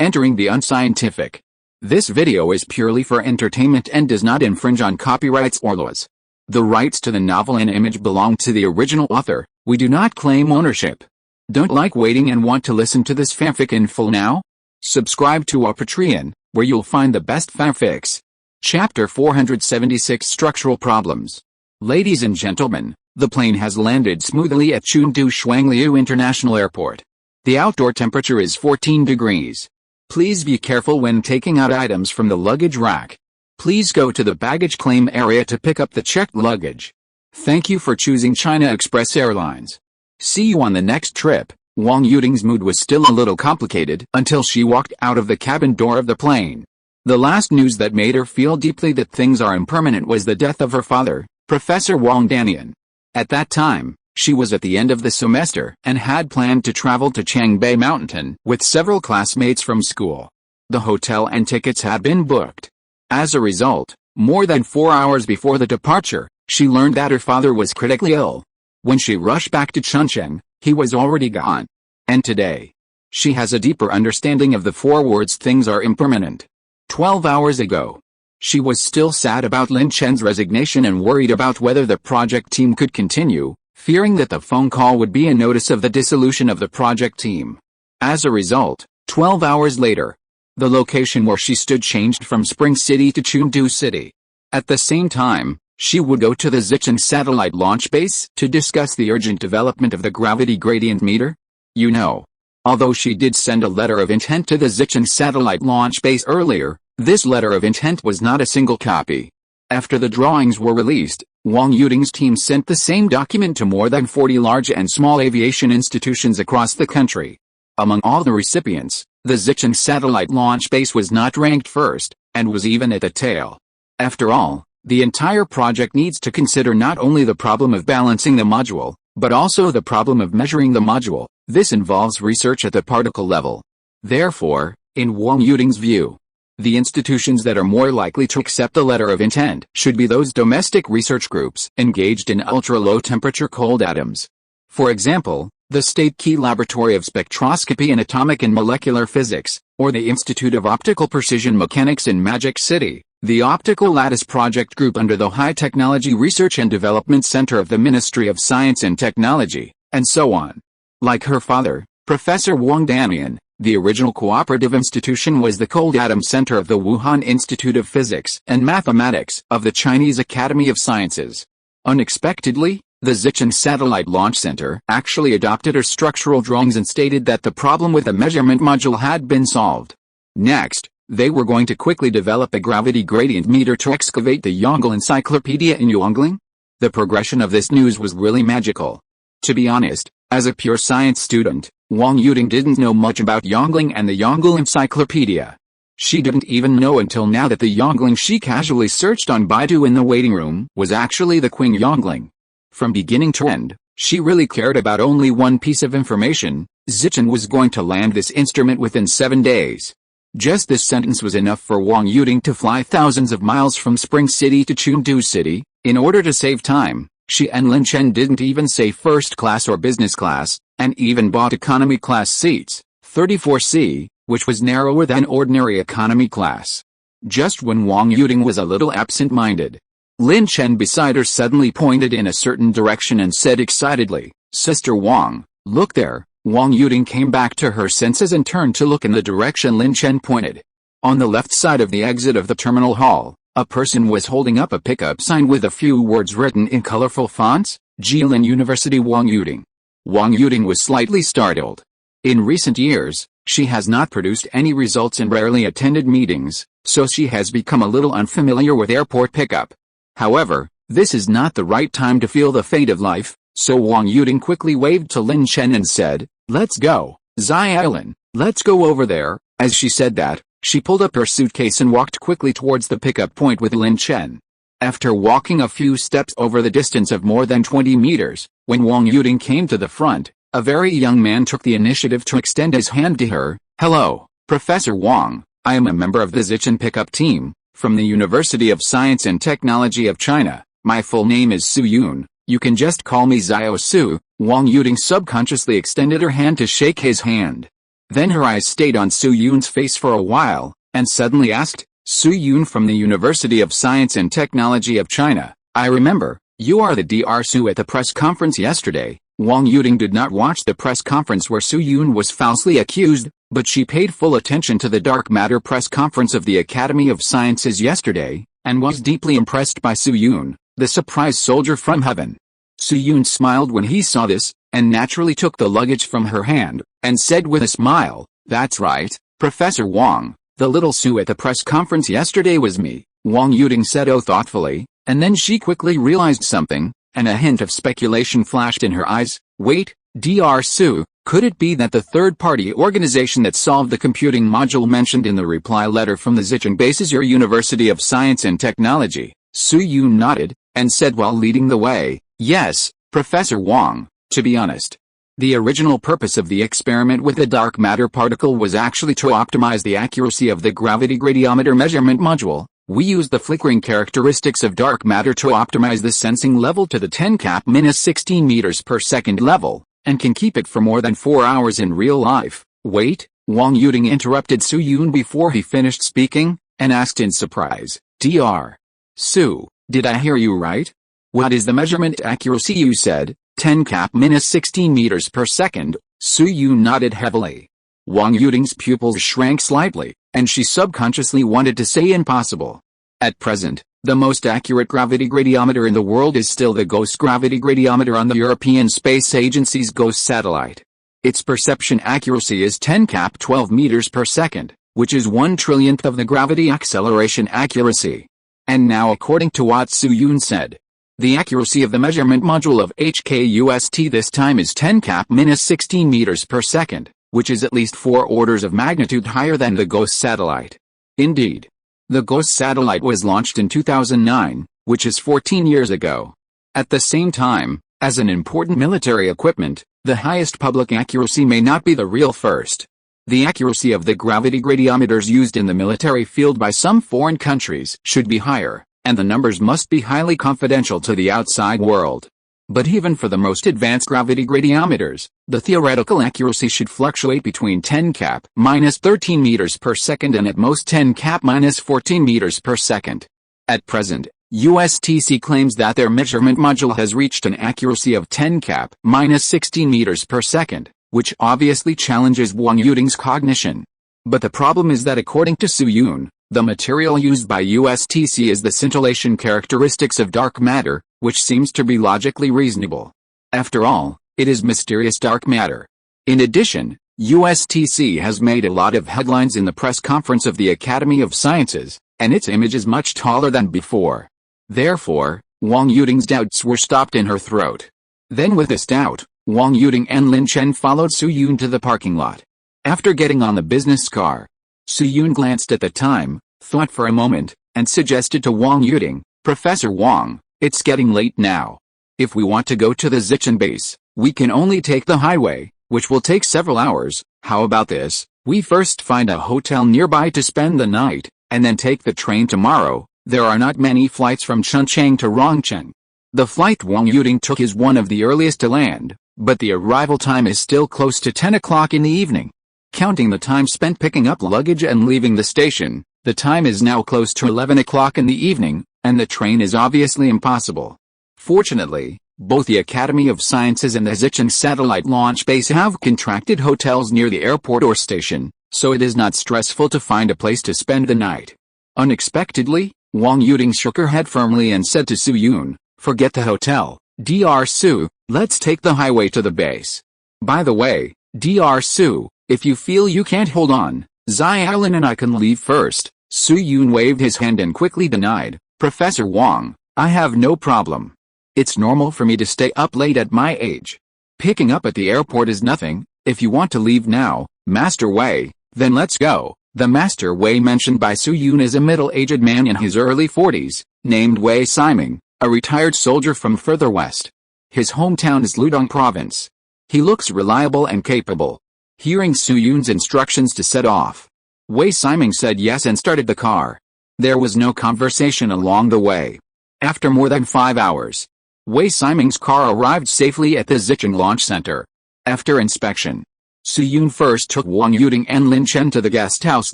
Entering the Unscientific. This video is purely for entertainment and does not infringe on copyrights or laws. The rights to the novel and image belong to the original author. We do not claim ownership. Don't like waiting and want to listen to this fanfic in full now? Subscribe to our Patreon, where you'll find the best fanfics. Chapter 476 Structural Problems. Ladies and gentlemen, the plane has landed smoothly at Chengdu Shuangliu International Airport. The outdoor temperature is 14 degrees. Please be careful when taking out items from the luggage rack. Please go to the baggage claim area to pick up the checked luggage. Thank you for choosing China Express Airlines. See you on the next trip. Wang Yuting's mood was still a little complicated until she walked out of the cabin door of the plane. The last news that made her feel deeply that things are impermanent was the death of her father, Professor Wang Danian. At that time, she was at the end of the semester and had planned to travel to Changbei Mountain with several classmates from school. The hotel and tickets had been booked. As a result, more than 4 hours before the departure, she learned that her father was critically ill. When she rushed back to Chongqing, he was already gone. And today, she has a deeper understanding of the 4 words things are impermanent. 12 hours ago, she was still sad about Lin Chen's resignation and worried about whether the project team could continue, fearing that the phone call would be a notice of the dissolution of the project team. As a result, 12 hours later, the location where she stood changed from Spring City to Chengdu City. At the same time, she would go to the Xicheng satellite launch base to discuss the urgent development of the gravity gradient meter. You know, although she did send a letter of intent to the Xicheng satellite launch base earlier, this letter of intent was not a single copy. After the drawings were released, Wang Yuting's team sent the same document to more than 40 large and small aviation institutions across the country. Among all the recipients, the Xicheng satellite launch base was not ranked first, and was even at the tail. After all, the entire project needs to consider not only the problem of balancing the module, but also the problem of measuring the module. This involves research at the particle level. Therefore, in Wang Yuting's view, the institutions that are more likely to accept the letter of intent should be those domestic research groups engaged in ultra-low temperature cold atoms. For example, the State Key Laboratory of Spectroscopy and Atomic and Molecular Physics, or the Institute of Optical Precision Mechanics in Magic City, the Optical Lattice Project Group under the High Technology Research and Development Center of the Ministry of Science and Technology, and so on. Like her father, Professor Wang Danian, the original cooperative institution was the Cold Atom Center of the Wuhan Institute of Physics and Mathematics of the Chinese Academy of Sciences. Unexpectedly, the Xicheng Satellite Launch Center actually adopted her structural drawings and stated that the problem with the measurement module had been solved. Next, they were going to quickly develop a gravity gradient meter to excavate the Yongle Encyclopedia in Yongling. The progression of this news was really magical. To be honest, as a pure science student, Wang Yuting didn't know much about Yongling and the Yongle Encyclopedia. She didn't even know until now that the Yongling she casually searched on Baidu in the waiting room was actually the Qing Yongling. From beginning to end, she really cared about only one piece of information: Xicheng was going to land this instrument within 7 days. Just this sentence was enough for Wang Yuting to fly thousands of miles from Spring City to Chengdu City. In order to save time, she and Lin Chen didn't even say first class or business class, and even bought economy class seats, 34C, which was narrower than ordinary economy class. Just when Wang Yuting was a little absent-minded, Lin Chen beside her suddenly pointed in a certain direction and said excitedly, "Sister Wang, look there." Wang Yuting came back to her senses and turned to look in the direction Lin Chen pointed. On the left side of the exit of the terminal hall, a person was holding up a pickup sign with a few words written in colorful fonts: Jilin University Wang Yuting. Wang Yuting was slightly startled. In recent years, she has not produced any results and rarely attended meetings, so she has become a little unfamiliar with airport pickup. However, this is not the right time to feel the fate of life, so Wang Yuting quickly waved to Lin Chen and said, "Let's go, Xiaolin, let's go over there." As she said that, she pulled up her suitcase and walked quickly towards the pickup point with Lin Chen. After walking a few steps over the distance of more than 20 meters, when Wang Yuting came to the front, a very young man took the initiative to extend his hand to her. "Hello, Professor Wang, I am a member of the Xicheng pickup team, from the University of Science and Technology of China. My full name is Su Yun. You can just call me Xiao Su." Wang Yuting subconsciously extended her hand to shake his hand. Then her eyes stayed on Su-Yun's face for a while, and suddenly asked, Su-Yun from the University of Science and Technology of China, I remember, you are the Dr. Su at the press conference yesterday. Wang Yuding did not watch the press conference where Su-Yun was falsely accused, but she paid full attention to the dark matter press conference of the Academy of Sciences yesterday, and was deeply impressed by Su-Yun, the surprise soldier from heaven. Su-Yun smiled when he saw this, and naturally took the luggage from her hand, and said with a smile, That's right, Professor Wang, the little Su at the press conference yesterday was me, Wang Yuding said thoughtfully, and then she quickly realized something, and a hint of speculation flashed in her eyes. Wait, Dr. Su, could it be that the third-party organization that solved the computing module mentioned in the reply letter from the Zhejiang base is your University of Science and Technology? Su-Yun nodded, and said while leading the way, Yes, Professor Wang, to be honest. The original purpose of the experiment with the dark matter particle was actually to optimize the accuracy of the gravity gradiometer measurement module. We used the flickering characteristics of dark matter to optimize the sensing level to the 10⁻16 meters per second level, and can keep it for more than 4 hours in real life. Wait, Wang Yuding interrupted Su-Yun before he finished speaking, and asked in surprise, Dr. Su, did I hear you right? What is the measurement accuracy you said? 10⁻16 meters per second. Su-Yun nodded heavily. Wang Yuding's pupils shrank slightly, and she subconsciously wanted to say impossible. At present, the most accurate gravity gradiometer in the world is still the ghost gravity gradiometer on the European Space Agency's GOES satellite. Its perception accuracy is 10⁻12 meters per second, which is 1/1,000,000th of the gravity acceleration accuracy. And now according to what Su-Yun said, the accuracy of the measurement module of HKUST this time is 10⁻16 meters per second, which is at least 4 orders of magnitude higher than the GOES satellite. Indeed, the GOES satellite was launched in 2009, which is 14 years ago. At the same time, as an important military equipment, the highest public accuracy may not be the real first. The accuracy of the gravity gradiometers used in the military field by some foreign countries should be higher, and the numbers must be highly confidential to the outside world. But even for the most advanced gravity gradiometers, the theoretical accuracy should fluctuate between 10⁻13 meters per second and at most 10⁻14 meters per second. At present, USTC claims that their measurement module has reached an accuracy of 10⁻16 meters per second, which obviously challenges Wang Yuding's cognition. But the problem is that according to Su-Yun, the material used by USTC is the scintillation characteristics of dark matter, which seems to be logically reasonable. After all, it is mysterious dark matter. In addition, USTC has made a lot of headlines in the press conference of the Academy of Sciences, and its image is much taller than before. Therefore, Wang Yuding's doubts were stopped in her throat. Then with this doubt, Wang Yuding and Lin Chen followed Su-Yun to the parking lot. After getting on the business car, Su-Yun glanced at the time, thought for a moment, and suggested to Wang Yuding, Professor Wang, it's getting late now. If we want to go to the Zhejiang base, we can only take the highway, which will take several hours. How about this? We first find a hotel nearby to spend the night, and then take the train tomorrow. There are not many flights from Chuncheng to Rongcheng. The flight Wang Yuding took is one of the earliest to land, but the arrival time is still close to 10 o'clock in the evening. Counting the time spent picking up luggage and leaving the station, the time is now close to 11 o'clock in the evening, and the train is obviously impossible. Fortunately, both the Academy of Sciences and the Zhejiang satellite launch base have contracted hotels near the airport or station, so it is not stressful to find a place to spend the night. Unexpectedly, Wang Yuding shook her head firmly and said to Su-Yun, Forget the hotel, Dr. Su, let's take the highway to the base. By the way, Dr. Su, if you feel you can't hold on, Xiaolin and I can leave first. Su-Yun waved his hand and quickly denied, Professor Wang, I have no problem. It's normal for me to stay up late at my age. Picking up at the airport is nothing. If you want to leave now, Master Wei, then let's go. The Master Wei mentioned by Su-Yun is a middle-aged man in his early 40s, named Wei Siming, a retired soldier from further west. His hometown is Ludong province. He looks reliable and capable. Hearing Su-Yun's instructions to set off, Wei Siming said yes and started the car. There was no conversation along the way. After more than 5 hours, Wei Siming's car arrived safely at the Zhejiang launch center. After inspection, Su Yun first took Wang Yuding and Lin Chen to the guest house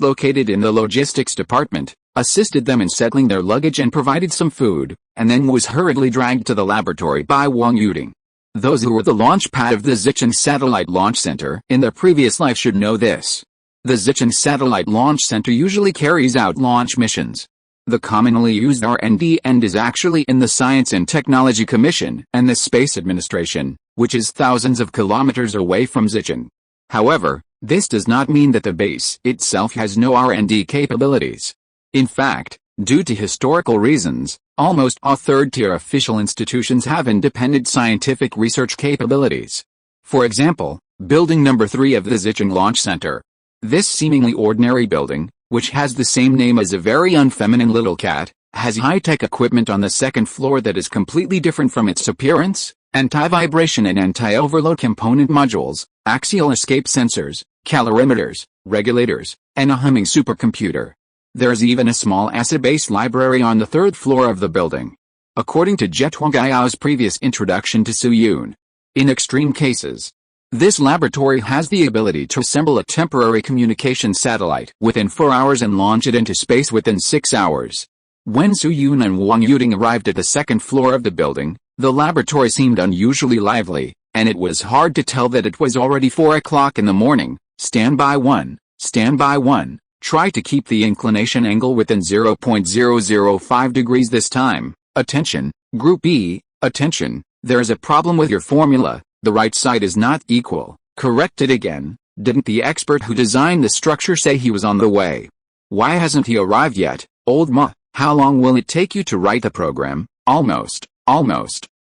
located in the logistics department, assisted them in settling their luggage and provided some food, and then was hurriedly dragged to the laboratory by Wang Yuding. Those who were the launch pad of the Xicheng Satellite Launch Center in their previous life should know this. The Xicheng Satellite Launch Center usually carries out launch missions. The commonly used R&D end is actually in the Science and Technology Commission and the Space Administration, which is thousands of kilometers away from Xicheng. However, this does not mean that the base itself has no R&D capabilities. In fact, due to historical reasons, almost all third-tier official institutions have independent scientific research capabilities. For example, Building Number 3 of the Xicheng Launch Center. This seemingly ordinary building, which has the same name as a very unfeminine little cat, has high-tech equipment on the second floor that is completely different from its appearance: anti-vibration and anti-overload component modules, axial escape sensors, calorimeters, regulators, and a humming supercomputer. There is even a small acid-based library on the third floor of the building. According to Jie Tuangao's previous introduction to Su Yun, in extreme cases, this laboratory has the ability to assemble a temporary communication satellite within 4 hours and launch it into space within 6 hours. When Su Yun and Wang Yuding arrived at the second floor of the building, the laboratory seemed unusually lively, and it was hard to tell that it was already 4 o'clock in the morning. Standby 1, standby 1, try to keep the inclination angle within 0.005 degrees this time. Attention, Group E, attention, there is a problem with your formula. The right side is not equal. Correct it again. Didn't the expert who designed the structure say he was on the way? Why hasn't he arrived yet, old ma? How long will it take you to write the program? Almost.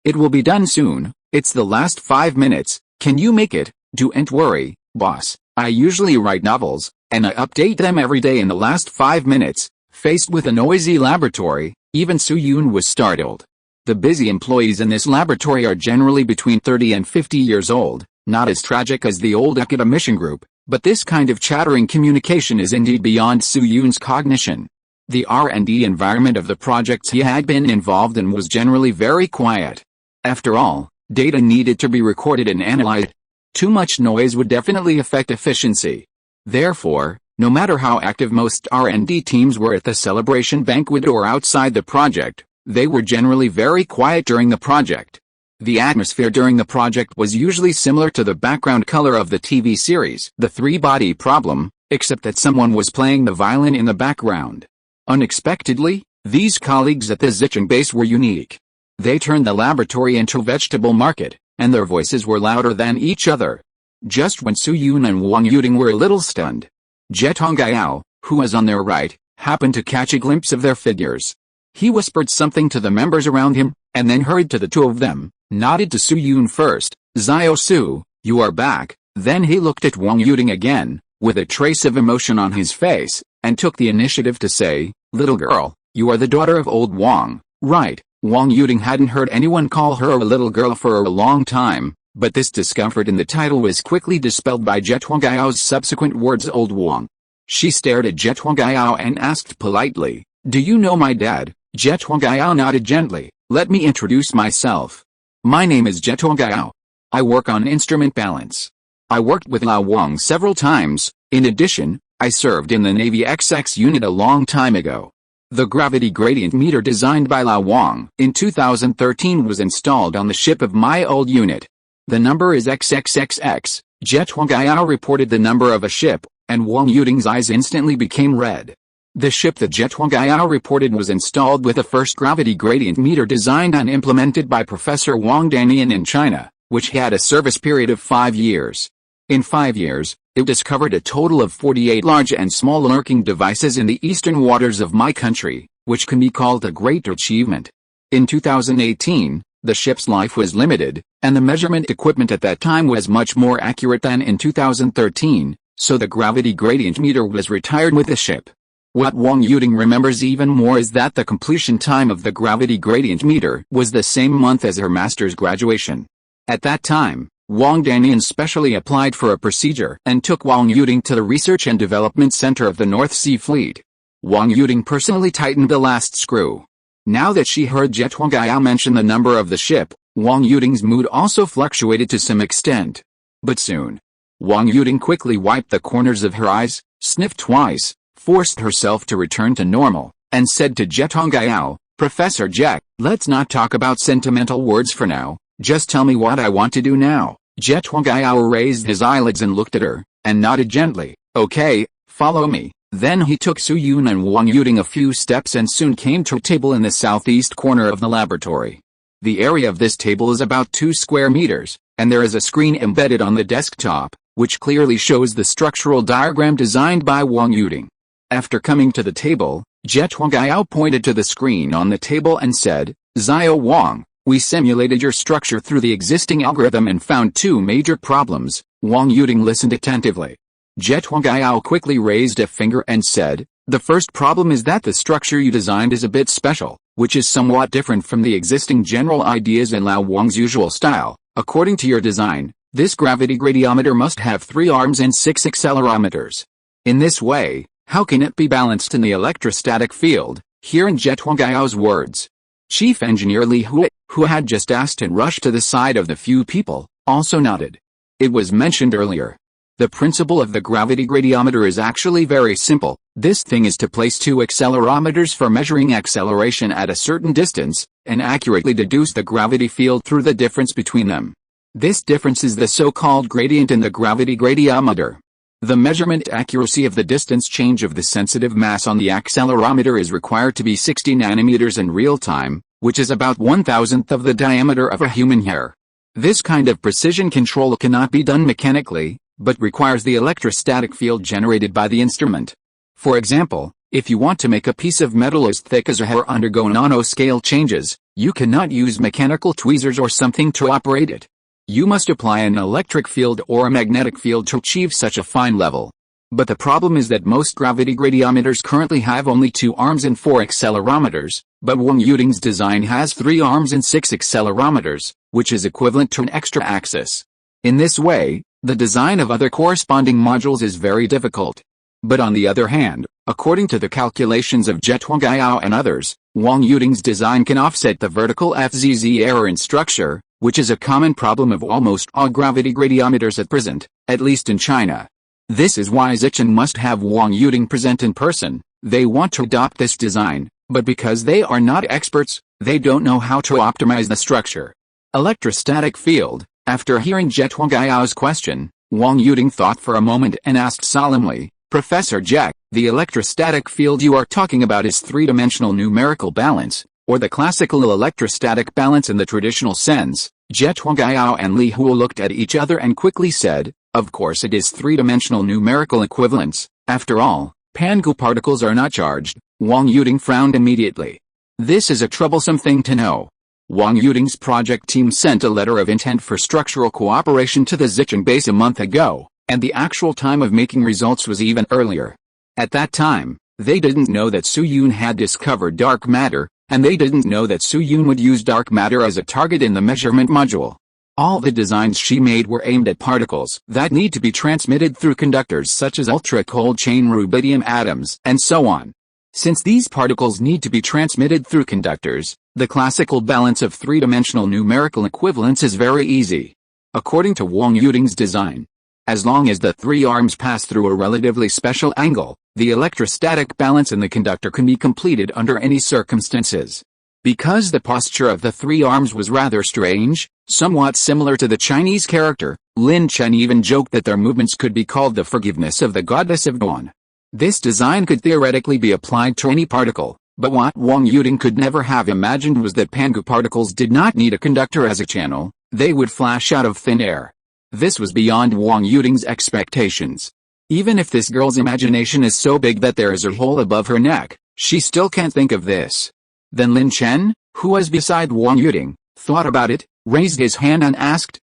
It will be done soon. It's the last 5 minutes. Can you make it? Don't worry, boss. I usually write novels, and I update them every day in the last 5 minutes. Faced with a noisy laboratory, even Su Yun was startled. The busy employees in this laboratory are generally between 30 and 50 years old, not as tragic as the old academician group, but this kind of chattering communication is indeed beyond Su Yun's cognition. The R&D environment of the projects he had been involved in was generally very quiet. After all, data needed to be recorded and analyzed. Too much noise would definitely affect efficiency. Therefore, no matter how active most R&D teams were at the celebration banquet or outside the project, they were generally very quiet during the project. The atmosphere during the project was usually similar to the background color of the TV series The Three-Body Problem, except that someone was playing the violin in the background. Unexpectedly, these colleagues at the Xicheng base were unique. They turned the laboratory into a vegetable market, and their voices were louder than each other. Just when Su Yun and Wang Yuding were a little stunned, Jie Tuangao, who was on their right, happened to catch a glimpse of their figures. He whispered something to the members around him, and then hurried to the two of them, nodded to Su Yun first. "Xiao Su, you are back." Then he looked at Wang Yuding again, with a trace of emotion on his face, and took the initiative to say, "Little girl, you are the daughter of old Wang, right?" Wang Yuding hadn't heard anyone call her a little girl for a long time, but this discomfort in the title was quickly dispelled by Jie Tuangao's subsequent words, "Old Wang." She stared at Jie Tuangao and asked politely, "Do you know my dad?" Jie Tuangao nodded gently. "Let me introduce myself. My name is Jie Tuangao. I work on instrument balance. I worked with Lao Wang several times. In addition, I served in the Navy XX unit a long time ago. The gravity gradient meter designed by Lao Wang in 2013 was installed on the ship of my old unit. The number is XXXX. Jie Tuangao reported the number of a ship, and Wang Yuding's eyes instantly became red. The ship that Jie Tuangao reported was installed with the first gravity gradient meter designed and implemented by Professor Wang Danian in China, which had a service period of 5 years. In 5 years, it discovered a total of 48 large and small lurking devices in the eastern waters of my country, which can be called a great achievement. In 2018, the ship's life was limited, and the measurement equipment at that time was much more accurate than in 2013, so the gravity gradient meter was retired with the ship. What Wang Yuding remembers even more is that the completion time of the gravity gradient meter was the same month as her master's graduation. At that time, Wang Danian specially applied for a procedure and took Wang Yuding to the Research and Development Center of the North Sea Fleet. Wang Yuding personally tightened the last screw. Now that she heard Jie Tuangao mention the number of the ship, Wang Yuding's mood also fluctuated to some extent. But soon, Wang Yuding quickly wiped the corners of her eyes, sniffed twice, forced herself to return to normal, and said to Zhongjing, "Professor Zhe, let's not talk about sentimental words for now, just tell me what I want to do now." Zhongjing raised his eyelids and looked at her, and nodded gently. "Okay, follow me." Then he took Su Yun and Wang Yuding a few steps and soon came to a table in the southeast corner of the laboratory. The area of this table is about 2 square meters, and there is a screen embedded on the desktop, which clearly shows the structural diagram designed by Wang Yuding. After coming to the table, Zhongjing pointed to the screen on the table and said, "Xiao Wang, we simulated your structure through the existing algorithm and found 2 major problems." Wang Yuding listened attentively. Zhongjing quickly raised a finger and said, "The first problem is that the structure you designed is a bit special, which is somewhat different from the existing general ideas in Lao Wang's usual style. According to your design, this gravity gradiometer must have 3 arms and 6 accelerometers. In this way, how can it be balanced in the electrostatic field?" Here in Zhongjing's words, Chief Engineer Li Feiyu, who had just asked and rushed to the side of the few people, also nodded. It was mentioned earlier. The principle of the gravity gradiometer is actually very simple. This thing is to place 2 accelerometers for measuring acceleration at a certain distance, and accurately deduce the gravity field through the difference between them. This difference is the so-called gradient in the gravity gradiometer. The measurement accuracy of the distance change of the sensitive mass on the accelerometer is required to be 60 nanometers in real time, which is about 1/1000th of the diameter of a human hair. This kind of precision control cannot be done mechanically, but requires the electrostatic field generated by the instrument. For example, if you want to make a piece of metal as thick as a hair undergo nanoscale changes, you cannot use mechanical tweezers or something to operate it. You must apply an electric field or a magnetic field to achieve such a fine level. But the problem is that most gravity gradiometers currently have only 2 arms and 4 accelerometers, but Wang Yuding's design has 3 arms and 6 accelerometers, which is equivalent to an extra axis. In this way, the design of other corresponding modules is very difficult. But on the other hand, according to the calculations of Zhongjing and others, Wang Yuding's design can offset the vertical FZZ error in structure, which is a common problem of almost all gravity gradiometers at present, at least in China. This is why Zichen must have Wang Yuding present in person. They want to adopt this design, but because they are not experts, they don't know how to optimize the structure. Electrostatic field. After hearing Zhongjing's question, Wang Yuding thought for a moment and asked solemnly, "Professor Zhe, the electrostatic field you are talking about is 3-dimensional numerical balance, or the classical electrostatic balance in the traditional sense?" Zhongjing and Li Feiyu looked at each other and quickly said, "Of course it is 3-dimensional numerical equivalence. After all, Pangu particles are not charged." Wang Yuding frowned immediately. This is a troublesome thing to know. Wang Yuding's project team sent a letter of intent for structural cooperation to the Zichen base a month ago, and the actual time of making results was even earlier. At that time, they didn't know that Su Yun had discovered dark matter, and they didn't know that Su Yun would use dark matter as a target in the measurement module. All the designs she made were aimed at particles that need to be transmitted through conductors such as ultra-cold chain rubidium atoms and so on. Since these particles need to be transmitted through conductors, the classical balance of 3-dimensional numerical equivalence is very easy. According to Wang Yuding's design, as long as the 3 arms pass through a relatively special angle, the electrostatic balance in the conductor can be completed under any circumstances. Because the posture of the 3 arms was rather strange, somewhat similar to the Chinese character, Lin Chen even joked that their movements could be called the forgiveness of the goddess of dawn. This design could theoretically be applied to any particle, but what Wang Yuding could never have imagined was that Pangu particles did not need a conductor as a channel, they would flash out of thin air. This was beyond Wang Yuding's expectations. Even if this girl's imagination is so big that there is a hole above her neck, she still can't think of this. Then Lin Chen, who was beside Wang Yuding, thought about it, raised his hand and asked,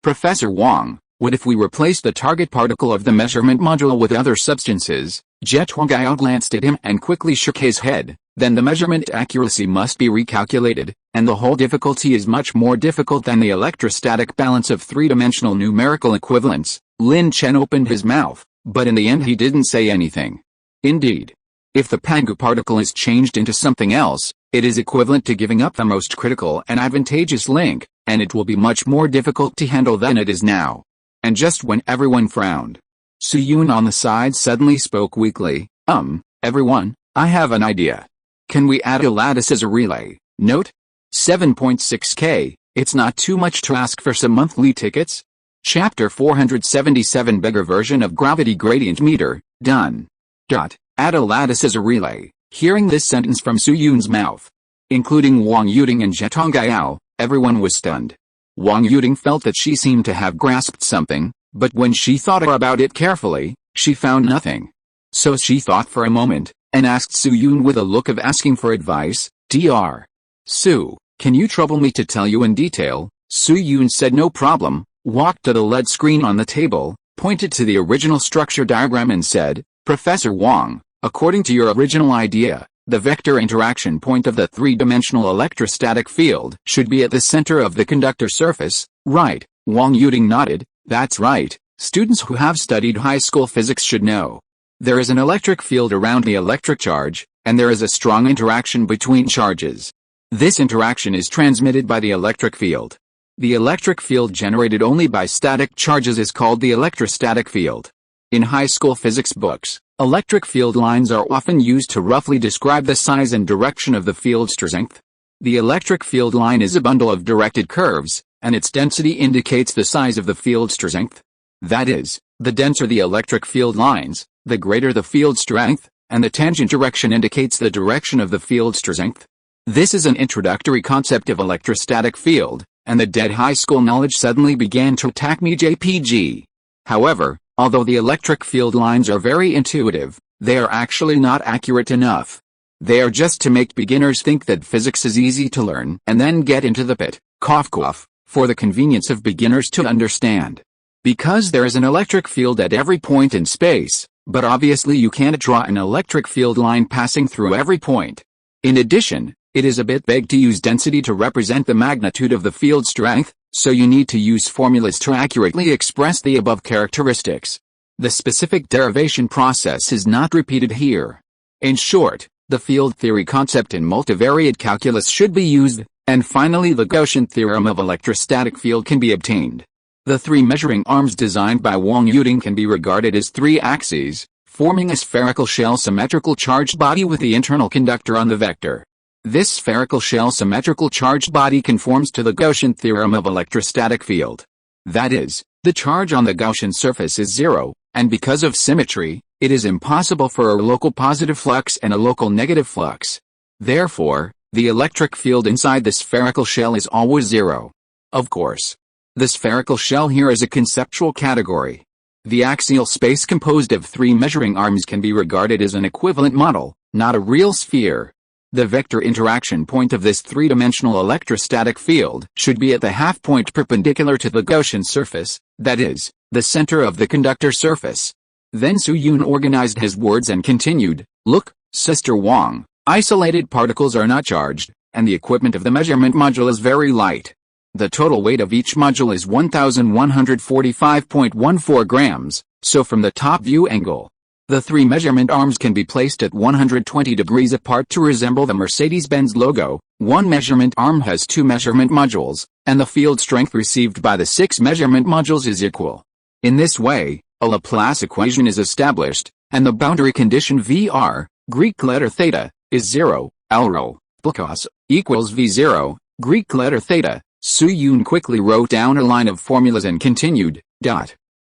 Professor Wang, what if we replace the target particle of the measurement module with other substances?" Zhongjing glanced at him and quickly shook his head. "Then the measurement accuracy must be recalculated, and the whole difficulty is much more difficult than the electrostatic balance of 3-dimensional numerical equivalence." Lin Chen opened his mouth, but in the end he didn't say anything. Indeed, if the Pangu particle is changed into something else, it is equivalent to giving up the most critical and advantageous link, and it will be much more difficult to handle than it is now. And just when everyone frowned, Su-yoon on the side suddenly spoke weakly, everyone, I have an idea. Can we add a lattice as a relay? Note? 7.6K, it's not too much to ask for some monthly tickets? Chapter 477 Bigger version of gravity gradient meter, done. Add a lattice as a relay. Hearing this sentence from Su-yoon's mouth, including Wang Yuding and Zhetong Gayao, everyone was stunned. Wang Yuding felt that she seemed to have grasped something, but when she thought about it carefully, she found nothing. So she thought for a moment, and asked Su-yoon with a look of asking for advice, Dr. Su, can you trouble me to tell you in detail? Su-yoon said no problem, walked to the LED screen on the table, pointed to the original structure diagram and said, Professor Wang, according to your original idea, the vector interaction point of the three-dimensional electrostatic field should be at the center of the conductor surface, right? Wang Yuding nodded, that's right, students who have studied high school physics should know. There is an electric field around the electric charge, and there is a strong interaction between charges. This interaction is transmitted by the electric field. The electric field generated only by static charges is called the electrostatic field. In high school physics books, electric field lines are often used to roughly describe the size and direction of the field strength. The electric field line is a bundle of directed curves, and its density indicates the size of the field strength. That is, the denser the electric field lines, the greater the field strength, and the tangent direction indicates the direction of the field strength. This is an introductory concept of electrostatic field, and the dead high school knowledge suddenly began to attack me JPG. However, although the electric field lines are very intuitive, they are actually not accurate enough. They are just to make beginners think that physics is easy to learn and then get into the pit, cough cough, for the convenience of beginners to understand. Because there is an electric field at every point in space, but obviously you can't draw an electric field line passing through every point. In addition, it is a bit vague to use density to represent the magnitude of the field strength, so you need to use formulas to accurately express the above characteristics. The specific derivation process is not repeated here. In short, the field theory concept in multivariate calculus should be used, and finally the Gaussian theorem of electrostatic field can be obtained. The three measuring arms designed by Wang Yuding can be regarded as three axes, forming a spherical shell symmetrical charged body with the internal conductor on the vector. This spherical shell symmetrical charged body conforms to the Gaussian theorem of electrostatic field. That is, the charge on the Gaussian surface is zero, and because of symmetry, it is impossible for a local positive flux and a local negative flux. Therefore, the electric field inside the spherical shell is always zero. Of course, the spherical shell here is a conceptual category. The axial space composed of three measuring arms can be regarded as an equivalent model, not a real sphere. The vector interaction point of this three-dimensional electrostatic field should be at the half point perpendicular to the Gaussian surface, that is, the center of the conductor surface. Then Su-yoon organized his words and continued, look, Sister Wang, isolated particles are not charged, and the equipment of the measurement module is very light. The total weight of each module is 1145.14 grams, so from the top view angle, the three measurement arms can be placed at 120 degrees apart to resemble the Mercedes-Benz logo. One measurement arm has two measurement modules, and the field strength received by the six measurement modules is equal. In this way, a Laplace equation is established, and the boundary condition Vr, Greek letter theta, is 0, L cos equals V0, Greek letter theta. Su-yoon quickly wrote down a line of formulas and continued,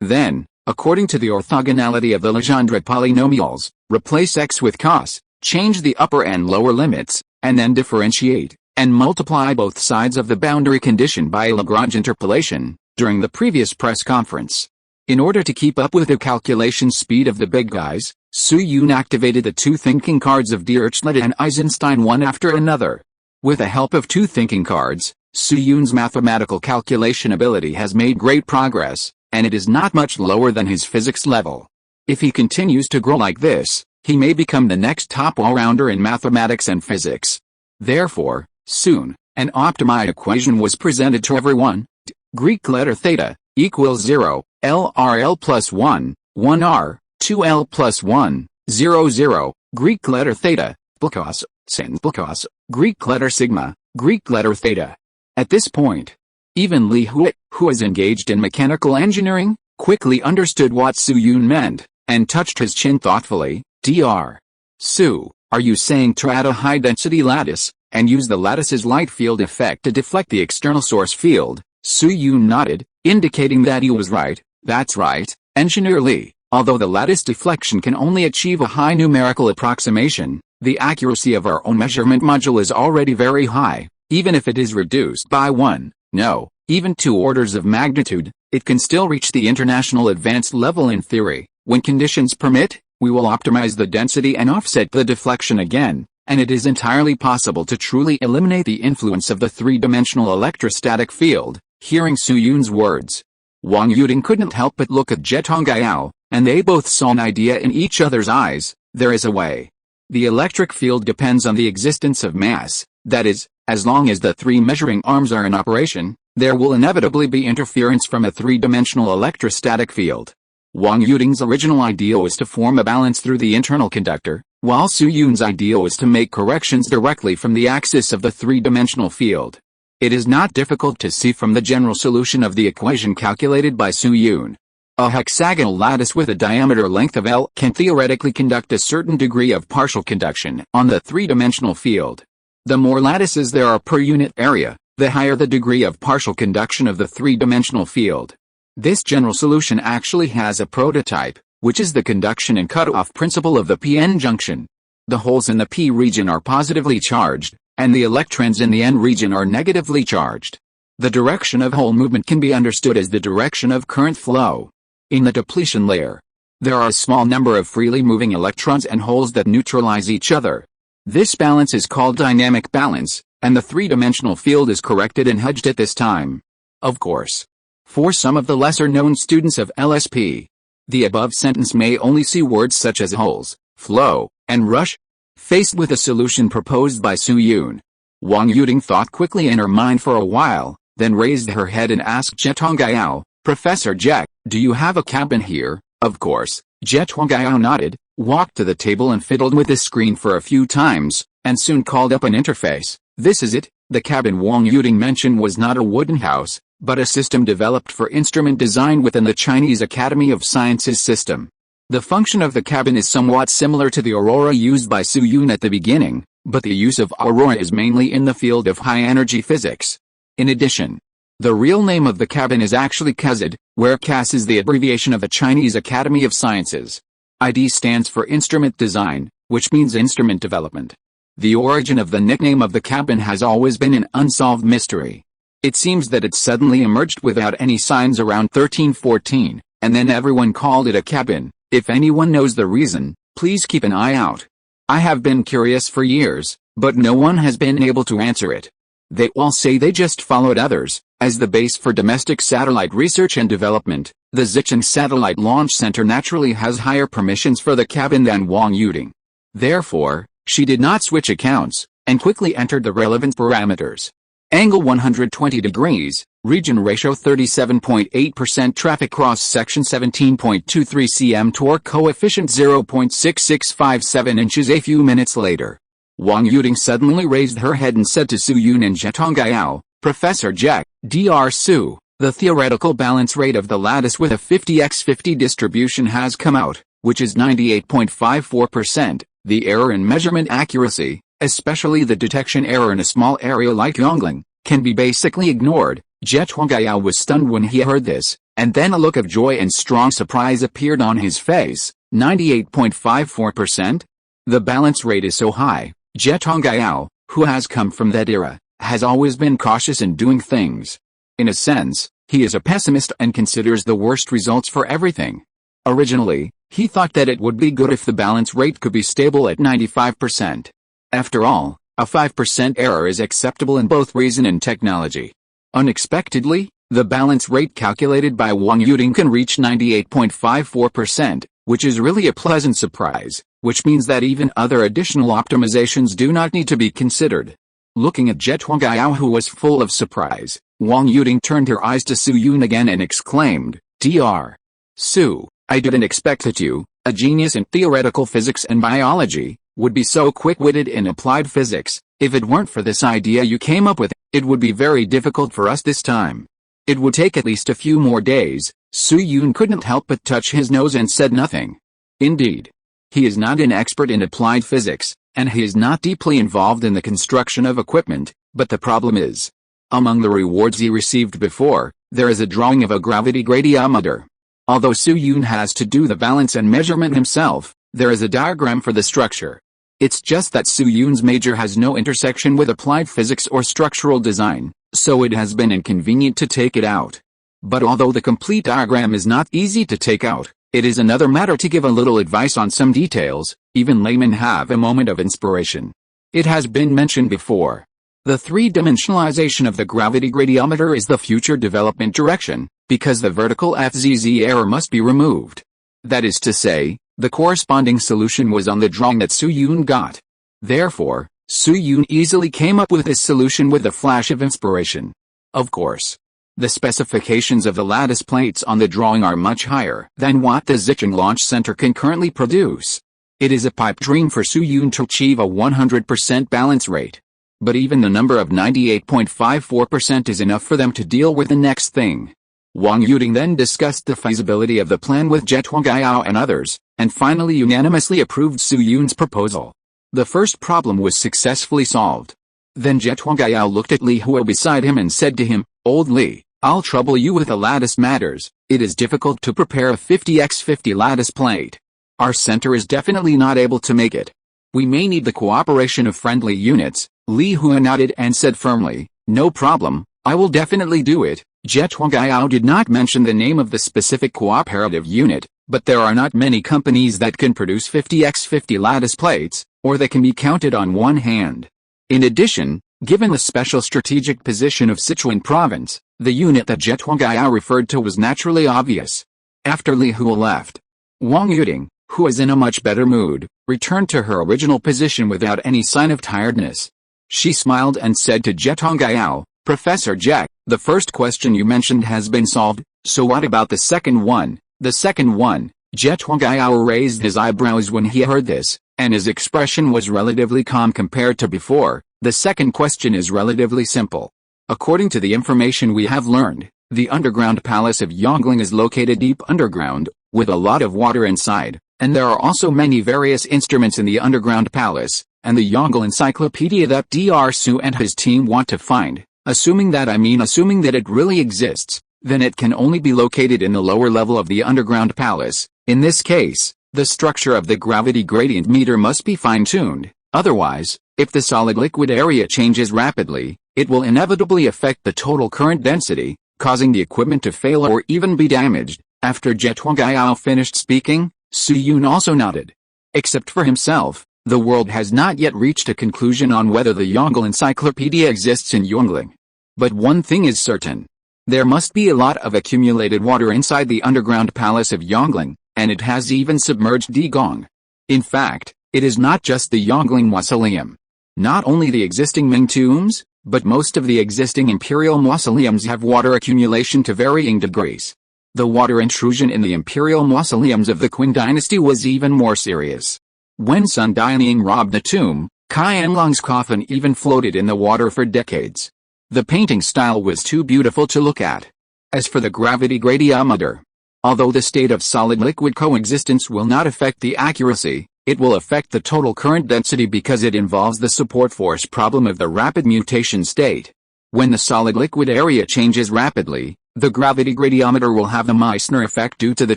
Then, according to the orthogonality of the Legendre polynomials, replace x with cos, change the upper and lower limits, and then differentiate, and multiply both sides of the boundary condition by a Lagrange interpolation. During the previous press conference, in order to keep up with the calculation speed of the big guys, Su-yoon activated the two thinking cards of Dirichlet and Eisenstein one after another. With the help of two thinking cards, Su-yoon's mathematical calculation ability has made great progress, and it is not much lower than his physics level. If he continues to grow like this, he may become the next top all-rounder in mathematics and physics. Therefore, soon, an optimized equation was presented to everyone. Greek letter theta equals 0, LRL plus 1, 1R, 2L plus 1, 0, 0, Greek letter theta, cos, sin cos, Greek letter sigma, Greek letter theta. At this point, Even Li Feiyu, who is engaged in mechanical engineering, quickly understood what Su Yun meant, and touched his chin thoughtfully. Dr. Su, are you saying to add a high-density lattice, and use the lattice's light field effect to deflect the external source field? Su Yun nodded, indicating that he was right. That's right, Engineer Li. Although the lattice deflection can only achieve a high numerical approximation, the accuracy of our own measurement module is already very high. Even if it is reduced by 1, no, even 2 orders of magnitude, it can still reach the international advanced level in theory. When conditions permit, we will optimize the density and offset the deflection again, and it is entirely possible to truly eliminate the influence of the three-dimensional electrostatic field. Hearing Su Yun's words, Wang Yuding couldn't help but look at Zhang Zhongjing, and they both saw an idea in each other's eyes. There is a way. The electric field depends on the existence of mass, that is, as long as the 3 measuring arms are in operation, there will inevitably be interference from a three-dimensional electrostatic field. Wang Yuding's original idea was to form a balance through the internal conductor, while Su Yun's idea was to make corrections directly from the axis of the three-dimensional field. It is not difficult to see from the general solution of the equation calculated by Su Yun. A hexagonal lattice with a diameter length of L can theoretically conduct a certain degree of partial conduction on the three-dimensional field. The more lattices there are per unit area, the higher the degree of partial conduction of the three-dimensional field. This general solution actually has a prototype, which is the conduction and cutoff principle of the p-n junction. The holes in the p region are positively charged, and the electrons in the n region are negatively charged. The direction of hole movement can be understood as the direction of current flow. In the depletion layer, there are a small number of freely moving electrons and holes that neutralize each other. This balance is called dynamic balance, and the three-dimensional field is corrected and hedged at this time. Of course, for some of the lesser-known students of LSP, the above sentence may only see words such as holes, flow, and rush. Faced with a solution proposed by Su Yun, Wang Yuding thought quickly in her mind for a while, then raised her head and asked Zhang Zhongjing, Professor Jack, do you have a cabin here? Of course. Zhang Zhongjing nodded, walked to the table and fiddled with the screen for a few times, and soon called up an interface. This is it. The cabin Wang Yuding mentioned was not a wooden house, but a system developed for instrument design within the Chinese Academy of Sciences system. The function of the cabin is somewhat similar to the aurora used by Su Yun at the beginning, but the use of aurora is mainly in the field of high-energy physics. In addition, the real name of the cabin is actually CASID, where CAS is the abbreviation of the Chinese Academy of Sciences. ID stands for Instrument Design, which means instrument development. The origin of the nickname of the cabin has always been an unsolved mystery. It seems that it suddenly emerged without any signs around 1314, and then everyone called it a cabin. If anyone knows the reason, please keep an eye out. I have been curious for years, but no one has been able to answer it. They all say they just followed others. As the base for domestic satellite research and development, the Xicheng Satellite Launch Center naturally has higher permissions for the cabin than Wang Yuding. Therefore, she did not switch accounts, and quickly entered the relevant parameters. Angle 120 degrees, region ratio 37.8%, traffic cross-section 17.23 cm, torque coefficient 0.6657 inches. A few minutes later, Wang Yuding suddenly raised her head and said to Su Yun and Zhang Zhongjing, Professor Jack, Dr. Su, the theoretical balance rate of the lattice with a 50x50 distribution has come out, which is 98.54%. The error in measurement accuracy, especially the detection error in a small area like Yongling, can be basically ignored. Zhang Zhongjing was stunned when he heard this, and then a look of joy and strong surprise appeared on his face. 98.54%? The balance rate is so high. Zhang Zhongjing, who has come from that era, has always been cautious in doing things. In a sense, he is a pessimist and considers the worst results for everything. Originally, he thought that it would be good if the balance rate could be stable at 95%. After all, a 5% error is acceptable in both reason and technology. Unexpectedly, the balance rate calculated by Wang Yuding can reach 98.54%, which is really a pleasant surprise, which means that even other additional optimizations do not need to be considered. Looking at Zhang Zhongjing, who was full of surprise, Wang Yuding turned her eyes to Su Yun again and exclaimed, Dr. Su, I didn't expect that you, a genius in theoretical physics and biology, would be so quick-witted in applied physics. If it weren't for this idea you came up with, It would be very difficult for us this time. It would take at least a few more days. Su-Yun couldn't help but touch his nose and said nothing. Indeed. He is not an expert in applied physics, and he is not deeply involved in the construction of equipment, but the problem is, among the rewards he received before, there is a drawing of a gravity gradiometer. Although Su-Yun has to do the balance and measurement himself, there is a diagram for the structure. It's just that Su-Yun's major has no intersection with applied physics or structural design, so it has been inconvenient to take it out. But although the complete diagram is not easy to take out, it is another matter to give a little advice on some details. Even laymen have a moment of inspiration. It has been mentioned before. The three-dimensionalization of the gravity gradiometer is the future development direction, because the vertical FZZ error must be removed. That is to say, the corresponding solution was on the drawing that Su-Yun got. Therefore, Su-Yun easily came up with this solution with a flash of inspiration. Of course, the specifications of the lattice plates on the drawing are much higher than what the Xicheng Launch Center can currently produce. It is a pipe dream for Su-Yun to achieve a 100% balance rate. But even the number of 98.54% is enough for them to deal with the next thing. Wang Yuding then discussed the feasibility of the plan with Zhetuangayao and others, and finally unanimously approved Su-Yun's proposal. The first problem was successfully solved. Then Zhetuangayao looked at Li Huo beside him and said to him, "Old Li, I'll trouble you with the lattice matters. It is difficult to prepare a 50x50 lattice plate. Our center is definitely not able to make it. We may need the cooperation of friendly units." Li Huo nodded and said firmly, "No problem, I will definitely do it." Zhetuangayao did not mention the name of the specific cooperative unit, but there are not many companies that can produce 50x50 lattice plates, or they can be counted on one hand. In addition, given the special strategic position of Sichuan province, the unit that Zhetuangayao referred to was naturally obvious. After Li Huo left, Wang Yuding, who is in a much better mood, returned to her original position without any sign of tiredness. She smiled and said to Zhetuangayao, "Professor Zhe, the first question you mentioned has been solved, so what about the second one?" "The second one?" Zhetuangayao raised his eyebrows when he heard this, and his expression was relatively calm compared to before. "The second question is relatively simple. According to the information we have learned, the underground palace of Yongling is located deep underground, with a lot of water inside, and there are also many various instruments in the underground palace, and the Yongle encyclopedia that Dr. Su and his team want to find, assuming that it really exists, then it can only be located in the lower level of the underground palace. In this case, the structure of the gravity gradient meter must be fine-tuned, otherwise, if the solid-liquid area changes rapidly, it will inevitably affect the total current density, causing the equipment to fail or even be damaged." After Zhetuangayao finished speaking, Su-Yun also nodded. Except for himself, the world has not yet reached a conclusion on whether the Yongle encyclopedia exists in Yongling. But one thing is certain. There must be a lot of accumulated water inside the underground palace of Yongling, and it has even submerged Digong. In fact, it is not just the Yongling mausoleum. Not only the existing Ming tombs, but most of the existing imperial mausoleums have water accumulation to varying degrees. The water intrusion in the imperial mausoleums of the Qin dynasty was even more serious. When Sun Dianying robbed the tomb, Qianlong's coffin even floated in the water for decades. The painting style was too beautiful to look at. As for the gravity gradiometer, although the state of solid-liquid coexistence will not affect the accuracy, it will affect the total current density because it involves the support force problem of the rapid mutation state. When the solid-liquid area changes rapidly, the gravity gradiometer will have the Meissner effect due to the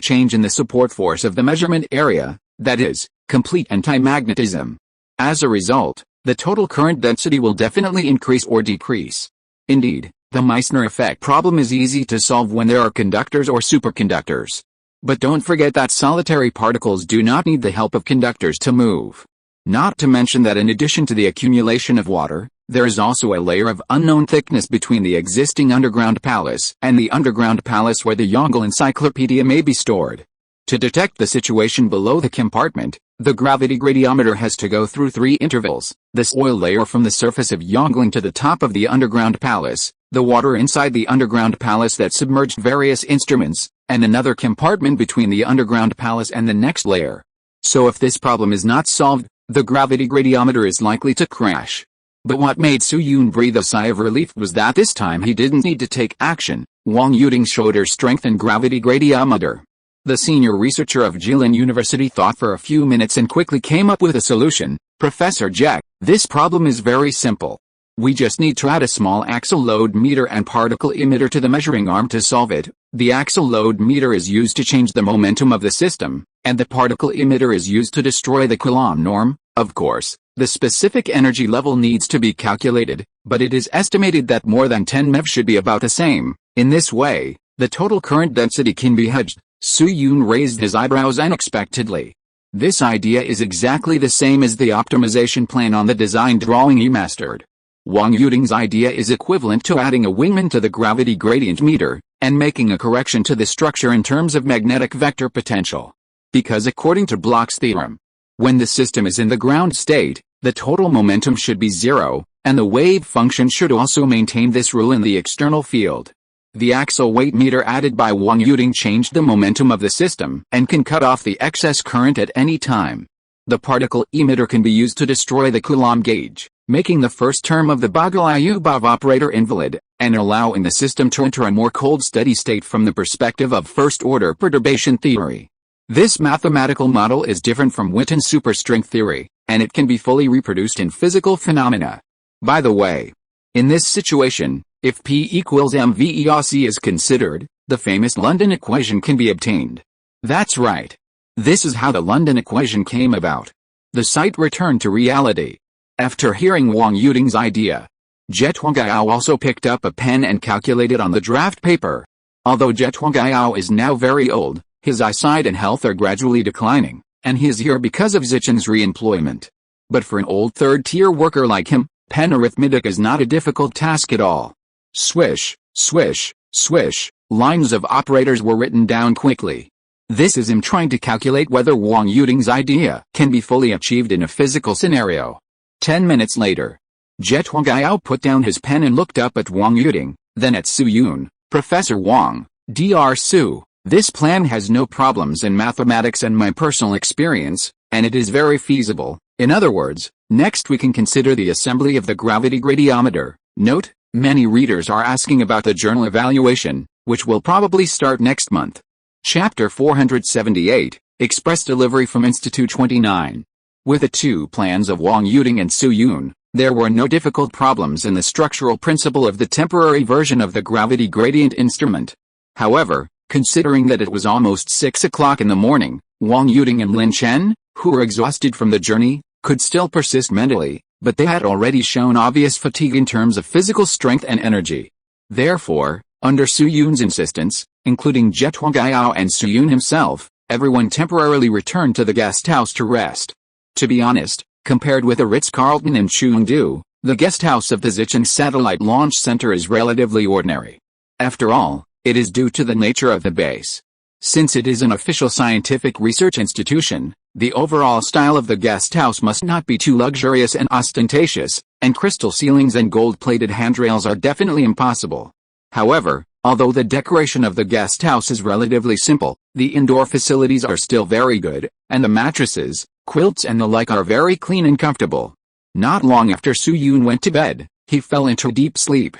change in the support force of the measurement area, that is, complete antimagnetism. As a result, the total current density will definitely increase or decrease. Indeed, the Meissner effect problem is easy to solve when there are conductors or superconductors. But don't forget that solitary particles do not need the help of conductors to move. Not to mention that in addition to the accumulation of water, there is also a layer of unknown thickness between the existing underground palace and the underground palace where the Yongle encyclopedia may be stored. To detect the situation below the compartment, the gravity gradiometer has to go through 3 intervals: the soil layer from the surface of Yongling to the top of the underground palace, the water inside the underground palace that submerged various instruments, and another compartment between the underground palace and the next layer. So if this problem is not solved, the gravity gradiometer is likely to crash. But what made Su Yun breathe a sigh of relief was that this time he didn't need to take action. Wang Yuting showed her strength in gravity gradiometer. The senior researcher of Jilin University thought for a few minutes and quickly came up with a solution. Professor Jack, this problem is very simple. We just need to add a small axial load meter and particle emitter to the measuring arm to solve it. The axial load meter is used to change the momentum of the system, and the particle emitter is used to destroy the Coulomb norm. Of course, the specific energy level needs to be calculated, but it is estimated that more than 10 MeV should be about the same. In this way, the total current density can be hedged. Su Yun raised his eyebrows unexpectedly. This idea is exactly the same as the optimization plan on the design drawing he mastered. Wang Yuting's idea is equivalent to adding a wingman to the gravity gradient meter, and making a correction to the structure in terms of magnetic vector potential. Because according to Bloch's theorem, when the system is in the ground state, the total momentum should be zero, and the wave function should also maintain this rule in the external field. The axial weight meter added by Wang Yuting changed the momentum of the system and can cut off the excess current at any time. The particle emitter can be used to destroy the Coulomb gauge, making the first term of the Bogoliubov operator invalid, and allowing the system to enter a more cold steady state from the perspective of first-order perturbation theory. This mathematical model is different from Witten's superstring theory, and it can be fully reproduced in physical phenomena. By the way, in this situation, if P equals mVERC is considered, the famous London equation can be obtained. That's right. This is how the London equation came about. The site returned to reality. After hearing Wang Yuting's idea, Jie Tuanggao also picked up a pen and calculated on the draft paper. Although Jie Tuanggao is now very old, his eyesight and health are gradually declining, and he is here because of Zichen's re-employment. But for an old third-tier worker like him, pen arithmetic is not a difficult task at all. Swish, swish, swish, lines of operators were written down quickly. This is him trying to calculate whether Wang Yuting's idea can be fully achieved in a physical scenario. 10 minutes later, Jie Tuanggao put down his pen and looked up at Wang Yuting, then at Su Yun. Professor Wang, Dr. Su, this plan has no problems in mathematics and my personal experience, and it is very feasible. In other words, next we can consider the assembly of the gravity gradiometer. Note, many readers are asking about the journal evaluation, which will probably start next month. Chapter 478, Express Delivery from Institute 29. With the two plans of Wang Yuting and Su Yun, there were no difficult problems in the structural principle of the temporary version of the gravity gradient instrument. However, considering that it was almost 6 o'clock in the morning, Wang Yuting and Lin Chen, who were exhausted from the journey, could still persist mentally, but they had already shown obvious fatigue in terms of physical strength and energy. Therefore, under Su Yun's insistence, including Jie Tuanggao and Su Yun himself, everyone temporarily returned to the guest house to rest. To be honest, compared with the Ritz-Carlton in Chengdu, the guest house of the Zichen Satellite Launch Center is relatively ordinary. After all, it is due to the nature of the base. Since it is an official scientific research institution, the overall style of the guest house must not be too luxurious and ostentatious, and crystal ceilings and gold-plated handrails are definitely impossible. However, although the decoration of the guest house is relatively simple, the indoor facilities are still very good, and the mattresses, quilts and the like are very clean and comfortable. Not long after Su Yun went to bed, he fell into deep sleep.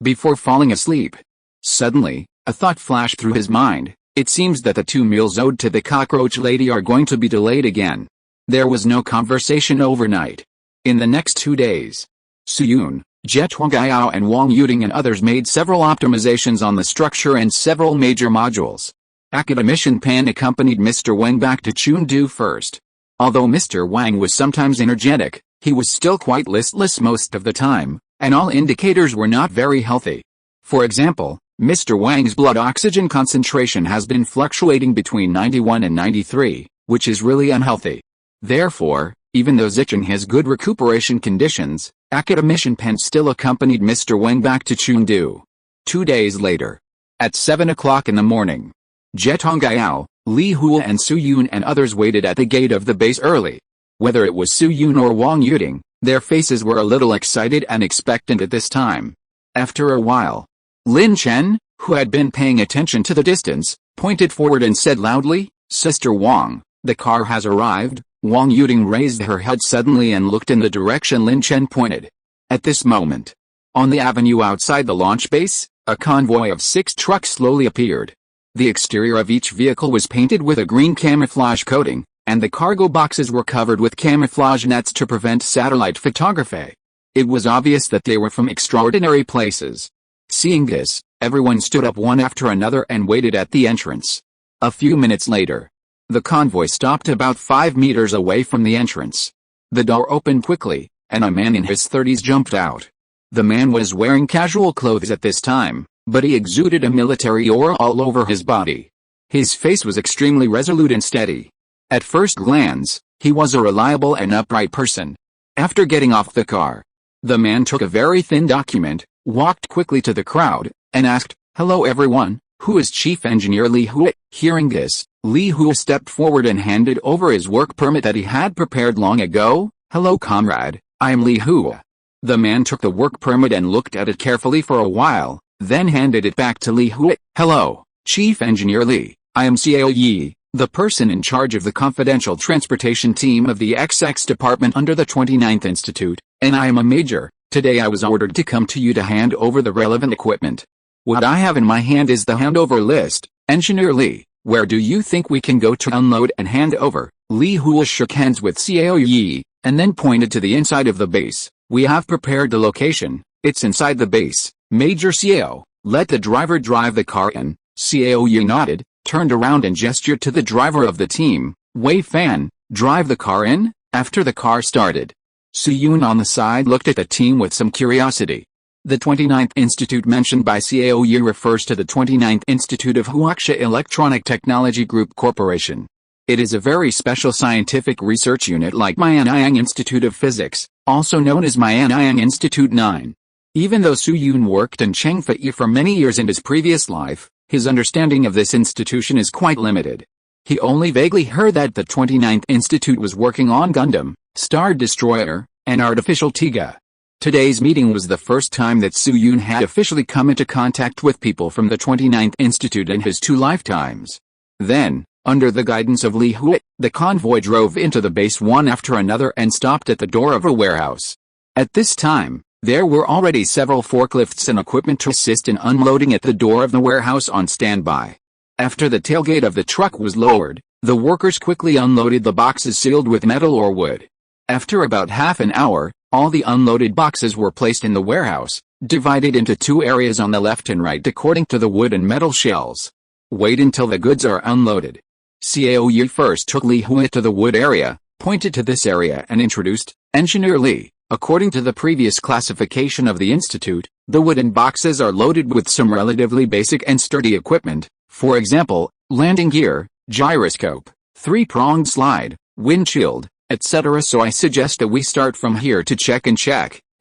Before falling asleep, suddenly, a thought flashed through his mind. It seems that the 2 meals owed to the cockroach lady are going to be delayed again. There was no conversation overnight. In the next 2 days, Su Yun, Jie Tuanggao and Wang Yuting and others made several optimizations on the structure and several major modules. Academician Pan accompanied Mr. Wang back to Chengdu first. Although Mr. Wang was sometimes energetic, he was still quite listless most of the time, and all indicators were not very healthy. For example, Mr. Wang's blood oxygen concentration has been fluctuating between 91 and 93, which is really unhealthy. Therefore, even though Zichen has good recuperation conditions, Academician Pan still accompanied Mr. Wang back to Chengdu. 2 days later, at 7 o'clock in the morning, Jie Tuanggao, Li Hua and Su Yun and others waited at the gate of the base early. Whether it was Su Yun or Wang Yuting, their faces were a little excited and expectant at this time. After a while, Lin Chen, who had been paying attention to the distance, pointed forward and said loudly, "Sister Wang, the car has arrived." Wang Yuting raised her head suddenly and looked in the direction Lin Chen pointed. At this moment, on the avenue outside the launch base, a convoy of 6 trucks slowly appeared. The exterior of each vehicle was painted with a green camouflage coating, and the cargo boxes were covered with camouflage nets to prevent satellite photography. It was obvious that they were from extraordinary places. Seeing this, everyone stood up one after another and waited at the entrance. A few minutes later, the convoy stopped about 5 meters away from the entrance. The door opened quickly, and a man in his 30s jumped out. The man was wearing casual clothes at this time, but he exuded a military aura all over his body. His face was extremely resolute and steady. At first glance, he was a reliable and upright person. After getting off the car, the man took a very thin document, walked quickly to the crowd, and asked, "Hello everyone, who is Chief Engineer Li Feiyu?" Hearing this, Li Feiyu stepped forward and handed over his work permit that he had prepared long ago. "Hello comrade, I am Li Feiyu." The man took the work permit and looked at it carefully for a while, then handed it back to Li Feiyu. "Hello, Chief Engineer Li, I am Xiao Yi, the person in charge of the confidential transportation team of the XX department under the 29th Institute, and I am a major. Today I was ordered to come to you to hand over the relevant equipment. What I have in my hand is the handover list. Engineer Li, where do you think we can go to unload and hand over?" Li Feiyu shook hands with Xiao Yi, and then pointed to the inside of the base. "We have prepared the location, it's inside the base. Major Xiao, let the driver drive the car in." Xiao Yi nodded, turned around and gestured to the driver of the team. "Wei Fan, drive the car in." After the car started, Su Yun on the side looked at the team with some curiosity. The 29th Institute mentioned by Xiao Yi refers to the 29th Institute of Huaxia Electronic Technology Group Corporation. It is a very special scientific research unit like Mianyang Institute of Physics, also known as Mianyang Institute 9. Even though Su Yun worked in Chengfei for many years in his previous life, his understanding of this institution is quite limited. He only vaguely heard that the 29th Institute was working on Gundam, Star Destroyer, and Artificial Tiga. Today's meeting was the first time that Su Yun had officially come into contact with people from the 29th Institute in his 2 lifetimes. Then, under the guidance of Li Feiyu, the convoy drove into the base one after another and stopped at the door of a warehouse. At this time, there were already several forklifts and equipment to assist in unloading at the door of the warehouse on standby. After the tailgate of the truck was lowered, the workers quickly unloaded the boxes sealed with metal or wood. After about half an hour, all the unloaded boxes were placed in the warehouse, divided into 2 areas on the left and right according to the wood and metal shells. Wait until the goods are unloaded. Xiao Yi first took Li Feiyu to the wood area, pointed to this area and introduced, "Engineer Li, according to the previous classification of the institute, the wooden boxes are loaded with some relatively basic and sturdy equipment, for example, landing gear, gyroscope, 3-pronged slide, windshield, etc. So I suggest that we start from here to check,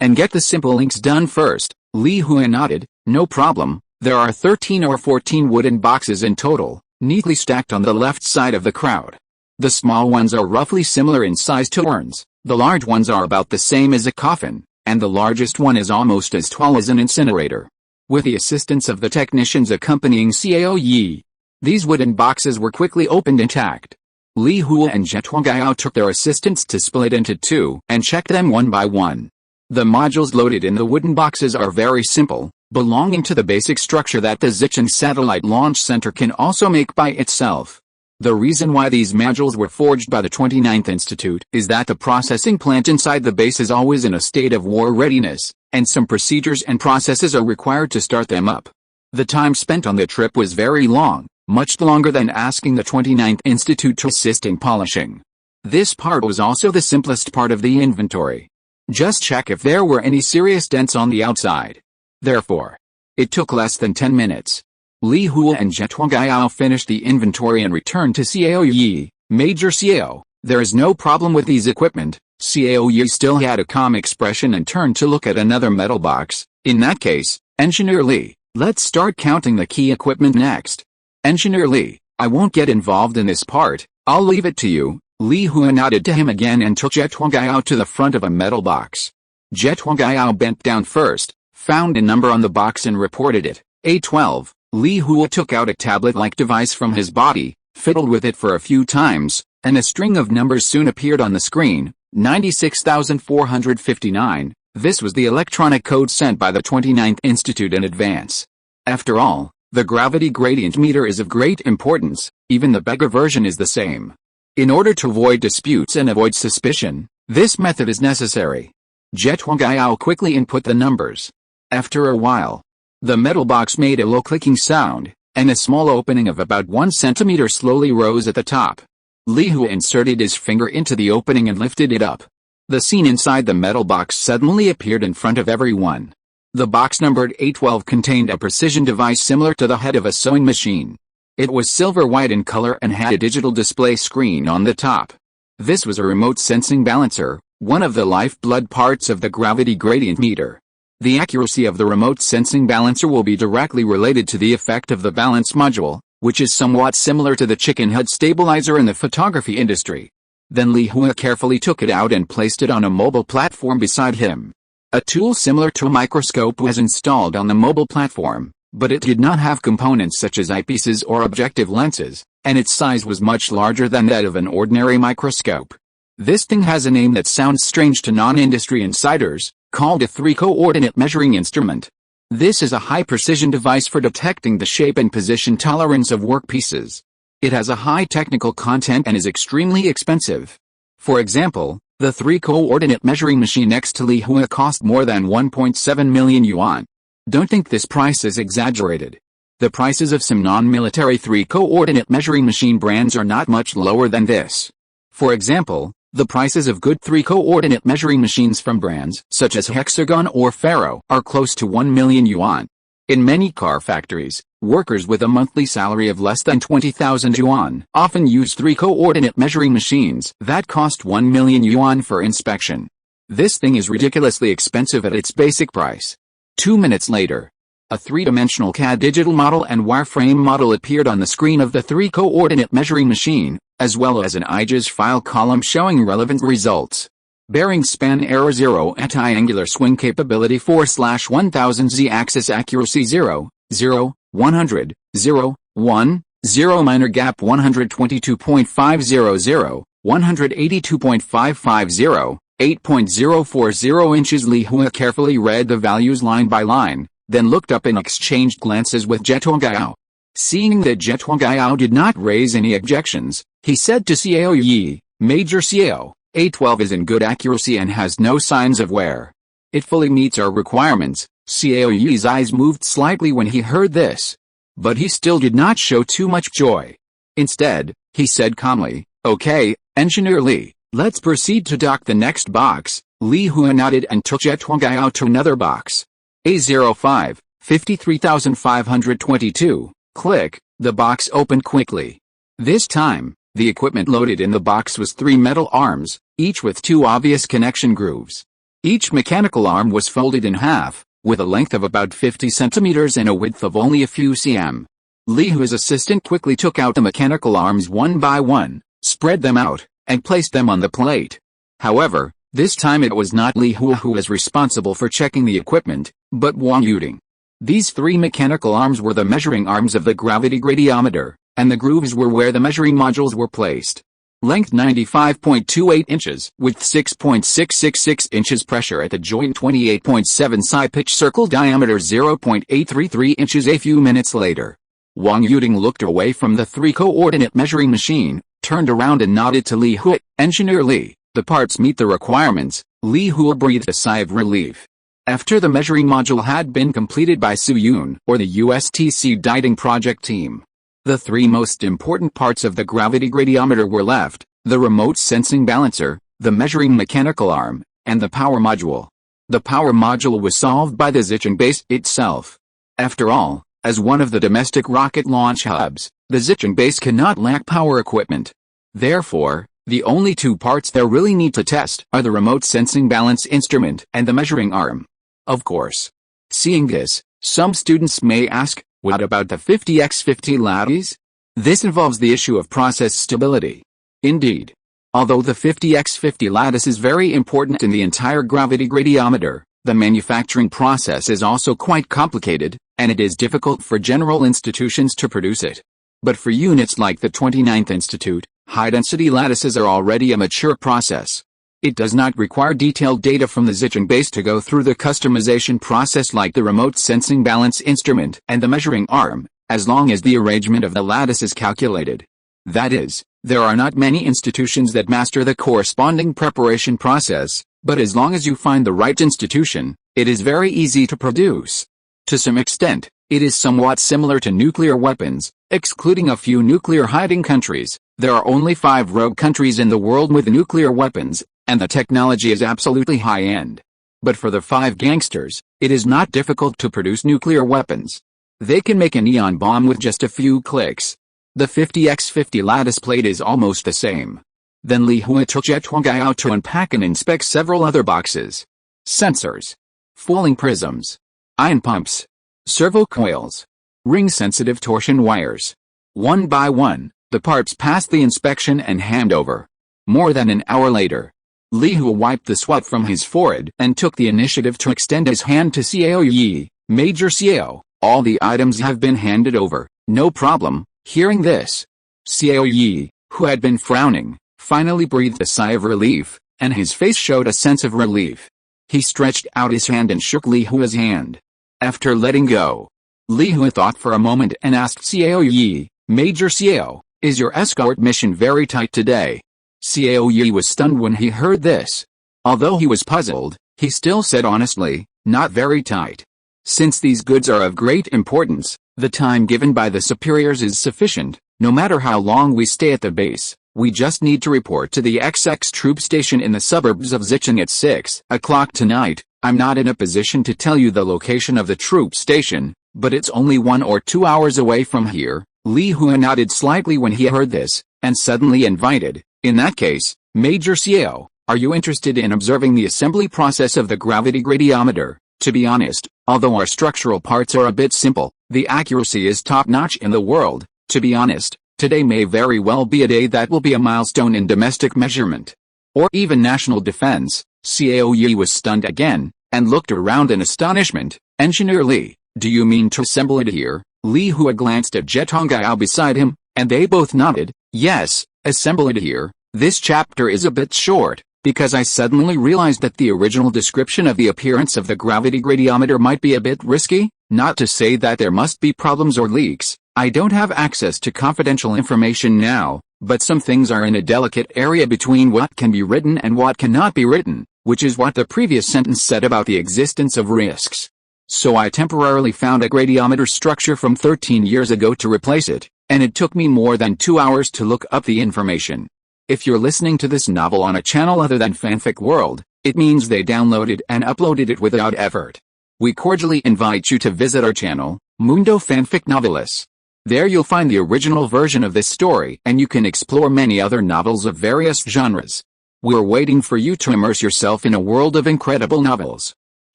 and get the simple links done first." Li Feiyu nodded, "No problem, there are 13 or 14 wooden boxes in total, neatly stacked on the left side of the crowd. The small ones are roughly similar in size to urns, the large ones are about the same as a coffin, and the largest one is almost as tall as an incinerator." With the assistance of the technicians accompanying Xiao Yi, these wooden boxes were quickly opened intact. Li Feiyu and Zhetongao took their assistants to split into 2 and checked them one by one. The modules loaded in the wooden boxes are very simple, belonging to the basic structure that the Xicheng Satellite Launch Center can also make by itself. The reason why these modules were forged by the 29th Institute is that the processing plant inside the base is always in a state of war readiness, and some procedures and processes are required to start them up. The time spent on the trip was very long, much longer than asking the 29th Institute to assist in polishing. This part was also the simplest part of the inventory. Just check if there were any serious dents on the outside. Therefore, it took less than 10 minutes. Li Feiyu and Zhetongao finished the inventory and returned to Xiao Yi. "Major Xiao, there is no problem with these equipment." Xiao Yi still had a calm expression and turned to look at another metal box. "In that case, Engineer Li, let's start counting the key equipment next." "Engineer Li, I won't get involved in this part, I'll leave it to you." Li Feiyu nodded to him again and took Zhetongao to the front of a metal box. Zhetongao bent down first, found a number on the box and reported it, A12. Li Feiyu took out a tablet-like device from his body, fiddled with it for a few times, and a string of numbers soon appeared on the screen, 96,459, This was the electronic code sent by the 29th Institute in advance. After all, the gravity gradient meter is of great importance, even the beggar version is the same. In order to avoid disputes and avoid suspicion, this method is necessary. Zhang quickly input the numbers. After a while, the metal box made a low clicking sound, and a small opening of about 1 centimeter slowly rose at the top. Li Hu inserted his finger into the opening and lifted it up. The scene inside the metal box suddenly appeared in front of everyone. The box numbered A12 contained a precision device similar to the head of a sewing machine. It was silver-white in color and had a digital display screen on the top. This was a remote sensing balancer, one of the lifeblood parts of the gravity gradient meter. The accuracy of the remote sensing balancer will be directly related to the effect of the balance module, which is somewhat similar to the chicken head stabilizer in the photography industry. Then Li Hu carefully took it out and placed it on a mobile platform beside him. A tool similar to a microscope was installed on the mobile platform, but it did not have components such as eyepieces or objective lenses, and its size was much larger than that of an ordinary microscope. This thing has a name that sounds strange to non-industry insiders, called a 3-coordinate measuring instrument. This is a high-precision device for detecting the shape and position tolerance of workpieces. It has a high technical content and is extremely expensive. For example, the 3-coordinate measuring machine next to Li Hu cost more than 1.7 million yuan. Don't think this price is exaggerated. The prices of some non-military 3-coordinate measuring machine brands are not much lower than this. For example, the prices of good 3-coordinate measuring machines from brands such as Hexagon or Faro are close to 1 million yuan. In many car factories, workers with a monthly salary of less than 20,000 yuan often use 3-coordinate measuring machines that cost 1 million yuan for inspection. This thing is ridiculously expensive at its basic price. 2 minutes later, a 3-dimensional CAD digital model and wireframe model appeared on the screen of the 3-coordinate measuring machine, as well as an IGES file column showing relevant results. Bearing span error 0 at angular swing capability 4/1000 z-axis accuracy 0, 0, 100, 0, 1, 0 minor gap 122.500, 182.550, 8.040 inches. Li Hu carefully read the values line by line, then looked up and exchanged glances with Zhang. Seeing that Zhang did not raise any objections, he said to Xiao Yi, Major Xiao, A12 is in good accuracy and has no signs of wear. It fully meets our requirements. Xiao Yi's eyes moved slightly when he heard this. But he still did not show too much joy. Instead, he said calmly, Okay, Engineer Li, let's proceed to dock the next box. Li Hu nodded and took Zhang to another box. A05, 53,522. Click, the box opened quickly. This time, the equipment loaded in the box was 3 metal arms, each with 2 obvious connection grooves. Each mechanical arm was folded in half, with a length of about 50 centimeters and a width of only a few cm. Li Hu's assistant quickly took out the mechanical arms one by one, spread them out, and placed them on the plate. However, this time it was not Li Hu who was responsible for checking the equipment, but Wang Yuding. These 3 mechanical arms were the measuring arms of the gravity gradiometer, and the grooves were where the measuring modules were placed. Length 95.28 inches, width 6.666 inches, pressure at the joint 28.7 psi, pitch circle diameter 0.833 inches. A few minutes later, Wang Yuding looked away from the 3-coordinate measuring machine, turned around and nodded to Li Hu. Engineer Li, the parts meet the requirements. Li Hu breathed a sigh of relief. After the measuring module had been completed by Su Yun, or the USTC Dieting project team, the 3 most important parts of the gravity gradiometer were left: the remote sensing balancer, the measuring mechanical arm, and the power module. The power module was solved by the Zhang base itself. After all, as one of the domestic rocket launch hubs, the Zhang base cannot lack power equipment. Therefore, the only 2 parts they really need to test are the remote sensing balance instrument and the measuring arm. Of course. Seeing this, some students may ask, what about the 50x50 lattice? This involves the issue of process stability. Indeed. Although the 50x50 lattice is very important in the entire gravity gradiometer, the manufacturing process is also quite complicated, and it is difficult for general institutions to produce it. But for units like the 29th Institute, high-density lattices are already a mature process. It does not require detailed data from the Zhongjing base to go through the customization process like the remote sensing balance instrument and the measuring arm, as long as the arrangement of the lattice is calculated. That is, there are not many institutions that master the corresponding preparation process, but as long as you find the right institution, it is very easy to produce. To some extent, it is somewhat similar to nuclear weapons, excluding a few nuclear hiding countries. There are only 5 rogue countries in the world with nuclear weapons, and the technology is absolutely high-end. But for the 5 gangsters, it is not difficult to produce nuclear weapons. They can make a neon bomb with just a few clicks. The 50x50 lattice plate is almost the same. Then Li Feiyu took Zhang to unpack and inspect several other boxes. Sensors, Fouling prisms, ion pumps, servo coils, ring-sensitive torsion wires. One by one, the parts passed the inspection and handover. More than an hour later, Li Feiyu wiped the sweat from his forehead and took the initiative to extend his hand to Xiao Yi. Major Xiao, all the items have been handed over, no problem. Hearing this, Xiao Yi, who had been frowning, finally breathed a sigh of relief, and his face showed a sense of relief. He stretched out his hand and shook Li Fei유's hand. After letting go, Li Feiyu thought for a moment and asked Xiao Yi, Major Xiao, is your escort mission very tight today? Xiao Yi was stunned when he heard this. Although he was puzzled, he still said honestly, not very tight. Since these goods are of great importance, the time given by the superiors is sufficient. No matter how long we stay at the base, we just need to report to the XX troop station in the suburbs of Zhongjing at 6 o'clock tonight. I'm not in a position to tell you the location of the troop station, but it's only 1 or 2 hours away from here. Li Feiyu nodded slightly when he heard this, and suddenly invited, in that case, Major Xiao, are you interested in observing the assembly process of the gravity gradiometer? To be honest, although our structural parts are a bit simple, the accuracy is top-notch in the world. To be honest, today may very well be a day that will be a milestone in domestic measurement. Or even national defense. Xiao Yi was stunned again, and looked around in astonishment. Engineer Li, do you mean to assemble it here? Li Feiyu glanced at Zhongjing beside him, and they both nodded. Yes, assemble it here. This chapter is a bit short, because I suddenly realized that the original description of the appearance of the gravity gradiometer might be a bit risky. Not to say that there must be problems or leaks. I don't have access to confidential information now, but some things are in a delicate area between what can be written and what cannot be written, which is what the previous sentence said about the existence of risks. So I temporarily found a gradiometer structure from 13 years ago to replace it, and it took me more than 2 hours to look up the information. If you're listening to this novel on a channel other than Fanfic World, it means they downloaded and uploaded it without effort. We cordially invite you to visit our channel, Mundo Fanfic Novelis. There you'll find the original version of this story and you can explore many other novels of various genres. We're waiting for you to immerse yourself in a world of incredible novels.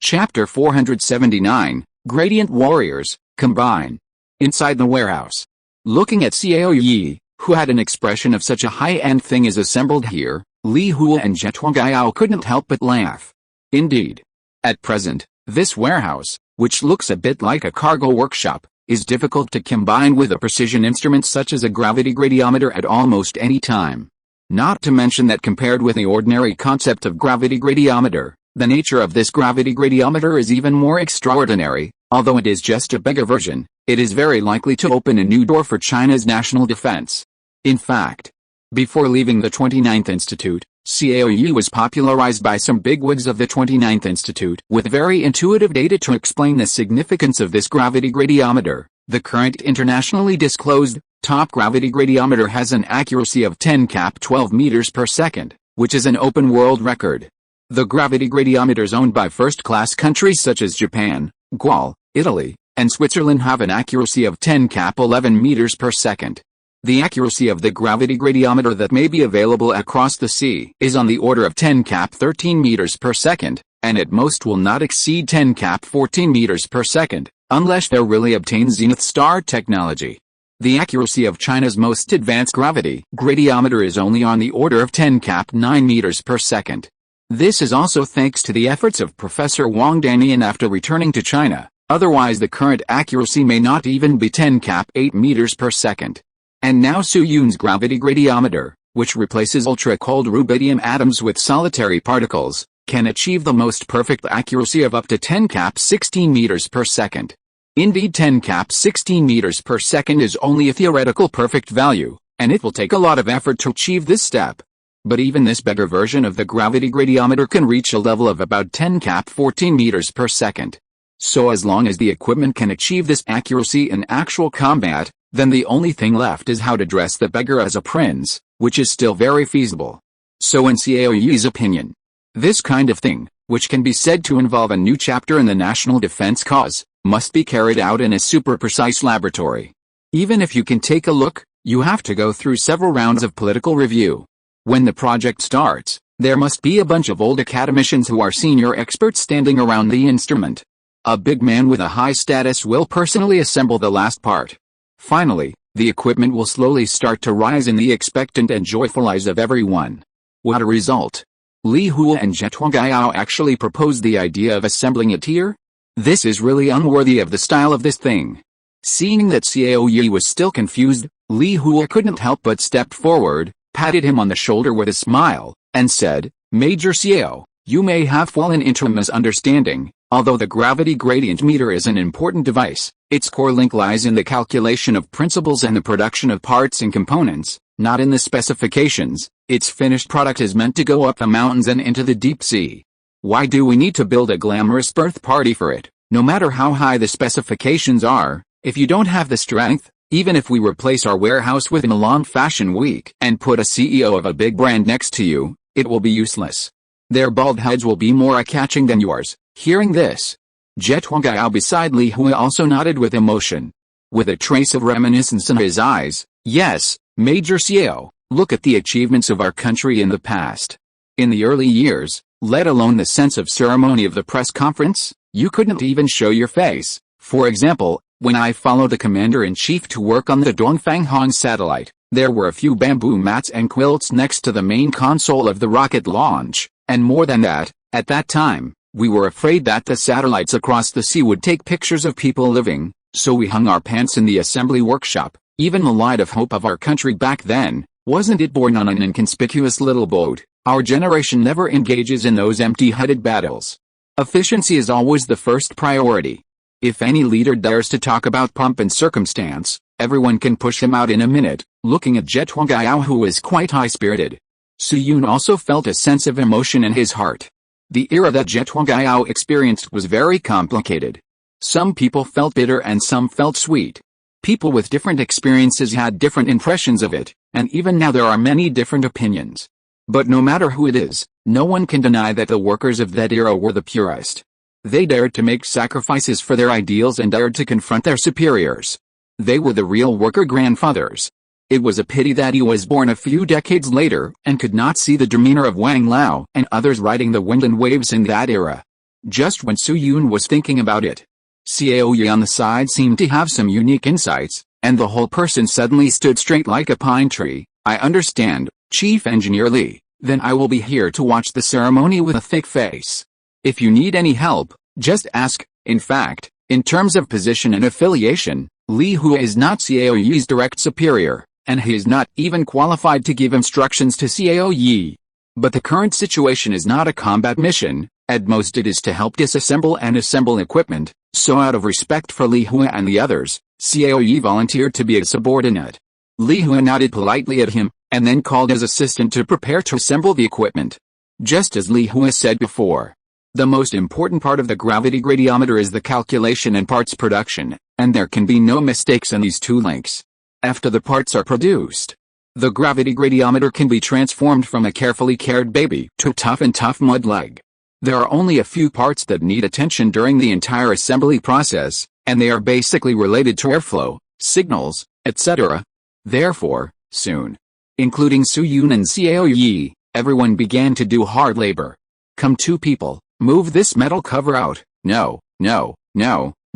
Chapter 479, Gradient Warriors, Combine. Inside the warehouse. Looking at Xiao Yi, who had an expression of such a high-end thing is assembled here, Li Feiyu and Zhongjing couldn't help but laugh. Indeed. At present, this warehouse, which looks a bit like a cargo workshop, is difficult to combine with a precision instrument such as a gravity gradiometer at almost any time. Not to mention that compared with the ordinary concept of gravity gradiometer, the nature of this gravity gradiometer is even more extraordinary. Although it is just a bigger version, it is very likely to open a new door for China's national defense. In fact, before leaving the 29th Institute, Xiao Yi was popularized by some bigwigs of the 29th Institute with very intuitive data to explain the significance of this gravity gradiometer. The current internationally disclosed top gravity gradiometer has an accuracy of 10^12 meters per second, which is an open world record. The gravity gradiometers owned by first-class countries such as Japan, Gual, Italy, and Switzerland have an accuracy of 10^11 meters per second. The accuracy of the gravity gradiometer that may be available across the sea is on the order of 10^13 meters per second, and at most will not exceed 10^14 meters per second, unless they really obtain zenith star technology. The accuracy of China's most advanced gravity gradiometer is only on the order of 10^9 meters per second. This is also thanks to the efforts of Professor Wang Danian after returning to China, otherwise the current accuracy may not even be 10^8 meters per second. And now Su Yun's gravity gradiometer, which replaces ultra-cold rubidium atoms with solitary particles, can achieve the most perfect accuracy of up to 10^16 meters per second. Indeed, 10^16 meters per second is only a theoretical perfect value, and it will take a lot of effort to achieve this step. But even this better version of the gravity gradiometer can reach a level of about 10^14 meters per second. So as long as the equipment can achieve this accuracy in actual combat, then the only thing left is how to dress the beggar as a prince, which is still very feasible. So in CAOY's opinion, this kind of thing, which can be said to involve a new chapter in the national defense cause, must be carried out in a super precise laboratory. Even if you can take a look, you have to go through several rounds of political review. When the project starts, there must be a bunch of old academicians who are senior experts standing around the instrument. A big man with a high status will personally assemble the last part. Finally, the equipment will slowly start to rise in the expectant and joyful eyes of everyone. What a result! Li Feiyu and Zhang Zhongjing actually proposed the idea of assembling it here? This is really unworthy of the style of this thing. Seeing that CAOY was still confused, Li Feiyu couldn't help but step forward, patted him on the shoulder with a smile, and said, "Major Cao, you may have fallen into a misunderstanding. Although the gravity gradient meter is an important device, its core link lies in the calculation of principles and the production of parts and components, not in the specifications. Its finished product is meant to go up the mountains and into the deep sea. Why do we need to build a glamorous birth party for it? No matter how high the specifications are, if you don't have the strength, even if we replace our warehouse with Milan Fashion Week and put a CEO of a big brand next to you, it will be useless. Their bald heads will be more eye-catching than yours." Hearing this, Zhang Zhongjing beside Li Feiyu also nodded with emotion. With a trace of reminiscence in his eyes, "Yes, Major Cao, look at the achievements of our country in the past. In the early years, let alone the sense of ceremony of the press conference, you couldn't even show your face. For example, when I followed the commander-in-chief to work on the Dongfang satellite, there were a few bamboo mats and quilts next to the main console of the rocket launch, and more than that, at that time, we were afraid that the satellites across the sea would take pictures of people living, so we hung our pants in the assembly workshop. Even the light of hope of our country back then, wasn't it born on an inconspicuous little boat? Our generation never engages in those empty-headed battles. Efficiency is always the first priority. If any leader dares to talk about pomp and circumstance, everyone can push him out in a minute." Looking at Zhang Zhongjing, who was quite high-spirited, Su Yun also felt a sense of emotion in his heart. The era that Zhang Zhongjing experienced was very complicated. Some people felt bitter and some felt sweet. People with different experiences had different impressions of it, and even now there are many different opinions. But no matter who it is, no one can deny that the workers of that era were the purest. They dared to make sacrifices for their ideals and dared to confront their superiors. They were the real worker grandfathers. It was a pity that he was born a few decades later and could not see the demeanor of Wang Lao and others riding the wind and waves in that era. Just when Su Yun was thinking about it, Caoyi on the side seemed to have some unique insights, and the whole person suddenly stood straight like a pine tree. "I understand, Chief Engineer Li. Then I will be here to watch the ceremony with a thick face. If you need any help, just ask." In fact, in terms of position and affiliation, Li Feiyu is not Caoyi's direct superior, and he is not even qualified to give instructions to Caoyi. But the current situation is not a combat mission, at most it is to help disassemble and assemble equipment, so out of respect for Li Feiyu and the others, Caoyi volunteered to be a subordinate. Li Feiyu nodded politely at him, and then called his assistant to prepare to assemble the equipment. Just as Li Feiyu said before, the most important part of the gravity gradiometer is the calculation and parts production, and there can be no mistakes in these two links. After the parts are produced, the gravity gradiometer can be transformed from a carefully cared baby to a tough mud leg. There are only a few parts that need attention during the entire assembly process, and they are basically related to airflow, signals, etc. Therefore, soon, including Su Yun and Caoyi, everyone began to do hard labor. "Come, two people, move this metal cover out." No,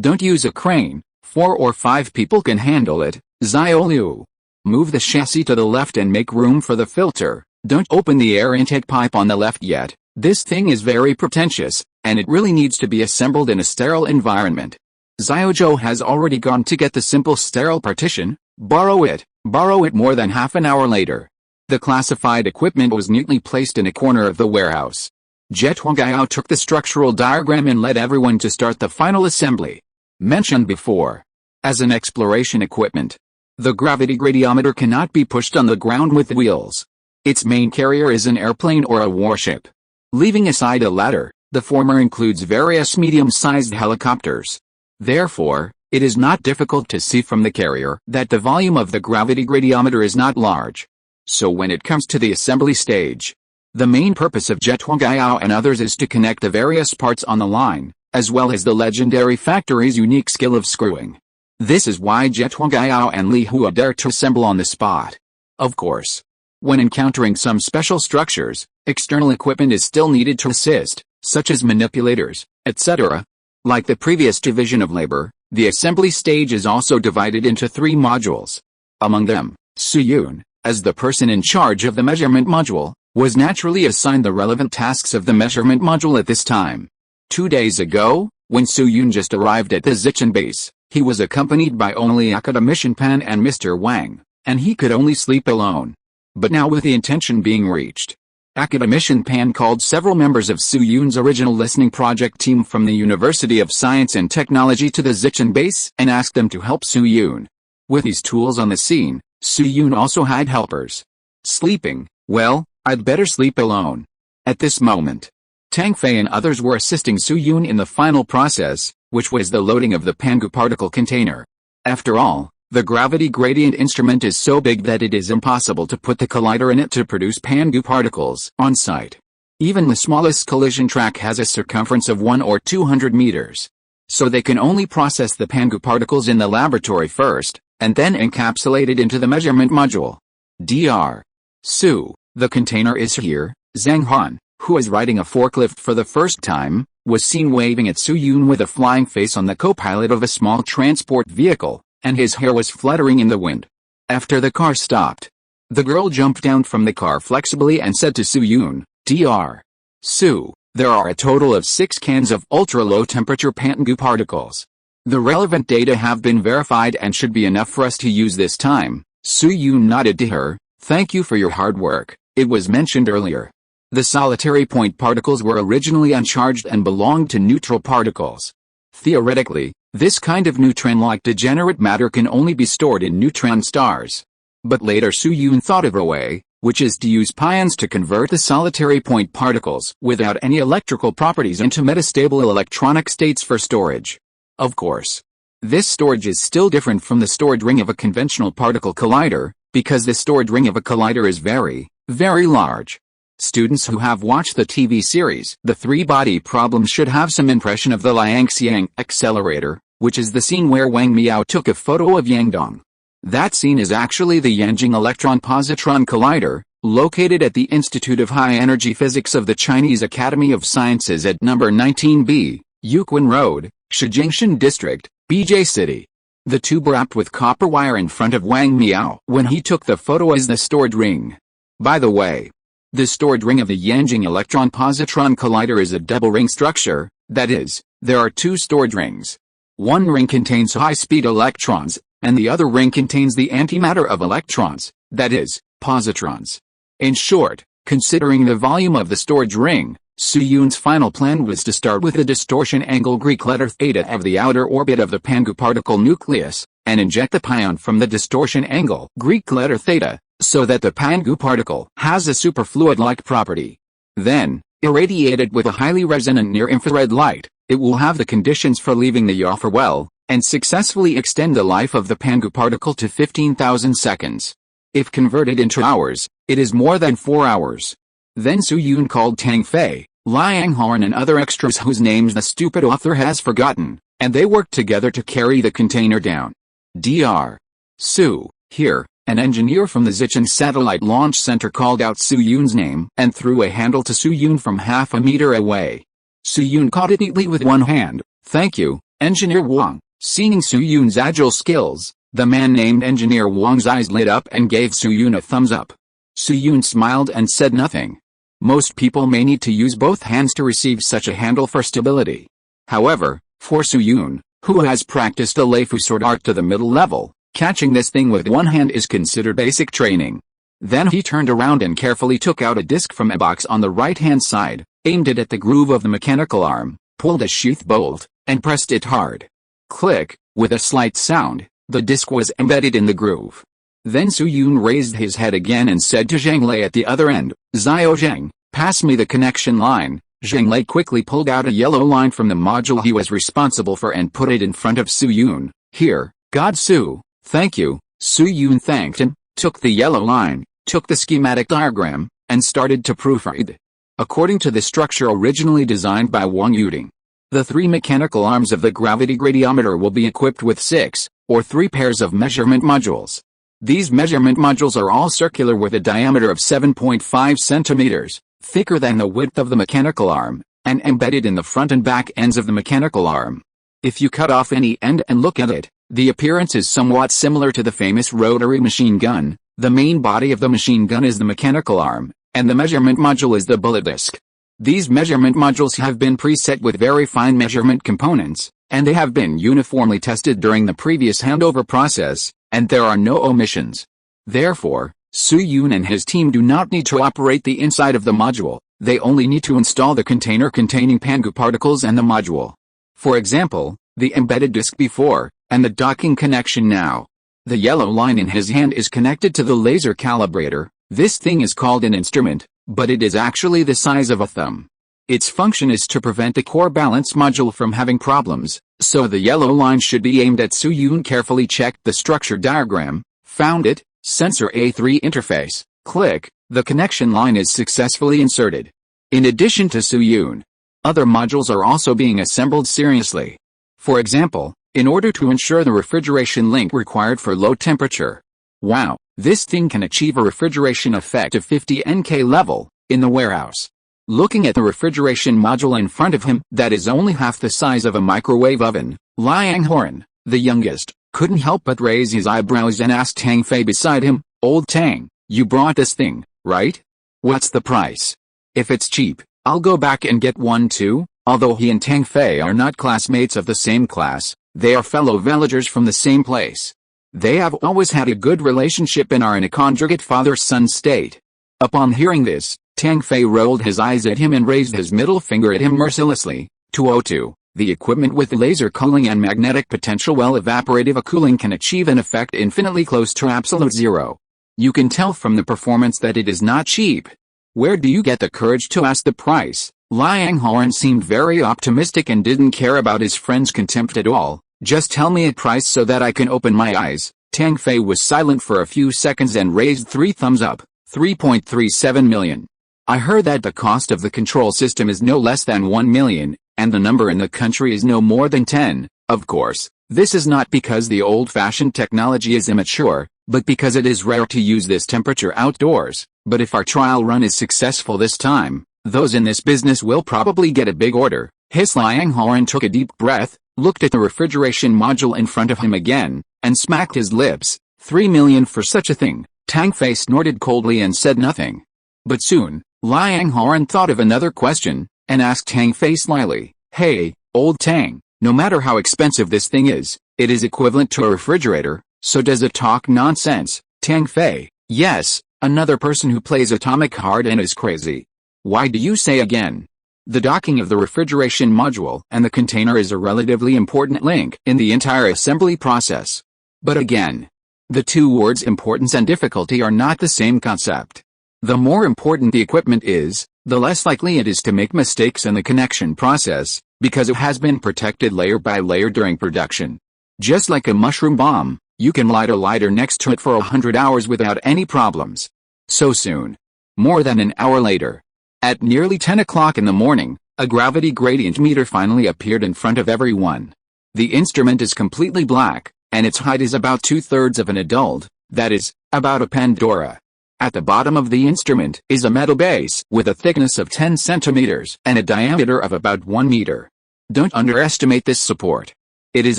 don't use a crane, 4 or 5 people can handle it." Xiaoliu. "Move the chassis to the left and make room for the filter. Don't open the air intake pipe on the left yet. This thing is very pretentious, and it really needs to be assembled in a sterile environment." Xiaozhou has already gone to get the simple sterile partition. Borrow it more than half an hour later. The classified equipment was neatly placed in a corner of the warehouse. Zhang took the structural diagram and led everyone to start the final assembly. Mentioned before. As an exploration equipment, the gravity gradiometer cannot be pushed on the ground with wheels. Its main carrier is an airplane or a warship. Leaving aside a ladder, the former includes various medium-sized helicopters. Therefore, it is not difficult to see from the carrier that the volume of the gravity gradiometer is not large. So when it comes to the assembly stage, the main purpose of Zhang and others is to connect the various parts on the line, as well as the legendary factory's unique skill of screwing. This is why Zhang and Li Feiyu dare to assemble on the spot. Of course, when encountering some special structures, external equipment is still needed to assist, such as manipulators, etc. Like the previous division of labor, the assembly stage is also divided into 3 modules. Among them, Suyun, as the person in charge of the measurement module, was naturally assigned the relevant tasks of the measurement module at this time. 2 days ago, when Suyun just arrived at the Zichen base, he was accompanied by only Academician Pan and Mr. Wang, and he could only sleep alone. But now with the intention being reached, Academician Pan called several members of Suyun's original listening project team from the University of Science and Technology to the Zichen base and asked them to help Suyun. With these tools on the scene, Suyun also had helpers. Sleeping, well, I'd better sleep alone. At this moment, Tang Fei and others were assisting Suyun in the final process, which was the loading of the Pangu particle container. After all, the gravity gradient instrument is so big that it is impossible to put the collider in it to produce Pangu particles on site. Even the smallest collision track has a circumference of 1 or 200 meters. So they can only process the Pangu particles in the laboratory first, and then encapsulate it into the measurement module. Dr. Su, the container is here. Zhang Han, who is riding a forklift for the first time, was seen waving at Suyun with a flying face on the co-pilot of a small transport vehicle, and his hair was fluttering in the wind. After the car stopped, the girl jumped down from the car flexibly and said to Suyun, Dr. Su, there are a total of 6 cans of ultra-low temperature Pangu particles. The relevant data have been verified and should be enough for us to use this time. Suyun nodded to her. Thank you for your hard work. It was mentioned earlier. The solitary point particles were originally uncharged and belonged to neutral particles. Theoretically, this kind of neutron-like degenerate matter can only be stored in neutron stars. But later Suyun thought of a way, which is to use pions to convert the solitary point particles without any electrical properties into metastable electronic states for storage. Of course, this storage is still different from the stored ring of a conventional particle collider, because the stored ring of a collider is very, very large. Students who have watched the TV series The Three-Body Problem should have some impression of the Liangxiang accelerator, which is the scene where Wang Miao took a photo of Yangdong. That scene is actually the Yanjing Electron-Positron Collider, located at the Institute of High Energy Physics of the Chinese Academy of Sciences at number 19B, Yuquan Road, Shijingshan District, BJ City. The tube wrapped with copper wire in front of Wang Miao when he took the photo is the stored ring. By the way, the stored ring of the Yanjing Electron-Positron Collider is a double-ring structure, that is, there are 2 stored rings. One ring contains high-speed electrons, and the other ring contains the antimatter of electrons, that is, positrons. In short, considering the volume of the storage ring, Suyun's final plan was to start with the distortion angle Greek letter theta of the outer orbit of the Pangu particle nucleus, and inject the pion from the distortion angle Greek letter theta, so that the Pangu particle has a superfluid-like property. Then, irradiated with a highly resonant near-infrared light, it will have the conditions for leaving the Yoffer well, and successfully extend the life of the Pangu particle to 15,000 seconds. If converted into hours, it is more than 4 hours. Then Suyun called Tang Fei, Liang Horn and other extras whose names the stupid author has forgotten, and they worked together to carry the container down. Dr. Su, here. An engineer from the Zichen Satellite Launch Center called out Suyun's name and threw a handle to Suyun from half a meter away. Suyun caught it neatly with one hand. Thank you, Engineer Wang. Seeing Suyun's agile skills, the man named Engineer Wang's eyes lit up and gave Suyun a thumbs up. Suyun smiled and said nothing. Most people may need to use both hands to receive such a handle for stability. However, for Suyun, who has practiced a Li Feiyu sword art to the middle level, catching this thing with one hand is considered basic training. Then he turned around and carefully took out a disc from a box on the right-hand side, aimed it at the groove of the mechanical arm, pulled a sheath bolt, and pressed it hard. Click, with a slight sound, the disc was embedded in the groove. Then Su Yun raised his head again and said to Zhang Lei at the other end, "Xiao Zhang, pass me the connection line." Zhang Lei quickly pulled out a yellow line from the module he was responsible for and put it in front of Su Yun. "Here, God Su, thank you." Su Yun thanked him, took the yellow line, took the schematic diagram, and started to proofread. According to the structure originally designed by Wang Yuding, the 3 mechanical arms of the gravity gradiometer will be equipped with 6, or 3 pairs of measurement modules. These measurement modules are all circular with a diameter of 7.5 centimeters, thicker than the width of the mechanical arm, and embedded in the front and back ends of the mechanical arm. If you cut off any end and look at it, the appearance is somewhat similar to the famous rotary machine gun. The main body of the machine gun is the mechanical arm, and the measurement module is the bullet disc. These measurement modules have been preset with very fine measurement components, and they have been uniformly tested during the previous handover process, and there are no omissions. Therefore, Su Yun and his team do not need to operate the inside of the module, they only need to install the container containing Pangu particles and the module. For example, the embedded disc before, and the docking connection now. The yellow line in his hand is connected to the laser calibrator. This thing is called an instrument, but it is actually the size of a thumb. Its function is to prevent the core balance module from having problems, so the yellow line should be aimed at Su Yun. Carefully checked the structure diagram, found it, sensor A3 interface, click, the connection line is successfully inserted. In addition to Su Yun, other modules are also being assembled seriously. For example, in order to ensure the refrigeration link required for low temperature. Wow, this thing can achieve a refrigeration effect of 50 NK level, in the warehouse. Looking at the refrigeration module in front of him that is only half the size of a microwave oven, Liang Horan, the youngest, couldn't help but raise his eyebrows and asked Tang Fei beside him, "Old Tang, you brought this thing, right? What's the price? If it's cheap, I'll go back and get one too." Although he and Tang Fei are not classmates of the same class, they are fellow villagers from the same place. They have always had a good relationship and are in a conjugate father-son state. Upon hearing this, Tang Fei rolled his eyes at him and raised his middle finger at him mercilessly. 202. The equipment with laser cooling and magnetic potential well evaporative cooling can achieve an effect infinitely close to absolute zero. You can tell from the performance that it is not cheap. Where do you get the courage to ask the price? Liang Horan seemed very optimistic and didn't care about his friend's contempt at all. "Just tell me a price so that I can open my eyes." Tang Fei was silent for a few seconds and raised 3 thumbs up. 3.37 million. I heard that the cost of the control system is no less than 1 million, and the number in the country is no more than 10. Of course, this is not because the old-fashioned technology is immature, but because it is rare to use this temperature outdoors. But if our trial run is successful this time, those in this business will probably get a big order. His Liang Horan took a deep breath, looked at the refrigeration module in front of him again, and smacked his lips. 3 million for such a thing. Tang Fei snorted coldly and said nothing. But soon, Liang Horan thought of another question, and asked Tang Fei slyly, "Hey, old Tang, no matter how expensive this thing is, it is equivalent to a refrigerator, so does it talk nonsense?" Tang Fei: "Yes, another person who plays atomic hard and is crazy." "Why do you say again?" The docking of the refrigeration module and the container is a relatively important link in the entire assembly process. But again, the two words importance and difficulty are not the same concept. The more important the equipment is, the less likely it is to make mistakes in the connection process, because it has been protected layer by layer during production. Just like a mushroom bomb, you can light a lighter next to it for 100 hours without any problems. So soon. More than an hour later. At nearly 10 o'clock in the morning, a gravity gradient meter finally appeared in front of everyone. The instrument is completely black, and its height is about 2/3 of an adult, that is, about a Pandora. At the bottom of the instrument is a metal base with a thickness of 10 centimeters and a diameter of about 1 meter. Don't underestimate this support. It is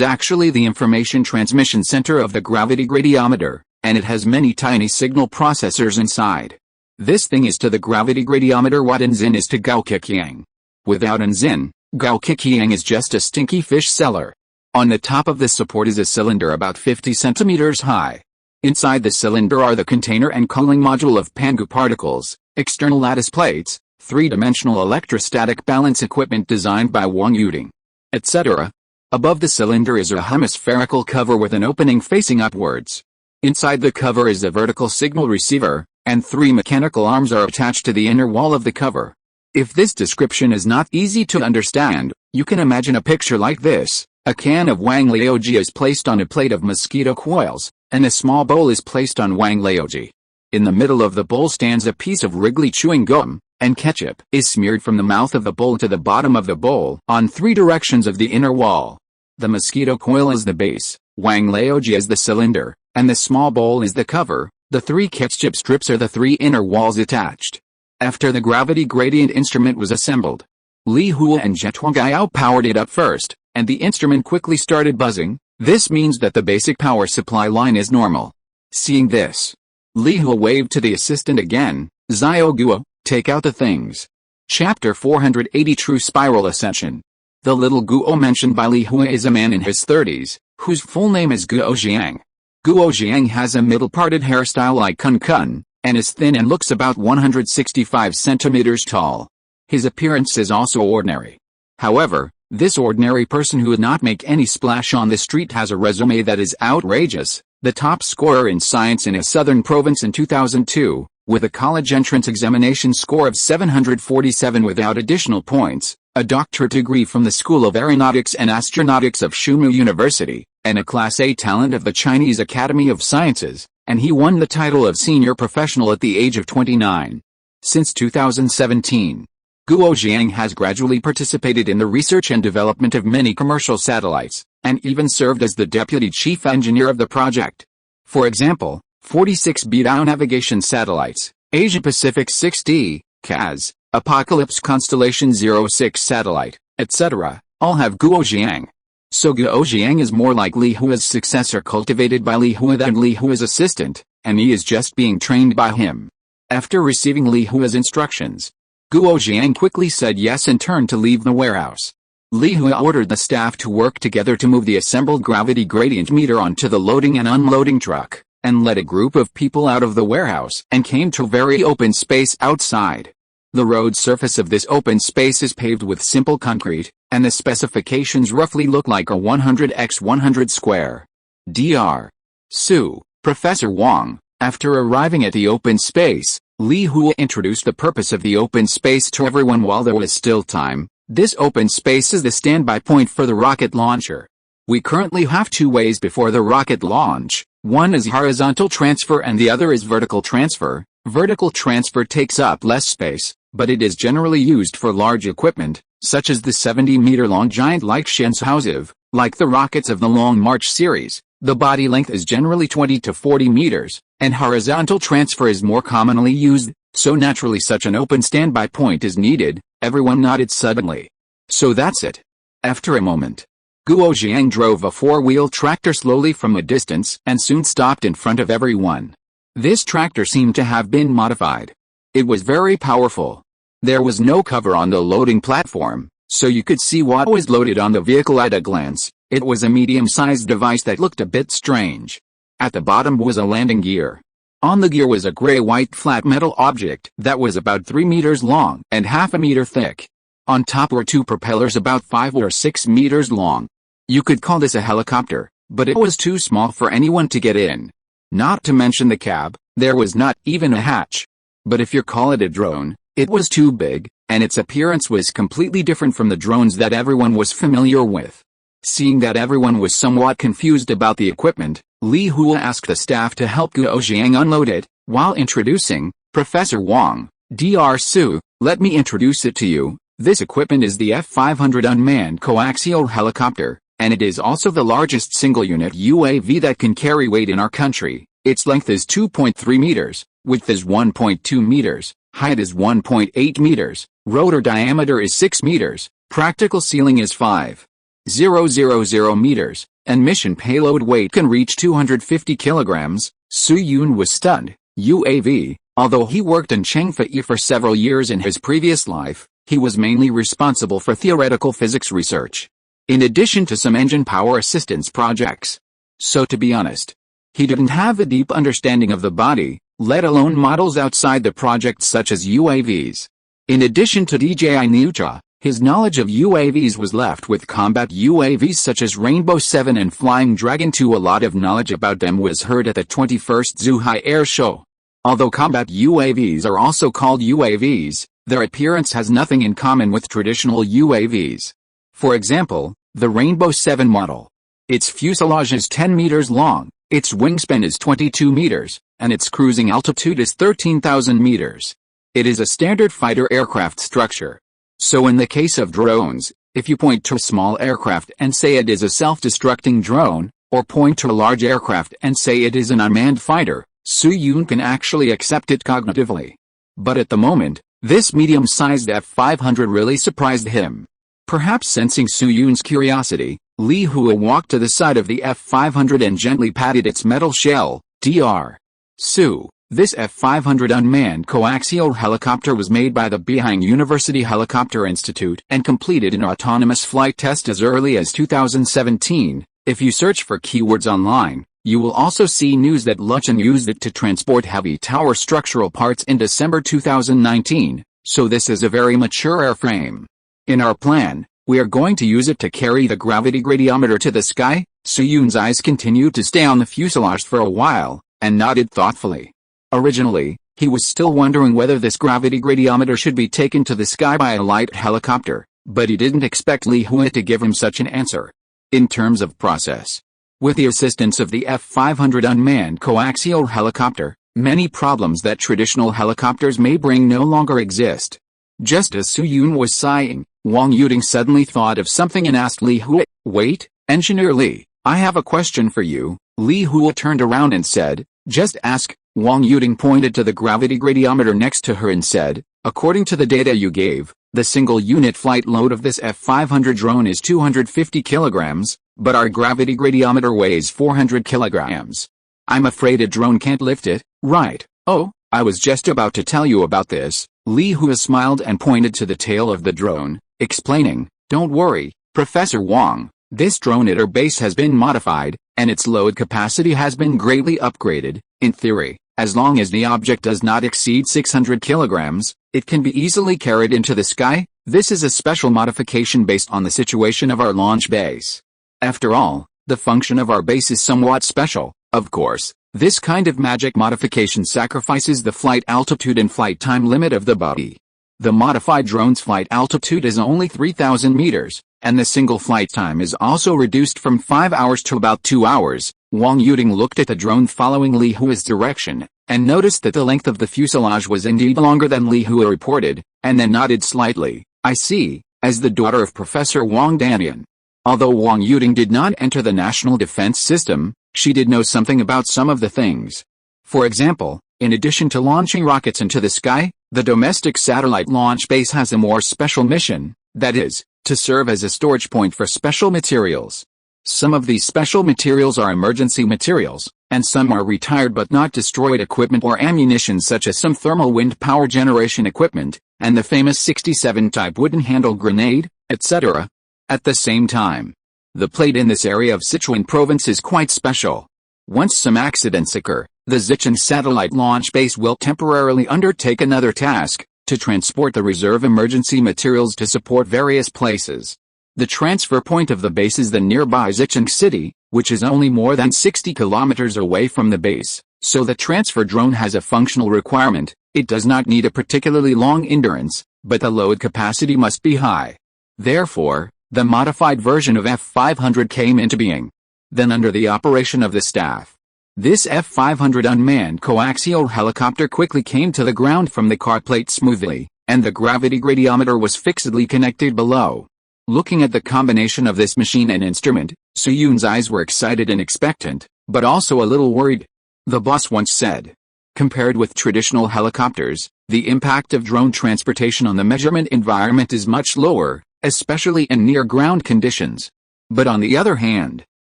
actually the information transmission center of the gravity gradiometer, and it has many tiny signal processors inside. This thing is to the gravity gradiometer what Enzin is to Gao Kikiang. Without Enzin, Gao Kikiang is just a stinky fish cellar. On the top of this support is a cylinder about 50 centimeters high. Inside the cylinder are the container and cooling module of Pangu particles, external lattice plates, three-dimensional electrostatic balance equipment designed by Wang Yuding, etc. Above the cylinder is a hemispherical cover with an opening facing upwards. Inside the cover is a vertical signal receiver, and three mechanical arms are attached to the inner wall of the cover. If this description is not easy to understand, you can imagine a picture like this. A can of Wang Laoji is placed on a plate of mosquito coils, and a small bowl is placed on Wang Laoji. In the middle of the bowl stands a piece of Wrigley chewing gum, and ketchup is smeared from the mouth of the bowl to the bottom of the bowl on three directions of the inner wall. The mosquito coil is the base, Wang Laoji is the cylinder, and the small bowl is the cover. The three ketchup strips are the three inner walls attached. After the gravity gradient instrument was assembled, Li Hua and Zhetongao powered it up first, and the instrument quickly started buzzing. This means that the basic power supply line is normal. Seeing this, Li Hua waved to the assistant again. Xiao Guo, take out the things. Chapter 480 True Spiral Ascension. The little Guo mentioned by Li Hua is a man in his 30s, whose full name is Guo Jiang. Guo Jiang has a middle-parted hairstyle like Kun Kun, and is thin and looks about 165 centimeters tall. His appearance is also ordinary. However, this ordinary person who would not make any splash on the street has a resume that is outrageous. The top scorer in science in a southern province in 2002, with a college entrance examination score of 747 without additional points, a doctorate degree from the School of Aeronautics and Astronautics of Shumu University, and a Class A talent of the Chinese Academy of Sciences, and he won the title of senior professional at the age of 29. Since 2017, Guo Jiang has gradually participated in the research and development of many commercial satellites, and even served as the deputy chief engineer of the project. For example, 46 Beidou navigation satellites, Asia-Pacific 6D, CAS, Apocalypse Constellation 06 satellite, etc., all have Guo Jiang. So Guo Jiang is more like Li Hua's successor cultivated by Li Hua than Li Hua's assistant, and he is just being trained by him. After receiving Li Hua's instructions, Guo Jiang quickly said yes and turned to leave the warehouse. Li Hua ordered the staff to work together to move the assembled gravity gradient meter onto the loading and unloading truck, and led a group of people out of the warehouse and came to a very open space outside. The road surface of this open space is paved with simple concrete, and the specifications roughly look like a 100x100 square. Dr. Su, Professor Wang. After arriving at the open space, Li Hua introduced the purpose of the open space to everyone while there was still time. This open space is the standby point for the rocket launcher. We currently have two ways before the rocket launch. One is horizontal transfer and the other is vertical transfer. Vertical transfer takes up less space, but it is generally used for large equipment, such as the 70-meter-long giant like Shenzhou. Like the rockets of the Long March series, the body length is generally 20 to 40 meters, and horizontal transfer is more commonly used, so naturally such an open standby point is needed. Everyone nodded suddenly. So that's it. After a moment, Guo Jiang drove a four-wheel tractor slowly from a distance and soon stopped in front of everyone. This tractor seemed to have been modified. It was very powerful. There was no cover on the loading platform, so you could see what was loaded on the vehicle at a glance. It was a medium-sized device that looked a bit strange. At the bottom was a landing gear. On the gear was a gray-white flat metal object that was about 3 meters long and half a meter thick. On top were two propellers about 5 or 6 meters long. You could call this a helicopter, but it was too small for anyone to get in. Not to mention the cab, there was not even a hatch. But if you call it a drone, it was too big, and its appearance was completely different from the drones that everyone was familiar with. Seeing that everyone was somewhat confused about the equipment, Li Hua asked the staff to help Guo Jiang unload it, while introducing Professor Wang. Dr. Su, let me introduce it to you. This equipment is the F-500 unmanned coaxial helicopter, and it is also the largest single-unit UAV that can carry weight in our country. Its length is 2.3 meters, width is 1.2 meters, height is 1.8 meters, rotor diameter is 6 meters, practical ceiling is 5,000 meters, and mission payload weight can reach 250 kilograms. Su Yun was stunned. UAV, although he worked in Chengfei for several years in his previous life, he was mainly responsible for theoretical physics research, in addition to some engine power assistance projects. So to be honest, He didn't have a deep understanding of the body, let alone models outside the project such as UAVs. In addition to DJI Nutra, his knowledge of UAVs was left with combat UAVs such as Rainbow 7 and Flying Dragon 2. A lot of knowledge about them was heard at the 21st Zhuhai Air Show. Although combat UAVs are also called UAVs, their appearance has nothing in common with traditional UAVs. For example, the Rainbow 7 model. Its fuselage is 10 meters long, its wingspan is 22 meters, and its cruising altitude is 13,000 meters. It is a standard fighter aircraft structure. So in the case of drones, if you point to a small aircraft and say it is a self-destructing drone, or point to a large aircraft and say it is an unmanned fighter, Su-Yun can actually accept it cognitively. But at the moment, this medium-sized F-500 really surprised him. Perhaps sensing Su-Yun's curiosity, Li Hua walked to the side of the F-500 and gently patted its metal shell. Dr. Su, this F-500 unmanned coaxial helicopter was made by the Beihang University Helicopter Institute and completed an autonomous flight test as early as 2017. If you search for keywords online, you will also see news that Luchun used it to transport heavy tower structural parts in December 2019, so this is a very mature airframe. In our plan, we are going to use it to carry the gravity gradiometer to the sky. Su-Yun's eyes continued to stay on the fuselage for a while, and nodded thoughtfully. Originally, he was still wondering whether this gravity gradiometer should be taken to the sky by a light helicopter, but he didn't expect Li Hua to give him such an answer. In terms of process, with the assistance of the F-500 unmanned coaxial helicopter, many problems that traditional helicopters may bring no longer exist. Just as Su-Yun was sighing, Wang Yuding suddenly thought of something and asked Li Hua, "Wait, Engineer Li, I have a question for you." Li Hua turned around and said, "Just ask." Wang Yuding pointed to the gravity gradiometer next to her and said, "According to the data you gave, the single unit flight load of this F-500 drone is 250 kilograms, but our gravity gradiometer weighs 400 kilograms. I'm afraid a drone can't lift it, right?" "Oh, I was just about to tell you about this." Li Hua smiled and pointed to the tail of the drone, explaining, "Don't worry, Professor Wang, this drone at our base has been modified, and its load capacity has been greatly upgraded. In theory, as long as the object does not exceed 600 kilograms, it can be easily carried into the sky. This is a special modification based on the situation of our launch base. After all, the function of our base is somewhat special. Of course, this kind of magic modification sacrifices the flight altitude and flight time limit of the body. The modified drone's flight altitude is only 3,000 meters, and the single flight time is also reduced from 5 hours to about 2 hours. Wang Yuding looked at the drone following Li Hua's direction, and noticed that the length of the fuselage was indeed longer than Li Hua reported, and then nodded slightly. "I see," as the daughter of Professor Wang Danian. Although Wang Yuding did not enter the national defense system, she did know something about some of the things. For example, in addition to launching rockets into the sky, the domestic satellite launch base has a more special mission, that is, to serve as a storage point for special materials. Some of these special materials are emergency materials, and some are retired but not destroyed equipment or ammunition such as some thermal wind power generation equipment, and the famous 67 type wooden handle grenade, etc. At the same time, the plate in this area of Sichuan province is quite special. Once some accidents occur, the Zicheng satellite launch base will temporarily undertake another task, to transport the reserve emergency materials to support various places. The transfer point of the base is the nearby Zicheng city, which is only more than 60 kilometers away from the base, so the transfer drone has a functional requirement. It does not need a particularly long endurance, but the load capacity must be high. Therefore, the modified version of F-500 came into being. Then under the operation of the staff, this F-500 unmanned coaxial helicopter quickly came to the ground from the car plate smoothly, and the gravity gradiometer was fixedly connected below. Looking at the combination of this machine and instrument, Su-Yun's eyes were excited and expectant, but also a little worried. The boss once said, compared with traditional helicopters, the impact of drone transportation on the measurement environment is much lower, especially in near-ground conditions. But on the other hand,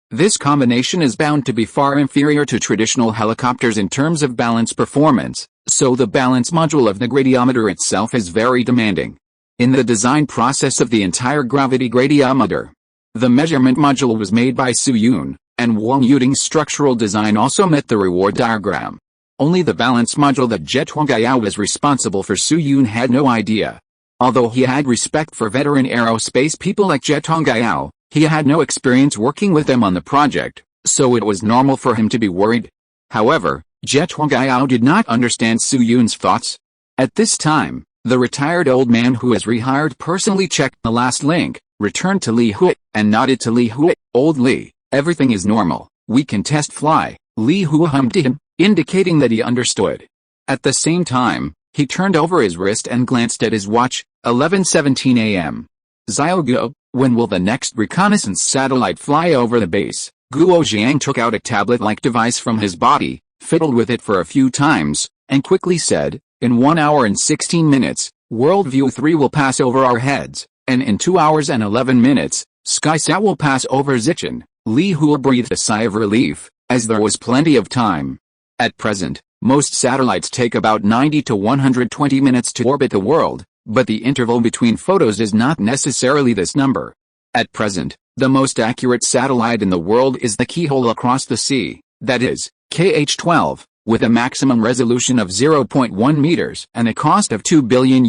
this combination is bound to be far inferior to traditional helicopters in terms of balance performance, so the balance module of the gradiometer itself is very demanding. In the design process of the entire gravity gradiometer, the measurement module was made by Su-Yun, and Wang Yuding's structural design also met the reward diagram. Only the balance module that Zhang was responsible for Su Yun had no idea. Although he had respect for veteran aerospace people like Zhang, he had no experience working with them on the project, so it was normal for him to be worried. However, Zhang did not understand Su Yun's thoughts. At this time, the retired old man who was rehired personally checked the last link, returned to Li Hui, and nodded to Li Hui. "Old Li, everything is normal, we can test fly." Li Hui hummed to him, indicating that he understood. At the same time, he turned over his wrist and glanced at his watch, 11:17 a.m. "Xiaoguo, when will the next reconnaissance satellite fly over the base?" Guo Jiang took out a tablet-like device from his body, fiddled with it for a few times, and quickly said, "In 1 hour and 16 minutes, Worldview 3 will pass over our heads, and in 2 hours and 11 minutes, SkySat will pass over Zichen." Li Hui breathed a sigh of relief, as there was plenty of time. At present, most satellites take about 90 to 120 minutes to orbit the world, but the interval between photos is not necessarily this number. At present, the most accurate satellite in the world is the Keyhole Across the Sea, that is, KH-12, with a maximum resolution of 0.1 meters and a cost of $2 billion.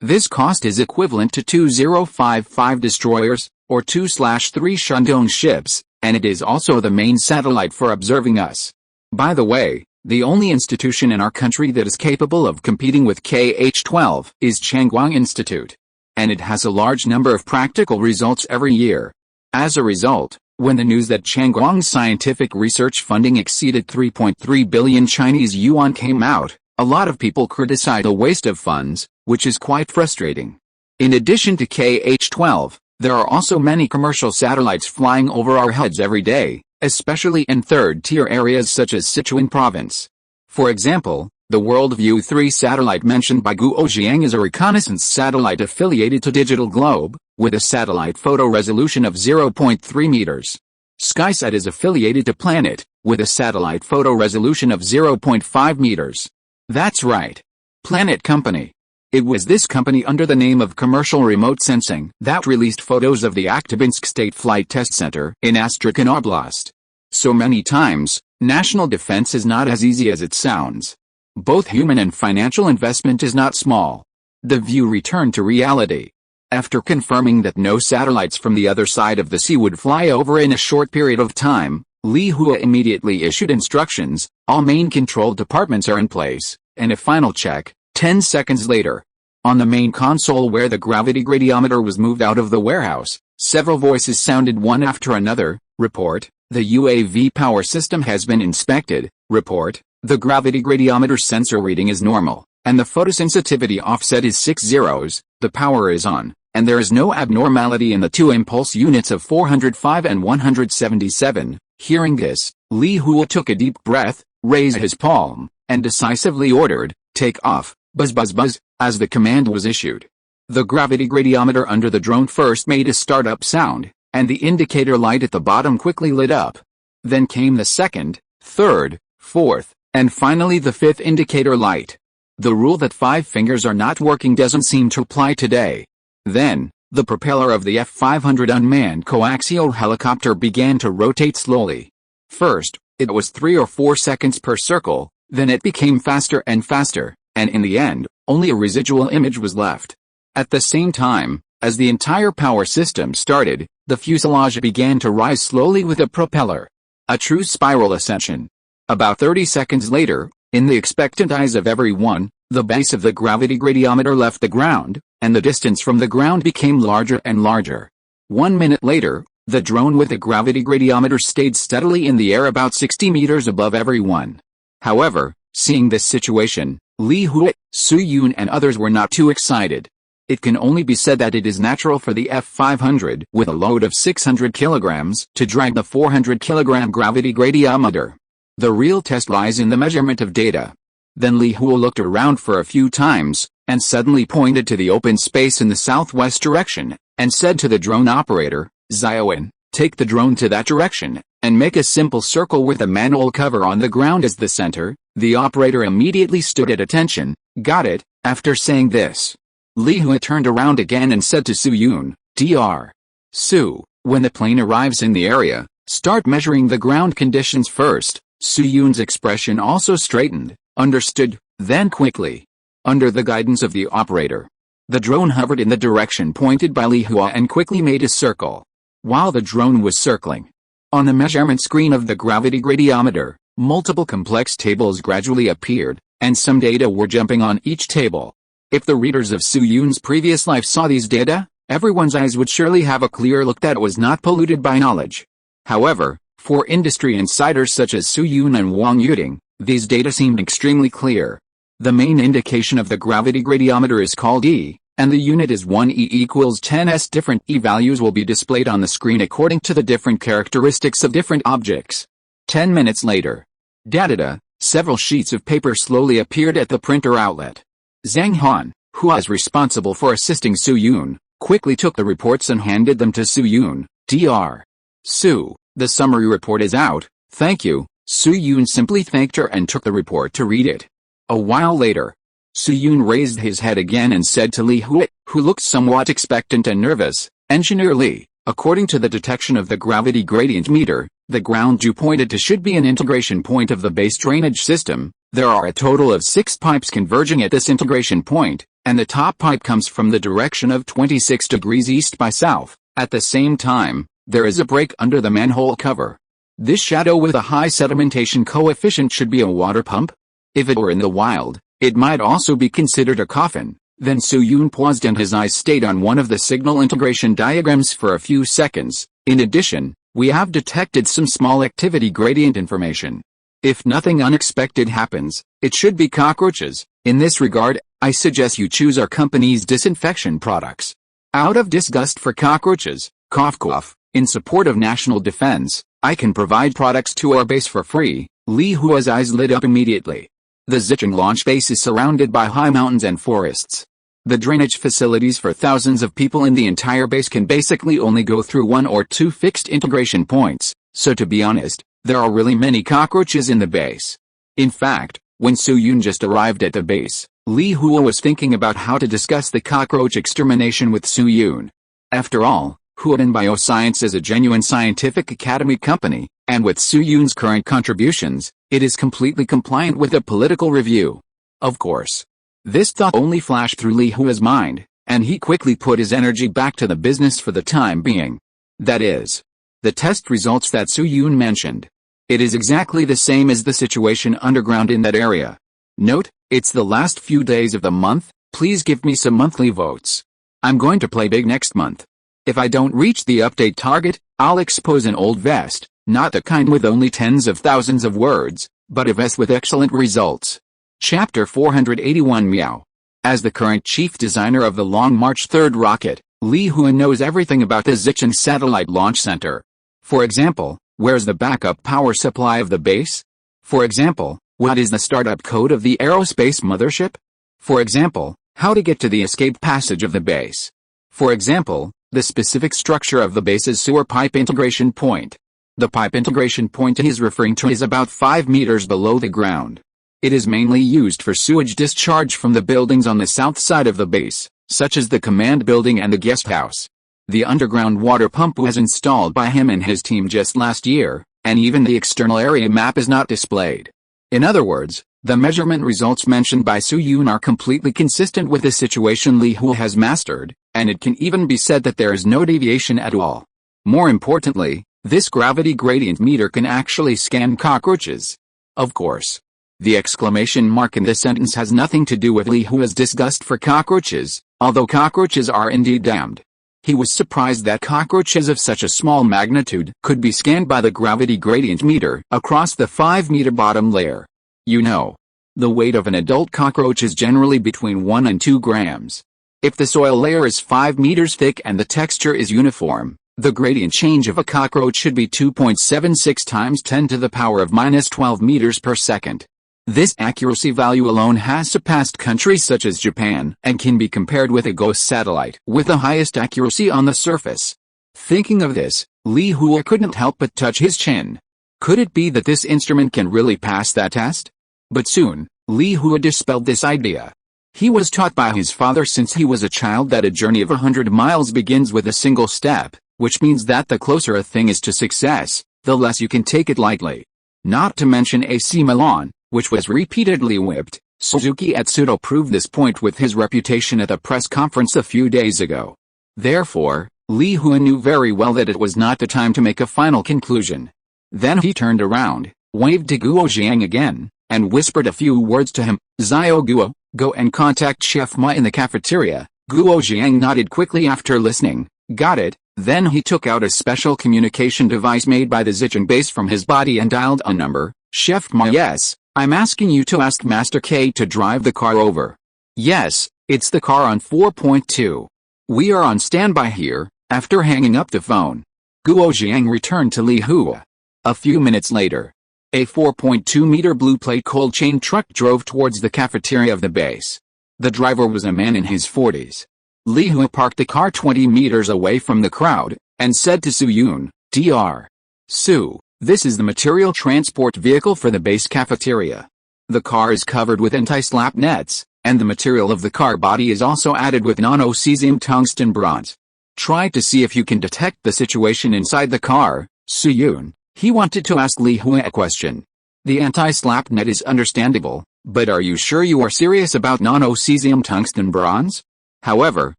This cost is equivalent to 2055 destroyers, or 2/3 Shandong ships, and it is also the main satellite for observing us. By the way, the only institution in our country that is capable of competing with KH-12 is Changguang Institute. And it has a large number of practical results every year. As a result, when the news that Changguang's scientific research funding exceeded 3.3 billion Chinese yuan came out, a lot of people criticized the waste of funds, which is quite frustrating. In addition to KH-12, there are also many commercial satellites flying over our heads every day, especially in third-tier areas such as Sichuan province. For example, the Worldview 3 satellite mentioned by Guo Jiang is a reconnaissance satellite affiliated to Digital Globe, with a satellite photo resolution of 0.3 meters. SkySat is affiliated to Planet, with a satellite photo resolution of 0.5 meters. That's right. Planet Company. It was this company under the name of Commercial Remote Sensing that released photos of the Akhtubinsk State Flight Test Center in Astrakhan Oblast. So many times, national defense is not as easy as it sounds. Both human and financial investment is not small. The view returned to reality. After confirming that no satellites from the other side of the sea would fly over in a short period of time, Li Hui immediately issued instructions, all main control departments are in place, and a final check, 10 seconds later. On the main console where the gravity gradiometer was moved out of the warehouse, several voices sounded one after another. Report, the UAV power system has been inspected. Report, the gravity gradiometer sensor reading is normal, and the photosensitivity offset is 6 zeros, the power is on, and there is no abnormality in the two impulse units of 405 and 177. Hearing this, Li Hui took a deep breath, raised his palm, and decisively ordered, "Take off." Buzz buzz buzz, as the command was issued. The gravity gradiometer under the drone first made a startup sound, and the indicator light at the bottom quickly lit up. Then came the second, third, fourth, and finally the fifth indicator light. The rule that 5 fingers are not working doesn't seem to apply today. Then, the propeller of the F-500 unmanned coaxial helicopter began to rotate slowly. First, it was 3 or 4 seconds per circle, then it became faster and faster, and in the end, only a residual image was left. At the same time, as the entire power system started, the fuselage began to rise slowly with the propeller. A true spiral ascension. About 30 seconds later, in the expectant eyes of everyone, the base of the gravity gradiometer left the ground, and the distance from the ground became larger and larger. 1 minute later, the drone with the gravity gradiometer stayed steadily in the air about 60 meters above everyone. However, seeing this situation, Li Hui, Su Yun and others were not too excited. It can only be said that it is natural for the F-500 with a load of 600 kilograms to drag the 400 kilogram gravity gradiometer. The real test lies in the measurement of data. Then Li Hui looked around for a few times, and suddenly pointed to the open space in the southwest direction, and said to the drone operator, "Xiaowen, take the drone to that direction, and make a simple circle with a manual cover on the ground as the center." The operator immediately stood at attention. "Got it." After saying this, Li Hui turned around again and said to Su Yun, "Dr. Su, when the plane arrives in the area, Start measuring the ground conditions first. Su-Yun's expression also straightened. Understood, then quickly. Under the guidance of the operator, the drone hovered in the direction pointed by Li Hua and quickly made a circle. While the drone was circling, on the measurement screen of the gravity gradiometer, multiple complex tables gradually appeared, and some data were jumping on each table. If the readers of Su-Yun's previous life saw these data, everyone's eyes would surely have a clear look that was not polluted by knowledge. However, for industry insiders such as Su-Yun and Wang Yuding, these data seemed extremely clear. The main indication of the gravity gradiometer is called E, and the unit is 1E equals 10s. Different E values will be displayed on the screen according to the different characteristics of different objects. 10 minutes later. Da-da-da, several sheets of paper slowly appeared at the printer outlet. Zhang Han, who was responsible for assisting Su-Yun, quickly took the reports and handed them to Su-Yun. Dr. Su, the summary report is out, thank you. Su-Yun simply thanked her and took the report to read it. A while later, Su-Yun raised his head again and said to Li Hua, who looked somewhat expectant and nervous, Engineer Li, according to the detection of the gravity gradient meter, the ground you pointed to should be an integration point of the base drainage system. There are a total of 6 pipes converging at this integration point, and the top pipe comes from the direction of 26 degrees east by south. At the same time, there is a break under the manhole cover. This shadow with a high sedimentation coefficient should be a water pump. If it were in the wild, it might also be considered a coffin. Then Su-Yun paused and his eyes stayed on one of the signal integration diagrams for a few seconds. In addition, we have detected some small activity gradient information. If nothing unexpected happens, it should be cockroaches. In this regard, I suggest you choose our company's disinfection products. Out of disgust for cockroaches, cough cough, in support of national defense, I can provide products to our base for free. Li Hua's eyes lit up immediately. The Zicheng launch base is surrounded by high mountains and forests. The drainage facilities for thousands of people in the entire base can basically only go through 1 or 2 fixed integration points, so to be honest, there are really many cockroaches in the base. In fact, when Su-Yun just arrived at the base, Li Hua was thinking about how to discuss the cockroach extermination with Su-Yun. After all, Huadong Bioscience is a genuine scientific academy company, and with Su-Yun's current contributions, it is completely compliant with a political review. Of course. This thought only flashed through Li Hua's mind, and he quickly put his energy back to the business for the time being. That is, the test results that Su-Yun mentioned. It is exactly the same as the situation underground in that area. Note, it's the last few days of the month, please give me some monthly votes. I'm going to play big next month. If I don't reach the update target, I'll expose an old vest, not the kind with only tens of thousands of words, but a vest with excellent results. Chapter 481 Meow. As the current chief designer of the Long March 3rd rocket, Li Hua knows everything about the Zicheng Satellite Launch Center. For example, where's the backup power supply of the base? For example, what is the startup code of the aerospace mothership? For example, how to get to the escape passage of the base. For example, the specific structure of the base's sewer pipe integration point. The pipe integration point he is referring to is about 5 meters below the ground. It is mainly used for sewage discharge from the buildings on the south side of the base, such as the command building and the guest house. The underground water pump was installed by him and his team just last year, and even the external area map is not displayed. In other words, the measurement results mentioned by Su-Yun are completely consistent with the situation Li Hua has mastered, and it can even be said that there is no deviation at all. More importantly, this gravity gradient meter can actually scan cockroaches. Of course. The exclamation mark in this sentence has nothing to do with Li Hua's disgust for cockroaches, although cockroaches are indeed damned. He was surprised that cockroaches of such a small magnitude could be scanned by the gravity gradient meter across the 5-meter bottom layer. You know, the weight of an adult cockroach is generally between 1 and 2 grams. If the soil layer is 5 meters thick and the texture is uniform, the gradient change of a cockroach should be 2.76 times 10 to the power of minus 12 meters per second. This accuracy value alone has surpassed countries such as Japan and can be compared with a ghost satellite with the highest accuracy on the surface. Thinking of this, Li Hua couldn't help but touch his chin. Could it be that this instrument can really pass that test? But soon, Li Hua dispelled this idea. He was taught by his father since he was a child that a journey of 100 miles begins with a single step, which means that the closer a thing is to success, the less you can take it lightly. Not to mention AC Milan, which was repeatedly whipped. Suzuki Atsuto proved this point with his reputation at a press conference a few days ago. Therefore, Li Feiyu knew very well that it was not the time to make a final conclusion. Then he turned around, waved to Guo Jiang again, and whispered a few words to him. "Zio Guo, go and contact Chef Ma in the cafeteria." Guo Jiang nodded quickly after listening. "Got it." Then he took out a special communication device made by the Zicheng base from his body and dialed a number. "Chef Ma, yes, I'm asking you to ask Master K to drive the car over." "Yes, it's the car on 4.2. We are on standby here." After hanging up the phone, Guo Jiang returned to Li Feiyu. A few minutes later, a 4.2-meter blue plate cold chain truck drove towards the cafeteria of the base. The driver was a man in his 40s. Li Feiyu parked the car 20 meters away from the crowd, and said to Su Yun, "Dr. Su, this is the material transport vehicle for the base cafeteria. The car is covered with anti-slap nets, and the material of the car body is also added with non-cesium tungsten bronze. Try to see if you can detect the situation inside the car." Su Yun, he wanted to ask Li Feiyu a question. "The anti-slap net is understandable, but are you sure you are serious about non-cesium tungsten bronze?" However,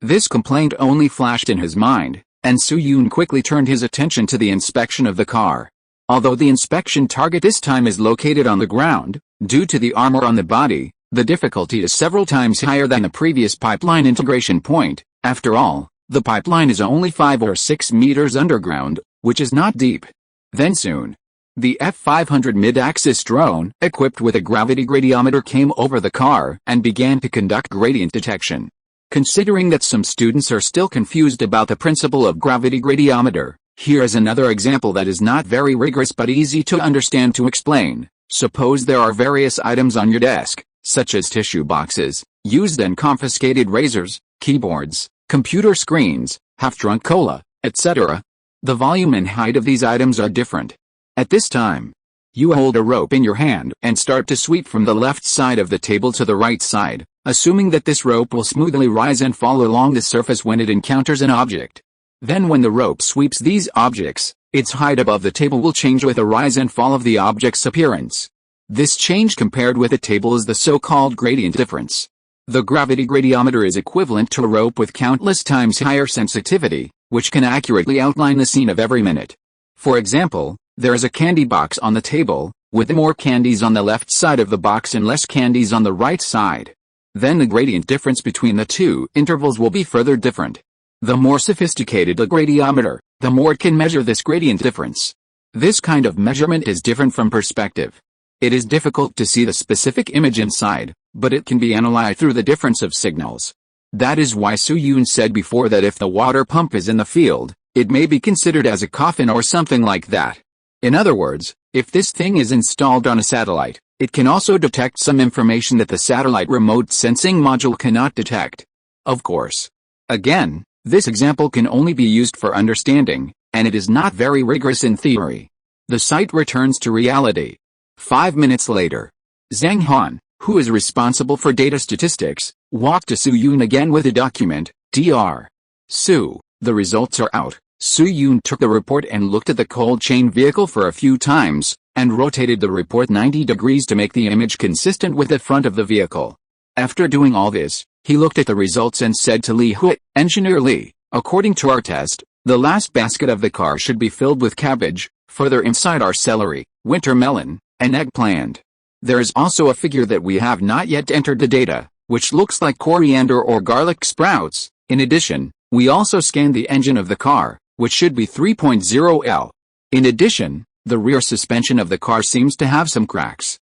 this complaint only flashed in his mind, and Su Yun quickly turned his attention to the inspection of the car. Although the inspection target this time is located on the ground, due to the armor on the body, the difficulty is several times higher than the previous pipeline integration point. After all, the pipeline is only 5 or 6 meters underground, which is not deep. Then soon, the F-500 mid-axis drone, equipped with a gravity gradiometer, came over the car and began to conduct gradient detection. Considering that some students are still confused about the principle of gravity gradiometer, here is another example that is not very rigorous but easy to understand to explain. Suppose there are various items on your desk, such as tissue boxes, used and confiscated razors, keyboards, computer screens, half-drunk cola, etc. The volume and height of these items are different. At this time, you hold a rope in your hand and start to sweep from the left side of the table to the right side, assuming that this rope will smoothly rise and fall along the surface when it encounters an object. Then when the rope sweeps these objects, its height above the table will change with the rise and fall of the object's appearance. This change compared with the table is the so-called gradient difference. The gravity gradiometer is equivalent to a rope with countless times higher sensitivity, which can accurately outline the scene of every minute. For example, there is a candy box on the table, with more candies on the left side of the box and less candies on the right side. Then the gradient difference between the two intervals will be further different. The more sophisticated the gradiometer, the more it can measure this gradient difference. This kind of measurement is different from perspective. It is difficult to see the specific image inside, but it can be analyzed through the difference of signals. That is why Su Yun said before that if the water pump is in the field, it may be considered as a coffin or something like that. In other words, if this thing is installed on a satellite, it can also detect some information that the satellite remote sensing module cannot detect. Of course. Again, this example can only be used for understanding, and it is not very rigorous in theory. The site returns to reality. 5 minutes later, Zhang Han, who is responsible for data statistics, walked to Su Yun again with a document. Dr. Su, the results are out. Su Yun took the report and looked at the cold chain vehicle for a few times, and rotated the report 90 degrees to make the image consistent with the front of the vehicle. After doing all this, he looked at the results and said to Li Feiyu, "Engineer Li, according to our test, the last basket of the car should be filled with cabbage, further inside are celery, winter melon, and eggplant. There is also a figure that we have not yet entered the data, which looks like coriander or garlic sprouts. In addition, we also scanned the engine of the car, which should be 3.0 L. In addition, the rear suspension of the car seems to have some cracks."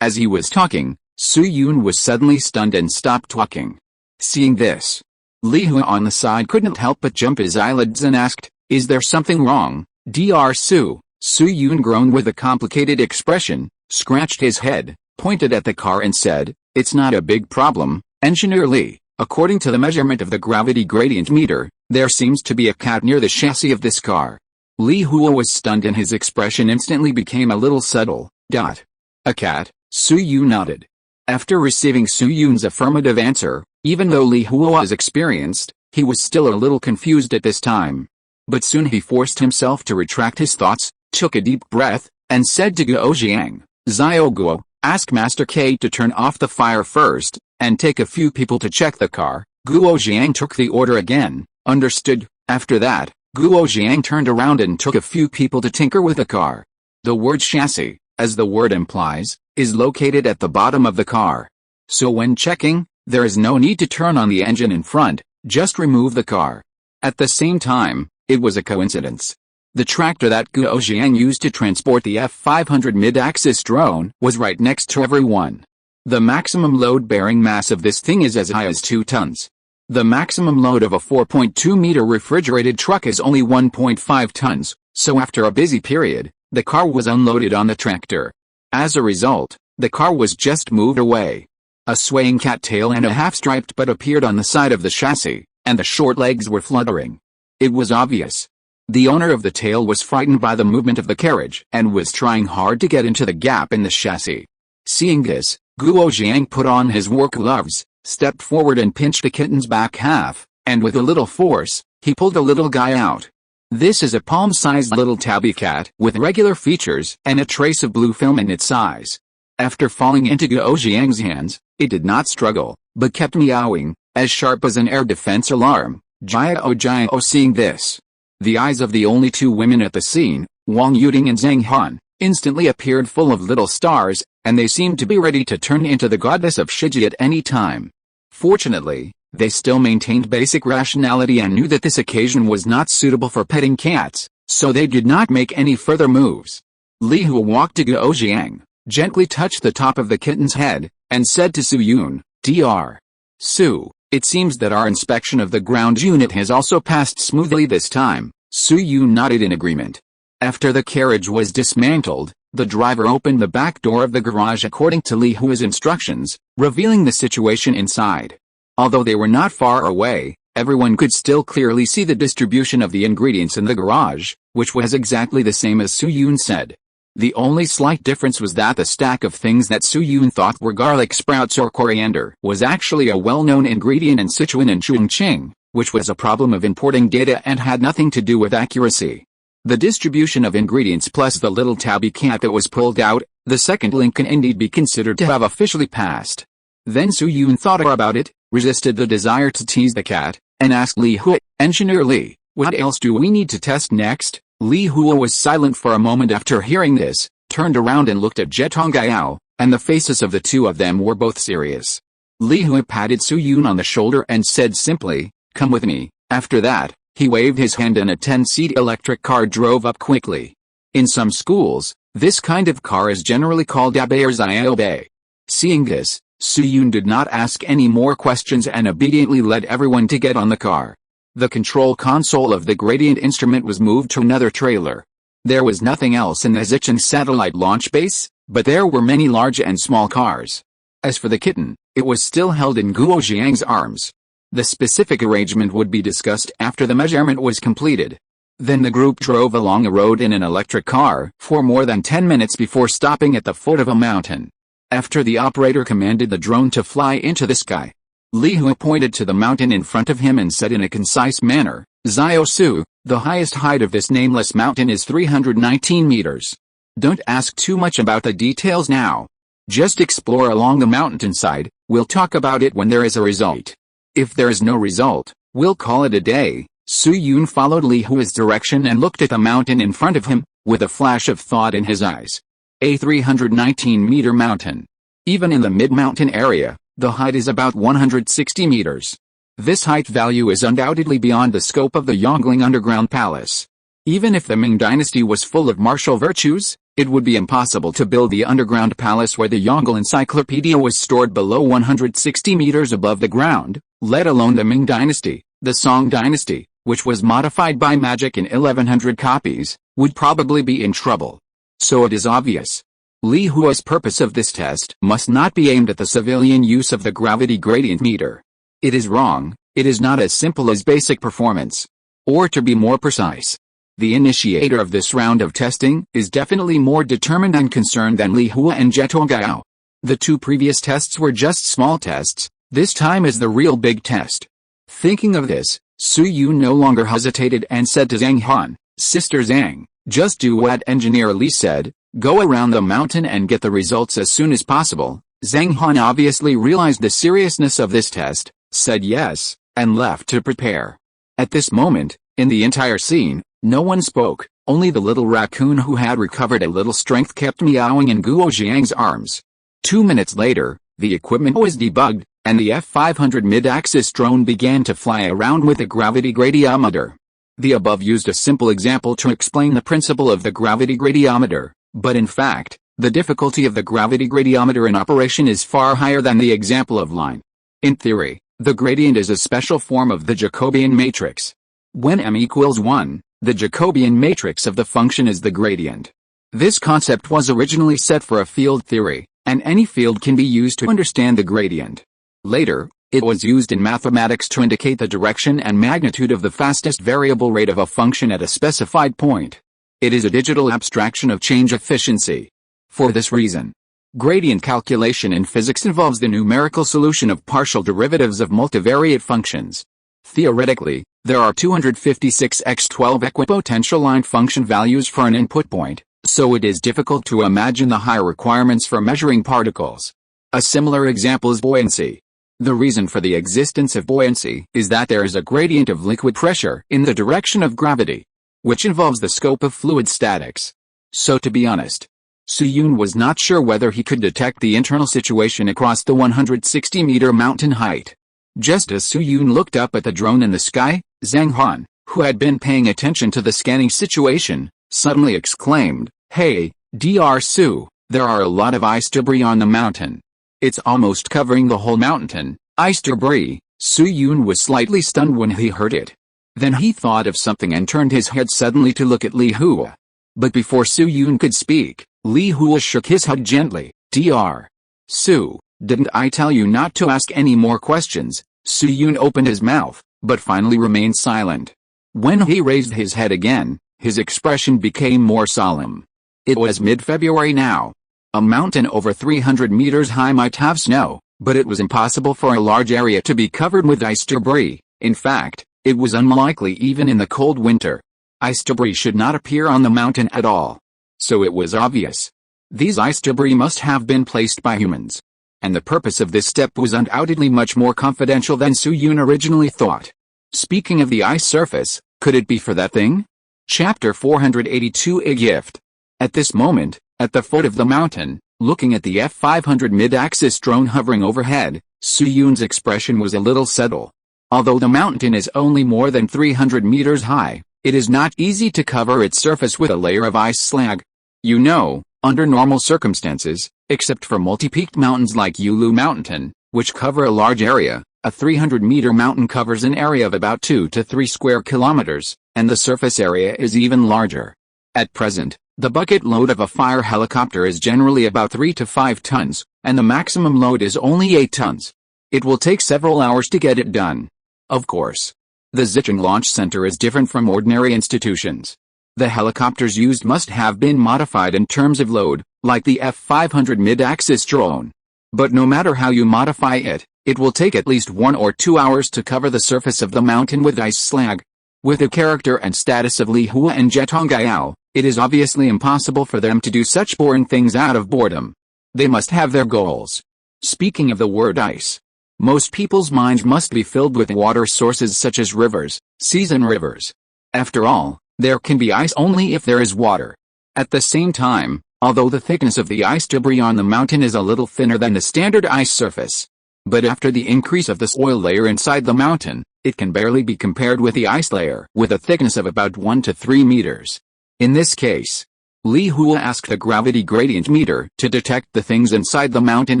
As he was talking, Su Yun was suddenly stunned and stopped talking. Seeing this, Li Feiyu on the side couldn't help but jump his eyelids and asked, "Is there something wrong, Dr. Su?" Su Yun groaned with a complicated expression, scratched his head, pointed at the car and said, "It's not a big problem, Engineer Li. According to the measurement of the gravity gradient meter, there seems to be a cat near the chassis of this car." Li Feiyu was stunned and his expression instantly became a little subtle. "A cat?" Su Yun nodded. After receiving Su Yun's affirmative answer, even though Li Feiyu was experienced, he was still a little confused at this time. But soon he forced himself to retract his thoughts. took a deep breath, and said to Guo Jiang, "Xiao Guo, ask Master K to turn off the fire first, and take a few people to check the car." Guo Jiang took the order again. "Understood." After that, Guo Jiang turned around and took a few people to tinker with the car. The word chassis, as the word implies, is located at the bottom of the car. So when checking, there is no need to turn on the engine in front, just remove the car. At the same time, it was a coincidence. The tractor that Guo Jiang used to transport the F-500 mid-axis drone was right next to everyone. The maximum load-bearing mass of this thing is as high as 2 tons. The maximum load of a 4.2-meter refrigerated truck is only 1.5 tons, so after a busy period, the car was unloaded on the tractor. As a result, the car was just moved away. A swaying cattail and a half-striped butt appeared on the side of the chassis, and the short legs were fluttering. It was obvious. The owner of the tail was frightened by the movement of the carriage and was trying hard to get into the gap in the chassis. Seeing this, Guo Jiang put on his work gloves, stepped forward and pinched the kitten's back half, and with a little force, he pulled the little guy out. This is a palm-sized little tabby cat with regular features and a trace of blue film in its eyes. After falling into Guo Jiang's hands, it did not struggle, but kept meowing, as sharp as an air defense alarm. Jiao seeing this. The eyes of the only 2 women at the scene, Wang Yuding and Zhang Han, instantly appeared full of little stars, and they seemed to be ready to turn into the goddess of Shiji at any time. Fortunately, they still maintained basic rationality and knew that this occasion was not suitable for petting cats, so they did not make any further moves. Li Hu walked to Guo Jiang, gently touched the top of the kitten's head, and said to Su Yun, "Dr. Su, it seems that our inspection of the ground unit has also passed smoothly this time." Su Yun nodded in agreement. After the carriage was dismantled, the driver opened the back door of the garage according to Li Hu's instructions, revealing the situation inside. Although they were not far away, everyone could still clearly see the distribution of the ingredients in the garage, which was exactly the same as Su Yun said. The only slight difference was that the stack of things that Su Yun thought were garlic sprouts or coriander was actually a well-known ingredient in Sichuan and Chongqing, which was a problem of importing data and had nothing to do with accuracy. The distribution of ingredients plus the little tabby cat that was pulled out, the second link can indeed be considered to have officially passed. Then Su Yun thought about it, resisted the desire to tease the cat, and asked Li Hu, "Engineer Li, what else do we need to test next?" Li Hu was silent for a moment after hearing this, turned around and looked at Zhetong Gao, and the faces of the 2 of them were both serious. Li Hu patted Su Yun on the shoulder and said simply, "Come with me." After that, he waved his hand and a 10-seat electric car drove up quickly. In some schools, this kind of car is generally called abe or xiaobe. Seeing this, Su Yun did not ask any more questions and obediently led everyone to get on the car. The control console of the gradient instrument was moved to another trailer. There was nothing else in the Xicheng satellite launch base, but there were many large and small cars. As for the kitten, it was still held in Guo Jiang's arms. The specific arrangement would be discussed after the measurement was completed. Then the group drove along a road in an electric car for more than 10 minutes before stopping at the foot of a mountain. After the operator commanded the drone to fly into the sky, Li Hu pointed to the mountain in front of him and said in a concise manner, "Xiao Su, the highest height of this nameless mountain is 319 meters. Don't ask too much about the details now. Just explore along the mountainside, we'll talk about it when there is a result. If there is no result, we'll call it a day." Su Yun followed Li Hu's direction and looked at the mountain in front of him, with a flash of thought in his eyes. A 319-meter mountain. Even in the mid-mountain area, the height is about 160 meters. This height value is undoubtedly beyond the scope of the Yongling underground palace. Even if the Ming dynasty was full of martial virtues, it would be impossible to build the underground palace where the Yongle encyclopedia was stored below 160 meters above the ground, let alone the Ming dynasty. The Song dynasty, which was modified by magic in 1100 copies, would probably be in trouble. So it is obvious. Li Hua's purpose of this test must not be aimed at the civilian use of the gravity gradient meter. It is wrong, it is not as simple as basic performance. Or to be more precise, the initiator of this round of testing is definitely more determined and concerned than Li Hua and Zhetong Gao. The 2 previous tests were just small tests, this time is the real big test. Thinking of this, Su Yun no longer hesitated and said to Zhang Han, "Sister Zhang, Just do what engineer Li said, go around the mountain and get the results as soon as possible. Zhang Han obviously realized the seriousness of this test, said yes, and left to prepare. At this moment, in the entire scene, no one spoke, only the little raccoon who had recovered a little strength kept meowing in Guo Jiang's arms. 2 minutes later, the equipment was debugged, and the F-500 mid-axis drone began to fly around with a gravity gradiometer. The above used a simple example to explain the principle of the gravity gradiometer, but in fact, the difficulty of the gravity gradiometer in operation is far higher than the example of line. In theory, the gradient is a special form of the Jacobian matrix. When m equals 1, the Jacobian matrix of the function is the gradient. This concept was originally set for a field theory, and any field can be used to understand the gradient. Later, it was used in mathematics to indicate the direction and magnitude of the fastest variable rate of a function at a specified point. It is a digital abstraction of change efficiency. For this reason, gradient calculation in physics involves the numerical solution of partial derivatives of multivariate functions. Theoretically, there are 256 x 12 equipotential line function values for an input point, so it is difficult to imagine the high requirements for measuring particles. A similar example is buoyancy. The reason for the existence of buoyancy is that there is a gradient of liquid pressure in the direction of gravity, which involves the scope of fluid statics. So to be honest, Su Yun was not sure whether he could detect the internal situation across the 160-meter mountain height. Just as Su Yun looked up at the drone in the sky, Zhang Han, who had been paying attention to the scanning situation, suddenly exclaimed, "Hey, Dr. Su, there are a lot of ice debris on the mountain. It's almost covering the whole mountain." Ice debris. Su Yun was slightly stunned when he heard it. Then he thought of something and turned his head suddenly to look at Li Hua. But before Su Yun could speak, Li Hua shook his head gently. "Dr. Su, didn't I tell you not to ask any more questions?" Su Yun opened his mouth, but finally remained silent. When he raised his head again, his expression became more solemn. It was mid-February now. A mountain over 300 meters high might have snow, but it was impossible for a large area to be covered with ice debris. In fact, it was unlikely even in the cold winter. Ice debris should not appear on the mountain at all. So it was obvious. These ice debris must have been placed by humans. And the purpose of this step was undoubtedly much more confidential than Su Yun originally thought. Speaking of the ice surface, could it be for that thing? Chapter 482 A Gift. At this moment, at the foot of the mountain, looking at the F-500 mid-axis drone hovering overhead, Su Yun's expression was a little subtle. Although the mountain is only more than 300 meters high, it is not easy to cover its surface with a layer of ice slag. You know, under normal circumstances, except for multi-peaked mountains like Yulu Mountain, which cover a large area, a 300-meter mountain covers an area of about 2 to 3 square kilometers, and the surface area is even larger. At present, the bucket load of a fire helicopter is generally about 3 to 5 tons, and the maximum load is only 8 tons. It will take several hours to get it done. Of course, the Zhejiang Launch Center is different from ordinary institutions. The helicopters used must have been modified in terms of load, like the F-500 mid-axis drone. But no matter how you modify it, it will take at least 1 or 2 hours to cover the surface of the mountain with ice slag. With the character and status of Li Hua and Zhetong Gayao, it is obviously impossible for them to do such boring things out of boredom. They must have their goals. Speaking of the word ice, most people's minds must be filled with water sources such as rivers, seas and rivers. After all, there can be ice only if there is water. At the same time, although the thickness of the ice debris on the mountain is a little thinner than the standard ice surface, but after the increase of the soil layer inside the mountain, it can barely be compared with the ice layer with a thickness of about 1 to 3 meters. In this case, Li Hua asked the gravity gradient meter to detect the things inside the mountain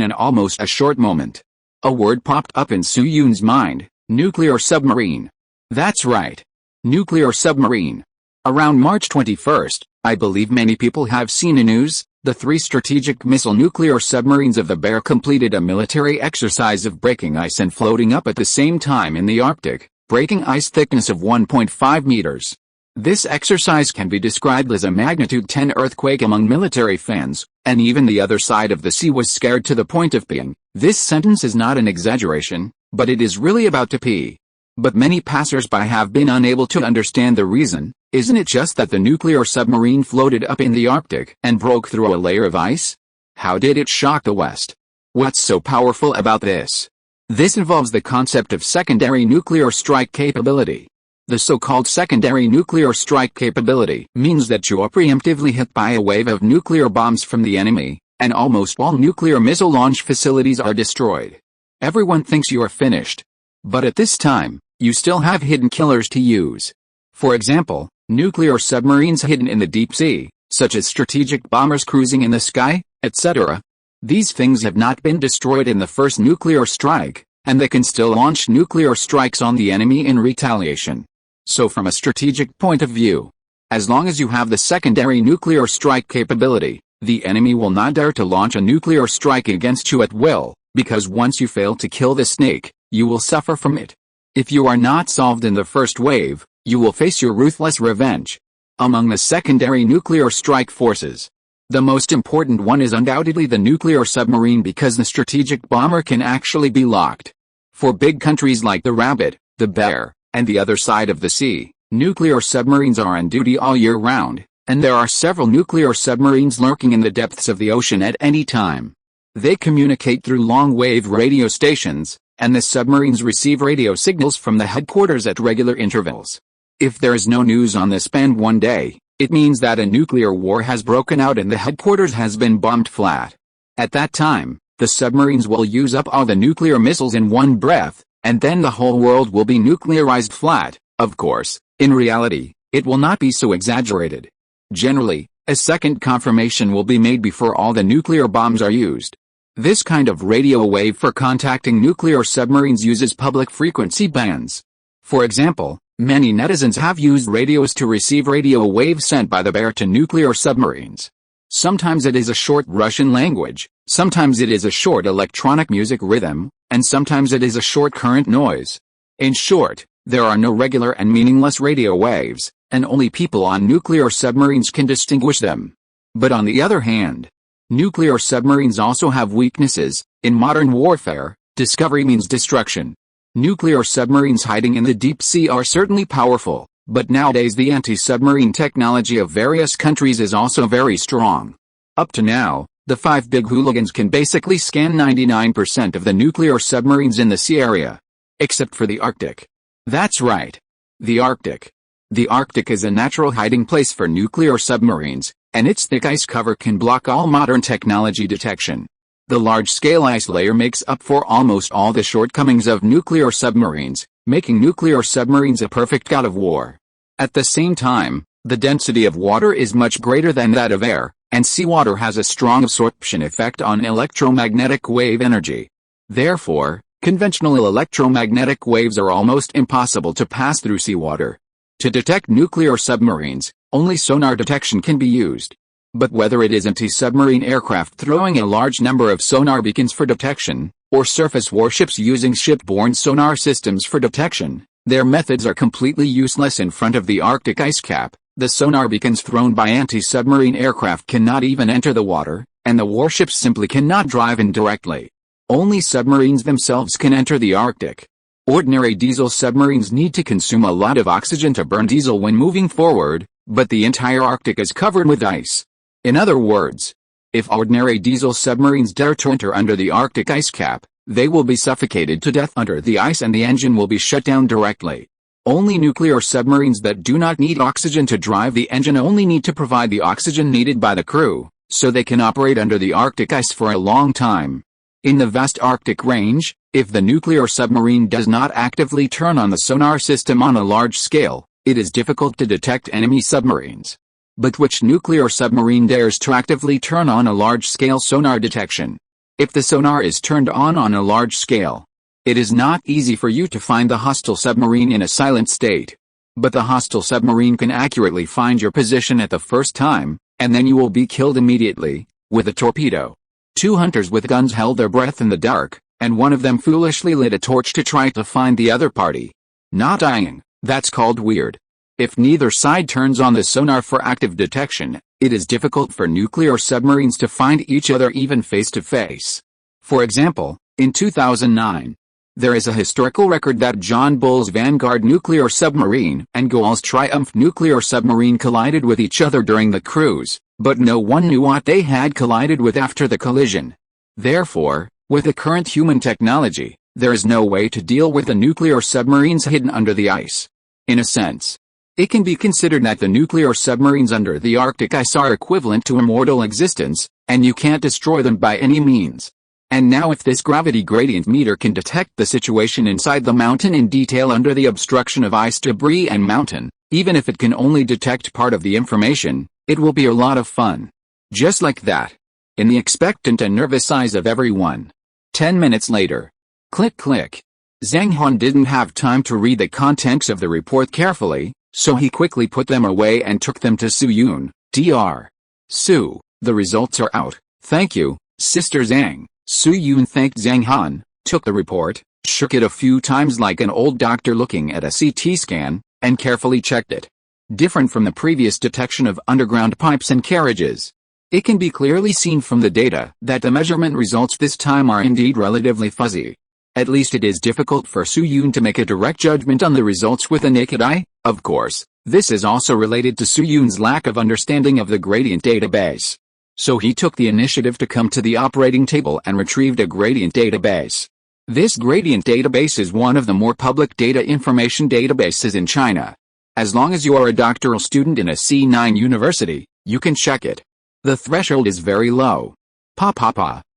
in almost a short moment. A word popped up in Su Yun's mind: nuclear submarine. That's right. Nuclear submarine. Around March 21st, I believe many people have seen the news, the 3 strategic missile nuclear submarines of the Bear completed a military exercise of breaking ice and floating up at the same time in the Arctic, breaking ice thickness of 1.5 meters. This exercise can be described as a magnitude 10 earthquake among military fans, and even the other side of the sea was scared to the point of peeing. This sentence is not an exaggeration, but it is really about to pee. But many passers-by have been unable to understand the reason. Isn't it just that the nuclear submarine floated up in the Arctic and broke through a layer of ice? How did it shock the West? What's so powerful about this? This involves the concept of secondary nuclear strike capability. The so-called secondary nuclear strike capability means that you are preemptively hit by a wave of nuclear bombs from the enemy, and almost all nuclear missile launch facilities are destroyed. Everyone thinks you are finished. But at this time, you still have hidden killers to use. For example, nuclear submarines hidden in the deep sea, such as strategic bombers cruising in the sky, etc. These things have not been destroyed in the first nuclear strike, and they can still launch nuclear strikes on the enemy in retaliation. So from a strategic point of view, as long as you have the secondary nuclear strike capability, the enemy will not dare to launch a nuclear strike against you at will, because once you fail to kill the snake, you will suffer from it. If you are not solved in the first wave, you will face your ruthless revenge. Among the secondary nuclear strike forces, the most important one is undoubtedly the nuclear submarine, because the strategic bomber can actually be locked. For big countries like the Rabbit, the Bear, and the other side of the sea, nuclear submarines are on duty all year round, and there are several nuclear submarines lurking in the depths of the ocean at any time. They communicate through long-wave radio stations, and the submarines receive radio signals from the headquarters at regular intervals. If there is no news on this band one day, it means that a nuclear war has broken out and the headquarters has been bombed flat. At that time, the submarines will use up all the nuclear missiles in one breath, and then the whole world will be nuclearized flat. Of course, in reality, it will not be so exaggerated. Generally, a second confirmation will be made before all the nuclear bombs are used. This kind of radio wave for contacting nuclear submarines uses public frequency bands. For example, many netizens have used radios to receive radio waves sent by the Bear to nuclear submarines. Sometimes it is a short Russian language, sometimes it is a short electronic music rhythm, and sometimes it is a short current noise. In short, there are no regular and meaningless radio waves, and only people on nuclear submarines can distinguish them. But on the other hand, nuclear submarines also have weaknesses. In modern warfare, discovery means destruction. Nuclear submarines hiding in the deep sea are certainly powerful, but nowadays the anti-submarine technology of various countries is also very strong. Up to now, the 5 big hooligans can basically scan 99% of the nuclear submarines in the sea area. Except for the Arctic. That's right. The Arctic. The Arctic is a natural hiding place for nuclear submarines, and its thick ice cover can block all modern technology detection. The large-scale ice layer makes up for almost all the shortcomings of nuclear submarines, making nuclear submarines a perfect god of war. At the same time, the density of water is much greater than that of air, and seawater has a strong absorption effect on electromagnetic wave energy. Therefore, conventional electromagnetic waves are almost impossible to pass through seawater. To detect nuclear submarines, only sonar detection can be used. But whether it is anti-submarine aircraft throwing a large number of sonar beacons for detection, or surface warships using shipborne sonar systems for detection, their methods are completely useless in front of the Arctic ice cap. The sonar beacons thrown by anti-submarine aircraft cannot even enter the water, and the warships simply cannot drive in directly. Only submarines themselves can enter the Arctic. Ordinary diesel submarines need to consume a lot of oxygen to burn diesel when moving forward, but the entire Arctic is covered with ice. In other words, if ordinary diesel submarines dare to enter under the Arctic ice cap, they will be suffocated to death under the ice and the engine will be shut down directly. Only nuclear submarines that do not need oxygen to drive the engine only need to provide the oxygen needed by the crew, so they can operate under the Arctic ice for a long time. In the vast Arctic range, if the nuclear submarine does not actively turn on the sonar system on a large scale, it is difficult to detect enemy submarines. But which nuclear submarine dares to actively turn on a large-scale sonar detection? If the sonar is turned on a large scale, it is not easy for you to find the hostile submarine in a silent state. But the hostile submarine can accurately find your position at the first time, and then you will be killed immediately, with a torpedo. 2 hunters with guns held their breath in the dark, and one of them foolishly lit a torch to try to find the other party. Not dying, that's called weird. If neither side turns on the sonar for active detection, it is difficult for nuclear submarines to find each other even face to face. For example, in 2009, There is a historical record that John Bull's Vanguard nuclear submarine and Gaull's Triumph nuclear submarine collided with each other during the cruise, but no one knew what they had collided with after the collision. Therefore, with the current human technology, there is no way to deal with the nuclear submarines hidden under the ice. In a sense, it can be considered that the nuclear submarines under the Arctic ice are equivalent to immortal existence, and you can't destroy them by any means. And now if this gravity gradient meter can detect the situation inside the mountain in detail under the obstruction of ice debris and mountain, even if it can only detect part of the information, it will be a lot of fun. Just like that. In the expectant and nervous eyes of everyone. 10 minutes later. Click click. Zhang Zhongjing didn't have time to read the contents of the report carefully, so he quickly put them away and took them to Su Yun, Dr. Su, the results are out, thank you, Sister Zhang. Su Yun thanked Zhang Zhongjing, took the report, shook it a few times like an old doctor looking at a CT scan, and carefully checked it. Different from the previous detection of underground pipes and carriages. It can be clearly seen from the data that the measurement results this time are indeed relatively fuzzy. At least it is difficult for Su Yun to make a direct judgment on the results with the naked eye. Of course, this is also related to Su Yun's lack of understanding of the gradient database. So he took the initiative to come to the operating table and retrieved a gradient database. This gradient database is one of the more public data information databases in China. As long as you are a doctoral student in a C9 university, you can check it. The threshold is very low.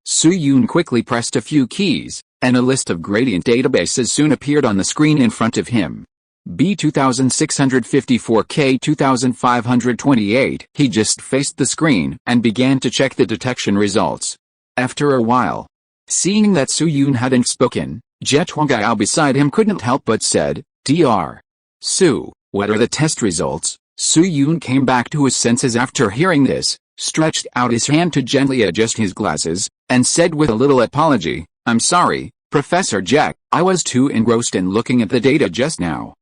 Su Yun quickly pressed a few keys, and a list of gradient databases soon appeared on the screen in front of him. B2654 K 2528. He just faced the screen and began to check the detection results. After a while, seeing that Su Yun hadn't spoken, Zhang beside him couldn't help but said, Dr. Su, what are the test results? Su Yun came back to his senses after hearing this, stretched out his hand to gently adjust his glasses, and said with a little apology, I'm sorry, Professor Jack, I was too engrossed in looking at the data just now.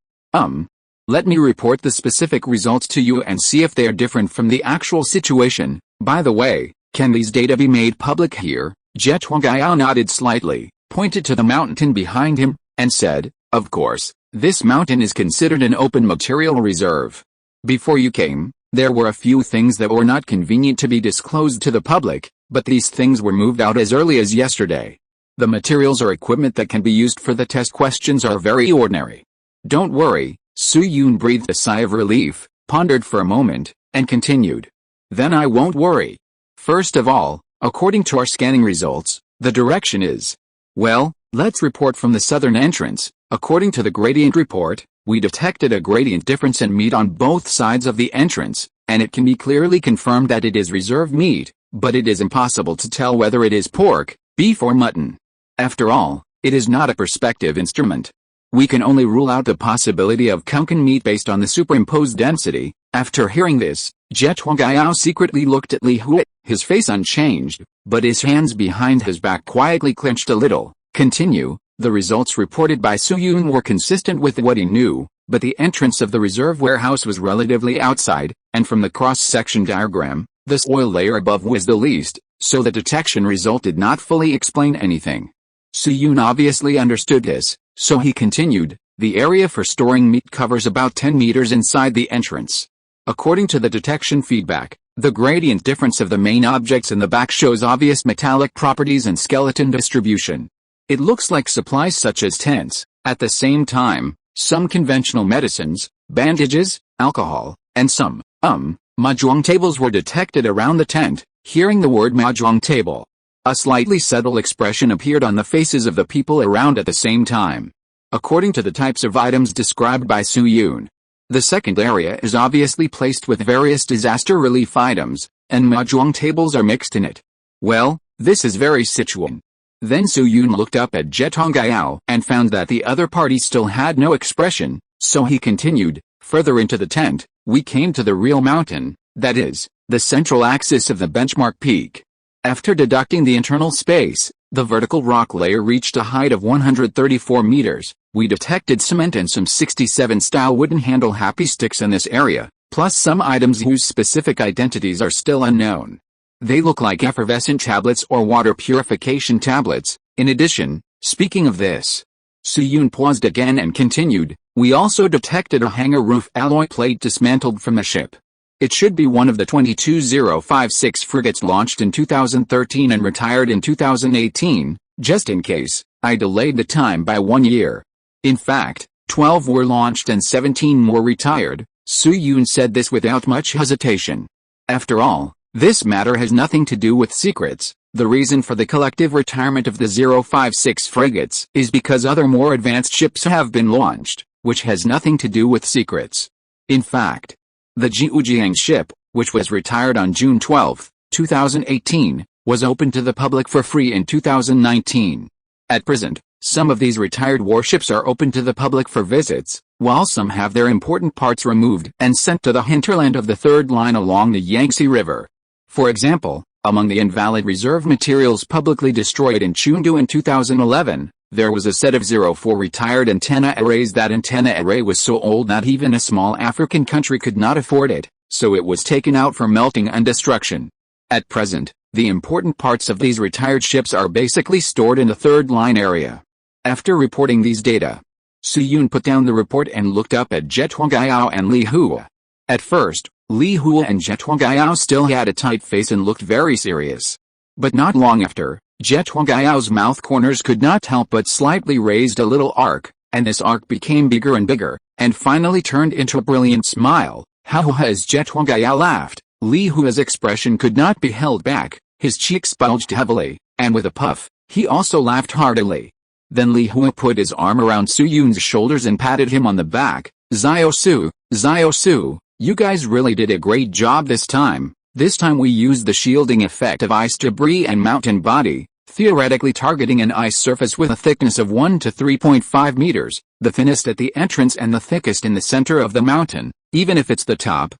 Let me report the specific results to you and see if they are different from the actual situation. By the way, can these data be made public here? Zhang nodded slightly, pointed to the mountain behind him, and said, of course, this mountain is considered an open material reserve. Before you came, there were a few things that were not convenient to be disclosed to the public, but these things were moved out as early as yesterday. The materials or equipment that can be used for the test questions are very ordinary. Don't worry, Su Yun breathed a sigh of relief, pondered for a moment, and continued. Then I won't worry. First of all, according to our scanning results, the direction is... Well, let's report from the southern entrance. According to the gradient report, we detected a gradient difference in meat on both sides of the entrance, and it can be clearly confirmed that it is reserve meat, but it is impossible to tell whether it is pork, beef or mutton. After all, it is not a perspective instrument. We can only rule out the possibility of Kunkan meat based on the superimposed density. After hearing this, Zhang secretly looked at Li Feiyu, his face unchanged, but his hands behind his back quietly clenched a little. Continue. The results reported by Su Yun were consistent with what he knew, but the entrance of the reserve warehouse was relatively outside, and from the cross-section diagram, the soil layer above was the least, so the detection result did not fully explain anything. Su Yun obviously understood this, so he continued, the area for storing meat covers about 10 meters inside the entrance. According to the detection feedback, the gradient difference of the main objects in the back shows obvious metallic properties and skeleton distribution. It looks like supplies such as tents. At the same time, some conventional medicines, bandages, alcohol, and some, mahjong tables were detected around the tent. Hearing the word mahjong table, a slightly subtle expression appeared on the faces of the people around at the same time. According to the types of items described by Su Yun, the second area is obviously placed with various disaster relief items, and mahjong tables are mixed in it. Well, this is very Sichuan. Then Su Yun looked up at Zhang and found that the other party still had no expression, so he continued, further into the tent, we came to the real mountain, that is, the central axis of the benchmark peak. After deducting the internal space, the vertical rock layer reached a height of 134 meters. We detected cement and some 67-style wooden handle happy sticks in this area, plus some items whose specific identities are still unknown. They look like effervescent tablets or water purification tablets. In addition, speaking of this, Su-Yun paused again and continued, "We also detected a hangar roof alloy plate dismantled from the ship. It should be one of the 22 056 frigates launched in 2013 and retired in 2018, just in case, I delayed the time by 1 year. In fact, 12 were launched and 17 more retired." Su-Yun said this without much hesitation. After all, this matter has nothing to do with secrets. The reason for the collective retirement of the 056 frigates is because other more advanced ships have been launched, which has nothing to do with secrets. In fact, the Zhongjing ship, which was retired on June 12, 2018, was open to the public for free in 2019. At present, some of these retired warships are open to the public for visits, while some have their important parts removed and sent to the hinterland of the third line along the Yangtze River. For example, among the invalid reserve materials publicly destroyed in Chengdu in 2011, there was a set of 04 retired antenna arrays. That antenna array was so old that even a small African country could not afford it, so it was taken out for melting and destruction. At present, the important parts of these retired ships are basically stored in the third line area. After reporting these data, Su-Yun put down the report and looked up at Zhetuangayao and Li Feiyu. At first, Li Feiyu and Zhetuangayao still had a tight face and looked very serious. But not long after, Zhetuangayao's mouth corners could not help but slightly raised a little arc, and this arc became bigger and bigger, and finally turned into a brilliant smile. Ha! As Zhetuangayao laughed, Li Feiyu's expression could not be held back, his cheeks bulged heavily, and with a puff, he also laughed heartily. Then Li Feiyu put his arm around Su-Yun's shoulders and patted him on the back. Zio-Su, you guys really did a great job this time. This time we used the shielding effect of ice debris and mountain body, theoretically targeting an ice surface with a thickness of 1 to 3.5 meters, the thinnest at the entrance and the thickest in the center of the mountain, even if it's the top.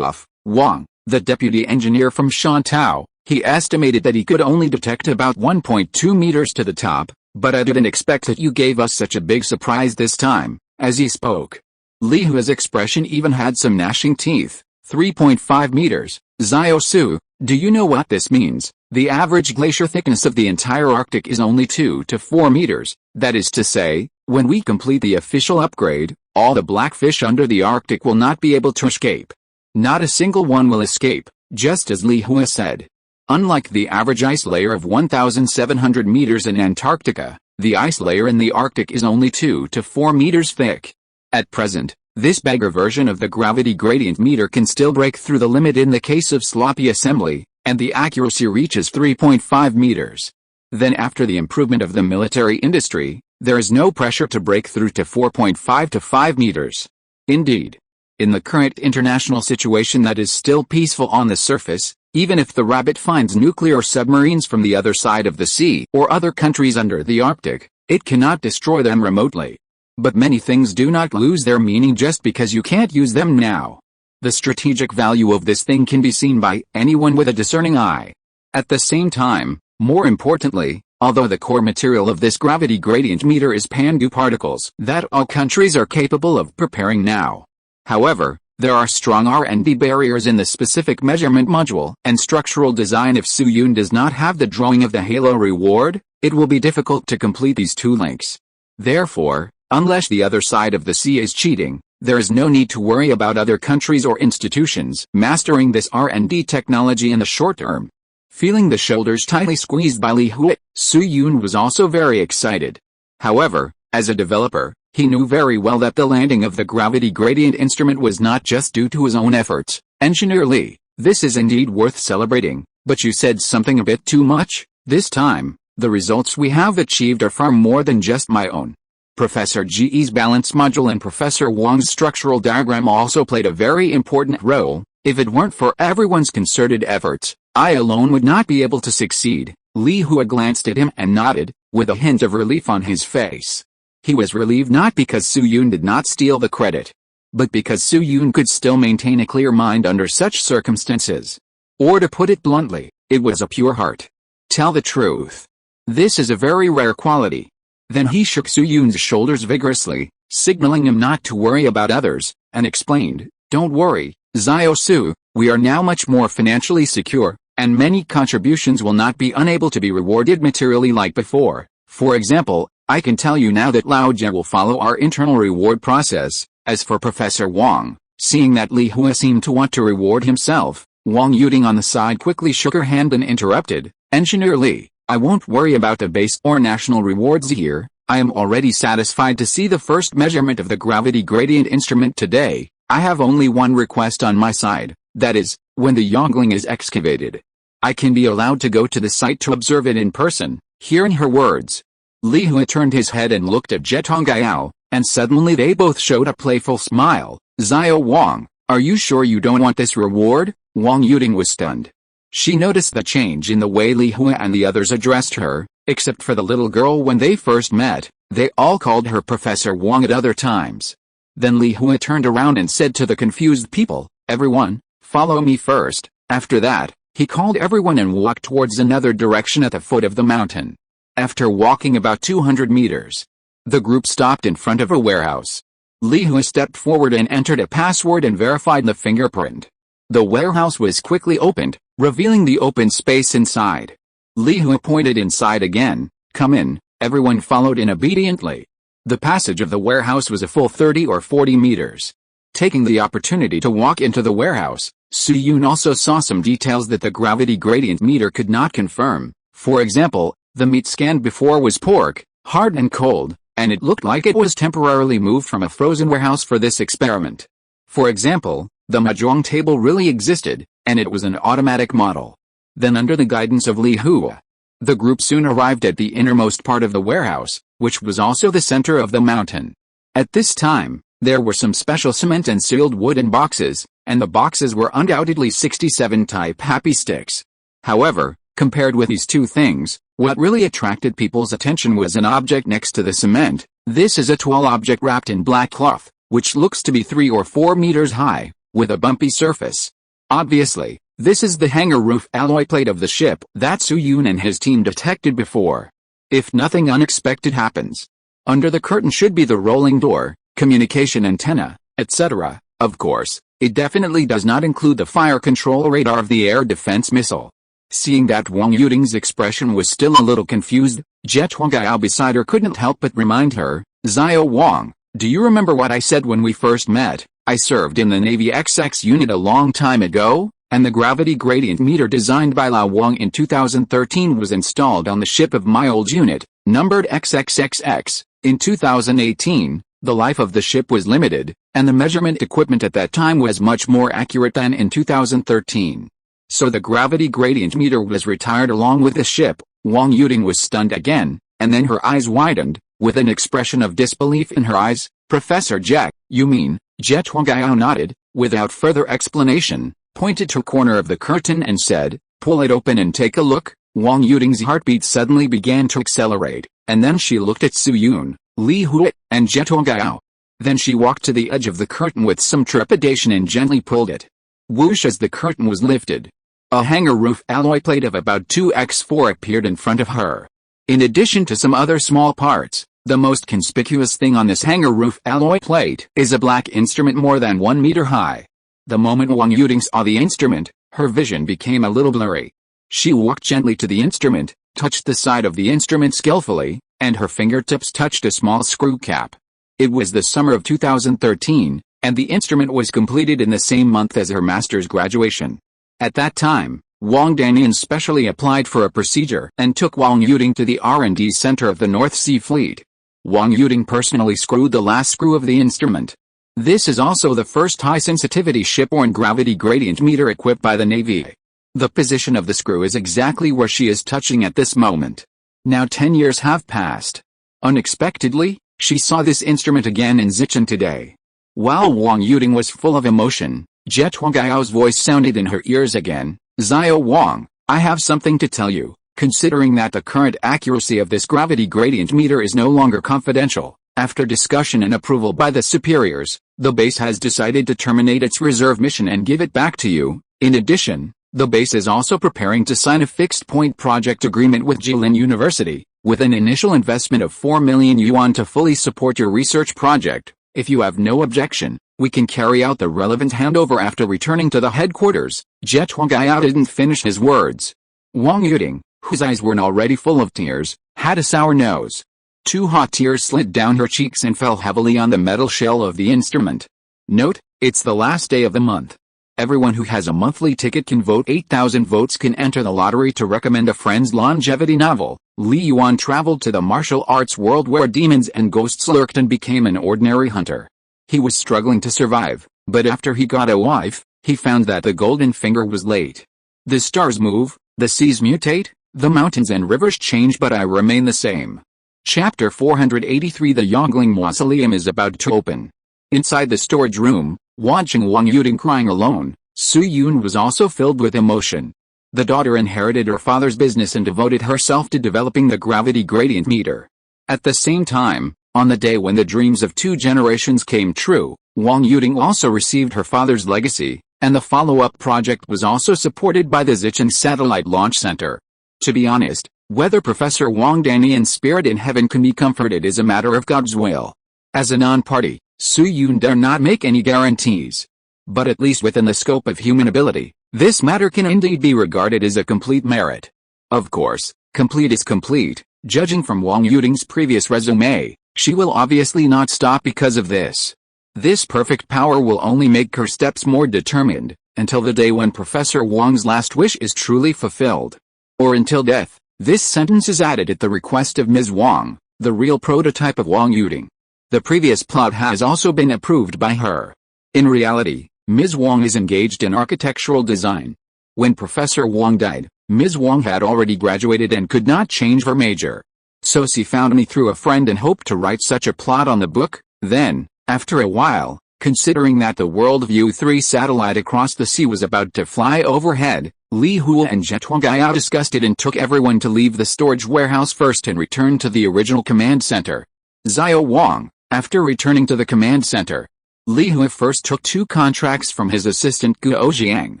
Wang, the deputy engineer from Shantao, he estimated that he could only detect about 1.2 meters to the top, but I didn't expect that you gave us such a big surprise this time. As he spoke, Li Feiyu's expression even had some gnashing teeth. 3.5 meters. Zio-Su, do you know what this means? The average glacier thickness of the entire Arctic is only 2 to 4 meters. That is to say, when we complete the official upgrade, all the blackfish under the Arctic will not be able to escape. Not a single one will escape, just as Li Feiyu said. Unlike the average ice layer of 1,700 meters in Antarctica, the ice layer in the Arctic is only 2 to 4 meters thick. At present, this beggar version of the gravity gradient meter can still break through the limit in the case of sloppy assembly, and the accuracy reaches 3.5 meters. Then after the improvement of the military industry, there is no pressure to break through to 4.5 to 5 meters. Indeed, in the current international situation that is still peaceful on the surface, even if the rabbit finds nuclear submarines from the other side of the sea or other countries under the Arctic, it cannot destroy them remotely. But many things do not lose their meaning just because you can't use them now. The strategic value of this thing can be seen by anyone with a discerning eye. At the same time, more importantly, although the core material of this gravity gradient meter is Pandu particles that all countries are capable of preparing now. However, there are strong R&D barriers in the specific measurement module and structural design. If Su-Yun does not have the drawing of the halo reward, it will be difficult to complete these two links. Therefore, unless the other side of the sea is cheating, there is no need to worry about other countries or institutions mastering this R&D technology in the short term. Feeling the shoulders tightly squeezed by Li Feiyu, Su-Yun was also very excited. However, as a developer, he knew very well that the landing of the gravity gradient instrument was not just due to his own efforts. Engineer Li, this is indeed worth celebrating, but you said something a bit too much. This time, the results we have achieved are far more than just my own. Professor Ge's balance module and Professor Wang's structural diagram also played a very important role. If it weren't for everyone's concerted efforts, I alone would not be able to succeed. Li Feiyu glanced at him and nodded, with a hint of relief on his face. He was relieved not because Su-Yun did not steal the credit, but because Su-Yun could still maintain a clear mind under such circumstances. Or to put it bluntly, it was a pure heart. Tell the truth. This is a very rare quality. Then he shook Su-Yun's shoulders vigorously, signaling him not to worry about others, and explained, "Don't worry, Zio-Su, we are now much more financially secure, and many contributions will not be unable to be rewarded materially like before. For example, I can tell you now that Lao Jie will follow our internal reward process. As for Professor Wang, seeing that Li Hua seemed to want to reward himself, Wang Yuding on the side quickly shook her hand and interrupted, Engineer Li, I won't worry about the base or national rewards here. I am already satisfied to see the first measurement of the gravity gradient instrument today. I have only one request on my side, that is, when the Yongling is excavated, I can be allowed to go to the site to observe it in person. Hearing her words, Li Hua turned his head and looked at Jie Tongao, and suddenly they both showed a playful smile. Xiao Wang, are you sure you don't want this reward? Wang Yuding was stunned. She noticed the change in the way Li Hua and the others addressed her, except for the little girl when they first met. They all called her Professor Wang at other times. Then Li Hua turned around and said to the confused people, everyone, follow me first. After that, he called everyone and walked towards another direction at the foot of the mountain. After walking about 200 meters, the group stopped in front of a warehouse. Li Hua stepped forward and entered a password and verified the fingerprint. The warehouse was quickly opened, revealing the open space inside. Li Hua pointed inside again. Come in. Everyone followed in obediently. The passage of the warehouse was a full 30 or 40 meters. Taking the opportunity to walk into the warehouse, Su Yun also saw some details that the gravity gradient meter could not confirm. For example, the meat scanned before was pork, hard and cold, and it looked like it was temporarily moved from a frozen warehouse for this experiment. For example, the mahjong table really existed, and it was an automatic model. Then under the guidance of Li Hua, the group soon arrived at the innermost part of the warehouse, which was also the center of the mountain. At this time, there were some special cement and sealed wooden boxes, and the boxes were undoubtedly 67 type happy sticks. However, compared with these two things, what really attracted people's attention was an object next to the cement. This is a tall object wrapped in black cloth, which looks to be 3 or 4 meters high, with a bumpy surface. Obviously, this is the hangar roof alloy plate of the ship that Su Yun and his team detected before. If nothing unexpected happens, under the curtain should be the rolling door, communication antenna, etc. Of course, it definitely does not include the fire control radar of the air defense missile. Seeing that Wang Yuding's expression was still a little confused, Jie Tongao beside her couldn't help but remind her, Xiao Wang, do you remember what I said when we first met? I served in the Navy XX unit a long time ago, and the gravity gradient meter designed by Lao Wang in 2013 was installed on the ship of my old unit, numbered XXXX. In 2018, the life of the ship was limited, and the measurement equipment at that time was much more accurate than in 2013. So the gravity gradient meter was retired along with the ship. Wang Yuding was stunned again, and then her eyes widened, with an expression of disbelief in her eyes. Professor Jack, you mean? Jie Tongao nodded, without further explanation, pointed to a corner of the curtain and said, pull it open and take a look. Wang Yuding's heartbeat suddenly began to accelerate, and then she looked at Su Yun, Li Hua, and Jie Tongao. Then she walked to the edge of the curtain with some trepidation and gently pulled it. Whoosh, as the curtain was lifted, a hangar roof alloy plate of about 2x4 appeared in front of her. In addition to some other small parts, the most conspicuous thing on this hangar roof alloy plate is a black instrument more than 1 meter high. The moment Wang Yuding saw the instrument, her vision became a little blurry. She walked gently to the instrument, touched the side of the instrument skillfully, and her fingertips touched a small screw cap. It was the summer of 2013, and the instrument was completed in the same month as her master's graduation. At that time, Wang Danyan specially applied for a procedure and took Wang Yuding to the R&D center of the North Sea Fleet. Wang Yuding personally screwed the last screw of the instrument. This is also the first high-sensitivity shipborne gravity gradient meter equipped by the Navy. The position of the screw is exactly where she is touching at this moment. Now 10 years have passed. Unexpectedly, she saw this instrument again in Zicheng today. While Wang Yuding was full of emotion, Jie Tonggao's voice sounded in her ears again. Xiao Wang, I have something to tell you. Considering that the current accuracy of this gravity gradient meter is no longer confidential, after discussion and approval by the superiors, the base has decided to terminate its reserve mission and give it back to you. In addition, the base is also preparing to sign a fixed-point project agreement with Jilin University, with an initial investment of 4 million yuan to fully support your research project. If you have no objection, we can carry out the relevant handover after returning to the headquarters. Jie Tongao didn't finish his words. Wang Yuding, whose eyes were already full of tears, had a sour nose. 2 hot tears slid down her cheeks and fell heavily on the metal shell of the instrument. Note, it's the last day of the month. Everyone who has a monthly ticket can vote. 8,000 votes can enter the lottery to recommend a friend's longevity novel. Li Yuan traveled to the martial arts world where demons and ghosts lurked and became an ordinary hunter. He was struggling to survive, but after he got a wife, he found that the golden finger was late. The stars move, the seas mutate, the mountains and rivers change, but I remain the same. Chapter 483. The Yongling Mausoleum is about to open. Inside the storage room, watching Wang Yuding crying alone, Su Yun was also filled with emotion. The daughter inherited her father's business and devoted herself to developing the gravity gradient meter. At the same time, on the day when the dreams of 2 generations came true, Wang Yuding also received her father's legacy, and the follow-up project was also supported by the Xichen Satellite Launch Center. To be honest, whether Professor Wang Danian's spirit in heaven can be comforted is a matter of God's will. As a non-party, Su Yun dare not make any guarantees. But at least within the scope of human ability, this matter can indeed be regarded as a complete merit. Of course, complete is complete. Judging from Wang Yuding's previous resume, she will obviously not stop because of this. This perfect power will only make her steps more determined, until the day when Professor Wang's last wish is truly fulfilled. Or until death. This sentence is added at the request of Ms. Wang, the real prototype of Wang Yuding. The previous plot has also been approved by her. In reality, Ms. Wang is engaged in architectural design. When Professor Wang died, Ms. Wang had already graduated and could not change her major. So she found me through a friend and hoped to write such a plot on the book. Then, after a while, considering that the Worldview 3 satellite across the sea was about to fly overhead, Li Hua and Zhetuangaya discussed it and took everyone to leave the storage warehouse first and return to the original command center. Xiao Wang, after returning to the command center, Li Hua first took 2 contracts from his assistant Guo Jiang,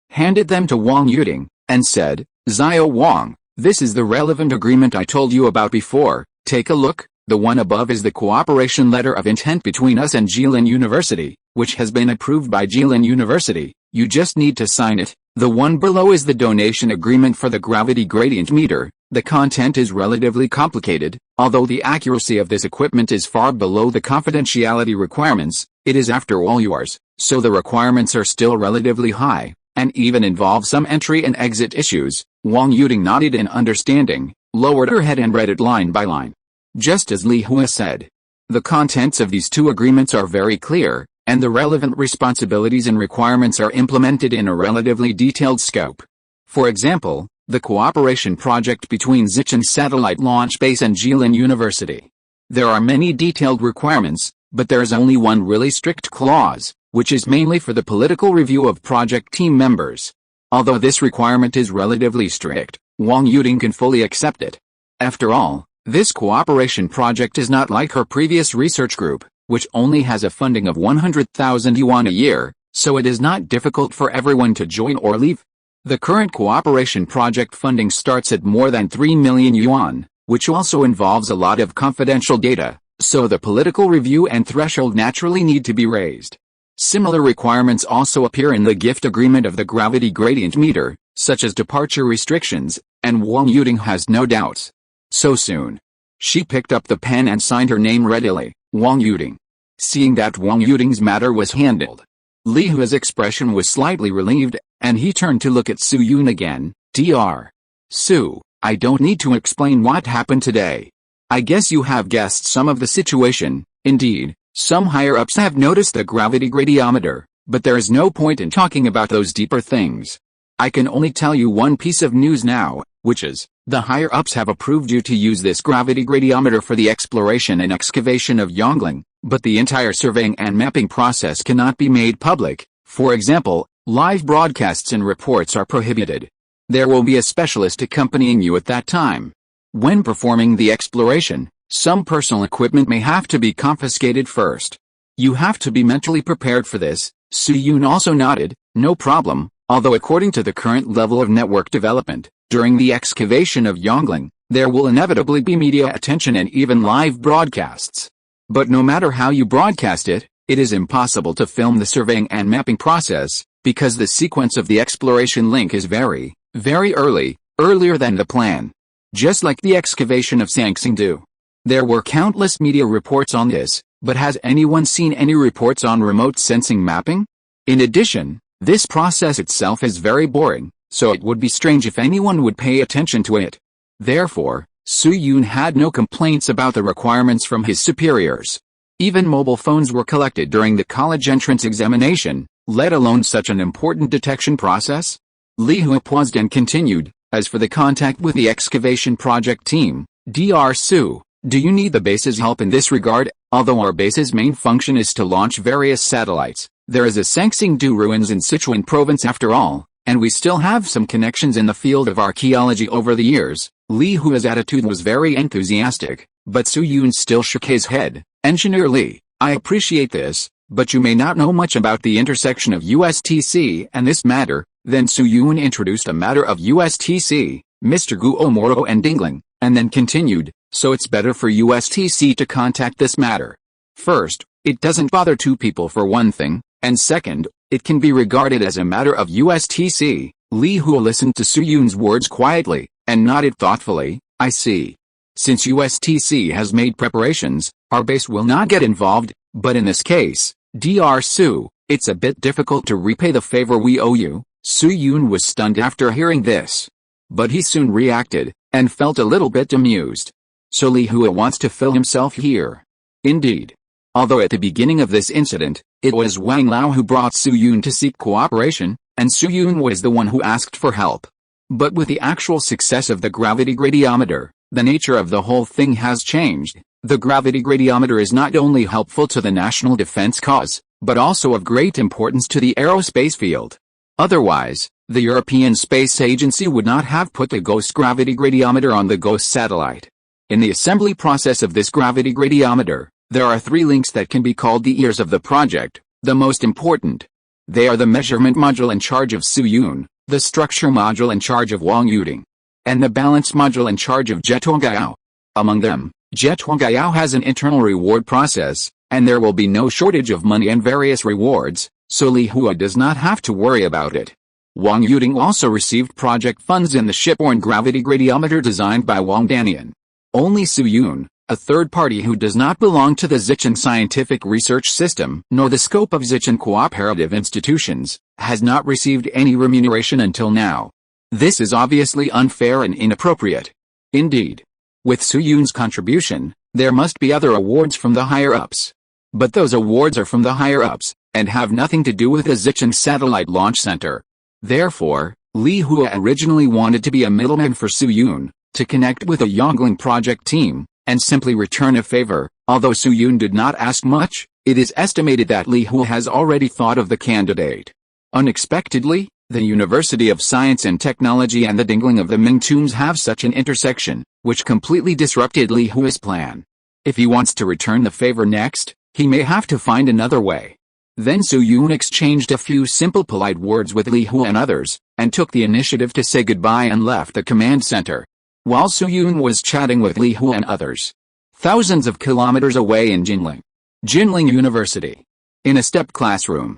handed them to Wang Yuding, and said, "Xiao Wang, this is the relevant agreement I told you about before, take a look. The one above is the cooperation letter of intent between us and Jilin University, which has been approved by Jilin University. You just need to sign it. The one below is the donation agreement for the gravity gradient meter. The content is relatively complicated, although the accuracy of this equipment is far below the confidentiality requirements. It is after all yours, so the requirements are still relatively high, and even involve some entry and exit issues." Wang Yuding nodded in understanding, lowered her head and read it line by line. Just as Li Hua said. The contents of these 2 agreements are very clear, and the relevant responsibilities and requirements are implemented in a relatively detailed scope. For example, the cooperation project between Xichen Satellite Launch Base and Jilin University. There are many detailed requirements, but there is only one really strict clause, which is mainly for the political review of project team members. Although this requirement is relatively strict, Wang Yuding can fully accept it. After all, this cooperation project is not like her previous research group, which only has a funding of 100,000 yuan a year, so it is not difficult for everyone to join or leave. The current cooperation project funding starts at more than 3 million yuan, which also involves a lot of confidential data, so the political review and threshold naturally need to be raised. Similar requirements also appear in the gift agreement of the gravity gradient meter, such as departure restrictions, and Wang Yuding has no doubts. So soon. She picked up the pen and signed her name readily, Wang Yuding. Seeing that Wang Yuding's matter was handled, Li Hua's expression was slightly relieved, and he turned to look at Su Yun again. Dr. Su, I don't need to explain what happened today. I guess you have guessed some of the situation. Indeed, some higher-ups have noticed the gravity gradiometer, but there is no point in talking about those deeper things. I can only tell you one piece of news now, which is, the higher-ups have approved you to use this gravity gradiometer for the exploration and excavation of Yongling, but the entire surveying and mapping process cannot be made public. For example, live broadcasts and reports are prohibited. There will be a specialist accompanying you at that time. When performing the exploration, some personal equipment may have to be confiscated first. You have to be mentally prepared for this. Su Yun also nodded, no problem, although according to the current level of network development, during the excavation of Yongling, there will inevitably be media attention and even live broadcasts. But no matter how you broadcast it, it is impossible to film the surveying and mapping process, because the sequence of the exploration link is very early, earlier than the plan. Just like the excavation of Sangxingdu. There were countless media reports on this, but has anyone seen any reports on remote sensing mapping? In addition, this process itself is very boring, so it would be strange if anyone would pay attention to it. Therefore, Su-yoon had no complaints about the requirements from his superiors. Even mobile phones were collected during the college entrance examination, let alone such an important detection process. Li Feiyu paused and continued, as for the contact with the excavation project team, Dr. Su, do you need the base's help in this regard? Although our base's main function is to launch various satellites, there is a Sangsing-do ruins in Sichuan province after all, and we still have some connections in the field of archaeology over the years. Li Feiju's attitude was very enthusiastic, but Su-yoon still shook his head. Engineer Li, I appreciate this, but you may not know much about the intersection of USTC and this matter. Then Su-yoon introduced a matter of USTC, Mr. Guo Moro and Dingling, and then continued, so it's better for USTC to contact this matter. First, it doesn't bother two people for one thing, and second, it can be regarded as a matter of USTC. Li Feiyu listened to Su-yoon's words quietly, and nodded thoughtfully. I see. Since USTC has made preparations, our base will not get involved, but in this case, Dr. Su, it's a bit difficult to repay the favor we owe you. Su-yoon was stunned after hearing this. But he soon reacted, and felt a little bit amused. So Li Feiyu wants to fill himself here. Indeed. Although at the beginning of this incident, it was Wang Lao who brought Su-yoon to seek cooperation, and Su-yoon was the one who asked for help. But with the actual success of the gravity gradiometer, the nature of the whole thing has changed. The gravity gradiometer is not only helpful to the national defense cause, but also of great importance to the aerospace field. Otherwise, the European Space Agency would not have put the GOES gravity gradiometer on the GOES satellite. In the assembly process of this gravity gradiometer, there are three links that can be called the ears of the project, the most important. They are the measurement module in charge of Su-yoon, the structure module in charge of Wang Yuding, and the balance module in charge of Zhetongayao. Among them, Zhetongayao has an internal reward process, and there will be no shortage of money and various rewards, so Li Feiyu does not have to worry about it. Wang Yuding also received project funds in the shipborne gravity gradiometer designed by Wang Danian. Only Su-yoon, a third party who does not belong to the Zichin scientific research system, nor the scope of Zichin cooperative institutions, has not received any remuneration until now. This is obviously unfair and inappropriate. Indeed. With Su-yoon's contribution, there must be other awards from the higher-ups. But those awards are from the higher-ups, and have nothing to do with the Zichin Satellite Launch Center. Therefore, Li Feiyu originally wanted to be a middleman for Su-yoon, to connect with a Yongling project team, and simply return a favor. Although Su-yoon did not ask much, it is estimated that Li Feiyu has already thought of the candidate. Unexpectedly, the University of Science and Technology and the Dingling of the Ming tombs have such an intersection, which completely disrupted Li Feiyu's plan. If he wants to return the favor next, he may have to find another way. Then Su-yoon exchanged a few simple polite words with Li Feiyu and others, and took the initiative to say goodbye and left the command center. While Su-yoon was chatting with Li Feiyu and others, thousands of kilometers away in Jinling University, in a stepped classroom.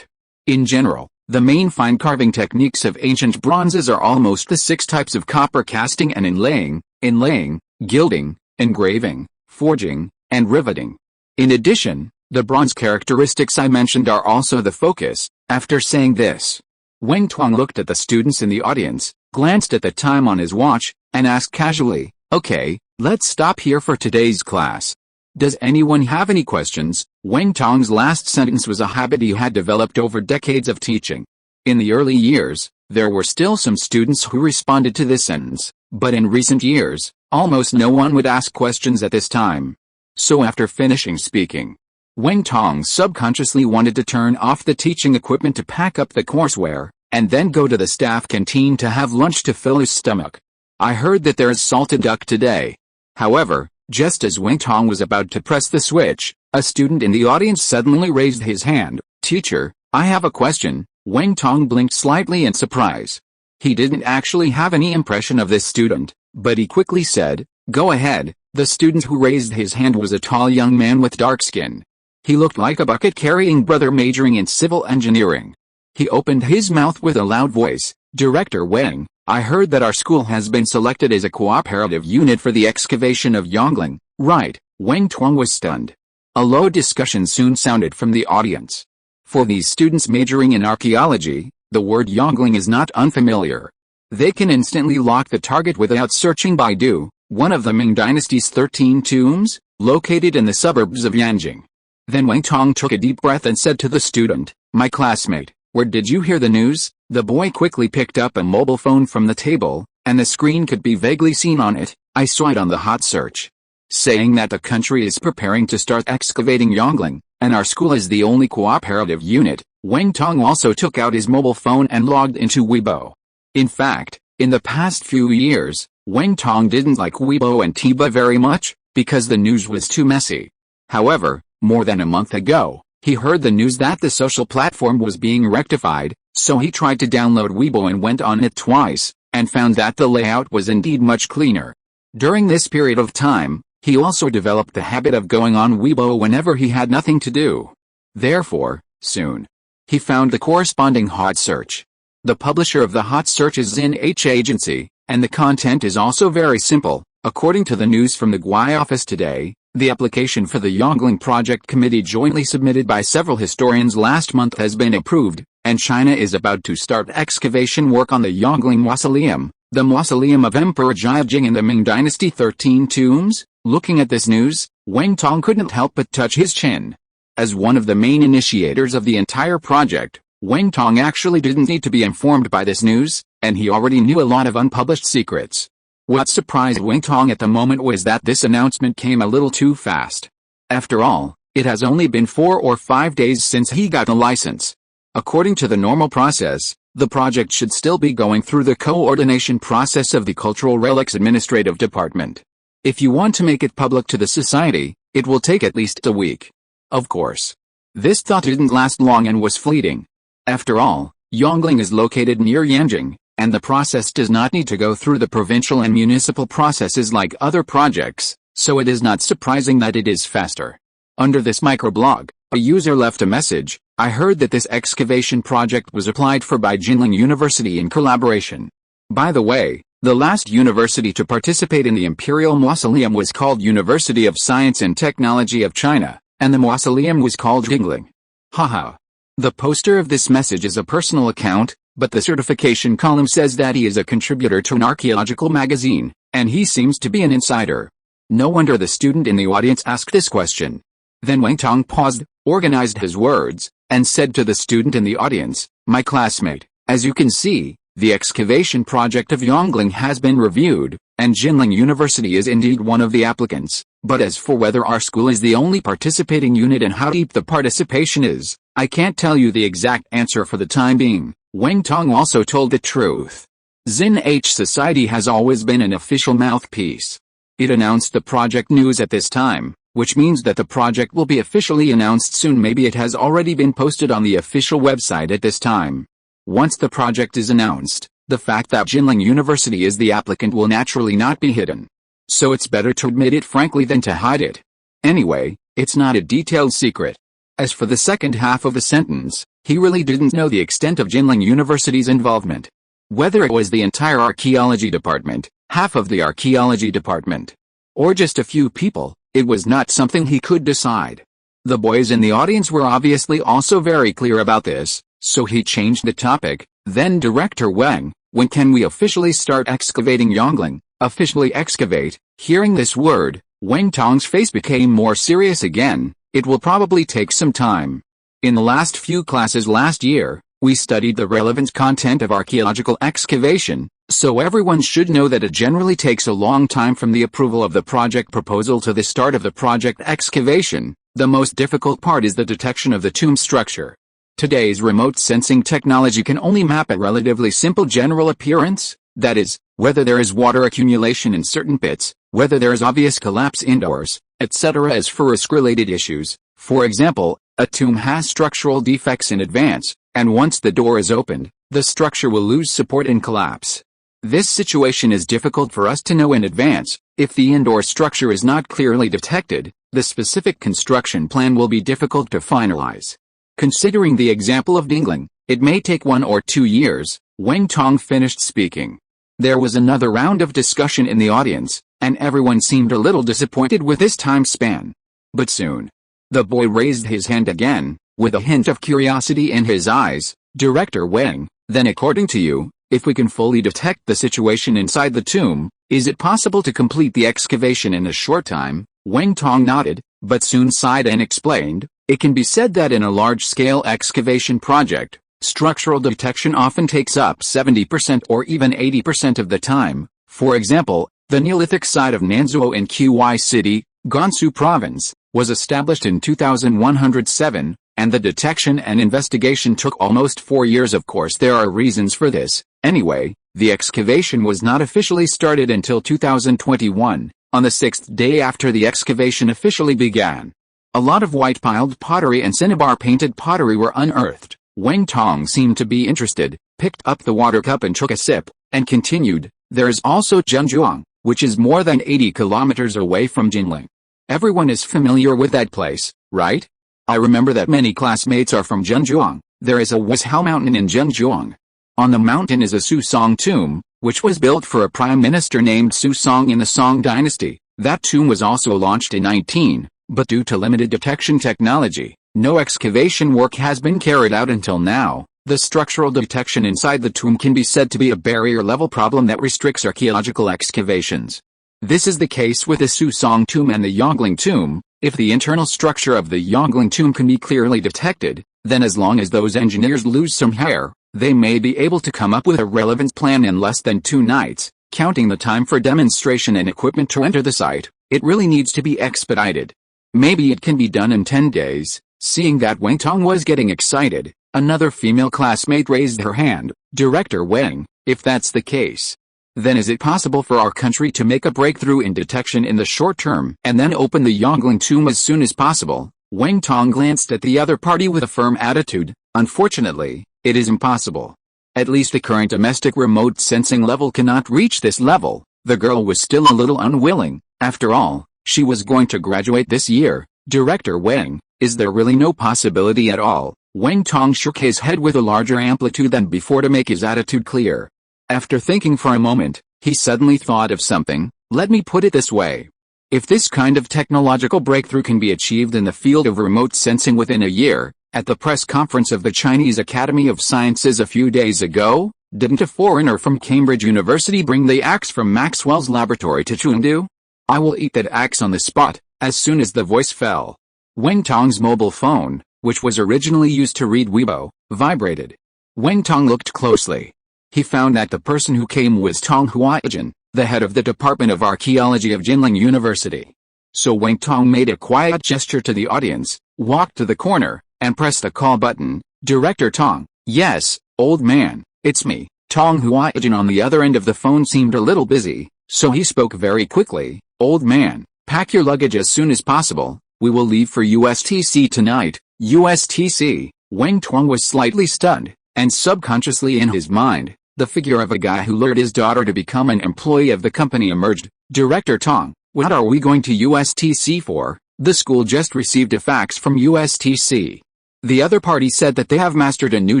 In general, the main fine carving techniques of ancient bronzes are almost the 6 types of copper casting and inlaying, gilding, engraving, forging, and riveting. In addition, the bronze characteristics I mentioned are also the focus. After saying this, Wang Tuang looked at the students in the audience, glanced at the time on his watch, and asked casually, "Okay, let's stop here for today's class. Does anyone have any questions?" Wang Tuang's last sentence was a habit he had developed over decades of teaching. In the early years, there were still some students who responded to this sentence, but in recent years, almost no one would ask questions at this time. So after finishing speaking, Wang Tong subconsciously wanted to turn off the teaching equipment to pack up the courseware, and then go to the staff canteen to have lunch to fill his stomach. I heard that there is salted duck today. However, just as Wang Tong was about to press the switch, a student in the audience suddenly raised his hand. "Teacher, I have a question." Wang Tong blinked slightly in surprise. He didn't actually have any impression of this student, but he quickly said, "Go ahead." The student who raised his hand was a tall young man with dark skin. He looked like a bucket-carrying brother majoring in civil engineering. He opened his mouth with a loud voice. "Director Wang, I heard that our school has been selected as a cooperative unit for the excavation of Yongling. Right, Wang Tong was stunned. A low discussion soon sounded from the audience. For these students majoring in archaeology, the word Yongling is not unfamiliar. They can instantly lock the target without searching Baidu, one of the Ming Dynasty's 13 tombs, located in the suburbs of Yanjing. Then Wang Tong took a deep breath and said to the student, "My classmate, where did you hear the news?" The boy quickly picked up a mobile phone from the table, and the screen could be vaguely seen on it. "I saw it on the hot search. Saying that the country is preparing to start excavating Yongling, and our school is the only cooperative unit." Wang Tong also took out his mobile phone and logged into Weibo. In fact, in the past few years, Wang Tong didn't like Weibo and Tiba very much, because the news was too messy. However, more than a month ago, he heard the news that the social platform was being rectified, so he tried to download Weibo and went on it twice, and found that the layout was indeed much cleaner. During this period of time, he also developed the habit of going on Weibo whenever he had nothing to do. Therefore, soon, he found the corresponding hot search. The publisher of the hot search is ZinH Agency, and the content is also very simple. According to the news from the Gui office today, the application for the Yongling Project Committee jointly submitted by several historians last month has been approved, and China is about to start excavation work on the Yongling Mausoleum, the mausoleum of Emperor Jiajing in the Ming Dynasty 13 tombs. Looking at this news, Wang Tong couldn't help but touch his chin. As one of the main initiators of the entire project, Wang Tong actually didn't need to be informed by this news, and he already knew a lot of unpublished secrets. What surprised Wang Tong at the moment was that this announcement came a little too fast. After all, it has only been 4 or 5 days since he got the license. According to the normal process, the project should still be going through the coordination process of the Cultural Relics Administrative Department. If you want to make it public to the society, it will take at least a week. Of course. This thought didn't last long and was fleeting. After all, Yongling is located near Yanjing, and the process does not need to go through the provincial and municipal processes like other projects, so it is not surprising that it is faster. Under this microblog, a user left a message. "I heard that this excavation project was applied for by Jinling University in collaboration. By the way, the last university to participate in the Imperial Mausoleum was called University of Science and Technology of China, and the mausoleum was called Jingling. Haha." The poster of this message is a personal account, but the certification column says that he is a contributor to an archaeological magazine, and he seems to be an insider. No wonder the student in the audience asked this question. Then Wang Tong paused, organized his words, and said to the student in the audience, "My classmate, as you can see, the excavation project of Yongling has been reviewed, and Jinling University is indeed one of the applicants, but as for whether our school is the only participating unit and how deep the participation is, I can't tell you the exact answer for the time being." Wang Tong also told the truth. ZinH Society has always been an official mouthpiece. It announced the project news at this time, which means that the project will be officially announced soon. Maybe it has already been posted on the official website at this time. Once the project is announced, the fact that Jinling University is the applicant will naturally not be hidden. So it's better to admit it frankly than to hide it. Anyway, it's not a detailed secret. As for the second half of the sentence, he really didn't know the extent of Jinling University's involvement. Whether it was the entire archaeology department, half of the archaeology department, or just a few people, it was not something he could decide. The boys in the audience were obviously also very clear about this, so he changed the topic. "Then Director Wang, when can we officially start excavating Yongling?" Officially excavate? Hearing this word, Wang Tong's face became more serious again. "It will probably take some time. In the last few classes last year, we studied the relevant content of archaeological excavation, so everyone should know that it generally takes a long time from the approval of the project proposal to the start of the project excavation. The most difficult part is the detection of the tomb structure. Today's remote sensing technology can only map a relatively simple general appearance, that is, whether there is water accumulation in certain pits, whether there is obvious collapse indoors, etc. As for risk-related issues, for example, a tomb has structural defects in advance, and once the door is opened, the structure will lose support and collapse. This situation is difficult for us to know in advance. If the indoor structure is not clearly detected, the specific construction plan will be difficult to finalize. Considering the example of Yongling, it may take 1 or 2 years." Wang Tong finished speaking. There was another round of discussion in the audience, and everyone seemed a little disappointed with this time span. But soon, the boy raised his hand again, with a hint of curiosity in his eyes. Director Wang, then according to you, if we can fully detect the situation inside the tomb, is it possible to complete the excavation in a short time? Wang Tong nodded, but soon sighed and explained, it can be said that in a large-scale excavation project, structural detection often takes up 70% or even 80% of the time. For example, the Neolithic site of Nanzhuo in Qi City, Gansu Province, was established in 2107, and the detection and investigation took almost 4 years. Of course, there are reasons for this. Anyway, the excavation was not officially started until 2021, on the 6th day after the excavation officially began. A lot of white-piled pottery and cinnabar-painted pottery were unearthed. Wang Tong seemed to be interested, picked up the water cup and took a sip, and continued, there is also Zhengzhuang, which is more than 80 kilometers away from Jinling. Everyone is familiar with that place, right? I remember that many classmates are from Zhengzhuang. There is a Wuzhou mountain in Zhengzhuang. On the mountain is a Susong tomb, which was built for a prime minister named Susong in the Song dynasty. That tomb was also launched in 19, but due to limited detection technology, no excavation work has been carried out until now. The structural detection inside the tomb can be said to be a barrier-level problem that restricts archaeological excavations. This is the case with the Susong tomb and the Yongling tomb. If the internal structure of the Yongling tomb can be clearly detected, then as long as those engineers lose some hair, they may be able to come up with a relevant plan in less than 2 nights, counting the time for demonstration and equipment to enter the site. It really needs to be expedited. Maybe it can be done in 10 days. Seeing that Wang Tong was getting excited, another female classmate raised her hand. Director Wang, if that's the case, then is it possible for our country to make a breakthrough in detection in the short term and then open the Yongling tomb as soon as possible? Wang Tong glanced at the other party with a firm attitude. Unfortunately, it is impossible. At least the current domestic remote sensing level cannot reach this level. The girl was still a little unwilling. After all, she was going to graduate this year. Director Wang, is there really no possibility at all? Wang Tong shook his head with a larger amplitude than before to make his attitude clear. After thinking for a moment, he suddenly thought of something. Let me put it this way. If this kind of technological breakthrough can be achieved in the field of remote sensing within a year, at the press conference of the Chinese Academy of Sciences a few days ago, didn't a foreigner from Cambridge University bring the axe from Maxwell's laboratory to Chengdu? I will eat that axe on the spot. As soon as the voice fell, Wang Tong's mobile phone, which was originally used to read Weibo, vibrated. Wang Tong looked closely. He found that the person who came was Tong Huaijin, the head of the Department of Archaeology of Jinling University. So Wang Tong made a quiet gesture to the audience, walked to the corner, and pressed the call button. Director Tong, yes, old man, it's me. Tong Huaijin on the other end of the phone seemed a little busy, so he spoke very quickly. Old man, pack your luggage as soon as possible. We will leave for USTC tonight. USTC. Wang Tong was slightly stunned, and subconsciously in his mind, the figure of a guy who lured his daughter to become an employee of the company emerged. Director Tong, what are we going to USTC for? The school just received a fax from USTC. The other party said that they have mastered a new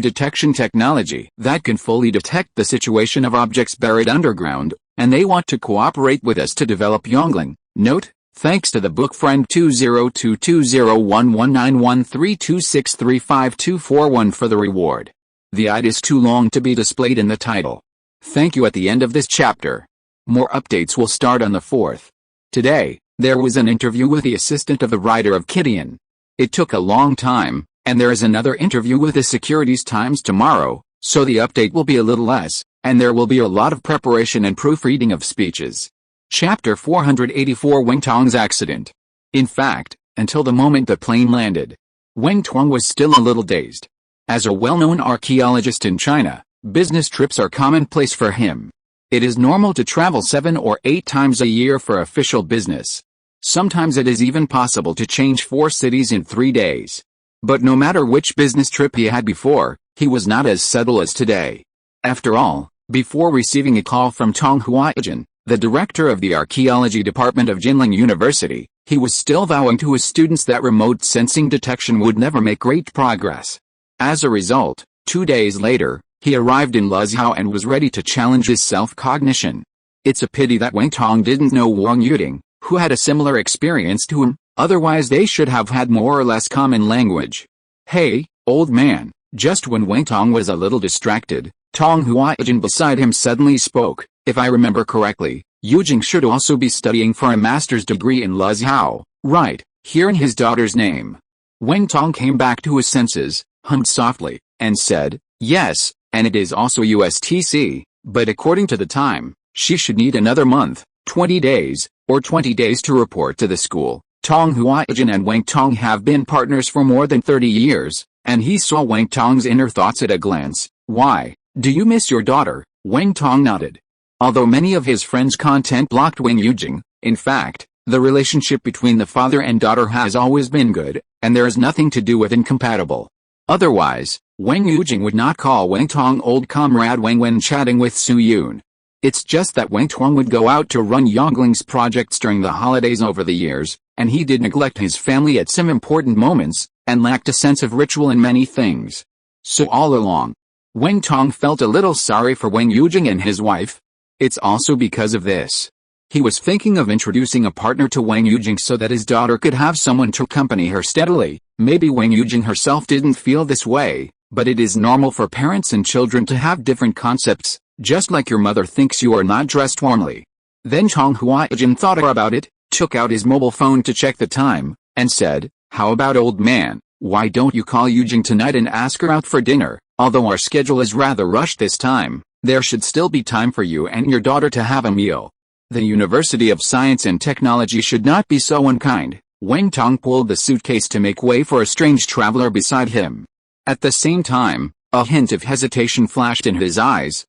detection technology that can fully detect the situation of objects buried underground, and they want to cooperate with us to develop Yongling. Note, thanks to the book friend 20220119132635241 for the reward. The ID is too long to be displayed in the title. Thank you at the end of this chapter. More updates will start on the 4th. Today, there was an interview with the assistant of the writer of Kidian. It took a long time, and there is another interview with the Securities Times tomorrow, so the update will be a little less, and there will be a lot of preparation and proofreading of speeches. Chapter 484 Wang Tong's accident. In fact, until the moment the plane landed, Wang Tong was still a little dazed. As a well-known archaeologist in China, business trips are commonplace for him. It is normal to travel 7 or 8 times a year for official business. Sometimes it is even possible to change 4 cities in 3 days. But no matter which business trip he had before, he was not as subtle as today. After all, before receiving a call from Tong Huaijin, the director of the archaeology department of Jinling University, he was still vowing to his students that remote sensing detection would never make great progress. As a result, 2 days later, he arrived in Luzhou and was ready to challenge his self-cognition. It's a pity that Wang Tong didn't know Wang Yuding, who had a similar experience to him, otherwise they should have had more or less common language. Hey, old man. Just when Wang Tong was a little distracted, Tong Huaijin beside him suddenly spoke. If I remember correctly, Yujing should also be studying for a master's degree in Luzhou, right? Hearing his daughter's name, Wang Tong came back to his senses, hummed softly, and said, yes, and it is also USTC, but according to the time, she should need another month, 20 days, or 20 days to report to the school. Tong Huaijin and Wang Tong have been partners for more than 30 years, and he saw Wang Tong's inner thoughts at a glance. Why, do you miss your daughter? Wang Tong nodded. Although many of his friends content blocked Wang Yujing, in fact, the relationship between the father and daughter has always been good, and there is nothing to do with incompatible. Otherwise, Wang Yujing would not call Wang Tong old comrade Wang when chatting with Su Yun. It's just that Wang Tong would go out to run Yongling's projects during the holidays over the years, and he did neglect his family at some important moments, and lacked a sense of ritual in many things. So all along, Wang Tong felt a little sorry for Wang Yujing and his wife. It's also because of this. He was thinking of introducing a partner to Wang Yujing so that his daughter could have someone to accompany her steadily. Maybe Wang Yujing herself didn't feel this way, but it is normal for parents and children to have different concepts, just like your mother thinks you are not dressed warmly. Then Tong Huaijin thought about it, took out his mobile phone to check the time, and said, how about old man, why don't you call Yujing tonight and ask her out for dinner? Although our schedule is rather rushed this time, there should still be time for you and your daughter to have a meal. The University of Science and Technology should not be so unkind. Wang Tong pulled the suitcase to make way for a strange traveler beside him. At the same time, a hint of hesitation flashed in his eyes.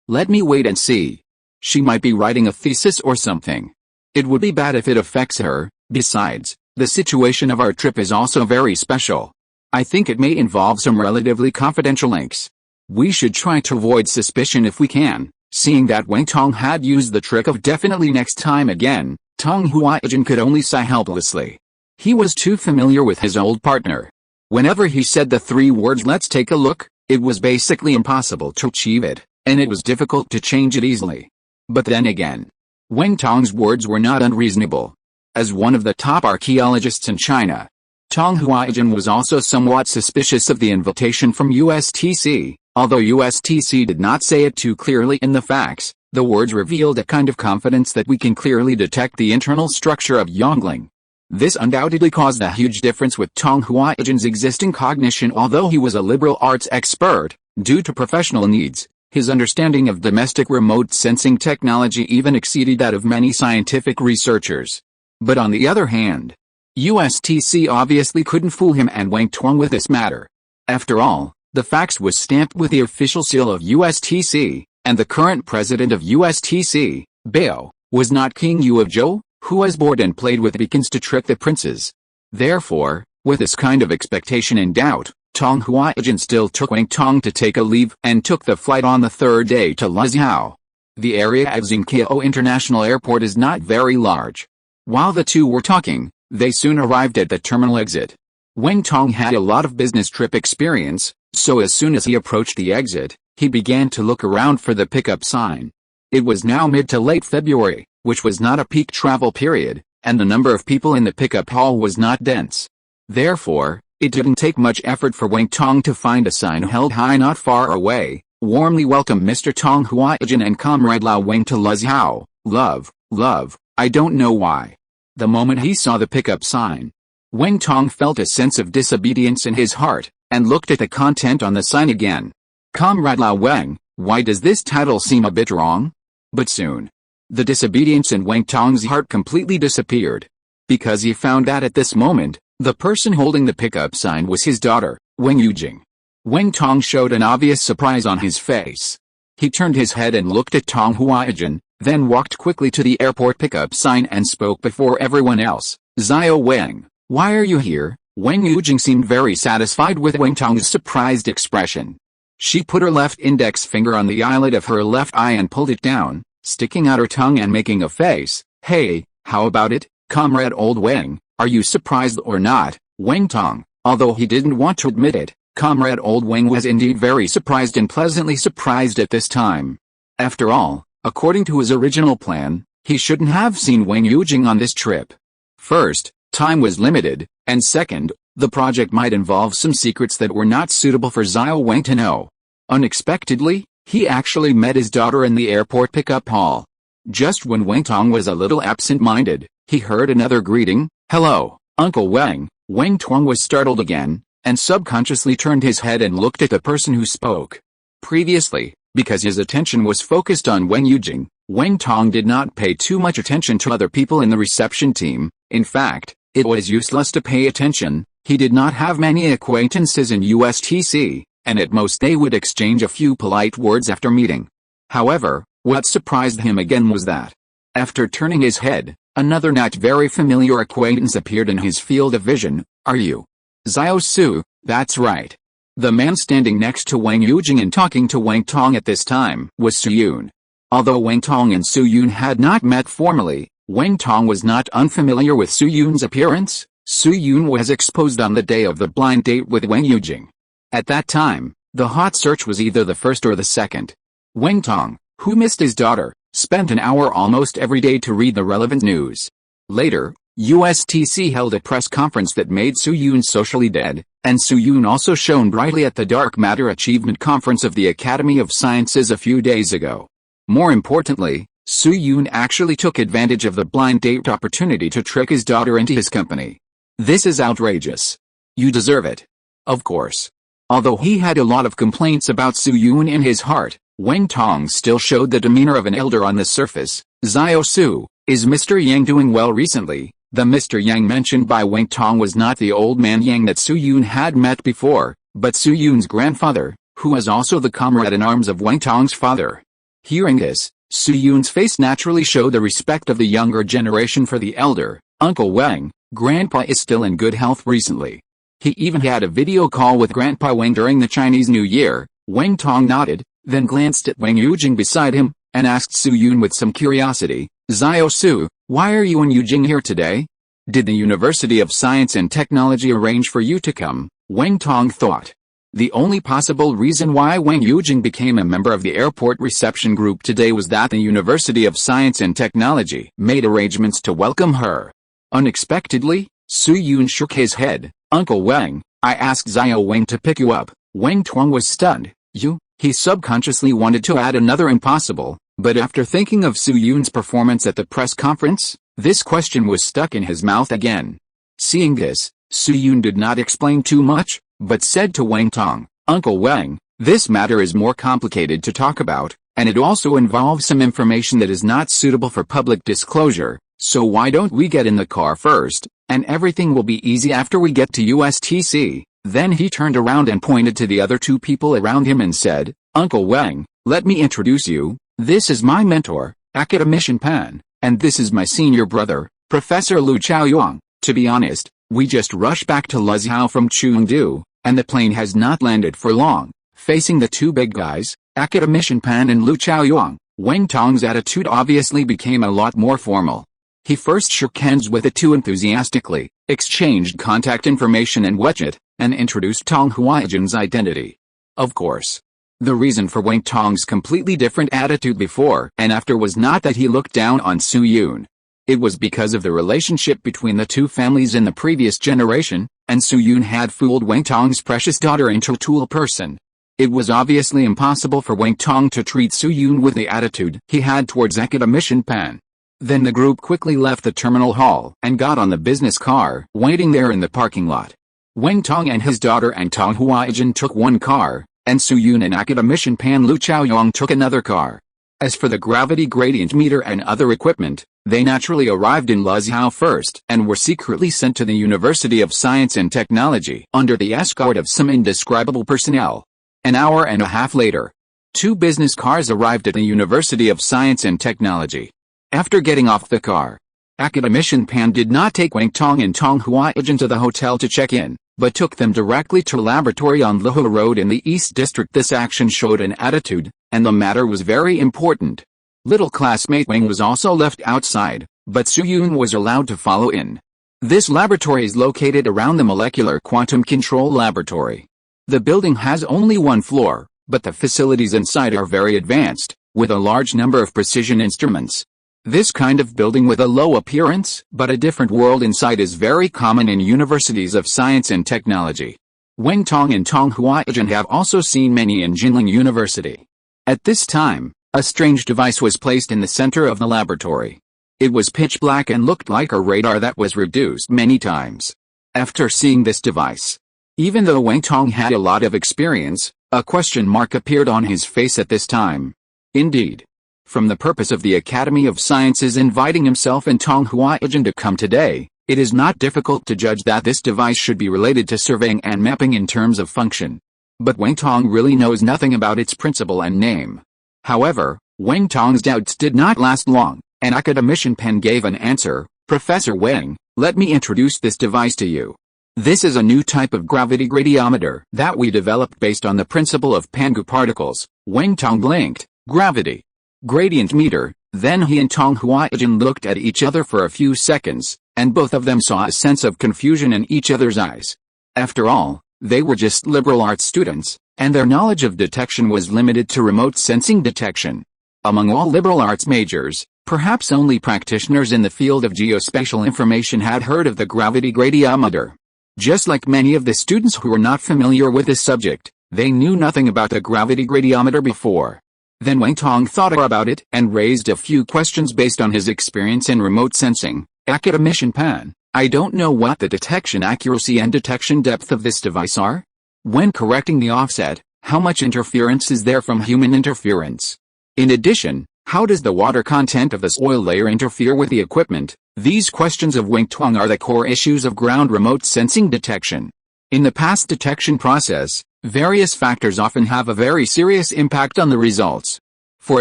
Let me wait and see. She might be writing a thesis or something. It would be bad if it affects her. Besides, the situation of our trip is also very special. I think it may involve some relatively confidential links. We should try to avoid suspicion if we can. Seeing that Wang Tong had used the trick of definitely next time again, Tong Huaijin could only sigh helplessly. He was too familiar with his old partner. Whenever he said the three words let's take a look, it was basically impossible to achieve it, and it was difficult to change it easily. But then again, Wang Tong's words were not unreasonable. As one of the top archaeologists in China, Tong Huaijin was also somewhat suspicious of the invitation from USTC. Although USTC did not say it too clearly in the facts, the words revealed a kind of confidence that we can clearly detect the internal structure of Yongling. This undoubtedly caused a huge difference with Tong Huaijin's existing cognition. Although he was a liberal arts expert, due to professional needs, his understanding of domestic remote sensing technology even exceeded that of many scientific researchers. But on the other hand, USTC obviously couldn't fool him and Wang Tong with this matter. After all, the fax was stamped with the official seal of USTC, and the current president of USTC, Bao, was not King Yu of Zhou, who was bored and played with beacons to trick the princes. Therefore, with this kind of expectation in doubt, Tong Huaijin still took Wang Tong to take a leave and took the flight on the third day to Luzhou. The area of Xingqiao International Airport is not very large. While the two were talking, they soon arrived at the terminal exit. Wang Tong had a lot of business trip experience, so as soon as he approached the exit, he began to look around for the pickup sign. It was now mid to late February, which was not a peak travel period, and the number of people in the pickup hall was not dense. Therefore, it didn't take much effort for Wang Tong to find a sign held high not far away. Warmly welcome Mr. Tong Huaijin and Comrade Lao Wang to Luzhou. Love, I don't know why. The moment he saw the pickup sign, Wang Tong felt a sense of disobedience in his heart, and looked at the content on the sign again. Comrade Lao Wang, why does this title seem a bit wrong? But soon, the disobedience in Wang Tong's heart completely disappeared. Because he found that at this moment, the person holding the pickup sign was his daughter, Wang Yujing. Wang Tong showed an obvious surprise on his face. He turned his head and looked at Tong Huaijin, then walked quickly to the airport pickup sign and spoke before everyone else. Xiao Wang, why are you here? Wang Yujing seemed very satisfied with Wang Tong's surprised expression. She put her left index finger on the eyelid of her left eye and pulled it down, sticking out her tongue and making a face. Hey, how about it, Comrade Old Wang, are you surprised or not? Wang Tong, although he didn't want to admit it, Comrade Old Wang was indeed very surprised and pleasantly surprised at this time. After all, According to his original plan, he shouldn't have seen Wang Yujing on this trip. First, time was limited, and second, the project might involve some secrets that were not suitable for Xiao Wang to know. Unexpectedly, he actually met his daughter in the airport pickup hall. Just when Wang Tong was a little absent-minded, he heard another greeting, "Hello, Uncle Wang." Wang Tong was startled again, and subconsciously turned his head and looked at the person who spoke. Previously, because his attention was focused on Wang Yujing, Wang Tong did not pay too much attention to other people in the reception team. In fact, it was useless to pay attention. He did not have many acquaintances in USTC, and at most they would exchange a few polite words after meeting. However, what surprised him again was that, after turning his head, another not very familiar acquaintance appeared in his field of vision. "Are you Xiao Su?" "That's right." The man standing next to Wang Yujing and talking to Wang Tong at this time was Su Yun. Although Wang Tong and Su Yun had not met formally, Wang Tong was not unfamiliar with Su Yun's appearance. Su Yun was exposed on the day of the blind date with Wang Yujing. At that time, the hot search was either the first or the second. Wang Tong, who missed his daughter, spent an hour almost every day to read the relevant news. Later, USTC held a press conference that made Su Yun socially dead, and Su Yun also shone brightly at the Dark Matter Achievement Conference of the Academy of Sciences a few days ago. More importantly, Su Yun actually took advantage of the blind date opportunity to trick his daughter into his company. This is outrageous. You deserve it. Of course. Although he had a lot of complaints about Su Yun in his heart, Wang Tong still showed the demeanor of an elder on the surface. "Xiao Su, is Mr. Yang doing well recently?" The Mr. Yang mentioned by Wang Tong was not the old man Yang that Su Yun had met before, but Su Yun's grandfather, who was also the comrade-in-arms of Wang Tong's father. Hearing this, Su Yun's face naturally showed the respect of the younger generation for the elder. "Uncle Wang, Grandpa is still in good health recently." He even had a video call with Grandpa Wang during the Chinese New Year. Wang Tong nodded, then glanced at Wang Yujing beside him, and asked Su Yun with some curiosity, "Xiao Su, why are you and Yujing here today? Did the University of Science and Technology arrange for you to come?" Wang Tong thought. The only possible reason why Wang Yujing became a member of the airport reception group today was that the University of Science and Technology made arrangements to welcome her. Unexpectedly, Su Yun shook his head. "Uncle Wang, I asked Xiao Wang to pick you up." Wang Tong was stunned. "You?" He subconsciously wanted to add another impossible, but after thinking of Su Yun's performance at the press conference, this question was stuck in his mouth again. Seeing this, Su Yun did not explain too much, but said to Wang Tong, "Uncle Wang, this matter is more complicated to talk about, and it also involves some information that is not suitable for public disclosure, so why don't we get in the car first, and everything will be easy after we get to USTC." Then he turned around and pointed to the other two people around him and said, "Uncle Wang, let me introduce you. This is my mentor, Academician Pan, and this is my senior brother, Professor Lu Chaoyuan. To be honest, we just rushed back to Luzhou from Chengdu, and the plane has not landed for long." Facing the two big guys, Academician Pan and Lu Chaoyuan, Wang Tong's attitude obviously became a lot more formal. He first shook hands with the two enthusiastically, exchanged contact information and WeChat, and introduced Tong Huaijin's identity. Of course, the reason for Wang Tong's completely different attitude before and after was not that he looked down on Su Yun. It was because of the relationship between the two families in the previous generation, and Su Yun had fooled Wang Tong's precious daughter into a tool person. It was obviously impossible for Wang Tong to treat Su Yun with the attitude he had towards Academician Pan. Then the group quickly left the terminal hall and got on the business car waiting there in the parking lot. Wang Tong and his daughter and Tong Huaijin took one car, and Su Yun and Academician Pan Lu Chaoyuan took another car. As for the gravity gradient meter and other equipment, they naturally arrived in Luzhou first and were secretly sent to the University of Science and Technology under the escort of some indescribable personnel. An hour and a half later, two business cars arrived at the University of Science and Technology. After getting off the car, Academician Pan did not take Wang Tong and Tong Huaijin to the hotel to check in, but took them directly to a laboratory on Lehu Road in the East District. This action showed an attitude, and the matter was very important. Little classmate Wang was also left outside, but Su Yun was allowed to follow in. This laboratory is located around the Molecular Quantum Control Laboratory. The building has only one floor, but the facilities inside are very advanced. with a large number of precision instruments. This kind of building with a low appearance but a different world inside is very common in universities of science and technology. Wang Tong and Tong Huaijun have also seen many in Jinling University. At this time, a strange device was placed in the center of the laboratory. It was pitch black and looked like a radar that was reduced many times. After seeing this device, even though Wang Tong had a lot of experience, a question mark appeared on his face at this time. Indeed, from the purpose of the Academy of Sciences inviting himself and Tong Huaijun to come today, it is not difficult to judge that this device should be related to surveying and mapping in terms of function. But Wang Tong really knows nothing about its principle and name. However, Wang Tong's doubts did not last long. An academician pen gave an answer. Professor Wang, let me introduce this device to you. This is a new type of gravity gradiometer that we developed based on the principle of Pangu particles. Wang Tong blinked. Gravity. Gradient meter. Then he and Tong Huaijun looked at each other for a few seconds, and both of them saw a sense of confusion in each other's eyes. After all, they were just liberal arts students, and their knowledge of detection was limited to remote sensing detection. Among all liberal arts majors, perhaps only practitioners in the field of geospatial information had heard of the gravity gradiometer. Just like many of the students who were not familiar with this subject, they knew nothing about the gravity gradiometer before. Then Wang Tong thought about it and raised a few questions based on his experience in remote sensing. Academician Pan, I don't know what the detection accuracy and detection depth of this device are. When correcting the offset, how much interference is there from human interference? In addition, how does the water content of the soil layer interfere with the equipment? These questions of Wang Tong are the core issues of ground remote sensing detection. In the past detection process, various factors often have a very serious impact on the results. For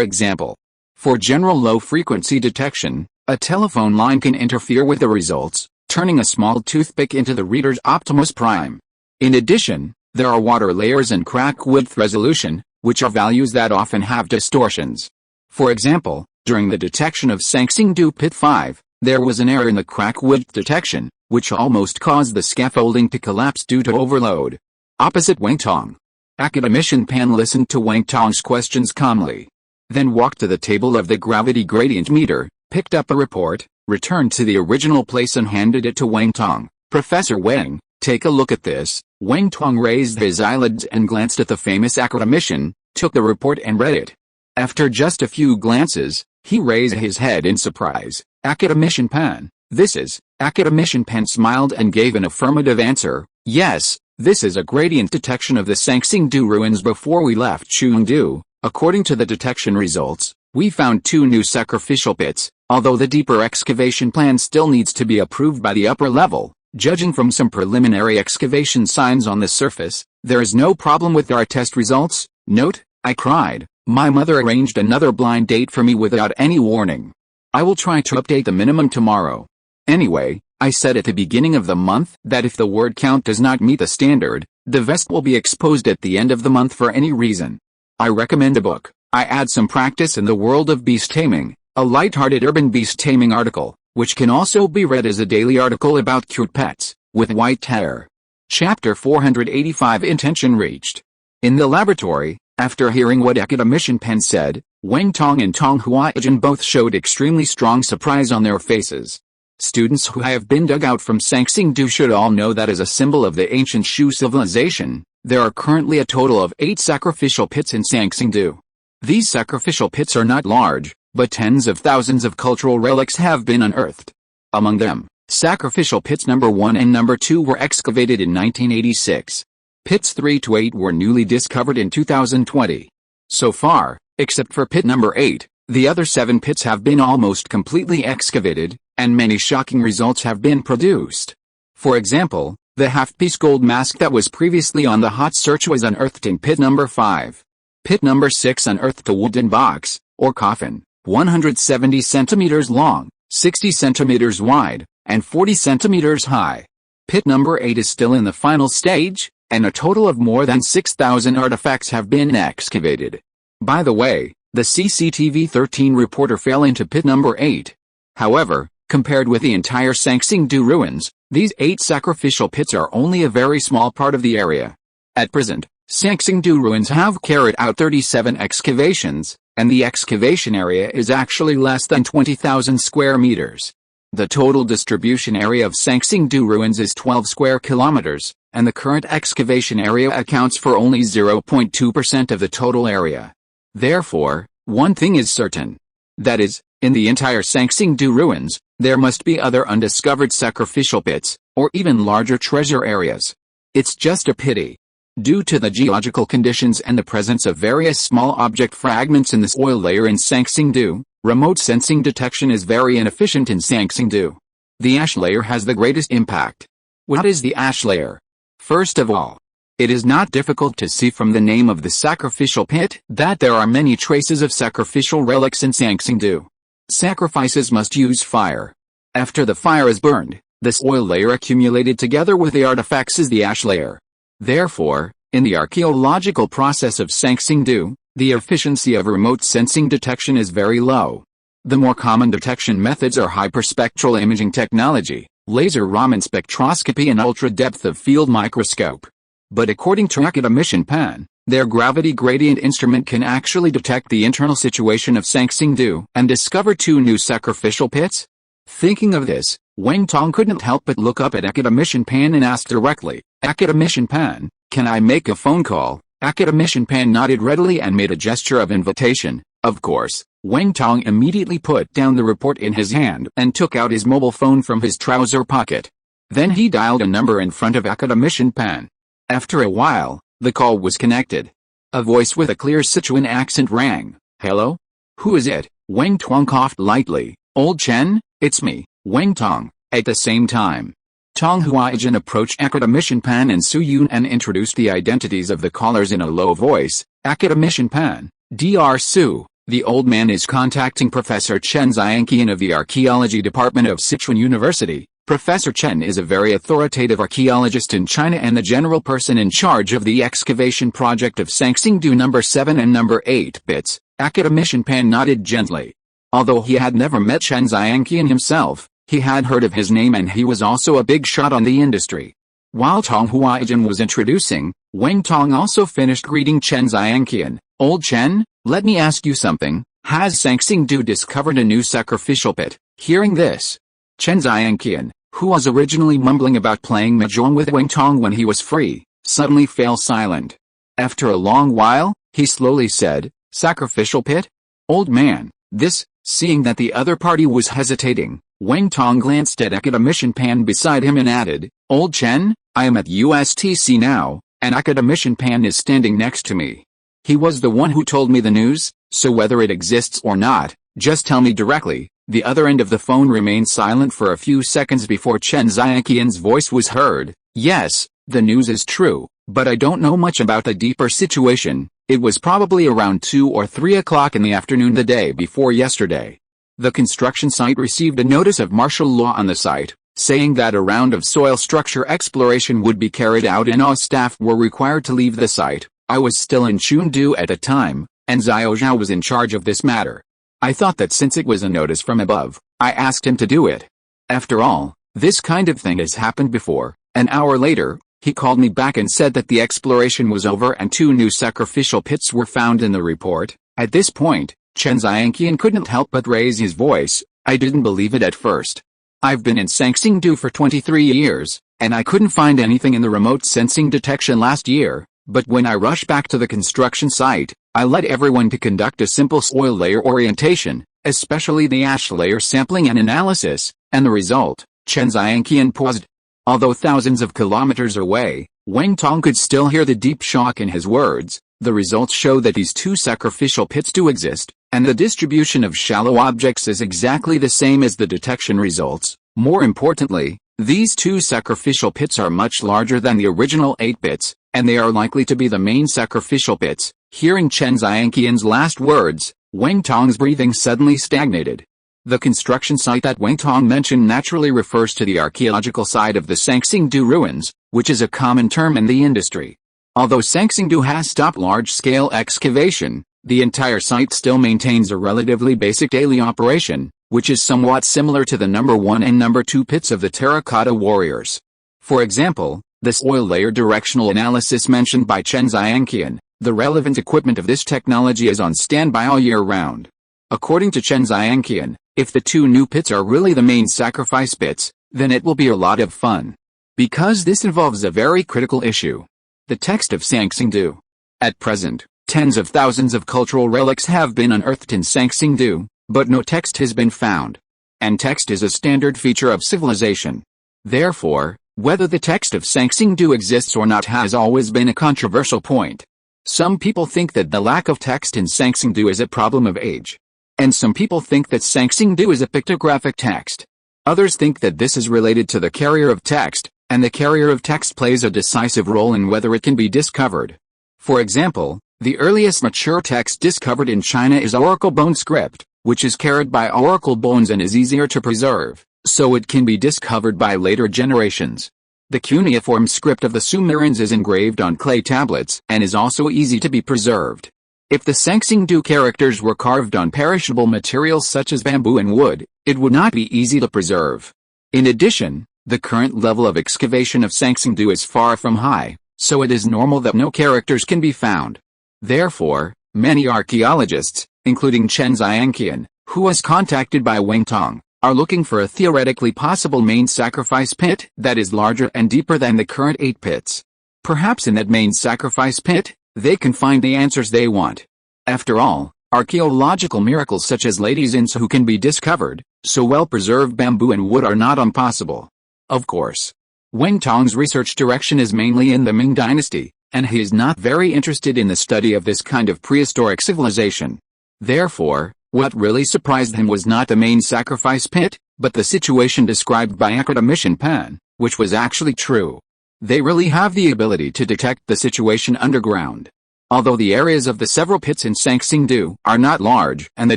example, for general low-frequency detection, a telephone line can interfere with the results, turning a small toothpick into the reader's Optimus Prime. In addition, there are water layers and crack width resolution, which are values that often have distortions. For example, during the detection of Sangsingdu Pit 5, there was an error in the crack width detection, which almost caused the scaffolding to collapse due to overload. Opposite Wang Tong, academician Pan listened to Wang Tong's questions calmly, then walked to the table of the gravity gradient meter, picked up a report, returned to the original place and handed it to Wang Tong. Professor Wang, take a look at this. Wang Tong raised his eyelids and glanced at the famous academician, took the report and read it. After just a few glances, he raised his head in surprise. Academician Pan, this is. Academician Pan smiled and gave an affirmative answer. Yes, this is a gradient detection of the Sangsingdu ruins before we left Chengdu. According to the detection results, we found 2 new sacrificial pits, although the deeper excavation plan still needs to be approved by the upper level. Judging from some preliminary excavation signs on the surface, there is no problem with our test results. Note, I cried. My mother arranged another blind date for me without any warning. I will try to update the minimum tomorrow. Anyway, I said at the beginning of the month that if the word count does not meet the standard, the vest will be exposed at the end of the month for any reason. I recommend a book. I add some practice in the world of beast taming, a light-hearted urban beast taming article, which can also be read as a daily article about cute pets, with white hair. Chapter 485 Intention reached. In the laboratory, after hearing what academician Pan said, Wang Tong and Tong Huaijun both showed extremely strong surprise on their faces. Students who have been dug out from Sangsingdu should all know that as a symbol of the ancient Shu civilization, there are currently a total of 8 sacrificial pits in Sangsingdu. These sacrificial pits are not large, but tens of thousands of cultural relics have been unearthed. Among them, sacrificial pits number 1 and number 2 were excavated in 1986. Pits 3 to 8 were newly discovered in 2020. So far, except for pit number 8, the other 7 pits have been almost completely excavated, and many shocking results have been produced. For example, the half-piece gold mask that was previously on the hot search was unearthed in pit number 5. Pit number 6 unearthed a wooden box, or coffin, 170 centimeters long, 60 centimeters wide, and 40 centimeters high. Pit number 8 is still in the final stage, and a total of more than 6,000 artifacts have been excavated. By the way, the CCTV 13 reporter fell into pit number 8. However, compared with the entire Sangsingdu ruins, these 8 sacrificial pits are only a very small part of the area. At present, Sangsingdu ruins have carried out 37 excavations, and the excavation area is actually less than 20,000 square meters. The total distribution area of Sangsingdu ruins is 12 square kilometers, and the current excavation area accounts for only 0.2% of the total area. Therefore, one thing is certain. That is, in the entire Sangsingdu ruins, there must be other undiscovered sacrificial pits, or even larger treasure areas. It's just a pity. Due to the geological conditions and the presence of various small object fragments in the soil layer in Sangsingdu, remote sensing detection is very inefficient in Sangsingdu. The ash layer has the greatest impact. What is the ash layer? First of all, it is not difficult to see from the name of the sacrificial pit that there are many traces of sacrificial relics in Sangsingdu. Sacrifices must use fire. After the fire is burned, the soil layer accumulated together with the artifacts is the ash layer. Therefore, in the archaeological process of Sangsingdu, the efficiency of remote sensing detection is very low. The more common detection methods are hyperspectral imaging technology, laser Raman spectroscopy and ultra-depth of field microscope. But according to academician Pan, their gravity gradient instrument can actually detect the internal situation of Sangsingdu and discover 2 new sacrificial pits? Thinking of this, Wang Tong couldn't help but look up at academician Pan and ask directly, "Academician Pan, can I make a phone call?" Academician Pan nodded readily and made a gesture of invitation. Of course, Wang Tong immediately put down the report in his hand and took out his mobile phone from his trouser pocket. Then he dialed a number in front of academician Pan. After a while, the call was connected. A voice with a clear Sichuan accent rang. "Hello? Who is it?" Wang Tong coughed lightly. "Old Chen, it's me, Wang Tong." At the same time, Tong Huaijin approached academician Pan and Su Yun and introduced the identities of the callers in a low voice. "Academician Pan, Dr. Su, the old man is contacting Professor Chen Xiangqian of the Archaeology Department of Sichuan University. Professor Chen is a very authoritative archaeologist in China and the general person in charge of the excavation project of Sangsingdu No. 7 and No. 8 pits." Academician Pan nodded gently. Although he had never met Chen Xiangqian himself, he had heard of his name and he was also a big shot on the industry. While Tong Huaijin was introducing, Wang Tong also finished greeting Chen Xiangqian. "Old Chen, let me ask you something. Has Sangsingdu discovered a new sacrificial pit?" Hearing this, Chen Xiangqian, who was originally mumbling about playing mahjong with Wang Tong when he was free, suddenly fell silent. After a long while, he slowly said, "Sacrificial pit? Old man, this..." Seeing that the other party was hesitating, Wang Tong glanced at academician Pan beside him and added, "Old Chen, I am at USTC now, and academician Pan is standing next to me. He was the one who told me the news, so whether it exists or not, just tell me directly." The other end of the phone remained silent for a few seconds before Chen Xiangqian's voice was heard. "Yes, the news is true, but I don't know much about the deeper situation. It was probably around 2 or 3 o'clock in the afternoon the day before yesterday. The construction site received a notice of martial law on the site, saying that a round of soil structure exploration would be carried out and all staff were required to leave the site. I was still in Chengdu at the time, and Xiao Zhao was in charge of this matter. I thought that since it was a notice from above, I asked him to do it. After all, this kind of thing has happened before." An hour later, he called me back and said that the exploration was over and 2 new sacrificial pits were found in the report. At this point, Chen Xiangqian couldn't help but raise his voice. "I didn't believe it at first. I've been in Sangsingdu for 23 years, and I couldn't find anything in the remote sensing detection last year, but when I rushed back to the construction site, I led everyone to conduct a simple soil layer orientation, especially the ash layer sampling and analysis, and the result..." Chen Xiangqian paused. Although thousands of kilometers away, Wang Tong could still hear the deep shock in his words. The results show that these 2 sacrificial pits do exist, and the distribution of shallow objects is exactly the same as the detection results. More importantly, these 2 sacrificial pits are much larger than the original 8 pits, and they are likely to be the main sacrificial pits. Hearing Chen Xiangqian's last words, Wang Tong's breathing suddenly stagnated. The construction site that Wang Tong mentioned naturally refers to the archaeological site of the Sangsingdu ruins, which is a common term in the industry. Although Sangsingdu has stopped large-scale excavation, the entire site still maintains a relatively basic daily operation, which is somewhat similar to the No. 1 and No. 2 pits of the terracotta warriors. For example, The soil layer directional analysis mentioned by Chen Zhongjing, the relevant equipment of this technology is on standby all year round. According to Chen Zhongjing, if the two new pits are really the main sacrifice pits, then it will be a lot of fun. Because this involves a very critical issue. The text of Sangxingdu. At present, tens of thousands of cultural relics have been unearthed in Sangxingdu, but no text has been found. And text is a standard feature of civilization. Therefore, whether the text of Sangxingdu exists or not has always been a controversial point. Some people think that the lack of text in Sangxingdu is a problem of age. And some people think that Sangxingdu is a pictographic text. Others think that this is related to the carrier of text, and the carrier of text plays a decisive role in whether it can be discovered. For example, the earliest mature text discovered in China is oracle bone script, which is carried by oracle bones and is easier to preserve, so it can be discovered by later generations. The cuneiform script of the Sumerians is engraved on clay tablets and is also easy to be preserved. If the Sangxingdu characters were carved on perishable materials such as bamboo and wood, it would not be easy to preserve. In addition, the current level of excavation of Sangxingdu is far from high, so it is normal that no characters can be found. Therefore, many archaeologists, including Chen Zhongjing, who was contacted by Wang Tong, are looking for a theoretically possible main sacrifice pit that is larger and deeper than the current 8 pits. Perhaps in that main sacrifice pit, they can find the answers they want. After all, archaeological miracles such as ladies in who can be discovered, so well-preserved bamboo and wood are not impossible. Of course, Wang Tong's research direction is mainly in the Ming dynasty, and he is not very interested in the study of this kind of prehistoric civilization. Therefore, what really surprised him was not the main sacrifice pit, but the situation described by academician Pan, which was actually true. They really have the ability to detect the situation underground. Although the areas of the several pits in Sangxingdu are not large and the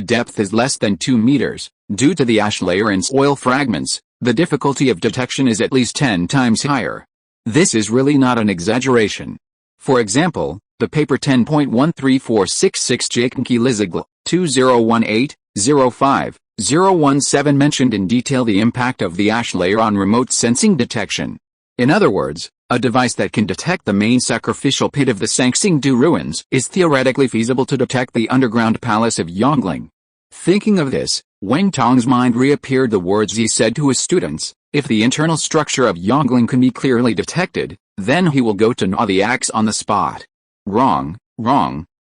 depth is less than 2 meters, due to the ash layer and soil fragments, the difficulty of detection is at least 10 times higher. This is really not an exaggeration. For example, the paper 10.13466 Jakenki Lizigl, 2018-05-017 mentioned in detail the impact of the ash layer on remote sensing detection. In other words, a device that can detect the main sacrificial pit of the Sangxingdu ruins is theoretically feasible to detect the underground palace of Yongling. Thinking of this, Wang Tong's mind reappeared the words he said to his students: if the internal structure of Yongling can be clearly detected, then he will go to gnaw the axe on the spot. Wrong,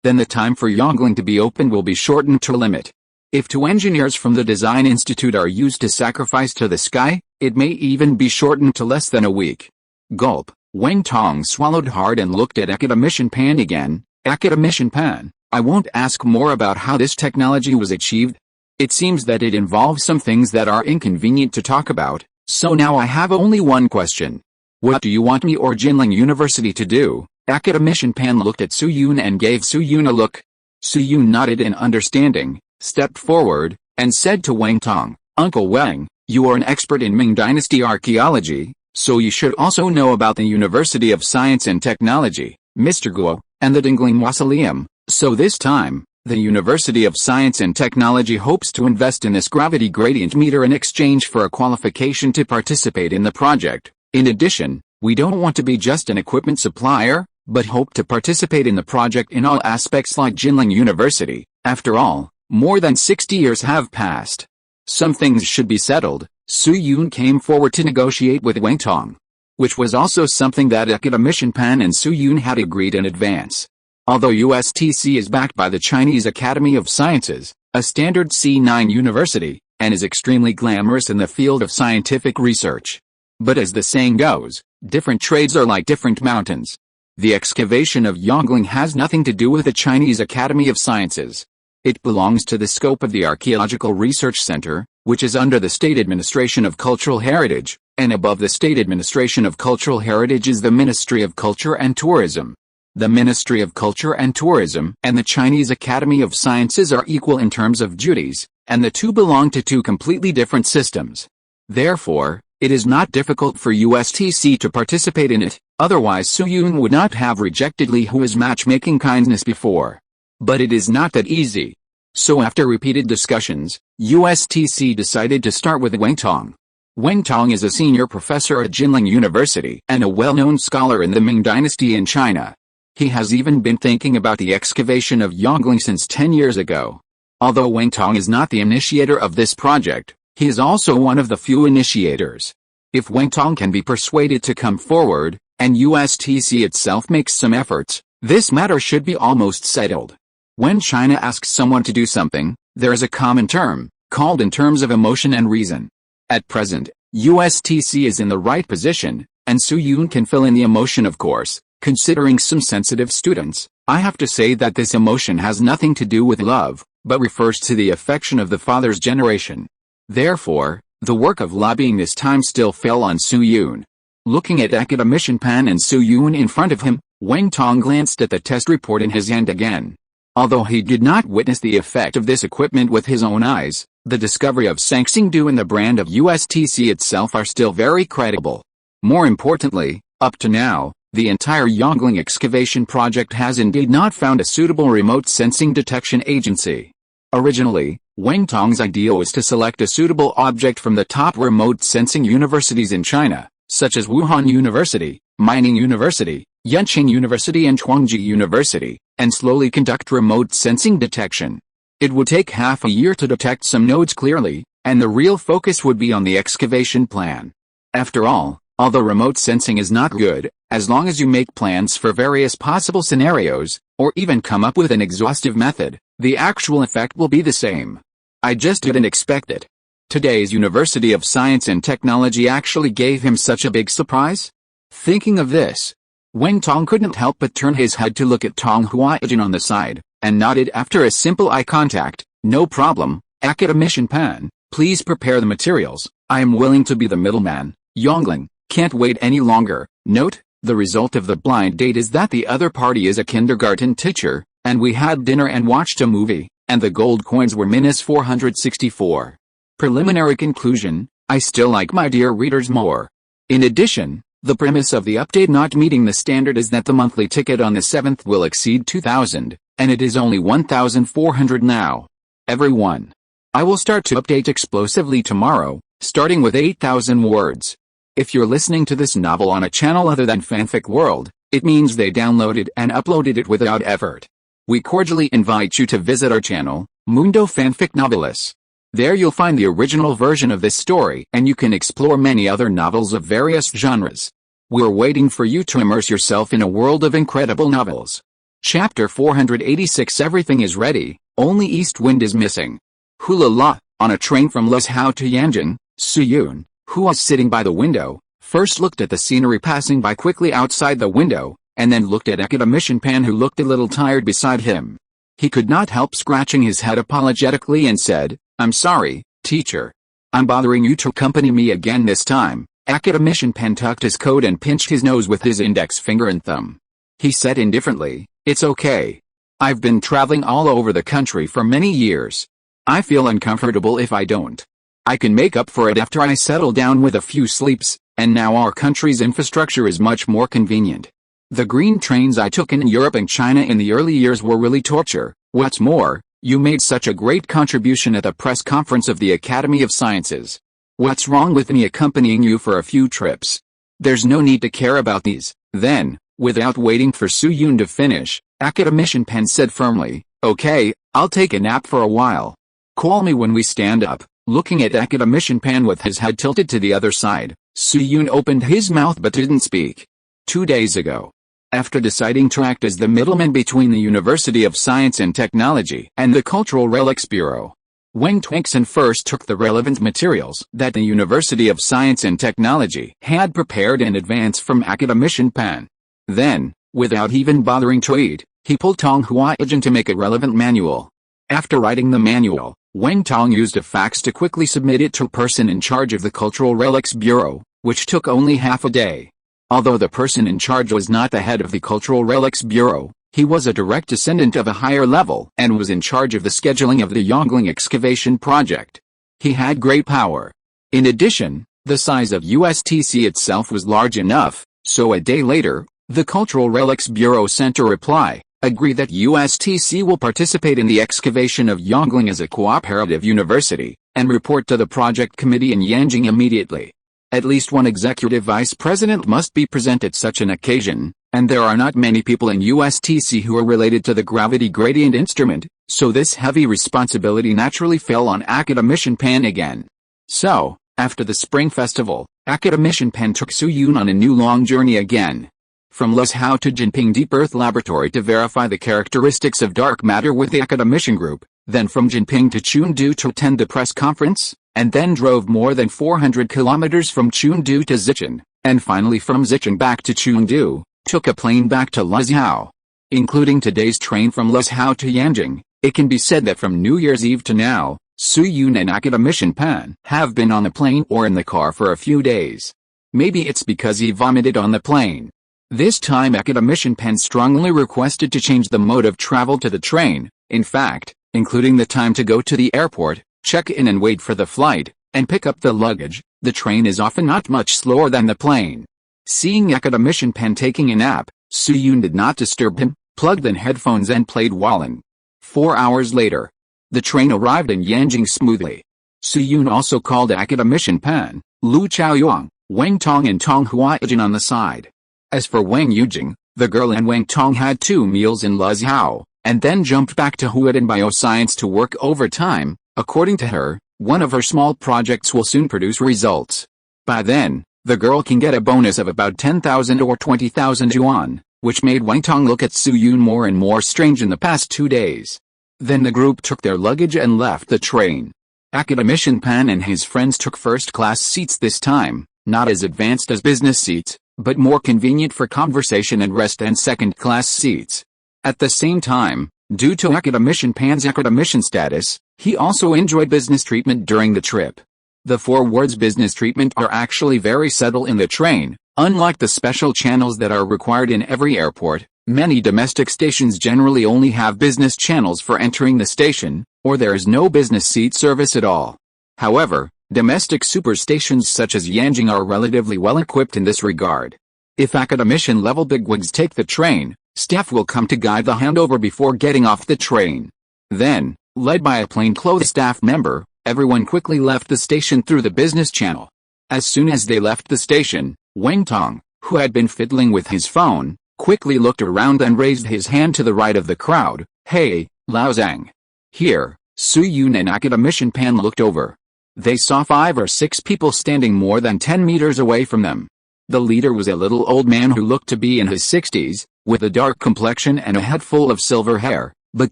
then the time for Yongling to be opened will be shortened to a limit. If 2 engineers from the Design Institute are used to sacrifice to the sky, it may even be shortened to less than a week. Gulp. Wang Tong swallowed hard and looked at academician Pan again. Academician Pan, I won't ask more about how this technology was achieved. It seems that it involves some things that are inconvenient to talk about, so now I have only one question. What do you want me or Jinling University to do? Academician Pan looked at Su Yun and gave Su Yun a look. Su Yun nodded in understanding, stepped forward, and said to Wang Tong, Uncle Wang, you are an expert in Ming Dynasty archaeology, so you should also know about the University of Science and Technology, Mr. Guo, and the Dingling Mausoleum. So this time, the University of Science and Technology hopes to invest in this gravity gradient meter in exchange for a qualification to participate in the project. In addition, we don't want to be just an equipment supplier, but hope to participate in the project in all aspects like Jinling University. After all, more than 60 years have passed. Some things should be settled. Su Yun came forward to negotiate with Wang Tong, which was also something that academician Pan and Su Yun had agreed in advance. Although USTC is backed by the Chinese Academy of Sciences, a standard C9 university, and is extremely glamorous in the field of scientific research. But as the saying goes, different trades are like different mountains. The excavation of Yongling has nothing to do with the Chinese Academy of Sciences. It belongs to the scope of the Archaeological Research Center, which is under the State Administration of Cultural Heritage, and above the State Administration of Cultural Heritage is the Ministry of Culture and Tourism. The Ministry of Culture and Tourism and the Chinese Academy of Sciences are equal in terms of duties, and the two belong to 2 completely different systems. Therefore, it is not difficult for USTC to participate in it, otherwise Su Yun would not have rejected Li Hua's matchmaking kindness before. But it is not that easy. So after repeated discussions, USTC decided to start with Wang Tong. Wang Tong is a senior professor at Jinling University and a well-known scholar in the Ming Dynasty in China. He has even been thinking about the excavation of Yangling since 10 years ago. Although Wang Tong is not the initiator of this project, he is also one of the few initiators. If Wang Tong can be persuaded to come forward, and USTC itself makes some efforts, this matter should be almost settled. When China asks someone to do something, there is a common term, called in terms of emotion and reason. At present, USTC is in the right position, and Su Yun can fill in the emotion of course. Considering some sensitive students, I have to say that this emotion has nothing to do with love, but refers to the affection of the father's generation. Therefore, the work of lobbying this time still fell on Su Yun. Looking at academician Pan and Su Yun in front of him, Wang Tong glanced at the test report in his hand again. Although he did not witness the effect of this equipment with his own eyes, the discovery of Shangxingdu and the brand of USTC itself are still very credible. More importantly, up to now, the entire Yangling excavation project has indeed not found a suitable remote sensing detection agency. Originally, Wang Tong's idea was to select a suitable object from the top remote sensing universities in China, such as Wuhan University, Mining University, Yenching University and Chuangji University, and slowly conduct remote sensing detection. It would take half a year to detect some nodes clearly, and the real focus would be on the excavation plan. After all, although remote sensing is not good, as long as you make plans for various possible scenarios, or even come up with an exhaustive method, the actual effect will be the same. I just didn't expect it. Today's University of Science and Technology actually gave him such a big surprise? Thinking of this, Wang Tong couldn't help but turn his head to look at Tong Huaijin on the side, and nodded after a simple eye contact. No problem, academician Pan, please prepare the materials, I am willing to be the middleman. Yangling, can't wait any longer. Note, the result of the blind date is that the other party is a kindergarten teacher, and we had dinner and watched a movie, and the gold coins were minus 464. Preliminary conclusion, I still like my dear readers more. In addition, the premise of the update not meeting the standard is that the monthly ticket on the 7th will exceed 2,000, and it is only 1,400 now. Everyone. I will start to update explosively tomorrow, starting with 8,000 words. If you're listening to this novel on a channel other than Fanfic World, it means they downloaded and uploaded it without effort. We cordially invite you to visit our channel, Mundo Fanfic Novelis. There you'll find the original version of this story and you can explore many other novels of various genres. We're waiting for you to immerse yourself in a world of incredible novels. Chapter 486 Everything is ready, only East Wind is missing. Hula la, on a train from Luzhou to Yanjing, Su Yun, who was sitting by the window, first looked at the scenery passing by quickly outside the window, and then looked at academician Pan who looked a little tired beside him. He could not help scratching his head apologetically and said, I'm sorry, teacher. I'm bothering you to accompany me again this time. Academician Pan tucked his coat and pinched his nose with his index finger and thumb. He said indifferently, it's okay. I've been traveling all over the country for many years. I feel uncomfortable if I don't. I can make up for it after I settle down with a few sleeps, and now our country's infrastructure is much more convenient. The green trains I took in Europe and China in the early years were really torture. What's more, you made such a great contribution at the press conference of the Academy of Sciences. What's wrong with me accompanying you for a few trips? There's no need to care about these. Then, without waiting for Su Yun to finish, academician Pan said firmly, okay, I'll take a nap for a while. Call me when we stand up. Looking at academician Pan with his head tilted to the other side, Su Yun opened his mouth but didn't speak. 2 days ago, after deciding to act as the middleman between the University of Science and Technology and the Cultural Relics Bureau, Wang Tongxin first took the relevant materials that the University of Science and Technology had prepared in advance from academician Pan. Then, without even bothering to eat, he pulled Tong Huaijin to make a relevant manual. After writing the manual, Wang Tong used a fax to quickly submit it to a person in charge of the Cultural Relics Bureau, which took only half a day. Although the person in charge was not the head of the Cultural Relics Bureau, he was a direct descendant of a higher level and was in charge of the scheduling of the Yangling excavation project. He had great power. In addition, the size of USTC itself was large enough, so a day later, the Cultural Relics Bureau sent a reply, agree that USTC will participate in the excavation of Yangling as a cooperative university, and report to the project committee in Yanjing immediately. At least one executive vice president must be present at such an occasion, and there are not many people in USTC who are related to the gravity gradient instrument, so this heavy responsibility naturally fell on Academician Pan again. So, after the Spring Festival, Academician Pan took Su-Yun on a new long journey again. From Luzhou to Jinping Deep Earth Laboratory to verify the characteristics of dark matter with the Academician Group, then from Jinping to Chengdu to attend the press conference, and then drove more than 400 kilometers from Chengdu to Zicheng, and finally from Zicheng back to Chengdu, took a plane back to Luzhou. Including today's train from Luzhou to Yanjing, it can be said that from New Year's Eve to now, Su-Yun and Academician Pan have been on the plane or in the car for a few days. Maybe it's because he vomited on the plane. This time Academician Pan strongly requested to change the mode of travel to the train, in fact, including the time to go to the airport, check in and wait for the flight, and pick up the luggage. The train is often not much slower than the plane. Seeing Academician Pan taking a nap, Su-Yun did not disturb him, plugged in headphones and played Wallen. 4 hours later, the train arrived in Yanjing smoothly. Su-Yun also called Academician Pan, Lu Chaoyuan, Wang Tong and Tong Huaijin on the side. As for Wang Yujing, the girl and Wang Tong had 2 meals in Luzhou, and then jumped back to Huadong Bioscience to work overtime. According to her, one of her small projects will soon produce results. By then, the girl can get a bonus of about 10,000 or 20,000 yuan, which made Wang Tong look at Su-Yun more and more strange in the past 2 days. Then the group took their luggage and left the train. Academician Pan and his friends took first-class seats this time, not as advanced as business seats, but more convenient for conversation and rest and second-class seats. At the same time, due to Academician Pan's academician status, he also enjoyed business treatment during the trip. The 4 words business treatment are actually very subtle in the train. Unlike the special channels that are required in every airport, many domestic stations generally only have business channels for entering the station, or there is no business seat service at all. However, domestic superstations such as Yanjing are relatively well equipped in this regard. If academician level bigwigs take the train, staff will come to guide the handover before getting off the train. Then, led by a plainclothes staff member, everyone quickly left the station through the business channel. As soon as they left the station, Wang Tong, who had been fiddling with his phone, quickly looked around and raised his hand to the right of the crowd. "Hey, Lao Zhang." Here, Su-Yun and Academician Pan looked over. They saw 5 or 6 people standing more than 10 meters away from them. The leader was a little old man who looked to be in his 60s, with a dark complexion and a head full of silver hair, but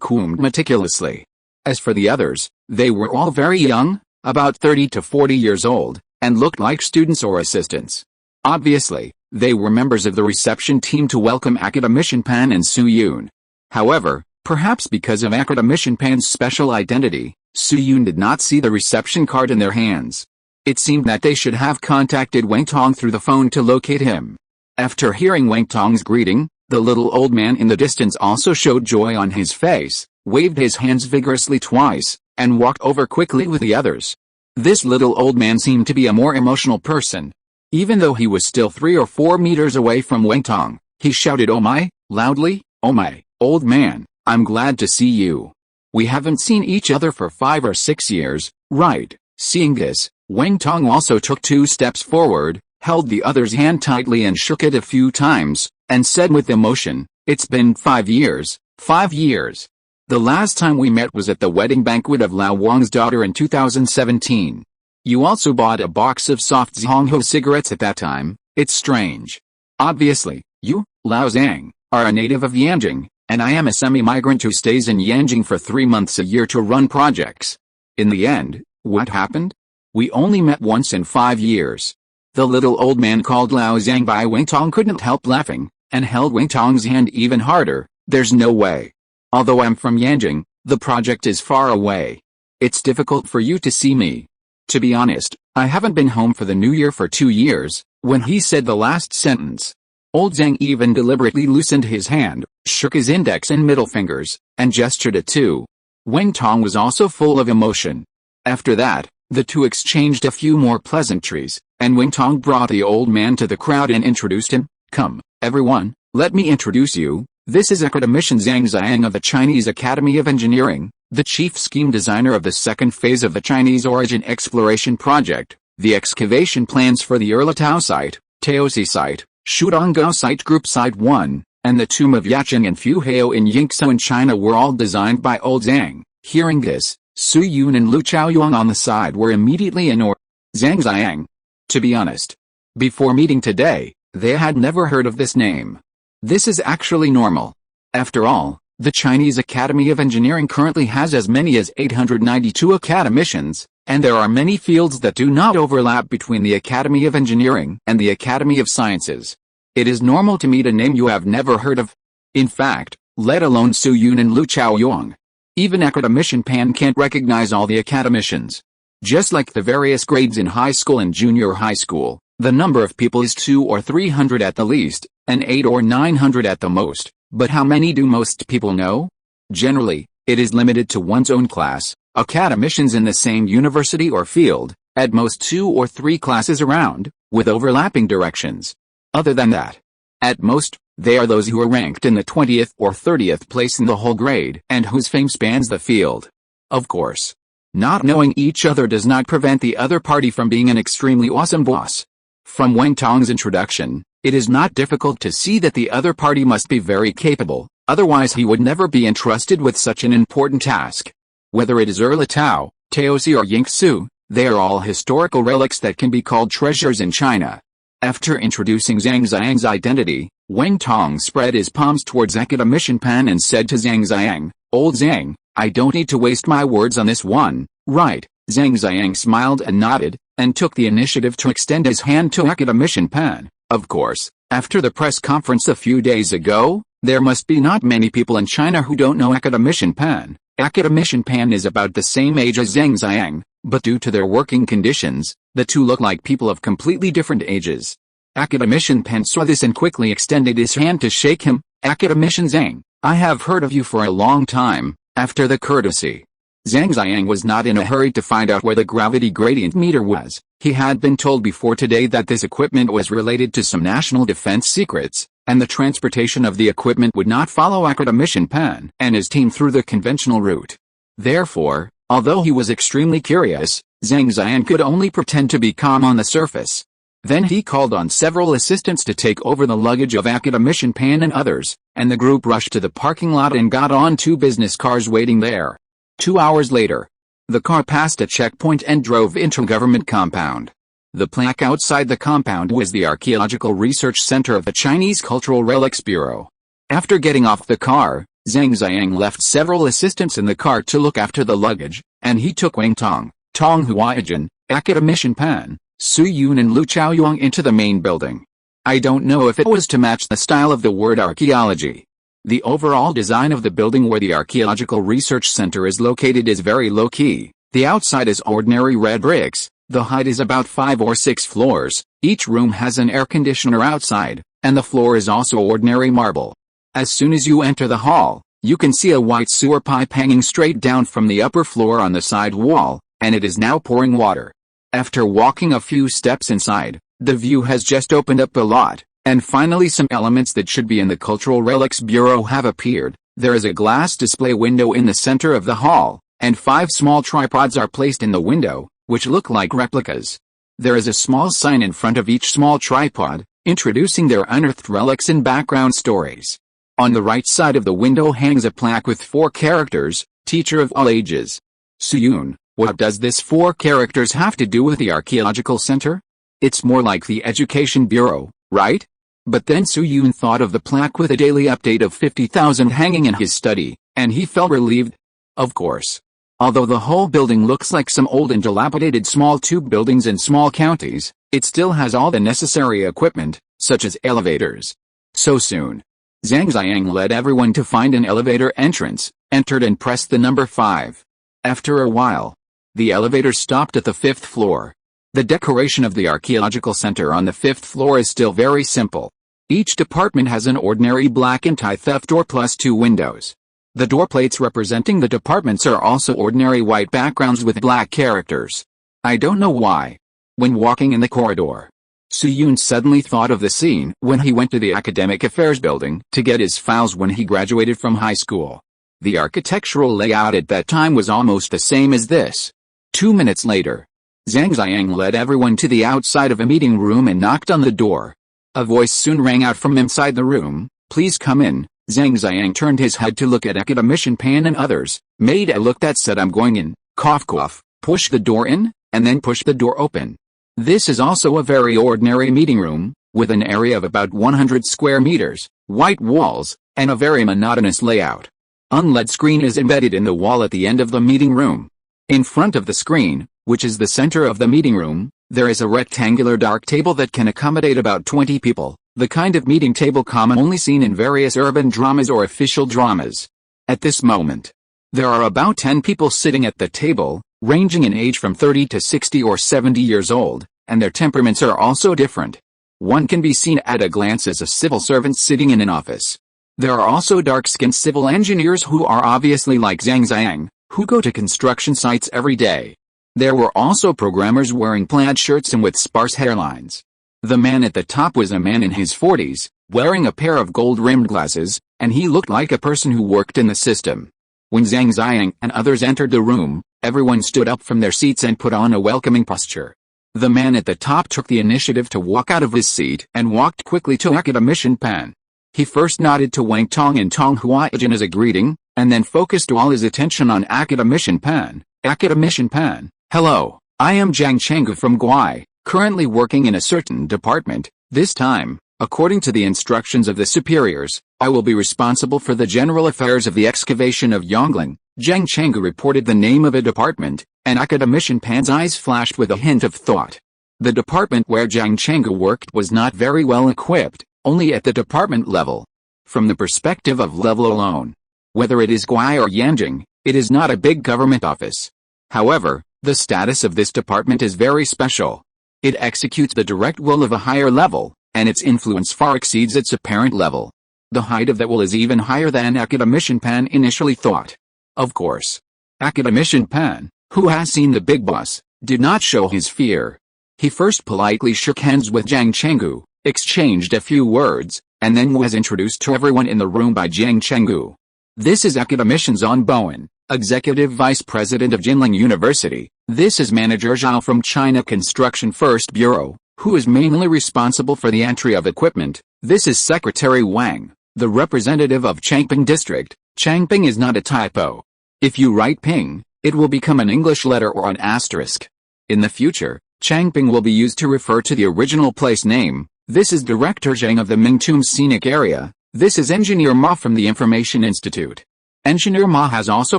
combed meticulously. As for the others, they were all very young, about 30 to 40 years old, and looked like students or assistants. Obviously, they were members of the reception team to welcome Academician Pan and Su-Yun. However, perhaps because of Academician Pan's special identity, Su-Yun did not see the reception card in their hands. It seemed that they should have contacted Wang Tong through the phone to locate him. After hearing Wang Tong's greeting, the little old man in the distance also showed joy on his face, waved his hands vigorously twice, and walked over quickly with the others. This little old man seemed to be a more emotional person. Even though he was still 3 or 4 meters away from Wang Tong, he shouted "Oh my," loudly. "Oh my, old man, I'm glad to see you. We haven't seen each other for 5 or 6 years, right?" Seeing this, Wang Tong also took 2 steps forward, held the other's hand tightly and shook it a few times, and said with emotion, "It's been 5 years, 5 years. The last time we met was at the wedding banquet of Lao Wang's daughter in 2017. You also bought a box of soft Zhongho cigarettes at that time. It's strange. Obviously, you, Lao Zhang, are a native of Yanjing, and I am a semi-migrant who stays in Yanjing for 3 months a year to run projects. In the end, what happened? We only met once in 5 years." The little old man called Lao Zhang by Wang Tong couldn't help laughing, and held Wang Tong's hand even harder. "There's no way. Although I'm from Yanjing, the project is far away. It's difficult for you to see me. To be honest, I haven't been home for the New Year for 2 years." When he said the last sentence, old Zhang even deliberately loosened his hand, shook his index and middle fingers, and gestured at 2. Wang Tong was also full of emotion. After that, the 2 exchanged a few more pleasantries, and Wang Tong brought the old man to the crowd and introduced him. "Come, everyone, let me introduce you. This is Academician Zhang Zhang of the Chinese Academy of Engineering, the chief scheme designer of the second phase of the Chinese origin exploration project, the excavation plans for the Erlatao site, Taosi site, Shudongao site Group Site 1, and the tomb of Yaqing and Fuhao in Yingzhou in China were all designed by old Zhang. Hearing this, Su Yun and Lu Chaoyuan on the side were immediately in awe. Zhang Zhongjing. To be honest, before meeting today, they had never heard of this name. This is actually normal. After all, the Chinese Academy of Engineering currently has as many as 892 academicians, and there are many fields that do not overlap between the Academy of Engineering and the Academy of Sciences. It is normal to meet a name you have never heard of. In fact, let alone Su Yun and Lu Chaoyuan. Even Academician Pan can't recognize all the academicians. Just like the various grades in high school and junior high school, the number of people is 200 or 300 at the least, and 800 or 900 at the most. But how many do most people know? Generally, it is limited to one's own class, academicians in the same university or field, at most 2 or 3 classes around, with overlapping directions. Other than that, at most, they are those who are ranked in the 20th or 30th place in the whole grade and whose fame spans the field. Of course, not knowing each other does not prevent the other party from being an extremely awesome boss. From Wang Tong's introduction, it is not difficult to see that the other party must be very capable, otherwise he would never be entrusted with such an important task. Whether it is Erlatao, Taosi or Yingzhou, they are all historical relics that can be called treasures in China. After introducing Zhang Zhongjing's identity, Wang Tong spread his palms towards Academician Pan and said to Zhang Zhongjing, "Old Zhang, I don't need to waste my words on this one, right?" Zhang Zhongjing smiled and nodded, and took the initiative to extend his hand to Academician Pan. Of course, after the press conference a few days ago, there must be not many people in China who don't know Academician Pan. Academician Pan is about the same age as Zhang Zhongjing, but due to their working conditions, the two look like people of completely different ages. Academician Pan saw this and quickly extended his hand to shake him. "Academician Zhang, I have heard of you for a long time." After the courtesy, Zhang Zhongjing was not in a hurry to find out where the gravity gradient meter was. He had been told before today that this equipment was related to some national defense secrets, and the transportation of the equipment would not follow Academician Pan and his team through the conventional route. Therefore, although he was extremely curious, Zhang Zhongjing could only pretend to be calm on the surface. Then he called on several assistants to take over the luggage of Academician Pan and others, and the group rushed to the parking lot and got on 2 business cars waiting there. 2 hours later, the car passed a checkpoint and drove into a government compound. The plaque outside the compound was the Archaeological Research Center of the Chinese Cultural Relics Bureau. After getting off the car, Zhang Zhongjing left several assistants in the car to look after the luggage, and he took Wang Tong, Tong Huaijin, Academician Pan, Su Yun and Lu Chaoyuan into the main building. I don't know if it was to match the style of the word archaeology. The overall design of the building where the Archaeological Research Center is located is very low-key. The outside is ordinary red bricks, the height is about 5 or 6 floors, each room has an air conditioner outside, and the floor is also ordinary marble. As soon as you enter the hall, you can see a white sewer pipe hanging straight down from the upper floor on the side wall, and it is now pouring water. After walking a few steps inside, the view has just opened up a lot, and finally some elements that should be in the Cultural Relics Bureau have appeared. There is a glass display window in the center of the hall, and 5 small tripods are placed in the window, which look like replicas. There is a small sign in front of each small tripod, introducing their unearthed relics and background stories. On the right side of the window hangs a plaque with 4 characters, "Teacher of all ages." Su Yun, what does this 4 characters have to do with the Archaeological Center? It's more like the Education Bureau, right? But then Su Yun thought of the plaque with a daily update of 50,000 hanging in his study, and he felt relieved. Of course. Although the whole building looks like some old and dilapidated small tube buildings in small counties, it still has all the necessary equipment, such as elevators. So soon, Zhang Zhongjing led everyone to find an elevator entrance, entered and pressed the number 5. After a while, the elevator stopped at the 5th floor. The decoration of the Archaeological Center on the 5th floor is still very simple. Each department has an ordinary black anti-theft door plus 2 windows. The door plates representing the departments are also ordinary white backgrounds with black characters. I don't know why. When walking in the corridor, Su Yun suddenly thought of the scene when he went to the Academic Affairs building to get his files when he graduated from high school. The architectural layout at that time was almost the same as this. 2 minutes later, Zhang Zhongjing led everyone to the outside of a meeting room and knocked on the door. A voice soon rang out from inside the room, "Please come in." Zhang Zhongjing turned his head to look at academician Pan and others, made a look that said, "I'm going in," cough cough, pushed the door in, and then pushed the door open. This is also a very ordinary meeting room, with an area of about 100 square meters, white walls, and a very monotonous layout. An LED screen is embedded in the wall at the end of the meeting room. In front of the screen, which is the center of the meeting room, there is a rectangular dark table that can accommodate about 20 people, the kind of meeting table commonly seen in various urban dramas or official dramas. At this moment, there are about 10 people sitting at the table, ranging in age from 30 to 60 or 70 years old, and their temperaments are also different. One can be seen at a glance as a civil servant sitting in an office. There are also dark-skinned civil engineers who are obviously like Zhang Zhongjing, who go to construction sites every day. There were also programmers wearing plaid shirts and with sparse hairlines. The man at the top was a man in his 40s, wearing a pair of gold-rimmed glasses, and he looked like a person who worked in the system. When Zhang Zhongjing and others entered the room, everyone stood up from their seats and put on a welcoming posture. The man at the top took the initiative to walk out of his seat and walked quickly to academician Pan. He first nodded to Wang Tong and Tong Huaijin as a greeting, and then focused all his attention on academician Pan. "Academician Pan, hello, I am Zhang Chenggu from Guai, currently working in a certain department. This time, according to the instructions of the superiors, I will be responsible for the general affairs of the excavation of Yongling." Zhang Chenggu reported the name of a department, and academician Pan's eyes flashed with a hint of thought. The department where Zhang Chenggu worked was not very well equipped, only at the department level. From the perspective of level alone, whether it is Guai or Yanjing, it is not a big government office. However, the status of this department is very special. It executes the direct will of a higher level, and its influence far exceeds its apparent level. The height of that will is even higher than academician Pan initially thought. Of course, academician Pan, who has seen the big boss, did not show his fear. He first politely shook hands with Zhang Chenggu, exchanged a few words, and then was introduced to everyone in the room by Zhang Chenggu. "This is academician Zhang Bowen, Executive Vice President of Jinling University. This is Manager Zhao from China Construction First Bureau, who is mainly responsible for the entry of equipment. This is Secretary Wang, the representative of Changping District." Changping is not a typo. If you write Ping, it will become an English letter or an asterisk. In the future, Changping will be used to refer to the original place name. "This is Director Zhang of the Mingtum Scenic Area. This is Engineer Ma from the Information Institute." Engineer Ma has also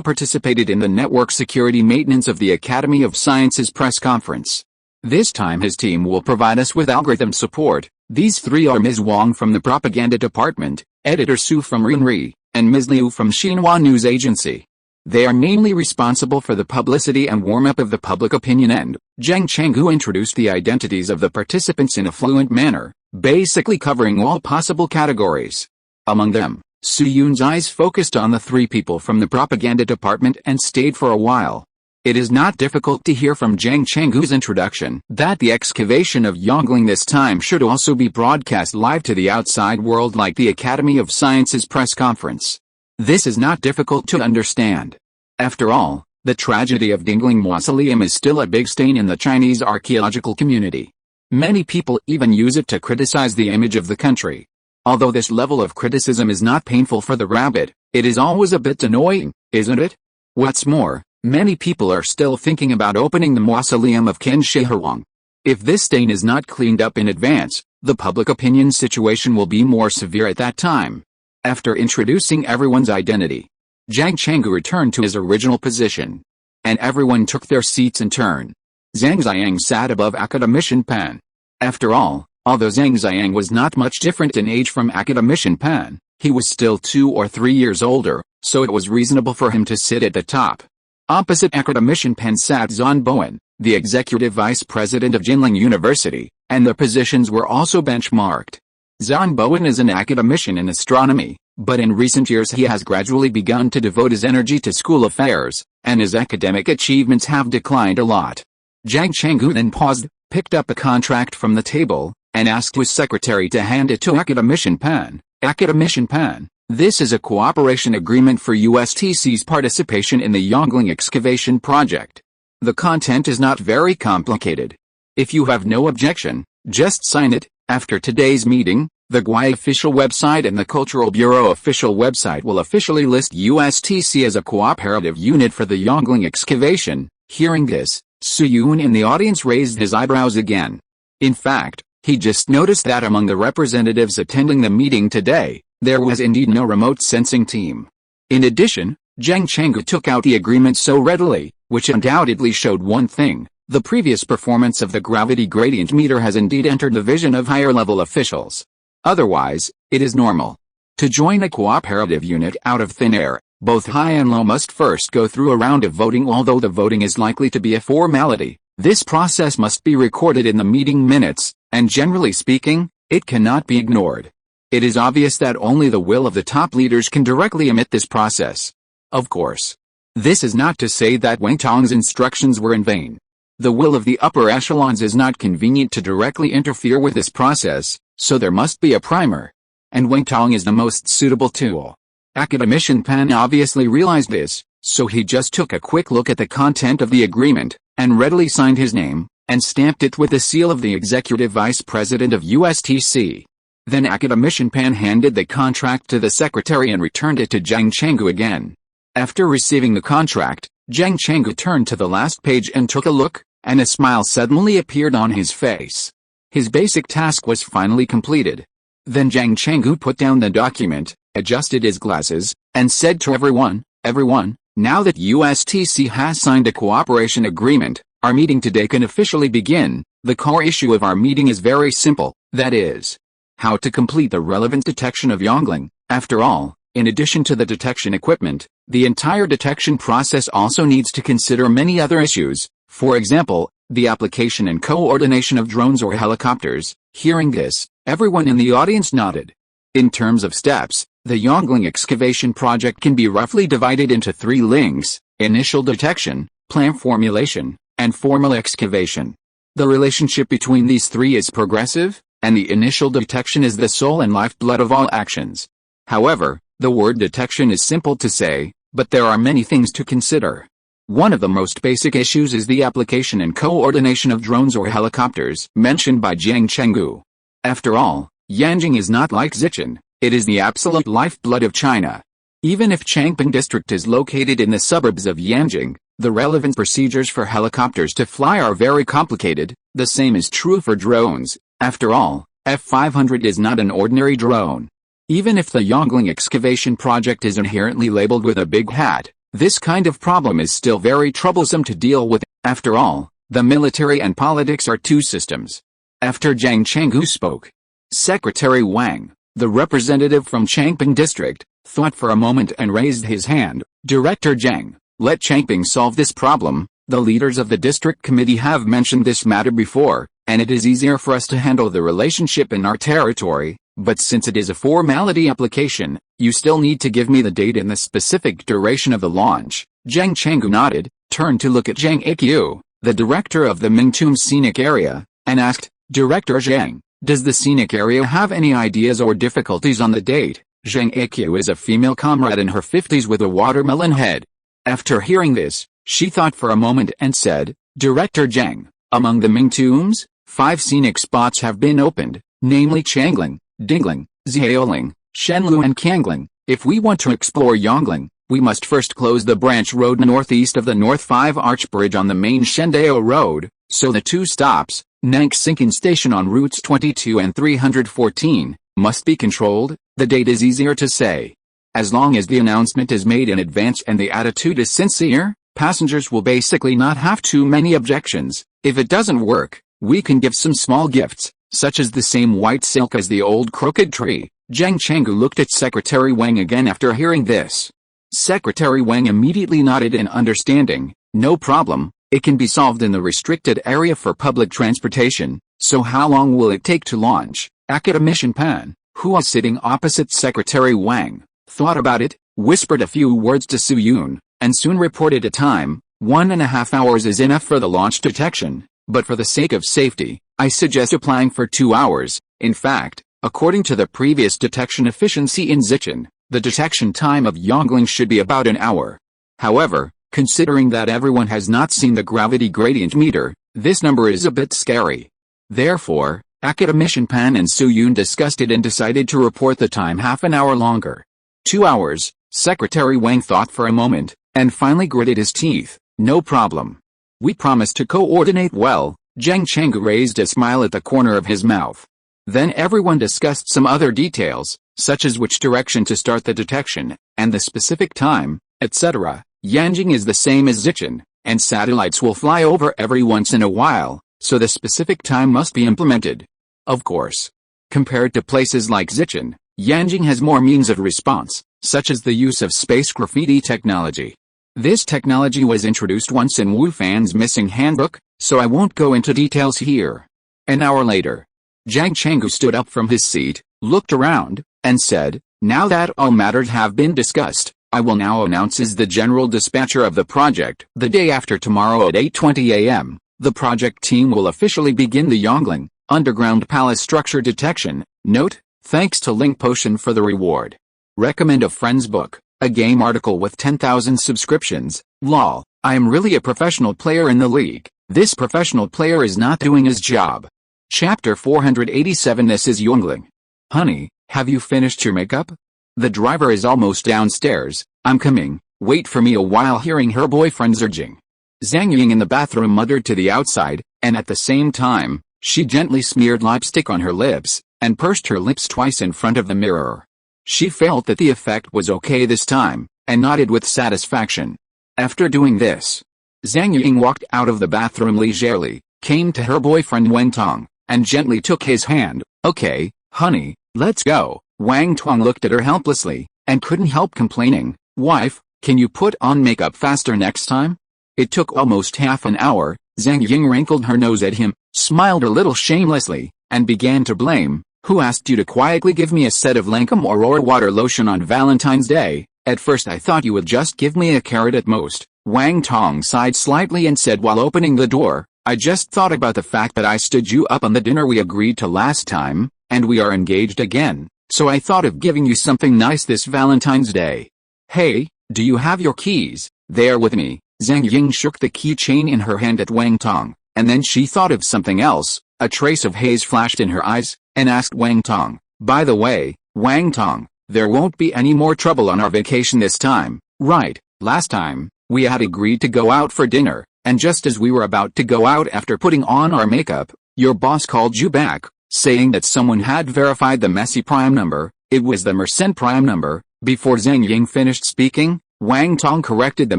participated in the network security maintenance of the Academy of Sciences press conference. This time his team will provide us with algorithm support. These three are Ms. Wang from the Propaganda Department, Editor Su from Rinri, and Ms. Liu from Xinhua News Agency. They are namely responsible for the publicity and warm-up of the public opinion end. Zhang Chenggu introduced the identities of the participants in a fluent manner, basically covering all possible categories. Among them, Su Yun's eyes focused on the three people from the propaganda department and stayed for a while. It is not difficult to hear from Zhang Chenggu's introduction that the excavation of Yongling this time should also be broadcast live to the outside world like the Academy of Sciences press conference. This is not difficult to understand. After all, the tragedy of Dingling Mausoleum is still a big stain in the Chinese archaeological community. Many people even use it to criticize the image of the country. Although this level of criticism is not painful for the rabbit, it is always a bit annoying, isn't it? What's more, many people are still thinking about opening the mausoleum of Qin Shi Huang. If this stain is not cleaned up in advance, the public opinion situation will be more severe at that time. After introducing everyone's identity, Zhang Chenggu returned to his original position, and everyone took their seats in turn. Zhang Zhongjing sat above academician Pan. After all, although Zhang Zhongjing was not much different in age from academician Pan, he was still 2 or 3 years older, so it was reasonable for him to sit at the top. Opposite academician Pan sat Zhang Bowen, the executive vice president of Jinling University, and the positions were also benchmarked. Zhang Bowen is an academician in astronomy, but in recent years he has gradually begun to devote his energy to school affairs, and his academic achievements have declined a lot. Zhang Chenggu then paused, picked up a contract from the table, and asked his secretary to hand it to academician Pan. "Academician Pan, This is a cooperation agreement for USTC's participation in the Yonggling excavation project. The content is not very complicated. If you have no objection, just sign it. After today's meeting, the GUI official website and the Cultural Bureau official website will officially list USTC as a cooperative unit for the Yonggling excavation. Hearing this, Suyun in the audience raised his eyebrows again. In fact, he just noticed that among the representatives attending the meeting today, there was indeed no remote sensing team. In addition, Zhang Chenggu took out the agreement so readily, which undoubtedly showed one thing: the previous performance of the gravity gradient meter has indeed entered the vision of higher-level officials. Otherwise, it is normal. To join a cooperative unit out of thin air, both high and low must first go through a round of voting. Although the voting is likely to be a formality, this process must be recorded in the meeting minutes, and generally speaking, it cannot be ignored. It is obvious that only the will of the top leaders can directly omit this process. Of course, this is not to say that Wang Tong's instructions were in vain. The will of the upper echelons is not convenient to directly interfere with this process, so there must be a primer. And Wang Tong is the most suitable tool. Academician Pan obviously realized this, so he just took a quick look at the content of the agreement, and readily signed his name, and stamped it with the seal of the Executive Vice President of USTC. Then Academician Pan handed the contract to the secretary and returned it to Zhang Chenggu again. After receiving the contract, Zhang Chenggu turned to the last page and took a look, and a smile suddenly appeared on his face. His basic task was finally completed. Then Zhang Chenggu put down the document, adjusted his glasses, and said to everyone, now that USTC has signed a cooperation agreement, our meeting today can officially begin. The core issue of our meeting is very simple, that is, how to complete the relevant detection of Yonggling. After all, in addition to the detection equipment, the entire detection process also needs to consider many other issues, for example, the application and coordination of drones or helicopters. Hearing this, everyone in the audience nodded. In terms of steps, the Yonggling excavation project can be roughly divided into 3 links: initial detection, plan formulation, and formal excavation. The relationship between these 3 is progressive, and the initial detection is the soul and lifeblood of all actions. However, the word detection is simple to say, but there are many things to consider. One of the most basic issues is the application and coordination of drones or helicopters, mentioned by Zhang Chenggu. After all, Yanjing is not like Zhejiang, it is the absolute lifeblood of China. Even if Changping district is located in the suburbs of Yanjing, the relevant procedures for helicopters to fly are very complicated. The same is true for drones. After all, F-500 is not an ordinary drone. Even if the Yonggling excavation project is inherently labeled with a big hat, this kind of problem is still very troublesome to deal with. After all, the military and politics are 2 systems. After Zhang Chenggu spoke, Secretary Wang, the representative from Changping district, thought for a moment and raised his hand. Director Zhang, let Changping solve this problem. The leaders of the district committee have mentioned this matter before, and it is easier for us to handle the relationship in our territory, but since it is a formality application, you still need to give me the date and the specific duration of the launch. Zhang Chenggu nodded, turned to look at Zhang Qiu, the director of the Mingtum Scenic Area, and asked, Director Zhang, does the scenic area have any ideas or difficulties on the date? Zhang Qiu is a female comrade in her 50s with a watermelon head. After hearing this, she thought for a moment and said, Director Zhang, among the Mingtums, 5 scenic spots have been opened, namely Changling, Dingling, Xiaoling, Shenlu and Kangling. If we want to explore Yonggling, we must first close the branch road northeast of the North 5 Arch Bridge on the main Shendao Road, so the 2 stops, Nanxingqin Station on routes 22 and 314, must be controlled. The date is easier to say. As long as the announcement is made in advance and the attitude is sincere, passengers will basically not have too many objections. If it doesn't work, we can give some small gifts, such as the same white silk as the old crooked tree. Zhang Chenggu looked at Secretary Wang again after hearing this. Secretary Wang immediately nodded in understanding. No problem, it can be solved in the restricted area for public transportation. So how long will it take to launch? Academician Pan, who was sitting opposite Secretary Wang, thought about it, whispered a few words to Su Yun, and soon reported a time. 1.5 hours is enough for the launch detection, but for the sake of safety, I suggest applying for 2 hours. In fact, according to the previous detection efficiency in Zhejiang, The detection time of Yongling should be about an hour. However, considering that everyone has not seen the gravity gradient meter, this number is a bit scary. Therefore, academician Pan and Su-Yun discussed it and decided to report the time half an hour longer. 2 hours, Secretary Wang thought for a moment, and finally gritted his teeth. No problem. We promise to coordinate well. Zhang Zhongjing raised a smile at the corner of his mouth. Then everyone discussed some other details, such as which direction to start the detection, and the specific time, etc. Yanjing is the same as Zicheng, and satellites will fly over every once in a while, so the specific time must be implemented. Of course. Compared to places like Zicheng, Yanjing has more means of response, such as the use of space graffiti technology. This technology was introduced once in Wu Fan's missing handbook, so I won't go into details here. An hour later, Zhang Zhongjing stood up from his seat, looked around, and said, "Now that all matters have been discussed, I will now announce as the general dispatcher of the project. The day after tomorrow at 8:20 a.m., the project team will officially begin the Yongling underground palace structure detection. Note, thanks to Link Potion for the reward. Recommend a friend's book. A game article with 10,000 subscriptions. Lol, I am really a professional player in the league. This professional player is not doing his job." Chapter 487. This is Yongling. Honey, have you finished your makeup? The driver is almost downstairs. I'm coming. Wait for me a while. Hearing her boyfriend's urging, Zhang Ying in the bathroom muttered to the outside, and at the same time, she gently smeared lipstick on her lips, and pursed her lips twice in front of the mirror. She felt that the effect was okay this time, and nodded with satisfaction. After doing this, Zhang Ying walked out of the bathroom leisurely, came to her boyfriend Wang Tong, and gently took his hand. "Okay, honey, let's go." Wang Tong looked at her helplessly, and couldn't help complaining, "Wife, can you put on makeup faster next time?" It took almost half an hour. Zhang Ying wrinkled her nose at him, smiled a little shamelessly, and began to blame. "Who asked you to quietly give me a set of Lancome Aurora water lotion on Valentine's Day? At first I thought you would just give me a carrot at most." Wang Tong sighed slightly and said while opening the door, "I just thought about the fact that I stood you up on the dinner we agreed to last time, and we are engaged again, so I thought of giving you something nice this Valentine's Day. Hey, do you have your keys there with me?" Zhang Ying shook the keychain in her hand at Wang Tong, and then she thought of something else. A trace of haze flashed in her eyes, and asked Wang Tong, "By the way, Wang Tong, there won't be any more trouble on our vacation this time, right? Last time, we had agreed to go out for dinner, and just as we were about to go out after putting on our makeup, your boss called you back, saying that someone had verified the messy prime number. It was the Mersenne prime number." Before Zhang Ying finished speaking, Wang Tong corrected the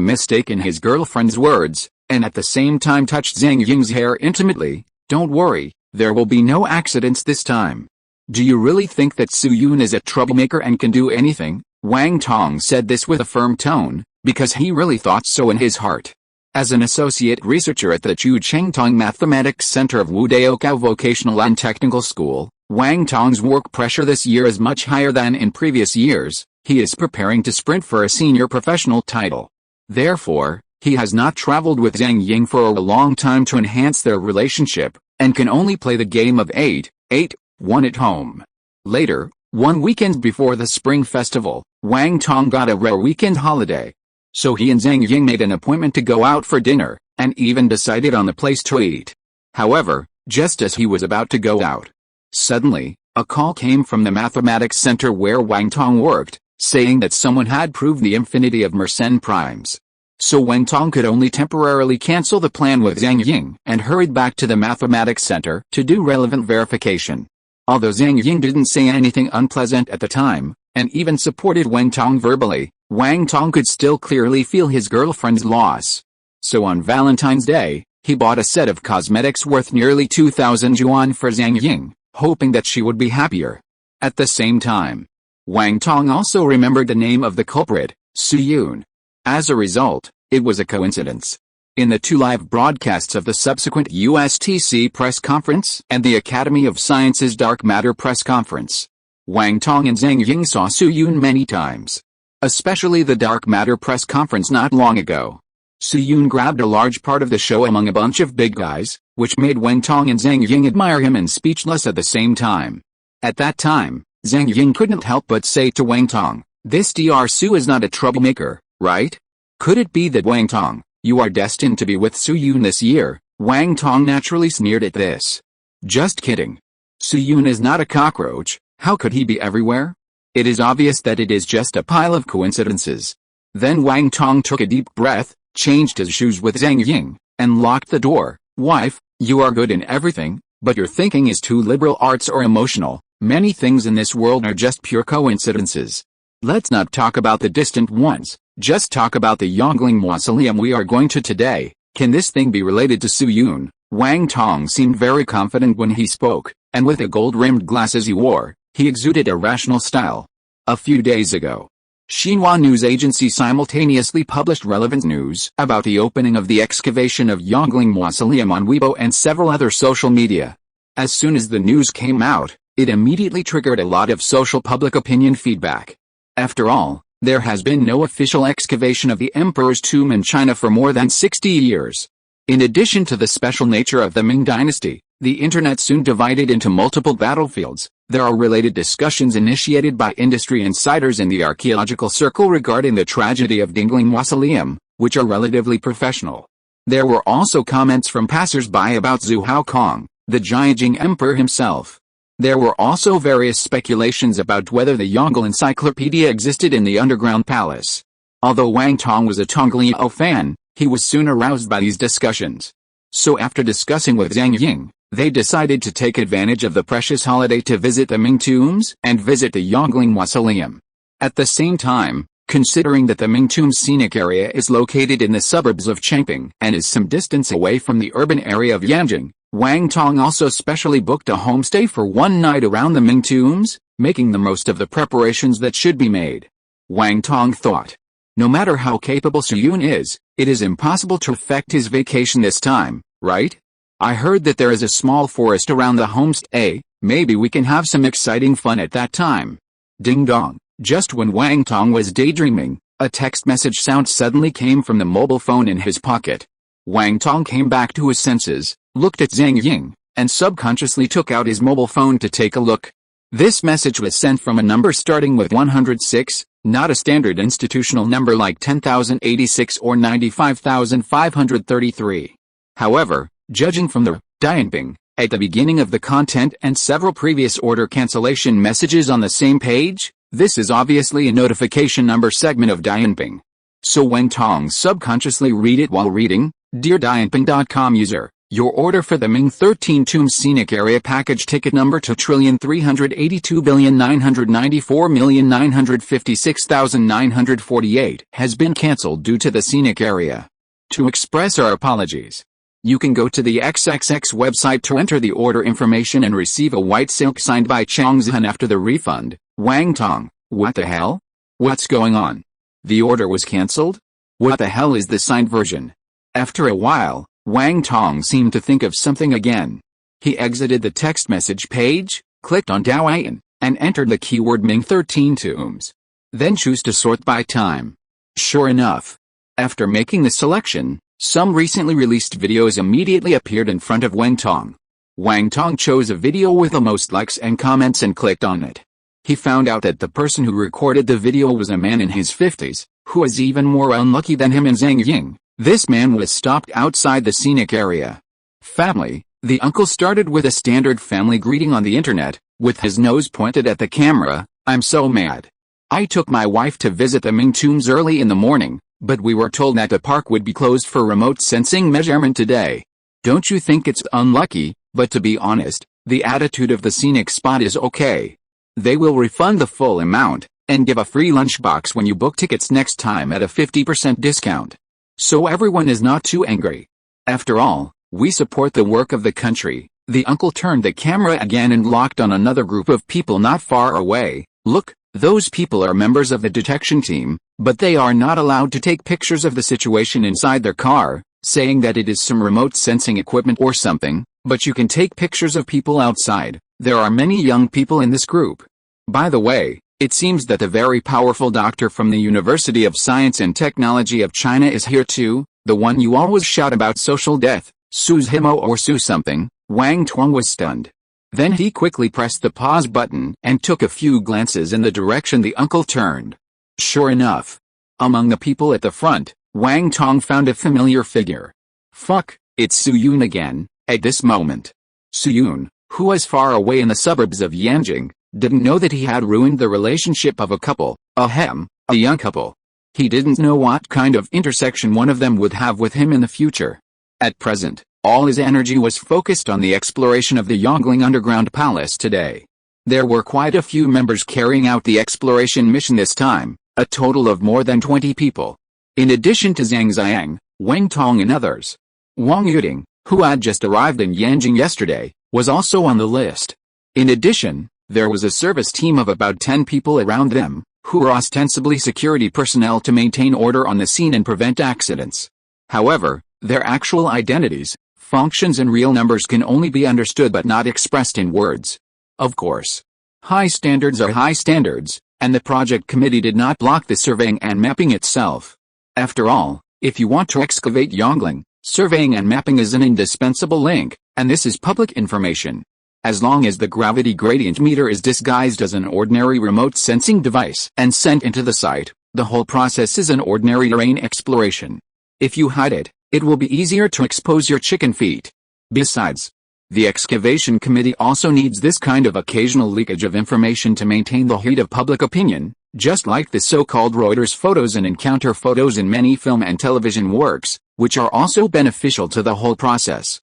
mistake in his girlfriend's words, and at the same time touched Zhang Ying's hair intimately. "Don't worry, there will be no accidents this time." "Do you really think that Su-Yun is a troublemaker and can do anything?" Wang Tong said this with a firm tone, because he really thought so in his heart. As an associate researcher at the Chu Chengtong Mathematics Center of Wudaokao Vocational and Technical School, Wang Tong's work pressure this year is much higher than in previous years. He is preparing to sprint for a senior professional title. Therefore, he has not traveled with Zhang Ying for a long time to enhance their relationship, and can only play the game of 8-1 at home. Later, one weekend before the Spring Festival, Wang Tong got a rare weekend holiday. So he and Zhang Ying made an appointment to go out for dinner, and even decided on the place to eat. However, just as he was about to go out, suddenly, a call came from the mathematics center where Wang Tong worked, saying that someone had proved the infinity of Mersenne primes. So Wang Tong could only temporarily cancel the plan with Zhang Ying and hurried back to the mathematics center to do relevant verification. Although Zhang Ying didn't say anything unpleasant at the time, and even supported Wang Tong verbally, Wang Tong could still clearly feel his girlfriend's loss. So on Valentine's Day, he bought a set of cosmetics worth nearly 2,000 yuan for Zhang Ying, hoping that she would be happier. At the same time, Wang Tong also remembered the name of the culprit, Su-Yun. As a result, it was a coincidence. In the 2 live broadcasts of the subsequent USTC press conference and the Academy of Sciences Dark Matter press conference, Wang Tong and Zhang Ying saw Su-Yun many times. Especially the Dark Matter press conference not long ago. Su-Yun grabbed a large part of the show among a bunch of big guys, which made Wang Tong and Zhang Ying admire him and speechless at the same time. At that time, Zhang Ying couldn't help but say to Wang Tong, This Dr. Su is not a troublemaker, right? Could it be that Wang Tong, you are destined to be with Su Yun this year? Wang Tong naturally sneered at this. Just kidding. Su Yun is not a cockroach, how could he be everywhere? It is obvious that it is just a pile of coincidences. Then Wang Tong took a deep breath, changed his shoes with Zhang Ying, and locked the door. Wife, you are good in everything, but your thinking is too liberal arts or emotional. Many things in this world are just pure coincidences. Let's not talk about the distant ones, just talk about the Yonggling mausoleum we are going to today. Can this thing be related to Su Yun? Wang Tong seemed very confident when he spoke, and with the gold-rimmed glasses he wore, he exuded a rational style. A few days ago, Xinhua news agency simultaneously published relevant news about the opening of the excavation of Yonggling mausoleum on Weibo and several other social media. As soon as the news came out, it immediately triggered a lot of social public opinion feedback. After all, there has been no official excavation of the emperor's tomb in China for more than 60 years. In addition to the special nature of the Ming dynasty, the internet soon divided into multiple battlefields. There are related discussions initiated by industry insiders in the archaeological circle regarding the tragedy of Yonggling Mausoleum, which are relatively professional. There were also comments from passers-by about Zhu Haokong, the Jiajing emperor himself. There were also various speculations about whether the Yongle encyclopedia existed in the underground palace. Although Wang Tong was a Tongliao fan, he was soon aroused by these discussions. So after discussing with Zhang Ying, they decided to take advantage of the precious holiday to visit the Ming tombs and visit the Yonggling mausoleum. At the same time, considering that the Ming tomb's scenic area is located in the suburbs of Changping and is some distance away from the urban area of Yanjing, Wang Tong also specially booked a homestay for one night around the Ming tombs, making the most of the preparations that should be made. Wang Tong thought, no matter how capable Su Yun is, it is impossible to affect his vacation this time, right? I heard that there is a small forest around the homestay, maybe we can have some exciting fun at that time. Ding dong, just when Wang Tong was daydreaming, a text message sound suddenly came from the mobile phone in his pocket. Wang Tong came back to his senses, looked at Zhang Ying, and subconsciously took out his mobile phone to take a look. This message was sent from a number starting with 106, not a standard institutional number like 10,086 or 95,533. However, judging from the Dianping at the beginning of the content and several previous order cancellation messages on the same page, this is obviously a notification number segment of Dianping. So Wang Tong subconsciously read it while reading, Dear Dianping.com user, your order for the Ming 13 Tomb Scenic Area Package ticket number 2,382,994,956,948 has been cancelled due to the scenic area. To express our apologies, you can go to the XXX website to enter the order information and receive a white silk signed by Chang Zhan after the refund. Wang Tong, what the hell? What's going on? The order was cancelled? What the hell is the signed version? After a while, Wang Tong seemed to think of something again. He exited the text message page, clicked on Douyin, and entered the keyword Ming 13 tombs. Then choose to sort by time. Sure enough, after making the selection, some recently released videos immediately appeared in front of Wang Tong. Wang Tong chose a video with the most likes and comments and clicked on it. He found out that the person who recorded the video was a man in his 50s, who was even more unlucky than him and Zhang Ying. This man was stopped outside the scenic area. Family, the uncle started with a standard family greeting on the internet, with his nose pointed at the camera. I'm so mad. I took my wife to visit the Ming tombs early in the morning, but we were told that the park would be closed for remote sensing measurement today. Don't you think it's unlucky? But to be honest, the attitude of the scenic spot is okay. They will refund the full amount, and give a free lunchbox when you book tickets next time at a 50% discount. So everyone is not too angry. After all, we support the work of the country. The uncle turned the camera again and locked on another group of people not far away. Look, those people are members of the detection team, but they are not allowed to take pictures of the situation inside their car, saying that it is some remote sensing equipment or something, but you can take pictures of people outside. There are many young people in this group. By the way, it seems that the very powerful doctor from the University of Science and Technology of China is here too, the one you always shout about social death, Su's Himo or Su something. Wang Tong was stunned. Then he quickly pressed the pause button and took a few glances in the direction the uncle turned. Sure enough, among the people at the front, Wang Tong found a familiar figure. Fuck, it's Su Yun again. At this moment, Su Yun, who was far away in the suburbs of Yanjing, didn't know that he had ruined the relationship of a couple, a young couple. He didn't know what kind of intersection one of them would have with him in the future. At present, all his energy was focused on the exploration of the Yongling Underground Palace today. There were quite a few members carrying out the exploration mission this time, a total of more than 20 people. In addition to Zhang Zhongjing, Wang Tong and others, Wang Yuding, who had just arrived in Yanjing yesterday, was also on the list. In addition, there was a service team of about 10 people around them, who were ostensibly security personnel to maintain order on the scene and prevent accidents. However, their actual identities, functions and real numbers can only be understood but not expressed in words. Of course, high standards are high standards, and the project committee did not block the surveying and mapping itself. After all, if you want to excavate Yongling, surveying and mapping is an indispensable link, and this is public information. As long as the gravity gradient meter is disguised as an ordinary remote sensing device and sent into the site, the whole process is an ordinary terrain exploration. If you hide it, it will be easier to expose your chicken feet. Besides, the excavation committee also needs this kind of occasional leakage of information to maintain the heat of public opinion, just like the so-called Reuters photos and encounter photos in many film and television works, which are also beneficial to the whole process.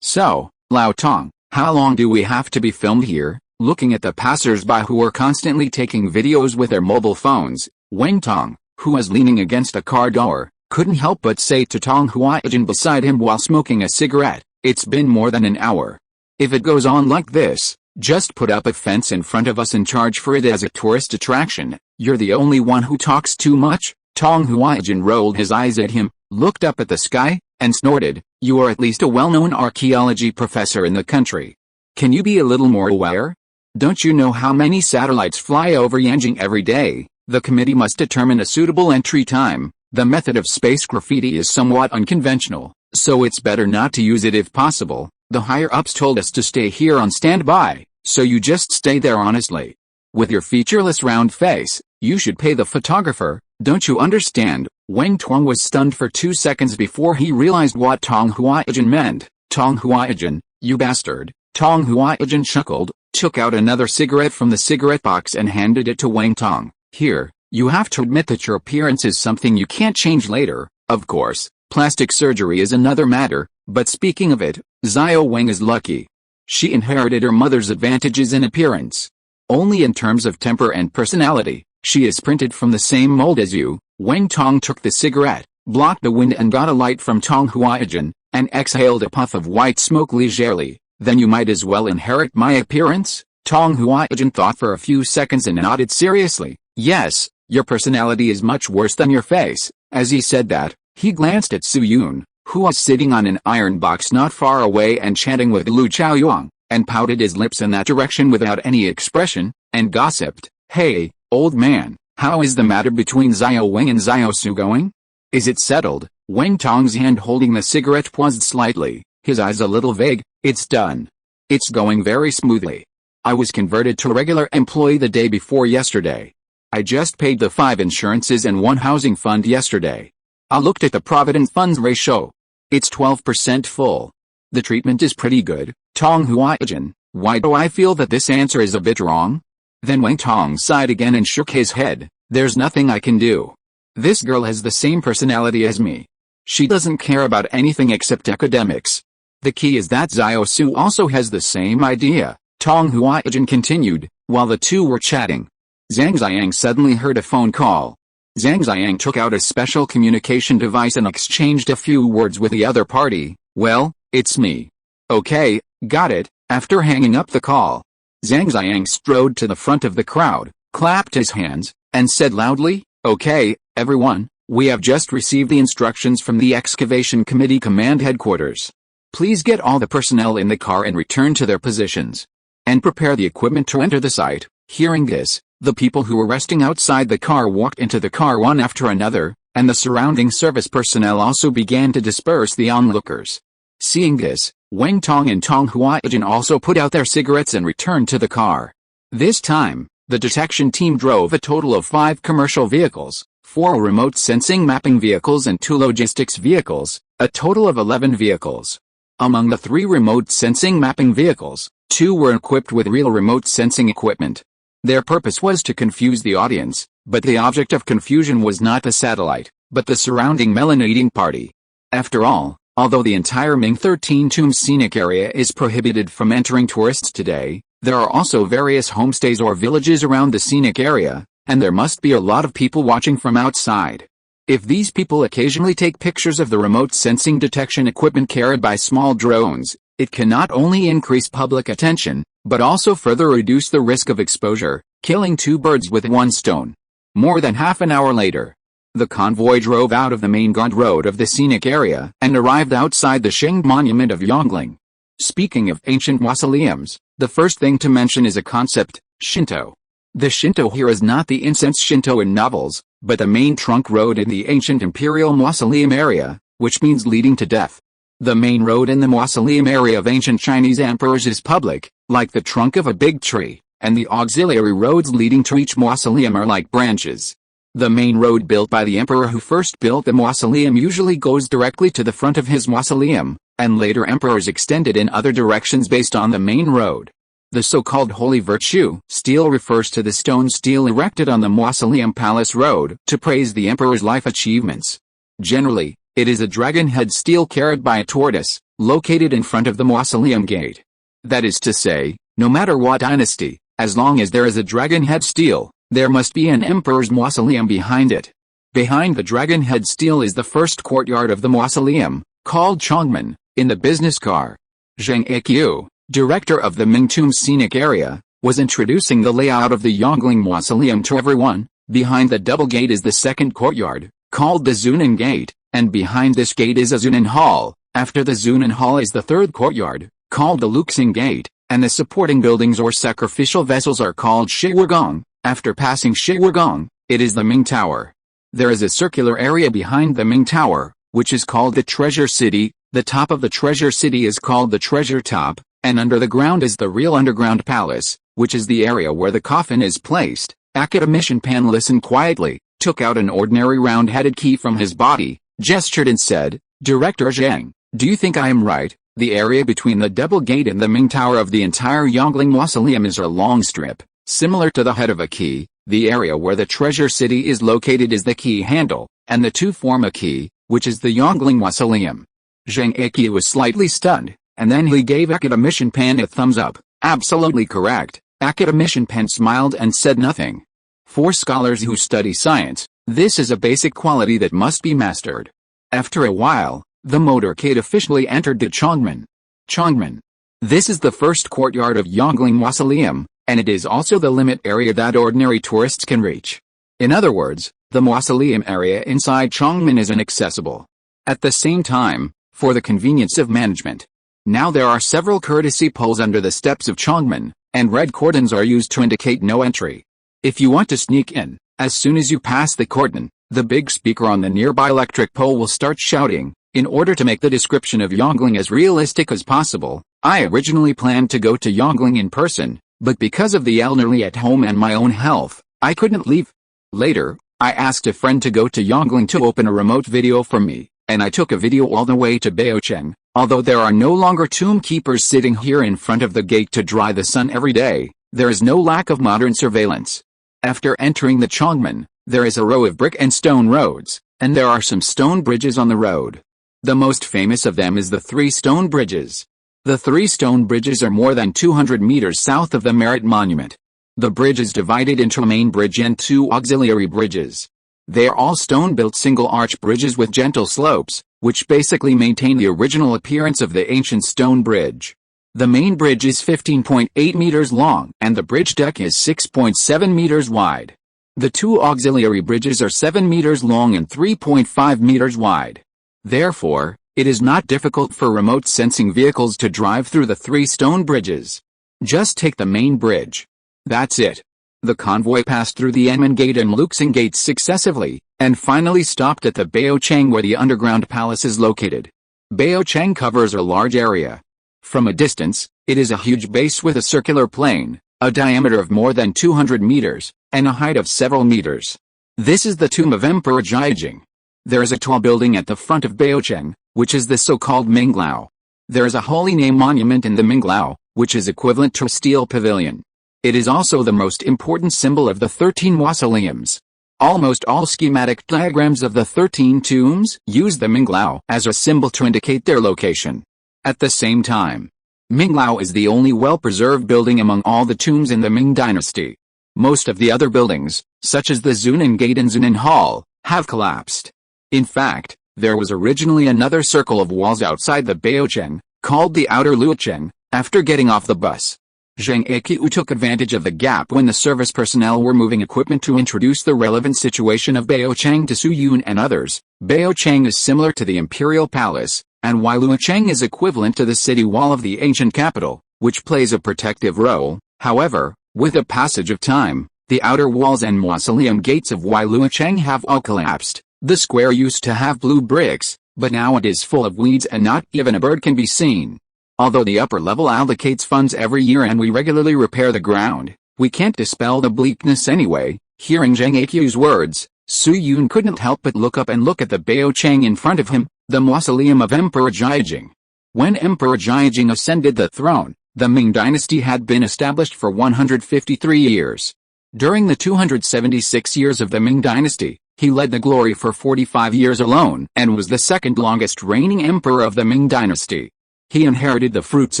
So, Lao Tong, how long do we have to be filmed here? Looking at the passers-by who were constantly taking videos with their mobile phones, Wang Tong, who was leaning against a car door, couldn't help but say to Tong Huaijin beside him while smoking a cigarette, "It's been more than an hour. If it goes on like this, just put up a fence in front of us and charge for it as a tourist attraction. You're the only one who talks too much." Tong Huaijin rolled his eyes at him, looked up at the sky, and snorted, "You are at least a well-known archaeology professor in the country. Can you be a little more aware? Don't you know how many satellites fly over Yanjing every day? The committee must determine a suitable entry time. The method of space graffiti is somewhat unconventional, so it's better not to use it if possible. The higher-ups told us to stay here on standby, so you just stay there honestly. With your featureless round face, you should pay the photographer, don't you understand?" Wang Tong was stunned for 2 seconds before he realized what Tong Huaijin meant. "Tong Huaijin, you bastard." Tong Huaijin chuckled, took out another cigarette from the cigarette box and handed it to Wang Tong. "Here, you have to admit that your appearance is something you can't change later. Of course, plastic surgery is another matter, but speaking of it, Xiao Wang is lucky. She inherited her mother's advantages in appearance. Only in terms of temper and personality, she is printed from the same mold as you." Wang Tong took the cigarette, blocked the wind and got a light from Tong Huaijin, and exhaled a puff of white smoke leisurely. "Then you might as well inherit my appearance?" Tong Huaijin thought for a few seconds and nodded seriously. "Yes, your personality is much worse than your face." As he said that, he glanced at Su Yun, who was sitting on an iron box not far away and chatting with Lu Chaoyuan, and pouted his lips in that direction without any expression, and gossiped, "Hey, old man, how is the matter between Xiao Wang and Xiao Su going? Is it settled?" Wang Tong's hand holding the cigarette paused slightly, his eyes a little vague. "It's done. It's going very smoothly. I was converted to a regular employee the day before yesterday. I just paid the 5 insurances and 1 housing fund yesterday. I looked at the Provident Funds ratio. It's 12% full. The treatment is pretty good." Tong Huaijin, "Why do I feel that this answer is a bit wrong?" Then Wang Tong sighed again and shook his head. "There's nothing I can do. This girl has the same personality as me. She doesn't care about anything except academics. The key is that Xiao Su also has the same idea." Tong Huaijin continued, while the two were chatting. Zhang Zhongjing suddenly heard a phone call. Zhang Zhongjing took out a special communication device and exchanged a few words with the other party. "Well, it's me." "Okay, got it." After hanging up the call, Zhang Zhongjing strode to the front of the crowd, clapped his hands, and said loudly, "Okay, everyone, we have just received the instructions from the excavation committee command headquarters. Please get all the personnel in the car and return to their positions. And prepare the equipment to enter the site." Hearing this, the people who were resting outside the car walked into the car one after another, and the surrounding service personnel also began to disperse the onlookers. Seeing this, Wang Tong and Tong Huaijin also put out their cigarettes and returned to the car. This time, The detection team drove a total of 5 commercial vehicles, 4 remote sensing mapping vehicles and 2 logistics vehicles, a total of 11 vehicles. Among the 3 remote sensing mapping vehicles, 2 were equipped with real remote sensing equipment. Their purpose was to confuse the audience, but the object of confusion was not the satellite, but the surrounding melon-eating party. After all, although the entire Ming-13 Tomb scenic area is prohibited from entering tourists today, there are also various homestays or villages around the scenic area, and there must be a lot of people watching from outside. If these people occasionally take pictures of the remote sensing detection equipment carried by small drones, it can not only increase public attention, but also further reduce the risk of exposure, killing 2 birds with 1 stone. More than half an hour later, the convoy drove out of the main guard road of the scenic area and arrived outside the Shing monument of Yongling. Speaking of ancient mausoleums, the first thing to mention is a concept, Shinto. The Shinto here is not the incense Shinto in novels, but the main trunk road in the ancient imperial mausoleum area, which means leading to death. The main road in the mausoleum area of ancient Chinese emperors is public, like the trunk of a big tree, and the auxiliary roads leading to each mausoleum are like branches. The main road built by the emperor who first built the mausoleum usually goes directly to the front of his mausoleum, and later emperors extended in other directions based on the main road. The so-called holy virtue stele refers to the stone stele erected on the mausoleum palace road to praise the emperor's life achievements. Generally, it is a dragon head stele carried by a tortoise, located in front of the mausoleum gate. That is to say, no matter what dynasty, as long as there is a dragon head stele, there must be an emperor's mausoleum behind it. Behind the dragon head stele is the first courtyard of the mausoleum, called Chongmen, in the business car. Zhang Zhongjing, director of the Ming Tomb scenic area, was introducing the layout of the Yongling mausoleum to everyone. Behind the double gate is the second courtyard, called the Zunan Gate, and behind this gate is a Zunan Hall. After the Zunan Hall is the third courtyard, called the Luxing Gate, and the supporting buildings or sacrificial vessels are called Shiwugong. After passing Shiwugong, it is the Ming Tower. There is a circular area behind the Ming Tower, which is called the Treasure City. The top of the Treasure City is called the Treasure Top, and under the ground is the real underground palace, which is the area where the coffin is placed. Academician Pan listened quietly, took out an ordinary round-headed key from his body, gestured and said, "Director Zhang, do you think I am right? The area between the double gate and the Ming Tower of the entire Yongling Mausoleum is a long strip, similar to the head of a key. The area where the Treasure City is located is the key handle, and the two form a key, which is the Yongling Mausoleum." Zhang Zhongjing was slightly stunned, and then he gave Academician Pan a thumbs up. "Absolutely correct." Academician Pan smiled and said nothing. For scholars who study science, this is a basic quality that must be mastered. After a while, the motorcade officially entered the Chongmen. Chongmen. This is the first courtyard of Yongling Mausoleum, and it is also the limit area that ordinary tourists can reach. In other words, the mausoleum area inside Chongmen is inaccessible. At the same time, for the convenience of management, now there are several courtesy poles under the steps of Chongmen, and red cordons are used to indicate no entry. If you want to sneak in, as soon as you pass the cordon, the big speaker on the nearby electric pole will start shouting. In order to make the description of Yongling as realistic as possible, I originally planned to go to Yongling in person, but because of the elderly at home and my own health, I couldn't leave. Later, I asked a friend to go to Yongling to open a remote video for me, and I took a video all the way to Baocheng. Although there are no longer tomb keepers sitting here in front of the gate to dry the sun every day, there is no lack of modern surveillance. After entering the Chongmen, there is a row of brick and stone roads, and there are some stone bridges on the road. The most famous of them is the 3 stone bridges. The 3 stone bridges are more than 200 meters south of the Merit Monument. The bridge is divided into a main bridge and 2 auxiliary bridges. They are all stone-built single-arch bridges with gentle slopes, which basically maintain the original appearance of the ancient stone bridge. The main bridge is 15.8 meters long and the bridge deck is 6.7 meters wide. The 2 auxiliary bridges are 7 meters long and 3.5 meters wide. Therefore, it is not difficult for remote sensing vehicles to drive through the 3 stone bridges. Just take the main bridge. That's it. The convoy passed through the Enmen Gate and Luxing Gate successively, and finally stopped at the Baocheng where the underground palace is located. Baocheng covers a large area. From a distance, it is a huge base with a circular plain, a diameter of more than 200 meters, and a height of several meters. This is the tomb of Emperor Zhang. There is a tall building at the front of Beocheng, which is the so-called Minglao. There is a holy name monument in the Minglao, which is equivalent to a steel pavilion. It is also the most important symbol of the 13 mausoleums. Almost all schematic diagrams of the 13 tombs use the Minglao as a symbol to indicate their location. At the same time, Minglao is the only well-preserved building among all the tombs in the Ming dynasty. Most of the other buildings, such as the Zunan Gate and Zunan Hall, have collapsed. In fact, there was originally another circle of walls outside the Beocheng, called the Outer Luocheng. After getting off the bus, Zhang Zhongjing took advantage of the gap when the service personnel were moving equipment to introduce the relevant situation of Beocheng to Su Yun and others. Beocheng is similar to the imperial palace, and Luocheng is equivalent to the city wall of the ancient capital, which plays a protective role. However, with the passage of time, the outer walls and mausoleum gates of Luocheng have all collapsed. The square used to have blue bricks, but now it is full of weeds and not even a bird can be seen. Although the upper level allocates funds every year and we regularly repair the ground, we can't dispel the bleakness anyway. Hearing Zhang Zhongjing's words, Su Yun couldn't help but look up and look at the Beocheng in front of him, the mausoleum of Emperor Zhang. When Emperor Zhang ascended the throne, the Ming dynasty had been established for 153 years. During the 276 years of the Ming dynasty, he led the glory for 45 years alone and was the second longest reigning emperor of the Ming dynasty. He inherited the fruits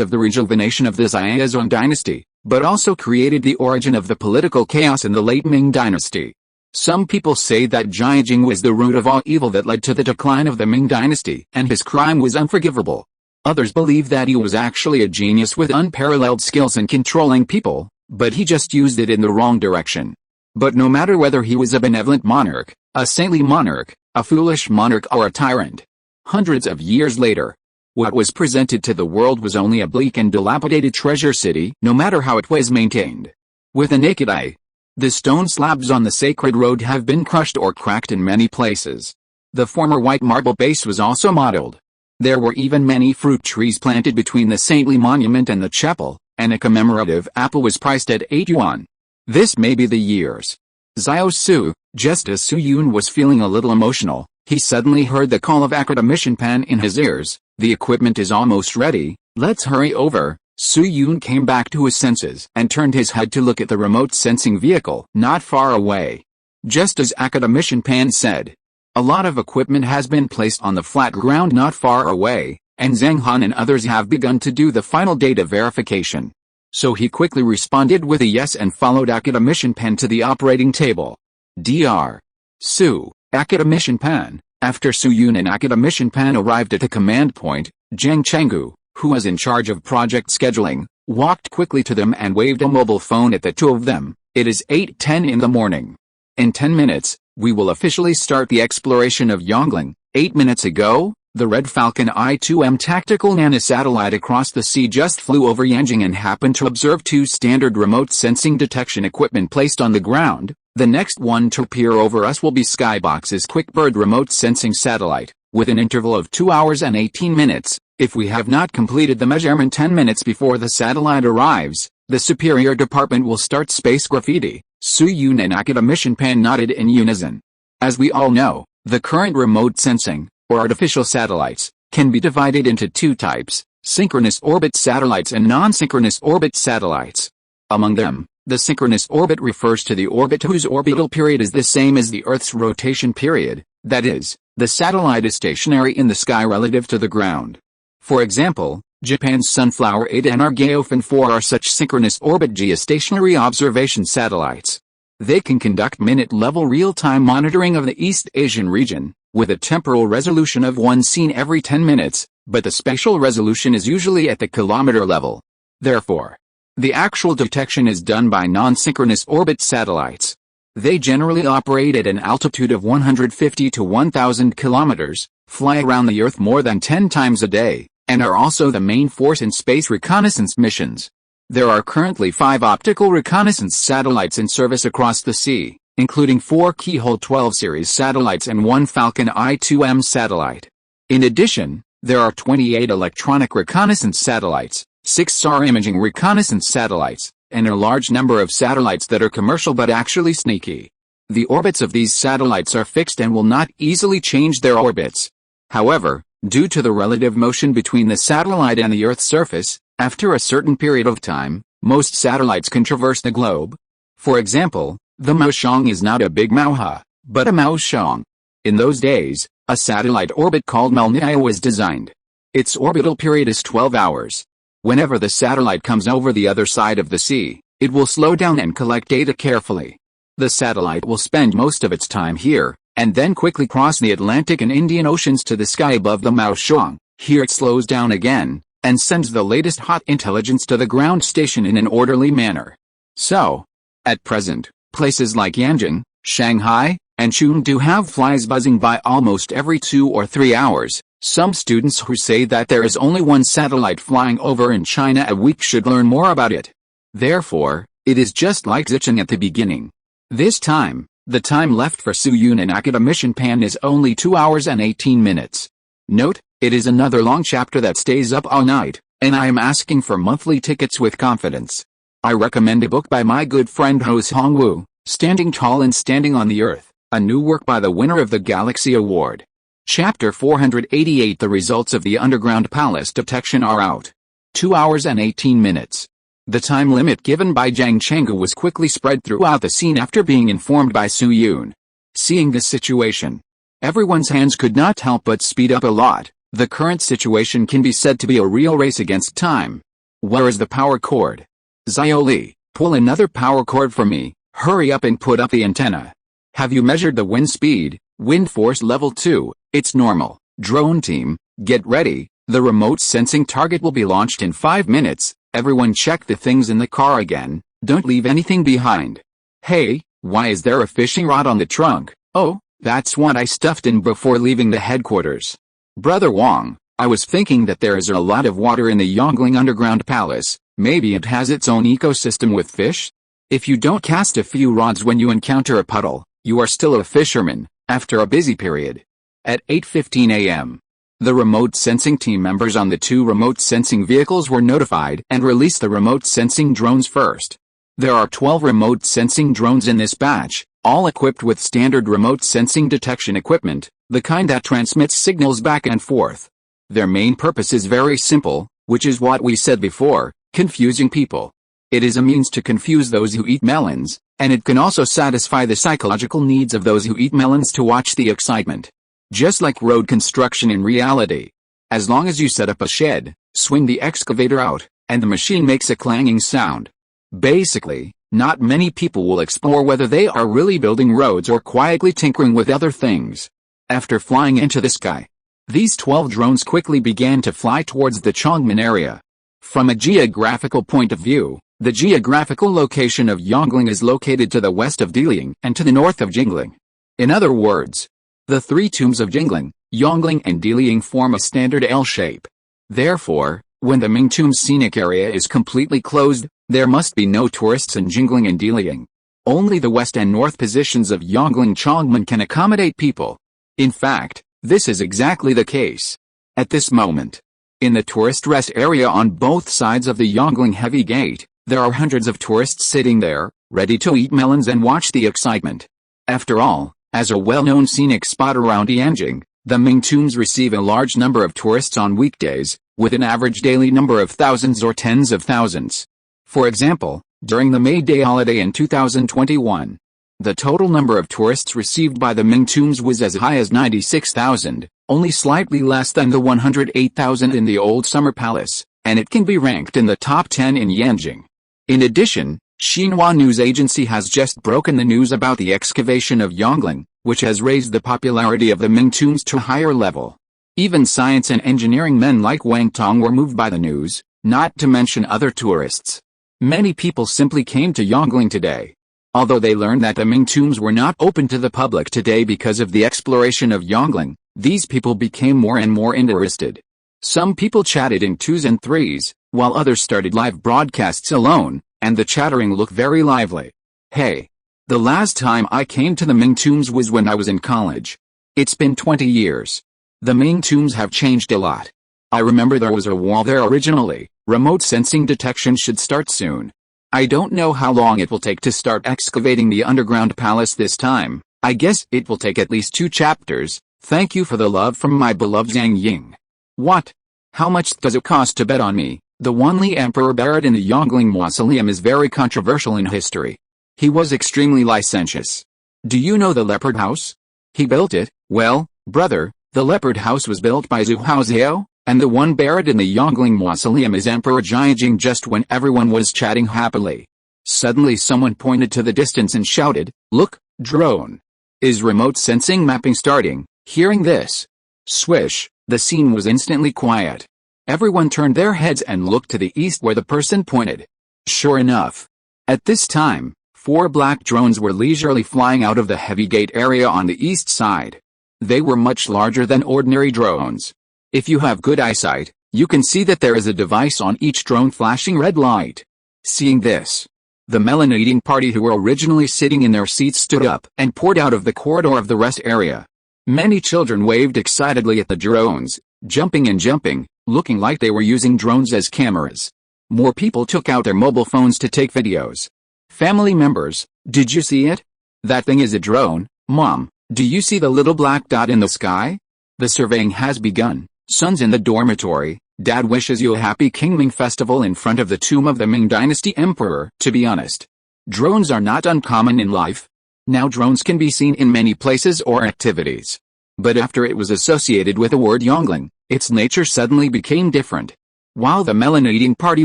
of the rejuvenation of the Zhang dynasty, but also created the origin of the political chaos in the late Ming dynasty. Some people say that Zhang was the root of all evil that led to the decline of the Ming dynasty and his crime was unforgivable. Others believe that he was actually a genius with unparalleled skills in controlling people, but he just used it in the wrong direction. But no matter whether he was a benevolent monarch, a saintly monarch, a foolish monarch or a tyrant, hundreds of years later, what was presented to the world was only a bleak and dilapidated treasure city, no matter how it was maintained. With a naked eye, the stone slabs on the sacred road have been crushed or cracked in many places. The former white marble base was also mottled. There were even many fruit trees planted between the saintly monument and the chapel, and a commemorative apple was priced at 8 yuan. This may be the years. Xiao Su, just as Su Yun was feeling a little emotional, he suddenly heard the call of academician Pan in his ears. The equipment is almost ready, let's hurry over. Su Yun came back to his senses and turned his head to look at the remote sensing vehicle not far away. Just as academician Pan said, a lot of equipment has been placed on the flat ground not far away, and Zhang Han and others have begun to do the final data verification. So he quickly responded with a yes and followed academician Pan to the operating table. Dr. Su, academician Pan. After Su Yun and academician Pan arrived at the command point, Zhang Chenggu, who was in charge of project scheduling, walked quickly to them and waved a mobile phone at the two of them. It is 8:10 in the morning. In 10 minutes, we will officially start the exploration of Yongling. 8 minutes ago, the Red Falcon I-2M tactical nanosatellite across the sea just flew over Yanjing and happened to observe two standard remote sensing detection equipment placed on the ground. The next one to appear over us will be Skybox's Quickbird remote sensing satellite, with an interval of 2 hours and 18 minutes. If we have not completed the measurement 10 minutes before the satellite arrives, the Superior Department will start space graffiti. Su Yun and academician Pan nodded in unison. As we all know, the current remote sensing, or artificial satellites, can be divided into two types, synchronous orbit satellites and non-synchronous orbit satellites. Among them, the synchronous orbit refers to the orbit whose orbital period is the same as the Earth's rotation period, that is, the satellite is stationary in the sky relative to the ground. For example, Japan's Sunflower 8 and Argaeofan 4 are such synchronous orbit geostationary observation satellites. They can conduct minute-level real-time monitoring of the East Asian region, with a temporal resolution of one scene every 10 minutes, but the spatial resolution is usually at the kilometer level. Therefore, the actual detection is done by non-synchronous orbit satellites. They generally operate at an altitude of 150 to 1,000 kilometers, fly around the Earth more than 10 times a day, and are also the main force in space reconnaissance missions. There are currently 5 optical reconnaissance satellites in service across the sea, including 4 Keyhole 12 series satellites and 1 Falcon I-2M satellite. In addition, there are 28 electronic reconnaissance satellites, 6 SAR imaging reconnaissance satellites, and a large number of satellites that are commercial but actually sneaky. The orbits of these satellites are fixed and will not easily change their orbits. However, due to the relative motion between the satellite and the Earth's surface, after a certain period of time, most satellites can traverse the globe. For example, the Maoshang is not a big Maoha, but a Maoshang. In those days, a satellite orbit called Malnaya was designed. Its orbital period is 12 hours. Whenever the satellite comes over the other side of the sea, it will slow down and collect data carefully. The satellite will spend most of its time here, and then quickly cross the Atlantic and Indian Oceans to the sky above the Maoshang. Here it slows down again, and sends the latest hot intelligence to the ground station in an orderly manner. So, at present, places like Yangon, Shanghai, and Chengdu have flies buzzing by almost every 2 or 3 hours. Some students who say that there is only one satellite flying over in China a week should learn more about it. Therefore, it is just like Zicheng at the beginning. This time, the time left for Suyun and Academician Pan is only 2 hours and 18 minutes. Note, it is another long chapter that stays up all night, and I am asking for monthly tickets with confidence. I recommend a book by my good friend Ho Hongwu, Standing Tall and Standing on the Earth, a new work by the winner of the Galaxy Award. Chapter 488. The results of the underground palace detection are out. 2 hours and 18 minutes. The time limit given by Zhang Chenggu was quickly spread throughout the scene after being informed by Su Yun. Seeing this situation, everyone's hands could not help but speed up a lot. The current situation can be said to be a real race against time. Where is the power cord? Xiaoli, pull another power cord for me. Hurry up and put up the antenna. Have you measured the wind speed? Wind force level 2, it's normal. Drone team, get ready. The remote sensing target will be launched in 5 minutes. Everyone check the things in the car again. Don't leave anything behind. Hey, why is there a fishing rod on the trunk? Oh, that's what I stuffed in before leaving the headquarters. Brother Wang, I was thinking that there is a lot of water in the Yongling underground palace. Maybe it has its own ecosystem with fish? If you don't cast a few rods when you encounter a puddle, you are still a fisherman. After a busy period. At 8:15 a.m., the remote sensing team members on the 2 remote sensing vehicles were notified and released the remote sensing drones first. There are 12 remote sensing drones in this batch, all equipped with standard remote sensing detection equipment, the kind that transmits signals back and forth. Their main purpose is very simple, which is what we said before, confusing people. It is a means to confuse those who eat melons, and it can also satisfy the psychological needs of those who eat melons to watch the excitement. Just like road construction in reality. As long as you set up a shed, swing the excavator out, and the machine makes a clanging sound. Basically, not many people will explore whether they are really building roads or quietly tinkering with other things. After flying into the sky, these 12 drones quickly began to fly towards the Chongmen area. From a geographical point of view, the geographical location of Yongling is located to the west of Diliang and to the north of Jingling. In other words, the 3 tombs of Jingling, Yongling and Diliang form a standard L shape. Therefore, when the Ming Tomb scenic area is completely closed, there must be no tourists in Jingling and Diliang. Only the west and north positions of Yongling Chongmen can accommodate people. In fact, this is exactly the case. At this moment, in the tourist rest area on both sides of the Yongling Heavy Gate, there are hundreds of tourists sitting there, ready to eat melons and watch the excitement. After all, as a well-known scenic spot around Yanjing, the Ming Tombs receive a large number of tourists on weekdays, with an average daily number of thousands or tens of thousands. For example, during the May Day holiday in 2021, the total number of tourists received by the Ming Tombs was as high as 96,000, only slightly less than the 108,000 in the Old Summer Palace, and it can be ranked in the top 10 in Yanjing. In addition, Xinhua News Agency has just broken the news about the excavation of Yongling, which has raised the popularity of the Ming Tombs to a higher level. Even science and engineering men like Wang Tong were moved by the news, not to mention other tourists. Many people simply came to Yongling today. Although they learned that the Ming Tombs were not open to the public today because of the exploration of Yongling, these people became more and more interested. Some people chatted in 2s and 3s, while others started live broadcasts alone, and the chattering looked very lively. Hey! The last time I came to the Ming Tombs was when I was in college. It's been 20 years. The Ming Tombs have changed a lot. I remember there was a wall there originally. Remote sensing detection should start soon. I don't know how long it will take to start excavating the underground palace this time. I guess it will take at least 2 chapters. Thank you for the love from my beloved Zhang Ying. What? How much does it cost to bet on me? The one Li Emperor buried in the Yonggling Mausoleum is very controversial in history. He was extremely licentious. Do you know the Leopard House? He built it. Well, brother, the Leopard House was built by Zhu Haoxiao, and the one buried in the Yonggling Mausoleum is Emperor Jiajing. Just when everyone was chatting happily, suddenly someone pointed to the distance and shouted, "Look, drone! Is remote sensing mapping starting?" Hearing this, swish, the scene was instantly quiet. Everyone turned their heads and looked to the east where the person pointed. Sure enough, at this time, 4 black drones were leisurely flying out of the heavy gate area on the east side. They were much larger than ordinary drones. If you have good eyesight, you can see that there is a device on each drone flashing red light. Seeing this, the melon-eating party who were originally sitting in their seats stood up and poured out of the corridor of the rest area. Many children waved excitedly at the drones, jumping and jumping, looking like they were using drones as cameras. More people took out their mobile phones to take videos. Family members, did you see it? That thing is a drone. Mom, do you see the little black dot in the sky? The surveying has begun. Son's in the dormitory. Dad wishes you a happy Qingming festival in front of the tomb of the Ming Dynasty emperor. To be honest, drones are not uncommon in life. Now drones can be seen in many places or activities. But after it was associated with the word Yonggling, its nature suddenly became different. While the melon-eating party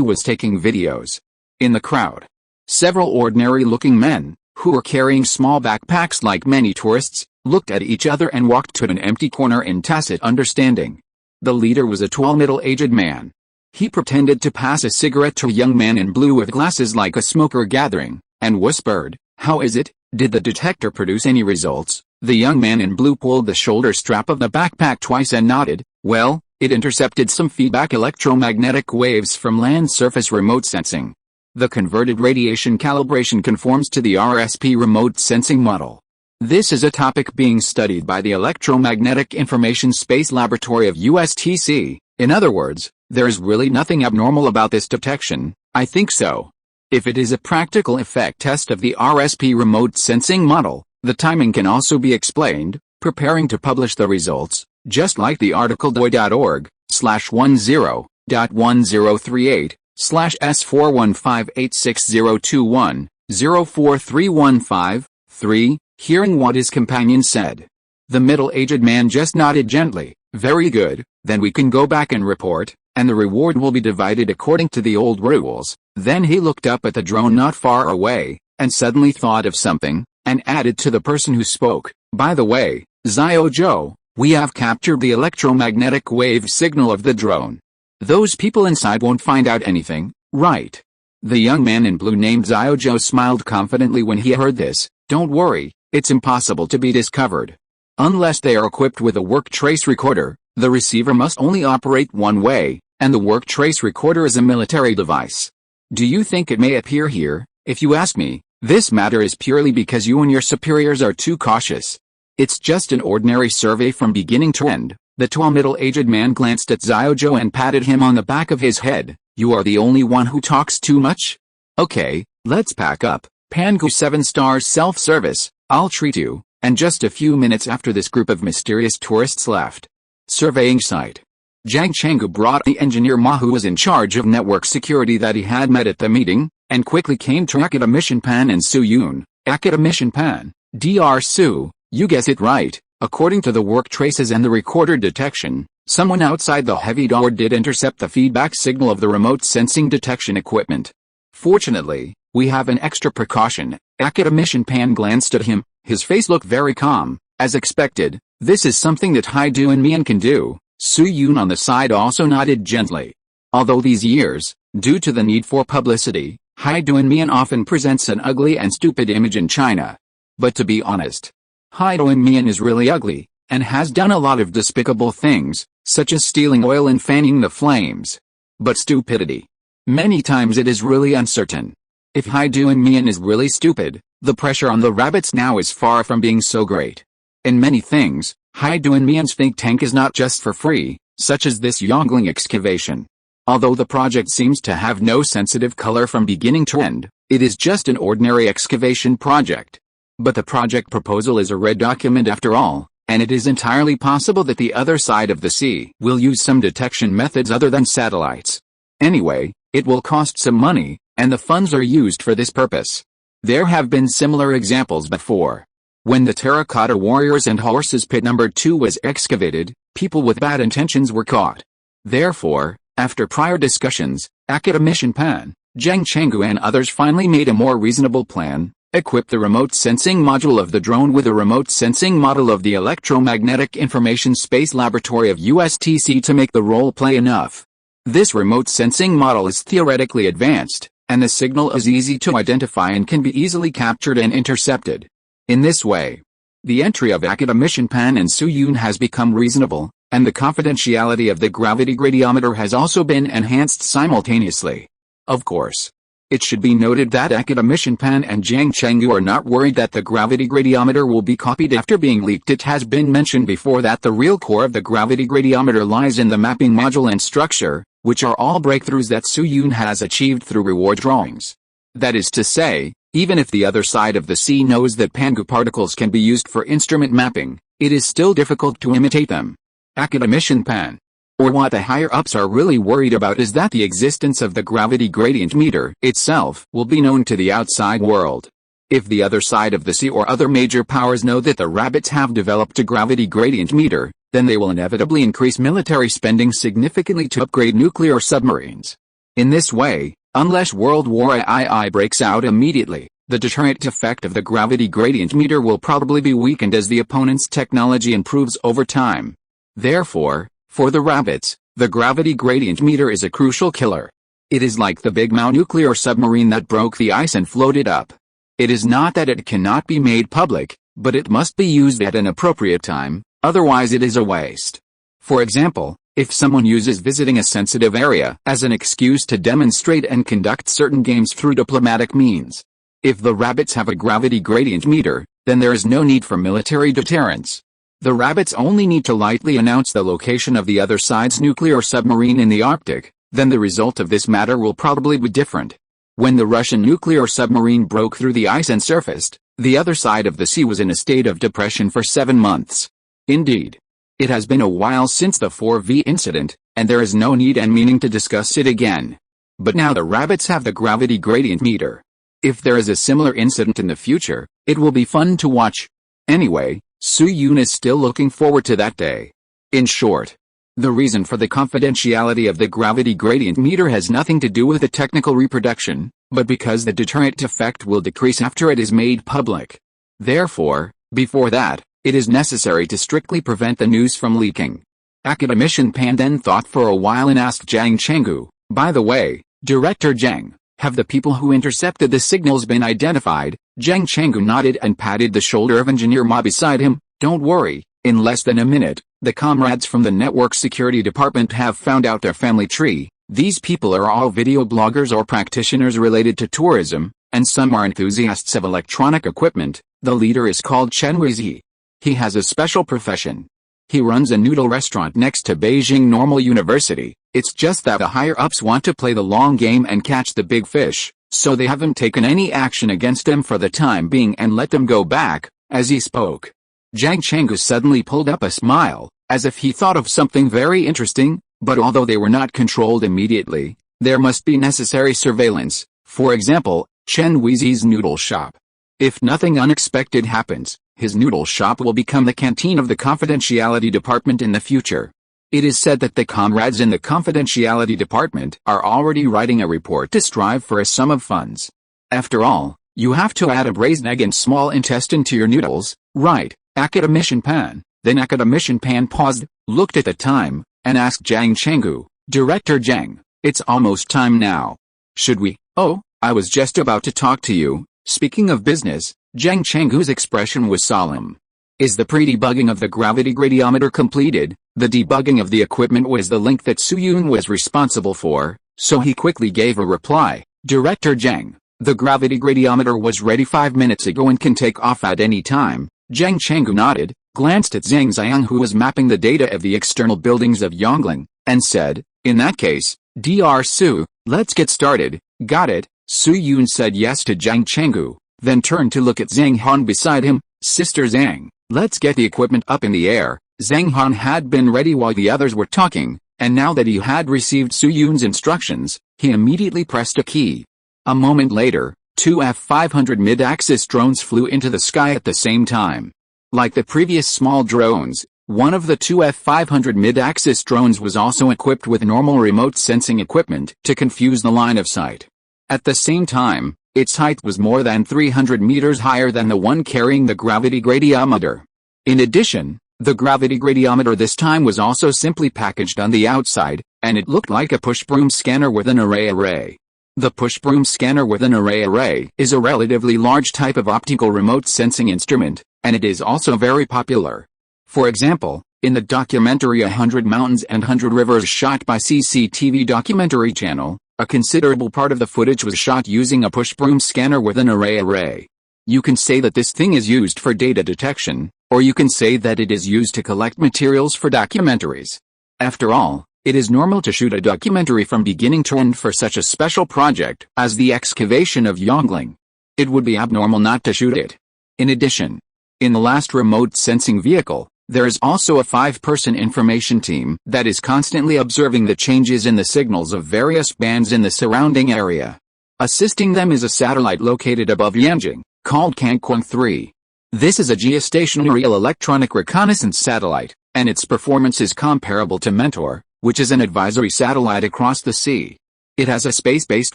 was taking videos, in the crowd, several ordinary-looking men, who were carrying small backpacks like many tourists, looked at each other and walked to an empty corner in tacit understanding. The leader was a tall middle-aged man. He pretended to pass a cigarette to a young man in blue with glasses like a smoker gathering, and whispered, "How is it? Did the detector produce any results?" The young man in blue pulled the shoulder strap of the backpack twice and nodded. "Well, it intercepted some feedback electromagnetic waves from land surface remote sensing. The converted radiation calibration conforms to the RSP remote sensing model. This is a topic being studied by the Electromagnetic Information Space Laboratory of USTC. In other words, there is really nothing abnormal about this detection. I think so. If it is a practical effect test of the RSP remote sensing model, the timing can also be explained. Preparing to publish the results, just like the article doi.org/1038/415860021-04315-3. Hearing what his companion said, the middle-aged man just nodded gently. "Very good, then we can go back and report, and the reward will be divided according to the old rules." Then he looked up at the drone not far away, and suddenly thought of something, and added to the person who spoke, "By the way, Xiao Zhou, we have captured the electromagnetic wave signal of the drone. Those people inside won't find out anything, right?" The young man in blue named Xiao Zhou smiled confidently when he heard this. "Don't worry, it's impossible to be discovered. Unless they are equipped with a work trace recorder, the receiver must only operate one way, and the work trace recorder is a military device. Do you think it may appear here? If you ask me, this matter is purely because you and your superiors are too cautious. It's just an ordinary survey from beginning to end." The tall middle-aged man glanced at Xiao Zhou and patted him on the back of his head. "You are the only one who talks too much? Okay, let's pack up. Pangu 7 stars self-service, I'll treat you." And just a few minutes after this group of mysterious tourists left surveying site, Zhang Chenggu brought the engineer Ma who was in charge of network security that he had met at the meeting, and quickly came to Academician Pan and Su Yun. Academician Pan, Dr. Su, you guess it right. According to the work traces and the recorder detection, someone outside the heavy door did intercept the feedback signal of the remote sensing detection equipment. Fortunately, we have an extra precaution. Academician Pan glanced at him. His face looked very calm. As expected, this is something that Haidu and Mian can do. Su Yun on the side also nodded gently. Although these years, due to the need for publicity, Haidu and Mian often presents an ugly and stupid image in China. But to be honest, Haidu and Mian is really ugly, and has done a lot of despicable things, such as stealing oil and fanning the flames. But stupidity, many times it is really uncertain. If Haidu and Mian is really stupid, the pressure on the rabbits now is far from being so great. In many things, Haidu and Mian's think tank is not just for free, such as this Yonggling excavation. Although the project seems to have no sensitive color from beginning to end, It is just an ordinary excavation project. But the project proposal is a red document after all, and it is entirely possible that the other side of the sea will use some detection methods other than satellites. Anyway, it will cost some money, and the funds are used for this purpose. There have been similar examples before. When the Terracotta Warriors and Horses Pit No. 2 was excavated, people with bad intentions were caught. Therefore, after prior discussions, academician Pan, Zhang Zhongjing and others finally made a more reasonable plan: equip the remote sensing module of the drone with a remote sensing model of the Electromagnetic Information Space Laboratory of USTC to make the role play enough. This remote sensing model is theoretically advanced, and the signal is easy to identify and can be easily captured and intercepted. In this way, the entry of academician Pan and Su Yun has become reasonable, and the confidentiality of the gravity gradiometer has also been enhanced simultaneously. Of course, it should be noted that academician Pan and Zhang Zhongjing are not worried that the gravity gradiometer will be copied after being leaked. It has been mentioned before that the real core of the gravity gradiometer lies in the mapping module and structure, which are all breakthroughs that Su Yun has achieved through reward drawings. That is to say, even if the other side of the sea knows that Pangu particles can be used for instrument mapping, it is still difficult to imitate them. Academician Pan, or what the higher-ups are really worried about, is that the existence of the gravity gradient meter itself will be known to the outside world. If the other side of the sea or other major powers know that the rabbits have developed a gravity gradient meter, then they will inevitably increase military spending significantly to upgrade nuclear submarines. In this way, unless World War II breaks out immediately, the deterrent effect of the gravity gradient meter will probably be weakened as the opponent's technology improves over time. Therefore, for the rabbits, the gravity gradient meter is a crucial killer. It is like the Big Mao nuclear submarine that broke the ice and floated up. It is not that it cannot be made public, but it must be used at an appropriate time, otherwise it is a waste. For example, if someone uses visiting a sensitive area as an excuse to demonstrate and conduct certain games through diplomatic means. If the rabbits have a gravity gradient meter, then there is no need for military deterrence. The rabbits only need to lightly announce the location of the other side's nuclear submarine in the Arctic, then the result of this matter will probably be different. When the Russian nuclear submarine broke through the ice and surfaced, the other side of the sea was in a state of depression for 7 months. Indeed, it has been a while since the 4V incident, and there is no need and meaning to discuss it again. But now the rabbits have the gravity gradient meter. If there is a similar incident in the future, it will be fun to watch. Anyway, Su Yun is still looking forward to that day. In short, the reason for the confidentiality of the gravity gradient meter has nothing to do with the technical reproduction, but because the deterrent effect will decrease after it is made public. Therefore, before that, it is necessary to strictly prevent the news from leaking. Academician Pan then thought for a while and asked Zhang Zhongjing, "By the way, Director Zhang, have the people who intercepted the signals been identified?" Zhang Zhongjing nodded and patted the shoulder of Engineer Ma beside him. "Don't worry, in less than a minute, the comrades from the Network Security Department have found out their family tree. These people are all video bloggers or practitioners related to tourism, and some are enthusiasts of electronic equipment. The leader is called Chen Weizi. He has a special profession. He runs a noodle restaurant next to Beijing Normal University. It's just that the higher-ups want to play the long game and catch the big fish, so they haven't taken any action against him for the time being and let them go back." As he spoke, Zhang Zhongjing suddenly pulled up a smile, as if he thought of something very interesting, but although they were not controlled immediately, there must be necessary surveillance, for example, Chen Weizi's noodle shop. If nothing unexpected happens, his noodle shop will become the canteen of the confidentiality department in the future. It is said that the comrades in the confidentiality department are already writing a report to strive for a sum of funds. After all, you have to add a braised egg and small intestine to your noodles, right, Academician Pan? Then Academician Pan paused, looked at the time, and asked Zhang Zhongjing, "Director Zhang, it's almost time now. Should we?" "Oh, I was just about to talk to you." Speaking of business, Zhang Zhongjing's expression was solemn. "Is the pre-debugging of the gravity gradiometer completed?" The debugging of the equipment was the link that Su Yun was responsible for, so he quickly gave a reply. "Director Zhang, the gravity gradiometer was ready 5 minutes ago and can take off at any time." Zhang Zhongjing nodded, glanced at Zhang Zhongjing, who was mapping the data of the external buildings of Yongling, and said, "In that case, Dr. Su, let's get started." "Got it, Su Yun said yes to Zhang Chenggu, then turned to look at Zhang Han beside him. Sister Zhang, let's get the equipment up in the air. Zhang Han had been ready while the others were talking, and now that he had received Su Yun's instructions, he immediately pressed a key. A moment later, two F-500 mid-axis drones flew into the sky at the same time. Like the previous small drones, one of the two F-500 mid-axis drones was also equipped with normal remote sensing equipment to confuse the line of sight. At the same time, its height was more than 300 meters higher than the one carrying the gravity gradiometer. In addition, the gravity gradiometer this time was also simply packaged on the outside, and it looked like a push-broom scanner with an array. The push-broom scanner with an array is a relatively large type of optical remote sensing instrument, and it is also very popular. For example, in the documentary 100 Mountains and 100 Rivers shot by CCTV documentary channel, a considerable part of the footage was shot using a push-broom scanner with an array. You can say that this thing is used for data detection, or you can say that it is used to collect materials for documentaries. After all, it is normal to shoot a documentary from beginning to end for such a special project as the excavation of Yongling. It would be abnormal not to shoot it. In addition, in the last remote sensing vehicle, there is also a 5-person information team that is constantly observing the changes in the signals of various bands in the surrounding area. Assisting them is a satellite located above Yanjing, called Kangkwang 3. This is a geostationary electronic reconnaissance satellite, and its performance is comparable to Mentor, which is an advisory satellite across the sea. It has a space-based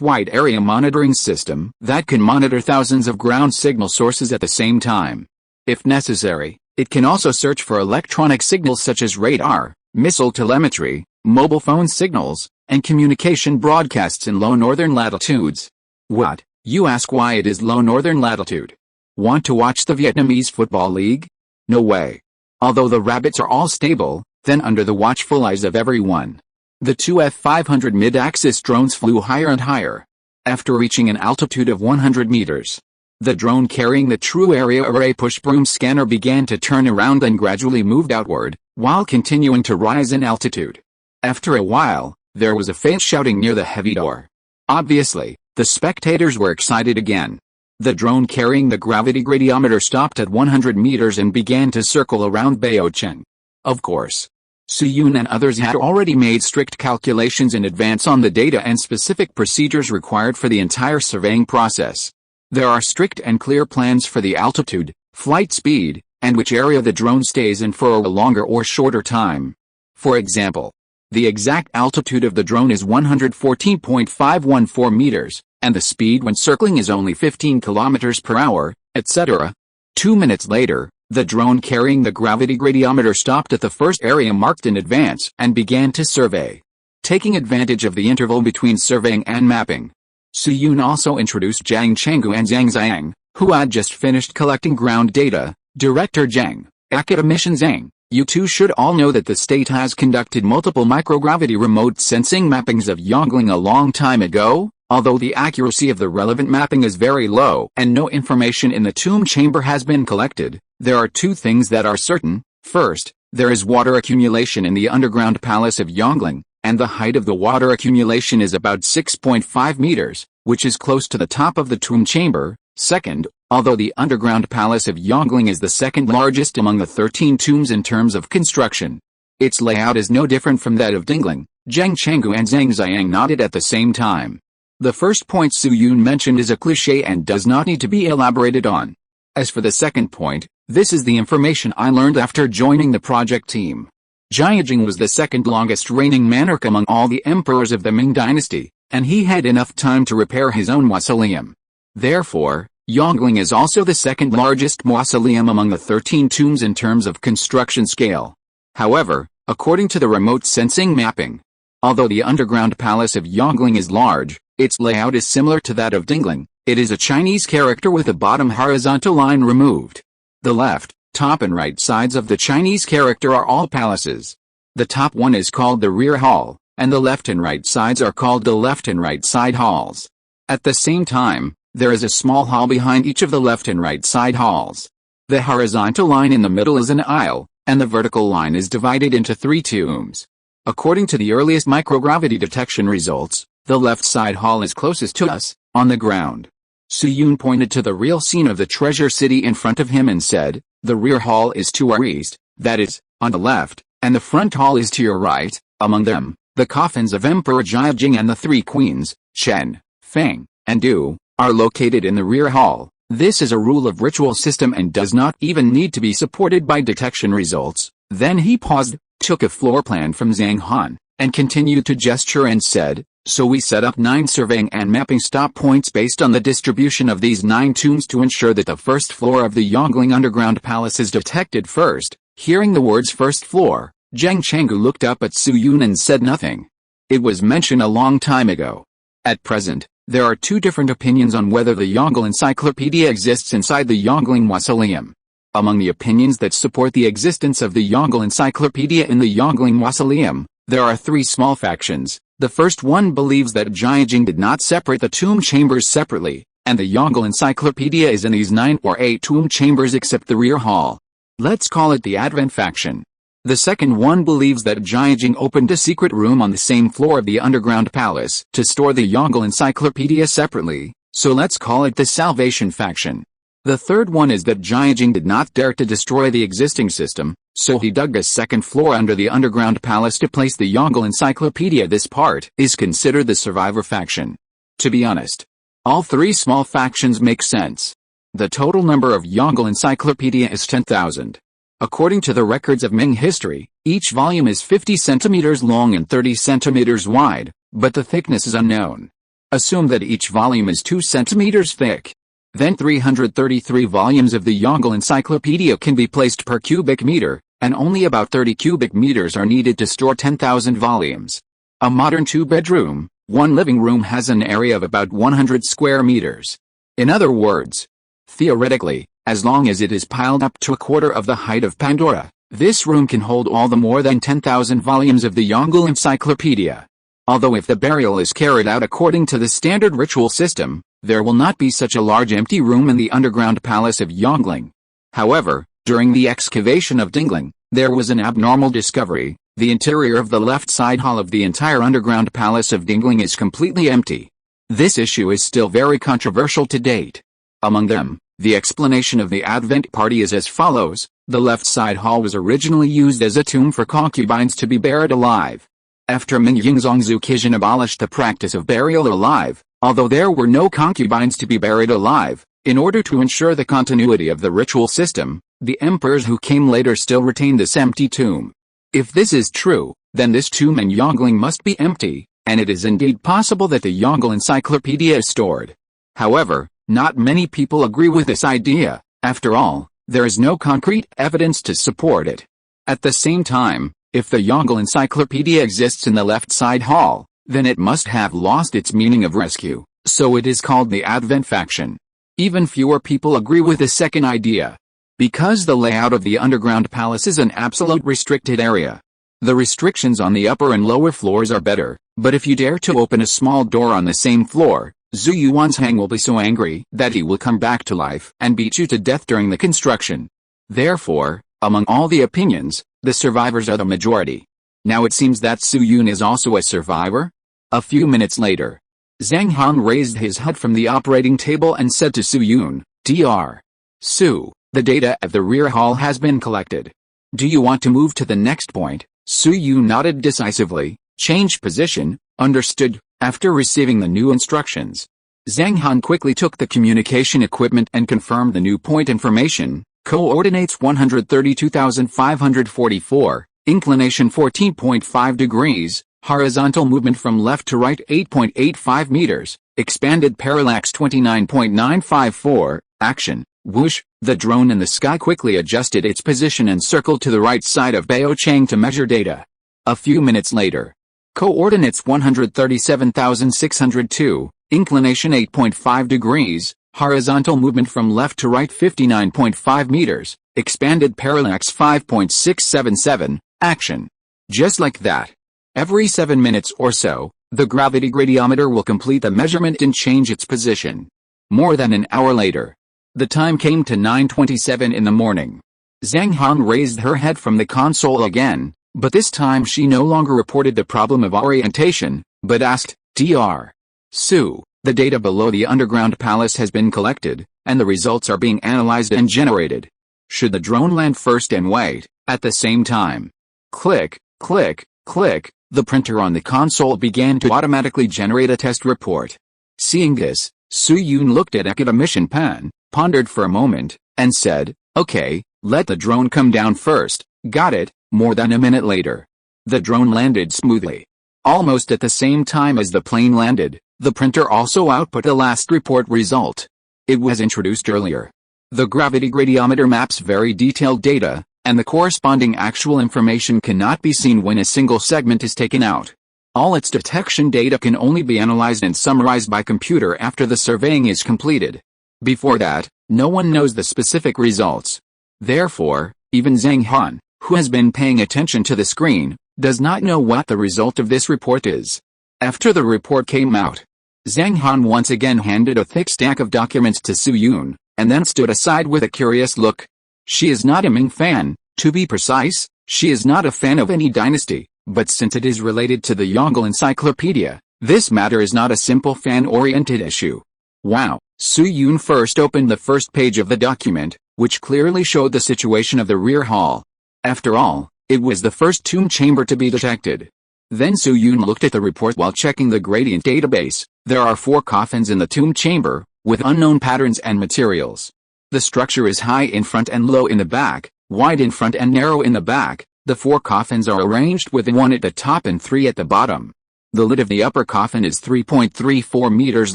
wide area monitoring system that can monitor thousands of ground signal sources at the same time. If necessary, it can also search for electronic signals such as radar, missile telemetry, mobile phone signals, and communication broadcasts in low northern latitudes. What? You ask why it is low northern latitude? Want to watch the Vietnamese Football League? No way. Although the rabbits are all stable, then under the watchful eyes of everyone. The two F-500 mid-axis drones flew higher and higher. After reaching an altitude of 100 meters, the drone carrying the true area array push-broom scanner began to turn around and gradually moved outward, while continuing to rise in altitude. After a while, there was a faint shouting near the heavy door. Obviously, the spectators were excited again. The drone carrying the gravity gradiometer stopped at 100 meters and began to circle around Baocheng. Of course, Su Yun and others had already made strict calculations in advance on the data and specific procedures required for the entire surveying process. There are strict and clear plans for the altitude, flight speed, and which area the drone stays in for a longer or shorter time. For example, the exact altitude of the drone is 114.514 meters, and the speed when circling is only 15 kilometers per hour, etc. 2 minutes later, the drone carrying the gravity gradiometer stopped at the first area marked in advance and began to survey. Taking advantage of the interval between surveying and mapping, Su Yun also introduced Zhang Chenggu and Zhang Zhang, who had just finished collecting ground data. Director Zhang, Academician Zhang, you two should all know that the state has conducted multiple microgravity remote sensing mappings of Yongling a long time ago. Although the accuracy of the relevant mapping is very low and no information in the tomb chamber has been collected, there are two things that are certain. First, there is water accumulation in the underground palace of Yongling, and the height of the water accumulation is about 6.5 meters, which is close to the top of the tomb chamber. Second, although the underground palace of Yongling is the second largest among the 13 tombs in terms of construction, its layout is no different from that of Dingling. Zhang Chenggu and Zhang Zhang nodded at the same time. The first point Su Yun mentioned is a cliché and does not need to be elaborated on. As for the second point, this is the information I learned after joining the project team. Jiajing was the second longest reigning monarch among all the emperors of the Ming dynasty, and he had enough time to repair his own mausoleum. Therefore, Yongling is also the second largest mausoleum among the 13 tombs in terms of construction scale. However, according to the remote sensing mapping, although the underground palace of Yongling is large, its layout is similar to that of Dingling. It is a Chinese character with the bottom horizontal line removed. The left, top and right sides of the Chinese character are all palaces. The top one is called the rear hall, and the left and right sides are called the left and right side halls. At the same time, there is a small hall behind each of the left and right side halls. The horizontal line in the middle is an aisle, and the vertical line is divided into 3 tombs. According to the earliest microgravity detection results, the left side hall is closest to us, On the ground. Su-yoon pointed to the real scene of the treasure city in front of him and said, "The rear hall is to our east, that is, on the left, and the front hall is to your right. Among them, the coffins of Emperor Zhongjing and the three queens, Chen, Feng, and Du, are located in the rear hall. This is a rule of ritual system and does not even need to be supported by detection results." Then he paused, took a floor plan from Zhang Han, and continued to gesture and said, "So we set up 9 surveying and mapping stop points based on the distribution of these 9 tombs to ensure that the first floor of the Yongling underground palace is detected first." Hearing the words first floor, Zhang Changgu looked up at Su-yoon and said nothing. It was mentioned a long time ago. At present, there are 2 different opinions on whether the Yongle Encyclopedia exists inside the Yongling Mausoleum. Among the opinions that support the existence of the Yongle Encyclopedia in the Yongling Mausoleum, there are 3 small factions. The first one believes that Zhongjing did not separate the tomb chambers separately, and the Yongle Encyclopedia is in these 9 or 8 tomb chambers except the rear hall. Let's call it the Advent faction. The second one believes that Zhongjing opened a secret room on the same floor of the underground palace to store the Yongle Encyclopedia separately, so let's call it the Salvation faction. The third one is that Zhongjing did not dare to destroy the existing system, so he dug a second floor under the underground palace to place the Yongle Encyclopedia. This part is considered the survivor faction. To be honest, all 3 small factions make sense. The total number of Yongle Encyclopedia is 10,000. According to the records of Ming history, each volume is 50 centimeters long and 30 centimeters wide, but the thickness is unknown. Assume that each volume is 2 centimeters thick. Then 333 volumes of the Yongle Encyclopedia can be placed per cubic meter, and only about 30 cubic meters are needed to store 10,000 volumes. A modern 2-bedroom, 1 living room has an area of about 100 square meters. In other words, theoretically, as long as it is piled up to a quarter of the height of Pandora, this room can hold all the more than 10,000 volumes of the Yongle Encyclopedia. Although if the burial is carried out according to the standard ritual system, there will not be such a large empty room in the underground palace of Yongling. However, during the excavation of Dingling, there was an abnormal discovery. The interior of the left side hall of the entire underground palace of Dingling is completely empty. This issue is still very controversial to date. Among them, the explanation of the Advent party is as follows. The left side hall was originally used as a tomb for concubines to be buried alive. After Ming Yingzongzu Qizhan abolished the practice of burial alive, although there were no concubines to be buried alive, in order to ensure the continuity of the ritual system, the emperors who came later still retained this empty tomb. If this is true, then this tomb in Yongling must be empty, and it is indeed possible that the Yongle Encyclopedia is stored. However, not many people agree with this idea. After all, there is no concrete evidence to support it. At the same time, if the Yongle Encyclopedia exists in the left side hall, then it must have lost its meaning of rescue, so it is called the Advent faction. Even fewer people agree with the second idea. Because the layout of the underground palace is an absolute restricted area. The restrictions on the upper and lower floors are better, but if you dare to open a small door on the same floor, Zhu Yuanzhang will be so angry that he will come back to life and beat you to death during the construction. Therefore, among all the opinions, the survivors are the majority. Now it seems that Su-yoon is also a survivor? A few minutes later, Zhang Han raised his head from the operating table and said to Su-yoon, "Dr. Su, the data at the rear hall has been collected. Do you want to move to the next point?" Su-yoon nodded decisively. "Change position, understood." After receiving the new instructions, Zhang Han quickly took the communication equipment and confirmed the new point information. Coordinates 132,544, inclination 14.5 degrees, horizontal movement from left to right 8.85 meters, expanded parallax 29.954, action, whoosh. The drone in the sky quickly adjusted its position and circled to the right side of Baochang to measure data. A few minutes later, coordinates 137,602, inclination 8.5 degrees, horizontal movement from left to right 59.5 meters, expanded parallax 5.677, action. Just like that. Every 7 minutes or so, the gravity gradiometer will complete the measurement and change its position. More than an hour later, the time came to 9:27 in the morning. Zhang Han raised her head from the console again, but this time she no longer reported the problem of orientation, but asked, "Dr. Su, The data below the underground palace has been collected, and the results are being analyzed and generated. Should the drone land first and wait, at the same time? Click, click, click, the printer on the console began to automatically generate a test report. Seeing this, Su-Yun looked at academician Pan, pondered for a moment, and said, "Okay, let the drone come down first." Got it. More than a minute later, the drone landed smoothly. Almost at the same time as the plane landed, the printer also output the last report result. It was introduced earlier. The gravity gradiometer maps very detailed data, and the corresponding actual information cannot be seen when a single segment is taken out. All its detection data can only be analyzed and summarized by computer after the surveying is completed. Before that, no one knows the specific results. Therefore, even Zhang Han, who has been paying attention to the screen, does not know what the result of this report is. After the report came out, Zhang Han once again handed a thick stack of documents to Su-Yun, and then stood aside with a curious look. She is not a Ming fan, to be precise, she is not a fan of any dynasty, but since it is related to the Yongle Encyclopedia, this matter is not a simple fan-oriented issue. Wow, Su-Yun first opened the first page of the document, which clearly showed the situation of the rear hall. After all, it was the first tomb chamber to be detected. Then Su-Yun looked at the report while checking the gradient database. There are 4 coffins in the tomb chamber, with unknown patterns and materials. The structure is high in front and low in the back, wide in front and narrow in the back. The 4 coffins are arranged with 1 at the top and 3 at the bottom. The lid of the upper coffin is 3.34 meters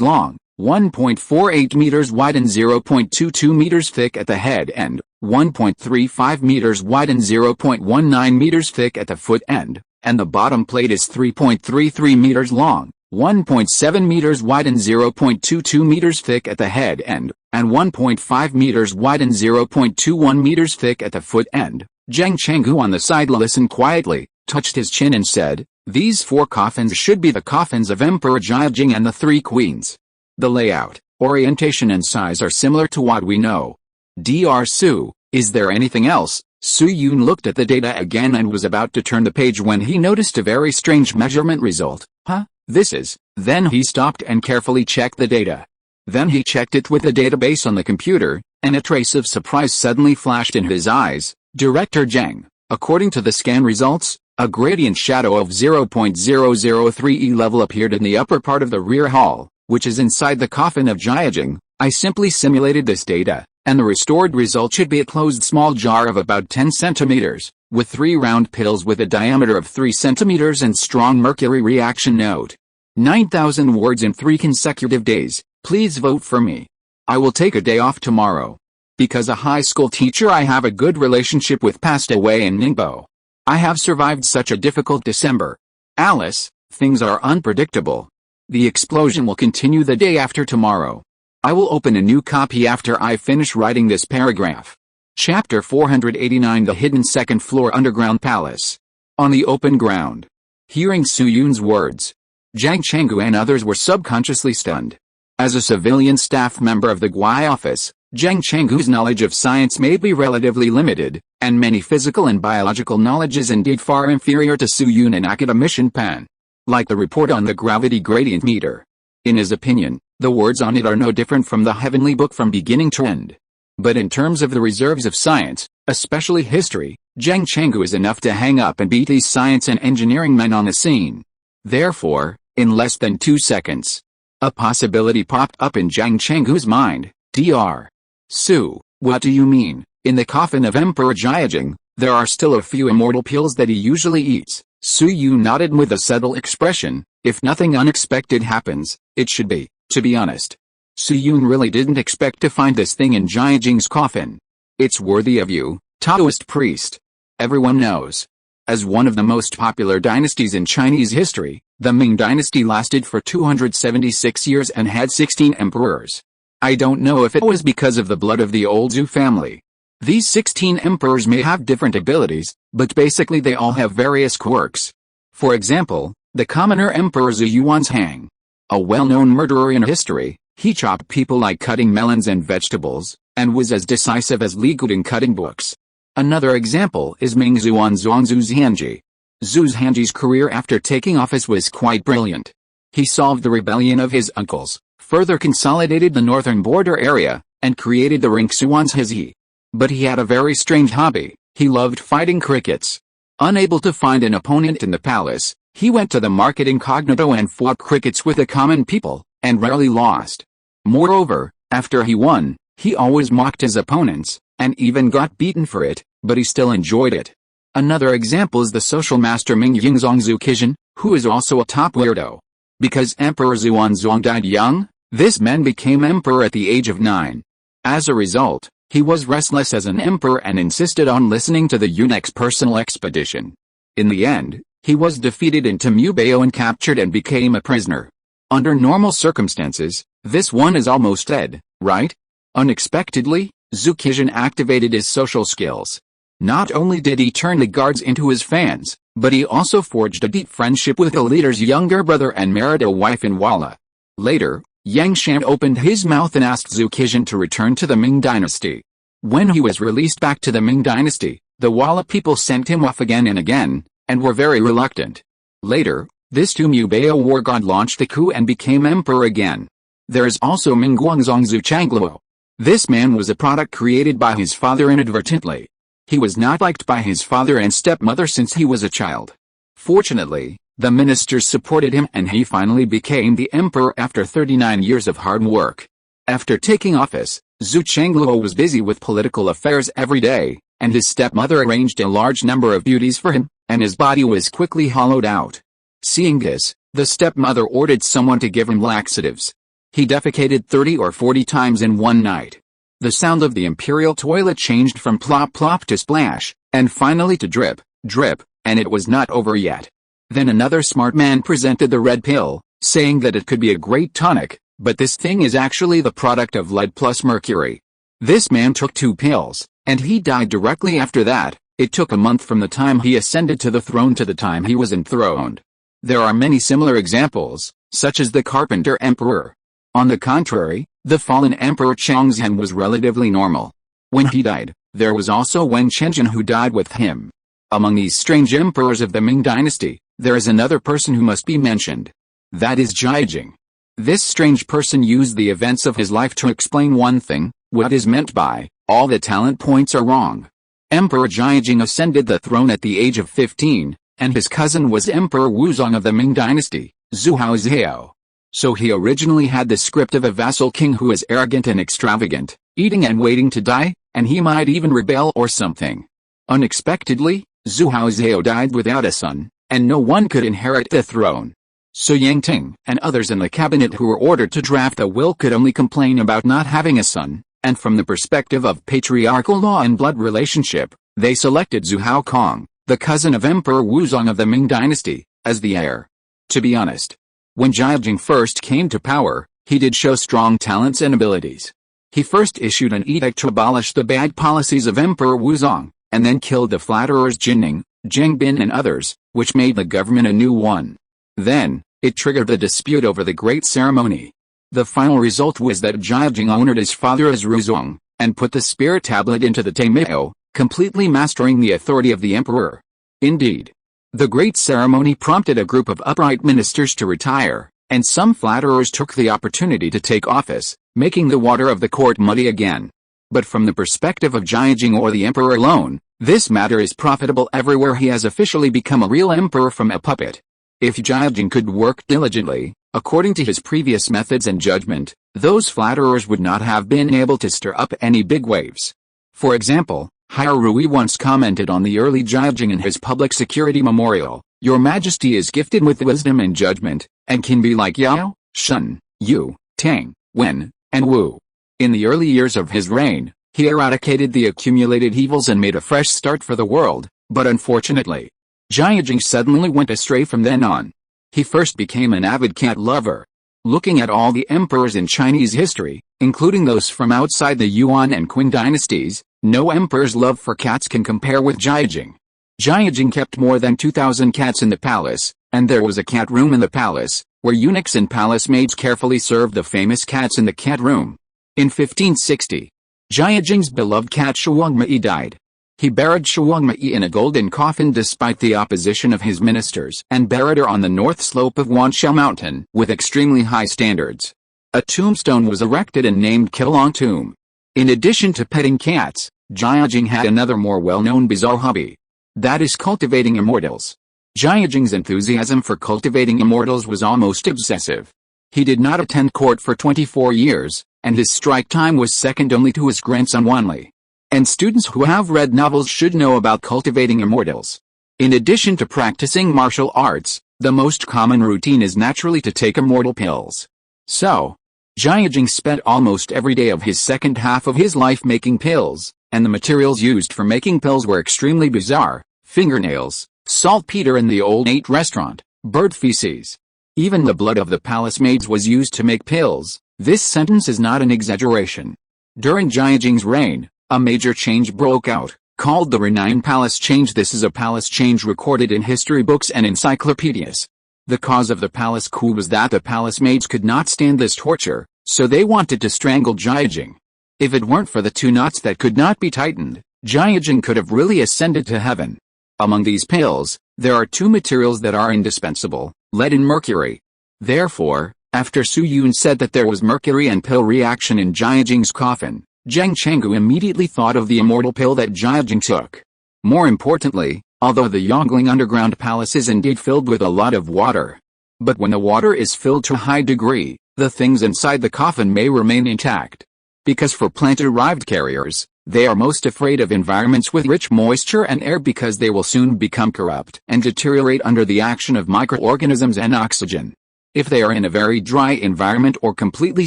long, 1.48 meters wide and 0.22 meters thick at the head end, 1.35 meters wide and 0.19 meters thick at the foot end, and the bottom plate is 3.33 meters long, 1.7 meters wide and 0.22 meters thick at the head end, and 1.5 meters wide and 0.21 meters thick at the foot end. Zhang Chenggu on the side listened quietly, touched his chin and said, "These 4 coffins should be the coffins of Emperor Zhongjing and the 3 queens. The layout, orientation and size are similar to what we know." Dr. Su, is there anything else? Su-Yun looked at the data again and was about to turn the page when he noticed a very strange measurement result. Huh? This is... Then he stopped and carefully checked the data. Then he checked it with the database on the computer, and a trace of surprise suddenly flashed in his eyes. Director Zhang, according to the scan results, a gradient shadow of 0.003 E level appeared in the upper part of the rear hall, which is inside the coffin of Zhongjing. I simply simulated this data, and the restored result should be a closed small jar of about 10 centimeters, with 3 round pills with a diameter of 3 centimeters and strong mercury reaction. Note: 9,000 words in 3 consecutive days. Please vote for me. I will take a day off tomorrow. Because a high school teacher I have a good relationship with passed away in Ningbo. I have survived such a difficult December. Alice, things are unpredictable. The explosion will continue the day after tomorrow. I will open a new copy after I finish writing this paragraph. Chapter 489: The Hidden Second Floor Underground Palace. On the open ground. Hearing Su-Yun's words, Zhang Chenggu and others were subconsciously stunned. As a civilian staff member of the Gui office, Zhang Chenggu's knowledge of science may be relatively limited, and many physical and biological knowledge is indeed far inferior to Su-Yun and academician Pan. Like the report on the gravity gradient meter. In his opinion, the words on it are no different from the heavenly book from beginning to end. But in terms of the reserves of science, especially history, Zhang Chenggu is enough to hang up and beat these science and engineering men on the scene. Therefore, in less than 2 seconds, a possibility popped up in Zhang Chenggu's mind. Dr. Su, what do you mean? In the coffin of Emperor Zhongjing, there are still a few immortal pills that he usually eats. Su-Yun nodded with a subtle expression. If nothing unexpected happens, it should be. To be honest, Su-Yun really didn't expect to find this thing in Zhongjing's coffin. It's worthy of you, Taoist priest. Everyone knows. As one of the most popular dynasties in Chinese history, the Ming dynasty lasted for 276 years and had 16 emperors. I don't know if it was because of the blood of the old Zhou family. These 16 emperors may have different abilities, but basically they all have various quirks. For example, the commoner Emperor Zhou Yuanzhang. A well-known murderer in history, he chopped people like cutting melons and vegetables, and was as decisive as Li Gud in cutting books. Another example is Ming Zhuan Zhuangzi. Zhu Hanji's career after taking office was quite brilliant. He solved the rebellion of his uncles, further consolidated the northern border area, and created the Ringsuanzhizi. But he had a very strange hobby. He loved fighting crickets. Unable to find an opponent in the palace, he went to the market incognito and fought crickets with the common people, and rarely lost. Moreover, after he won, he always mocked his opponents, and even got beaten for it, but he still enjoyed it. Another example is the social master Ming Yingzongzu Qizhan, who is also a top weirdo. Because Emperor Xuanzong died young, this man became emperor at the age of 9. As a result, he was restless as an emperor and insisted on listening to the eunuch's personal expedition. In the end, he was defeated in Tumubeo and captured and became a prisoner. Under normal circumstances, this one is almost dead, right? Unexpectedly, Zhu Qizhan activated his social skills. Not only did he turn the guards into his fans, but he also forged a deep friendship with the leader's younger brother and married a wife in Wala. Later, Yang Shan opened his mouth and asked Zhu Qizhan to return to the Ming dynasty. When he was released back to the Ming dynasty, the Wala people sent him off again and again, and were very reluctant. Later, this Tumubeo war god launched the coup and became emperor again. There is also Ming Guangzongzu Changluo. This man was a product created by his father inadvertently. He was not liked by his father and stepmother since he was a child. Fortunately, the ministers supported him and he finally became the emperor after 39 years of hard work. After taking office, Zhu Changluo was busy with political affairs every day, and his stepmother arranged a large number of beauties for him, and his body was quickly hollowed out. Seeing this, the stepmother ordered someone to give him laxatives. He defecated 30 or 40 times in one night. The sound of the imperial toilet changed from plop plop to splash, and finally to drip, drip, and it was not over yet. Then another smart man presented the red pill, saying that it could be a great tonic, but this thing is actually the product of lead plus mercury. This man took 2 pills, and he died directly after that. It took a month from the time he ascended to the throne to the time he was enthroned. There are many similar examples, such as the carpenter emperor. On the contrary, the fallen emperor Changzhen was relatively normal. When he died, there was also Wen Chenzhen who died with him. Among these strange emperors of the Ming dynasty, there is another person who must be mentioned. That is Jiajing. This strange person used the events of his life to explain one thing: what is meant by, all the talent points are wrong. Emperor Jiajing ascended the throne at the age of 15, and his cousin was Emperor Wuzong of the Ming dynasty, Zhu Haozhao. So he originally had the script of a vassal king who is arrogant and extravagant, eating and waiting to die, and he might even rebel or something. Unexpectedly, Zhu Haozhao died without a son, and no one could inherit the throne. So Yang Ting and others in the cabinet who were ordered to draft a will could only complain about not having a son, and from the perspective of patriarchal law and blood relationship, they selected Zhu Haokong, the cousin of Emperor Wuzong of the Ming dynasty, as the heir. To be honest, when Jiajing first came to power, he did show strong talents and abilities. He first issued an edict to abolish the bad policies of Emperor Wuzong, and then killed the flatterers Jinning, Zheng Bin and others, which made the government a new one. Then, it triggered the dispute over the Great Ceremony. The final result was that Jiajing honored his father as Ruzong, and put the spirit tablet into the Taimeo, completely mastering the authority of the emperor. Indeed, the Great Ceremony prompted a group of upright ministers to retire, and some flatterers took the opportunity to take office, making the water of the court muddy again. But from the perspective of Jiajing or the emperor alone, this matter is profitable everywhere he has officially become a real emperor from a puppet. If Jiajing could work diligently, according to his previous methods and judgment, those flatterers would not have been able to stir up any big waves. For example, Hierui once commented on the early Jiajing in his public security memorial: "Your Majesty is gifted with wisdom and judgment, and can be like Yao, Shun, Yu, Tang, Wen, and Wu." In the early years of his reign, he eradicated the accumulated evils and made a fresh start for the world, but unfortunately, Jiajing suddenly went astray from then on. He first became an avid cat lover. Looking at all the emperors in Chinese history, including those from outside the Yuan and Qin dynasties, no emperor's love for cats can compare with Jiajing. Jiajing kept more than 2,000 cats in the palace, and there was a cat room in the palace, where eunuchs and palace maids carefully served the famous cats in the cat room. In 1560, Jiajing's beloved cat Shuangmei died. He buried Shuangmei in a golden coffin despite the opposition of his ministers and buried her on the north slope of Wanshao Mountain with extremely high standards. A tombstone was erected and named Qilong Tomb. In addition to petting cats, Jiajing had another more well-known bizarre hobby. That is cultivating immortals. Jiajing's enthusiasm for cultivating immortals was almost obsessive. He did not attend court for 24 years, and his strike time was second only to his grandson Wanli. And students who have read novels should know about cultivating immortals. In addition to practicing martial arts, the most common routine is naturally to take immortal pills. So, Jiajing spent almost every day of his second half of his life making pills, and the materials used for making pills were extremely bizarre: fingernails, saltpeter in the old 8 restaurant, bird feces. Even the blood of the palace maids was used to make pills. This sentence is not an exaggeration. During Jiajing's reign, a major change broke out, called the Renain Palace Change. This is a palace change recorded in history books and encyclopedias. The cause of the palace coup was that the palace maids could not stand this torture, so they wanted to strangle Jiajing. If it weren't for the 2 knots that could not be tightened, Jiajing could have really ascended to heaven. Among these pills, there are 2 materials that are indispensable: lead and mercury. Therefore, after Su Yun said that there was mercury and pill reaction in Jiajing's coffin, Zhang Chenggu immediately thought of the immortal pill that Jiajing took. More importantly, although the Yongling underground palace is indeed filled with a lot of water, but when the water is filled to a high degree, the things inside the coffin may remain intact. Because for plant-derived carriers, they are most afraid of environments with rich moisture and air because they will soon become corrupt and deteriorate under the action of microorganisms and oxygen. If they are in a very dry environment or completely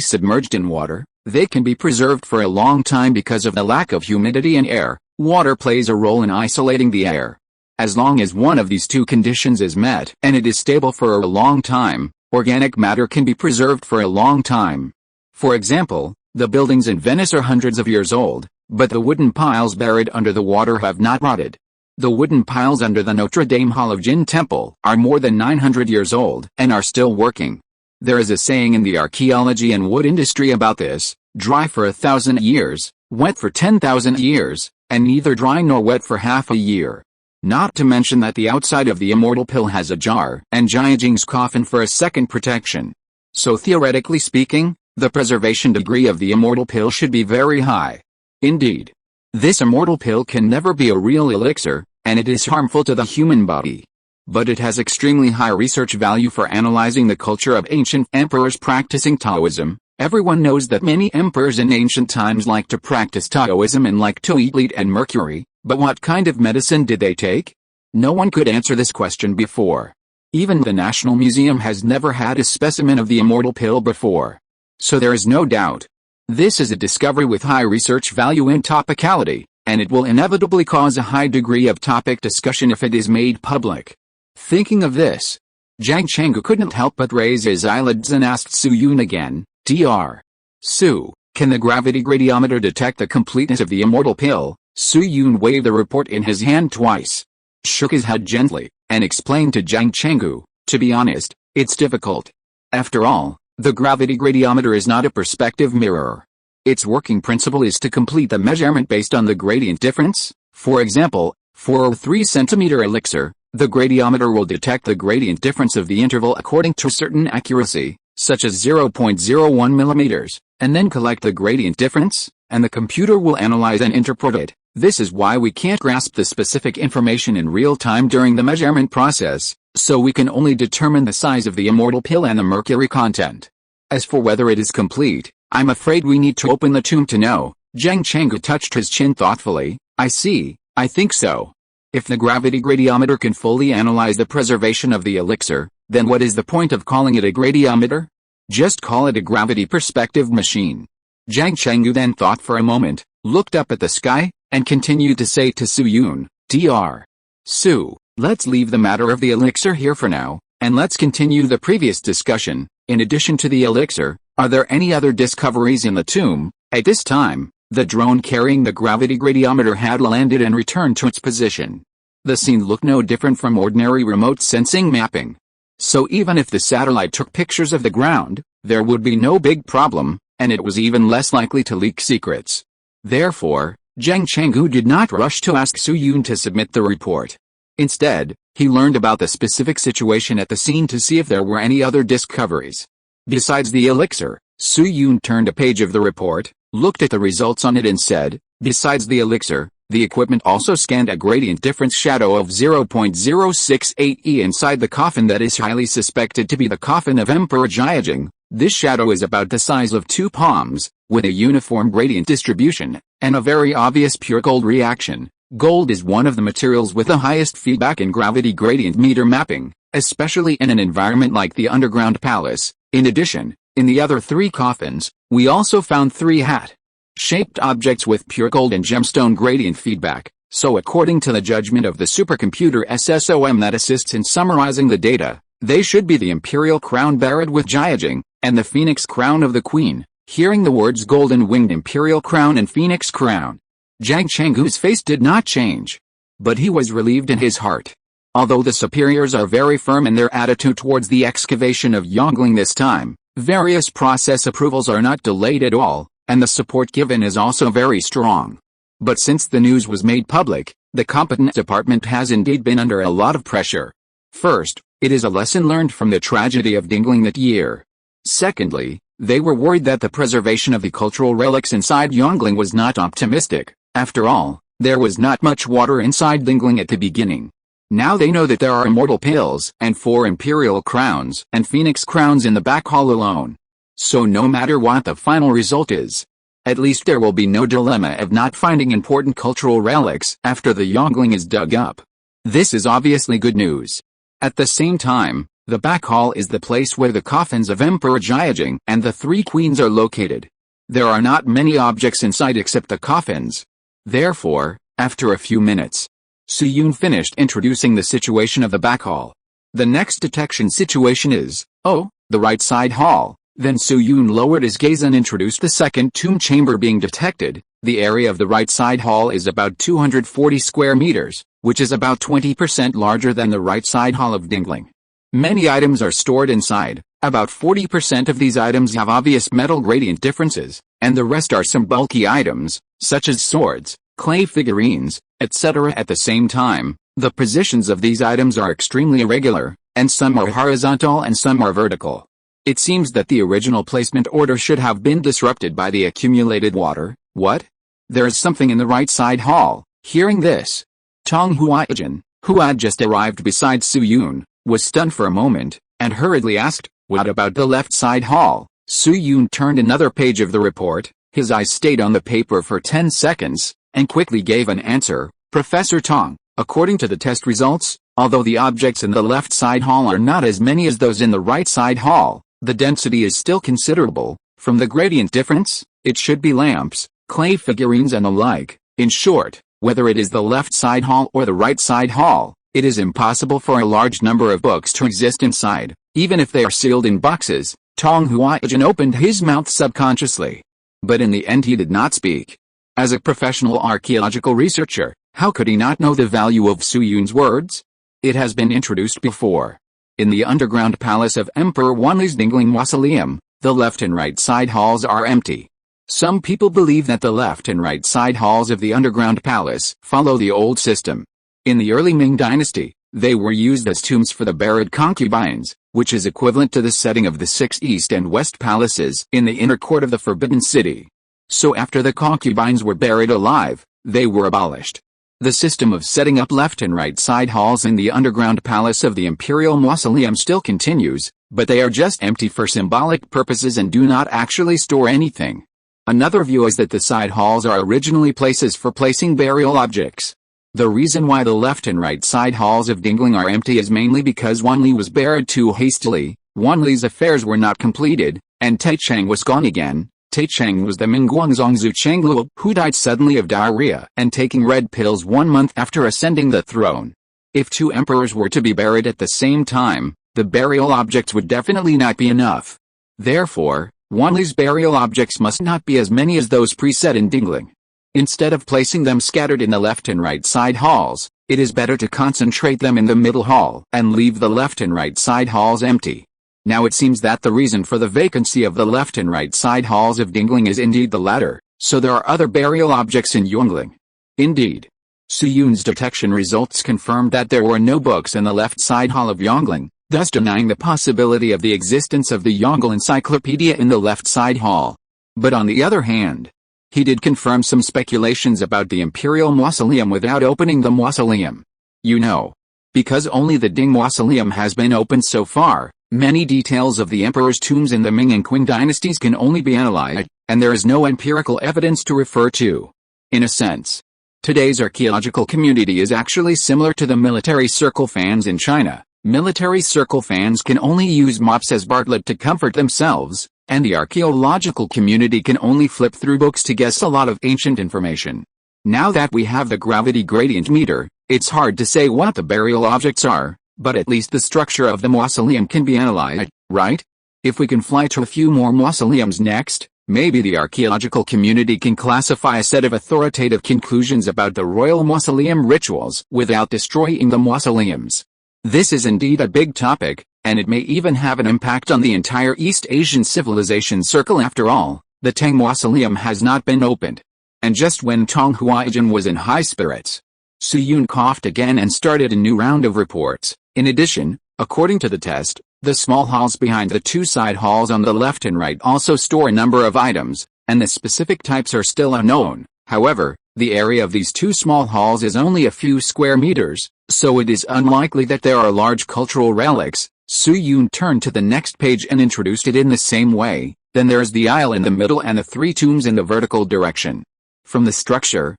submerged in water, they can be preserved for a long time because of the lack of humidity and air. Water plays a role in isolating the air. As long as one of these 2 conditions is met and it is stable for a long time, organic matter can be preserved for a long time. For example, the buildings in Venice are hundreds of years old, but the wooden piles buried under the water have not rotted. The wooden piles under the Notre Dame Hall of Jin Temple are more than 900 years old and are still working. There is a saying in the archaeology and wood industry about this: dry for 1,000 years, wet for 10,000 years, and neither dry nor wet for half a year. Not to mention that the outside of the immortal pill has a jar and Jiajing's coffin for a second protection. So theoretically speaking, the preservation degree of the immortal pill should be very high. Indeed, this immortal pill can never be a real elixir, and it is harmful to the human body. But it has extremely high research value for analyzing the culture of ancient emperors practicing Taoism. Everyone knows that many emperors in ancient times liked to practice Taoism and liked to eat lead and mercury, but what kind of medicine did they take? No one could answer this question before. Even the National Museum has never had a specimen of the immortal pill before. So there is no doubt. This is a discovery with high research value and topicality, and it will inevitably cause a high degree of topic discussion if it is made public. Thinking of this, Zhang Chenggu couldn't help but raise his eyelids and asked Su Yun again, Dr. Su, can the gravity gradiometer detect the completeness of the immortal pill? Su Yun waved the report in his hand twice, shook his head gently, and explained to Zhang Chenggu, to be honest, it's difficult. After all, the gravity gradiometer is not a perspective mirror. Its working principle is to complete the measurement based on the gradient difference. For example, for a 3 cm elixir, the gradiometer will detect the gradient difference of the interval according to a certain accuracy, such as 0.01 mm, and then collect the gradient difference, and the computer will analyze and interpret it. This is why we can't grasp the specific information in real time during the measurement process, so we can only determine the size of the immortal pill and the mercury content. As for whether it is complete, I'm afraid we need to open the tomb to know. Zhang Chenggu touched his chin thoughtfully. I see, I think so. If the gravity gradiometer can fully analyze the preservation of the elixir, then what is the point of calling it a gradiometer? Just call it a gravity perspective machine. Zhang Chenggu then thought for a moment, looked up at the sky, and continued to say to Su Yun, Dr. Su, let's leave the matter of the elixir here for now, and let's continue the previous discussion. In addition to the elixir, are there any other discoveries in the tomb? At this time, the drone carrying the gravity gradiometer had landed and returned to its position. The scene looked no different from ordinary remote sensing mapping. So even if the satellite took pictures of the ground, there would be no big problem, and it was even less likely to leak secrets. Therefore, Zhang Zhongjing did not rush to ask Su Yun to submit the report. Instead, he learned about the specific situation at the scene to see if there were any other discoveries. Besides the elixir, Su Yun turned a page of the report, looked at the results on it and said, besides the elixir, the equipment also scanned a gradient difference shadow of 0.068 E inside the coffin that is highly suspected to be the coffin of Emperor Jiajing. This shadow is about the size of 2 palms, with a uniform gradient distribution, and a very obvious pure gold reaction. Gold is one of the materials with the highest feedback in gravity gradient meter mapping, especially in an environment like the underground palace. In addition, in the other 3 coffins, we also found 3 hat-shaped objects with pure gold and gemstone gradient feedback, so according to the judgment of the supercomputer SSOM that assists in summarizing the data, they should be the imperial crown buried with Jiajing, and the phoenix crown of the queen. Hearing the words golden winged imperial crown and phoenix crown, Zhang Zhongjing's face did not change. But he was relieved in his heart. Although the superiors are very firm in their attitude towards the excavation of Yongling this time, various process approvals are not delayed at all, and the support given is also very strong. But since the news was made public, the competent department has indeed been under a lot of pressure. First, it is a lesson learned from the tragedy of Dingling that year. Secondly, they were worried that the preservation of the cultural relics inside Yongling was not optimistic. After all, there was not much water inside Dingling at the beginning. Now they know that there are immortal pills and 4 imperial crowns and phoenix crowns in the back hall alone. So no matter what the final result is, at least there will be no dilemma of not finding important cultural relics after the Yongling is dug up. This is obviously good news. At the same time, the back hall is the place where the coffins of Emperor Jiajing and the 3 queens are located. There are not many objects inside except the coffins. Therefore, after a few minutes, Su Yun finished introducing the situation of the back hall. The next detection situation is, the right side hall. Then Su Yun lowered his gaze and introduced the second tomb chamber being detected. The area of the right side hall is about 240 square meters, which is about 20% larger than the right side hall of Dingling. Many items are stored inside. About 40% of these items have obvious metal gradient differences, and the rest are some bulky items, such as swords, clay figurines, etc. At the same time, the positions of these items are extremely irregular, and some are horizontal and some are vertical. It seems that the original placement order should have been disrupted by the accumulated water. What? There is something in the right side hall. Hearing this, Tong Huaijin, who had just arrived beside Su Yun, was stunned for a moment, and hurriedly asked, "What about the left side hall?" Su Yun turned another page of the report. His eyes stayed on the paper for 10 seconds, and quickly gave an answer. "Professor Tong, according to the test results, although the objects in the left side hall are not as many as those in the right side hall, the density is still considerable. From the gradient difference, it should be lamps, clay figurines and the like. In short, whether it is the left side hall or the right side hall, it is impossible for a large number of books to exist inside, even if they are sealed in boxes." Tong Huaijin opened his mouth subconsciously. But in the end he did not speak. As a professional archaeological researcher, how could he not know the value of Su Yun's words? It has been introduced before. In the underground palace of Emperor Wanli's Dingling Mausoleum, the left and right side halls are empty. Some people believe that the left and right side halls of the underground palace follow the old system. In the early Ming dynasty, they were used as tombs for the buried concubines, which is equivalent to the setting of the 6 east and west palaces in the inner court of the Forbidden City. So after the concubines were buried alive, they were abolished. The system of setting up left and right side halls in the underground palace of the Imperial Mausoleum still continues, but they are just empty for symbolic purposes and do not actually store anything. Another view is that the side halls are originally places for placing burial objects. The reason why the left and right side halls of Dingling are empty is mainly because Wanli was buried too hastily, Wanli's affairs were not completed, and Taichang was gone again. Taichang was the Mingguangzongzu Changluo who died suddenly of diarrhea and taking red pills 1 month after ascending the throne. If 2 emperors were to be buried at the same time, the burial objects would definitely not be enough. Therefore, Wanli's burial objects must not be as many as those preset in Dingling. Instead of placing them scattered in the left and right side halls, it is better to concentrate them in the middle hall and leave the left and right side halls empty. Now it seems that the reason for the vacancy of the left and right side halls of Dingling is indeed the latter. So there are other burial objects in Yongle. Indeed. Su Yun's detection results confirmed that there were no books in the left side hall of Yongle, thus denying the possibility of the existence of the Yongle encyclopedia in the left side hall. But on the other hand, he did confirm some speculations about the imperial mausoleum without opening the mausoleum. You know, because only the Ding mausoleum has been opened so far, many details of the emperor's tombs in the Ming and Qing dynasties can only be analyzed, and there is no empirical evidence to refer to. In a sense, today's archaeological community is actually similar to the military circle fans in China. Military circle fans can only use mops as Bartlett to comfort themselves, and the archaeological community can only flip through books to guess a lot of ancient information. Now that we have the gravity gradient meter, it's hard to say what the burial objects are, but at least the structure of the mausoleum can be analyzed, right? If we can fly to a few more mausoleums next, maybe the archaeological community can classify a set of authoritative conclusions about the royal mausoleum rituals without destroying the mausoleums. This is indeed a big topic, and it may even have an impact on the entire East Asian civilization circle. After all, the Tang mausoleum has not been opened. And just when Tong Huaijin was in high spirits, Su Yun coughed again and started a new round of reports. In addition, according to the test, the small halls behind the two side halls on the left and right also store a number of items, and the specific types are still unknown. However, the area of these two small halls is only a few square meters, so it is unlikely that there are large cultural relics. Su Yun turned to the next page and introduced it in the same way. Then there is the aisle in the middle and the three tombs in the vertical direction. From the structure,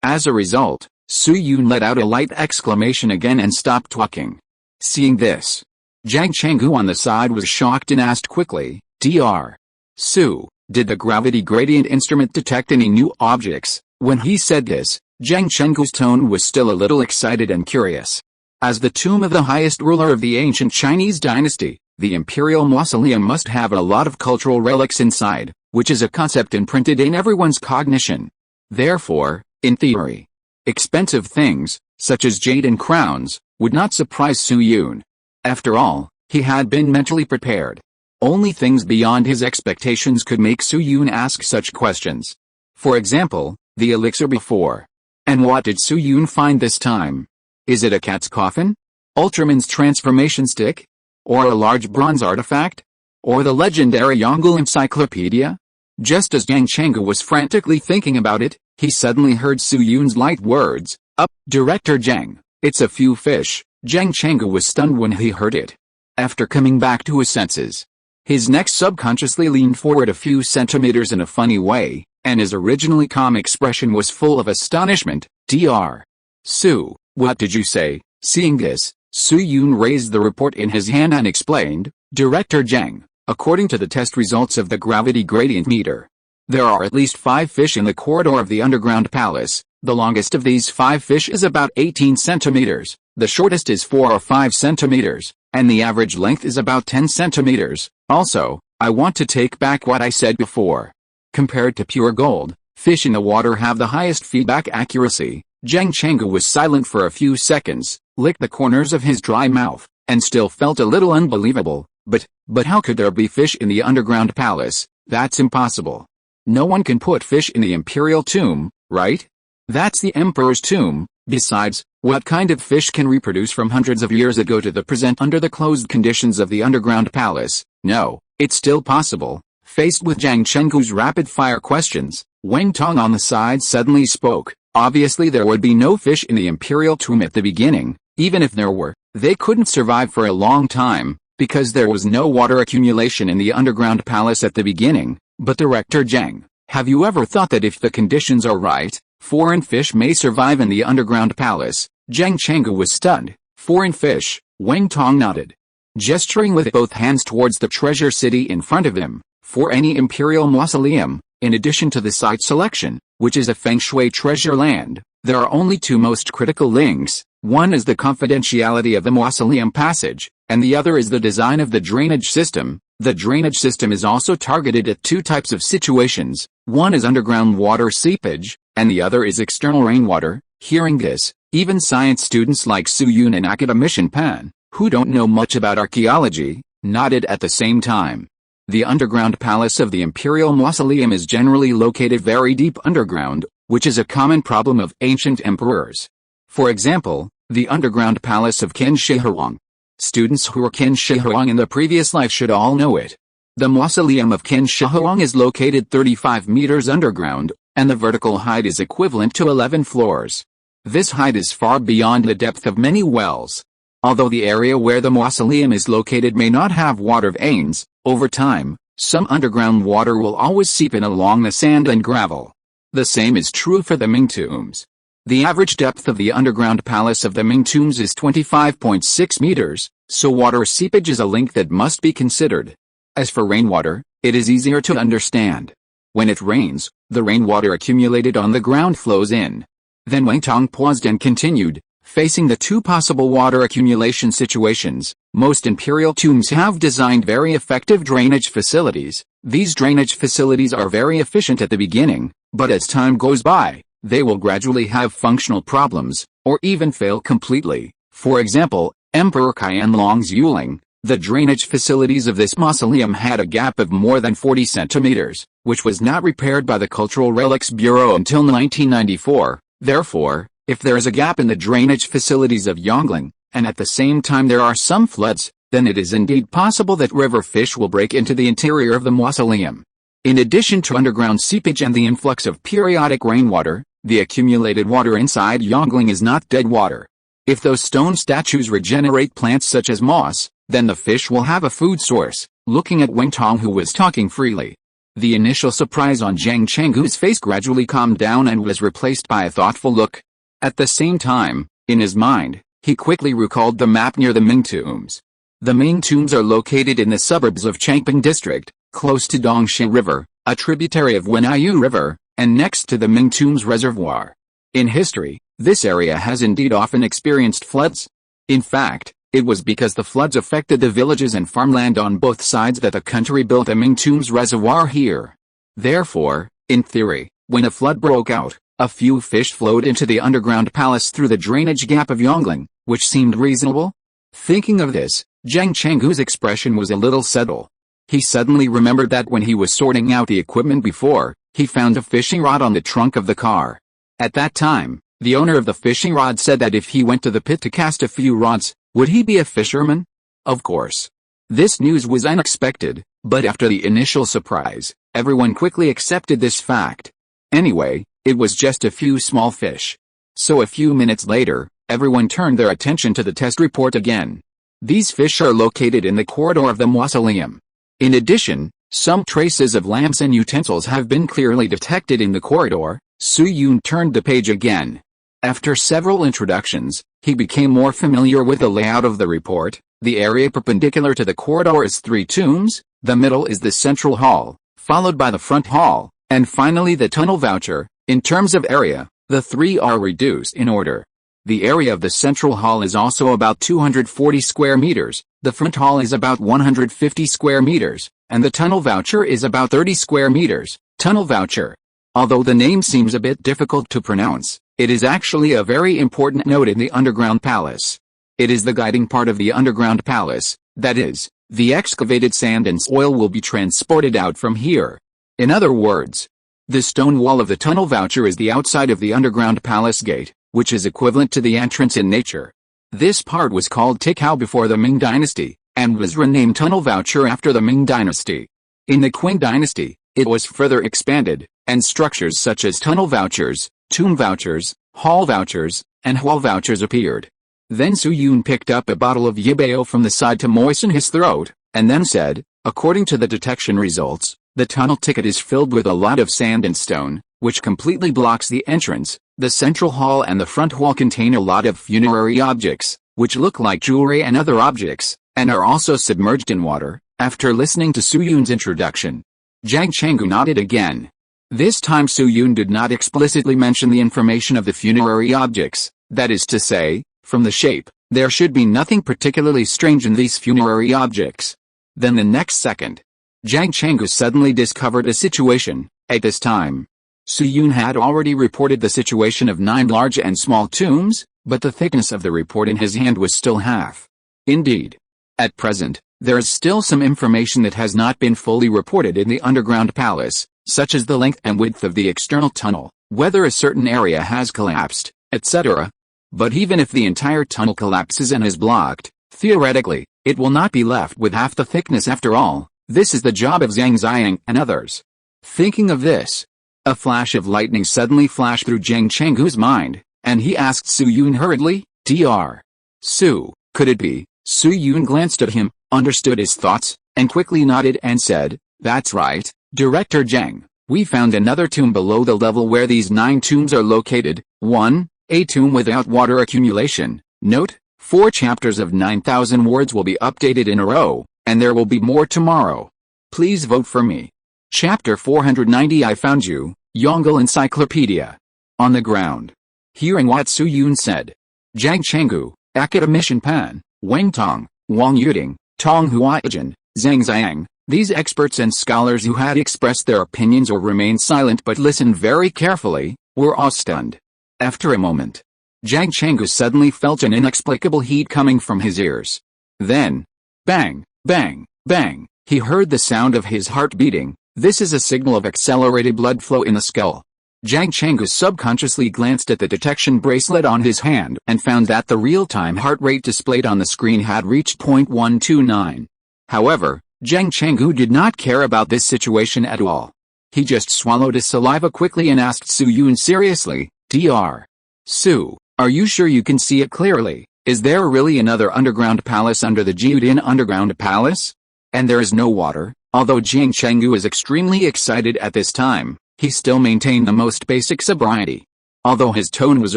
as a result, Su Yun let out a light exclamation again and stopped talking. Seeing this, Zhang Chenggu on the side was shocked and asked quickly, Dr. Su, did the gravity gradient instrument detect any new objects? When he said this, Zhang Chenggu's tone was still a little excited and curious. As the tomb of the highest ruler of the ancient Chinese dynasty, the imperial mausoleum must have a lot of cultural relics inside, which is a concept imprinted in everyone's cognition. Therefore, in theory, expensive things, such as jade and crowns, would not surprise Su Yun. After all, he had been mentally prepared. Only things beyond his expectations could make Su Yun ask such questions. For example, the elixir before. And what did Su Yun find this time? Is it a cat's coffin? Ultraman's transformation stick? Or a large bronze artifact? Or the legendary Yongle encyclopedia? Just as Yang Chenggu was frantically thinking about it, he suddenly heard Su Yun's light words, "Up, Director Zhang, it's a few fish." Zhang Chenggu was stunned when he heard it. After coming back to his senses, his neck subconsciously leaned forward a few centimeters in a funny way, and his originally calm expression was full of astonishment. Dr. Su, what did you say? Seeing this, Su Yun raised the report in his hand and explained, Director Zhang, according to the test results of the gravity gradient meter, there are at least 5 fish in the corridor of the underground palace. The longest of these 5 fish is about 18 centimeters, the shortest is 4 or 5 centimeters, and the average length is about 10 centimeters. Also, I want to take back what I said before. Compared to pure gold, fish in the water have the highest feedback accuracy. Zhang Chenggu was silent for a few seconds, licked the corners of his dry mouth, and still felt a little unbelievable. But how could there be fish in the underground palace? That's impossible. No one can put fish in the imperial tomb, right? That's the emperor's tomb. Besides, what kind of fish can reproduce from hundreds of years ago to the present under the closed conditions of the underground palace? No, it's still possible. Faced with Zhang Chenggu's rapid-fire questions, Wang Tong on the side suddenly spoke. Obviously there would be no fish in the imperial tomb at the beginning. Even if there were, they couldn't survive for a long time, because there was no water accumulation in the underground palace at the beginning. But Director Zhang, have you ever thought that if the conditions are right, foreign fish may survive in the underground palace? Zhang Chenggu was stunned. Foreign fish? Wang Tong nodded, gesturing with both hands towards the treasure city in front of him. For any imperial mausoleum, in addition to the site selection, which is a feng shui treasure land, there are only 2 most critical links. One is the confidentiality of the mausoleum passage, and the other is the design of the drainage system. The drainage system is also targeted at 2 types of situations. One is underground water seepage, and the other is external rainwater. Hearing this, even science students like Su Yun and academician Pan, who don't know much about archaeology, nodded at the same time. The underground palace of the Imperial Mausoleum is generally located very deep underground, which is a common problem of ancient emperors. For example, the underground palace of Qin Shi Huang. Students who were Qin Shi Huang in the previous life should all know it. The mausoleum of Qin Shi Huang is located 35 meters underground, and the vertical height is equivalent to 11 floors. This height is far beyond the depth of many wells. Although the area where the mausoleum is located may not have water veins, over time, some underground water will always seep in along the sand and gravel. The same is true for the Ming tombs. The average depth of the underground palace of the Ming tombs is 25.6 meters, so water seepage is a link that must be considered. As for rainwater, it is easier to understand. When it rains, the rainwater accumulated on the ground flows in. Then Wang Tong paused and continued, facing the two possible water accumulation situations, most imperial tombs have designed very effective drainage facilities. These drainage facilities are very efficient at the beginning, but as time goes by, they will gradually have functional problems, or even fail completely. For example, Emperor Qianlong's Yuling, the drainage facilities of this mausoleum had a gap of more than 40 centimeters, which was not repaired by the Cultural Relics Bureau until 1994. Therefore, if there is a gap in the drainage facilities of Yongling, and at the same time there are some floods, then it is indeed possible that river fish will break into the interior of the mausoleum. In addition to underground seepage and the influx of periodic rainwater, the accumulated water inside Yongling is not dead water. If those stone statues regenerate plants such as moss, then the fish will have a food source. Looking at Wang Tong, who was talking freely, the initial surprise on Zhang Chenggu's face gradually calmed down and was replaced by a thoughtful look. At the same time, in his mind, he quickly recalled the map near the Ming tombs. The Ming tombs are located in the suburbs of Changping district, close to Dongxi River, a tributary of Wenyu River, and next to the Ming tombs reservoir. In history, this area has indeed often experienced floods. In fact, it was because the floods affected the villages and farmland on both sides that the country built a Ming tombs reservoir here. Therefore, in theory, when a flood broke out, a few fish flowed into the underground palace through the drainage gap of Yongling, which seemed reasonable. Thinking of this, Zhang Chenggu's expression was a little subtle. He suddenly remembered that when he was sorting out the equipment before, he found a fishing rod on the trunk of the car. At that time, the owner of the fishing rod said that if he went to the pit to cast a few rods, would he be a fisherman? Of course. This news was unexpected, but after the initial surprise, everyone quickly accepted this fact. Anyway, it was just a few small fish. So a few minutes later, everyone turned their attention to the test report again. These fish are located in the corridor of the mausoleum. In addition, some traces of lamps and utensils have been clearly detected in the corridor. Su Yun turned the page again. After several introductions, he became more familiar with the layout of the report. The area perpendicular to the corridor is 3 tombs, the middle is the central hall, followed by the front hall, and finally the tunnel voucher. In terms of area, the 3 are reduced in order. The area of the central hall is also about 240 square meters, the front hall is about 150 square meters, and the tunnel voucher is about 30 square meters. Tunnel voucher. Although the name seems a bit difficult to pronounce, it is actually a very important node in the underground palace. It is the guiding part of the underground palace, that is, the excavated sand and soil will be transported out from here. In other words, the stone wall of the tunnel voucher is the outside of the underground palace gate, which is equivalent to the entrance in nature. This part was called Tikao before the Ming dynasty, and was renamed tunnel voucher after the Ming dynasty. In the Qing dynasty, it was further expanded, and structures such as tunnel vouchers, tomb vouchers, hall vouchers, and hall vouchers appeared. Then Su Yun picked up a bottle of yibao from the side to moisten his throat, and then said, according to the detection results, the tunnel ticket is filled with a lot of sand and stone, which completely blocks the entrance. The central hall and the front hall contain a lot of funerary objects, which look like jewelry and other objects, and are also submerged in water. After listening to Su Yun's introduction, Zhang Chenggu nodded again. This time Su Yun did not explicitly mention the information of the funerary objects, that is to say, from the shape, there should be nothing particularly strange in these funerary objects. Then the next second, Zhang Chenggu suddenly discovered a situation. At this time, Su Yun had already reported the situation of 9 large and small tombs, but the thickness of the report in his hand was still half. Indeed, at present, There is still some information that has not been fully reported in the underground palace, such as the length and width of the external tunnel, whether a certain area has collapsed, etc. But even if the entire tunnel collapses and is blocked, theoretically, it will not be left with half the thickness after all. This is the job of Zhang Zhongjing and others. Thinking of this, a flash of lightning suddenly flashed through Zhang Chenggu's mind, and he asked Su Yun hurriedly, Dr. Su, could it be? Su Yun glanced at him, understood his thoughts, and quickly nodded and said, that's right, Director Zhang. We found another tomb below the level where these 9 tombs are located. 1. A tomb without water accumulation. Note, 4 chapters of 9,000 words will be updated in a row, and there will be more tomorrow. Please vote for me. Chapter 490 I found you, Yongle Encyclopedia. On the ground. Hearing what Su Yun said, Zhang Chenggu, Academician Pan, Wang Tong, Wang Yuding, Tong Huaijin, Zhang Zhang, these experts and scholars who had expressed their opinions or remained silent but listened very carefully, were all stunned. After a moment, Zhang Chenggu suddenly felt an inexplicable heat coming from his ears. Then, bang, bang, bang, he heard the sound of his heart beating. This is a signal of accelerated blood flow in the skull. Zhang Chenggu subconsciously glanced at the detection bracelet on his hand and found that the real-time heart rate displayed on the screen had reached 0.129. However, Zhang Chenggu did not care about this situation at all. He just swallowed his saliva quickly and asked Su Yun seriously, Dr. Su, are you sure you can see it clearly? Is there really another underground palace under the Jiudin underground palace? And there is no water? Although Zhang Chenggu is extremely excited at this time, he still maintained the most basic sobriety. Although his tone was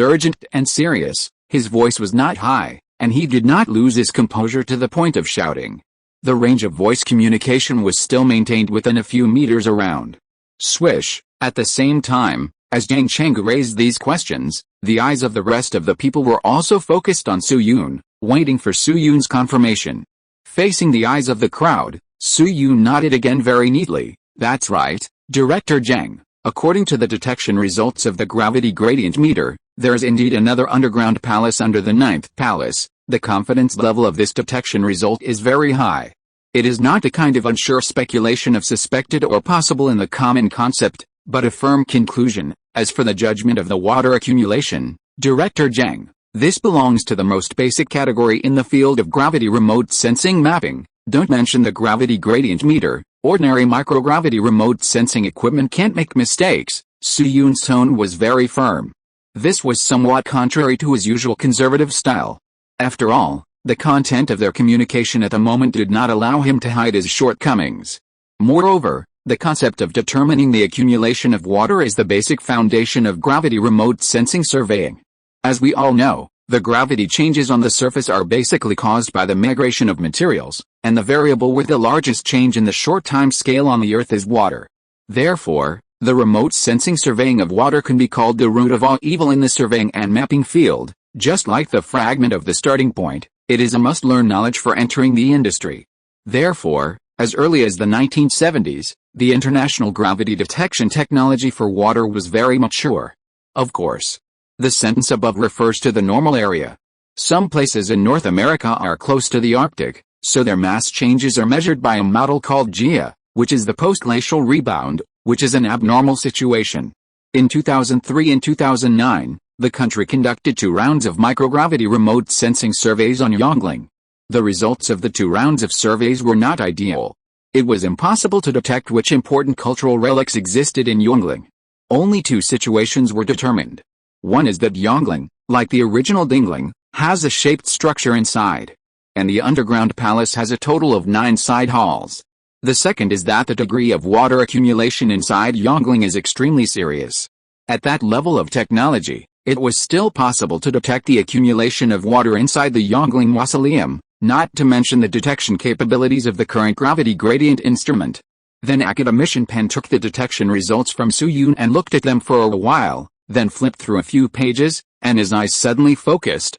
urgent and serious, his voice was not high, and he did not lose his composure to the point of shouting. The range of voice communication was still maintained within a few meters around. Swish. At the same time, as Zhang Chenggu raised these questions, the eyes of the rest of the people were also focused on Su Yun, waiting for Su Yun's confirmation. Facing the eyes of the crowd, Su Yun nodded again very neatly. That's right, Director Zhang. According to the detection results of the gravity gradient meter, there is indeed another underground palace under the 9th palace. The confidence level of this detection result is very high. It is not the kind of unsure speculation of suspected or possible in the common concept, but a firm conclusion. As for the judgment of the water accumulation, Director Zhang, this belongs to the most basic category in the field of gravity remote sensing mapping. Don't mention the gravity gradient meter. Ordinary microgravity remote sensing equipment can't make mistakes. Su Yun's tone was very firm. This was somewhat contrary to his usual conservative style. After all, the content of their communication at the moment did not allow him to hide his shortcomings. Moreover, the concept of determining the accumulation of water is the basic foundation of gravity remote sensing surveying. As we all know, the gravity changes on the surface are basically caused by the migration of materials, and the variable with the largest change in the short time scale on the Earth is water. Therefore, the remote sensing surveying of water can be called the root of all evil in the surveying and mapping field. Just like the fragment of the starting point, it is a must-learn knowledge for entering the industry. Therefore, as early as the 1970s, the international gravity detection technology for water was very mature. Of course, the sentence above refers to the normal area. Some places in North America are close to the Arctic, so their mass changes are measured by a model called GEA, which is the post-glacial rebound, which is an abnormal situation. In 2003 and 2009, the country conducted 2 rounds of microgravity remote sensing surveys on Yongle. The results of the 2 rounds of surveys were not ideal. It was impossible to detect which important cultural relics existed in Yongle. Only 2 situations were determined. One is that Yongle, like the original Dingling, has a shaped structure inside, and the underground palace has a total of 9 side halls. The second is that the degree of water accumulation inside Yongle is extremely serious. At that level of technology, it was still possible to detect the accumulation of water inside the Yongle mausoleum, not to mention the detection capabilities of the current gravity gradient instrument. Then Academician Pen took the detection results from Su Yun and looked at them for a while, then flipped through a few pages, and his eyes suddenly focused.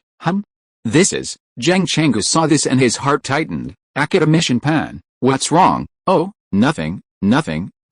This is... Zhang Chenggu saw this and his heart tightened. Academician Pan, what's wrong? Oh, nothing,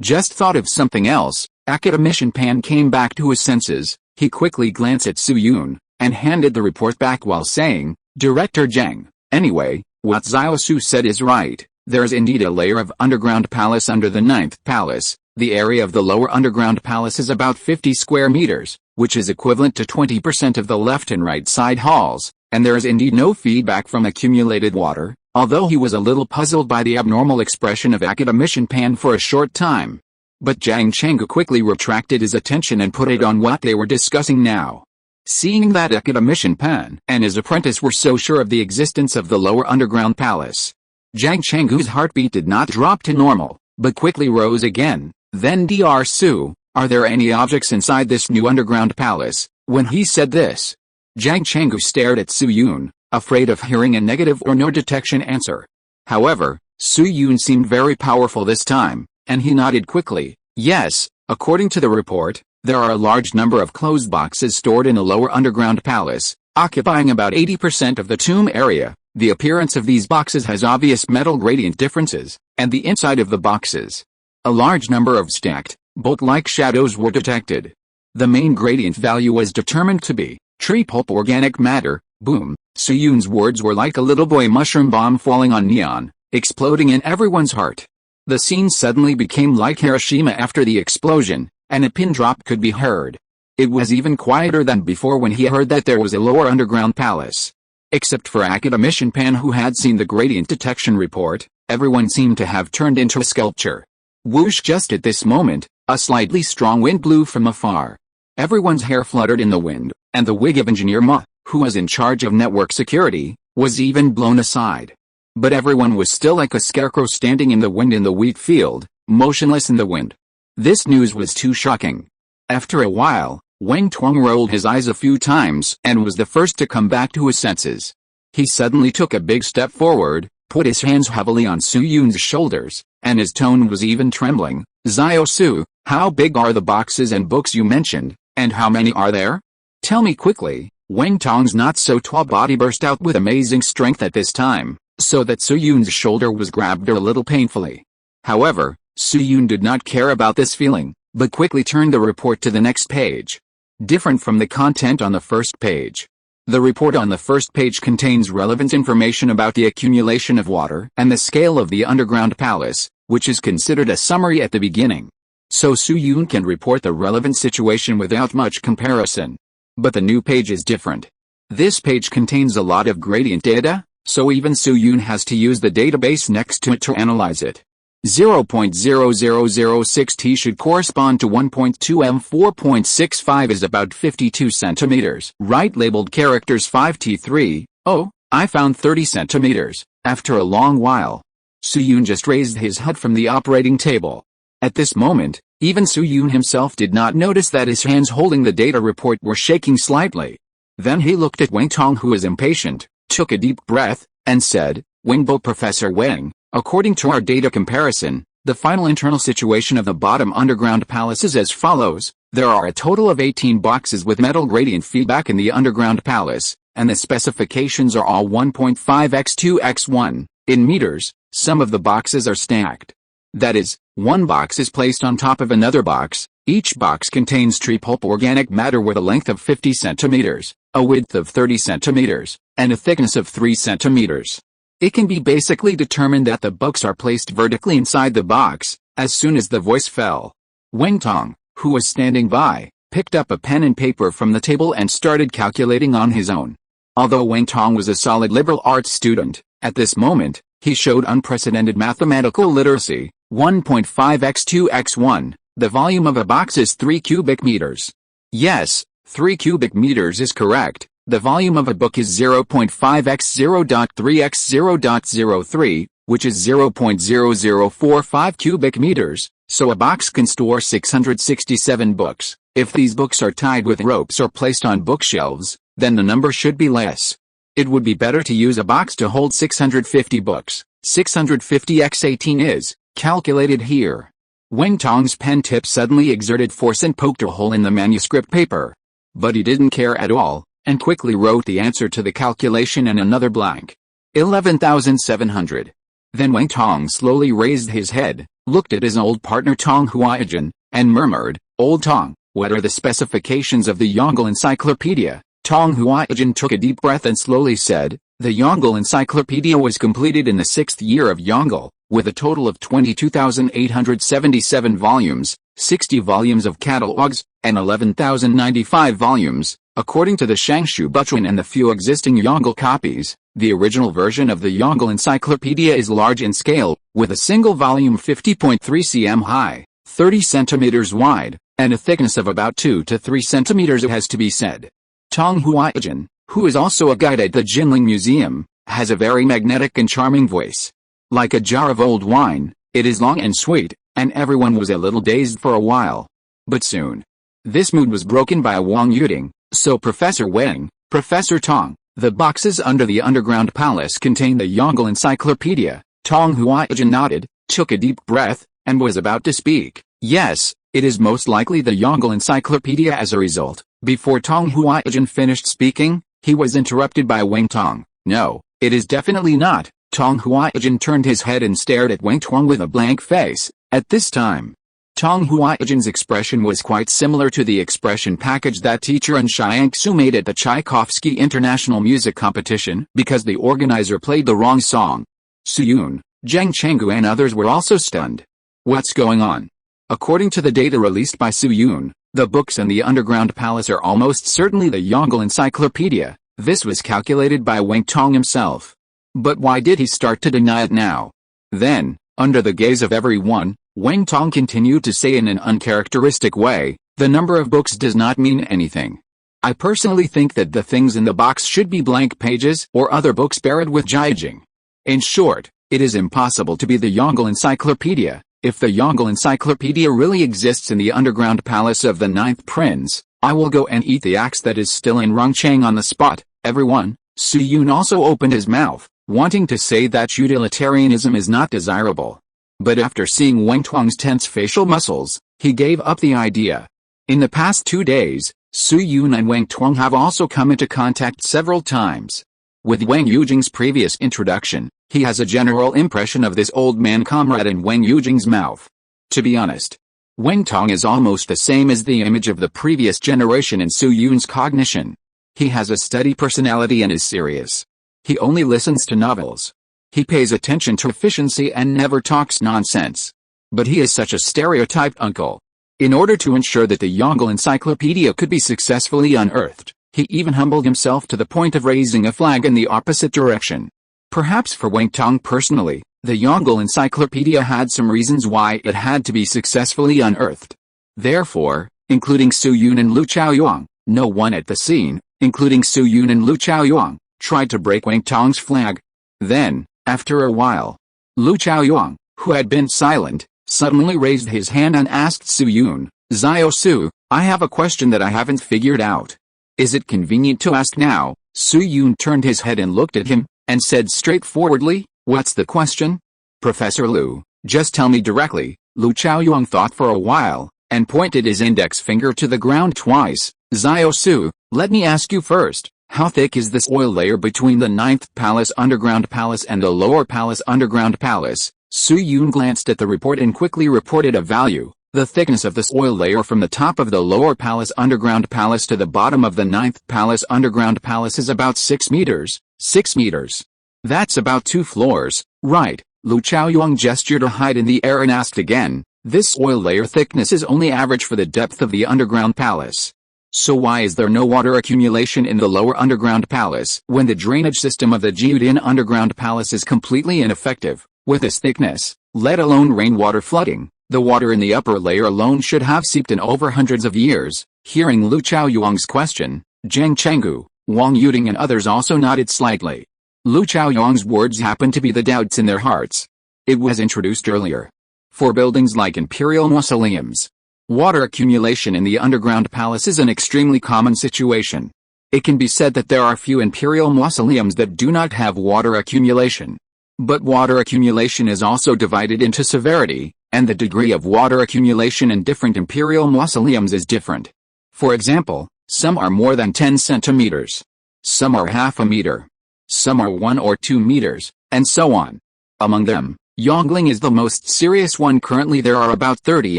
just thought of something else. Academician Pan came back to his senses. He quickly glanced at Su Yun, and handed the report back while saying, Director Zhang, anyway, What Ziosu said is right. There is indeed a layer of underground palace under the 9th palace. The area of the lower underground palace is about 50 square meters, which is equivalent to 20% of the left and right side halls, and there is indeed no feedback from accumulated water, although he was a little puzzled by the abnormal expression of academician Pan for a short time. But Zhang Zhongjing quickly retracted his attention and put it on what they were discussing now. Seeing that academician Pan and his apprentice were so sure of the existence of the lower underground palace, Zhang Zhongjing's heartbeat did not drop to normal, but quickly rose again. Then Dr. Su, are there any objects inside this new underground palace? When he said this, Zhang Zhongjing stared at Su Yun, afraid of hearing a negative or no detection answer. However, Su Yun seemed very powerful this time, and he nodded quickly. Yes, according to the report, there are a large number of closed boxes stored in a lower underground palace, occupying about 80% of the tomb area. The appearance of these boxes has obvious metal gradient differences, and the inside of the boxes, a large number of stacked, bolt-like shadows were detected. The main gradient value was determined to be tree pulp organic matter. Boom. Su Yun's words were like a little boy mushroom bomb falling on neon, exploding in everyone's heart. The scene suddenly became like Hiroshima after the explosion, and a pin drop could be heard. It was even quieter than before when he heard that there was a lower underground palace. Except for academician Pan, who had seen the gradient detection report, everyone seemed to have turned into a sculpture. Whoosh! Just at this moment, a slightly strong wind blew from afar. Everyone's hair fluttered in the wind, and the wig of Engineer Ma, who was in charge of network security, was even blown aside. But everyone was still like a scarecrow standing in the wind in the wheat field, motionless in the wind. This news was too shocking. After a while, Wang Tong rolled his eyes a few times and was the first to come back to his senses. He suddenly took a big step forward, put his hands heavily on Su Yun's shoulders, and his tone was even trembling. Ziosu, how big are the boxes and books you mentioned, and how many are there? Tell me quickly. Wang Tong's not-so-tall body burst out with amazing strength at this time, so that Su Yun's shoulder was grabbed a little painfully. However, Su Yun did not care about this feeling, but quickly turned the report to the next page. Different from the content on the first page. The report on the first page contains relevant information about the accumulation of water and the scale of the underground palace, which is considered a summary at the beginning. So Su Yun can report the relevant situation without much comparison. But the new page is different. This page contains a lot of gradient data, so even Su Yun has to use the database next to it to analyze it. 0.0006 T should correspond to 1.2 M. 4.65 is about 52 centimeters. Right labeled characters 5T3. Oh, I found 30 centimeters. After a long while, Su Yun just raised his head from the operating table. At this moment, even Su Yun himself did not notice that his hands holding the data report were shaking slightly. Then he looked at Wang Tong, who was impatient, took a deep breath, and said, Wangbo Professor Wang, according to our data comparison, the final internal situation of the bottom underground palace is as follows. There are a total of 18 boxes with metal gradient feedback in the underground palace, and the specifications are all 1.5x2x1, in meters. Some of the boxes are stacked. That is, one box is placed on top of another box. Each box contains tree pulp organic matter with a length of 50 centimeters, a width of 30 centimeters, and a thickness of 3 centimeters. It can be basically determined that the books are placed vertically inside the box. As soon as the voice fell, Wang Tong, who was standing by, picked up a pen and paper from the table and started calculating on his own. Although Wang Tong was a solid liberal arts student, at this moment, he showed unprecedented mathematical literacy. 1.5x2x1, the volume of a box is 3 cubic meters. Yes, 3 cubic meters is correct. The volume of a book is 0.5x0.3x0.03, which is 0.0045 cubic meters, so a box can store 667 books. If these books are tied with ropes or placed on bookshelves, then the number should be less. It would be better to use a box to hold 650 books. 650x18 is calculated here. Wang Tong's pen tip suddenly exerted force and poked a hole in the manuscript paper. But he didn't care at all, and quickly wrote the answer to the calculation and another blank. 11,700. Then Wang Tong slowly raised his head, looked at his old partner Tong Huaijin, and murmured, Old Tong, what are the specifications of the Yongle Encyclopedia? Tong Huaijin took a deep breath and slowly said, The Yongle Encyclopedia was completed in the 6th year of Yongle, with a total of 22,877 volumes, 60 volumes of catalogues, and 11,095 volumes, according to the Shangshu Buchuan and the few existing Yongle copies. The original version of the Yongle Encyclopedia is large in scale, with a single volume 50.3 cm high, 30 centimeters wide, and a thickness of about 2 to 3 centimeters. It has to be said. Tong Huaijin, who is also a guide at the Jinling Museum, has a very magnetic and charming voice. Like a jar of old wine, it is long and sweet, and everyone was a little dazed for a while. But soon, this mood was broken by Wang Yuding. So Professor Wang, Professor Tong, the boxes under the underground palace contain the Yongle Encyclopedia. Tong Huaijin nodded, took a deep breath, and was about to speak. Yes, it is most likely the Yongle Encyclopedia. As a result, before Tong Huaijin finished speaking, he was interrupted by Wang Tong. No, it is definitely not. Tong Huaijin turned his head and stared at Wang Tong with a blank face. At this time, Tong Huaijin's expression was quite similar to the expression package that teacher An Xiangsu made at the Tchaikovsky International Music Competition because the organizer played the wrong song. Su Yun, Zhang Chenggu and others were also stunned. What's going on? According to the data released by Su Yun, the books in the underground palace are almost certainly the Yongle Encyclopedia. This was calculated by Wang Tong himself. But why did he start to deny it now? Then, under the gaze of everyone, Wang Tong continued to say in an uncharacteristic way, the number of books does not mean anything. I personally think that the things in the box should be blank pages or other books buried with jiajing. In short, it is impossible to be the Yongle Encyclopedia. If the Yongle Encyclopedia really exists in the underground palace of the 9th prince, I will go and eat the axe that is still in Rongcheng on the spot. Everyone. Su Yun also opened his mouth, wanting to say that utilitarianism is not desirable. But after seeing Wang Tong's tense facial muscles, he gave up the idea. In the past 2 days, Su Yun and Wang Tong have also come into contact several times. With Wang Yujing's previous introduction, he has a general impression of this old man comrade in Wang Yujing's mouth. To be honest, Wang Tong is almost the same as the image of the previous generation in Su Yun's cognition. He has a steady personality and is serious. He only listens to novels. He pays attention to efficiency and never talks nonsense. But he is such a stereotyped uncle. In order to ensure that the Yongle Encyclopedia could be successfully unearthed, he even humbled himself to the point of raising a flag in the opposite direction. Perhaps for Wang Tong personally, the Yongle Encyclopedia had some reasons why it had to be successfully unearthed. Therefore, including Su Yun and Lu Chaoyuan, no one at the scene, including Su Yun and Lu Chaoyuan, tried to break Wang Tong's flag. Then, after a while, Lu Chaoyuan, who had been silent, suddenly raised his hand and asked Su Yun, "Xiao Su, I have a question that I haven't figured out. Is it convenient to ask now?" Su Yun turned his head and looked at him, and said straightforwardly, "What's the question?" "Professor Lu, just tell me directly." Lu Chaoyuan thought for a while, and pointed his index finger to the ground twice. "Xiao Su, let me ask you first. How thick is this oil layer between the 9th Palace Underground Palace and the Lower Palace Underground Palace?" Su Yun glanced at the report and quickly reported a value. The thickness of this oil layer from the top of the Lower Palace Underground Palace to the bottom of the 9th Palace Underground Palace is about 6 meters. 6 meters. That's about 2 floors, right? Lu Chaoyuan gestured a height in the air and asked again. This oil layer thickness is only average for the depth of the underground palace. So why is there no water accumulation in the lower underground palace when the drainage system of the Jiudin underground palace is completely ineffective? With this thickness, let alone rainwater flooding, the water in the upper layer alone should have seeped in over hundreds of years. Hearing Lu Chaoyuan's question, Zhang Chenggu, Wang Yuding and others also nodded slightly. Lu Chaoyuan's words happened to be the doubts in their hearts. It was introduced earlier. For buildings like imperial mausoleums, water accumulation in the underground palace is an extremely common situation. It can be said that there are few imperial mausoleums that do not have water accumulation. But water accumulation is also divided into severity, and the degree of water accumulation in different imperial mausoleums is different. For example, some are more than 10 centimeters. Some are half a meter. Some are 1 or 2 meters, and so on. Among them, Yongling is the most serious one. Currently there are about 30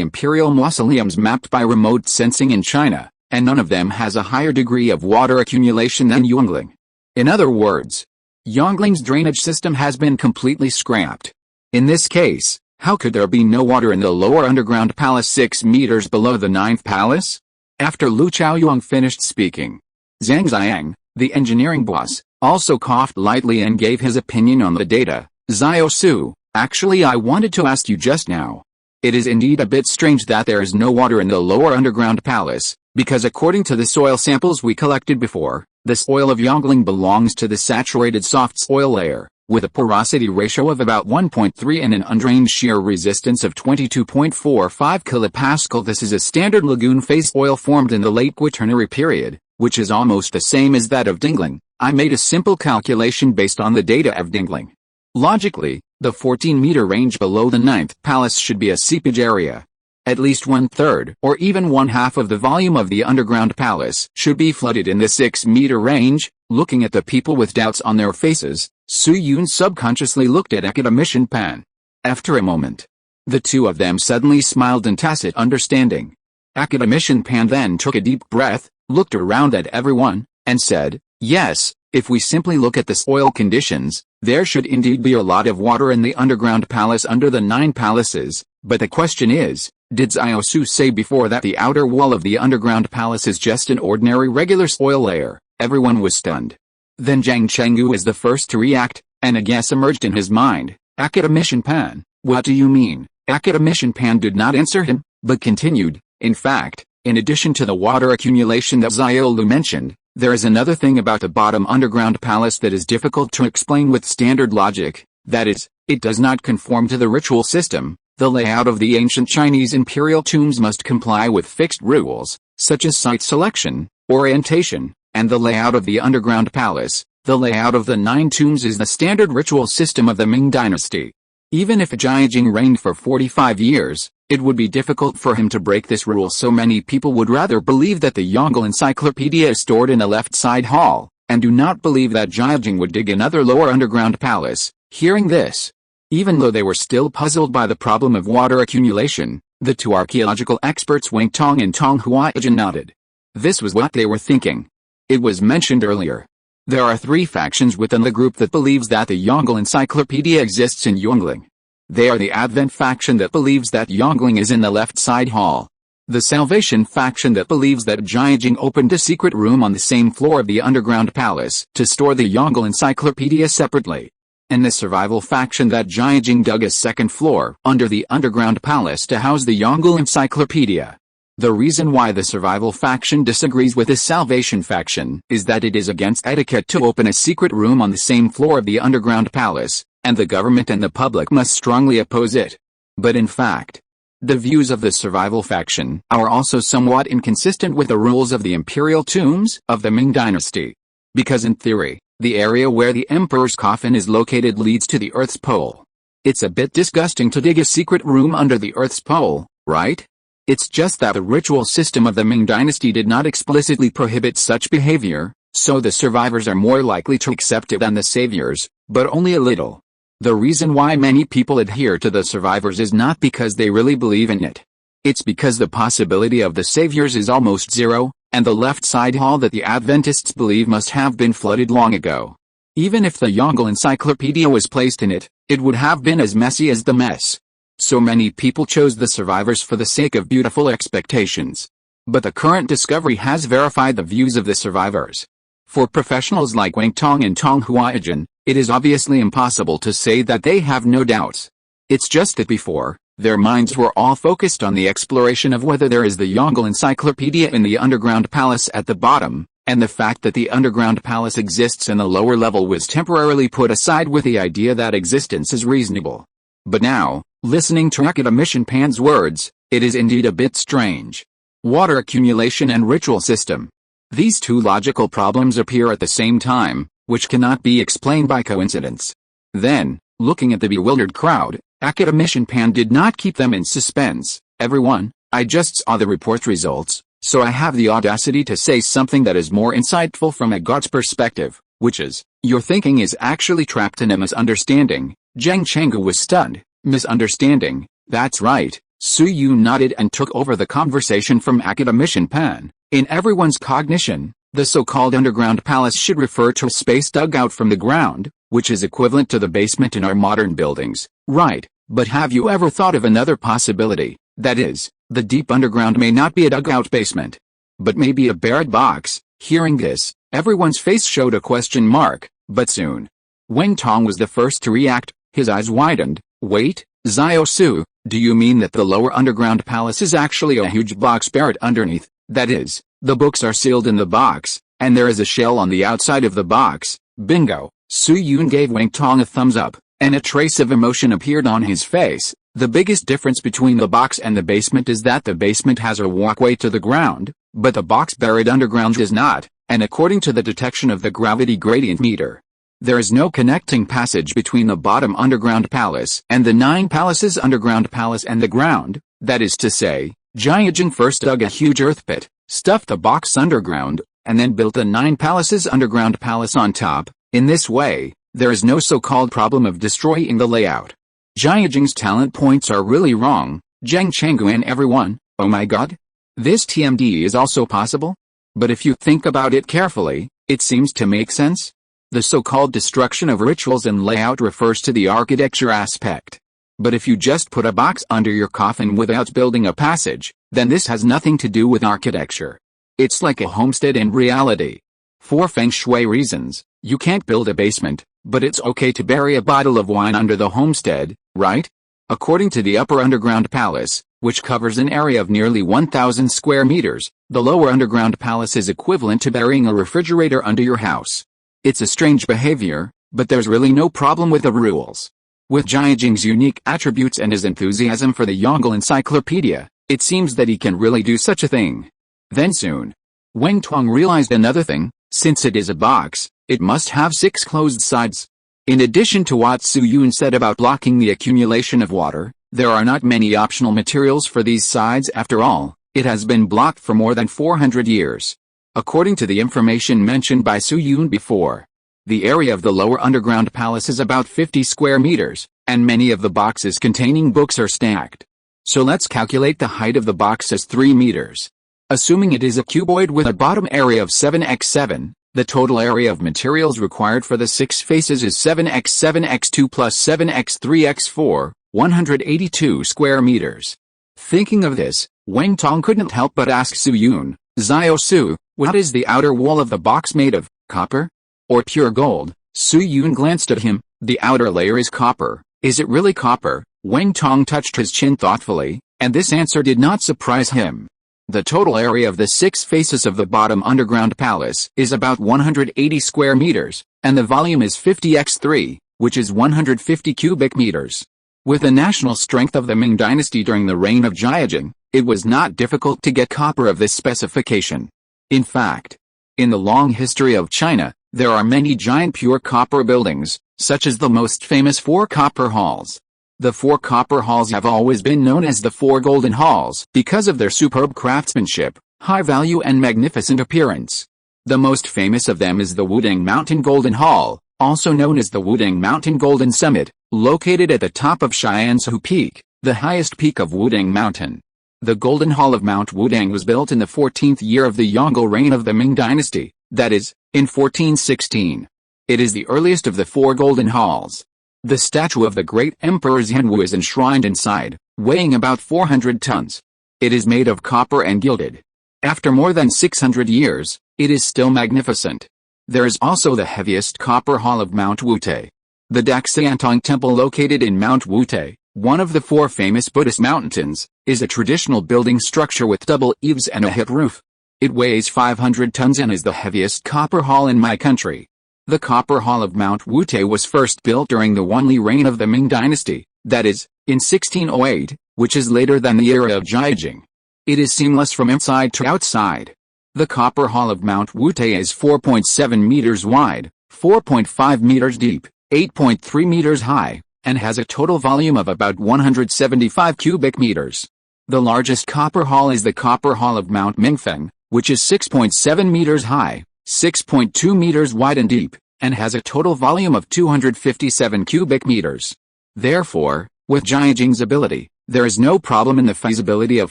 imperial mausoleums mapped by remote sensing in China, and none of them has a higher degree of water accumulation than Yongling. In other words, Yongling's drainage system has been completely scrapped. In this case, how could there be no water in the lower underground palace 6 meters below the 9th palace? After Lu Chaoyuan finished speaking, Zhang Zhongjing, the engineering boss, also coughed lightly and gave his opinion on the data. Xiao Su, actually I wanted to ask you just now. It is indeed a bit strange that there is no water in the lower underground palace, because according to the soil samples we collected before, the soil of Yongling belongs to the saturated soft soil layer, with a porosity ratio of about 1.3 and an undrained shear resistance of 22.45 kilopascal. This is a standard lagoon phase oil formed in the late Quaternary period, which is almost the same as that of Dingling. I made a simple calculation based on the data of Dingling. Logically, the 14-meter range below the 9th palace should be a seepage area. At least 1/3 or even 1/2 of the volume of the underground palace should be flooded in the 6-meter range. Looking at the people with doubts on their faces, Su Yun subconsciously looked at Academician Pan. After a moment, the two of them suddenly smiled in tacit understanding. Academician Pan then took a deep breath, looked around at everyone, and said, "Yes, if we simply look at the soil conditions, there should indeed be a lot of water in the underground palace under the 9 palaces, but the question is, did Xiao Su say before that the outer wall of the underground palace is just an ordinary regular soil layer?" Everyone was stunned. Then Zhang Chenggu was the first to react, and a guess emerged in his mind. "Academician Pan, what do you mean?" Academician Pan did not answer him, but continued, "In fact, in addition to the water accumulation that Xiao Lu mentioned, there is another thing about the bottom underground palace that is difficult to explain with standard logic. That is, it does not conform to the ritual system. The layout of the ancient Chinese imperial tombs must comply with fixed rules, such as site selection, orientation, and the layout of the underground palace. The layout of the 9 tombs is the standard ritual system of the Ming dynasty. Even if Jiajing reigned for 45 years, it would be difficult for him to break this rule, so many people would rather believe that the Yongle encyclopedia is stored in a left side hall, and do not believe that Jiajing would dig another lower underground palace." Hearing this, even though they were still puzzled by the problem of water accumulation, the two archaeological experts Wang Tong and Tong Huaijin nodded. This was what they were thinking. It was mentioned earlier. There are 3 factions within the group that believes that the Yongle encyclopedia exists in Yongling. They are the Advent faction that believes that Yongling is in the left side hall, the Salvation faction that believes that Jiajing opened a secret room on the same floor of the underground palace to store the Yongle encyclopedia separately, and the Survival faction that Jiajing dug a second floor under the underground palace to house the Yongle encyclopedia. The reason why the Survival faction disagrees with the Salvation faction is that it is against etiquette to open a secret room on the same floor of the underground palace, and the government and the public must strongly oppose it. But in fact, the views of the Survival faction are also somewhat inconsistent with the rules of the imperial tombs of the Ming dynasty. Because in theory, the area where the emperor's coffin is located leads to the Earth's pole. It's a bit disgusting to dig a secret room under the Earth's pole, right? It's just that the ritual system of the Ming dynasty did not explicitly prohibit such behavior, so the survivors are more likely to accept it than the saviors, but only a little. The reason why many people adhere to the survivors is not because they really believe in it. It's because the possibility of the saviors is almost zero, and the left side hall that the Adventists believe must have been flooded long ago. Even if the Yongle encyclopedia was placed in it, it would have been as messy as the mess. So many people chose the survivors for the sake of beautiful expectations. But the current discovery has verified the views of the survivors. For professionals like Wang Tong and Tong Huaijin, it is obviously impossible to say that they have no doubts. It's just that before, their minds were all focused on the exploration of whether there is the Yongle encyclopedia in the underground palace at the bottom, and the fact that the underground palace exists in the lower level was temporarily put aside with the idea that existence is reasonable. But now, listening to Academician Pan's words, it is indeed a bit strange. Water accumulation and ritual system. These two logical problems appear at the same time, which cannot be explained by coincidence. Then, looking at the bewildered crowd, Academician Pan did not keep them in suspense. "Everyone, I just saw the report results, so I have the audacity to say something that is more insightful from a God's perspective, which is, your thinking is actually trapped in a misunderstanding." Zhang Chenggu was stunned. "Misunderstanding, that's right." Su Yu nodded and took over the conversation from Academician Pan. In everyone's cognition, The so-called underground palace should refer to a space dug out from the ground, which is equivalent to the basement in our modern buildings, right? But have you ever thought of another possibility? That is, the deep underground may not be a dug-out basement, but maybe a buried box. Hearing this, everyone's face showed a question mark, but soon, Wang Tong was the first to react. His eyes widened. Wait, Xiao Su, do you mean that the lower underground palace is actually a huge box buried underneath? That is, the books are sealed in the box, and there is a shell on the outside of the box. Bingo! Su Yun gave Wang Tong a thumbs up, and a trace of emotion appeared on his face. The biggest difference between the box and the basement is that the basement has a walkway to the ground, but the box buried underground does not, and according to the detection of the gravity gradient meter, there is no connecting passage between the bottom underground palace and the 9 palaces underground palace and the ground. That is to say, Jiajing first dug a huge earth pit, stuffed the box underground, and then built the 9 palaces underground palace on top. In this way, there is no so-called problem of destroying the layout. Jiajing's talent points are really wrong. Zhang Chenggu and everyone, oh my god? This TMD is also possible? But if you think about it carefully, it seems to make sense. The so-called destruction of rituals and layout refers to the architecture aspect. But if you just put a box under your coffin without building a passage, then this has nothing to do with architecture. It's like a homestead in reality. For feng shui reasons, you can't build a basement, but it's okay to bury a bottle of wine under the homestead, right? According to the upper underground palace, which covers an area of nearly 1,000 square meters, the lower underground palace is equivalent to burying a refrigerator under your house. It's a strange behavior, but there's really no problem with the rules. With Jiajing's unique attributes and his enthusiasm for the Yongle Encyclopedia, it seems that he can really do such a thing. Then soon, Wang Tong realized another thing. Since it is a box, it must have 6 closed sides. In addition to what Su Yun said about blocking the accumulation of water, there are not many optional materials for these sides after all. It has been blocked for more than 400 years. According to the information mentioned by Su Yun before, the area of the lower underground palace is about 50 square meters, and many of the boxes containing books are stacked. So let's calculate the height of the box as 3 meters. Assuming it is a cuboid with a bottom area of 7x7, the total area of materials required for the 6 faces is 7x7x2 plus 7x3x4, 182 square meters. Thinking of this, Wang Tong couldn't help but ask Su Yun, Xiao Su, what is the outer wall of the box made of, copper? Or pure gold? Su Yun glanced at him. The outer layer is copper. Is it really copper? Wang Tong touched his chin thoughtfully, and this answer did not surprise him. The total area of the 6 faces of the bottom underground palace is about 180 square meters, and the volume is 50x3, which is 150 cubic meters. With the national strength of the Ming dynasty during the reign of Jiajing, it was not difficult to get copper of this specification. In fact, in the long history of China, there are many giant pure copper buildings, such as the most famous 4 copper halls. The 4 copper halls have always been known as the 4 golden halls because of their superb craftsmanship, high value and magnificent appearance. The most famous of them is the Wudang Mountain Golden Hall, also known as the Wudang Mountain Golden Summit, located at the top of Xianzhu Peak, the highest peak of Wudang Mountain. The Golden Hall of Mount Wudang was built in the 14th year of the Yongle reign of the Ming dynasty, that is, in 1416. It is the earliest of the 4 golden halls. The statue of the great Emperor Xianwu is enshrined inside, weighing about 400 tons. It is made of copper and gilded. After more than 600 years, it is still magnificent. There is also the heaviest copper hall of Mount Wute. The Daxiantong Temple located in Mount Wute, one of the 4 famous Buddhist mountains, is a traditional building structure with double eaves and a hip roof. It weighs 500 tons and is the heaviest copper hall in my country. The Copper Hall of Mount Wute was first built during the Wanli reign of the Ming dynasty, that is, in 1608, which is later than the era of Jiajing. It is seamless from inside to outside. The Copper Hall of Mount Wute is 4.7 meters wide, 4.5 meters deep, 8.3 meters high, and has a total volume of about 175 cubic meters. The largest copper hall is the Copper Hall of Mount Mingfeng, which is 6.7 meters high, 6.2 meters wide and deep, and has a total volume of 257 cubic meters. Therefore, with Jiajing's ability, there is no problem in the feasibility of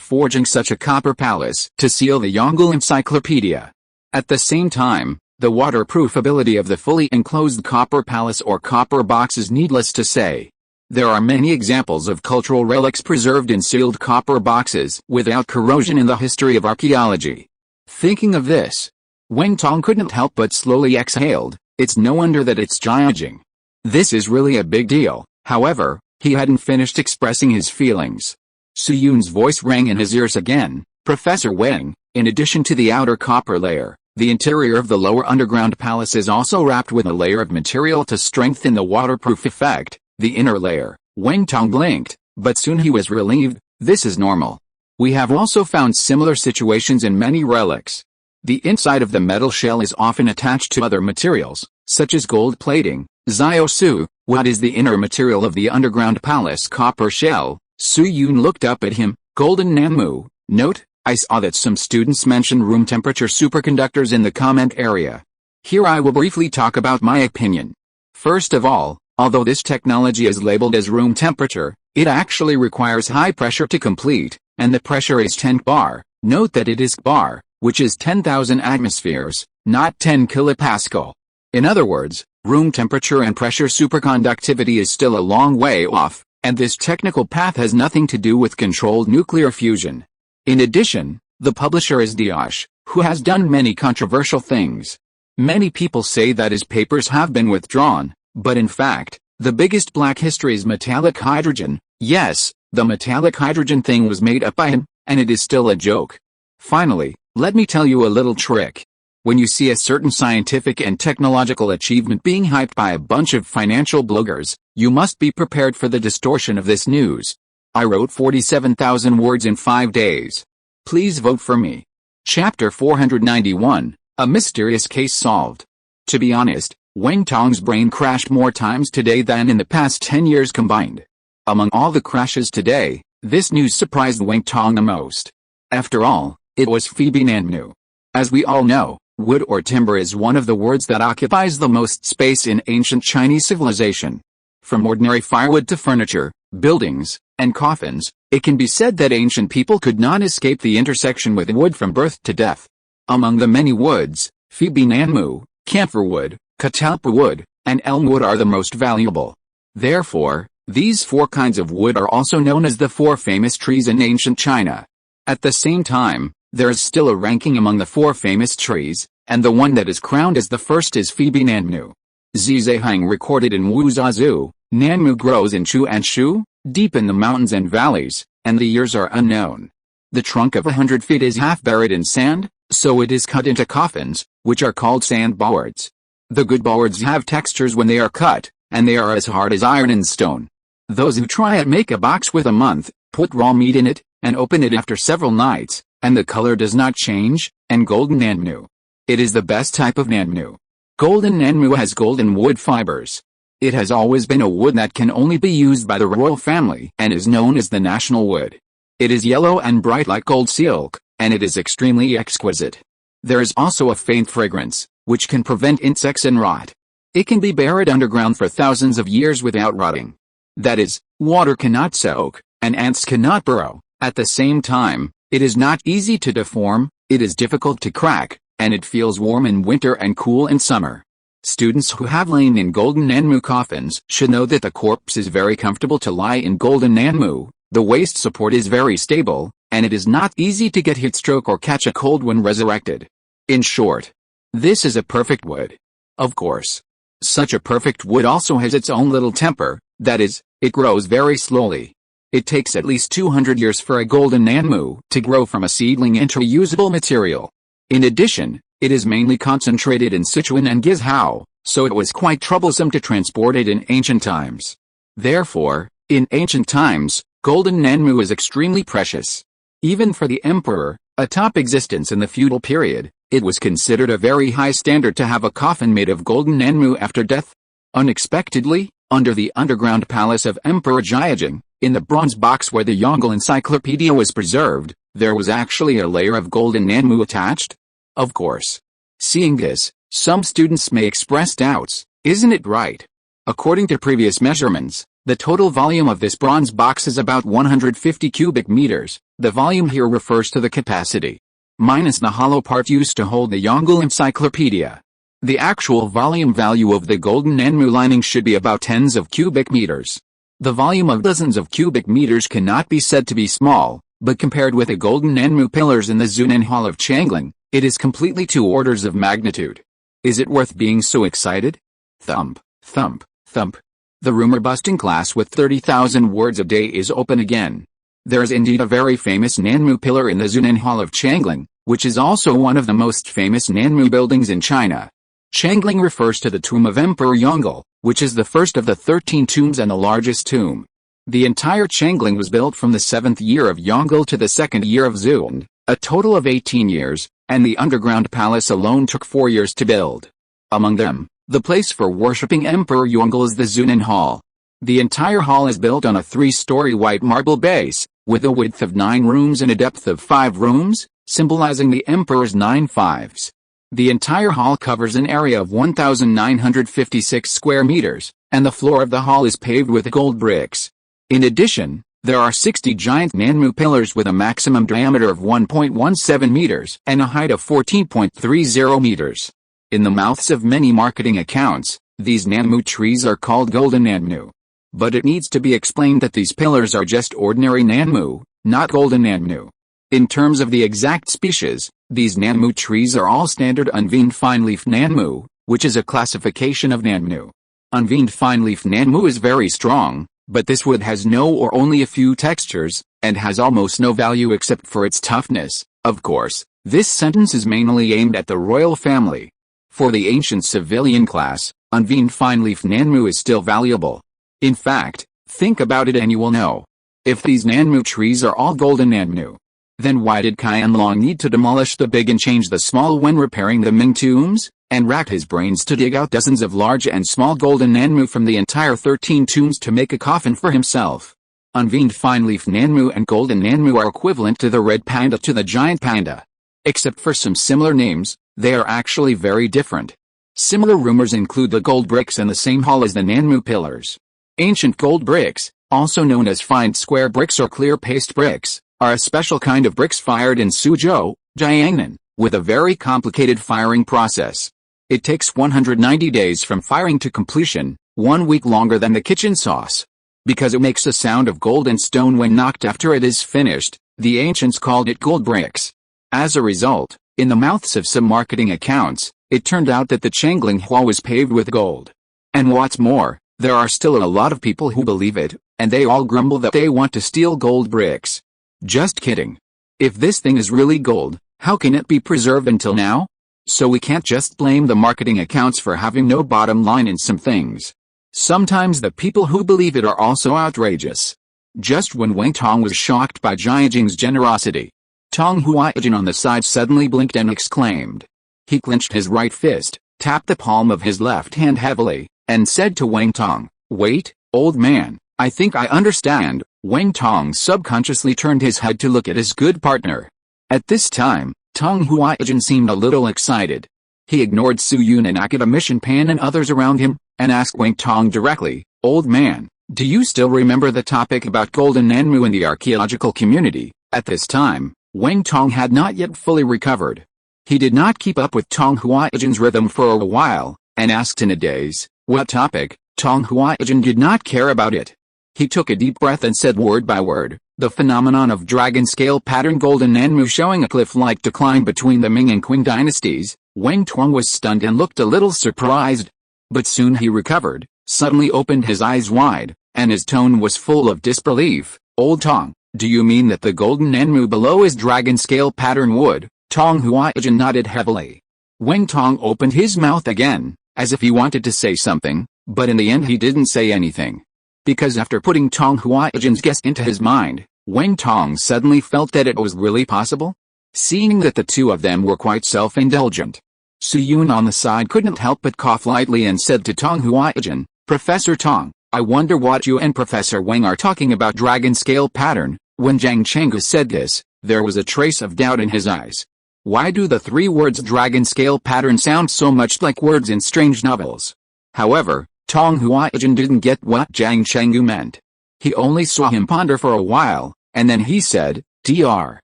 forging such a copper palace to seal the Yongle Encyclopedia. At the same time, the waterproof ability of the fully enclosed copper palace or copper box is needless to say. There are many examples of cultural relics preserved in sealed copper boxes without corrosion in the history of archaeology. Thinking of this, Wang Tong couldn't help but slowly exhaled. It's no wonder that it's Zhang Zhongjing. This is really a big deal. However, he hadn't finished expressing his feelings. Su Yun's voice rang in his ears again. Professor Wang, in addition to the outer copper layer, the interior of the lower underground palace is also wrapped with a layer of material to strengthen the waterproof effect. The inner layer. Wang Tong blinked, but soon he was relieved. This is normal. We have also found similar situations in many relics. The inside of the metal shell is often attached to other materials, such as gold plating. Xiao Su, what is the inner material of the underground palace copper shell? Su Yun looked up at him. Golden Nanmu. Note, I saw that some students mentioned room temperature superconductors in the comment area. Here I will briefly talk about my opinion. First of all, although this technology is labeled as room temperature, it actually requires high pressure to complete, and the pressure is 10 bar. Note that it is bar, which is 10,000 atmospheres, not 10 kilopascal. In other words, room temperature and pressure superconductivity is still a long way off, and this technical path has nothing to do with controlled nuclear fusion. In addition, the publisher is Diosh, who has done many controversial things. Many people say that his papers have been withdrawn, but in fact, the biggest black history is metallic hydrogen. Yes, the metallic hydrogen thing was made up by him, and it is still a joke. Finally, let me tell you a little trick. When you see a certain scientific and technological achievement being hyped by a bunch of financial bloggers, you must be prepared for the distortion of this news. I wrote 47,000 words in 5 days. Please vote for me. Chapter 491, A Mysterious Case Solved. To be honest, Wang Tong's brain crashed more times today than in the past 10 years combined. Among all the crashes today, this news surprised Wang Tong the most. After all, it was Phoebe Nanmu. As we all know, wood or timber is one of the words that occupies the most space in ancient Chinese civilization. From ordinary firewood to furniture, buildings, and coffins, it can be said that ancient people could not escape the intersection with wood from birth to death. Among the many woods, Phoebe Nanmu, camphor wood, catalpa wood, and elm wood are the most valuable. Therefore, these 4 kinds of wood are also known as the 4 famous trees in ancient China. At the same time, there is still a ranking among the 4 famous trees, and the one that is crowned as the first is Phoebe Nanmu. Zizehang recorded in Wujiazhu, Nanmu grows in Chuanshu, deep in the mountains and valleys, and the years are unknown. The trunk of 100 feet is half buried in sand, so it is cut into coffins, which are called sandboards. The good boards have textures when they are cut, and they are as hard as iron and stone. Those who try it make a box with a month, put raw meat in it, and open it after several nights, and the color does not change, and golden Nanmu. It is the best type of Nanmu. Golden Nanmu has golden wood fibers. It has always been a wood that can only be used by the royal family and is known as the national wood. It is yellow and bright like gold silk, and it is extremely exquisite. There is also a faint fragrance, which can prevent insects and rot. It can be buried underground for thousands of years without rotting. That is, water cannot soak, and ants cannot burrow. At the same time, it is not easy to deform, it is difficult to crack, and it feels warm in winter and cool in summer. Students who have lain in golden Nanmu coffins should know that the corpse is very comfortable to lie in golden Nanmu, the waist support is very stable, and it is not easy to get heat stroke or catch a cold when resurrected. In short, this is a perfect wood. Of course, such a perfect wood also has its own little temper, that is, it grows very slowly. It takes at least 200 years for a golden Nanmu to grow from a seedling into a usable material. In addition, it is mainly concentrated in Sichuan and Guizhou, so it was quite troublesome to transport it in ancient times. Therefore, in ancient times, golden Nanmu is extremely precious. Even for the emperor, a top existence in the feudal period, it was considered a very high standard to have a coffin made of golden Nanmu after death. Unexpectedly, under the underground palace of Emperor Jiajing, in the bronze box where the Yongle Encyclopedia was preserved, there was actually a layer of golden Nanmu attached. Of course. Seeing this, some students may express doubts, isn't it right? According to previous measurements, the total volume of this bronze box is about 150 cubic meters. The volume here refers to the capacity. minus the hollow part used to hold the Yongle encyclopedia. The actual volume value of the golden Nanmu lining should be about tens of cubic meters. The volume of dozens of cubic meters cannot be said to be small, but compared with the golden Nanmu pillars in the Zhunan Hall of Changling, it is completely 2 orders of magnitude. Is it worth being so excited? Thump, thump, thump. The rumor-busting class with 30,000 words a day is open again. There is indeed a very famous Nanmu pillar in the Zhunan Hall of Changling, which is also one of the most famous Nanmu buildings in China. Changling refers to the tomb of Emperor Yongle, which is the first of the 13 tombs and the largest tomb. The entire Changling was built from the 7th year of Yongle to the 2nd year of Zhuan, a total of 18 years, and the underground palace alone took 4 years to build. Among them, the place for worshipping Emperor Yongle is the Zhunan Hall. The entire hall is built on a 3-story white marble base, with a width of 9 rooms and a depth of 5 rooms, symbolizing the emperor's 9 fives. The entire hall covers an area of 1,956 square meters, and the floor of the hall is paved with gold bricks. In addition, there are 60 giant Nanmu pillars with a maximum diameter of 1.17 meters and a height of 14.30 meters. In the mouths of many marketing accounts, these Nanmu trees are called golden Nanmu. But it needs to be explained that these pillars are just ordinary Nanmu, not golden Nanmu. In terms of the exact species, these Nanmu trees are all standard unveined fine-leaf Nanmu, which is a classification of Nanmu. Unveined fine-leaf Nanmu is very strong, but this wood has no or only a few textures, and has almost no value except for its toughness. Of course, this sentence is mainly aimed at the royal family. For the ancient civilian class, unveined fine-leaf Nanmu is still valuable. In fact, think about it and you will know. If these Nanmu trees are all golden Nanmu, then why did Qianlong need to demolish the big and change the small when repairing the Ming tombs, and racked his brains to dig out dozens of large and small golden Nanmu from the entire 13 tombs to make a coffin for himself? Unveined fine-leaf Nanmu and golden Nanmu are equivalent to the red panda to the giant panda. Except for some similar names, they are actually very different. Similar rumors include the gold bricks in the same hall as the Nanmu pillars. Ancient gold bricks, also known as fine square bricks or clear paste bricks, are a special kind of bricks fired in Suzhou, Jiangnan, with a very complicated firing process. It takes 190 days from firing to completion, 1 week longer than the kitchen sauce. Because it makes a sound of gold and stone when knocked after it is finished, the ancients called it gold bricks. As a result, in the mouths of some marketing accounts, it turned out that the Changling Hall was paved with gold. And what's more, there are still a lot of people who believe it, and they all grumble that they want to steal gold bricks. Just kidding. If this thing is really gold, how can it be preserved until now? So we can't just blame the marketing accounts for having no bottom line in some things. Sometimes the people who believe it are also outrageous. Just when Wang Tong was shocked by Zhang Zhongjing's generosity, Tong Huaijin on the side suddenly blinked and exclaimed. He clenched his right fist, tapped the palm of his left hand heavily, and said to Wang Tong, "Wait, old man, I think I understand." Wang Tong subconsciously turned his head to look at his good partner. At this time, Tong Huaijin seemed a little excited. He ignored Su Yun and Academician Pan and others around him, and asked Wang Tong directly, "Old man, do you still remember the topic about golden Nanmu in the archaeological community?" At this time, Wang Tong had not yet fully recovered. He did not keep up with Tong Huaijin's rhythm for a while, and asked in a daze, "What topic?" Tong Huaijin did not care about it. He took a deep breath and said word by word, "The phenomenon of dragon scale pattern golden Nanmu showing a cliff-like decline between the Ming and Qing dynasties." Wang Tong was stunned and looked a little surprised. But soon he recovered, suddenly opened his eyes wide, and his tone was full of disbelief. "Old Tong, do you mean that the golden Nanmu below is dragon scale pattern wood?" Tong Huaijin nodded heavily. Wang Tong opened his mouth again, as if he wanted to say something, but in the end he didn't say anything. Because after putting Tong Huaijin's guess into his mind, Wang Tong suddenly felt that it was really possible. Seeing that the two of them were quite self-indulgent, Su Yun on the side couldn't help but cough lightly and said to Tong Huaijin, "Professor Tong, I wonder what you and Professor Wang are talking about dragon scale pattern." When Zhang Chenggu said this, there was a trace of doubt in his eyes. Why do the 3 words dragon scale pattern sound so much like words in strange novels? However, Tong Huaijin didn't get what Zhang Chenggu meant. He only saw him ponder for a while, and then he said, "Dr.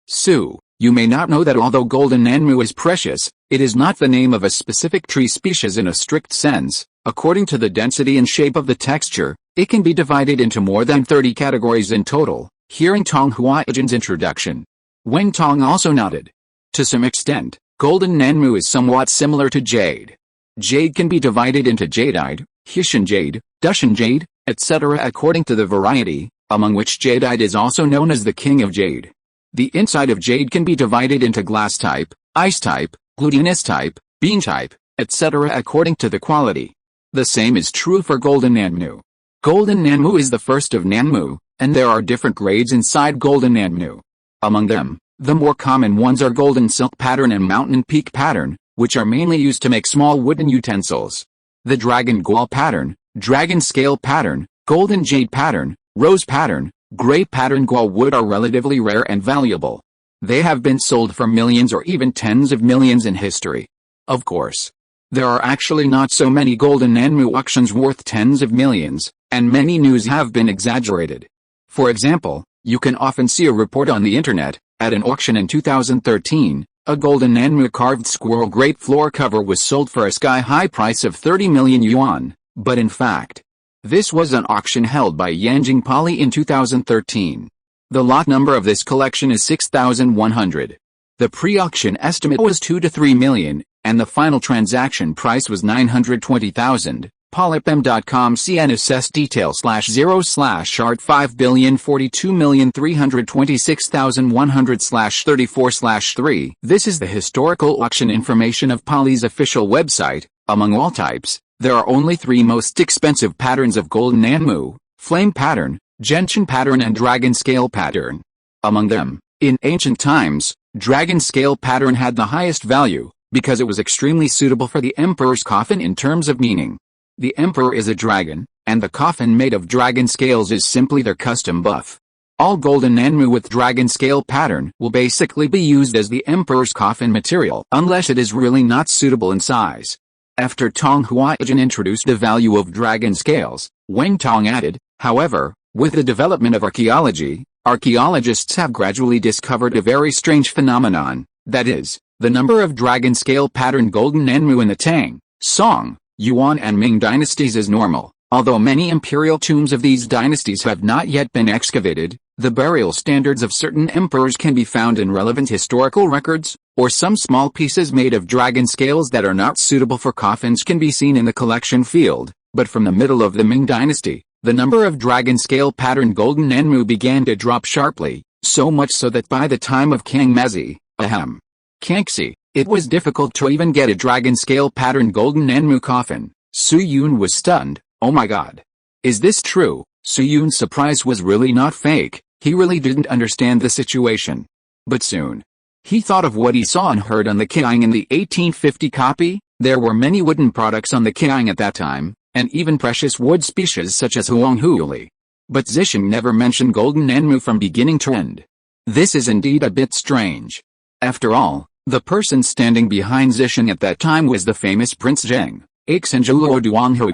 Su, You may not know that although golden nanmu is precious, it is not the name of a specific tree species in a strict sense. According to the density and shape of the texture, it can be divided into more than 30 categories in total. Hearing Tong Huaijin's introduction, Wen Tong also nodded. To some extent, golden nanmu is somewhat similar to jade. Jade can be divided into jadeite, Hsien jade, Dushan jade, etc. according to the variety, among which jadeite is also known as the king of jade. The inside of jade can be divided into glass type, ice type, glutinous type, bean type, etc. according to the quality. The same is true for golden nanmu. Golden nanmu is the first of nanmu, and there are different grades inside golden nanmu. Among them, the more common ones are golden silk pattern and mountain peak pattern, which are mainly used to make small wooden utensils. The dragon gual pattern, dragon scale pattern, golden jade pattern, rose pattern, gray pattern gual wood are relatively rare and valuable. They have been sold for millions or even tens of millions in history. Of course, there are actually not so many golden nanmu auctions worth tens of millions, and many news have been exaggerated. For example, you can often see a report on the internet. At an auction in 2013, a golden nanmu carved squirrel grate floor cover was sold for a sky-high price of 30 million yuan, but in fact, this was an auction held by Yanjing Poly in 2013. The lot number of this collection is 6,100. The pre-auction estimate was 2 to 3 million, and the final transaction price was 920,000. Polypem.com CNSS detail /0/art 5,042,326,100/34/3. This is the historical auction information of Poly's official website. Among all types, there are only 3 most expensive patterns of golden nanmu: flame pattern, gentian pattern and dragon scale pattern. Among them, in ancient times, dragon scale pattern had the highest value, because it was extremely suitable for the emperor's coffin in terms of meaning. The emperor is a dragon, and the coffin made of dragon scales is simply their custom buff. All golden nanmu with dragon scale pattern will basically be used as the emperor's coffin material unless it is really not suitable in size. After Tong Huaijin introduced the value of dragon scales, Wen Tong added, however, with the development of archaeology, archaeologists have gradually discovered a very strange phenomenon, that is, the number of dragon scale pattern golden nanmu in the Tang, Song, Yuan and Ming dynasties is normal. Although many imperial tombs of these dynasties have not yet been excavated, the burial standards of certain emperors can be found in relevant historical records, or some small pieces made of dragon scales that are not suitable for coffins can be seen in the collection field. But from the middle of the Ming dynasty, the number of dragon scale pattern golden nanmu began to drop sharply, so much so that by the time of King Mezi, Kangxi, it was difficult to even get a dragon scale pattern golden nanmu coffin. Su Yun was stunned. Oh my god. Is this true? Su Yun's surprise was really not fake. He really didn't understand the situation. But soon, he thought of what he saw and heard on the Qiang in the 1850 copy. There were many wooden products on the Qiang at that time, and even precious wood species such as huanghuili. But Zixing never mentioned golden nanmu from beginning to end. This is indeed a bit strange. After all, the person standing behind Zixing at that time was the famous Prince Zheng, Xinzhuo Duanhu.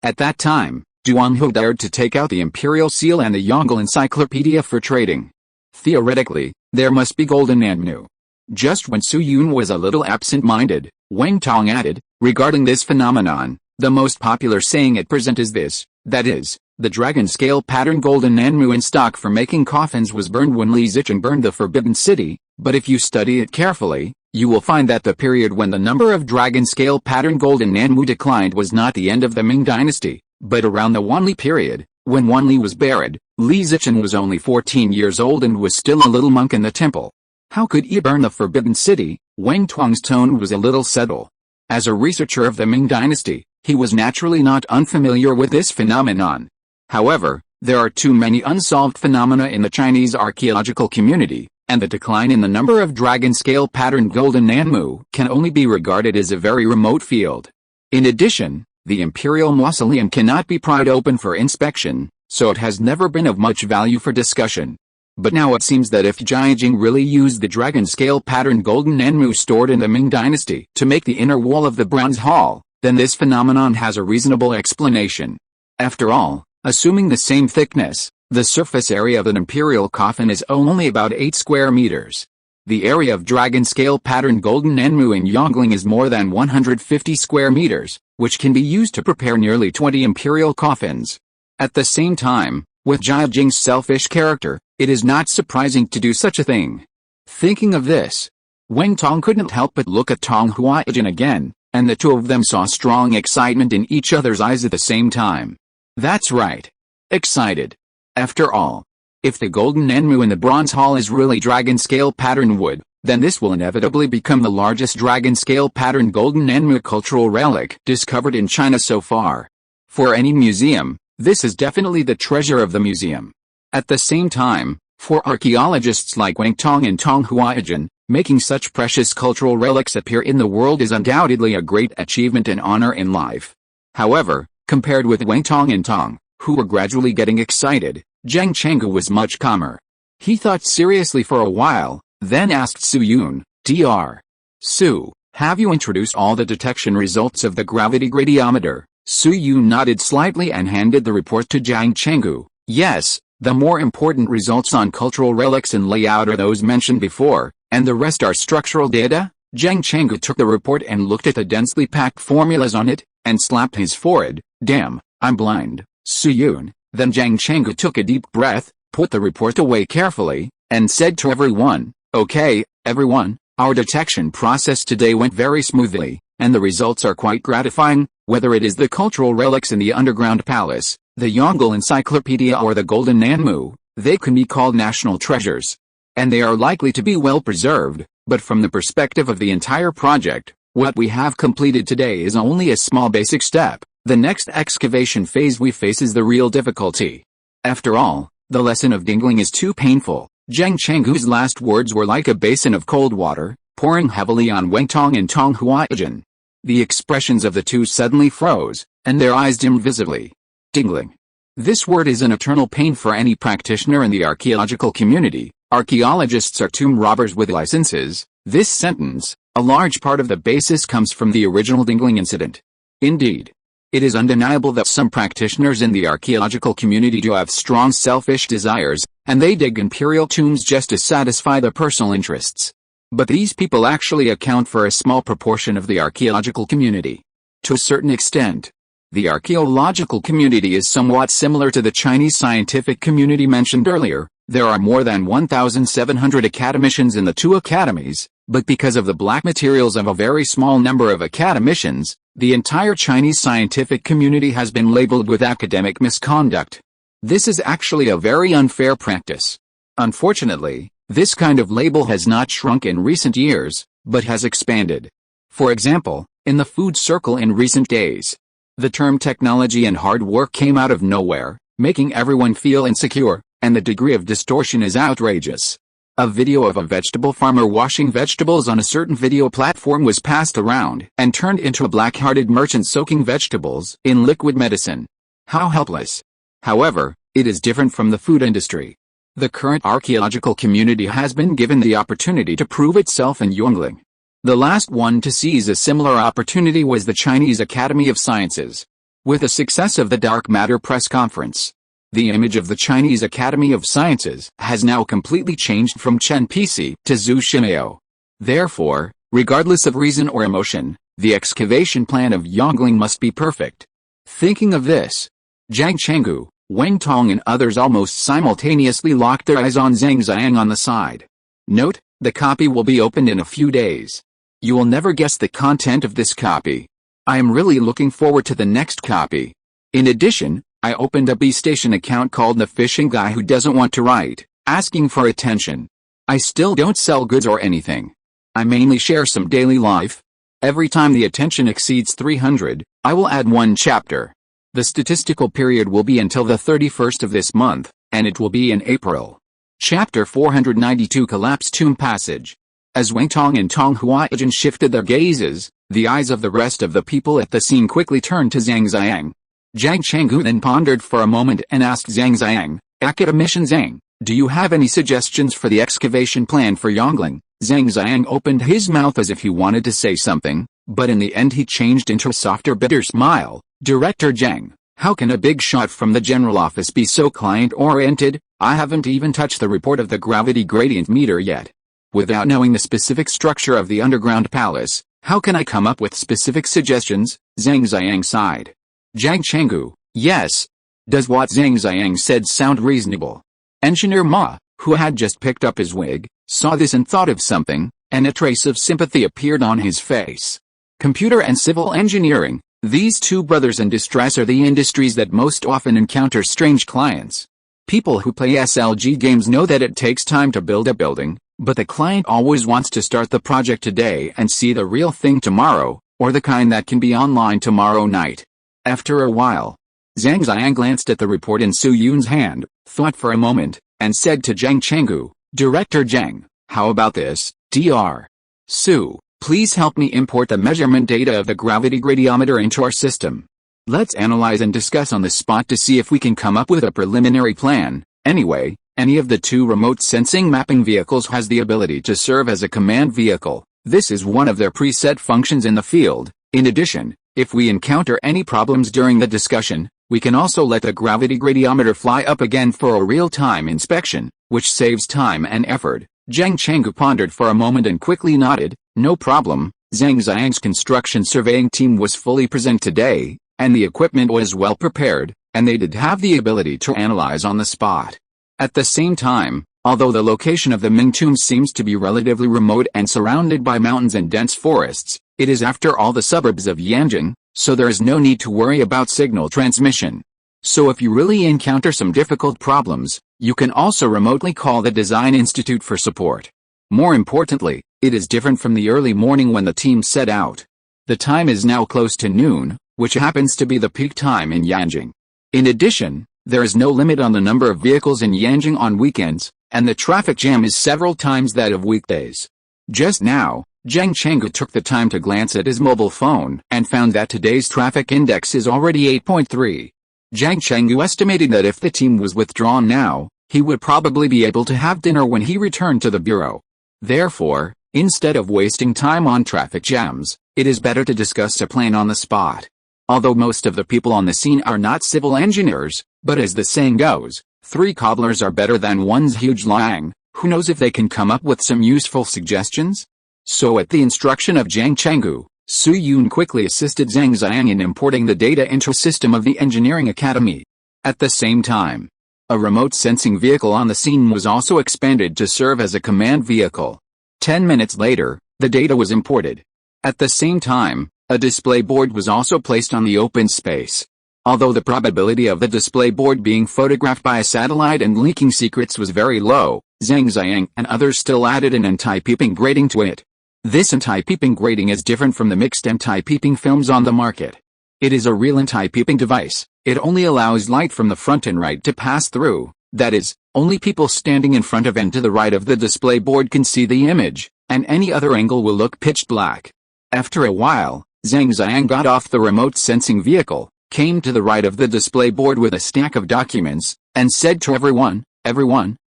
At that time, Duanhu dared to take out the imperial seal and the Yongle encyclopedia for trading. Theoretically, there must be golden nanmu. Just when Su Yun was a little absent-minded, Wen Tong added, regarding this phenomenon, the most popular saying at present is this, that is, the dragon scale pattern golden nanmu in stock for making coffins was burned when Li Zicheng burned the Forbidden City, but if you study it carefully, you will find that the period when the number of dragon scale pattern golden nanmu declined was not the end of the Ming dynasty, but around the Wanli period, when Wanli was buried. Li Zicheng was only 14 years old and was still a little monk in the temple. How could he burn the Forbidden City? Wen Tong's tone was a little subtle. As a researcher of the Ming dynasty, he was naturally not unfamiliar with this phenomenon. However, there are too many unsolved phenomena in the Chinese archaeological community, and the decline in the number of dragon scale pattern golden nanmu can only be regarded as a very remote field. In addition, the imperial mausoleum cannot be pried open for inspection, so it has never been of much value for discussion. But now it seems that if Jiajing really used the dragon scale pattern golden nanmu stored in the Ming dynasty to make the inner wall of the bronze hall, then this phenomenon has a reasonable explanation. After all, assuming the same thickness, the surface area of an imperial coffin is only about 8 square meters. The area of dragon-scale pattern golden enmu in Yongling is more than 150 square meters, which can be used to prepare nearly 20 imperial coffins. At the same time, with Zhang Zhongjing's selfish character, it is not surprising to do such a thing. Thinking of this, Wang Tong couldn't help but look at Tong Huaijin again, and the two of them saw strong excitement in each other's eyes at the same time. That's right. Excited. After all, if the golden enmu in the bronze hall is really dragon-scale pattern wood, then this will inevitably become the largest dragon-scale pattern golden enmu cultural relic discovered in China so far. For any museum, this is definitely the treasure of the museum. At the same time, for archaeologists like Wang Tong and Tong Huaijin, making such precious cultural relics appear in the world is undoubtedly a great achievement and honor in life. However, compared with Wang Tong and Tong, who were gradually getting excited, Zhang Chenggu was much calmer. He thought seriously for a while, then asked Su Yun, Dr. Su, have you introduced all the detection results of the gravity gradiometer? Su Yun nodded slightly and handed the report to Zhang Chenggu. Yes, the more important results on cultural relics and layout are those mentioned before, and the rest are structural data? Zhang Chenggu took the report and looked at the densely packed formulas on it, and slapped his forehead. Damn, I'm blind. Su Yun. Then Zhang Chenggu took a deep breath, put the report away carefully, and said to everyone, okay, everyone, our detection process today went very smoothly, and the results are quite gratifying, whether it is the cultural relics in the underground palace, the Yongle encyclopedia or the golden enmu, they can be called national treasures. And they are likely to be well preserved, but from the perspective of the entire project, what we have completed today is only a small basic step. The next excavation phase we face is the real difficulty. After all, the lesson of dingling is too painful. Zhang Chenggu's last words were like a basin of cold water, pouring heavily on Wang Tong and Tong Huaijin. The expressions of the two suddenly froze, and their eyes dimmed visibly. Dingling. This word is an eternal pain for any practitioner in the archaeological community. Archaeologists are tomb robbers with licenses. This sentence, a large part of the basis comes from the original dingling incident. Indeed, it is undeniable that some practitioners in the archaeological community do have strong selfish desires, and they dig imperial tombs just to satisfy their personal interests. But these people actually account for a small proportion of the archaeological community. To a certain extent, the archaeological community is somewhat similar to the Chinese scientific community mentioned earlier. There are more than 1,700 academicians in the two academies, but because of the black materials of a very small number of academicians, the entire Chinese scientific community has been labeled with academic misconduct. This is actually a very unfair practice. Unfortunately, this kind of label has not shrunk in recent years, but has expanded. For example, in the food circle in recent days, the term technology and hard work came out of nowhere, making everyone feel insecure, and the degree of distortion is outrageous. A video of a vegetable farmer washing vegetables on a certain video platform was passed around and turned into a black-hearted merchant soaking vegetables in liquid medicine. How helpless. However, it is different from the food industry. The current archaeological community has been given the opportunity to prove itself in Yongling. The last one to seize a similar opportunity was the Chinese Academy of Sciences. With the success of the Dark Matter press conference, the image of the Chinese Academy of Sciences has now completely changed from Chen Pisi to Zhu Shimao. Therefore, regardless of reason or emotion, the excavation plan of Yongling must be perfect. Thinking of this, Zhang Chenggu, Wang Tong and others almost simultaneously locked their eyes on Zhang Zhongjing on the side. Note, the copy will be opened in a few days. You will never guess the content of this copy. I am really looking forward to the next copy. In addition, I opened a B-Station account called The Fishing Guy Who Doesn't Want to Write, asking for attention. I still don't sell goods or anything. I mainly share some daily life. Every time the attention exceeds 300, I will add one chapter. The statistical period will be until the 31st of this month, and it will be in April. Chapter 492 Collapsed Tomb Passage. As Wang Tong and Tong Huaijin shifted their gazes, the eyes of the rest of the people at the scene quickly turned to Zhang Zhongjing. Zhang Chenggu then pondered for a moment and asked Zhang Zhongjing, Academician Zhang, do you have any suggestions for the excavation plan for Yongling? Zhang Zhongjing opened his mouth as if he wanted to say something, but in the end he changed into a softer bitter smile. Director Zhang, how can a big shot from the general office be so client-oriented? I haven't even touched the report of the gravity gradient meter yet. Without knowing the specific structure of the underground palace, how can I come up with specific suggestions? Zhang Zhongjing sighed. Zhang Chenggu, yes. Does what Zhang Zhongjing said sound reasonable? Engineer Ma, who had just picked up his wig, saw this and thought of something, and a trace of sympathy appeared on his face. Computer and civil engineering, these two brothers in distress are the industries that most often encounter strange clients. People who play SLG games know that it takes time to build a building, but the client always wants to start the project today and see the real thing tomorrow, or the kind that can be online tomorrow night. After a while, Zhang Zhongjing glanced at the report in Su Yun's hand, thought for a moment, and said to Zhang Chenggu, Director Zhang, how about this, Dr. Su, please help me import the measurement data of the gravity gradiometer into our system. Let's analyze and discuss on the spot to see if we can come up with a preliminary plan. Anyway, any of the two remote sensing mapping vehicles has the ability to serve as a command vehicle. This is one of their preset functions in the field. In addition, if we encounter any problems during the discussion, we can also let the gravity gradiometer fly up again for a real-time inspection, which saves time and effort. Zhang Chenggu pondered for a moment and quickly nodded. No problem. Zhang Zhongjing's construction surveying team was fully present today, and the equipment was well prepared, and they did have the ability to analyze on the spot. At the same time, although the location of the Ming Tomb seems to be relatively remote and surrounded by mountains and dense forests, it is after all the suburbs of Yanjing, so there is no need to worry about signal transmission. So if you really encounter some difficult problems, you can also remotely call the Design Institute for support. More importantly, it is different from the early morning when the team set out. The time is now close to noon, which happens to be the peak time in Yanjing. In addition, there is no limit on the number of vehicles in Yanjing on weekends, and the traffic jam is several times that of weekdays. Just now, Zhang Chenggu took the time to glance at his mobile phone and found that today's traffic index is already 8.3. Zhang Chenggu estimated that if the team was withdrawn now, he would probably be able to have dinner when he returned to the bureau. Therefore, instead of wasting time on traffic jams, it is better to discuss a plan on the spot. Although most of the people on the scene are not civil engineers, but as the saying goes, 3 cobblers are better than 1's huge liang. Who knows if they can come up with some useful suggestions? So at the instruction of Zhang Chenggu, Su Yun quickly assisted Zhang Zhongjing in importing the data into a system of the Engineering Academy. At the same time, a remote sensing vehicle on the scene was also expanded to serve as a command vehicle. 10 minutes later, the data was imported. At the same time, a display board was also placed on the open space. Although the probability of the display board being photographed by a satellite and leaking secrets was very low, Zhang Zhongjing and others still added an anti-peeping grating to it. This anti-peeping grating is different from the mixed anti-peeping films on the market. It is a real anti-peeping device. It only allows light from the front and right to pass through. That is, only people standing in front of and to the right of the display board can see the image, and any other angle will look pitch black. After a while, Zhang Zhongjing got off the remote sensing vehicle, came to the right of the display board with a stack of documents, and said to everyone,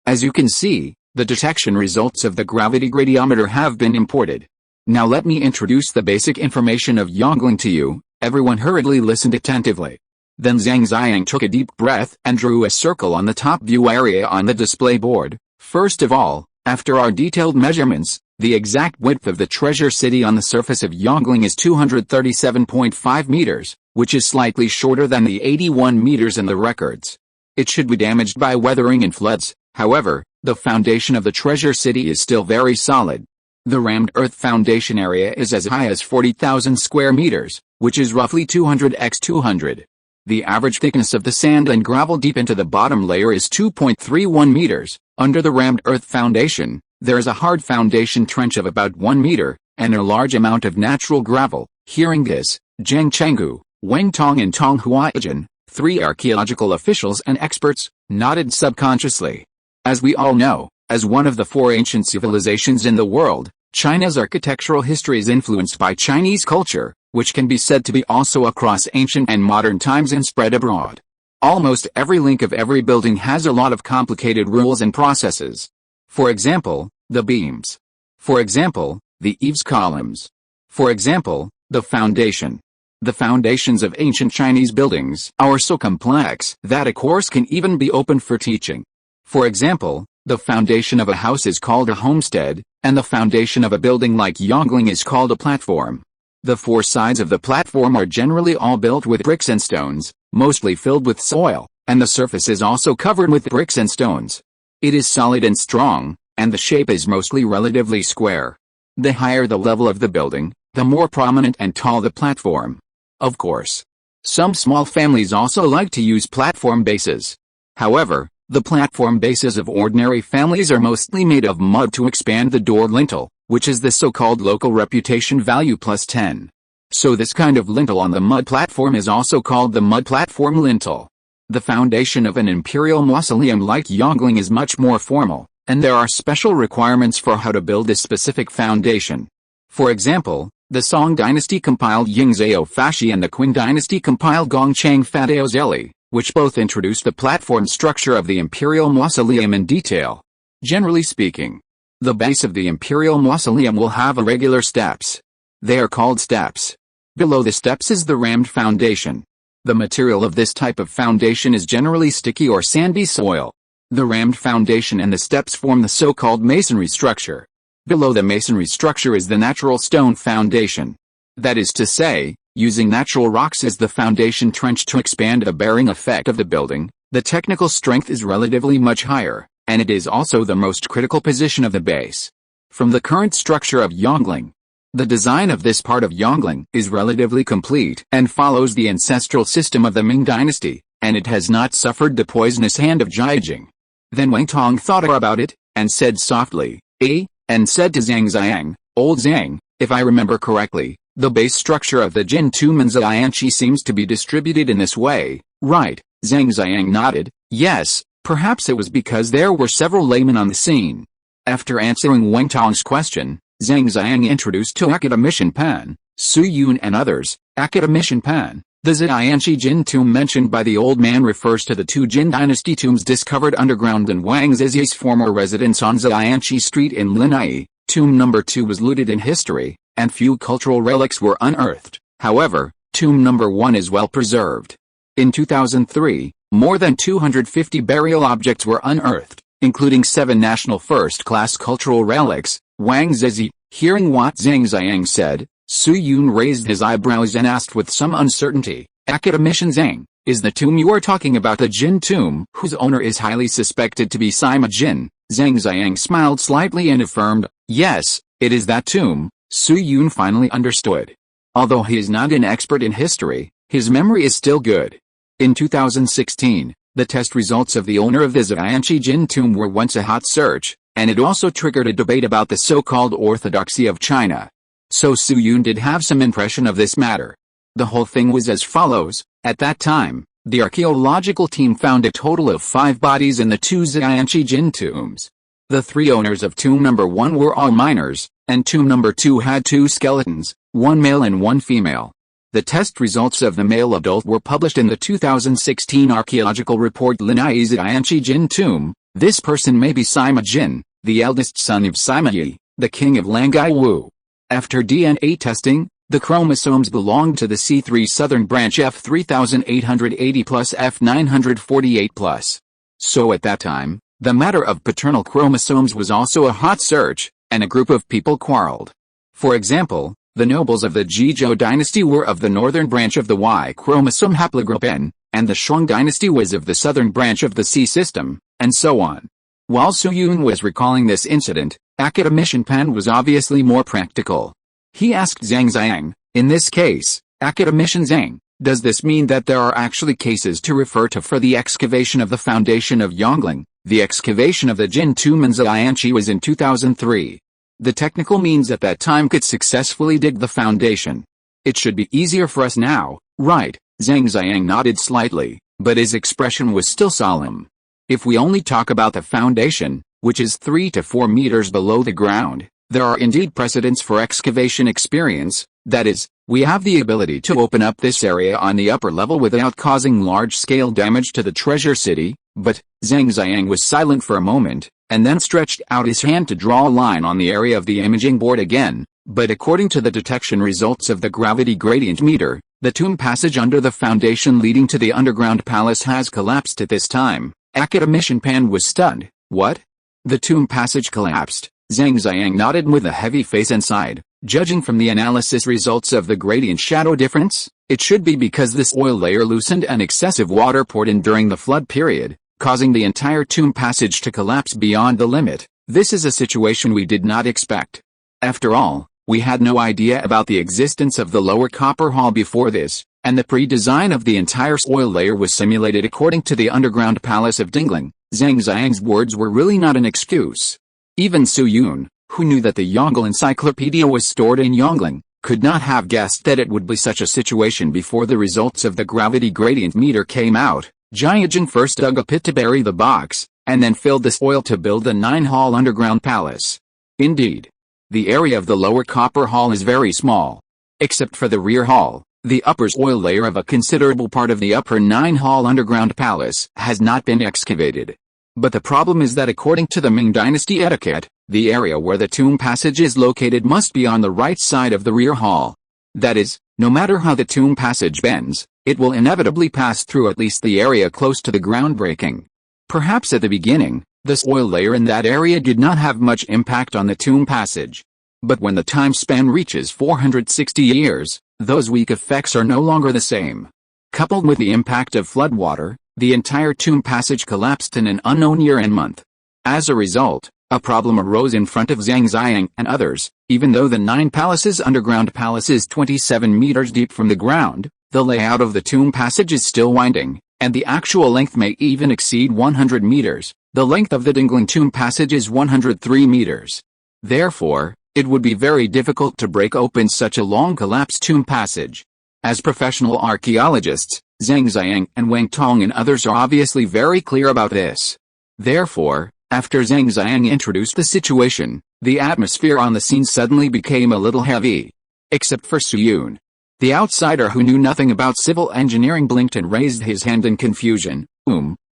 as you can see, the detection results of the gravity gradiometer have been imported. Now let me introduce the basic information of Yongling to you. Everyone hurriedly listened attentively. Then Zhang Zhongjing took a deep breath and drew a circle on the top view area on the display board. First of all, after our detailed measurements, the exact width of the treasure city on the surface of Yongling is 237.5 meters, which is slightly shorter than the 81 meters in the records. It should be damaged by weathering and floods. However, the foundation of the treasure city is still very solid. The rammed earth foundation area is as high as 40,000 square meters, which is roughly 200 x 200. The average thickness of the sand and gravel deep into the bottom layer is 2.31 meters. Under the rammed earth foundation, there is a hard foundation trench of about 1 meter, and a large amount of natural gravel. Hearing this, Zhang Chenggu, Wang Tong and Tong Huaijin, 3 archaeological officials and experts, nodded subconsciously. As we all know, as one of the 4 ancient civilizations in the world, China's architectural history is influenced by Chinese culture, which can be said to be also across ancient and modern times and spread abroad. Almost every link of every building has a lot of complicated rules and processes. For example, the beams. For example, the eaves columns. For example, the foundation. The foundations of ancient Chinese buildings are so complex that a course can even be opened for teaching. For example, the foundation of a house is called a homestead, and the foundation of a building like Yongling is called a platform. The four sides of the platform are generally all built with bricks and stones, mostly filled with soil, and the surface is also covered with bricks and stones. It is solid and strong, and the shape is mostly relatively square. The higher the level of the building, the more prominent and tall the platform. Of course, some small families also like to use platform bases. However, the platform bases of ordinary families are mostly made of mud to expand the door lintel, which is the so-called local reputation value plus 10. So this kind of lintel on the mud platform is also called the mud platform lintel. The foundation of an imperial mausoleum like Yongling is much more formal, and there are special requirements for how to build this specific foundation. For example, the Song dynasty compiled Yingzhao Fashi and the Qin dynasty compiled Gongchang Fadao Zeli, which both introduced the platform structure of the imperial mausoleum in detail. Generally speaking, the base of the imperial mausoleum will have irregular steps. They are called steps. Below the steps is the rammed foundation. The material of this type of foundation is generally sticky or sandy soil. The rammed foundation and the steps form the so-called masonry structure. Below the masonry structure is the natural stone foundation. That is to say, using natural rocks as the foundation trench to expand the bearing effect of the building, the technical strength is relatively much higher, and it is also the most critical position of the base. From the current structure of Yongling, the design of this part of Yongling is relatively complete and follows the ancestral system of the Ming dynasty, and it has not suffered the poisonous hand of Jiajing. Then Wang Tong thought about it, and said softly, and said to Zhang Zhongjing, "Old Zhang, if I remember correctly, the base structure of the Jin tomb in Zhianqi seems to be distributed in this way, right?" Zhang Zhongjing nodded, yes, perhaps it was because there were several laymen on the scene. After answering Wang Tong's question, Zhang Zhongjing introduced to academician Pan, Su Yun and others. Academician Pan, the Zhianqi Jin tomb mentioned by the old man refers to the two Jin dynasty tombs discovered underground in Wang Zizi's former residence on Zhianqi Street in Linai. Tomb number 2 was looted in history, and few cultural relics were unearthed. However, tomb number 1 is well preserved. In 2003, more than 250 burial objects were unearthed, including 7 national first-class cultural relics. Wang Zizi, hearing what Zhang Zhongjing said, Su Yun raised his eyebrows and asked with some uncertainty, "Academician Zhang, is the tomb you are talking about the Jin tomb whose owner is highly suspected to be Sima Jin?" Zhang Zhongjing smiled slightly and affirmed, "Yes, it is that tomb." Su Yun finally understood. Although he is not an expert in history, his memory is still good. In 2016, the test results of the owner of the Zhianqi Jin tomb were once a hot search, and it also triggered a debate about the so-called orthodoxy of China. So Su Yun did have some impression of this matter. The whole thing was as follows. At that time, the archaeological team found a total of 5 bodies in the 2 Zhianqi Jin tombs. The 3 owners of tomb number 1 were all minors, and tomb number 2 had 2 skeletons, 1 male and 1 female. The test results of the male adult were published in the 2016 archaeological report Linai Zhianqi Jin tomb. This person may be Sima Jin, the eldest son of Sima Yi, the king of Langai Wu. After DNA testing, the chromosomes belonged to the C3 southern branch F3880 plus F948 plus. So at that time, the matter of paternal chromosomes was also a hot search, and a group of people quarreled. For example, the nobles of the Jizhou dynasty were of the northern branch of the Y chromosome haplogroup N, and the Shang dynasty was of the southern branch of the C system, and so on. While Su Yun was recalling this incident, academician Pan was obviously more practical. He asked Zhang Zhongjing, "In this case, academician Zhang, does this mean that there are actually cases to refer to for the excavation of the foundation of Yongling?" The excavation of the Jin tomb in Zhianqi was in 2003. The technical means at that time could successfully dig the foundation. It should be easier for us now, right? Zhang Zhongjing nodded slightly, but his expression was still solemn. If we only talk about the foundation, which is 3 to 4 meters below the ground, there are indeed precedents for excavation experience. That is, we have the ability to open up this area on the upper level without causing large-scale damage to the treasure city. But Zhang Zhongjing was silent for a moment, and then stretched out his hand to draw a line on the area of the imaging board again. But according to the detection results of the gravity gradient meter, the tomb passage under the foundation leading to the underground palace has collapsed at this time. Academician Pan was stunned. What? The tomb passage collapsed? Zhang Zhongjing nodded with a heavy face and sighed. Judging from the analysis results of the gradient shadow difference, it should be because this oil layer loosened and excessive water poured in during the flood period, causing the entire tomb passage to collapse beyond the limit. This is a situation we did not expect. After all, we had no idea about the existence of the lower copper hall before this, and the pre-design of the entire oil layer was simulated according to the underground palace of Dingling. Zhang Zhongjing's words were really not an excuse. Even Su Yun, who knew that the Yongle encyclopedia was stored in Yongling, could not have guessed that it would be such a situation before the results of the gravity gradient meter came out. Jiajing first dug a pit to bury the box, and then filled this oil to build the 9-hall underground palace. Indeed, the area of the lower copper hall is very small. Except for the rear hall, the upper oil layer of a considerable part of the upper 9-hall underground palace has not been excavated. But the problem is that according to the Ming Dynasty etiquette, the area where the tomb passage is located must be on the right side of the rear hall. That is, no matter how the tomb passage bends, it will inevitably pass through at least the area close to the groundbreaking. Perhaps at the beginning, this oil layer in that area did not have much impact on the tomb passage. But when the time span reaches 460 years, those weak effects are no longer the same. Coupled with the impact of floodwater, the entire tomb passage collapsed in an unknown year and month. As a result, a problem arose in front of Zhang Zhongjing and others. Even though the 9 palaces underground palace is 27 meters deep from the ground, the layout of the tomb passage is still winding, and the actual length may even exceed 100 meters. The length of the Dingling tomb passage is 103 meters. Therefore, it would be very difficult to break open such a long collapsed tomb passage. As professional archaeologists, Zhang Zhongjing and Wang Tong and others are obviously very clear about this. Therefore, after Zhang Zhongjing introduced the situation, the atmosphere on the scene suddenly became a little heavy. Except for Su Yun. The outsider who knew nothing about civil engineering blinked and raised his hand in confusion.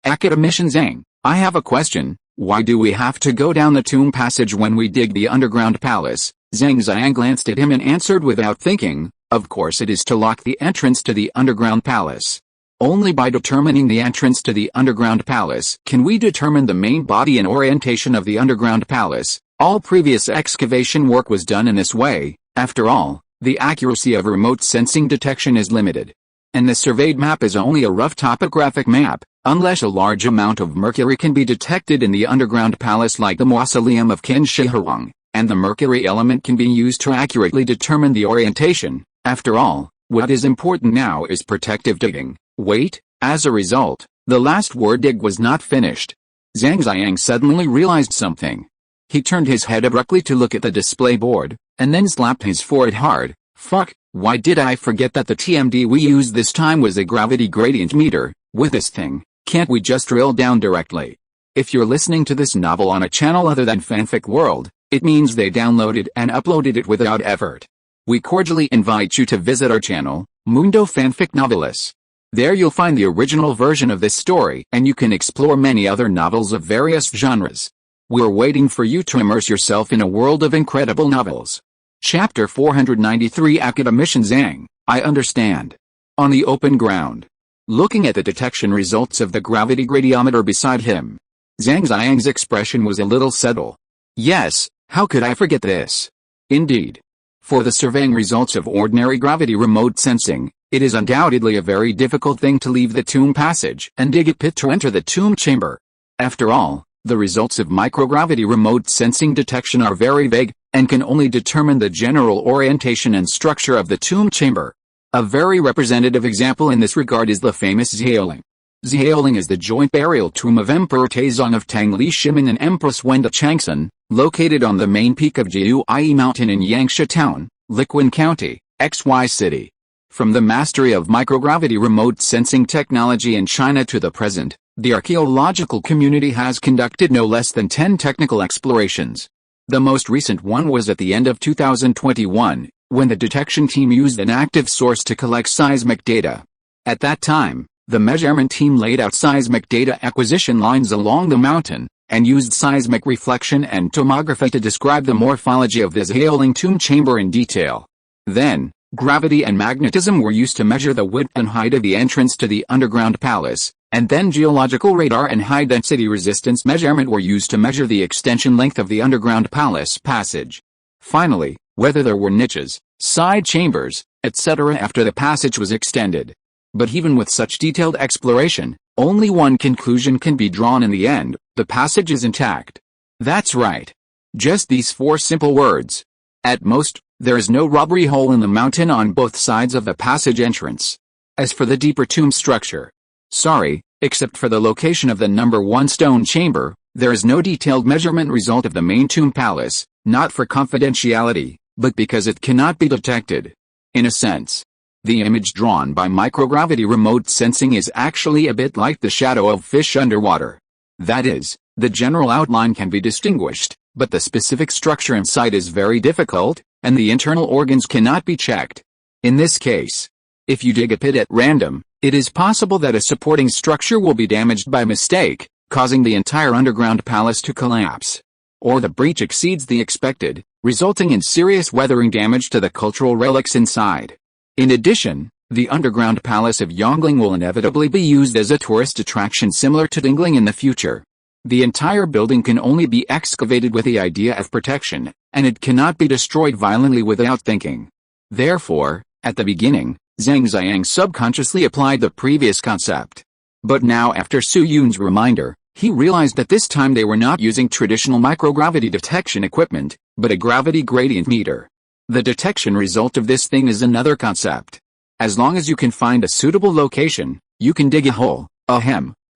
Academician Zhang, I have a question. Why do we have to go down the tomb passage when we dig the underground palace? Zhang Zhongjing glanced at him and answered without thinking, of course it is to lock the entrance to the underground palace. Only by determining the entrance to the underground palace can we determine the main body and orientation of the underground palace. All previous excavation work was done in this way. After all, the accuracy of remote sensing detection is limited. And the surveyed map is only a rough topographic map, unless a large amount of mercury can be detected in the underground palace like the mausoleum of Qin Shi Huang, and the mercury element can be used to accurately determine the orientation. After all, what is important now is protective digging. Wait, as a result, the last word dig was not finished. Zhang Zhongjing suddenly realized something. He turned his head abruptly to look at the display board, and then slapped his forehead hard. Fuck, why did I forget that the TMD we used this time was a gravity gradient meter? With this thing, can't we just drill down directly? If you're listening to this novel on a channel other than Fanfic World, it means they downloaded and uploaded it without effort. We cordially invite you to visit our channel, Mundo Fanfic Novelis. There you'll find the original version of this story, and you can explore many other novels of various genres. We're waiting for you to immerse yourself in a world of incredible novels. Chapter 493 Academician Zhang, I understand. On the open ground. Looking at the detection results of the gravity gradiometer beside him, Zhang Zhongjing's expression was a little subtle. Yes, how could I forget this? Indeed. For the surveying results of ordinary gravity remote sensing, it is undoubtedly a very difficult thing to leave the tomb passage and dig a pit to enter the tomb chamber. After all, the results of microgravity remote sensing detection are very vague, and can only determine the general orientation and structure of the tomb chamber. A very representative example in this regard is the famous Xiaoling. Xiaoling is the joint burial tomb of Emperor Taizong of Tangli Shimin and Empress Wenda Changsun, located on the main peak of Jiuyi Mountain in Yangsha Town, Liquan County, XY City. From the mastery of microgravity remote sensing technology in China to the present, the archaeological community has conducted no less than 10 technical explorations. The most recent one was at the end of 2021, when the detection team used an active source to collect seismic data. At that time, the measurement team laid out seismic data acquisition lines along the mountain, and used seismic reflection and tomography to describe the morphology of the Xiaoling tomb chamber in detail. Then, gravity and magnetism were used to measure the width and height of the entrance to the underground palace, And then geological radar and high-density resistance measurement were used to measure the extension length of the underground palace passage. Finally, whether there were niches, side chambers, etc. after the passage was extended. But even with such detailed exploration, only one conclusion can be drawn in the end: the passage is intact. That's right. Just these 4 simple words. At most, there is no robbery hole in the mountain on both sides of the passage entrance. As for the deeper tomb structure, sorry, except for the location of the number 1 stone chamber, there is no detailed measurement result of the main tomb palace, not for confidentiality, but because it cannot be detected. In a sense, the image drawn by microgravity remote sensing is actually a bit like the shadow of fish underwater. That is, the general outline can be distinguished, but the specific structure inside is very difficult, and the internal organs cannot be checked. In this case, if you dig a pit at random, it is possible that a supporting structure will be damaged by mistake, causing the entire underground palace to collapse. Or the breach exceeds the expected, resulting in serious weathering damage to the cultural relics inside. In addition, the underground palace of Yonggling will inevitably be used as a tourist attraction similar to Dingling in the future. The entire building can only be excavated with the idea of protection, and it cannot be destroyed violently without thinking. Therefore, at the beginning, Zhang Zhongjing subconsciously applied the previous concept. But now, after Su Yun's reminder, he realized that this time they were not using traditional microgravity detection equipment, but a gravity gradient meter. The detection result of this thing is another concept. As long as you can find a suitable location, you can dig a hole,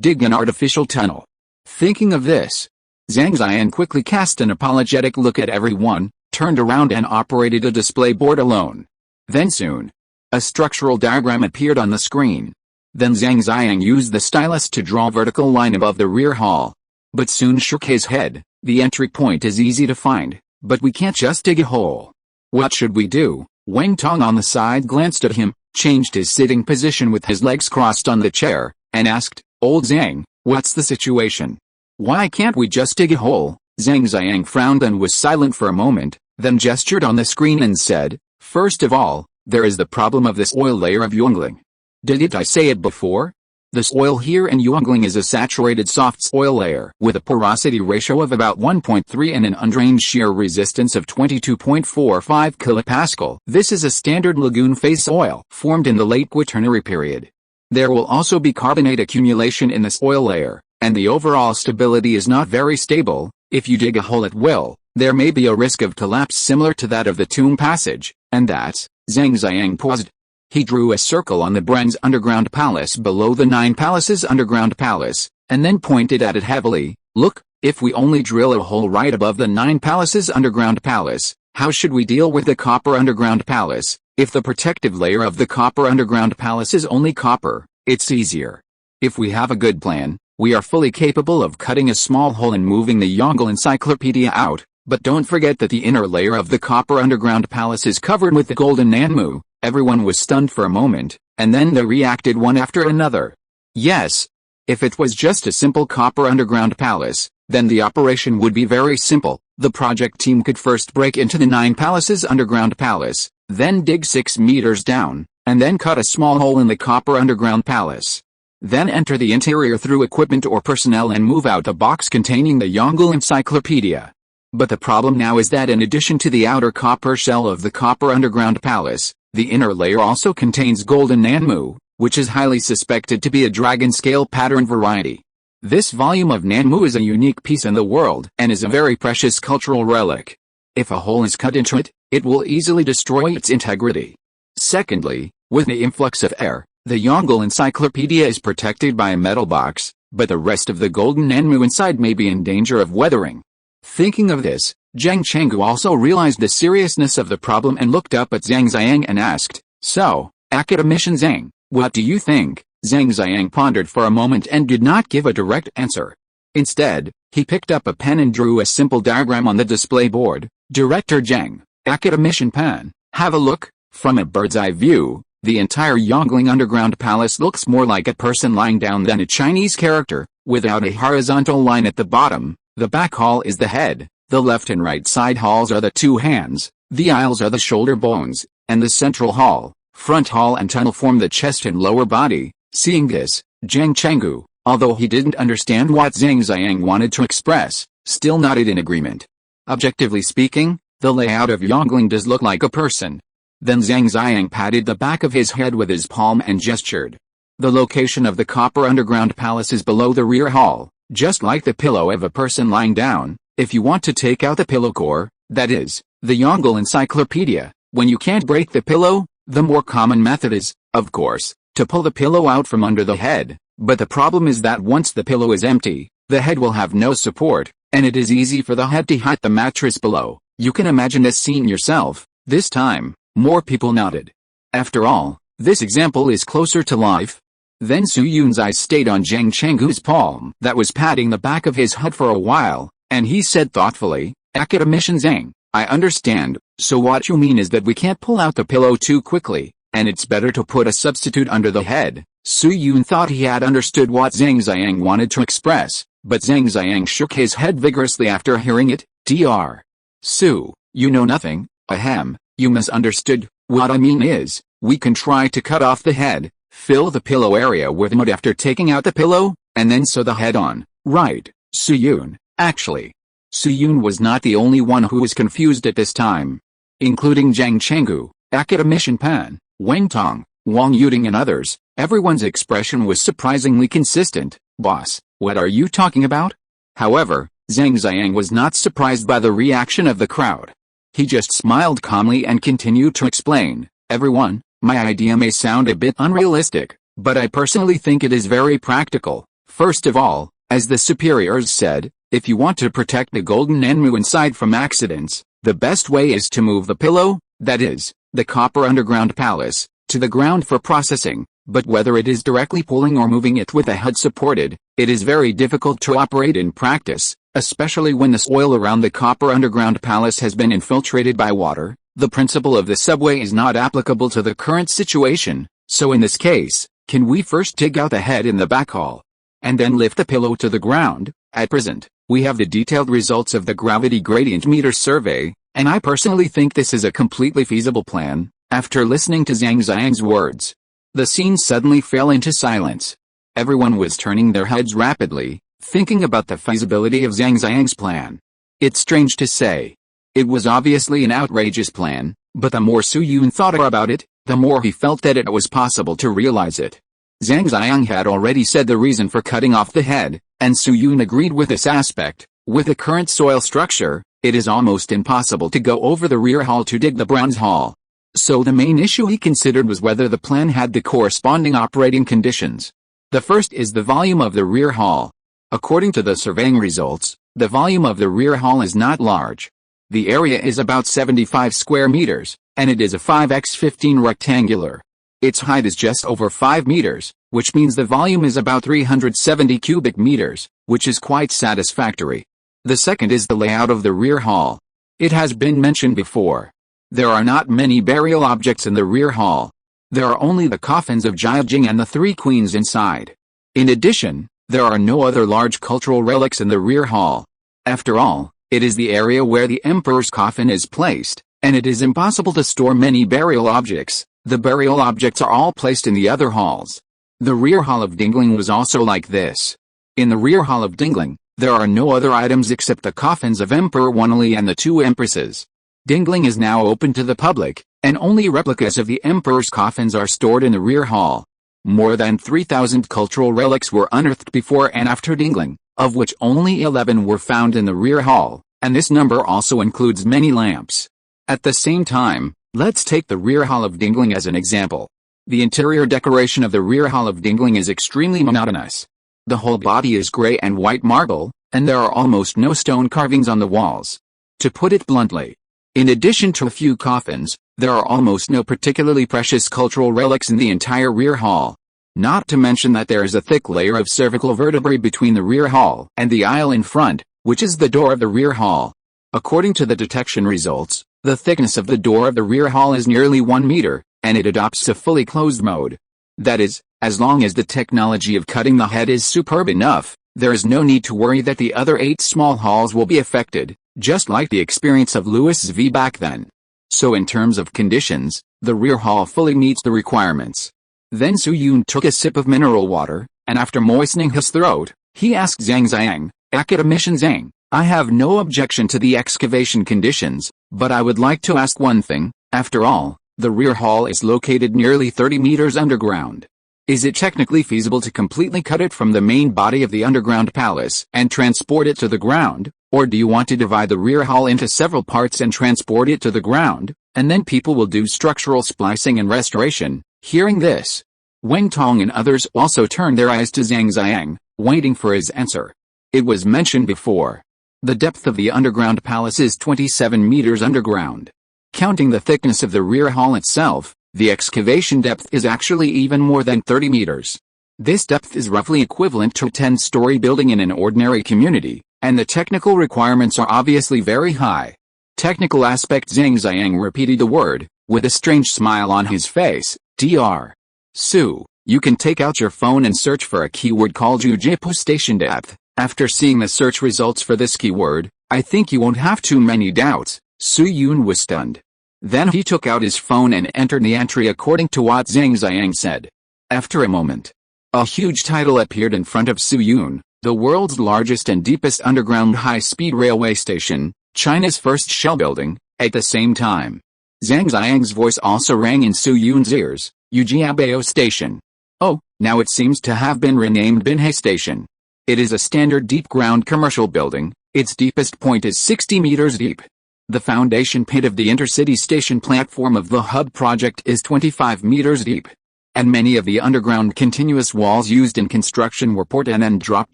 dig an artificial tunnel. Thinking of this, Zhang Zhongjing quickly cast an apologetic look at everyone, turned around and operated a display board alone. Then soon, a structural diagram appeared on the screen. Then Zhang Zhongjing used the stylus to draw a vertical line above the rear hall. But soon shook his head. The entry point is easy to find, but we can't just dig a hole. What should we do? Wang Tong on the side glanced at him, changed his sitting position with his legs crossed on the chair, and asked, "Old Zhang, what's the situation? Why can't we just dig a hole?" Zhang Zhongjing frowned and was silent for a moment, then gestured on the screen and said, "First of all, there is the problem of this oil layer of Yonggling. Didn't I say it before? The soil here in Yonggling is a saturated soft soil layer with a porosity ratio of about 1.3 and an undrained shear resistance of 22.45 kilopascal. This is a standard lagoon face oil formed in the late Quaternary period. There will also be carbonate accumulation in this oil layer, and the overall stability is not very stable. If you dig a hole at will, there may be a risk of collapse similar to that of the tomb passage, and that's..." Zhang Zhongjing paused. He drew a circle on the Bren's underground palace below the 9 palaces underground palace, and then pointed at it heavily. "Look, if we only drill a hole right above the 9 palaces underground palace, how should we deal with the copper underground palace? If the protective layer of the copper underground palace is only copper, it's easier. If we have a good plan, we are fully capable of cutting a small hole and moving the Yongle encyclopedia out, but don't forget that the inner layer of the copper underground palace is covered with the golden Nanmu." Everyone was stunned for a moment, and then they reacted one after another. Yes. If it was just a simple copper underground palace, then the operation would be very simple. The project team could first break into the 9 palaces underground palace, then dig 6 meters down, and then cut a small hole in the copper underground palace. Then enter the interior through equipment or personnel and move out the box containing the Yongle encyclopedia. But the problem now is that in addition to the outer copper shell of the copper underground palace, the inner layer also contains golden Nanmu, which is highly suspected to be a dragon scale pattern variety. This volume of Nanmu is a unique piece in the world and is a very precious cultural relic. If a hole is cut into it, it will easily destroy its integrity. Secondly, with the influx of air, the Yongle encyclopedia is protected by a metal box, but the rest of the golden Nanmu inside may be in danger of weathering. Thinking of this, Zhang Chenggu also realized the seriousness of the problem and looked up at Zhang Zhongjing and asked, "So, academician Zhang, what do you think?" Zhang Zhongjing pondered for a moment and did not give a direct answer. Instead, he picked up a pen and drew a simple diagram on the display board. "Director Zhang, academician Pan, have a look." From a bird's-eye view, the entire Yonggling underground palace looks more like a person lying down than a Chinese character, without a horizontal line at the bottom. The back hall is the head, the left and right side halls are the 2 hands, the aisles are the shoulder bones, and the central hall, front hall and tunnel form the chest and lower body. Seeing this, Zhang Chenggu, although he didn't understand what Zhang Zhongjing wanted to express, still nodded in agreement. Objectively speaking, the layout of Yongling does look like a person. Then Zhang Zhongjing patted the back of his head with his palm and gestured. The location of the copper underground palace is below the rear hall, just like the pillow of a person lying down. If you want to take out the pillow core, that is, the Yongle encyclopedia, when you can't break the pillow, the more common method is, of course, to pull the pillow out from under the head. But the problem is that once the pillow is empty, the head will have no support, and it is easy for the head to hit the mattress below. You can imagine this scene yourself. This time, more people nodded. After all, this example is closer to life. Then Su Yun's eyes stayed on Zhang Chenggu's palm that was patting the back of his head for a while, and he said thoughtfully, "Academician Zhang, I understand, so what you mean is that we can't pull out the pillow too quickly, and it's better to put a substitute under the head." Su Yun thought he had understood what Zhang Zhongjing wanted to express, but Zhang Zhongjing shook his head vigorously after hearing it. Dr. Su, you know nothing. Ahem, you misunderstood. What I mean is, we can try to cut off the head, fill the pillow area with mud after taking out the pillow, and then sew the head on. Right, Su Yun. Actually, Su Yun was not the only one who was confused at this time. Including Zhang Chenggu, Academician Pan, Wen Tong, Wang Yuding and others, everyone's expression was surprisingly consistent. Boss, what are you talking about? However, Zhang Zhongjing was not surprised by the reaction of the crowd. He just smiled calmly and continued to explain. Everyone, my idea may sound a bit unrealistic, but I personally think it is very practical. First of all, as the superiors said, if you want to protect the golden enmu inside from accidents, the best way is to move the pillow, that is, the copper underground palace, to the ground for processing. But whether it is directly pulling or moving it with a head supported, it is very difficult to operate in practice, especially when the soil around the copper underground palace has been infiltrated by water. The principle of the subway is not applicable to the current situation, so in this case, can we first dig out the head in the back hall, and then lift the pillow to the ground? At present, we have the detailed results of the gravity gradient meter survey, and I personally think this is a completely feasible plan. After listening to Zhang Zhongjing's words, the scene suddenly fell into silence. Everyone was turning their heads rapidly, thinking about the feasibility of Zhang Zhongjing's plan. It's strange to say. It was obviously an outrageous plan, but the more Su Yun thought about it, the more he felt that it was possible to realize it. Zhang Zhongjing had already said the reason for cutting off the head, and Su Yun agreed with this aspect. With the current soil structure, it is almost impossible to go over the rear hall to dig the bronze hall. So the main issue he considered was whether the plan had the corresponding operating conditions. The first is the volume of the rear hall. According to the surveying results, the volume of the rear hall is not large. The area is about 75 square meters, and it is a 5x15 rectangular. Its height is just over 5 meters, which means the volume is about 370 cubic meters, which is quite satisfactory. The second is the layout of the rear hall. It has been mentioned before. There are not many burial objects in the rear hall. There are only the coffins of Jiajing and the 3 queens inside. In addition, there are no other large cultural relics in the rear hall. After all, it is the area where the emperor's coffin is placed, and it is impossible to store many burial objects. The burial objects are all placed in the other halls. The rear hall of Dingling was also like this. In the rear hall of Dingling, there are no other items except the coffins of Emperor Wanli and the 2 empresses. Dingling is now open to the public, and only replicas of the emperor's coffins are stored in the rear hall. More than 3,000 cultural relics were unearthed before and after Dingling, of which only 11 were found in the rear hall, and this number also includes many lamps. At the same time, let's take the rear hall of Dingling as an example. The interior decoration of the rear hall of Dingling is extremely monotonous. The whole body is gray and white marble, and there are almost no stone carvings on the walls. To put it bluntly, in addition to a few coffins, there are almost no particularly precious cultural relics in the entire rear hall. Not to mention that there is a thick layer of cervical vertebrae between the rear hall and the aisle in front, which is the door of the rear hall. According to the detection results, the thickness of the door of the rear hall is nearly 1 meter, and it adopts a fully closed mode. That is, as long as the technology of cutting the head is superb enough, there is no need to worry that the other 8 small halls will be affected, just like the experience of Louis V back then. So in terms of conditions, the rear hall fully meets the requirements. Then Su Yun took a sip of mineral water, and after moistening his throat, he asked Zhang Zhang, "Academician Zhang, I have no objection to the excavation conditions, but I would like to ask one thing. After all, the rear hall is located nearly 30 meters underground. Is it technically feasible to completely cut it from the main body of the underground palace and transport it to the ground, or do you want to divide the rear hall into several parts and transport it to the ground, and then people will do structural splicing and restoration?" Hearing this, Wang Tong and others also turned their eyes to Zhang Zhang, waiting for his answer. It was mentioned before. The depth of the underground palace is 27 meters underground. Counting the thickness of the rear hall itself, the excavation depth is actually even more than 30 meters. This depth is roughly equivalent to a 10-story building in an ordinary community, and the technical requirements are obviously very high. Technical aspect. Zhang Zhang repeated the word, with a strange smile on his face. Dr. Su, you can take out your phone and search for a keyword called Jujipu station depth. After seeing the search results for this keyword, I think you won't have too many doubts. Su Yun was stunned. Then he took out his phone and entered the entry according to what Zhang Zhang said. After a moment, a huge title appeared in front of Su Yun: the world's largest and deepest underground high-speed railway station, China's first shell building. At the same time, Zhang Zhang's voice also rang in Su Yun's ears: Ujiabao Station. Oh, now it seems to have been renamed Binhe Station. It is a standard deep-ground commercial building. Its deepest point is 60 meters deep. The foundation pit of the intercity station platform of the hub project is 25 meters deep. And many of the underground continuous walls used in construction were poured and then dropped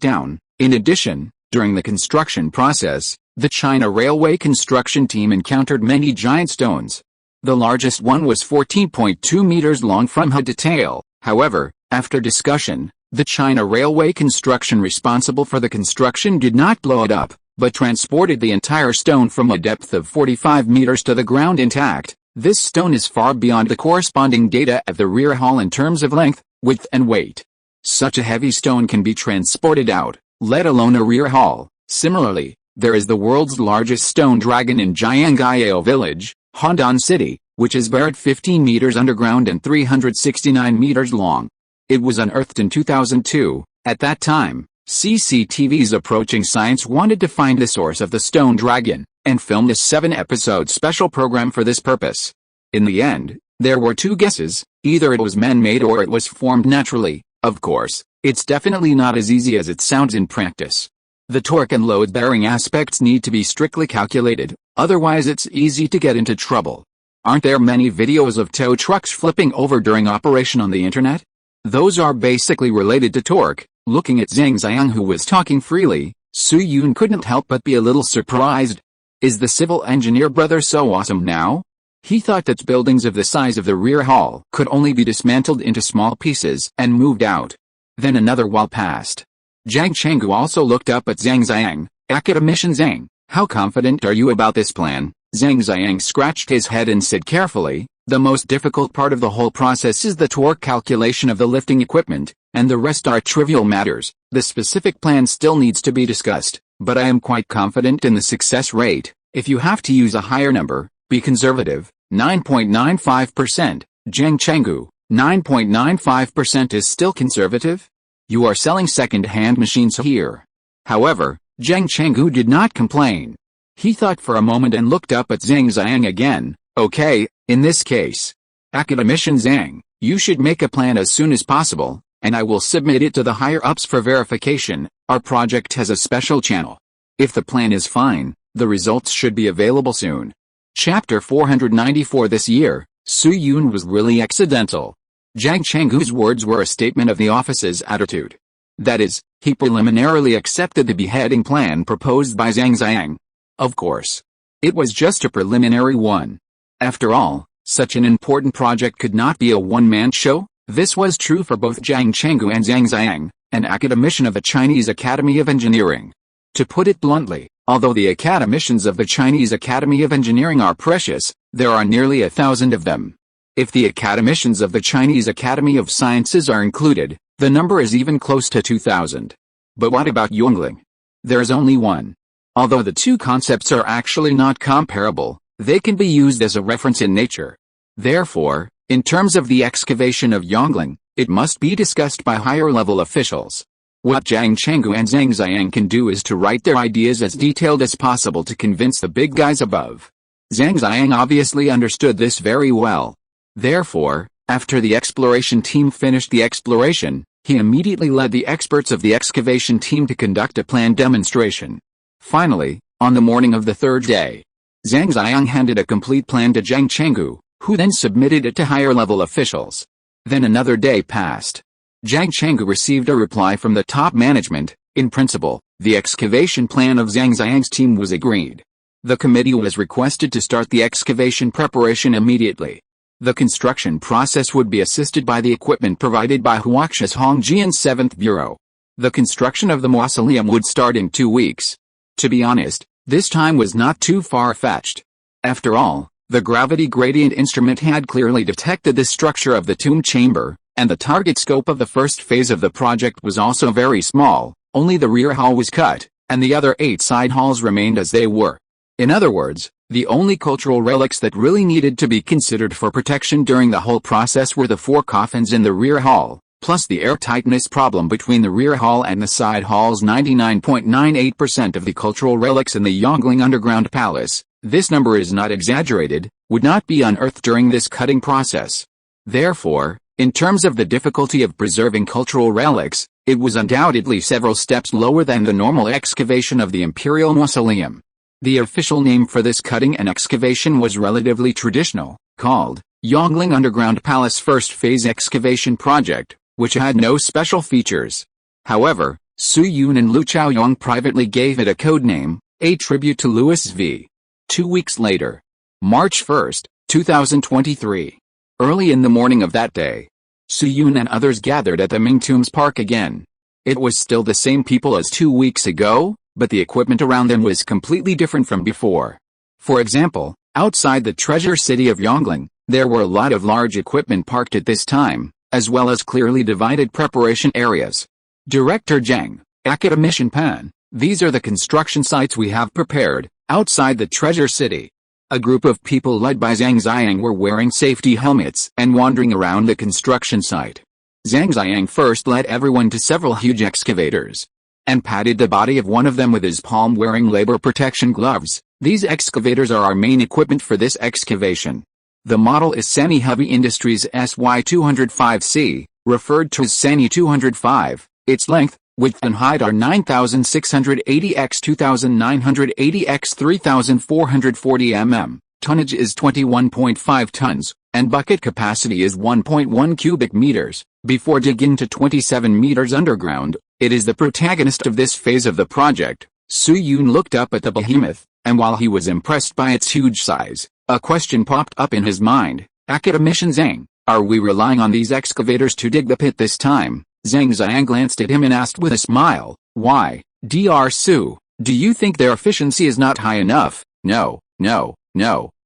down. In addition, during the construction process, the China Railway construction team encountered many giant stones. The largest one was 14.2 meters long from head to tail. However, after discussion, the China Railway construction responsible for the construction did not blow it up, but transported the entire stone from a depth of 45 meters to the ground intact. This stone is far beyond the corresponding data at the rear hall in terms of length, width and weight. Such a heavy stone can be transported out, let alone a rear hall. Similarly, there is the world's largest stone dragon in Jiangayao village, Handan City, which is buried 15 meters underground and 369 meters long. It was unearthed in 2002. At that time, CCTV's Approaching Science wanted to find the source of the stone dragon, and filmed a 7-episode special program for this purpose. In the end, there were two guesses: either it was man-made or it was formed naturally. Of course, it's definitely not as easy as it sounds in practice. The torque and load-bearing aspects need to be strictly calculated, otherwise it's easy to get into trouble. Aren't there many videos of tow trucks flipping over during operation on the internet? Those are basically related to torque. Looking at Zhang Zhang, who was talking freely, Su Yun couldn't help but be a little surprised. Is the civil engineer brother so awesome now? He thought that buildings of the size of the rear hall could only be dismantled into small pieces and moved out. Then another while passed. Zhang Chenggu also looked up at Zhang Zhang. "Academician Zhang, how confident are you about this plan?" Zhang Zhang scratched his head and said carefully, "The most difficult part of the whole process is the torque calculation of the lifting equipment, and the rest are trivial matters. The specific plan still needs to be discussed, but I am quite confident in the success rate. If you have to use a higher number, be conservative, 9.95%. Zhang Chenggu, 9.95% is still conservative? You are selling second-hand machines here." However, Zhang Chenggu did not complain. He thought for a moment and looked up at Zhang Zhang again. "Okay, in this case, Academician Zhang, you should make a plan as soon as possible, and I will submit it to the higher-ups for verification. Our project has a special channel. If the plan is fine, the results should be available soon." Chapter 494. This year, Su Yun was really accidental. Zhang Chenggu's words were a statement of the office's attitude. That is, he preliminarily accepted the beheading plan proposed by Zhang Zhang. Of course, it was just a preliminary one. After all, such an important project could not be a one-man show. This was true for both Zhang Chenggu and Zhang Zhang, an academician of the Chinese Academy of Engineering. To put it bluntly, although the academicians of the Chinese Academy of Engineering are precious, there are nearly 1,000 of them. If the academicians of the Chinese Academy of Sciences are included, the number is even close to 2,000. But what about Yongling? There is only one. Although the two concepts are actually not comparable, they can be used as a reference in nature. Therefore, in terms of the excavation of Yongling, it must be discussed by higher-level officials. What Zhang Chenggu and Zhang Ziyang can do is to write their ideas as detailed as possible to convince the big guys above. Zhang Ziyang obviously understood this very well. Therefore, after the exploration team finished the exploration, he immediately led the experts of the excavation team to conduct a planned demonstration. Finally, on the morning of the third day, Zhang Ziyang handed a complete plan to Zhang Chenggu, who then submitted it to higher-level officials. Then another day passed. Zhang Chenggu received a reply from the top management. In principle, the excavation plan of Zhang Ziyang's team was agreed. The committee was requested to start the excavation preparation immediately. The construction process would be assisted by the equipment provided by Huaqia's Hongjian 7th Bureau. The construction of the mausoleum would start in 2 weeks. To be honest, this time was not too far-fetched. After all, the gravity gradient instrument had clearly detected the structure of the tomb chamber, and the target scope of the first phase of the project was also very small. Only the rear hall was cut, and the other 8 side halls remained as they were. In other words, the only cultural relics that really needed to be considered for protection during the whole process were the 4 coffins in the rear hall, plus the airtightness problem between the rear hall and the side halls. 99.98% of the cultural relics in the Yongling underground palace, this number is not exaggerated, would not be unearthed during this cutting process. Therefore, in terms of the difficulty of preserving cultural relics, it was undoubtedly several steps lower than the normal excavation of the imperial mausoleum. The official name for this cutting and excavation was relatively traditional, called Yongling Underground Palace First Phase Excavation Project, which had no special features. However, Su Yun and Lu Chaoyong privately gave it a code name, a tribute to Louis V. 2 weeks later, March 1, 2023. Early in the morning of that day, Su Yun and others gathered at the Ming Tombs Park again. It was still the same people as 2 weeks ago, but the equipment around them was completely different from before. For example, outside the treasure city of Yongling, there were a lot of large equipment parked at this time, as well as clearly divided preparation areas. Director Zhang, Academician Pan, these are the construction sites we have prepared, outside the treasure city. A group of people led by Zhang Ziyang were wearing safety helmets and wandering around the construction site. Zhang Ziyang first led everyone to several huge excavators, and patted the body of one of them with his palm wearing labor protection gloves. These excavators are our main equipment for this excavation. The model is Sany Heavy Industries SY205C, referred to as Sany 205. Its length, width and height are 9,680 x 2,980 x 3,440 mm, tonnage is 21.5 tons, and bucket capacity is 1.1 cubic meters. Before digging to 27 meters underground, it is the protagonist of this phase of the project. Su Yun looked up at the behemoth, and while he was impressed by its huge size, a question popped up in his mind. Academician Zhang, are we relying on these excavators to dig the pit this time? Zhang Ziyang glanced at him and asked with a smile, why, Dr. Su, do you think their efficiency is not high enough? No,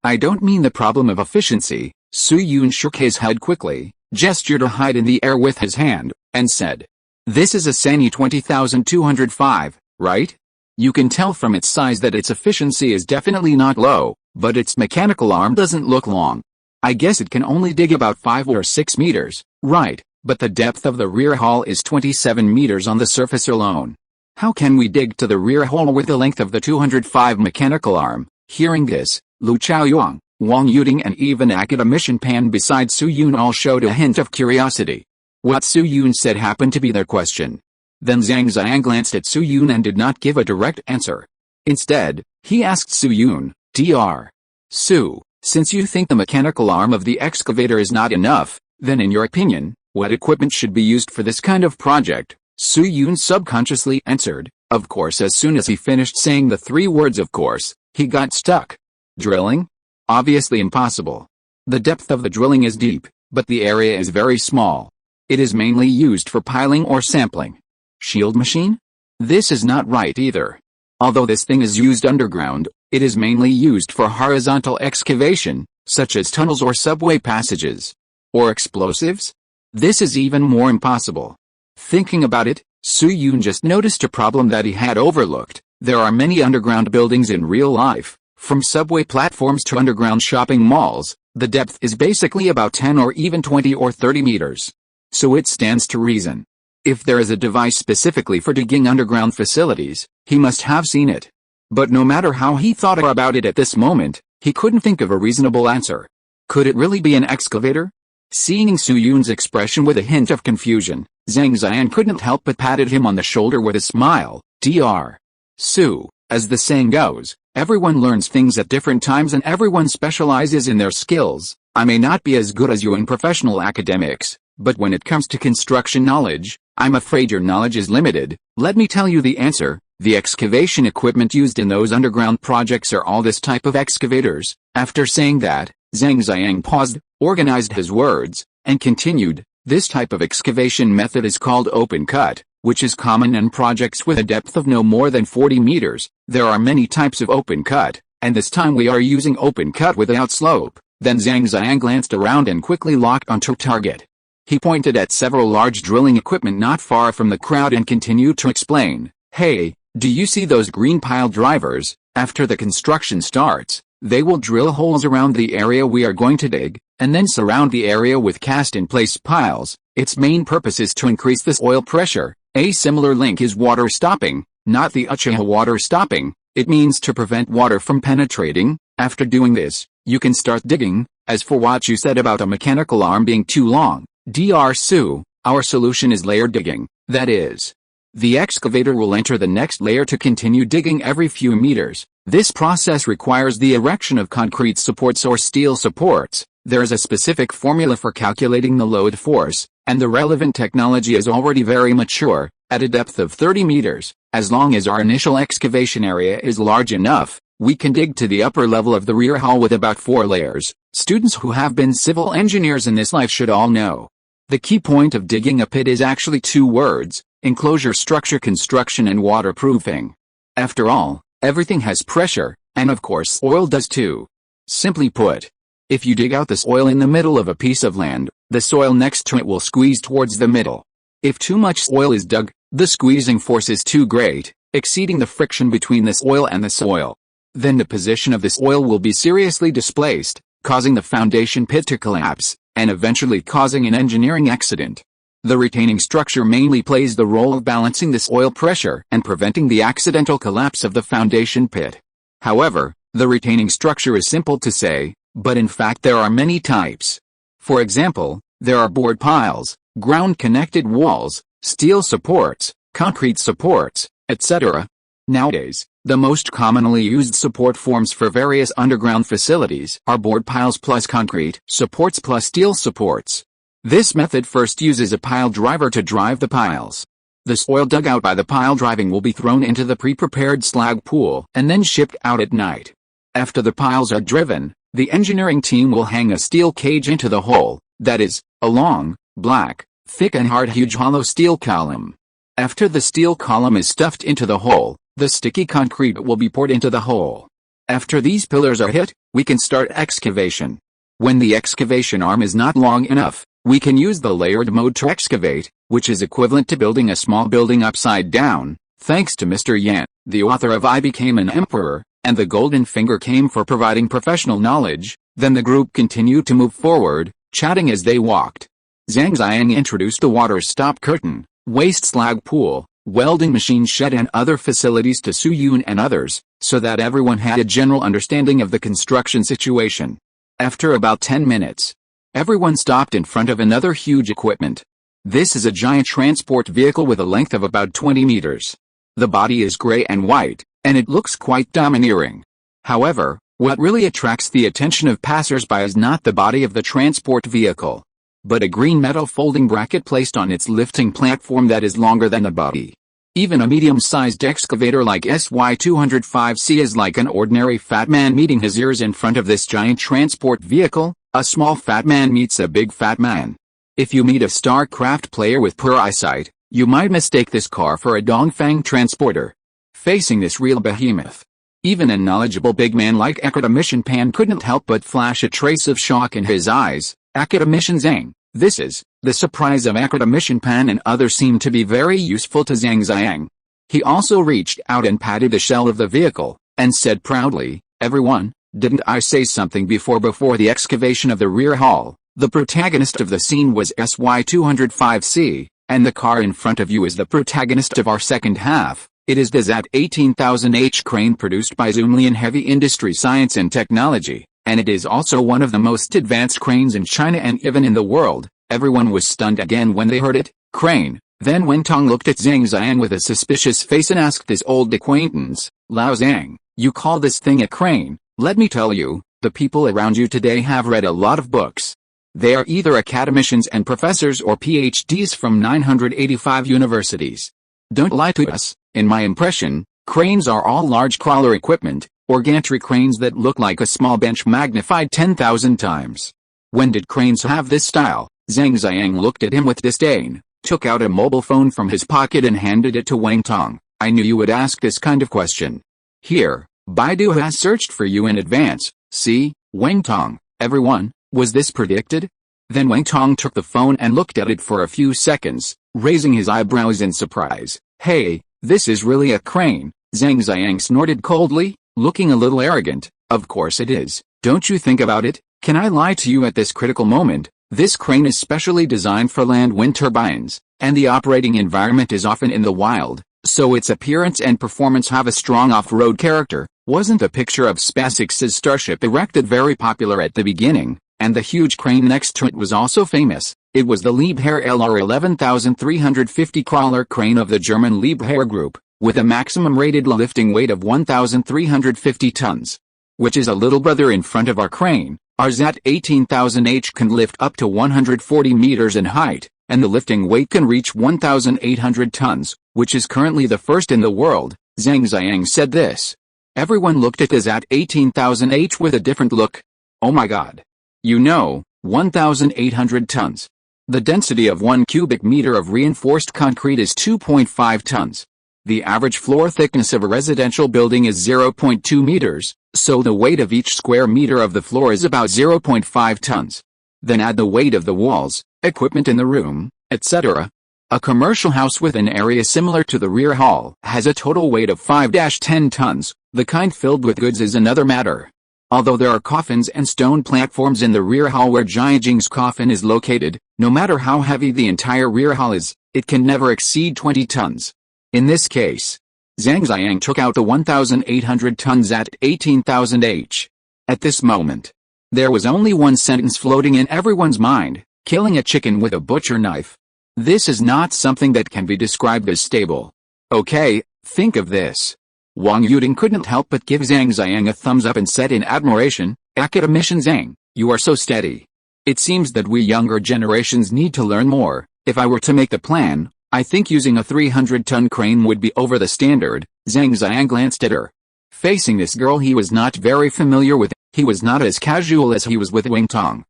I don't mean the problem of efficiency. Su Yun shook his head quickly, gestured a height in the air with his hand, and said, this is a Sany 20,205, right? You can tell from its size that its efficiency is definitely not low, but its mechanical arm doesn't look long. I guess it can only dig about 5 or 6 meters, right? But the depth of the rear hall is 27 meters on the surface alone. How can we dig to the rear hall with the length of the 205 mechanical arm? Hearing this, Lu Chaoyong, Wang Yuding and even Academician Pan besides Su Yun all showed a hint of curiosity. What Su Yun said happened to be their question. Then Zhang Ziyang glanced at Su Yun and did not give a direct answer. Instead, he asked Su Yun, Dr. Su, since you think the mechanical arm of the excavator is not enough, then in your opinion, what equipment should be used for this kind of project? Su Yun subconsciously answered, of course. As soon as he finished saying the 3 words of course, he got stuck. Drilling? Obviously impossible. The depth of the drilling is deep, but the area is very small. It is mainly used for piling or sampling. Shield machine? This is not right either. Although this thing is used underground, it is mainly used for horizontal excavation, such as tunnels or subway passages. Or explosives? This is even more impossible. Thinking about it, Su Yun just noticed a problem that he had overlooked. There are many underground buildings in real life, from subway platforms to underground shopping malls. The depth is basically about 10 or even 20 or 30 meters. so it stands to reason. If there is a device specifically for digging underground facilities, he must have seen it. But no matter how he thought about it at this moment, he couldn't think of a reasonable answer. Could it really be an excavator? Seeing Su Yun's expression with a hint of confusion, Zhang Zhongjing couldn't help but patted him on the shoulder with a smile. Dr. Su, as the saying goes, everyone learns things at different times and everyone specializes in their skills. I may not be as good as you in professional academics, but when it comes to construction knowledge, I'm afraid your knowledge is limited. Let me tell you the answer. The excavation equipment used in those underground projects are all this type of excavators. After saying that, Zhang Zhongjing paused, organized his words, and continued. This type of excavation method is called open cut, which is common in projects with a depth of no more than 40 meters. There are many types of open cut, and this time we are using open cut without slope. Then Zhang Zhongjing glanced around and quickly locked onto target. He pointed at several large drilling equipment not far from the crowd and continued to explain. Hey, do you see those green pile drivers? After the construction starts, they will drill holes around the area we are going to dig, and then surround the area with cast-in-place piles. Its main purpose is to increase the soil pressure. A similar link is water stopping, not the Uchiha water stopping. It means to prevent water from penetrating. After doing this, you can start digging. As for what you said about a mechanical arm being too long, Dr. Su, our solution is layer digging. That is, the excavator will enter the next layer to continue digging every few meters. This process requires the erection of concrete supports or steel supports. There is a specific formula for calculating the load force, and the relevant technology is already very mature. At a depth of 30 meters, as long as our initial excavation area is large enough, we can dig to the upper level of the rear hall with about 4 layers. Students who have been civil engineers in this life should all know. The key point of digging a pit is actually 2 words: enclosure, structure, construction, and waterproofing. After all, everything has pressure, and of course oil does too. Simply put, if you dig out the soil in the middle of a piece of land, the soil next to it will squeeze towards the middle. If too much soil is dug, the squeezing force is too great, exceeding the friction between the soil and the soil. Then the position of the soil will be seriously displaced, causing the foundation pit to collapse, and eventually causing an engineering accident. The retaining structure mainly plays the role of balancing the soil pressure and preventing the accidental collapse of the foundation pit. However, the retaining structure is simple to say, but in fact there are many types. For example, there are board piles, ground-connected walls, steel supports, concrete supports, etc. Nowadays, the most commonly used support forms for various underground facilities are board piles plus concrete supports plus steel supports. This method first uses a pile driver to drive the piles. The soil dug out by the pile driving will be thrown into the pre-prepared slag pool and then shipped out at night. After the piles are driven, the engineering team will hang a steel cage into the hole, that is, a long, black, thick and hard huge hollow steel column. After the steel column is stuffed into the hole, the sticky concrete will be poured into the hole. After these pillars are hit, we can start excavation. When the excavation arm is not long enough, we can use the layered mode to excavate, which is equivalent to building a small building upside down. Thanks to Mr. Yan, the author of I Became an Emperor, and the Golden Finger came for providing professional knowledge. Then the group continued to move forward, chatting as they walked. Zhang Zhongjing introduced the water stop curtain, waste slag pool, welding machine shed and other facilities to Su Yun and others, so that everyone had a general understanding of the construction situation. After about 10 minutes, everyone stopped in front of another huge equipment. This is a giant transport vehicle with a length of about 20 meters. The body is gray and white, and it looks quite domineering. However, what really attracts the attention of passers-by is not the body of the transport vehicle, but a green metal folding bracket placed on its lifting platform that is longer than the body. Even a medium-sized excavator like SY205C is like an ordinary fat man meeting his ears in front of this giant transport vehicle. A small fat man meets a big fat man. If you meet a StarCraft player with poor eyesight, you might mistake this car for a Dongfang transporter. Facing this real behemoth, even a knowledgeable big man like Academician Pan couldn't help but flash a trace of shock in his eyes. Academician Zhang, this is. The surprise of Academician Pan and others seemed to be very useful to Zhang Zhongjing. He also reached out and patted the shell of the vehicle, and said proudly, "Everyone, didn't I say something before the excavation of the rear hall? The protagonist of the scene was SY-205C, and the car in front of you is the protagonist of our second half. It is the ZAT-18000H crane produced by Zhonglian Heavy Industry Science and Technology, and it is also one of the most advanced cranes in China and even in the world. Everyone was stunned again when they heard it, crane. Then Wang Tong looked at Zhang Zhongjing with a suspicious face and asked his old acquaintance, Lao Zhang, you call this thing a crane? Let me tell you, the people around you today have read a lot of books. They are either academicians and professors or PhDs from 985 universities. Don't lie to us. In my impression, cranes are all large crawler equipment, or gantry cranes that look like a small bench magnified 10,000 times. When did cranes have this style? Zhang Zhongjing looked at him with disdain, took out a mobile phone from his pocket and handed it to Wang Tong. I knew you would ask this kind of question. Here, Baidu has searched for you in advance. See, Wang Tong, everyone. Was this predicted? Then Wang Tong took the phone and looked at it for a few seconds, raising his eyebrows in surprise. Hey, this is really a crane. Zhang Zhongjing snorted coldly, looking a little arrogant. Of course it is. Don't you think about it? Can I lie to you at this critical moment? This crane is specially designed for land wind turbines, and the operating environment is often in the wild, so its appearance and performance have a strong off-road character. Wasn't the picture of SpaceX's Starship erected very popular at the beginning? And the huge crane next to it was also famous. It was the Liebherr LR 11350 crawler crane of the German Liebherr Group, with a maximum rated lifting weight of 1,350 tons. Which is a little brother in front of our crane. Our ZAT-18000H can lift up to 140 meters in height, and the lifting weight can reach 1,800 tons, which is currently the first in the world. Zhang Zhongjing said this. Everyone looked at the ZAT-18000H with a different look. Oh my god. You know, 1,800 tons. The density of 1 cubic meter of reinforced concrete is 2.5 tons. The average floor thickness of a residential building is 0.2 meters, so the weight of each square meter of the floor is about 0.5 tons. Then add the weight of the walls, equipment in the room, etc. A commercial house with an area similar to the rear hall has a total weight of 5-10 tons. The kind filled with goods is another matter. Although there are coffins and stone platforms in the rear hall where Zhang Zhongjing's coffin is located, no matter how heavy the entire rear hall is, it can never exceed 20 tons. In this case, Zhang Zhongjing took out the 1,800 tons ZAT-18000H. At this moment, there was only one sentence floating in everyone's mind: killing a chicken with a butcher knife. This is not something that can be described as stable. Okay, think of this. Wang Yuding couldn't help but give Zhang Zhongjing a thumbs up and said in admiration, "Academician Zhang, you are so steady. It seems that we younger generations need to learn more. If I were to make the plan, I think using a 300-ton crane would be over the standard." Zhang Zhongjing glanced at her. Facing this girl he was not very familiar with, he was not as casual as he was with Wang Tong.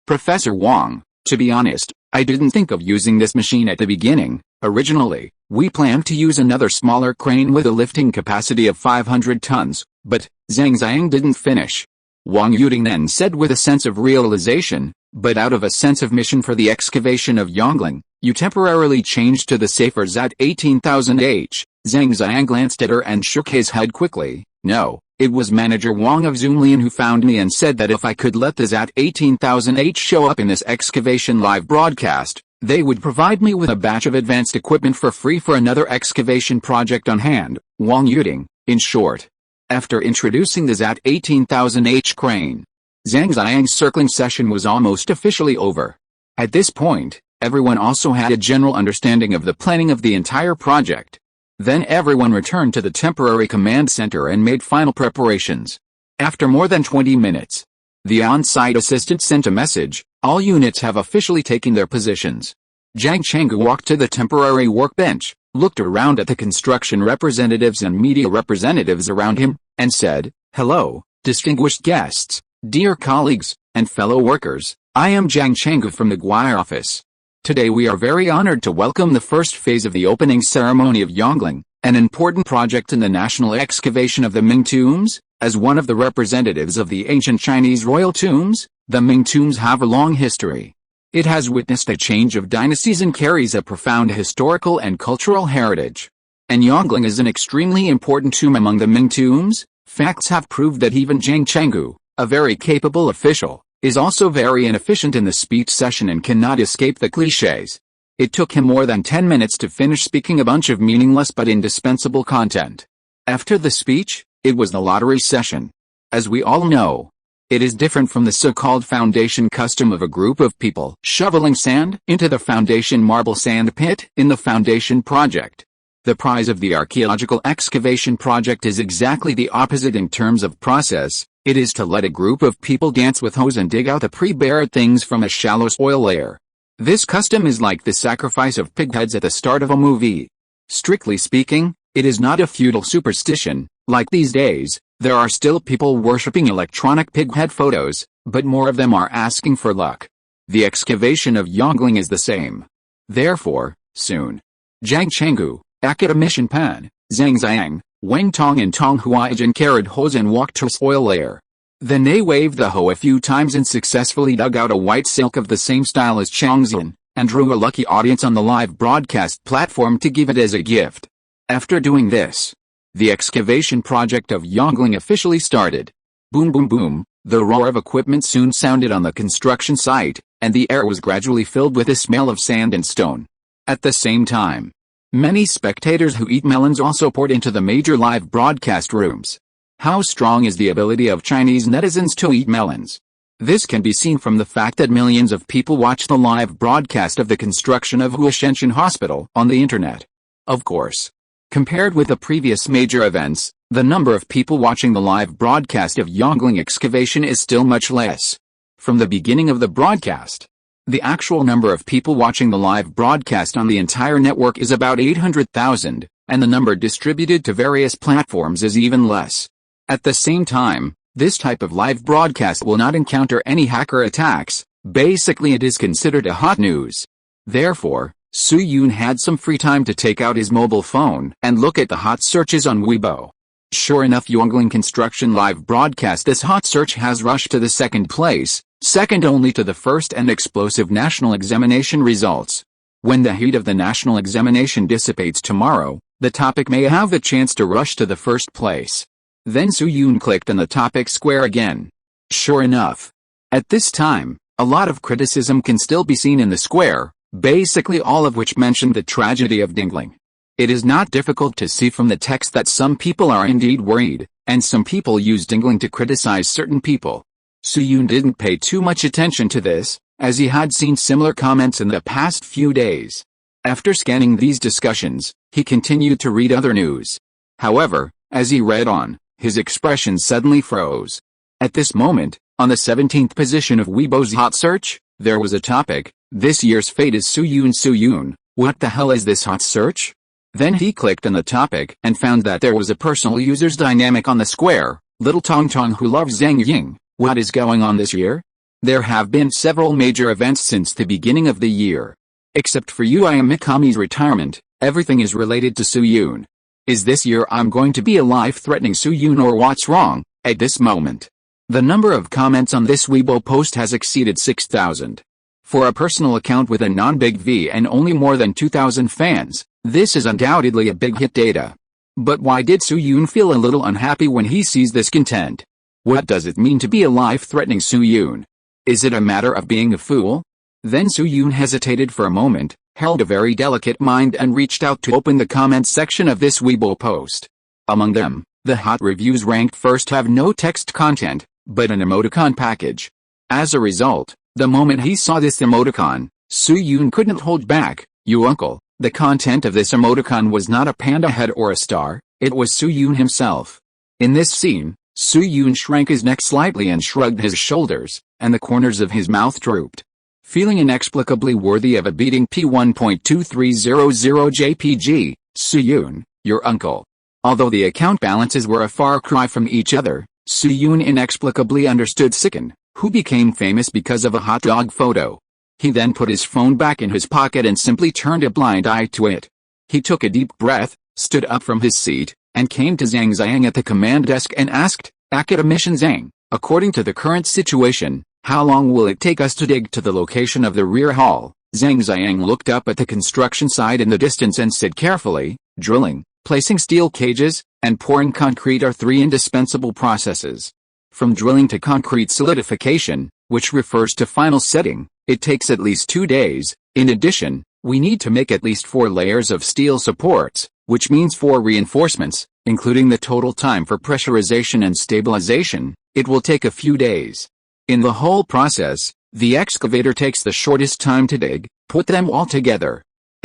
Professor Wang, to be honest, I didn't think of using this machine at the beginning. Originally, we planned to use another smaller crane with a lifting capacity of 500 tons, but Zhang Zhongjing didn't finish. Wang Yuding then said with a sense of realization, but out of a sense of mission for the excavation of Yongling, you temporarily changed to the safer ZAT-18000H. Zhang Zhongjing glanced at her and shook his head quickly. No, it was Manager Wang of Zhonglian who found me and said that if I could let the ZAT-18000H show up in this excavation live broadcast, they would provide me with a batch of advanced equipment for free for another excavation project on hand. Wang Yuding, in short. After introducing the ZAT-18000H crane, Zhang Zhongjing's circling session was almost officially over. At this point, everyone also had a general understanding of the planning of the entire project. Then everyone returned to the temporary command center and made final preparations. After more than 20 minutes, the on-site assistant sent a message: all units have officially taken their positions. Zhang Chenggu walked to the temporary workbench, looked around at the construction representatives and media representatives around him, and said, "Hello, distinguished guests, dear colleagues, and fellow workers. I am Zhang Chenggu from the Guai office. Today we are very honored to welcome the first phase of the opening ceremony of Yongling, an important project in the national excavation of the Ming tombs. As one of the representatives of the ancient Chinese royal tombs, the Ming tombs have a long history. It has witnessed a change of dynasties and carries a profound historical and cultural heritage. And Yongling is an extremely important tomb among the Ming tombs. Facts have proved that even Zhang Chenggu, a very capable official, is also very inefficient in the speech session and cannot escape the cliches. It took him more than 10 minutes to finish speaking a bunch of meaningless but indispensable content. After the speech, it was the lottery session. As we all know, it is different from the so-called foundation custom of a group of people shoveling sand into the foundation marble sand pit in the foundation project. The prize of the archaeological excavation project is exactly the opposite in terms of process. It is to let a group of people dance with hose and dig out the pre-buried things from a shallow soil layer. This custom is like the sacrifice of pig heads at the start of a movie. Strictly speaking, it is not a feudal superstition. Like these days, there are still people worshipping electronic pig head photos, but more of them are asking for luck. The excavation of Yonggling is the same. Therefore, soon, Zhang Chenggu, Academician Pan, Zhang Zhang, Wang Tong and Tong Huaijin carried hose and walked to soil layer. Then they waved the hoe a few times and successfully dug out a white silk of the same style as Changzhen, and drew a lucky audience on the live broadcast platform to give it as a gift. After doing this, the excavation project of Yonggling officially started. Boom boom boom, the roar of equipment soon sounded on the construction site, and the air was gradually filled with the smell of sand and stone. At the same time, many spectators who eat melons also poured into the major live broadcast rooms. How strong is the ability of Chinese netizens to eat melons? This can be seen from the fact that millions of people watch the live broadcast of the construction of Huashenshan Hospital on the internet. Of course, compared with the previous major events, the number of people watching the live broadcast of Yonggling excavation is still much less. From the beginning of the broadcast, the actual number of people watching the live broadcast on the entire network is about 800,000, and the number distributed to various platforms is even less. At the same time, this type of live broadcast will not encounter any hacker attacks. Basically, it is considered a hot news. Therefore, Su Yun had some free time to take out his mobile phone and look at the hot searches on Weibo. Sure enough, Yonggling construction live broadcast. This hot search has rushed to the second place, second only to the first and explosive national examination results. When the heat of the national examination dissipates tomorrow, the topic may have the chance to rush to the first place. Then Su Yun clicked on the topic square again. Sure enough, at this time, a lot of criticism can still be seen in the square, basically all of which mentioned the tragedy of Dingling. It is not difficult to see from the text that some people are indeed worried, and some people use Dingling to criticize certain people. Su Yun didn't pay too much attention to this, as he had seen similar comments in the past few days. After scanning these discussions, he continued to read other news. However, as he read on, his expression suddenly froze. At this moment, on the 17th position of Weibo's hot search, there was a topic: this year's fate is Su Yun. Su Yun, what the hell is this hot search? Then he clicked on the topic and found that there was a personal user's dynamic on the square, Little Tong Tong who loves Zhang Ying. What is going on this year? There have been several major events since the beginning of the year. Except for Ui Mikami's retirement, everything is related to Su Yun. Is this year I'm going to be alive threatening Su Yun, or what's wrong? At this moment, the number of comments on this Weibo post has exceeded 6,000. For a personal account with a non-big V and only more than 2,000 fans, this is undoubtedly a big hit data. But why did Su Yun feel a little unhappy when he sees this content? What does it mean to be alive threatening Su Yun? Is it a matter of being a fool? Then Su Yun hesitated for a moment, held a very delicate mind and reached out to open the comments section of this Weibo post. Among them, the hot reviews ranked first have no text content, but an emoticon package. As a result, the moment he saw this emoticon, Su Yun couldn't hold back. You uncle, the content of this emoticon was not a panda head or a star, it was Su Yun himself. In this scene, Su Yun shrank his neck slightly and shrugged his shoulders, and the corners of his mouth drooped. Feeling inexplicably worthy of a beating P1.2300 JPG, Su Yun, your uncle. Although the account balances were a far cry from each other, Su Yun inexplicably understood Sikin, who became famous because of a hot dog photo. He then put his phone back in his pocket and simply turned a blind eye to it. He took a deep breath, stood up from his seat, and came to Zhang Zhang at the command desk and asked, Academician Zhang, according to the current situation, how long will it take us to dig to the location of the rear hall? Zhang Zhang looked up at the construction site in the distance and said carefully, drilling, placing steel cages, and pouring concrete are three indispensable processes. From drilling to concrete solidification, which refers to final setting, it takes at least 2 days. In addition, we need to make at least 4 layers of steel supports, which means 4 reinforcements, including the total time for pressurization and stabilization. It will take a few days. In the whole process, the excavator takes the shortest time to dig, put them all together.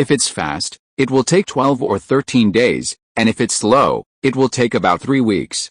If it's fast, it will take 12 or 13 days, and if it's slow, it will take about 3 weeks.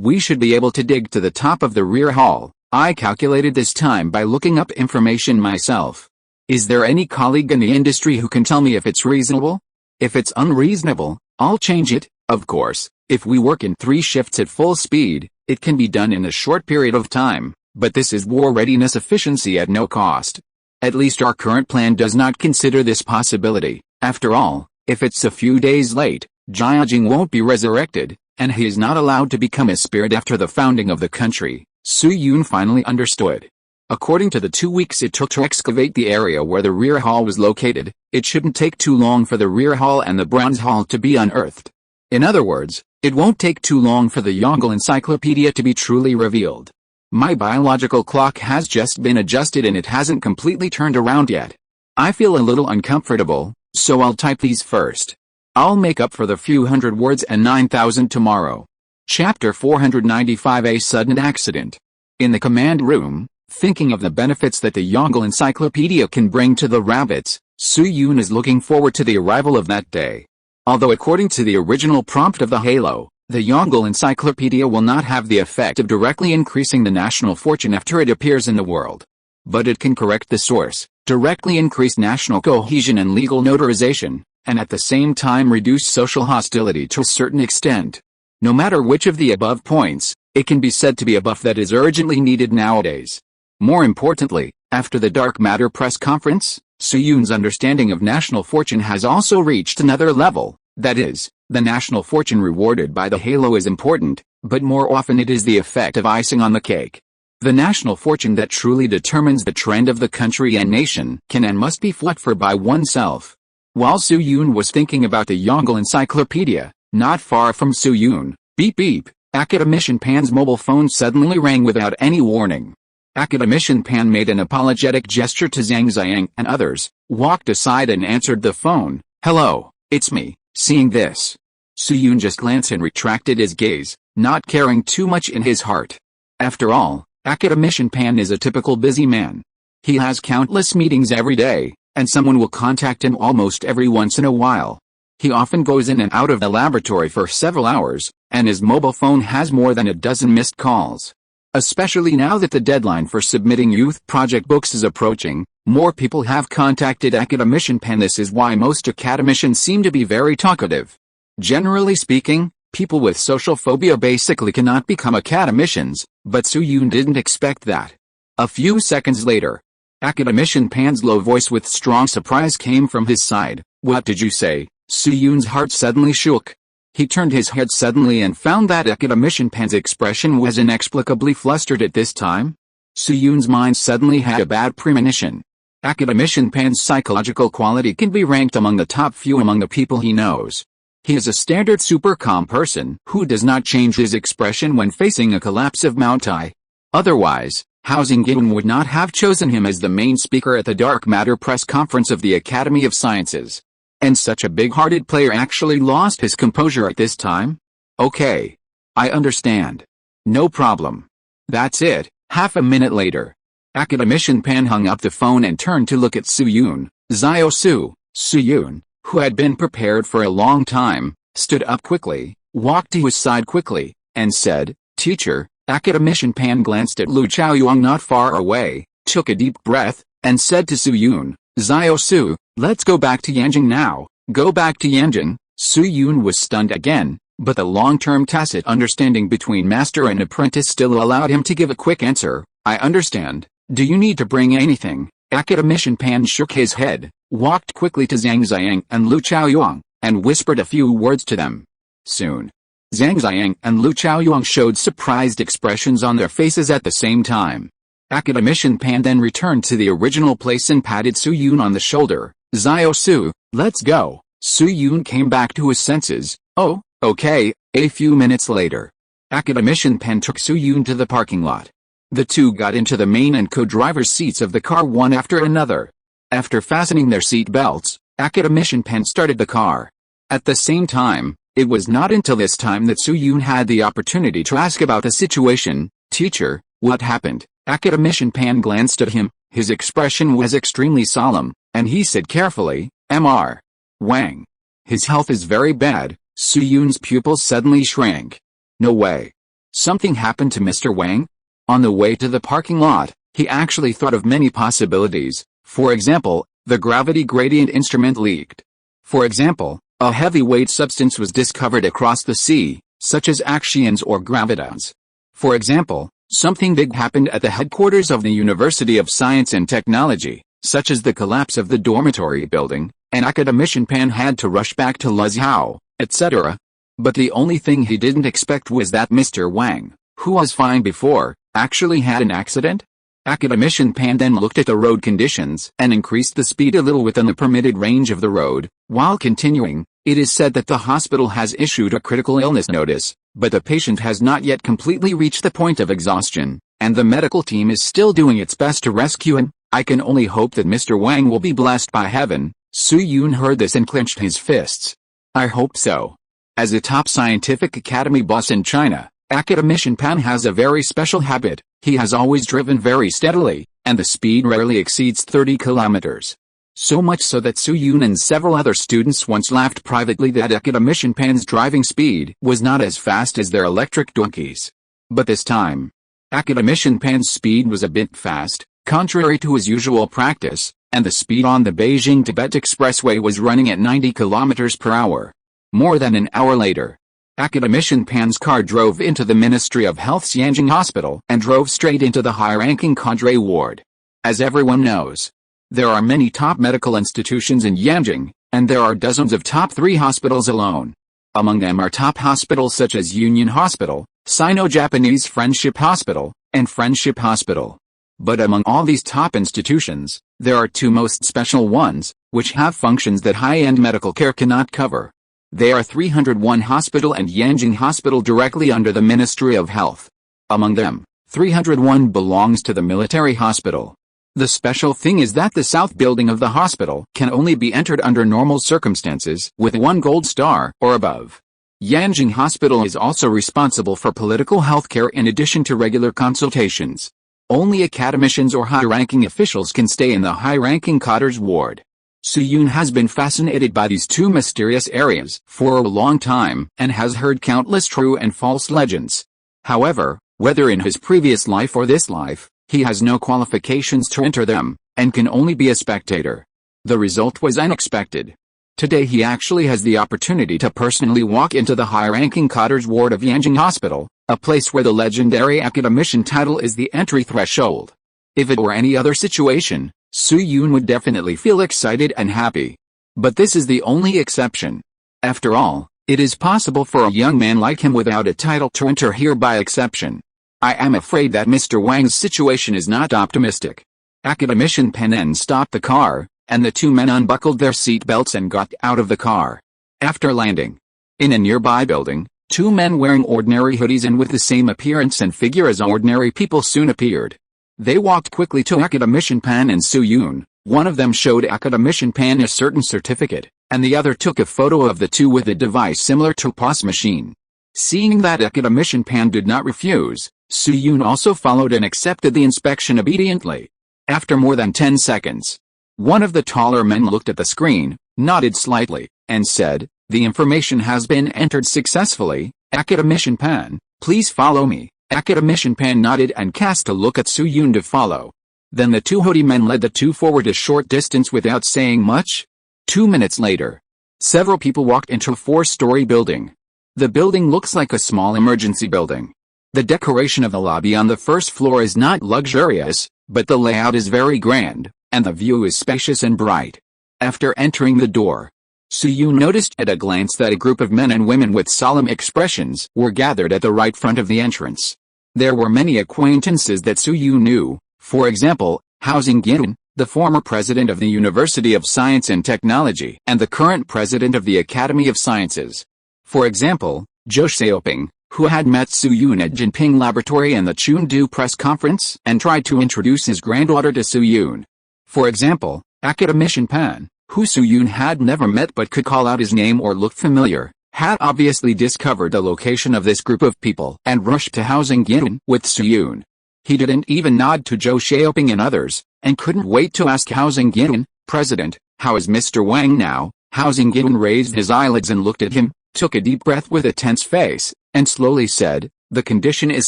We should be able to dig to the top of the rear hall. I calculated this time by looking up information myself. Is there any colleague in the industry who can tell me if it's reasonable? If it's unreasonable, I'll change it. Of course, if we work in 3 shifts at full speed, it can be done in a short period of time, but this is war readiness efficiency at no cost. At least our current plan does not consider this possibility. After all, if it's a few days late, Zhang Zhongjing won't be resurrected, and he is not allowed to become a spirit after the founding of the country. Su Yun finally understood. According to the 2 weeks it took to excavate the area where the rear hall was located, it shouldn't take too long for the rear hall and the bronze hall to be unearthed. In other words, it won't take too long for the Yongle Encyclopedia to be truly revealed. My biological clock has just been adjusted and it hasn't completely turned around yet. I feel a little uncomfortable, so I'll type these first. I'll make up for the few hundred words and 9,000 tomorrow. Chapter 495, A Sudden Accident. In the command room, thinking of the benefits that the Yongle Encyclopedia can bring to the rabbits, Su Yun is looking forward to the arrival of that day. Although according to the original prompt of the Halo, the Yongle Encyclopedia will not have the effect of directly increasing the national fortune after it appears in the world. But it can correct the source, directly increase national cohesion and legal notarization, and at the same time reduce social hostility to a certain extent. No matter which of the above points, it can be said to be a buff that is urgently needed nowadays. More importantly, after the dark matter press conference, Su Yun's understanding of national fortune has also reached another level. That is, the national fortune rewarded by the Halo is important, but more often it is the effect of icing on the cake. The national fortune that truly determines the trend of the country and nation can and must be fought for by oneself. While Su Yun was thinking about the Yongle Encyclopedia, not far from Su Yun, beep beep, Academician Pan's mobile phone suddenly rang without any warning. Academician Pan made an apologetic gesture to Zhang Zhongjing and others, walked aside and answered the phone. Hello, it's me. Seeing this, Su Yun just glanced and retracted his gaze, not caring too much in his heart. After all, Academician Pan is a typical busy man. He has countless meetings every day, and someone will contact him almost every once in a while. He often goes in and out of the laboratory for several hours, and his mobile phone has more than a dozen missed calls. Especially now that the deadline for submitting youth project books is approaching, more people have contacted Academician Pan. This is why most academicians seem to be very talkative. Generally speaking, people with social phobia basically cannot become academicians, but Su Yun didn't expect that. A few seconds later, Academician Pan's low voice with strong surprise came from his side. What did you say? Su Yun's heart suddenly shook. He turned his head suddenly and found that Academician Pan's expression was inexplicably flustered at this time. Su Yun's mind suddenly had a bad premonition. Academician Pan's psychological quality can be ranked among the top few among the people he knows. He is a standard super calm person who does not change his expression when facing a collapse of Mount I. Otherwise, Zhang Zhongjing would not have chosen him as the main speaker at the Dark Matter press conference of the Academy of Sciences. And such a big-hearted player actually lost his composure at this time? Okay. I understand. No problem. That's it. Half a minute later, Academician Pan hung up the phone and turned to look at Su Yun. Su Yun, who had been prepared for a long time, stood up quickly, walked to his side quickly, and said, Teacher. Academician Pan glanced at Lu Chaoyuan not far away, took a deep breath, and said to Su Yun, Su, let's go back to Yanjing now. Go back to Yanjing. Su Yun was stunned again, but the long-term tacit understanding between master and apprentice still allowed him to give a quick answer. I understand. Do you need to bring anything? Academician Pan shook his head, walked quickly to Zhang Zhongjing and Lu Chaoyuan, and whispered a few words to them. Soon, Zhang Zhongjing and Lu Chaoyuan showed surprised expressions on their faces at the same time. Academician Pan then returned to the original place and patted Su Yun on the shoulder. Su, let's go. Su Yun came back to his senses. Oh, okay. A few minutes later, Academician Pan took Su Yun to the parking lot. The two got into the main and co-driver's seats of the car one after another. After fastening their seat belts, academician Pan started the car. At the same time, it was not until this time that Su-yoon had the opportunity to ask about the situation. "Teacher, what happened?" Academician Pan glanced at him. His expression was extremely solemn, and he said carefully, "Mr. Wang. His health is very bad." Su-yoon's pupils suddenly shrank. "No way. Something happened to Mr. Wang?" On the way to the parking lot, he actually thought of many possibilities. For example, the gravity gradient instrument leaked. For example, a heavyweight substance was discovered across the sea, such as axions or gravitons. For example, something big happened at the headquarters of the University of Science and Technology, such as the collapse of the dormitory building, and academician Pan had to rush back to Luzhou, etc. But the only thing he didn't expect was that Mr. Wang, who was fine before, actually had an accident. Academician Pan then looked at the road conditions and increased the speed a little within the permitted range of the road. While continuing, "It is said that the hospital has issued a critical illness notice, but the patient has not yet completely reached the point of exhaustion, and the medical team is still doing its best to rescue him. I can only hope that Mr. Wang will be blessed by heaven." Su-yoon heard this and clenched his fists. "I hope so." As a top scientific academy boss in China, academician Pan has a very special habit. He has always driven very steadily, and the speed rarely exceeds 30 kilometers. So much so that Su-yoon and several other students once laughed privately that academician Pan's driving speed was not as fast as their electric donkeys. But this time, academician Pan's speed was a bit fast, contrary to his usual practice, and the speed on the Beijing-Tibet Expressway was running at 90 kilometers per hour. More than an hour later, academician Pan's car drove into the Ministry of Health's Yanjing Hospital and drove straight into the high-ranking cadre ward. As everyone knows, there are many top medical institutions in Yanjing, and there are dozens of top 3 hospitals alone. Among them are top hospitals such as Union Hospital, Sino-Japanese Friendship Hospital, and Friendship Hospital. But among all these top institutions, there are 2 most special ones, which have functions that high-end medical care cannot cover. They are 301 Hospital and Yanjing Hospital directly under the Ministry of Health. Among them, 301 belongs to the military hospital. The special thing is that the south building of the hospital can only be entered under normal circumstances with 1 gold star or above. Yanjing Hospital is also responsible for political health care in addition to regular consultations. Only academicians or high-ranking officials can stay in the high-ranking cadres ward. Su-yoon has been fascinated by these 2 mysterious areas for a long time and has heard countless true and false legends. However, whether in his previous life or this life, he has no qualifications to enter them, and can only be a spectator. The result was unexpected. Today he actually has the opportunity to personally walk into the high-ranking cadres ward of Yanjing Hospital, a place where the legendary academician title is the entry threshold. If it were any other situation, Su-yoon would definitely feel excited and happy. But this is the only exception. After all, it is possible for a young man like him without a title to enter here by exception. I am afraid that Mr. Wang's situation is not optimistic. Academician Pan stopped the car, and the 2 men unbuckled their seat belts and got out of the car. After landing in a nearby building, 2 men wearing ordinary hoodies and with the same appearance and figure as ordinary people soon appeared. They walked quickly to academician Pan and Su-yoon. One of them showed academician Pan a certain certificate, and the other took a photo of the 2 with a device similar to a POS machine. Seeing that academician Pan did not refuse, Su-yoon also followed and accepted the inspection obediently. After more than 10 seconds, one of the taller men looked at the screen, nodded slightly, and said, "The information has been entered successfully. Academician Pan, please follow me." Academician Pan nodded and cast a look at Su-yoon to follow. Then the 2 hoodie men led the 2 forward a short distance without saying much. 2 minutes later, several people walked into a 4-story building. The building looks like a small emergency building. The decoration of the lobby on the first floor is not luxurious, but the layout is very grand, and the view is spacious and bright. After entering the door, Su-yoon noticed at a glance that a group of men and women with solemn expressions were gathered at the right front of the entrance. There were many acquaintances that Su-yoon knew, for example, Hao Xingyun, the former president of the University of Science and Technology and the current president of the Academy of Sciences. For example, Zhou Xiaoping, who had met Su Yun at Jinping Laboratory and the Chengdu press conference and tried to introduce his granddaughter to Su Yun. For example, academician Pan, who Su Yun had never met but could call out his name or look familiar, had obviously discovered the location of this group of people and rushed to Zhongjing with Su Yun. He didn't even nod to Zhou Xiaoping and others, and couldn't wait to ask Zhongjing, "President, how is Mr. Wang now?" Zhongjing raised his eyelids and looked at him, took a deep breath with a tense face, and slowly said, "The condition is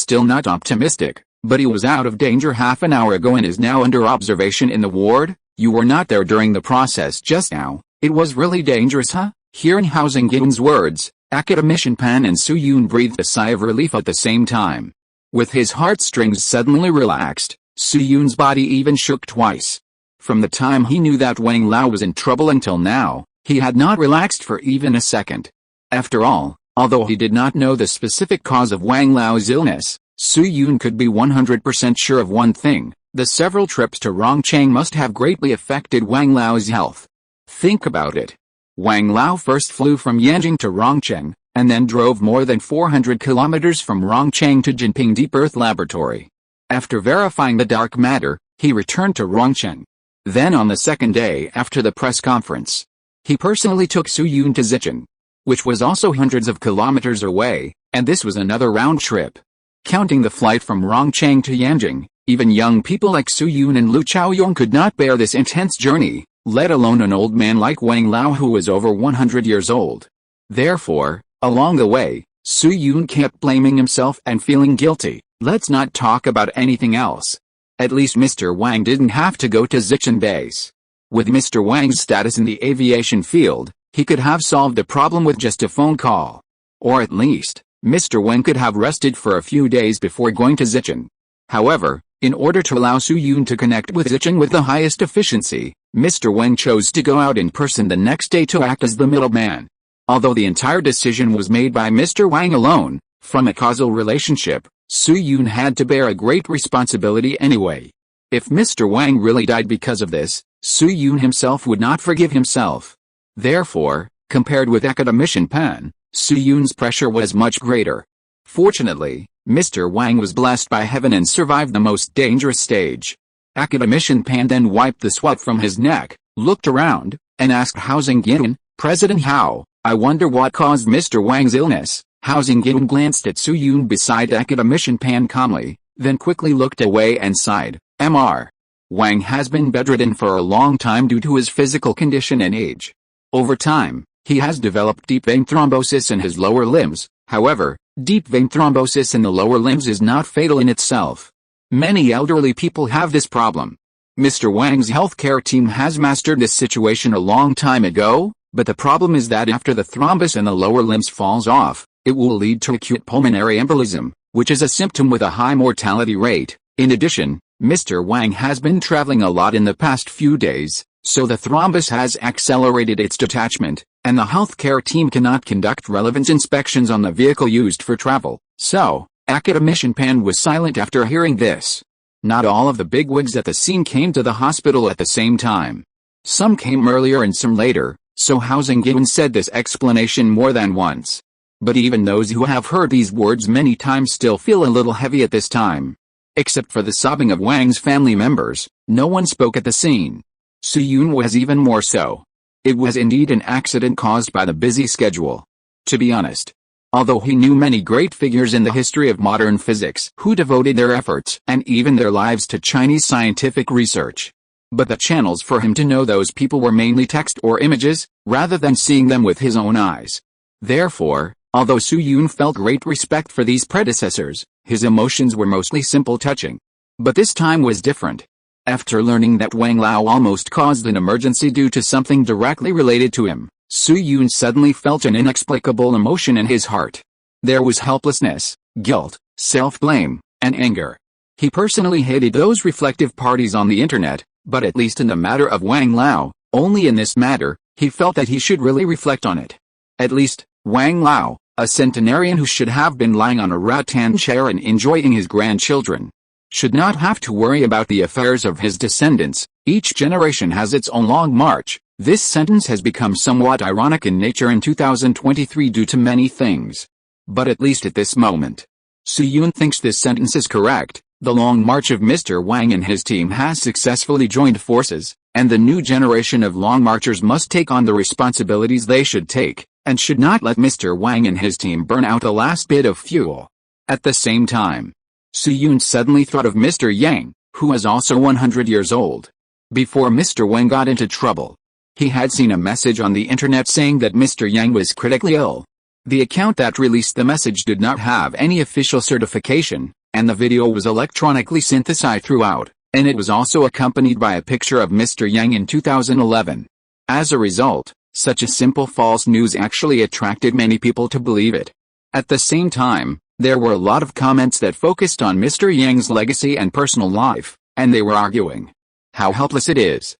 still not optimistic, but he was out of danger half an hour ago and is now under observation in the ward. You were not there during the process just now. It was really dangerous, huh?" Hearing Zhongjing's words, academician Pan and Su Yun breathed a sigh of relief at the same time. With his heartstrings suddenly relaxed, Su Yun's body even shook twice. From the time he knew that Wang Lao was in trouble until now, he had not relaxed for even a second. After all, although he did not know the specific cause of Wang Lao's illness, Su Yun could be 100% sure of one thing: the several trips to Rongcheng must have greatly affected Wang Lao's health. Think about it. Wang Lao first flew from Yanjing to Rongcheng, and then drove more than 400 kilometers from Rongcheng to Jinping Deep Earth Laboratory. After verifying the dark matter, he returned to Rongcheng. Then on the second day after the press conference, he personally took Su Yun to Zicheng, which was also hundreds of kilometers away, and this was another round trip. Counting the flight from Rongcheng to Yanjing, even young people like Su Yun and Lu Chaoyong could not bear this intense journey, let alone an old man like Wang Lao who was over 100 years old. Therefore, along the way, Su Yun kept blaming himself and feeling guilty. Let's not talk about anything else. At least Mr. Wang didn't have to go to Zicheng base. With Mr. Wang's status in the aviation field, he could have solved the problem with just a phone call. Or at least, Mr. Wang could have rested for a few days before going to Zicheng. However, in order to allow Su Yun to connect with Zicheng with the highest efficiency, Mr. Wang chose to go out in person the next day to act as the middleman. Although the entire decision was made by Mr. Wang alone, from a causal relationship, Su Yun had to bear a great responsibility anyway. If Mr. Wang really died because of this, Su Yun himself would not forgive himself. Therefore, compared with academician Pan, Su Yun's pressure was much greater. Fortunately, Mr. Wang was blessed by heaven and survived the most dangerous stage. Academician Pan then wiped the sweat from his neck, looked around, and asked Zhongjing, "President Hao, I wonder what caused Mr. Wang's illness." Zhongjing glanced at Su Yun beside academician Pan calmly, then quickly looked away and sighed. Mr. Wang has been bedridden for a long time due to his physical condition and age. Over time, he has developed deep vein thrombosis in his lower limbs. However, deep vein thrombosis in the lower limbs is not fatal in itself. Many elderly people have this problem. Mr. Wang's healthcare team has mastered this situation a long time ago, but the problem is that after the thrombus in the lower limbs falls off, it will lead to acute pulmonary embolism, which is a symptom with a high mortality rate. In addition, Mr. Wang has been traveling a lot in the past few days, so the thrombus has accelerated its detachment, and the healthcare team cannot conduct relevant inspections on the vehicle used for travel. So, academician Pan was silent after hearing this. Not all of the bigwigs at the scene came to the hospital at the same time. Some came earlier and some later, so Zhongjing said this explanation more than once. But even those who have heard these words many times still feel a little heavy at this time. Except for the sobbing of Wang's family members, no one spoke at the scene. Su Yun was even more so. It was indeed an accident caused by the busy schedule. To be honest, although he knew many great figures in the history of modern physics who devoted their efforts and even their lives to Chinese scientific research, but the channels for him to know those people were mainly text or images, rather than seeing them with his own eyes. Therefore, although Su Yun felt great respect for these predecessors, his emotions were mostly simple touching. But this time was different. After learning that Wang Lao almost caused an emergency due to something directly related to him, Su Yun suddenly felt an inexplicable emotion in his heart. There was helplessness, guilt, self-blame, and anger. He personally hated those reflective parties on the internet, but at least in the matter of Wang Lao, only in this matter, he felt that he should really reflect on it. At least, Wang Lao, a centenarian who should have been lying on a rattan chair and enjoying his grandchildren, should not have to worry about the affairs of his descendants. Each generation has its own long march. This sentence has become somewhat ironic in nature in 2023 due to many things. But at least at this moment, Su-Yun thinks this sentence is correct. The long march of Mr. Wang and his team has successfully joined forces, and the new generation of long marchers must take on the responsibilities they should take, and should not let Mr. Wang and his team burn out the last bit of fuel. At the same time, Su-Yun suddenly thought of Mr. Yang, who is also 100 years old. Before Mr. Wang got into trouble, he had seen a message on the internet saying that Mr. Yang was critically ill. The account that released the message did not have any official certification, and the video was electronically synthesized throughout, and it was also accompanied by a picture of Mr. Yang in 2011. As a result, such a simple false news actually attracted many people to believe it. At the same time, there were a lot of comments that focused on Mr. Yang's legacy and personal life, and they were arguing how helpless it is.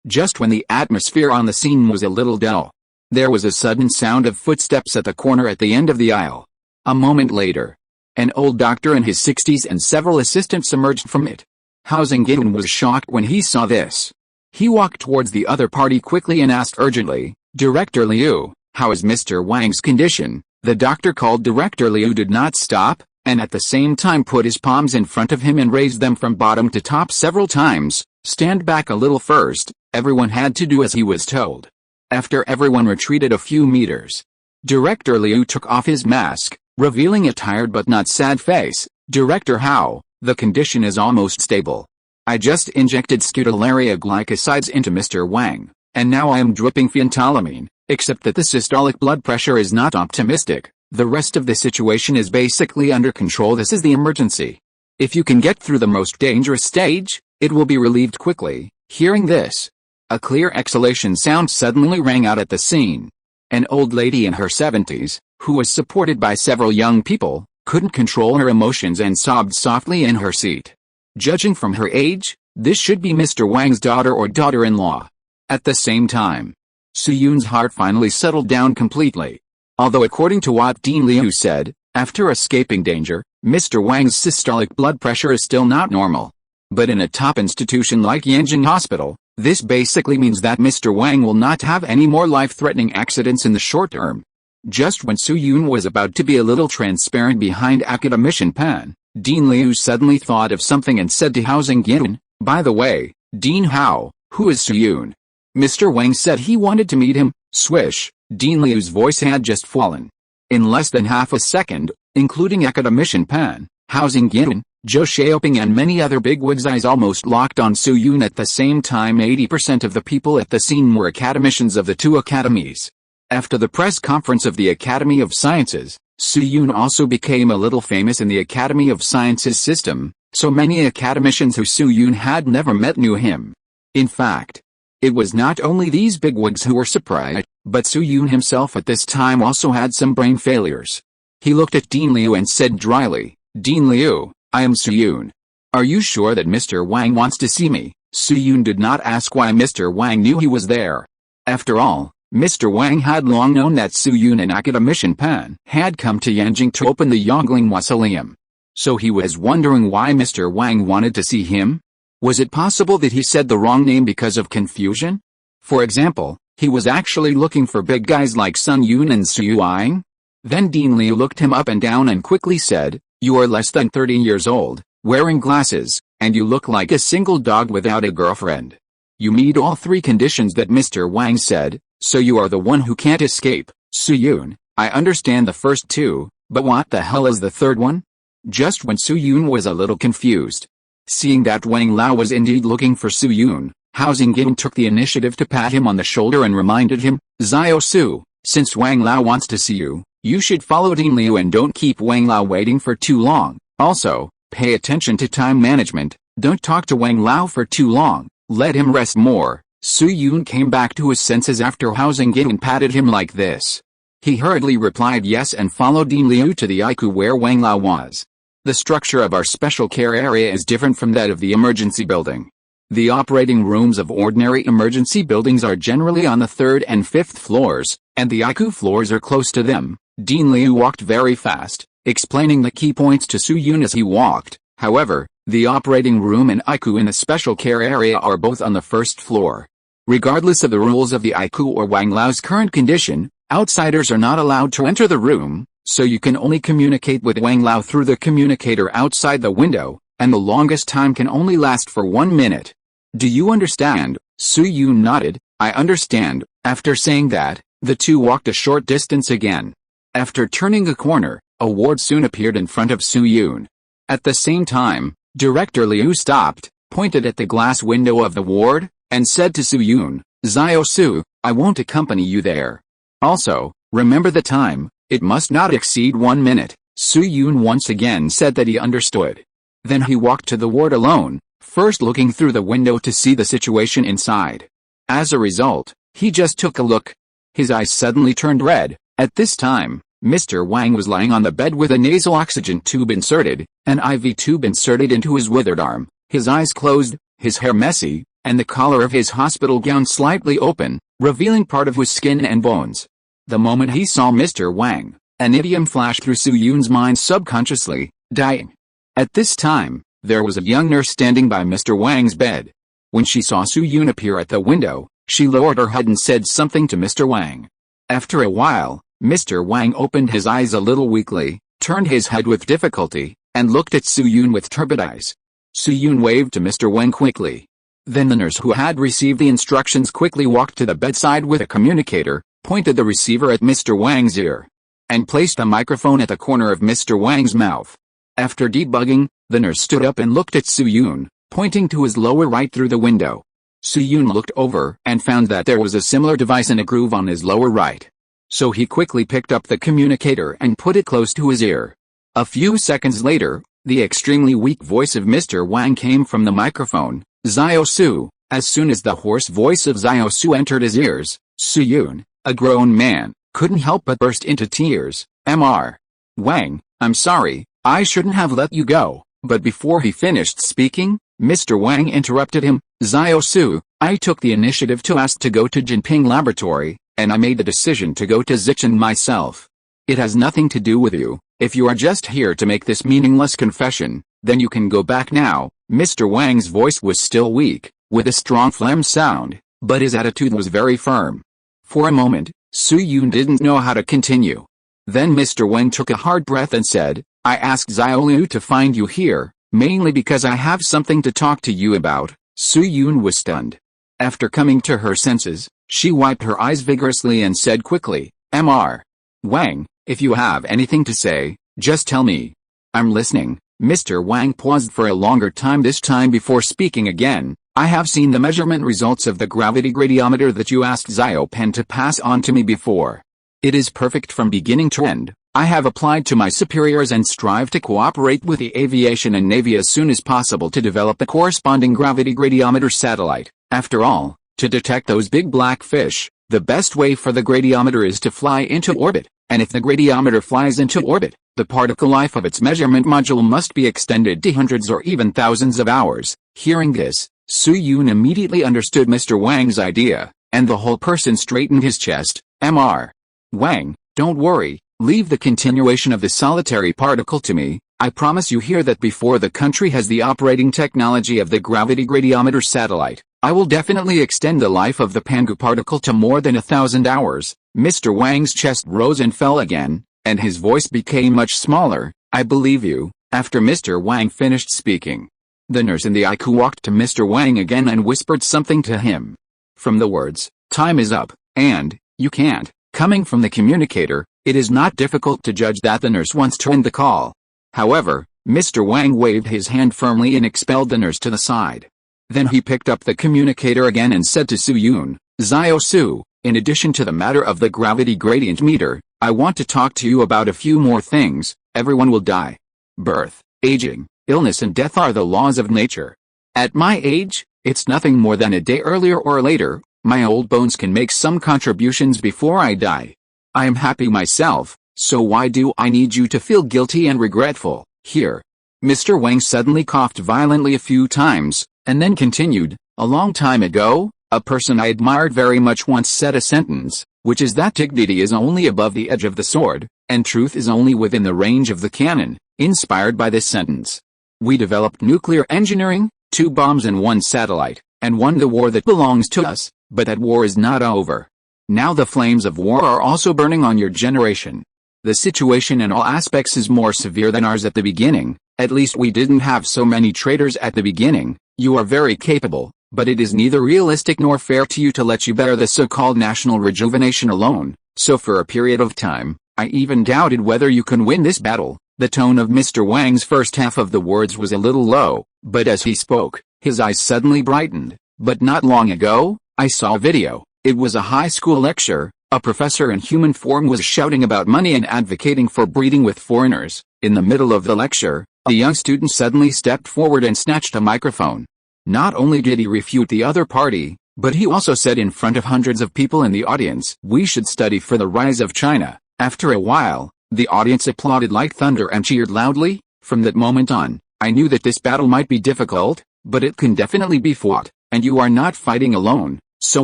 Just when the atmosphere on the scene was a little dull, there was a sudden sound of footsteps at the corner at the end of the aisle. A moment later, an old doctor in his 60s and several assistants emerged from it. Zhang Zhongjing was shocked when he saw this. He walked towards the other party quickly and asked urgently, "Director Liu, how is Mr. Wang's condition?" The doctor called Director Liu did not stop, and at the same time put his palms in front of him and raised them from bottom to top several times. "Stand back a little first." Everyone had to do as he was told. After everyone retreated a few meters, Director Liu took off his mask, revealing a tired but not sad face. "Director Hao, the condition is almost stable. I just injected scutellaria glycosides into Mr. Wang, and now I am dripping phentolamine, except that the systolic blood pressure is not optimistic. The rest of the situation is basically under control. This is the emergency. If you can get through the most dangerous stage, it will be relieved quickly." Hearing this, a clear exhalation sound suddenly rang out at the scene. An old lady in her 70s, who was supported by several young people, couldn't control her emotions and sobbed softly in her seat. Judging from her age, this should be Mr. Wang's daughter or daughter-in-law. At the same time, Su-Yun's heart finally settled down completely. Although according to what Dean Liu said, after escaping danger, Mr. Wang's systolic blood pressure is still not normal. But in a top institution like Yanjing Hospital, this basically means that Mr. Wang will not have any more life-threatening accidents in the short term. Just when Su-Yun was about to be a little transparent behind academician Pan, Dean Liu suddenly thought of something and said to Zhang Zhongjing, "By the way, Dean Hao, who is Su-Yun?" Mr. Wang said he wanted to meet him. Swish, Dean Liu's voice had just fallen. In less than half a second, including academician Pan, Zhang Zhongjing, Zhou Xiaoping and many other bigwigs' eyes almost locked on Su-Yun at the same time. 80% of the people at the scene were academicians of the two academies. After the press conference of the Academy of Sciences, Su-Yun also became a little famous in the Academy of Sciences system, so many academicians who Su-Yun had never met knew him. In fact, it was not only these bigwigs who were surprised, but Su-Yun himself at this time also had some brain failures. He looked at Dean Liu and said dryly, "Dean Liu, I am Su-Yun. Are you sure that Mr. Wang wants to see me?" Su-Yun did not ask why Mr. Wang knew he was there. After all, Mr. Wang had long known that Su-Yun and academician Pan had come to Yanjing to open the Yongling Mausoleum. So he was wondering why Mr. Wang wanted to see him? Was it possible that he said the wrong name because of confusion? For example, he was actually looking for big guys like Sun Yun and Su Yuang? Then Dean Liu looked him up and down and quickly said, "You are less than 30 years old, wearing glasses, and you look like a single dog without a girlfriend. You meet all three conditions that Mr. Wang said, so you are the one who can't escape." Su-Yun, I understand the first two, but what the hell is the third one? Just when Su-Yun was a little confused, seeing that Wang Lao was indeed looking for Su-Yun, Zhang Zhongjing took the initiative to pat him on the shoulder and reminded him, "Xiao Su, since Wang Lao wants to see you, you should follow Dean Liu and don't keep Wang Lao waiting for too long. Also, pay attention to time management, don't talk to Wang Lao for too long, let him rest more." Su-Yun came back to his senses after Zhang Zhongjing patted him like this. He hurriedly replied yes and followed Dean Liu to the ICU where Wang Lao was. The structure of our special care area is different from that of the emergency building. The operating rooms of ordinary emergency buildings are generally on the 3rd and 5th floors, and the ICU floors are close to them. Dean Liu walked very fast, explaining the key points to Su-Yun as he walked. However, the operating room and ICU in the special care area are both on the 1st floor. Regardless of the rules of the ICU or Wang Lao's current condition, outsiders are not allowed to enter the room, so you can only communicate with Wang Lao through the communicator outside the window, and the longest time can only last for 1 minute. Do you understand? Su Yun nodded. I understand. After saying that, the two walked a short distance again. After turning a corner, a ward soon appeared in front of Su Yun. At the same time, Director Liu stopped, pointed at the glass window of the ward, and said to Su Yun, Xiao Su, I won't accompany you there. Also, remember the time, it must not exceed 1 minute. Su Yun once again said that he understood. Then he walked to the ward alone, first looking through the window to see the situation inside. As a result, he just took a look. His eyes suddenly turned red. At this time, Mr. Wang was lying on the bed with a nasal oxygen tube inserted, an IV tube inserted into his withered arm, his eyes closed, his hair messy, and the collar of his hospital gown slightly open, revealing part of his skin and bones. The moment he saw Mr. Wang, an idiom flashed through Su Yun's mind subconsciously, dying. At this time, there was a young nurse standing by Mr. Wang's bed. When she saw Su Yun appear at the window, she lowered her head and said something to Mr. Wang. After a while, Mr. Wang opened his eyes a little weakly, turned his head with difficulty, and looked at Su Yun with turbid eyes. Su Yun waved to Mr. Wang quickly. Then the nurse who had received the instructions quickly walked to the bedside with a communicator, pointed the receiver at Mr. Wang's ear, and placed a microphone at the corner of Mr. Wang's mouth. After debugging, the nurse stood up and looked at Su Yun, pointing to his lower right through the window. Su Yun looked over and found that there was a similar device in a groove on his lower right. So he quickly picked up the communicator and put it close to his ear. A few seconds later, the extremely weak voice of Mr. Wang came from the microphone, Xiao Su. As soon as the hoarse voice of Xiao Su entered his ears, Su Yun, a grown man, couldn't help but burst into tears. Mr. Wang, I'm sorry, I shouldn't have let you go. But before he finished speaking, Mr. Wang interrupted him. Xiao Su, I took the initiative to ask to go to Jinping Laboratory, and I made the decision to go to Zichen myself. It has nothing to do with you. If you are just here to make this meaningless confession, then you can go back now. Mr. Wang's voice was still weak, with a strong phlegm sound, but his attitude was very firm. For a moment, Su Yun didn't know how to continue. Then Mr. Wang took a hard breath and said, I asked Xiao Liu to find you here, mainly because I have something to talk to you about. Su Yun was stunned. After coming to her senses, she wiped her eyes vigorously and said quickly, Mr. Wang, if you have anything to say, just tell me. I'm listening. Mr. Wang paused for a longer time, this time before speaking again. I have seen the measurement results of the gravity gradiometer that you asked Xiao Pen to pass on to me before. It is perfect from beginning to end. I have applied to my superiors and strive to cooperate with the aviation and navy as soon as possible to develop the corresponding gravity gradiometer satellite. After all, to detect those big black fish, the best way for the gradiometer is to fly into orbit, and if the gradiometer flies into orbit, the particle life of its measurement module must be extended to hundreds or even thousands of hours. Hearing this, Su Yun immediately understood Mr. Wang's idea, and the whole person straightened his chest. Mr. Wang, don't worry, leave the continuation of the solitary particle to me. I promise you here that before the country has the operating technology of the gravity gradiometer satellite, I will definitely extend the life of the Pangu particle to more than 1,000 hours. Mr. Wang's chest rose and fell again, and his voice became much smaller. I believe you. After Mr. Wang finished speaking, the nurse in the ICU walked to Mr. Wang again and whispered something to him. From the words, time is up, and, you can't, coming from the communicator, it is not difficult to judge that the nurse wants to end the call. However, Mr. Wang waved his hand firmly and expelled the nurse to the side. Then he picked up the communicator again and said to Su Yun, Xiao Su, in addition to the matter of the gravity gradient meter, I want to talk to you about a few more things. Everyone will die. Birth, aging, illness and death are the laws of nature. At my age, it's nothing more than a day earlier or later. My old bones can make some contributions before I die. I am happy myself, so why do I need you to feel guilty and regretful? Here. Mr. Wang suddenly coughed violently a few times, and then continued, a long time ago, a person I admired very much once said a sentence, which is that dignity is only above the edge of the sword, and truth is only within the range of the cannon. Inspired by this sentence, we developed nuclear engineering, 2 bombs and 1 satellite, and won the war that belongs to us, but that war is not over. Now the flames of war are also burning on your generation. The situation in all aspects is more severe than ours at the beginning. At least we didn't have so many traitors at the beginning. You are very capable, but it is neither realistic nor fair to you to let you bear the so-called national rejuvenation alone. So for a period of time, I even doubted whether you can win this battle." The tone of Mr. Wang's first half of the words was a little low, but as he spoke, his eyes suddenly brightened. "But not long ago, I saw a video. It was a high school lecture. A professor in human form was shouting about money and advocating for breeding with foreigners. In the middle of the lecture, a young student suddenly stepped forward and snatched a microphone. Not only did he refute the other party, but he also said in front of hundreds of people in the audience, 'We should study for the rise of China.' After a while, the audience applauded like thunder and cheered loudly. From that moment on, I knew that this battle might be difficult, but it can definitely be fought, and you are not fighting alone. So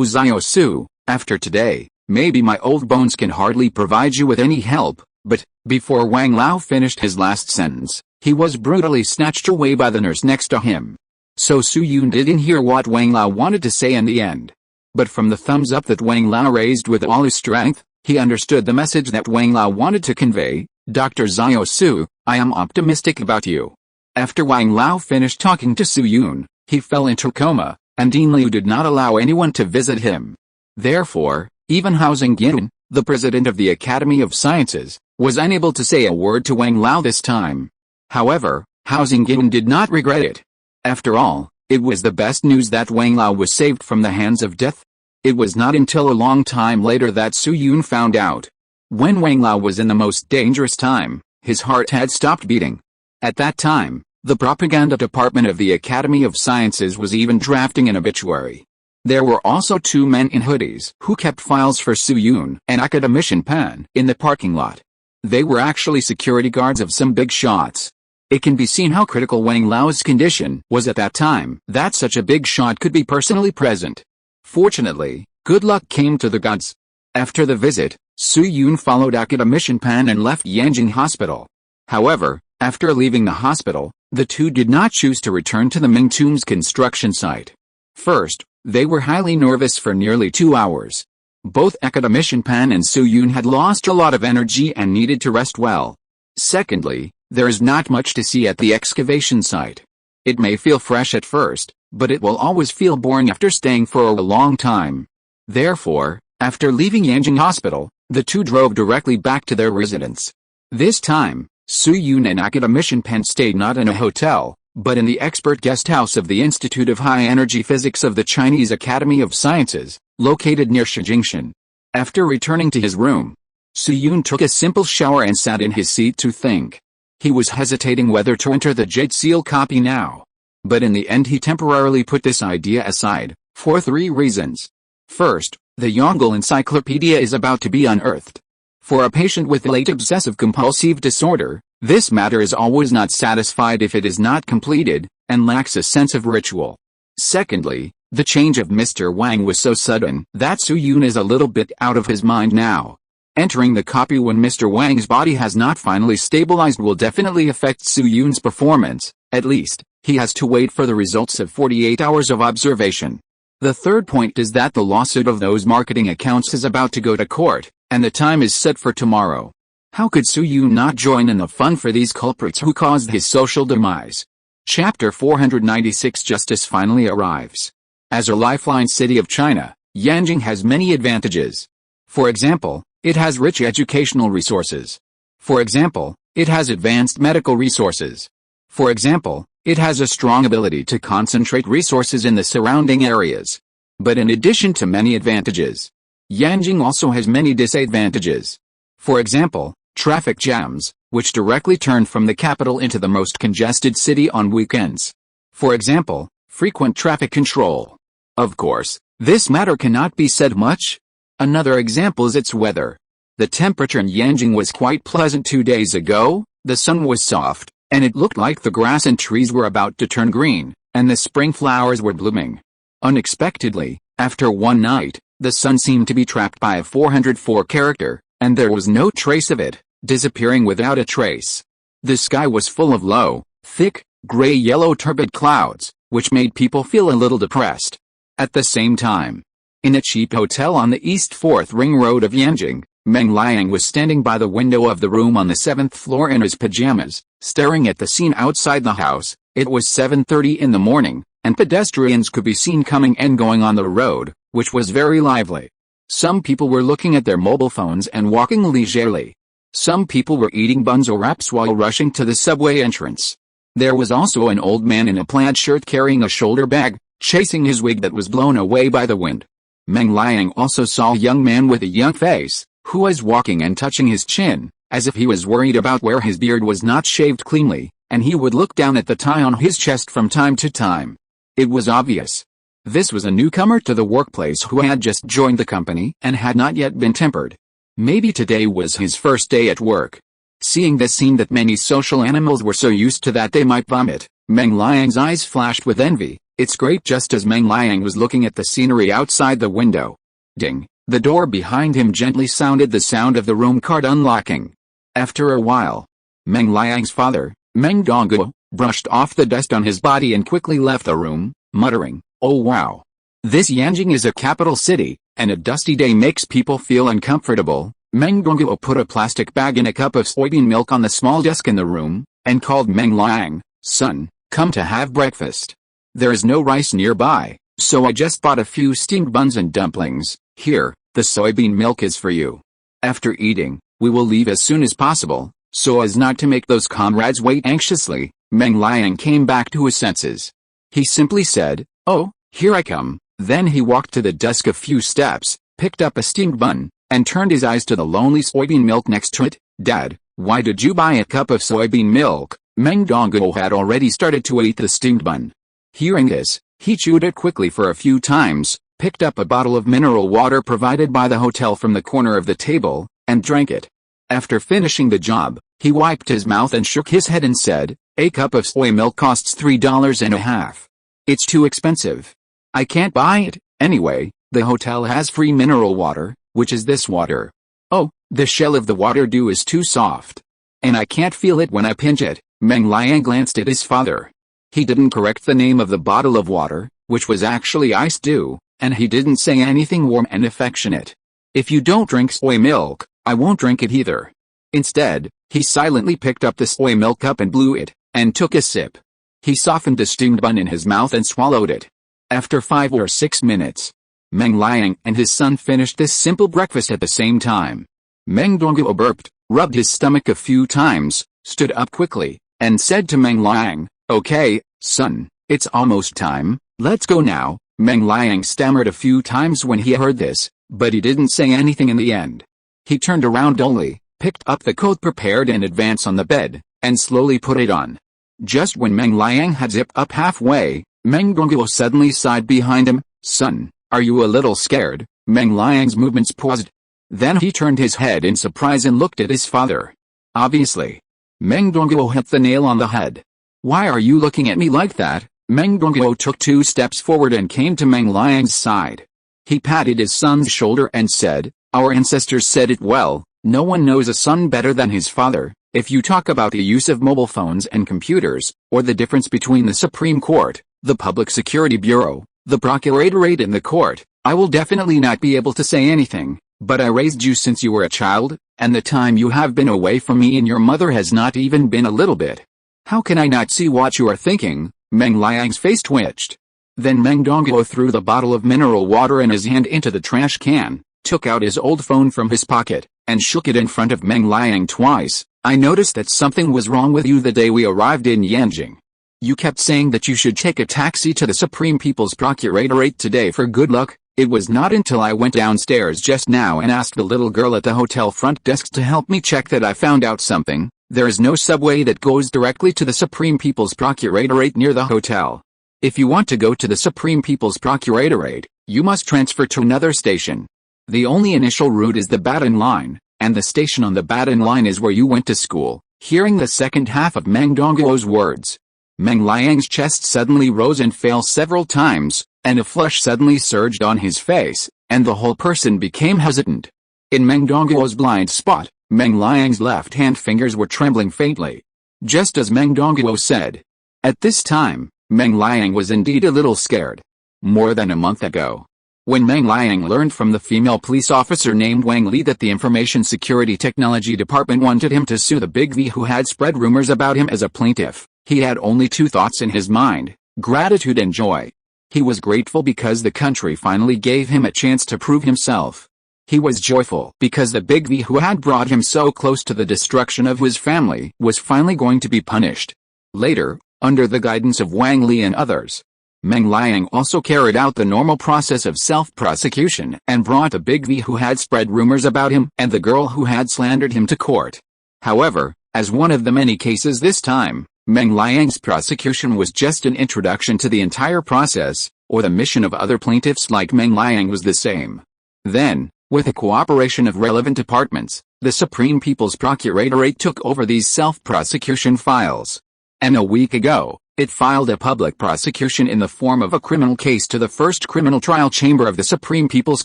Xiao Su, after today, maybe my old bones can hardly provide you with any help." But, before Wang Lao finished his last sentence, he was brutally snatched away by the nurse next to him. So Su Yun didn't hear what Wang Lao wanted to say in the end. But from the thumbs up that Wang Lao raised with all his strength, he understood the message that Wang Lao wanted to convey. "Dr. Xiao Su, I am optimistic about you." After Wang Lao finished talking to Su Yun, he fell into coma, and Dean Liu did not allow anyone to visit him. Therefore, even Hao Zhengjing, the president of the Academy of Sciences, was unable to say a word to Wang Lao this time. However, Hao Zhengjing did not regret it. After all, it was the best news that Wang Lao was saved from the hands of death. It was not until a long time later that Su Yun found out. When Wang Lao was in the most dangerous time, his heart had stopped beating. At that time, the propaganda department of the Academy of Sciences was even drafting an obituary. There were also two men in hoodies who kept files for Su Yun and academician Pan in the parking lot. They were actually security guards of some big shots. It can be seen how critical Wang Lao's condition was at that time that such a big shot could be personally present. Fortunately, good luck came to the gods. After the visit, Su Yun followed academician Pan and left Yanjing Hospital. However, after leaving the hospital, the two did not choose to return to the Ming Tomb's construction site. First, they were highly nervous for nearly 2 hours. Both academician Pan and Su Yun had lost a lot of energy and needed to rest well. Secondly, there is not much to see at the excavation site. It may feel fresh at first, but it will always feel boring after staying for a long time. Therefore, after leaving Yanjing Hospital, the two drove directly back to their residence. This time, Su Yun and academician Pan stayed not in a hotel, but in the expert guest house of the Institute of High Energy Physics of the Chinese Academy of Sciences, located near Shijingshan. After returning to his room, Su Yun took a simple shower and sat in his seat to think. He was hesitating whether to enter the Jade Seal copy now. But in the end he temporarily put this idea aside, for 3 reasons. First, the Yongle Encyclopedia is about to be unearthed. For a patient with late obsessive-compulsive disorder, this matter is always not satisfied if it is not completed, and lacks a sense of ritual. Secondly, the change of Mr. Wang was so sudden that Su Yun is a little bit out of his mind now. Entering the copy when Mr. Wang's body has not finally stabilized will definitely affect Su Yun's performance. At least, he has to wait for the results of 48 hours of observation. The third point is that the lawsuit of those marketing accounts is about to go to court, and the time is set for tomorrow. How could Su Yun not join in the fun for these culprits who caused his social demise? Chapter 496 Justice finally arrives. As a lifeline city of China, Yanjing has many advantages. For example, it has rich educational resources. For example, it has advanced medical resources. For example, it has a strong ability to concentrate resources in the surrounding areas. But in addition to many advantages, Yanjing also has many disadvantages. For example, traffic jams, which directly turn from the capital into the most congested city on weekends. For example, frequent traffic control. Of course, this matter cannot be said much. Another example is its weather. The temperature in Yanjing was quite pleasant 2 days ago, the sun was soft, and it looked like the grass and trees were about to turn green, and the spring flowers were blooming. Unexpectedly, after one night, the sun seemed to be trapped by a 404 character, and there was no trace of it, disappearing without a trace. The sky was full of low, thick, gray-yellow turbid clouds, which made people feel a little depressed. At the same time, in a cheap hotel on the East 4th Ring Road of Yanjing, Meng Liang was standing by the window of the room on the 7th floor in his pajamas, staring at the scene outside the house. It was 7:30 in the morning, and pedestrians could be seen coming and going on the road, which was very lively. Some people were looking at their mobile phones and walking leisurely. Some people were eating buns or wraps while rushing to the subway entrance. There was also an old man in a plaid shirt carrying a shoulder bag, chasing his wig that was blown away by the wind. Meng Liang also saw a young man with a young face, who was walking and touching his chin, as if he was worried about where his beard was not shaved cleanly, and he would look down at the tie on his chest from time to time. It was obvious. This was a newcomer to the workplace who had just joined the company and had not yet been tempered. Maybe today was his first day at work. Seeing this scene that many social animals were so used to that they might vomit, Meng Liang's eyes flashed with envy. It's great. Just as Meng Liang was looking at the scenery outside the window. Ding! The door behind him gently sounded the sound of the room card unlocking. After a while, Meng Liang's father, Meng Dongguo, brushed off the dust on his body and quickly left the room, muttering, "Oh wow. This Yanjing is a capital city, and a dusty day makes people feel uncomfortable." Meng Dongguo put a plastic bag and a cup of soybean milk on the small desk in the room, and called Meng Liang, "Son, come to have breakfast. There is no rice nearby, so I just bought a few steamed buns and dumplings. Here, the soybean milk is for you. After eating, we will leave as soon as possible, so as not to make those comrades wait anxiously." Meng Liang came back to his senses. He simply said, "Oh, here I come." Then he walked to the desk a few steps, picked up a steamed bun, and turned his eyes to the lonely soybean milk next to it. "Dad, why did you buy a cup of soybean milk?" Meng Dongguo had already started to eat the steamed bun. Hearing this, he chewed it quickly for a few times, picked up a bottle of mineral water provided by the hotel from the corner of the table, and drank it. After finishing the job, he wiped his mouth and shook his head and said, "A cup of soy milk costs $3.50. It's too expensive. I can't buy it. Anyway, the hotel has free mineral water, which is this water. Oh, the shell of the water dew is too soft. And I can't feel it when I pinch it." Meng Liang glanced at his father. He didn't correct the name of the bottle of water, which was actually ice dew, and he didn't say anything warm and affectionate. "If you don't drink soy milk, I won't drink it either." Instead, he silently picked up the soy milk cup and blew it, and took a sip. He softened the steamed bun in his mouth and swallowed it. After 5 or 6 minutes, Meng Liang and his son finished this simple breakfast at the same time. Meng Dongguo burped, rubbed his stomach a few times, stood up quickly, and said to Meng Liang, "Okay, son, it's almost time, let's go now." Meng Liang stammered a few times when he heard this, but he didn't say anything in the end. He turned around dully, picked up the coat prepared in advance on the bed, and slowly put it on. Just when Meng Liang had zipped up halfway, Meng Dongguo suddenly sighed behind him. "Son, are you a little scared?" Meng Liang's movements paused. Then he turned his head in surprise and looked at his father. Obviously, Meng Dongguo hit the nail on the head. "Why are you looking at me like that?" Meng Dongguo took 2 steps forward and came to Meng Liang's side. He patted his son's shoulder and said, "Our ancestors said it well, no one knows a son better than his father. If you talk about the use of mobile phones and computers, or the difference between the Supreme Court, the Public Security Bureau, the Procuratorate and the court, I will definitely not be able to say anything, but I raised you since you were a child, and the time you have been away from me and your mother has not even been a little bit. How can I not see what you are thinking?" Meng Liang's face twitched. Then Meng Dongguo threw the bottle of mineral water in his hand into the trash can, took out his old phone from his pocket, and shook it in front of Meng Liang twice. "I noticed that something was wrong with you the day we arrived in Yanjing. You kept saying that you should take a taxi to the Supreme People's Procuratorate today for good luck. It was not until I went downstairs just now and asked the little girl at the hotel front desk to help me check that I found out something. There is no subway that goes directly to the Supreme People's Procuratorate near the hotel. If you want to go to the Supreme People's Procuratorate, you must transfer to another station. The only initial route is the Baton line, and the station on the Baton line is where you went to school." Hearing the second half of Meng Dongguo's words, Meng Liang's chest suddenly rose and fell several times, and a flush suddenly surged on his face, and the whole person became hesitant. In Meng Dongguo's blind spot, Meng Liang's left-hand fingers were trembling faintly. Just as Meng Dongguo said. At this time, Meng Liang was indeed a little scared. More than a month ago, When Meng Liang learned from the female police officer named Wang Li that the Information Security Technology Department wanted him to sue the Big V who had spread rumors about him as a plaintiff, he had only two thoughts in his mind: gratitude and joy. He was grateful because the country finally gave him a chance to prove himself. He was joyful because the Big V who had brought him so close to the destruction of his family was finally going to be punished. Later, under the guidance of Wang Li and others, Meng Liang also carried out the normal process of self-prosecution and brought the Big V who had spread rumors about him and the girl who had slandered him to court. However, as one of the many cases this time, Meng Liang's prosecution was just an introduction to the entire process, or the mission of other plaintiffs like Meng Liang was the same. Then, with the cooperation of relevant departments, the Supreme People's Procuratorate took over these self-prosecution files. And a week ago, it filed a public prosecution in the form of a criminal case to the First Criminal Trial Chamber of the Supreme People's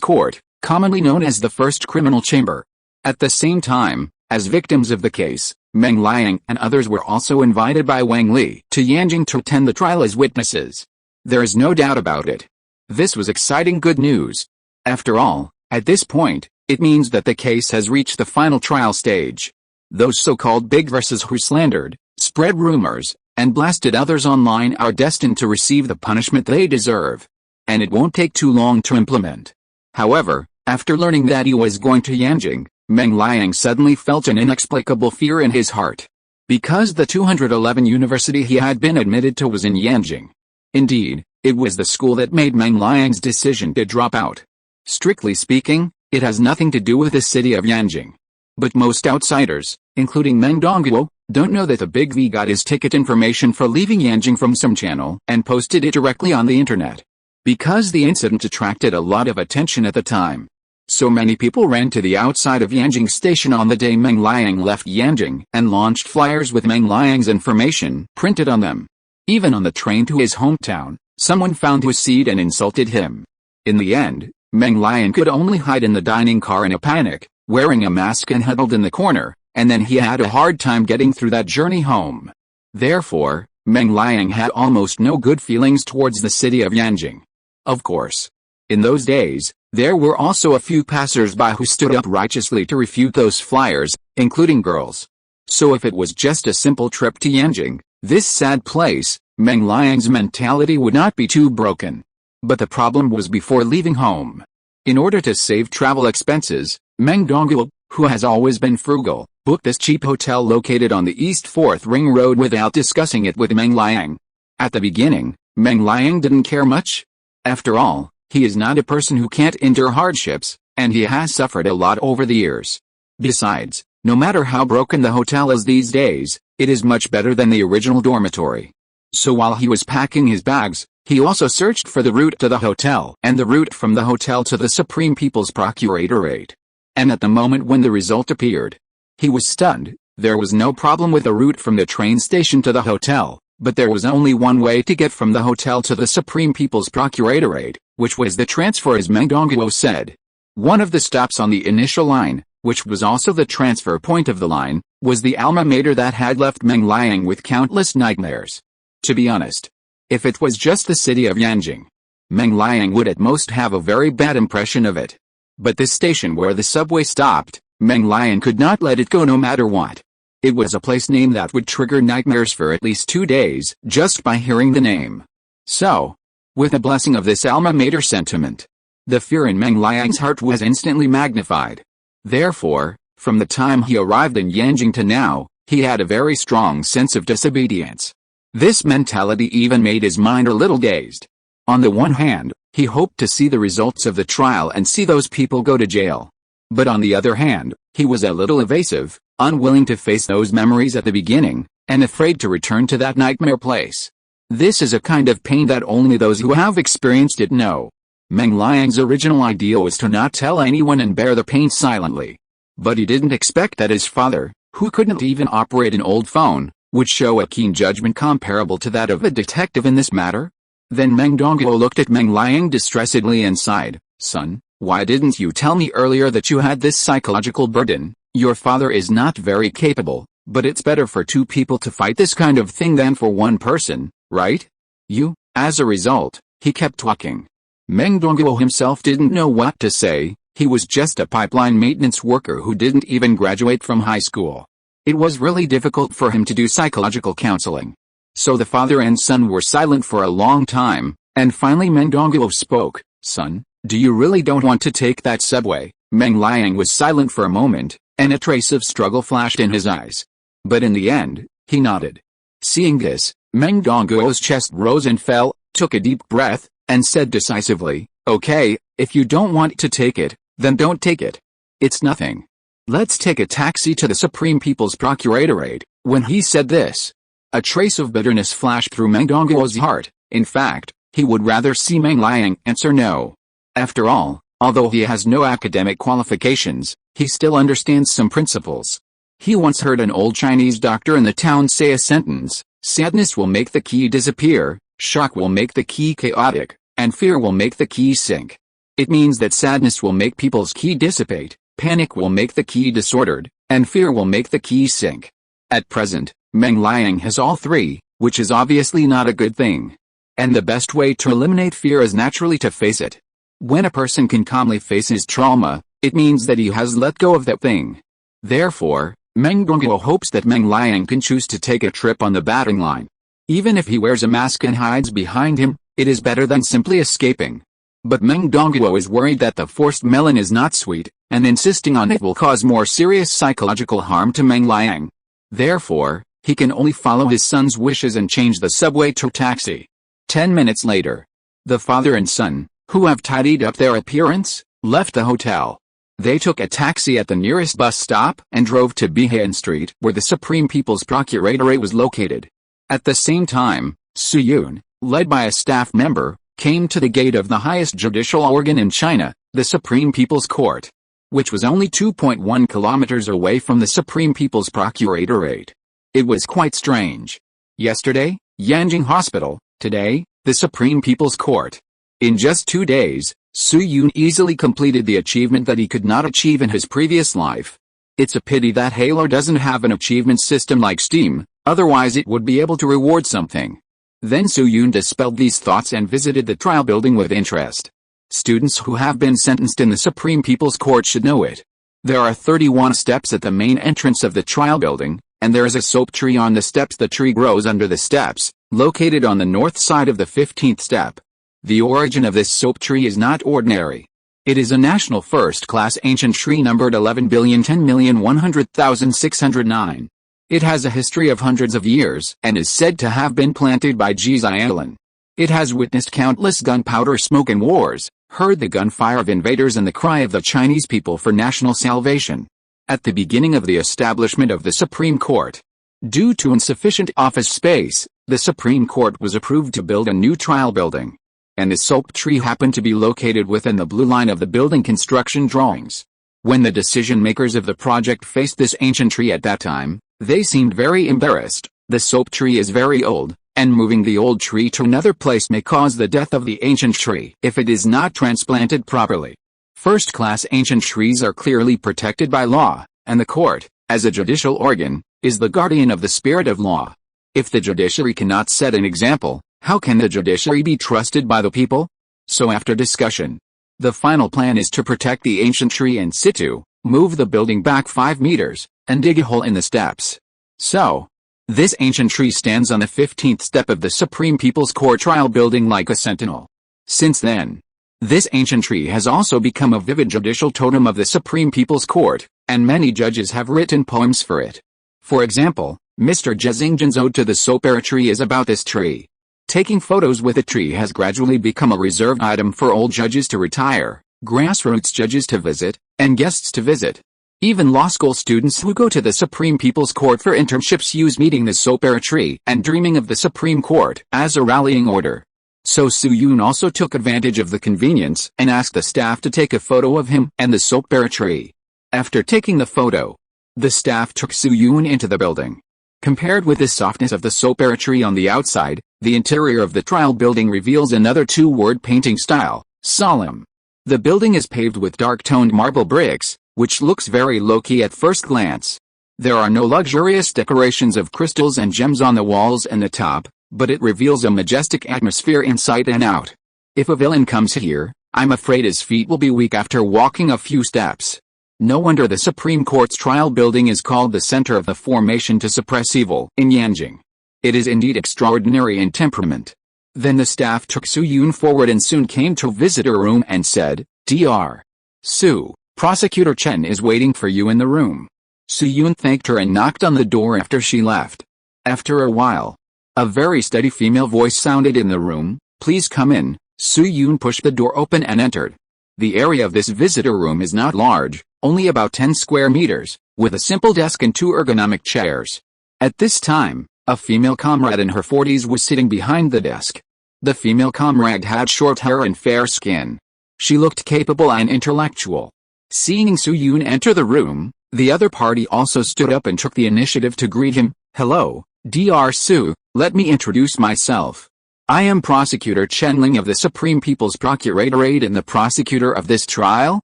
Court, commonly known as the First Criminal Chamber. At the same time, as victims of the case, Meng Liang and others were also invited by Wang Li to Yanjing to attend the trial as witnesses. There is no doubt about it. This was exciting good news. After all, at this point, it means that the case has reached the final trial stage. Those so-called big verses who slandered, spread rumors, and blasted others online are destined to receive the punishment they deserve. And it won't take too long to implement. However, after learning that he was going to Yanjing, Meng Liang suddenly felt an inexplicable fear in his heart. Because the 211 university he had been admitted to was in Yanjing. Indeed, it was the school that made Meng Liang's decision to drop out. Strictly speaking, it has nothing to do with the city of Yanjing. But most outsiders, including Meng Dongguo, don't know that the Big V got his ticket information for leaving Yanjing from some channel and posted it directly on the internet. Because the incident attracted a lot of attention at the time. So many people ran to the outside of Yanjing station on the day Meng Liang left Yanjing and launched flyers with Meng Liang's information printed on them. Even on the train to his hometown, someone found his seat and insulted him. In the end, Meng Liang could only hide in the dining car in a panic, wearing a mask and huddled in the corner, and then he had a hard time getting through that journey home. Therefore, Meng Liang had almost no good feelings towards the city of Yanjing. Of course. In those days, there were also a few passers-by who stood up righteously to refute those flyers, including girls. So if it was just a simple trip to Yanjing, this sad place, Meng Liang's mentality would not be too broken. But the problem was before leaving home. In order to save travel expenses, Meng Dongguo, who has always been frugal, booked this cheap hotel located on the East 4th Ring Road without discussing it with Meng Liang. At the beginning, Meng Liang didn't care much. After all, he is not a person who can't endure hardships, and he has suffered a lot over the years. Besides, no matter how broken the hotel is these days, it is much better than the original dormitory. So while he was packing his bags, he also searched for the route to the hotel and the route from the hotel to the Supreme People's Procuratorate. And at the moment when the result appeared, he was stunned. There was no problem with the route from the train station to the hotel, but there was only one way to get from the hotel to the Supreme People's Procuratorate, which was the transfer, as Meng Dongguo said. One of the stops on the initial line, which was also the transfer point of the line, was the alma mater that had left Meng Liang with countless nightmares. To be honest, if it was just the city of Yanjing, Meng Liang would at most have a very bad impression of it. But the station where the subway stopped, Meng Liang could not let it go no matter what. It was a place name that would trigger nightmares for at least 2 days just by hearing the name. So, with the blessing of this alma mater sentiment, the fear in Meng Liang's heart was instantly magnified. Therefore, from the time he arrived in Yanjing to now, he had a very strong sense of disobedience. This mentality even made his mind a little dazed. On the one hand, he hoped to see the results of the trial and see those people go to jail. But on the other hand, he was a little evasive, unwilling to face those memories at the beginning, and afraid to return to that nightmare place. This is a kind of pain that only those who have experienced it know. Meng Liang's original idea was to not tell anyone and bear the pain silently. But he didn't expect that his father, who couldn't even operate an old phone, would show a keen judgment comparable to that of a detective in this matter. Then Meng Dongguo looked at Meng Liang distressedly and sighed, "Son, why didn't you tell me earlier that you had this psychological burden? Your father is not very capable, but it's better for 2 people to fight this kind of thing than for 1 person, right? You." As a result, he kept talking. Meng Dongguo himself didn't know what to say. He was just a pipeline maintenance worker who didn't even graduate from high school. It was really difficult for him to do psychological counseling. So the father and son were silent for a long time, and finally Meng Dongguo spoke. "Son, do you really don't want to take that subway?" Meng Liang was silent for a moment, and a trace of struggle flashed in his eyes. But in the end, he nodded. Seeing this, Meng Dongguo's chest rose and fell, took a deep breath, and said decisively, "Okay, if you don't want to take it, then don't take it. It's nothing. Let's take a taxi to the Supreme People's Procuratorate." When he said this, a trace of bitterness flashed through Meng Dongguo's heart. In fact, he would rather see Meng Liang answer no. After all, although he has no academic qualifications, he still understands some principles. He once heard an old Chinese doctor in the town say a sentence: sadness will make the key disappear, shock will make the key chaotic, and fear will make the key sink. It means that sadness will make people's key dissipate, panic will make the key disordered, and fear will make the key sink. At present, Meng Liang has all three, which is obviously not a good thing. And the best way to eliminate fear is naturally to face it. When a person can calmly face his trauma, it means that he has let go of that thing. Therefore, Meng Dongguo hopes that Meng Liang can choose to take a trip on the batting line. Even if he wears a mask and hides behind him, it is better than simply escaping. But Meng Dongguo is worried that the forced melon is not sweet, and insisting on it will cause more serious psychological harm to Meng Liang. Therefore, he can only follow his son's wishes and change the subway to taxi. 10 minutes later, the father and son, who have tidied up their appearance, left the hotel. They took a taxi at the nearest bus stop and drove to Behan Street, where the Supreme People's Procuratorate was located. At the same time, Su Yun, led by a staff member, came to the gate of the highest judicial organ in China, the Supreme People's Court, which was only 2.1 kilometers away from the Supreme People's Procuratorate. It was quite strange. Yesterday, Yanjing Hospital, today, the Supreme People's Court. In just 2 days, Su Yun easily completed the achievement that he could not achieve in his previous life. It's a pity that Halo doesn't have an achievement system like Steam, otherwise it would be able to reward something. Then Su Yun dispelled these thoughts and visited the trial building with interest. Students who have been sentenced in the Supreme People's Court should know it. There are 31 steps at the main entrance of the trial building, and there is a soap tree on the steps. The tree grows under the steps, located on the north side of the 15th step. The origin of this soap tree is not ordinary. It is a national first-class ancient tree numbered 11,010,100,609. It has a history of hundreds of years and is said to have been planted by Ji Ziaolin. It has witnessed countless gunpowder smoke and wars, heard the gunfire of invaders and the cry of the Chinese people for national salvation. At the beginning of the establishment of the Supreme Court, due to insufficient office space, the Supreme Court was approved to build a new trial building. And the soap tree happened to be located within the blue line of the building construction drawings. When the decision-makers of the project faced this ancient tree at that time, they seemed very embarrassed. The soap tree is very old, and moving the old tree to another place may cause the death of the ancient tree if it is not transplanted properly. First-class ancient trees are clearly protected by law, and the court, as a judicial organ, is the guardian of the spirit of law. If the judiciary cannot set an example, how can the judiciary be trusted by the people? So after discussion, the final plan is to protect the ancient tree in situ, move the building back 5 meters, and dig a hole in the steps. So, this ancient tree stands on the 15th step of the Supreme People's Court trial building like a sentinel. Since then, this ancient tree has also become a vivid judicial totem of the Supreme People's Court, and many judges have written poems for it. For example, Mr. Zhang Ode to the soapera tree is about this tree. Taking photos with a tree has gradually become a reserved item for old judges to retire, grassroots judges to visit, and guests to visit. Even law school students who go to the Supreme People's Court for internships use meeting the soapera tree and dreaming of the Supreme Court as a rallying order. So Su Yun also took advantage of the convenience and asked the staff to take a photo of him and the soapera tree. After taking the photo, the staff took Su Yun into the building. Compared with the softness of the soapera tree on the outside, the interior of the trial building reveals another two-word painting style, solemn. The building is paved with dark-toned marble bricks, which looks very low-key at first glance. There are no luxurious decorations of crystals and gems on the walls and the top, but it reveals a majestic atmosphere inside and out. If a villain comes here, I'm afraid his feet will be weak after walking a few steps. No wonder the Supreme Court's trial building is called the center of the formation to suppress evil in Yanjing. It is indeed extraordinary in temperament. Then the staff took Su Yun forward and soon came to visitor room and said, Dr. Su, Prosecutor Chen is waiting for you in the room. Su Yun thanked her and knocked on the door after she left. After a while, a very steady female voice sounded in the room, please come in. Su Yun pushed the door open and entered. The area of this visitor room is not large, only about 10 square meters, with a simple desk and 2 ergonomic chairs. At this time, a female comrade in her 40s was sitting behind the desk. The female comrade had short hair and fair skin. She looked capable and intellectual. Seeing Su Yun enter the room, the other party also stood up and took the initiative to greet him. Hello, Dr. Su, let me introduce myself. I am Prosecutor Chen Ling of the Supreme People's Procuratorate and the prosecutor of this trial.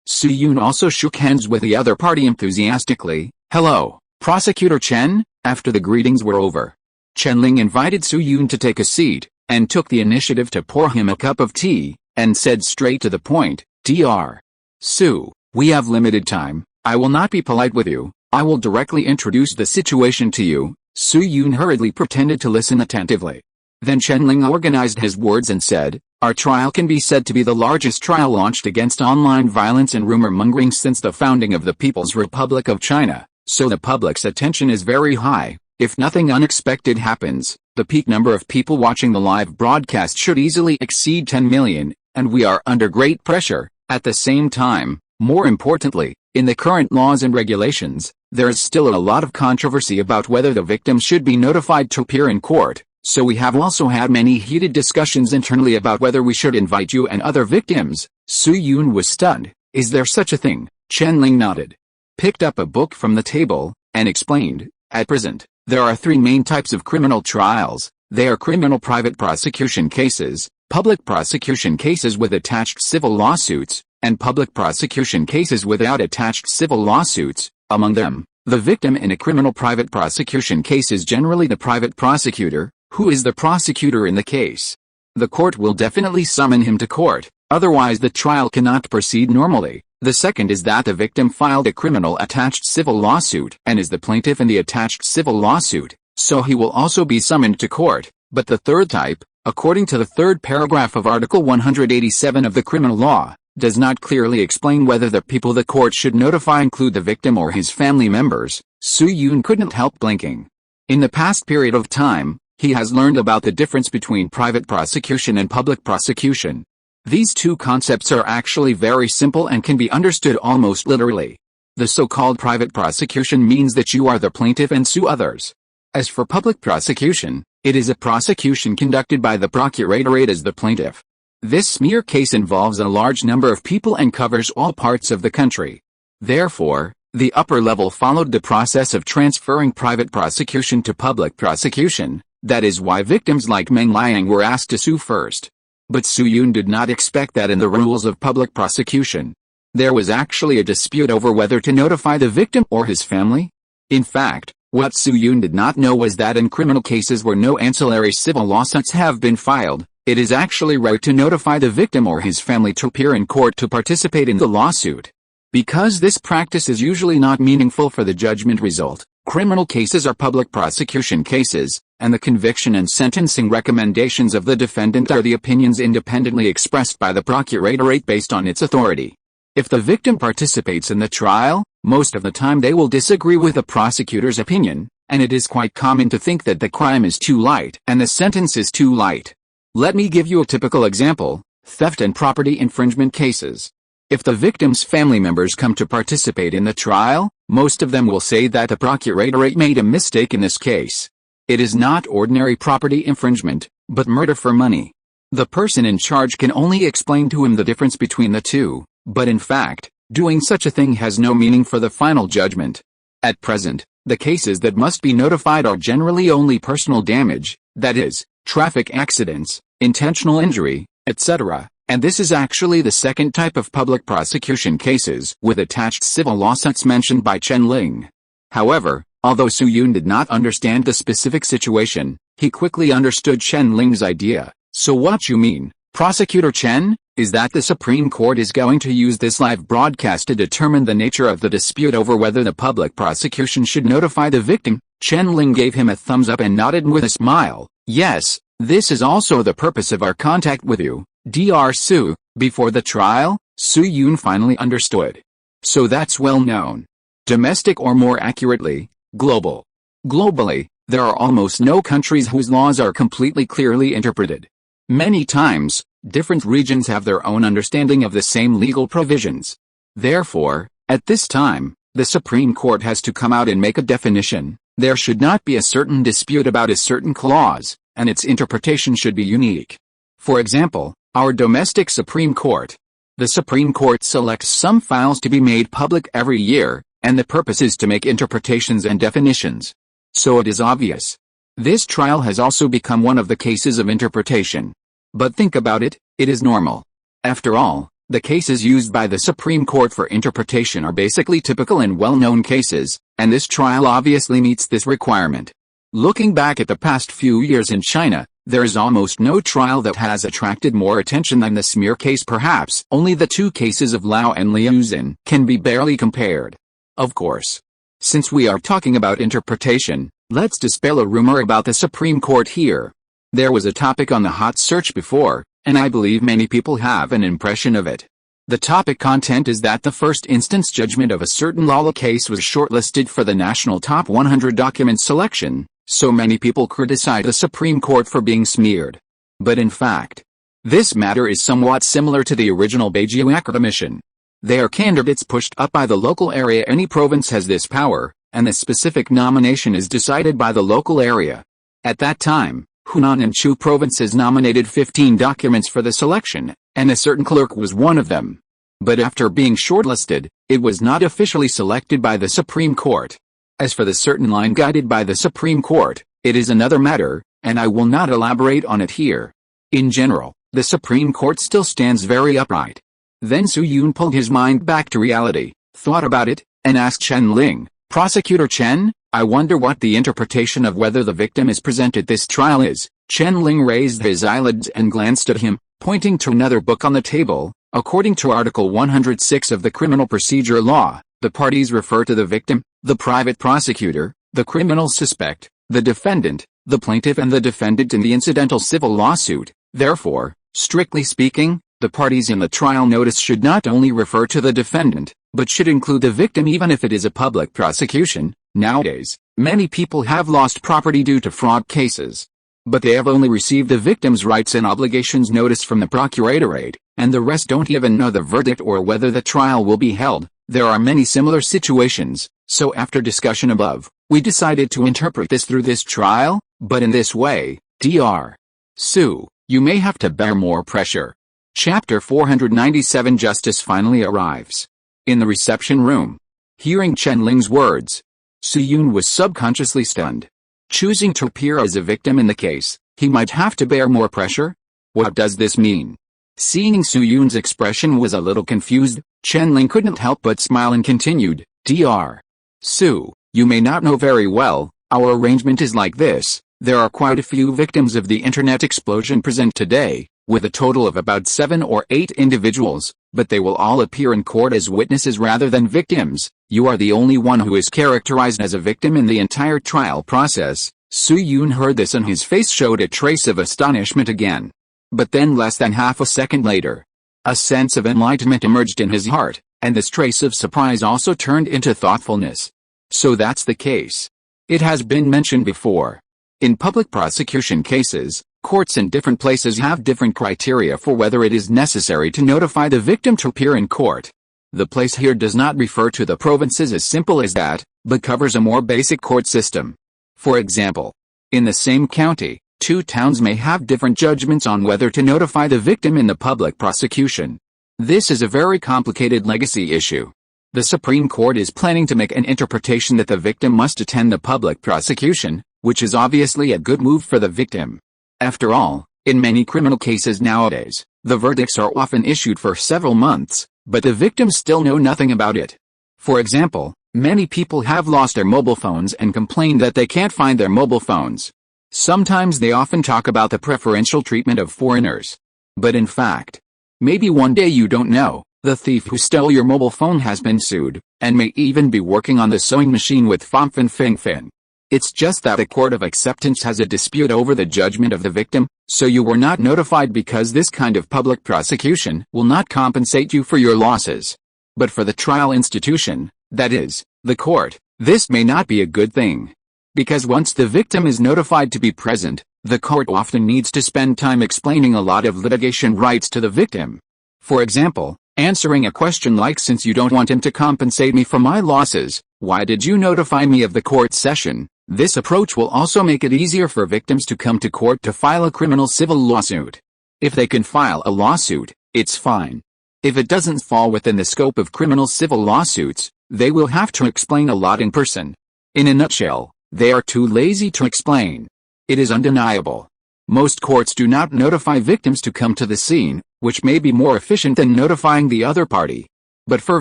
Su Yun also shook hands with the other party enthusiastically. Hello, Prosecutor Chen. After the greetings were over, Chen Ling invited Su Yun to take a seat, and took the initiative to pour him a cup of tea, and said straight to the point, Dr. Su, we have limited time, I will not be polite with you, I will directly introduce the situation to you. Su Yun hurriedly pretended to listen attentively. Then Chen Ling organized his words and said, our trial can be said to be the largest trial launched against online violence and rumor-mongering since the founding of the People's Republic of China, so the public's attention is very high. If nothing unexpected happens, the peak number of people watching the live broadcast should easily exceed 10 million, and we are under great pressure. At the same time, more importantly, in the current laws and regulations, there is still a lot of controversy about whether the victims should be notified to appear in court. So we have also had many heated discussions internally about whether we should invite you and other victims. Su Yun was stunned. Is there such a thing? Chen Ling nodded, picked up a book from the table, and explained, at present, there are 3 main types of criminal trials. They are criminal private prosecution cases, public prosecution cases with attached civil lawsuits, and public prosecution cases without attached civil lawsuits. Among them, the victim in a criminal private prosecution case is generally the private prosecutor, who is the prosecutor in the case. The court will definitely summon him to court, otherwise the trial cannot proceed normally. The second is that the victim filed a criminal attached civil lawsuit and is the plaintiff in the attached civil lawsuit, so he will also be summoned to court. But the third type, according to the 3rd paragraph of Article 187 of the criminal law, does not clearly explain whether the people the court should notify include the victim or his family members. Su Yun couldn't help blinking. In the past period of time, he has learned about the difference between private prosecution and public prosecution. These 2 concepts are actually very simple and can be understood almost literally. The so-called private prosecution means that you are the plaintiff and sue others. As for public prosecution, it is a prosecution conducted by the Procuratorate as the plaintiff. This smear case involves a large number of people and covers all parts of the country. Therefore, the upper level followed the process of transferring private prosecution to public prosecution. That is why victims like Meng Liang were asked to sue first. But Su Yun did not expect that in the rules of public prosecution. There was actually a dispute over whether to notify the victim or his family. In fact, what Su Yun did not know was that in criminal cases where no ancillary civil lawsuits have been filed, it is actually right to notify the victim or his family to appear in court to participate in the lawsuit. Because this practice is usually not meaningful for the judgment result, criminal cases are public prosecution cases, and the conviction and sentencing recommendations of the defendant are the opinions independently expressed by the Procuratorate based on its authority. If the victim participates in the trial, most of the time they will disagree with the prosecutor's opinion, and it is quite common to think that the crime is too light and the sentence is too light. Let me give you a typical example: theft and property infringement cases. If the victim's family members come to participate in the trial, most of them will say that the Procuratorate made a mistake in this case. It is not ordinary property infringement, but murder for money. The person in charge can only explain to him the difference between the 2, but in fact, doing such a thing has no meaning for the final judgment. At present, the cases that must be notified are generally only personal damage, that is, traffic accidents, intentional injury, etc., and this is actually the 2nd type of public prosecution cases with attached civil lawsuits mentioned by Chen Ling. However, although Su Yun did not understand the specific situation, he quickly understood Chen Ling's idea. So what you mean? Prosecutor Chen, is that the Supreme Court is going to use this live broadcast to determine the nature of the dispute over whether the public prosecution should notify the victim. Chen Ling gave him a thumbs up and nodded with a smile. Yes, this is also the purpose of our contact with you, Dr. Su. Before the trial, Su Yun finally understood. So that's well known. Domestic, or more accurately, global. Globally, there are almost no countries whose laws are completely clearly interpreted. Many times, different regions have their own understanding of the same legal provisions. Therefore, at this time, the Supreme Court has to come out and make a definition. There should not be a certain dispute about a certain clause, and its interpretation should be unique. For example, our domestic Supreme Court. The Supreme Court selects some files to be made public every year, and the purpose is to make interpretations and definitions. So it is obvious. This trial has also become one of the cases of interpretation. But think about it, it is normal. After all, the cases used by the Supreme Court for interpretation are basically typical and well-known cases, and this trial obviously meets this requirement. Looking back at the past few years in China, there is almost no trial that has attracted more attention than the smear case. Perhaps only the two cases of Lao and Liu Xin can be barely compared. Of course. Since we are talking about interpretation, let's dispel a rumor about the Supreme Court here. There was a topic on the hot search before, and I believe many people have an impression of it. The topic content is that the first instance judgment of a certain law case was shortlisted for the National Top 100 Documents selection, so many people criticize the Supreme Court for being smeared. But in fact, this matter is somewhat similar to the original Beijing Commission. They are candidates pushed up by the local area. Any province has this power, and the specific nomination is decided by the local area. At that time, Hunan and Chu provinces nominated 15 documents for the selection, and a certain clerk was one of them. But after being shortlisted, it was not officially selected by the Supreme Court. As for the certain line guided by the Supreme Court, it is another matter, and I will not elaborate on it here. In general, the Supreme Court still stands very upright. Then Su Yun pulled his mind back to reality, thought about it, and asked Chen Ling, Prosecutor Chen, I wonder what the interpretation of whether the victim is present at this trial is. Chen Ling raised his eyelids and glanced at him, pointing to another book on the table. According to Article 106 of the Criminal Procedure Law, the parties refer to the victim, the private prosecutor, the criminal suspect, the defendant, the plaintiff and the defendant in the incidental civil lawsuit. Therefore, strictly speaking, the parties in the trial notice should not only refer to the defendant, but should include the victim even if it is a public prosecution. Nowadays, many people have lost property due to fraud cases. But they have only received the victim's rights and obligations notice from the procuratorate, and the rest don't even know the verdict or whether the trial will be held. There are many similar situations, so after discussion above, we decided to interpret this through this trial, but in this way. Dr. Su, you may have to bear more pressure. Chapter 497. Justice finally arrives. In the reception room. Hearing Chen Ling's words, Su Yun was subconsciously stunned. Choosing to appear as a victim in the case, he might have to bear more pressure? What does this mean? Seeing Su Yun's expression was a little confused, Chen Ling couldn't help but smile and continued, Dr. Su, you may not know very well, our arrangement is like this. There are quite a few victims of the internet explosion present today, with a total of about 7 or 8 individuals, but they will all appear in court as witnesses rather than victims. You are the only one who is characterized as a victim in the entire trial process. Su Yun heard this and his face showed a trace of astonishment again. But then less than half a second later, a sense of enlightenment emerged in his heart, and this trace of surprise also turned into thoughtfulness. So that's the case. It has been mentioned before. In public prosecution cases, courts in different places have different criteria for whether it is necessary to notify the victim to appear in court. The place here does not refer to the provinces as simple as that, but covers a more basic court system. For example, in the same county, 2 towns may have different judgments on whether to notify the victim in the public prosecution. This is a very complicated legacy issue. The Supreme Court is planning to make an interpretation that the victim must attend the public prosecution, which is obviously a good move for the victim. After all, in many criminal cases nowadays, the verdicts are often issued for several months, but the victims still know nothing about it. For example, many people have lost their mobile phones and complain that they can't find their mobile phones. Sometimes they often talk about the preferential treatment of foreigners. But in fact, maybe one day you don't know, the thief who stole your mobile phone has been sued, and may even be working on the sewing machine with Fin. It's just that a court of acceptance has a dispute over the judgment of the victim, so you were not notified because this kind of public prosecution will not compensate you for your losses. But for the trial institution, that is, the court, this may not be a good thing. Because once the victim is notified to be present, the court often needs to spend time explaining a lot of litigation rights to the victim. For example, answering a question like, since you don't want him to compensate me for my losses, why did you notify me of the court session? This approach will also make it easier for victims to come to court to file a criminal civil lawsuit. If they can file a lawsuit, it's fine. If it doesn't fall within the scope of criminal civil lawsuits, they will have to explain a lot in person. In a nutshell, they are too lazy to explain. It is undeniable. Most courts do not notify victims to come to the scene, which may be more efficient than notifying the other party. But for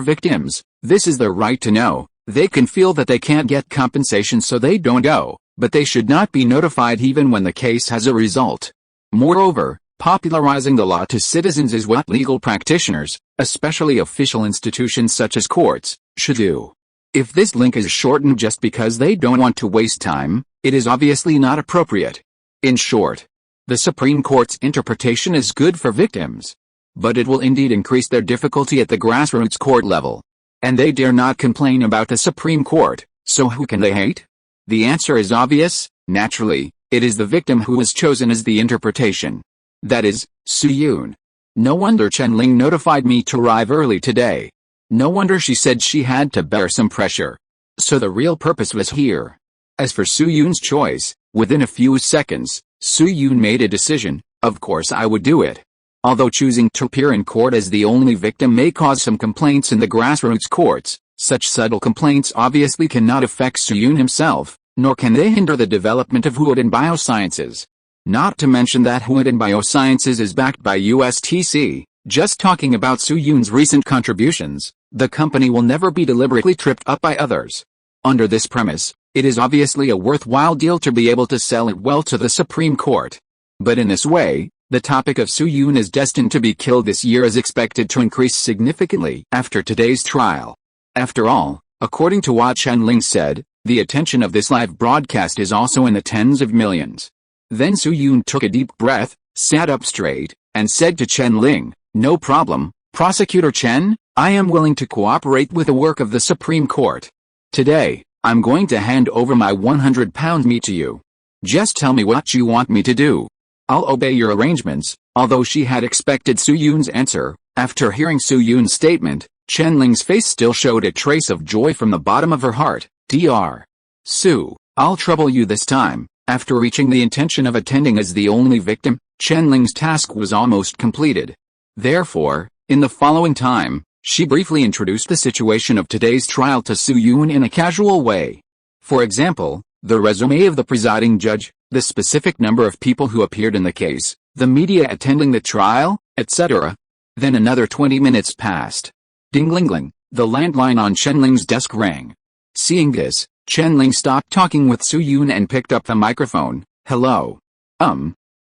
victims, this is their right to know. They can feel that they can't get compensation, so they don't go, but they should not be notified even when the case has a result. Moreover, popularizing the law to citizens is what legal practitioners, especially official institutions such as courts, should do. If this link is shortened just because they don't want to waste time, it is obviously not appropriate. In short, the Supreme Court's interpretation is good for victims, but it will indeed increase their difficulty at the grassroots court level. And they dare not complain about the Supreme Court, so who can they hate? The answer is obvious. Naturally, it is the victim who was chosen as the interpretation. That is, Su-yoon. No wonder Chen Ling notified me to arrive early today. No wonder she said she had to bear some pressure. So the real purpose was here. As for Su-yoon's choice, within a few seconds, Su-yoon made a decision. Of course I would do it. Although choosing to appear in court as the only victim may cause some complaints in the grassroots courts, such subtle complaints obviously cannot affect Su-yoon himself, nor can they hinder the development of Huadong Biosciences. Not to mention that Huadong Biosciences is backed by USTC. Just talking about Su-yoon's recent contributions, the company will never be deliberately tripped up by others. Under this premise, it is obviously a worthwhile deal to be able to sell it well to the Supreme Court. But in this way, the topic of Su-yoon is destined to be killed this year is expected to increase significantly after today's trial. After all, according to what Chen Ling said, the attention of this live broadcast is also in the tens of millions. Then Su-yoon took a deep breath, sat up straight, and said to Chen Ling, "No problem, Prosecutor Chen, I am willing to cooperate with the work of the Supreme Court. Today, I'm going to hand over my 100-pound meat to you. Just tell me what you want me to do. I'll obey your arrangements." Although she had expected Su-yoon's answer, after hearing Su-yoon's statement, Chen Ling's face still showed a trace of joy from the bottom of her heart. Dr. Su, I'll trouble you this time. After reaching the intention of attending as the only victim, Chen Ling's task was almost completed. Therefore, in the following time, she briefly introduced the situation of today's trial to Su-yoon in a casual way. For example, the resume of the presiding judge, the specific number of people who appeared in the case, the media attending the trial, etc. Then another 20 minutes passed. Ding-ling-ling, the landline on Chen Ling's desk rang. Seeing this, Chen Ling stopped talking with Su-yoon and picked up the microphone. "Hello.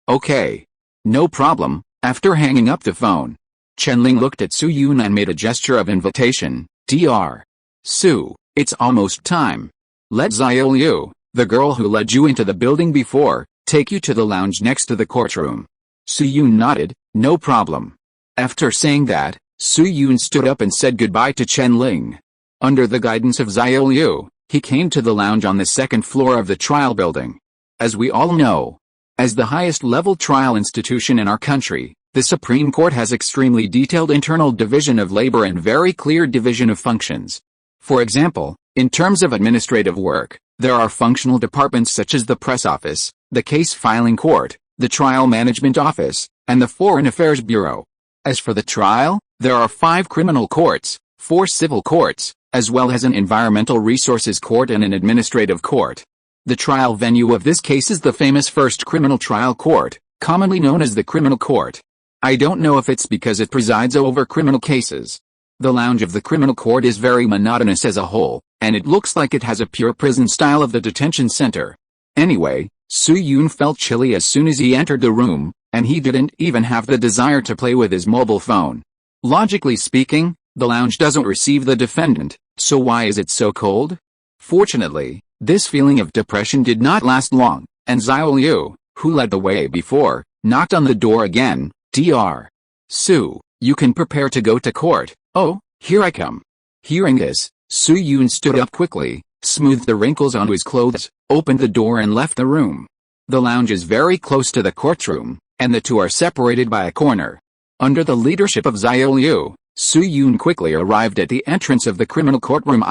Okay. No problem." After hanging up the phone, Chen Ling looked at Su-yoon and made a gesture of invitation. "Dr. Su, it's almost time. Let Xiaoliu, the girl who led you into the building before, take you to the lounge next to the courtroom." Su-yoon nodded. "No problem." After saying that, Su-yoon stood up and said goodbye to Chen Ling. Under the guidance of Xiaoliu, he came to the lounge on the second floor of the trial building. As we all know, as the highest level trial institution in our country, the Supreme Court has extremely detailed internal division of labor and very clear division of functions. For example, in terms of administrative work, there are functional departments such as the press office, the case filing court, the trial management office, and the foreign affairs bureau. As for the trial, there are 5 criminal courts, 4 civil courts, as well as an environmental resources court and an administrative court. The trial venue of this case is the famous First Criminal Trial Court, commonly known as the Criminal Court. I don't know if it's because it presides over criminal cases. The lounge of the Criminal Court is very monotonous as a whole, and it looks like it has a pure prison style of the detention center. Anyway, Su-yoon felt chilly as soon as he entered the room, and he didn't even have the desire to play with his mobile phone. Logically speaking, the lounge doesn't receive the defendant, so why is it so cold? Fortunately, this feeling of depression did not last long, and Zhao Liu, who led the way before, knocked on the door again. Dr. Su, you can prepare to go to court. Oh, here I come. Hearing this, Su Yun stood up quickly, smoothed the wrinkles on his clothes, opened the door and left the room. The lounge is very close to the courtroom, and the two are separated by a corner. Under the leadership of Zhao Liu, Su Yun quickly arrived at the entrance of the criminal courtroom.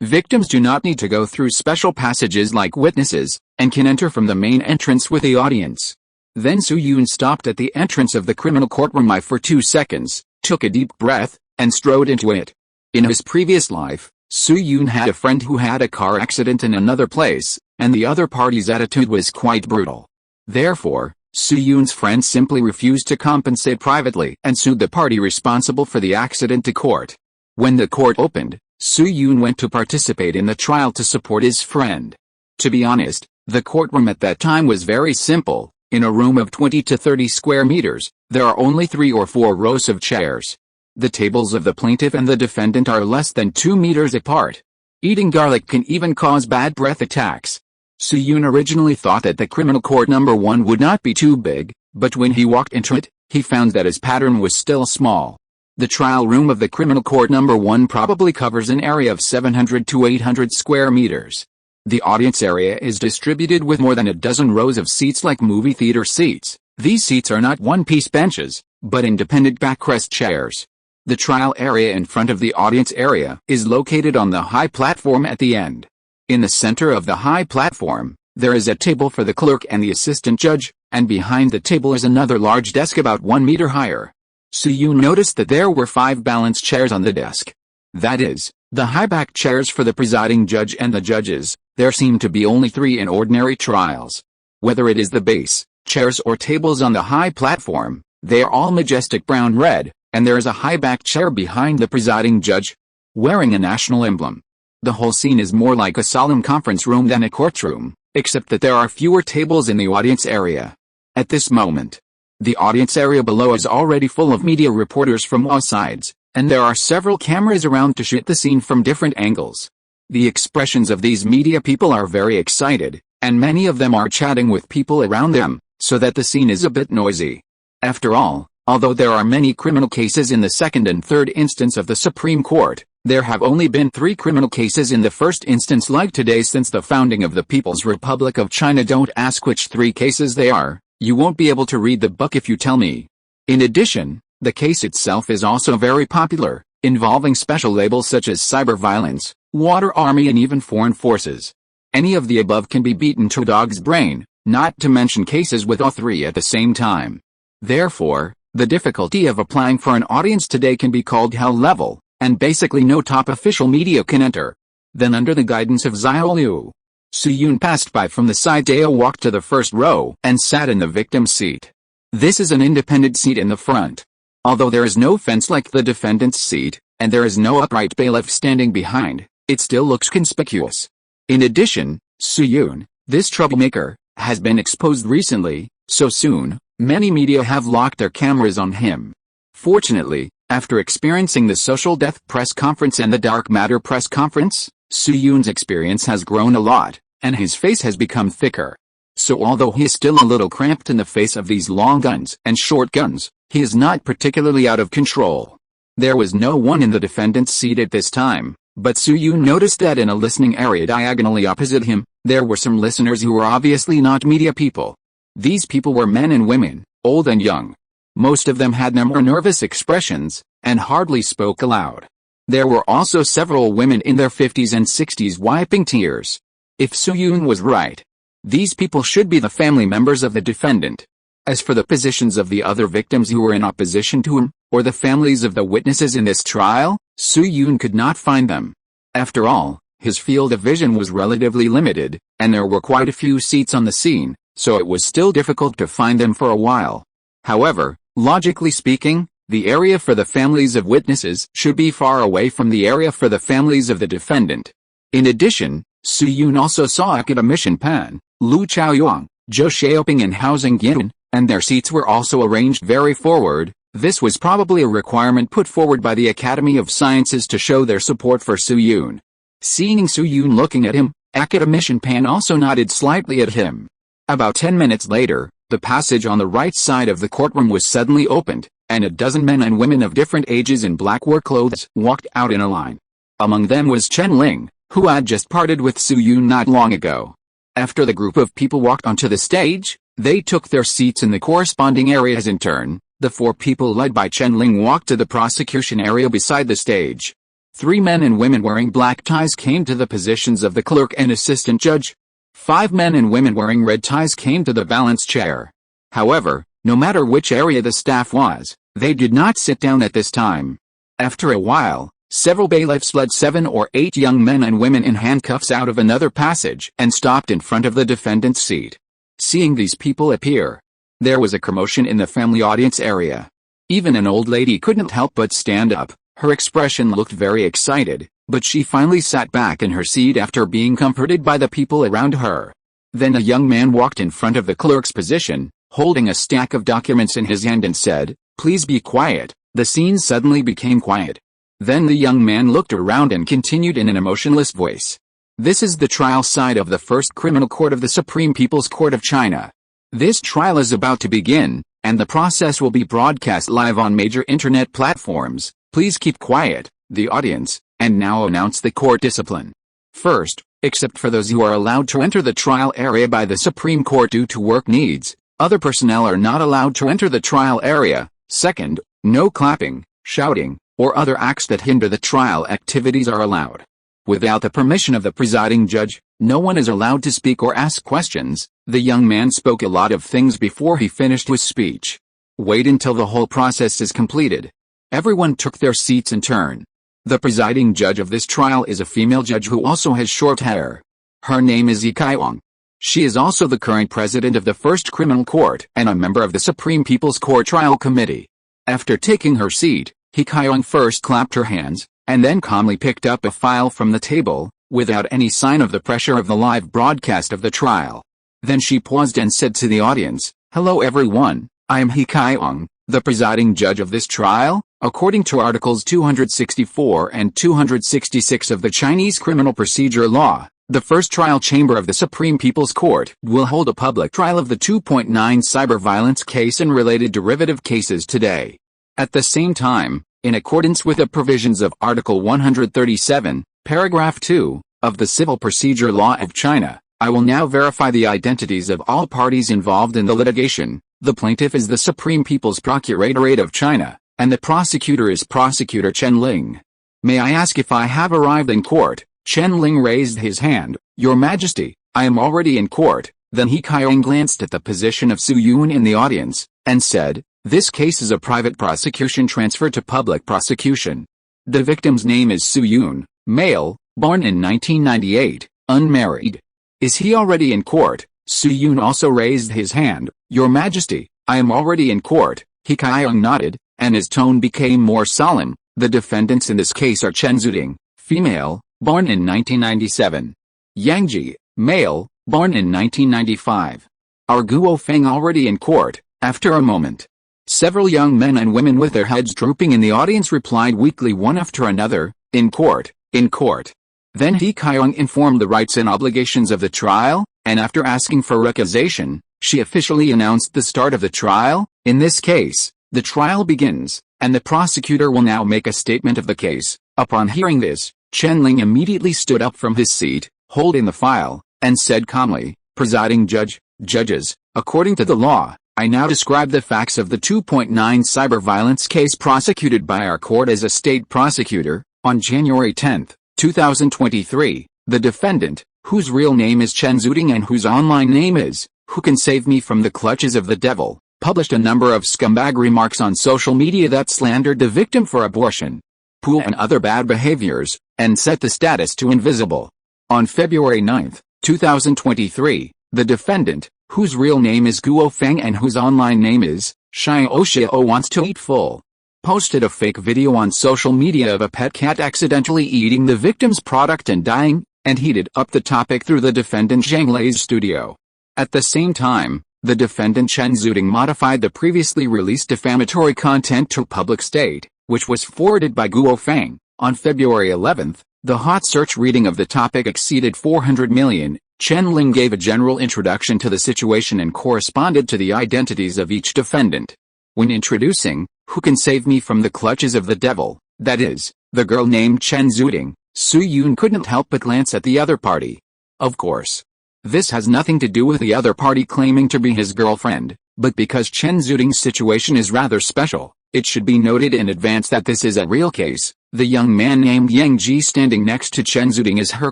Victims do not need to go through special passages like witnesses, and can enter from the main entrance with the audience. Then Su Yun stopped at the entrance of the criminal courtroom for 2 seconds, took a deep breath, and strode into it. In his previous life, Su Yun had a friend who had a car accident in another place, and the other party's attitude was quite brutal. Therefore, Su Yun's friend simply refused to compensate privately and sued the party responsible for the accident to court. When the court opened, Su Yun went to participate in the trial to support his friend. To be honest, the courtroom at that time was very simple. In a room of 20 to 30 square meters, there are only 3 or 4 rows of chairs. The tables of the plaintiff and the defendant are less than 2 meters apart. Eating garlic can even cause bad breath attacks. Su Yun originally thought that the criminal court number 1 would not be too big, but when he walked into it, he found that his pattern was still small. The trial room of the criminal court number 1 probably covers an area of 700 to 800 square meters. The audience area is distributed with more than a dozen rows of seats like movie theater seats. These seats are not one-piece benches, but independent backrest chairs. The trial area in front of the audience area is located on the high platform at the end. In the center of the high platform, there is a table for the clerk and the assistant judge, and behind the table is another large desk about 1 meter higher. Su Yun noticed that there were 5 balance chairs on the desk. That is, the high-back chairs for the presiding judge and the judges. There seem to be only 3 in ordinary trials. Whether it is the base, chairs or tables on the high platform, they are all majestic brown red, and there is a high-back chair behind the presiding judge, wearing a national emblem. The whole scene is more like a solemn conference room than a courtroom, except that there are fewer tables in the audience area. At this moment, the audience area below is already full of media reporters from all sides, and there are several cameras around to shoot the scene from different angles. The expressions of these media people are very excited, and many of them are chatting with people around them, so that the scene is a bit noisy. After all, although there are many criminal cases in the second and third instance of the Supreme Court, there have only been 3 criminal cases in the first instance like today since the founding of the People's Republic of China. Don't ask which 3 cases they are, you won't be able to read the book if you tell me. In addition, the case itself is also very popular, involving special labels such as cyber violence, water army and even foreign forces. Any of the above can be beaten to a dog's brain, not to mention cases with all 3 at the same time. Therefore, the difficulty of applying for an audience today can be called hell level, and basically no top official media can enter. Then under the guidance of Zhao Liu, Su Yun passed by from the side. Dao walked to the first row and sat in the victim's seat. This is an independent seat in the front. Although there is no fence like the defendant's seat, and there is no upright bailiff standing behind, it still looks conspicuous. In addition, Su Yun, this troublemaker, has been exposed recently, so soon, many media have locked their cameras on him. Fortunately, after experiencing the social death press conference and the dark matter press conference, Su Yun's experience has grown a lot, and his face has become thicker. So although he is still a little cramped in the face of these long guns and short guns, he is not particularly out of control. There was no one in the defendant's seat at this time, but Su Yun noticed that in a listening area diagonally opposite him, there were some listeners who were obviously not media people. These people were men and women, old and young. Most of them had more nervous expressions, and hardly spoke aloud. There were also several women in their 50s and 60s wiping tears. If Su Yun was right, these people should be the family members of the defendant. As for the positions of the other victims who were in opposition to him, or the families of the witnesses in this trial, Su Yun could not find them. After all, his field of vision was relatively limited, and there were quite a few seats on the scene, so it was still difficult to find them for a while. However, logically speaking, the area for the families of witnesses should be far away from the area for the families of the defendant. In addition, Su Yun also saw academician Pan, Lu Chaoyuan, Zhou Xiaoping and Hao Zhengyun, and their seats were also arranged very forward. This was probably a requirement put forward by the Academy of Sciences to show their support for Su Yun. Seeing Su Yun looking at him, Academician Pan also nodded slightly at him. About 10 minutes later, the passage on the right side of the courtroom was suddenly opened, and a dozen men and women of different ages in black work clothes walked out in a line. Among them was Chen Ling, who had just parted with Su Yun not long ago. After the group of people walked onto the stage, they took their seats in the corresponding areas in turn. The four people led by Chen Ling walked to the prosecution area beside the stage. 3 men and women wearing black ties came to the positions of the clerk and assistant judge. 5 men and women wearing red ties came to the balance chair. However, no matter which area the staff was, they did not sit down at this time. After a while, several bailiffs led 7 or 8 young men and women in handcuffs out of another passage and stopped in front of the defendant's seat. Seeing these people appear, there was a commotion in the family audience area. Even an old lady couldn't help but stand up. Her expression looked very excited, but she finally sat back in her seat after being comforted by the people around her. Then a young man walked in front of the clerk's position, holding a stack of documents in his hand and said, "Please be quiet." The scene suddenly became quiet. Then the young man looked around and continued in an emotionless voice. "This is the trial side of the First Criminal Court of the Supreme People's Court of China. This trial is about to begin, and the process will be broadcast live on major internet platforms. Please keep quiet, the audience, and now announce the court discipline. First, except for those who are allowed to enter the trial area by the Supreme Court due to work needs, other personnel are not allowed to enter the trial area. Second, no clapping, shouting, or other acts that hinder the trial activities are allowed. Without the permission of the presiding judge, no one is allowed to speak or ask questions." The young man spoke a lot of things before he finished his speech. "Wait until the whole process is completed." Everyone took their seats in turn. The presiding judge of this trial is a female judge who also has short hair. Her name is Li Feiyu. She is also the current president of the First Criminal Court and a member of the Supreme People's Court Trial Committee. After taking her seat, Li Feiyu first clapped her hands, and then calmly picked up a file from the table, without any sign of the pressure of the live broadcast of the trial. Then she paused and said to the audience, "Hello everyone, I am Li Feiyu, the presiding judge of this trial. According to Articles 264 and 266 of the Chinese Criminal Procedure Law, the first trial chamber of the Supreme People's Court will hold a public trial of the 2.9 cyber violence case and related derivative cases today. At the same time, in accordance with the provisions of Article 137, Paragraph 2, of the Civil Procedure Law of China, I will now verify the identities of all parties involved in the litigation. The plaintiff is the Supreme People's Procuratorate of China, and the prosecutor is Prosecutor Chen Ling. May I ask if I have arrived in court?" Chen Ling raised his hand. "Your Majesty, I am already in court." Then Li Feiyu glanced at the position of Su Yun in the audience, and said, "This case is a private prosecution transferred to public prosecution. The victim's name is Su Yun, male, born in 1998, unmarried. Is he already in court?" Su Yun also raised his hand. "Your Majesty, I am already in court." Li Feiyu nodded, and his tone became more solemn. "The defendants in this case are Chen Zhongjing, female, born in 1997. Yang Ji, male, born in 1995. Are Guo Feng already in court?" After a moment, several young men and women with their heads drooping in the audience replied weakly one after another, "In court, in court." Then Li Feiyu informed the rights and obligations of the trial, and after asking for recusation, she officially announced the start of the trial. "In this case, the trial begins, and the prosecutor will now make a statement of the case." Upon hearing this, Chen Ling immediately stood up from his seat, holding the file, and said calmly, "Presiding judge, judges, according to the law, I now describe the facts of the 2.9 cyber violence case prosecuted by our court as a state prosecutor. On January 10, 2023, the defendant, whose real name is Chen Zhongjing and whose online name is, Who Can Save Me from the Clutches of the Devil, published a number of scumbag remarks on social media that slandered the victim for abortion, pool and other bad behaviors, and set the status to invisible. On February 9, 2023, the defendant, whose real name is Guo Feng and whose online name is, Xiao Wants to Eat Full, posted a fake video on social media of a pet cat accidentally eating the victim's product and dying, and heated up the topic through the defendant Zhang Li's studio. At the same time, the defendant Chen Zhongjing modified the previously released defamatory content to public state, which was forwarded by Guo Feng. On February 11, the hot search reading of the topic exceeded 400 million. Chen Ling gave a general introduction to the situation and corresponded to the identities of each defendant. When introducing, "Who can save me from the clutches of the devil?" that is, the girl named Chen Zhongjing, Su Yun couldn't help but glance at the other party. Of course, this has nothing to do with the other party claiming to be his girlfriend, but because Chen Zhongjing's situation is rather special, it should be noted in advance that this is a real case. The young man named Yang Ji standing next to Chen Zhongjing is her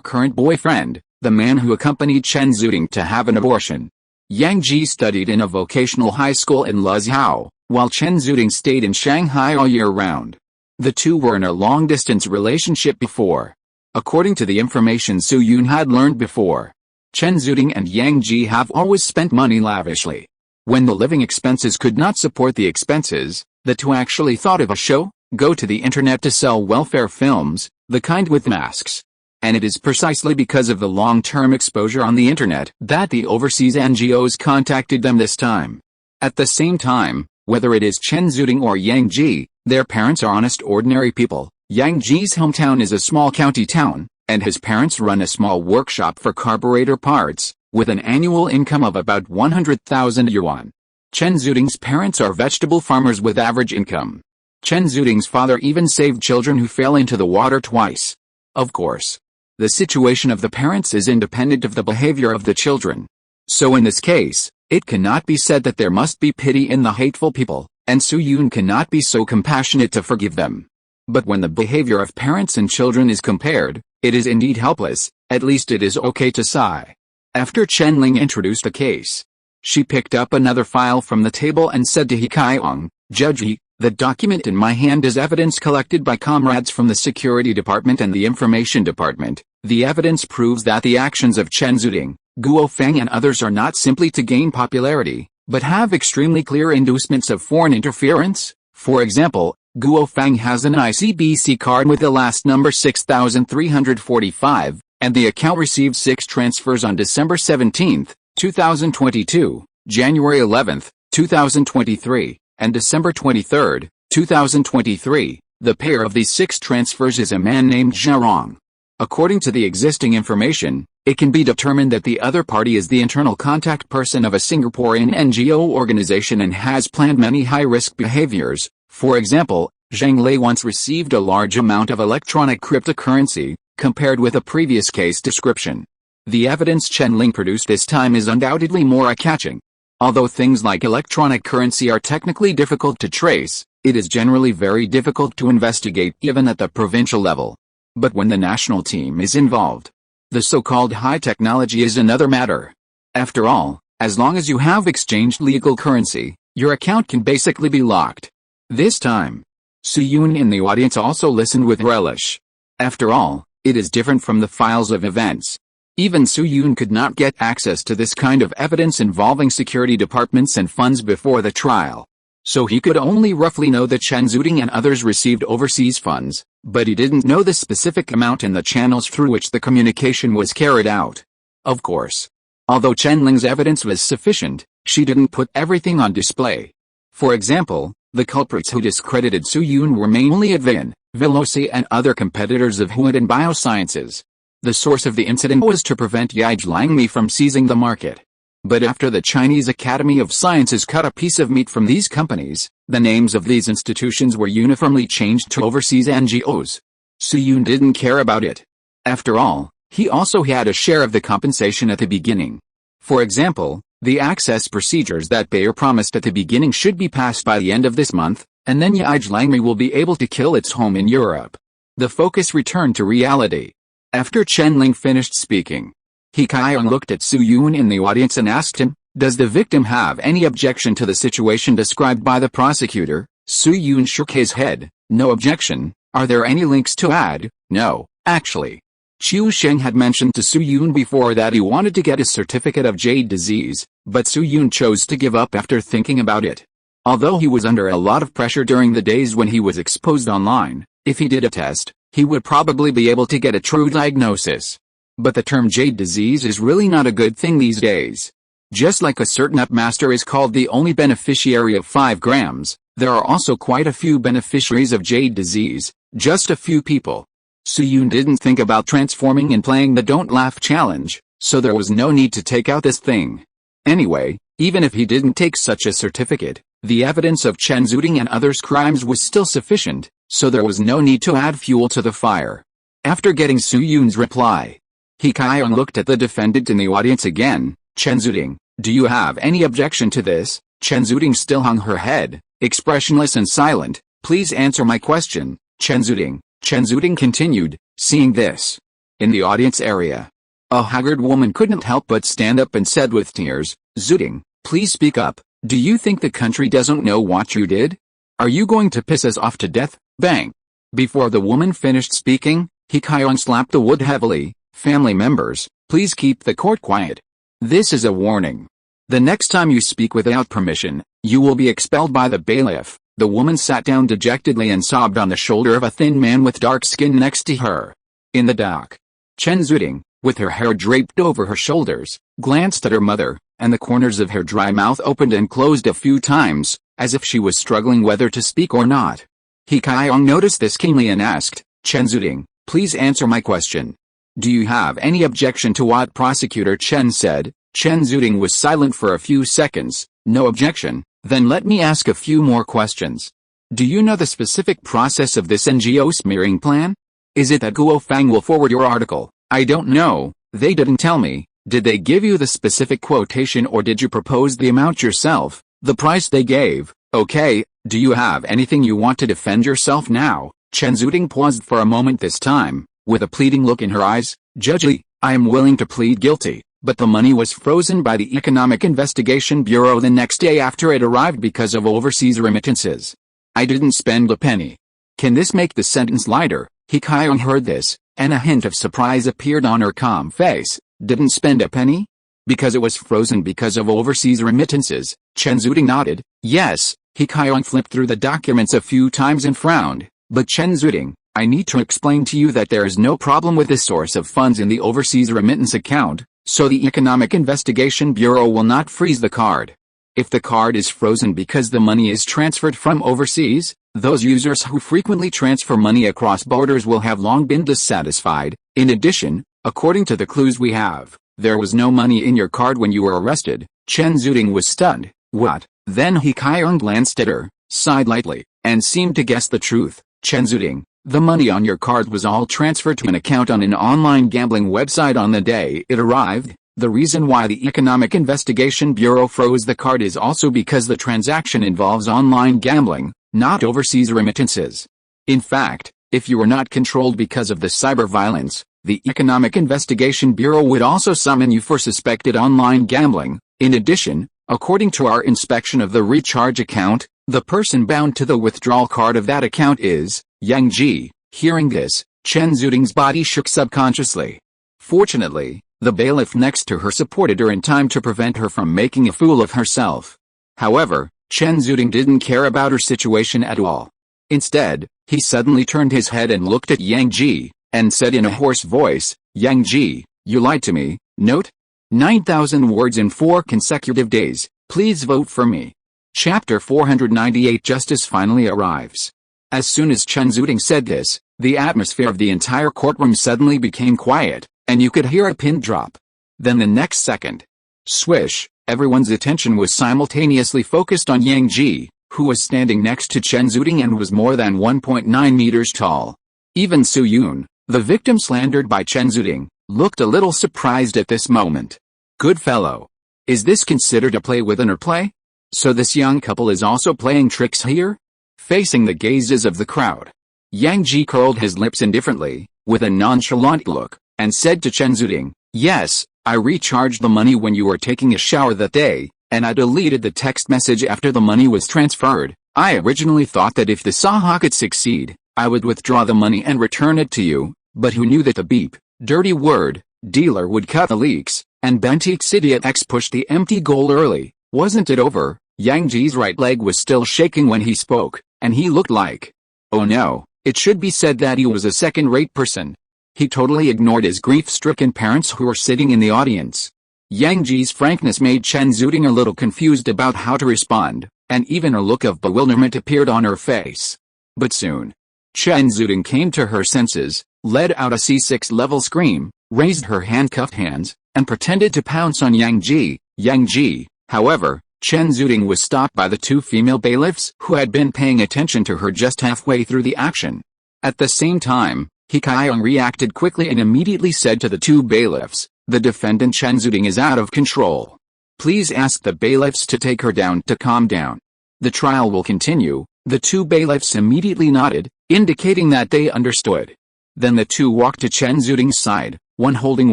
current boyfriend, the man who accompanied Chen Zhongjing to have an abortion. Yang Ji studied in a vocational high school in Luzhou, while Chen Zhongjing stayed in Shanghai all year round. The two were in a long-distance relationship before. According to the information Su Yun had learned before, Chen Zhongjing and Yang Ji have always spent money lavishly. When the living expenses could not support the expenses, the two actually thought of a show, go to the internet to sell welfare films, the kind with masks. And it is precisely because of the long-term exposure on the internet that the overseas NGOs contacted them this time. At the same time, whether it is Chen Zhongjing or Yang Ji, their parents are honest ordinary people. Yang Ji's hometown is a small county town, and his parents run a small workshop for carburetor parts, with an annual income of about 100,000 yuan. Chen Zhongjing's parents are vegetable farmers with average income. Chen Zhongjing's father even saved children who fell into the water twice. Of course, the situation of the parents is independent of the behavior of the children. So in this case, it cannot be said that there must be pity in the hateful people, and Su Yun cannot be so compassionate to forgive them. But when the behavior of parents and children is compared, it is indeed helpless. At least it is okay to sigh. After Chen Ling introduced the case, she picked up another file from the table and said to He Kaiong, "Judge He, the document in my hand is evidence collected by comrades from the Security Department and the Information Department. The evidence proves that the actions of Chen Zhongjing, Guo Feng and others are not simply to gain popularity, but have extremely clear inducements of foreign interference. For example, Guo Feng has an ICBC card with the last number 6345, and the account received 6 transfers on December 17, 2022, January 11, 2023, and December 23, 2023. The payer of these 6 transfers is a man named Zhang. According to the existing information, it can be determined that the other party is the internal contact person of a Singaporean NGO organization and has planned many high-risk behaviors. For example, Zhang Lei once received a large amount of electronic cryptocurrency, compared with a previous case description. The evidence Chen Ling produced this time is undoubtedly more eye-catching. Although things like electronic currency are technically difficult to trace, it is generally very difficult to investigate even at the provincial level. But when the national team is involved, the so-called high technology is another matter. After all, as long as you have exchanged legal currency, your account can basically be locked. This time, Su Yun in the audience also listened with relish. After all, it is different from the files of events. Even Su Yun could not get access to this kind of evidence involving security departments and funds before the trial. So he could only roughly know that Chen Zhongjing and others received overseas funds, but he didn't know the specific amount and the channels through which the communication was carried out. Of course, although Chen Ling's evidence was sufficient, she didn't put everything on display. For example, the culprits who discredited Su Yun were mainly Advin, Veloci and other competitors of Huad in biosciences. The source of the incident was to prevent Yi Zhangmi from seizing the market. But after the Chinese Academy of Sciences cut a piece of meat from these companies, the names of these institutions were uniformly changed to overseas NGOs. Su Yun didn't care about it. After all, he also had a share of the compensation at the beginning. For example, the access procedures that Bayer promised at the beginning should be passed by the end of this month, and then Yi Zhangmi will be able to kill its home in Europe. The focus returned to reality. After Chen Ling finished speaking, He Kaiong looked at Su Yun in the audience and asked him, "Does the victim have any objection to the situation described by the prosecutor?" Su Yun shook his head. "No objection. Are there any links to add?" "No, actually." Chiu Sheng had mentioned to Su Yun before that he wanted to get a certificate of jade disease, but Su Yun chose to give up after thinking about it. Although he was under a lot of pressure during the days when he was exposed online, if he did a test, he would probably be able to get a true diagnosis. But the term jade disease is really not a good thing these days. Just like a certain upmaster is called the only beneficiary of 5 grams, there are also quite a few beneficiaries of jade disease, just a few people. Soo-yoon didn't think about transforming and playing the Don't Laugh challenge, so there was no need to take out this thing. Anyway, even if he didn't take such a certificate, the evidence of Chen Zuding and others' crimes was still sufficient, so there was no need to add fuel to the fire. After getting Soo-yoon's reply, He Kyung looked at the defendant in the audience again. Chen Zuding, do you have any objection to this? Chen Zuding still hung her head, expressionless and silent. Please answer my question, Chen Zuding. Chen Zuding continued, seeing this. In the audience area, a haggard woman couldn't help but stand up and said with tears, Zuding, please speak up. Do you think the country doesn't know what you did? Are you going to piss us off to death? Bang! Before the woman finished speaking, He Kyung slapped the wood heavily. Family members, please keep the court quiet. This is a warning. The next time you speak without permission, you will be expelled by the bailiff. The woman sat down dejectedly and sobbed on the shoulder of a thin man with dark skin next to her. In the dock, Chen Zuding, with her hair draped over her shoulders, glanced at her mother, and the corners of her dry mouth opened and closed a few times, as if she was struggling whether to speak or not. He Kyung noticed this keenly and asked, Chen Zuding, please answer my question. Do you have any objection to what Prosecutor Chen said? Chen Zuding was silent for a few seconds. No objection. Then let me ask a few more questions. Do you know the specific process of this NGO smearing plan? Is it that Guo Fang will forward your article? I don't know. They didn't tell me. Did they give you the specific quotation or did you propose the amount yourself? The price they gave. Okay, do you have anything you want to defend yourself now? Chen Zuding paused for a moment this time, with a pleading look in her eyes. Judge Li, I am willing to plead guilty, but the money was frozen by the Economic Investigation Bureau the next day after it arrived because of overseas remittances. I didn't spend a penny. Can this make the sentence lighter? He Kyung heard this, and a hint of surprise appeared on her calm face. Didn't spend a penny? Because it was frozen because of overseas remittances. Chen Zuding nodded. Yes. He Kyung flipped through the documents a few times and frowned. But Chen Zuding, I need to explain to you that there is no problem with this source of funds in the overseas remittance account, so the Economic Investigation Bureau will not freeze the card. If the card is frozen because the money is transferred from overseas, those users who frequently transfer money across borders will have long been dissatisfied. In addition, according to the clues we have, there was no money in your card when you were arrested. Chen Zuding was stunned. What? Then He Kyung glanced at her, sighed lightly, and seemed to guess the truth. Chen Zuding, the money on your card was all transferred to an account on an online gambling website on the day it arrived. The reason why the Economic Investigation Bureau froze the card is also because the transaction involves online gambling, not overseas remittances. In fact, if you were not controlled because of the cyber violence, the Economic Investigation Bureau would also summon you for suspected online gambling. In addition, according to our inspection of the recharge account, the person bound to the withdrawal card of that account is Yang Ji. Hearing this, Chen Zuding's body shook subconsciously. Fortunately, the bailiff next to her supported her in time to prevent her from making a fool of herself. However, Chen Zuding didn't care about her situation at all. Instead, he suddenly turned his head and looked at Yang Ji, and said in a hoarse voice, Yang Ji, you lied to me. Note? 9,000 words in 4 consecutive days. Please vote for me. Chapter 498. Justice finally arrives. As soon as Chen Zuding said this, the atmosphere of the entire courtroom suddenly became quiet, and you could hear a pin drop. Then the next second, swish, everyone's attention was simultaneously focused on Yang Ji, who was standing next to Chen Zuding and was more than 1.9 meters tall. Even Soo-yoon, the victim slandered by Chen Zuding, looked a little surprised at this moment. Good fellow. Is this considered a play within a play? So this young couple is also playing tricks here? Facing the gazes of the crowd, Yang Ji curled his lips indifferently, with a nonchalant look, and said to Chen Zuding, yes, I recharged the money when you were taking a shower that day, and I deleted the text message after the money was transferred. I originally thought that if the Saha could succeed, I would withdraw the money and return it to you, but who knew that the beep, dirty word, dealer would cut the leaks, and Bentik's idiot X pushed the empty goal early. Wasn't it over? Yang Ji's right leg was still shaking when he spoke, and he looked like, oh no, it should be said that he was a second-rate person. He totally ignored his grief-stricken parents who were sitting in the audience. Yang Ji's frankness made Chen Zuding a little confused about how to respond, and even a look of bewilderment appeared on her face. But soon, Chen Zuding came to her senses, let out a C6-level scream, raised her handcuffed hands, and pretended to pounce on Yang Ji. Yang Ji, however, Chen Zuding was stopped by the two female bailiffs who had been paying attention to her just halfway through the action. At the same time, He Kaiyong reacted quickly and immediately said to the two bailiffs, "The defendant Chen Zuding is out of control. Please ask the bailiffs to take her down to calm down. The trial will continue." The two bailiffs immediately nodded, indicating that they understood. Then the two walked to Chen Zuding's side, one holding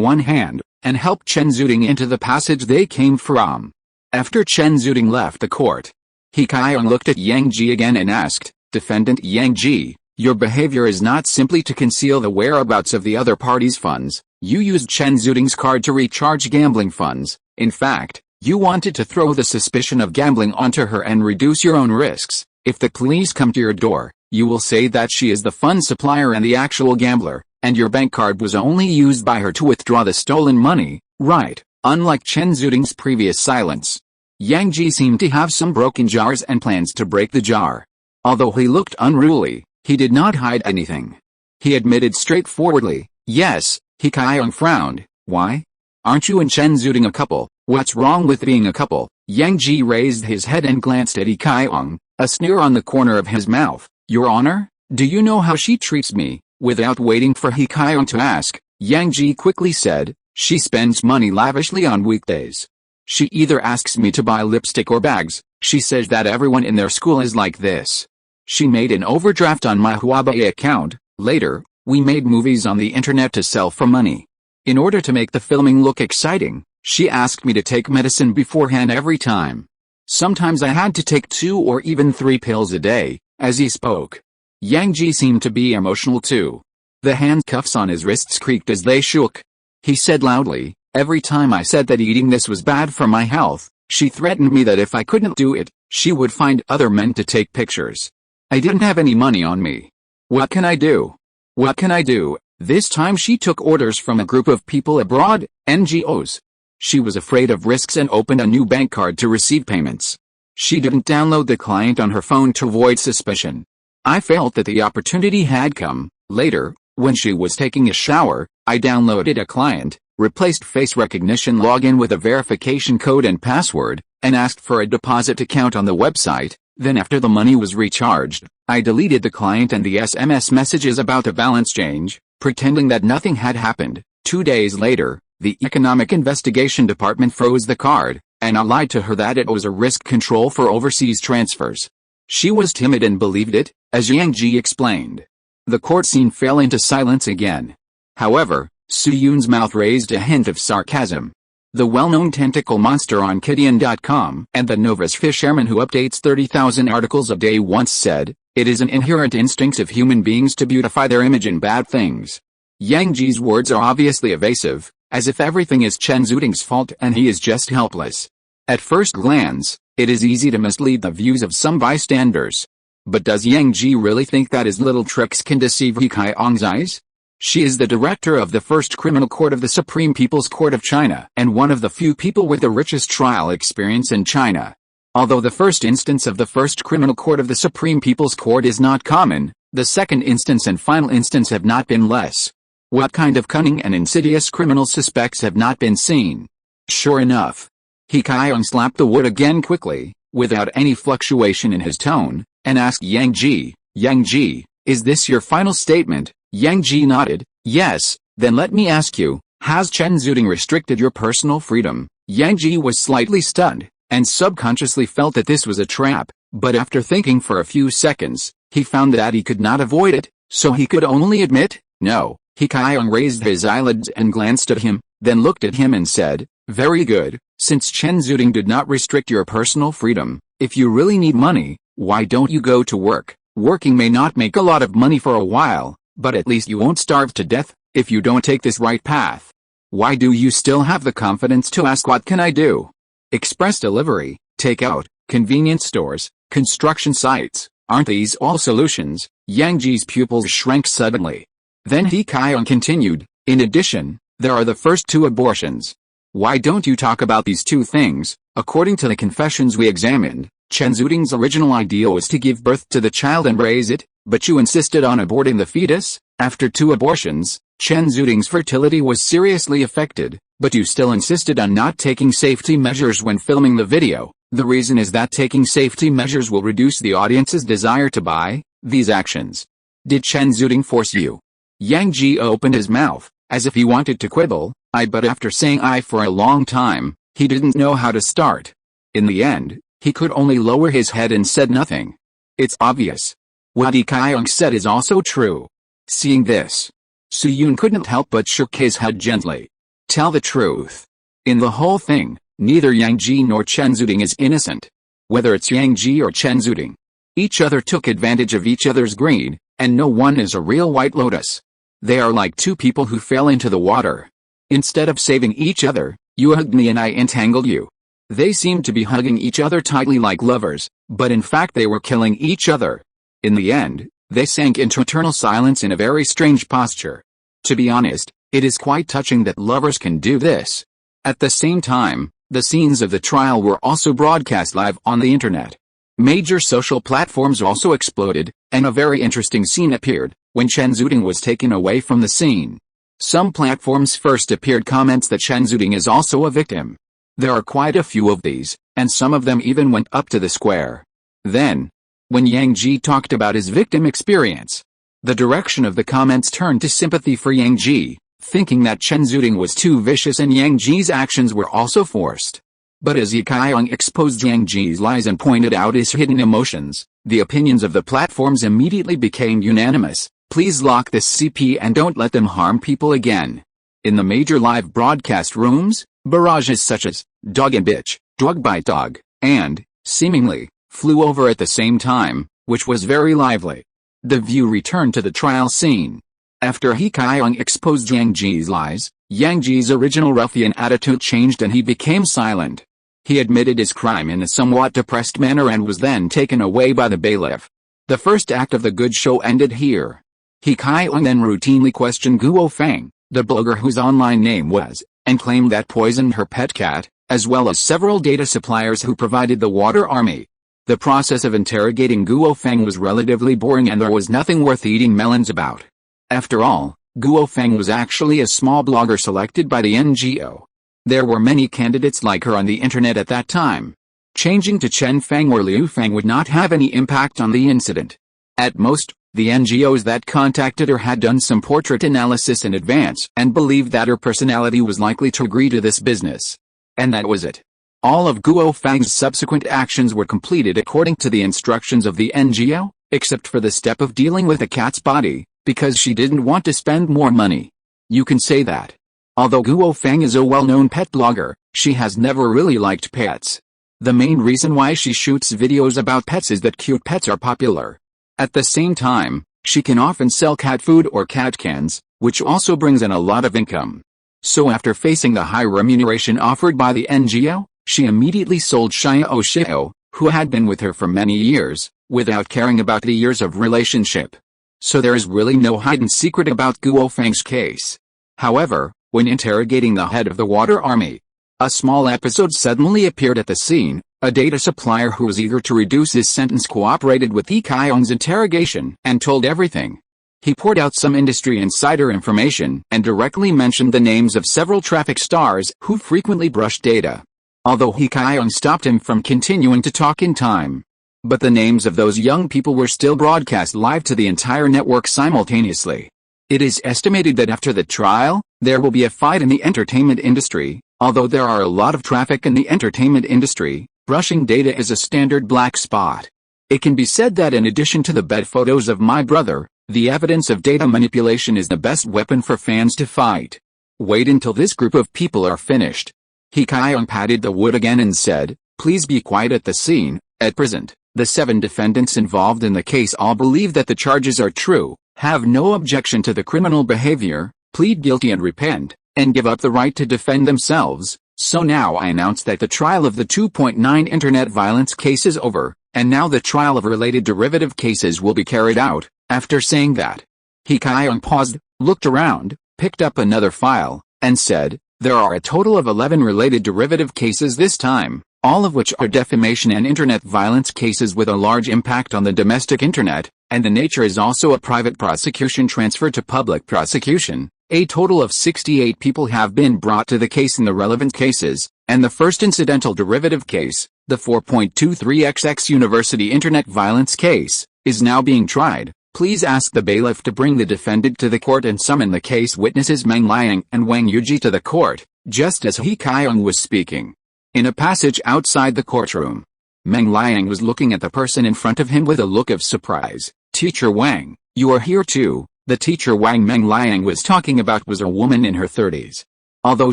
one hand, and helped Chen Zuding into the passage they came from. After Chen Zuding left the court, He Kaiyong looked at Yang Ji again and asked, "Defendant Yang Ji, your behavior is not simply to conceal the whereabouts of the other party's funds. You used Chen Zuding's card to recharge gambling funds. In fact, you wanted to throw the suspicion of gambling onto her and reduce your own risks. If the police come to your door, you will say that she is the fund supplier and the actual gambler, and your bank card was only used by her to withdraw the stolen money, right?" Unlike Chen Zuding's previous silence, Yang Ji seemed to have some broken jars and plans to break the jar. Although he looked unruly, he did not hide anything. He admitted straightforwardly, "Yes." He Kaiyong frowned. "Why? Aren't you and Chen Zuding a couple? What's wrong with being a couple?" Yang Ji raised his head and glanced at He Kaiyong, a sneer on the corner of his mouth. "Your Honor, do you know how she treats me?" Without waiting for He Kaiyong to ask, Yang Ji quickly said, "She spends money lavishly on weekdays. She either asks me to buy lipstick or bags. She says that everyone in their school is like this. She made an overdraft on my Huawei account. Later, we made movies on the internet to sell for money. In order to make the filming look exciting, she asked me to take medicine beforehand every time. Sometimes I had to take 2 or even 3 pills a day." As he spoke, Yang Ji seemed to be emotional too. The handcuffs on his wrists creaked as they shook. He said loudly, "Every time I said that eating this was bad for my health, she threatened me that if I couldn't do it, she would find other men to take pictures. I didn't have any money on me. What can I do? What can I do?" This time she took orders from a group of people abroad, NGOs. She was afraid of risks and opened a new bank card to receive payments. She didn't download the client on her phone to avoid suspicion. I felt that the opportunity had come. Later, when she was taking a shower, I downloaded a client, replaced face recognition login with a verification code and password, and asked for a deposit account on the website. Then after the money was recharged, I deleted the client and the SMS messages about the balance change, pretending that nothing had happened. 2 days later, the Economic Investigation Department froze the card, and I lied to her that it was a risk control for overseas transfers. She was timid and believed it, as Yang Ji explained. The court scene fell into silence again. However, Su Yun's mouth raised a hint of sarcasm. The well-known tentacle monster on Kidian.com and the novice fisherman who updates 30,000 articles a day once said, "It is an inherent instinct of human beings to beautify their image in bad things." Yang Ji's words are obviously evasive, as if everything is Chen Zuding's fault and he is just helpless. At first glance, it is easy to mislead the views of some bystanders. But does Yang Ji really think that his little tricks can deceive He Kaiyong's eyes? She is the director of the First Criminal Court of the Supreme People's Court of China and one of the few people with the richest trial experience in China. Although the first instance of the First Criminal Court of the Supreme People's Court is not common, the second instance and final instance have not been less. What kind of cunning and insidious criminal suspects have not been seen? Sure enough, He Kaiyong slapped the wood again quickly, without any fluctuation in his tone, and asked Yang Ji, "Yang Ji, is this your final statement?" Yang Ji nodded, "Yes." "Then let me ask you, has Chen Zuding restricted your personal freedom?" Yang Ji was slightly stunned, and subconsciously felt that this was a trap, but after thinking for a few seconds, he found that he could not avoid it, so he could only admit, "No." He Kaiyong raised his eyelids and glanced at him, then looked at him and said, "Very good, since Chen Zuding did not restrict your personal freedom, if you really need money, why don't you go to work? Working may not make a lot of money for a while, but at least you won't starve to death, if you don't take this right path. Why do you still have the confidence to ask what can I do? Express delivery, takeout, convenience stores, construction sites, aren't these all solutions?" Yang Ji's pupils shrank suddenly. Then He Kaiyong continued, "In addition, there are the first 2 abortions. Why don't you talk about these two things? According to the confessions we examined, Chen Zhongjing's original idea was to give birth to the child and raise it, but you insisted on aborting the fetus. After 2 abortions, Chen Zhongjing's fertility was seriously affected, but you still insisted on not taking safety measures when filming the video. The reason is that taking safety measures will reduce the audience's desire to buy these actions. Did Chen Zhongjing force you? Yang Ji opened his mouth, as if he wanted to quibble, but after saying I for a long time, he didn't know how to start. In the end, he could only lower his head and said nothing. It's obvious. What Li Feiyu said is also true. Seeing this, Su Yun couldn't help but shook his head gently. Tell the truth. In the whole thing, neither Yang Ji nor Chen Zhongjing is innocent. Whether it's Yang Ji or Chen Zhongjing, each other took advantage of each other's greed, and no one is a real White Lotus. They are like 2 people who fell into the water. Instead of saving each other, you hugged me and I entangled you. They seemed to be hugging each other tightly like lovers, but in fact they were killing each other. In the end, they sank into eternal silence in a very strange posture. To be honest, it is quite touching that lovers can do this. At the same time, the scenes of the trial were also broadcast live on the internet. Major social platforms also exploded, and a very interesting scene appeared when Chen Zhongjing was taken away from the scene. Some platforms first appeared comments that Chen Zhongjing is also a victim. There are quite a few of these, and some of them even went up to the square. Then, when Yang Ji talked about his victim experience, the direction of the comments turned to sympathy for Yang Ji, thinking that Chen Zhongjing was too vicious and Yang Ji's actions were also forced. But as Li Feiyu exposed Yang Ji's lies and pointed out his hidden emotions, the opinions of the platforms immediately became unanimous. Please lock this CP and don't let them harm people again. In the major live broadcast rooms, barrages such as dog and bitch, dog bite dog, and, seemingly, flew over at the same time, which was very lively. The view returned to the trial scene. After Li Feiyu exposed Yang Ji's lies, Yang Ji's original ruffian attitude changed and he became silent. He admitted his crime in a somewhat depressed manner and was then taken away by the bailiff. The first act of the good show ended here. Li Feiyu then routinely questioned Guo Feng, the blogger whose online name was, and claimed that poisoned her pet cat, as well as several data suppliers who provided the water army. The process of interrogating Guo Feng was relatively boring and there was nothing worth eating melons about. After all, Guo Feng was actually a small blogger selected by the NGO. There were many candidates like her on the internet at that time. Changing to Chen Feng or Liu Feng would not have any impact on the incident. At most, the NGOs that contacted her had done some portrait analysis in advance and believed that her personality was likely to agree to this business. And that was it. All of Guo Feng's subsequent actions were completed according to the instructions of the NGO, except for the step of dealing with a cat's body, because she didn't want to spend more money. You can say that. Although Guo Feng is a well-known pet blogger, she has never really liked pets. The main reason why she shoots videos about pets is that cute pets are popular. At the same time, she can often sell cat food or cat cans, which also brings in a lot of income. So after facing the high remuneration offered by the NGO, she immediately sold Xiao, who had been with her for many years, without caring about the years of relationship. So there is really no hidden secret about Guo Feng's case. However, when interrogating the head of the water army, a small episode suddenly appeared at the scene. A data supplier who was eager to reduce his sentence cooperated with Li Feiyu's interrogation and told everything. He poured out some industry insider information and directly mentioned the names of several traffic stars who frequently brushed data. Although Li Feiyu stopped him from continuing to talk in time. But the names of those young people were still broadcast live to the entire network simultaneously. It is estimated that after the trial, there will be a fight in the entertainment industry. Although there are a lot of traffic in the entertainment industry, brushing data is a standard black spot. It can be said that in addition to the bed photos of my brother, the evidence of data manipulation is the best weapon for fans to fight. Wait until this group of people are finished. Li Feiyu patted the wood again and said, please be quiet at the scene. At present, the 7 defendants involved in the case all believe that the charges are true, have no objection to the criminal behavior, plead guilty and repent, and give up the right to defend themselves. So now I announce that the trial of the 2.9 internet violence case is over, and now the trial of related derivative cases will be carried out. After saying that, Li Feiyu paused, looked around, picked up another file, and said, There are a total of 11 related derivative cases this time, all of which are defamation and internet violence cases with a large impact on the domestic internet, and the nature is also a private prosecution transferred to public prosecution. A total of 68 people have been brought to the case in the relevant cases, and the first incidental derivative case, the 4.23xx University Internet violence case, is now being tried. Please ask the bailiff to bring the defendant to the court and summon the case witnesses Meng Liang and Wang Yuji to the court, just as He Kaiyong was speaking. In a passage outside the courtroom, Meng Liang was looking at the person in front of him with a look of surprise. "Teacher Wang, you are here too." The teacher Wang Meng Liang was talking about was a woman in her 30s. Although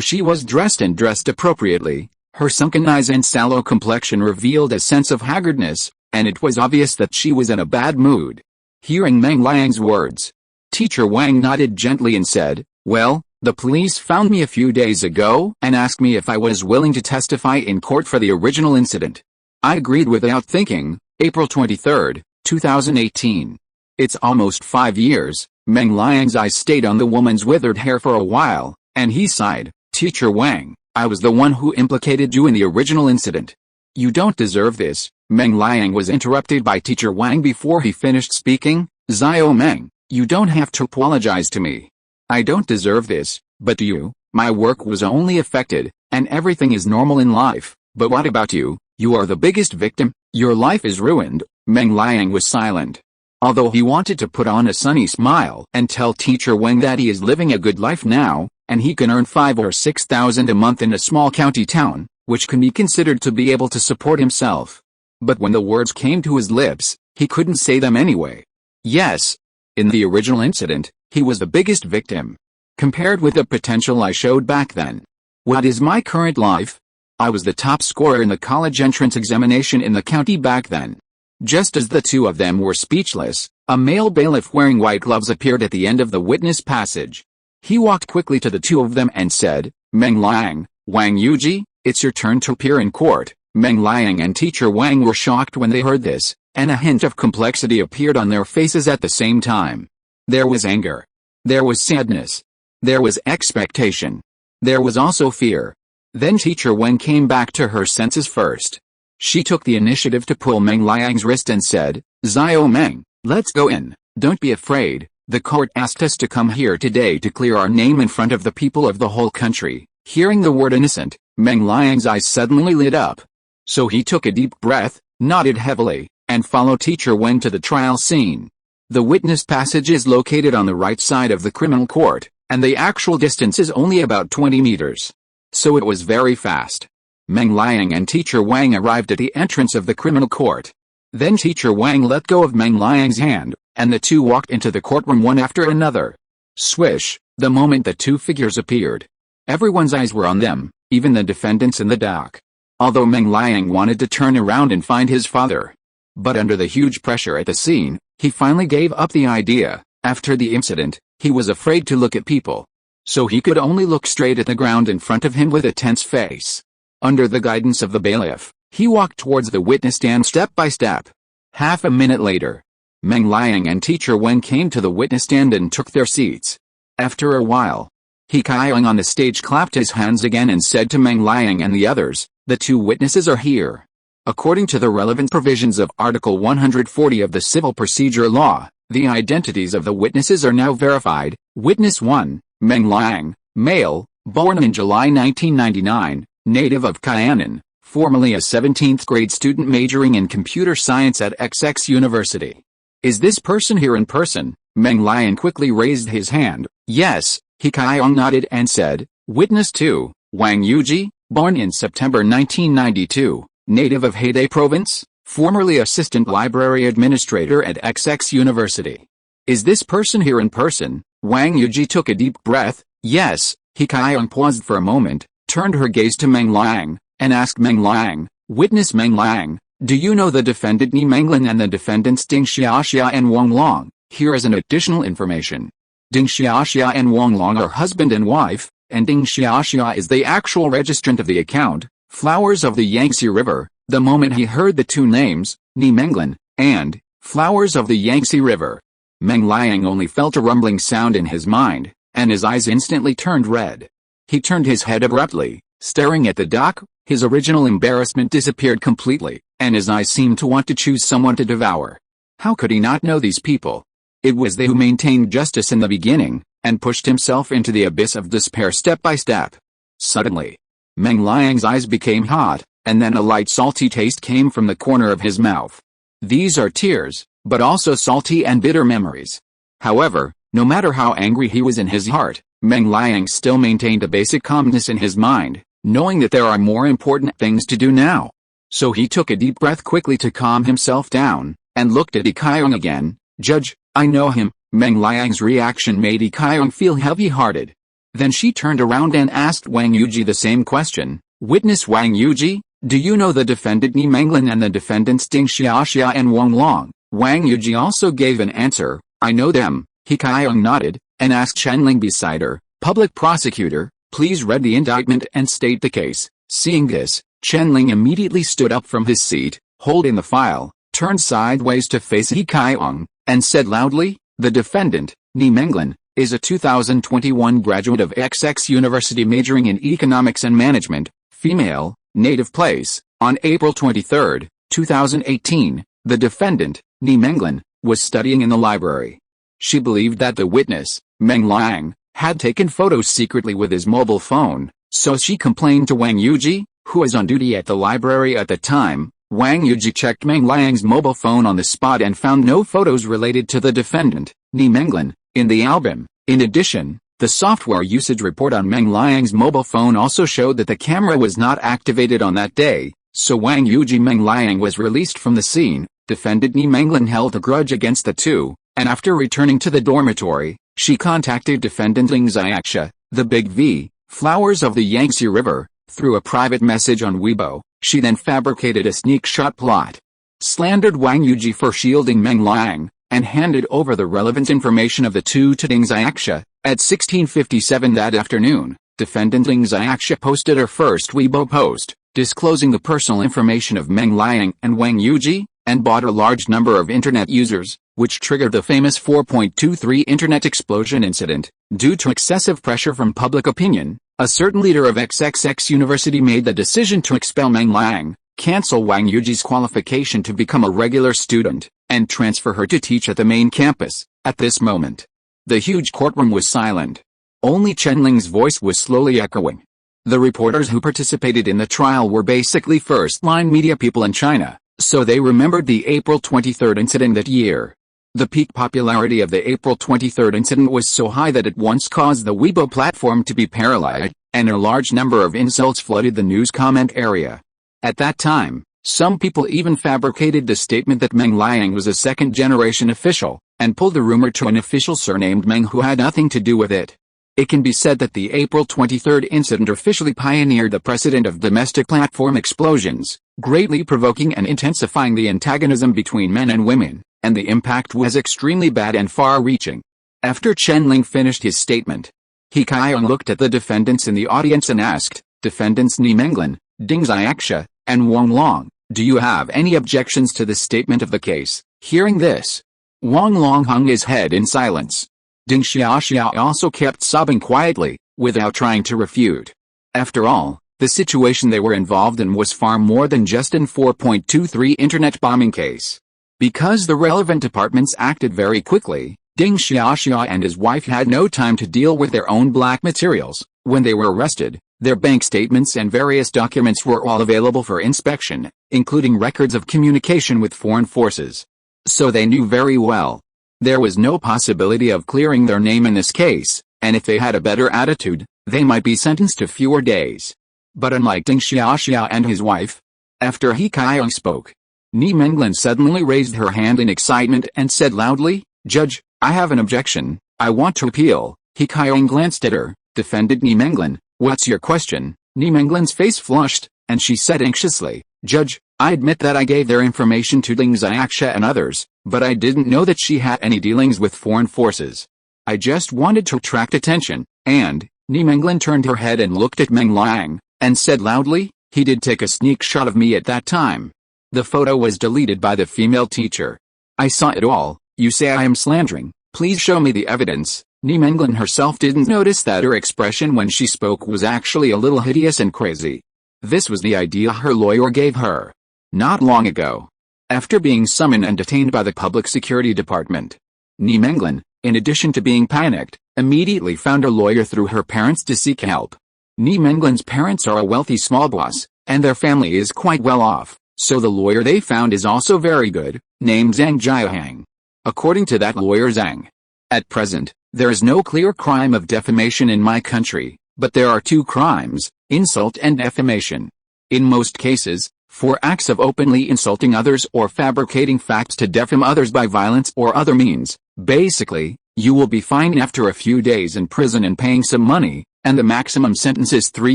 she was dressed appropriately, her sunken eyes and sallow complexion revealed a sense of haggardness, and it was obvious that she was in a bad mood. Hearing Meng Liang's words, Teacher Wang nodded gently and said, "Well, the police found me a few days ago and asked me if I was willing to testify in court for the original incident. I agreed without thinking." April 23, 2018. It's almost 5 years. Meng Liang's eyes stayed on the woman's withered hair for a while, and he sighed. "Teacher Wang, I was the one who implicated you in the original incident. You don't deserve this." Meng Liang was interrupted by Teacher Wang before he finished speaking. "Xiao Meng, you don't have to apologize to me. I don't deserve this, but do you? My work was only affected, and everything is normal in life. But what about you? You are the biggest victim. Your life is ruined." Meng Liang was silent. Although he wanted to put on a sunny smile and tell Teacher Wang that he is living a good life now, and he can earn 5 or 6 thousand a month in a small county town, which can be considered to be able to support himself. But when the words came to his lips, he couldn't say them anyway. Yes, in the original incident, he was the biggest victim. Compared with the potential I showed back then. What is my current life? I was the top scorer in the college entrance examination in the county back then. Just as the two of them were speechless, a male bailiff wearing white gloves appeared at the end of the witness passage. He walked quickly to the two of them and said, "Meng Liang, Wang Yuji, it's your turn to appear in court." Meng Liang and Teacher Wang were shocked when they heard this, and a hint of complexity appeared on their faces at the same time. There was anger. There was sadness. There was expectation. There was also fear. Then Teacher Wang came back to her senses first. She took the initiative to pull Meng Liang's wrist and said, "Xiao Meng, let's go in. Don't be afraid. The court asked us to come here today to clear our name in front of the people of the whole country." Hearing the word innocent, Meng Liang's eyes suddenly lit up. So he took a deep breath, nodded heavily, and followed Teacher Wang to the trial scene. The witness passage is located on the right side of the criminal court, and the actual distance is only about 20 meters. So it was very fast. Meng Liang and Teacher Wang arrived at the entrance of the criminal court. Then Teacher Wang let go of Meng Liang's hand, and the two walked into the courtroom one after another. Swish, the moment the two figures appeared. Everyone's eyes were on them, even the defendants in the dock. Although Meng Liang wanted to turn around and find his father. But under the huge pressure at the scene, he finally gave up the idea. After the incident, he was afraid to look at people. So he could only look straight at the ground in front of him with a tense face. Under the guidance of the bailiff, he walked towards the witness stand step by step. Half a minute later, Meng Liang and Teacher Wang came to the witness stand and took their seats. After a while, He Kaiyong on the stage clapped his hands again and said to Meng Liang and the others, "The two witnesses are here. According to the relevant provisions of Article 140 of the Civil Procedure Law, the identities of the witnesses are now verified. Witness 1, Meng Liang, male, born in July 1999, native of Kainan, formerly a 17th grade student majoring in computer science at XX University. Is this person here in person?" Meng Liang quickly raised his hand. "Yes." He Kaiyong nodded and said, "Witness 2, Wang Yuji, born in September 1992, native of Hebei Province, formerly assistant library administrator at XX University. Is this person here in person?" Wang Yuji took a deep breath. "Yes." He Kaiyong paused for a moment, turned her gaze to Meng Liang, and asked Meng Liang, "Witness Meng Liang, do you know the defendant Ni Menglin and the defendants Ding Xiaxia and Wang Long?" Here is an additional information. Ding Xiaxia and Wang Long are husband and wife, and Ding Xiaxia is the actual registrant of the account, Flowers of the Yangtze River. The moment he heard the two names, Ni Menglin, and Flowers of the Yangtze River, Meng Liang only felt a rumbling sound in his mind, and his eyes instantly turned red. He turned his head abruptly, staring at the dock. His original embarrassment disappeared completely, and his eyes seemed to want to choose someone to devour. How could he not know these people? It was they who maintained justice in the beginning, and pushed himself into the abyss of despair step by step. Suddenly, Meng Liang's eyes became hot, and then a light salty taste came from the corner of his mouth. These are tears, but also salty and bitter memories. However, no matter how angry he was in his heart, Meng Liang still maintained a basic calmness in his mind, knowing that there are more important things to do now. So he took a deep breath quickly to calm himself down, and looked at Li Feiyu again. "Judge, I know him." Meng Liang's reaction made Li Feiyu feel heavy-hearted. Then she turned around and asked Wang Yuji the same question. "Witness Wang Yuji, do you know the defendant Ni Menglin and the defendants Ding Xiaxia and Wang Long?" Wang Yuji also gave an answer. "I know them." Li Feiyu nodded, and asked Chenling beside her, "Public prosecutor, please read the indictment and state the case." Seeing this, Chenling immediately stood up from his seat, holding the file, turned sideways to face Li Feiyu, and said loudly, "The defendant, Ni Menglin, is a 2021 graduate of XX University majoring in economics and management, female, native place. On April 23, 2018, the defendant, Ni Menglin, was studying in the library. She believed that the witness, Meng Liang, had taken photos secretly with his mobile phone, so she complained to Wang Yuji, who was on duty at the library at the time. Wang Yuji checked Meng Liang's mobile phone on the spot and found no photos related to the defendant, Ni Menglin, in the album. In addition, the software usage report on Meng Liang's mobile phone also showed that the camera was not activated on that day, so Wang Yuji Meng Liang was released from the scene. Defendant Ni Menglin held a grudge against the two, and after returning to the dormitory, she contacted defendant Ling Xiaxia, the Big V, Flowers of the Yangtze River, through a private message on Weibo. She then fabricated a sneak shot plot, slandered Wang Yuji for shielding Meng Liang, and handed over the relevant information of the two to Ling Xiaxia. At 16:57 that afternoon, defendant Ling Xiaxia posted her first Weibo post, disclosing the personal information of Meng Liang and Wang Yuji, and bought a large number of internet users, which triggered the famous 4.23 internet explosion incident. Due to excessive pressure from public opinion, a certain leader of XXX University made the decision to expel Meng Liang, cancel Wang Yuji's qualification to become a regular student, and transfer her to teach at the main campus. At this moment, the huge courtroom was silent. Only Chenling's voice was slowly echoing. The reporters who participated in the trial were basically first-line media people in China, so they remembered the April 23 incident that year. The peak popularity of the April 23 incident was so high that it once caused the Weibo platform to be paralyzed, and a large number of insults flooded the news comment area. At that time, some people even fabricated the statement that Meng Liang was a second-generation official, and pulled the rumor to an official surnamed Meng who had nothing to do with it. It can be said that the April 23 incident officially pioneered the precedent of domestic platform explosions, greatly provoking and intensifying the antagonism between men and women, and the impact was extremely bad and far-reaching. After Chenling finished his statement, Li Feiyu looked at the defendants in the audience and asked, "Defendants Ni Menglin, Ding Xiaxia, and Wang Long, do you have any objections to the statement of the case?" Hearing this, Wang Long hung his head in silence. Ding Xiaxia also kept sobbing quietly, without trying to refute. After all, the situation they were involved in was far more than just an 4.23 internet bombing case. Because the relevant departments acted very quickly, Ding Xiaxia and his wife had no time to deal with their own black materials. When they were arrested, their bank statements and various documents were all available for inspection, including records of communication with foreign forces. So they knew very well there was no possibility of clearing their name in this case, and if they had a better attitude, they might be sentenced to fewer days. But unlike Ding Xiaxia and his wife, after Li Feiyu spoke, Ni Menglin suddenly raised her hand in excitement and said loudly, "Judge, I have an objection. I want to appeal." Li Feiyu glanced at her. "Defendant Ni Menglin, what's your question?" Ni Menglin's face flushed, and she said anxiously, "Judge, I admit that I gave their information to Ling Xiaxia and others, but I didn't know that she had any dealings with foreign forces. I just wanted to attract attention." And Ni Menglin turned her head and looked at Meng Liang, and said loudly, "He did take a sneak shot of me at that time. The photo was deleted by the female teacher. I saw it all. You say I am slandering. Please show me the evidence." Ni Menglin herself didn't notice that her expression when she spoke was actually a little hideous and crazy. This was the idea her lawyer gave her. Not long ago, after being summoned and detained by the Public Security Department, Ni Menglin, in addition to being panicked, immediately found a lawyer through her parents to seek help. Ni Menglin's parents are a wealthy small boss, and their family is quite well off, so the lawyer they found is also very good, named Zhang Zhongjing. According to that lawyer Zhang, at present, there is no clear crime of defamation in my country, but there are two crimes, insult and defamation. In most cases, for acts of openly insulting others or fabricating facts to defame others by violence or other means. Basically, you will be fined after a few days in prison and paying some money, and the maximum sentence is 3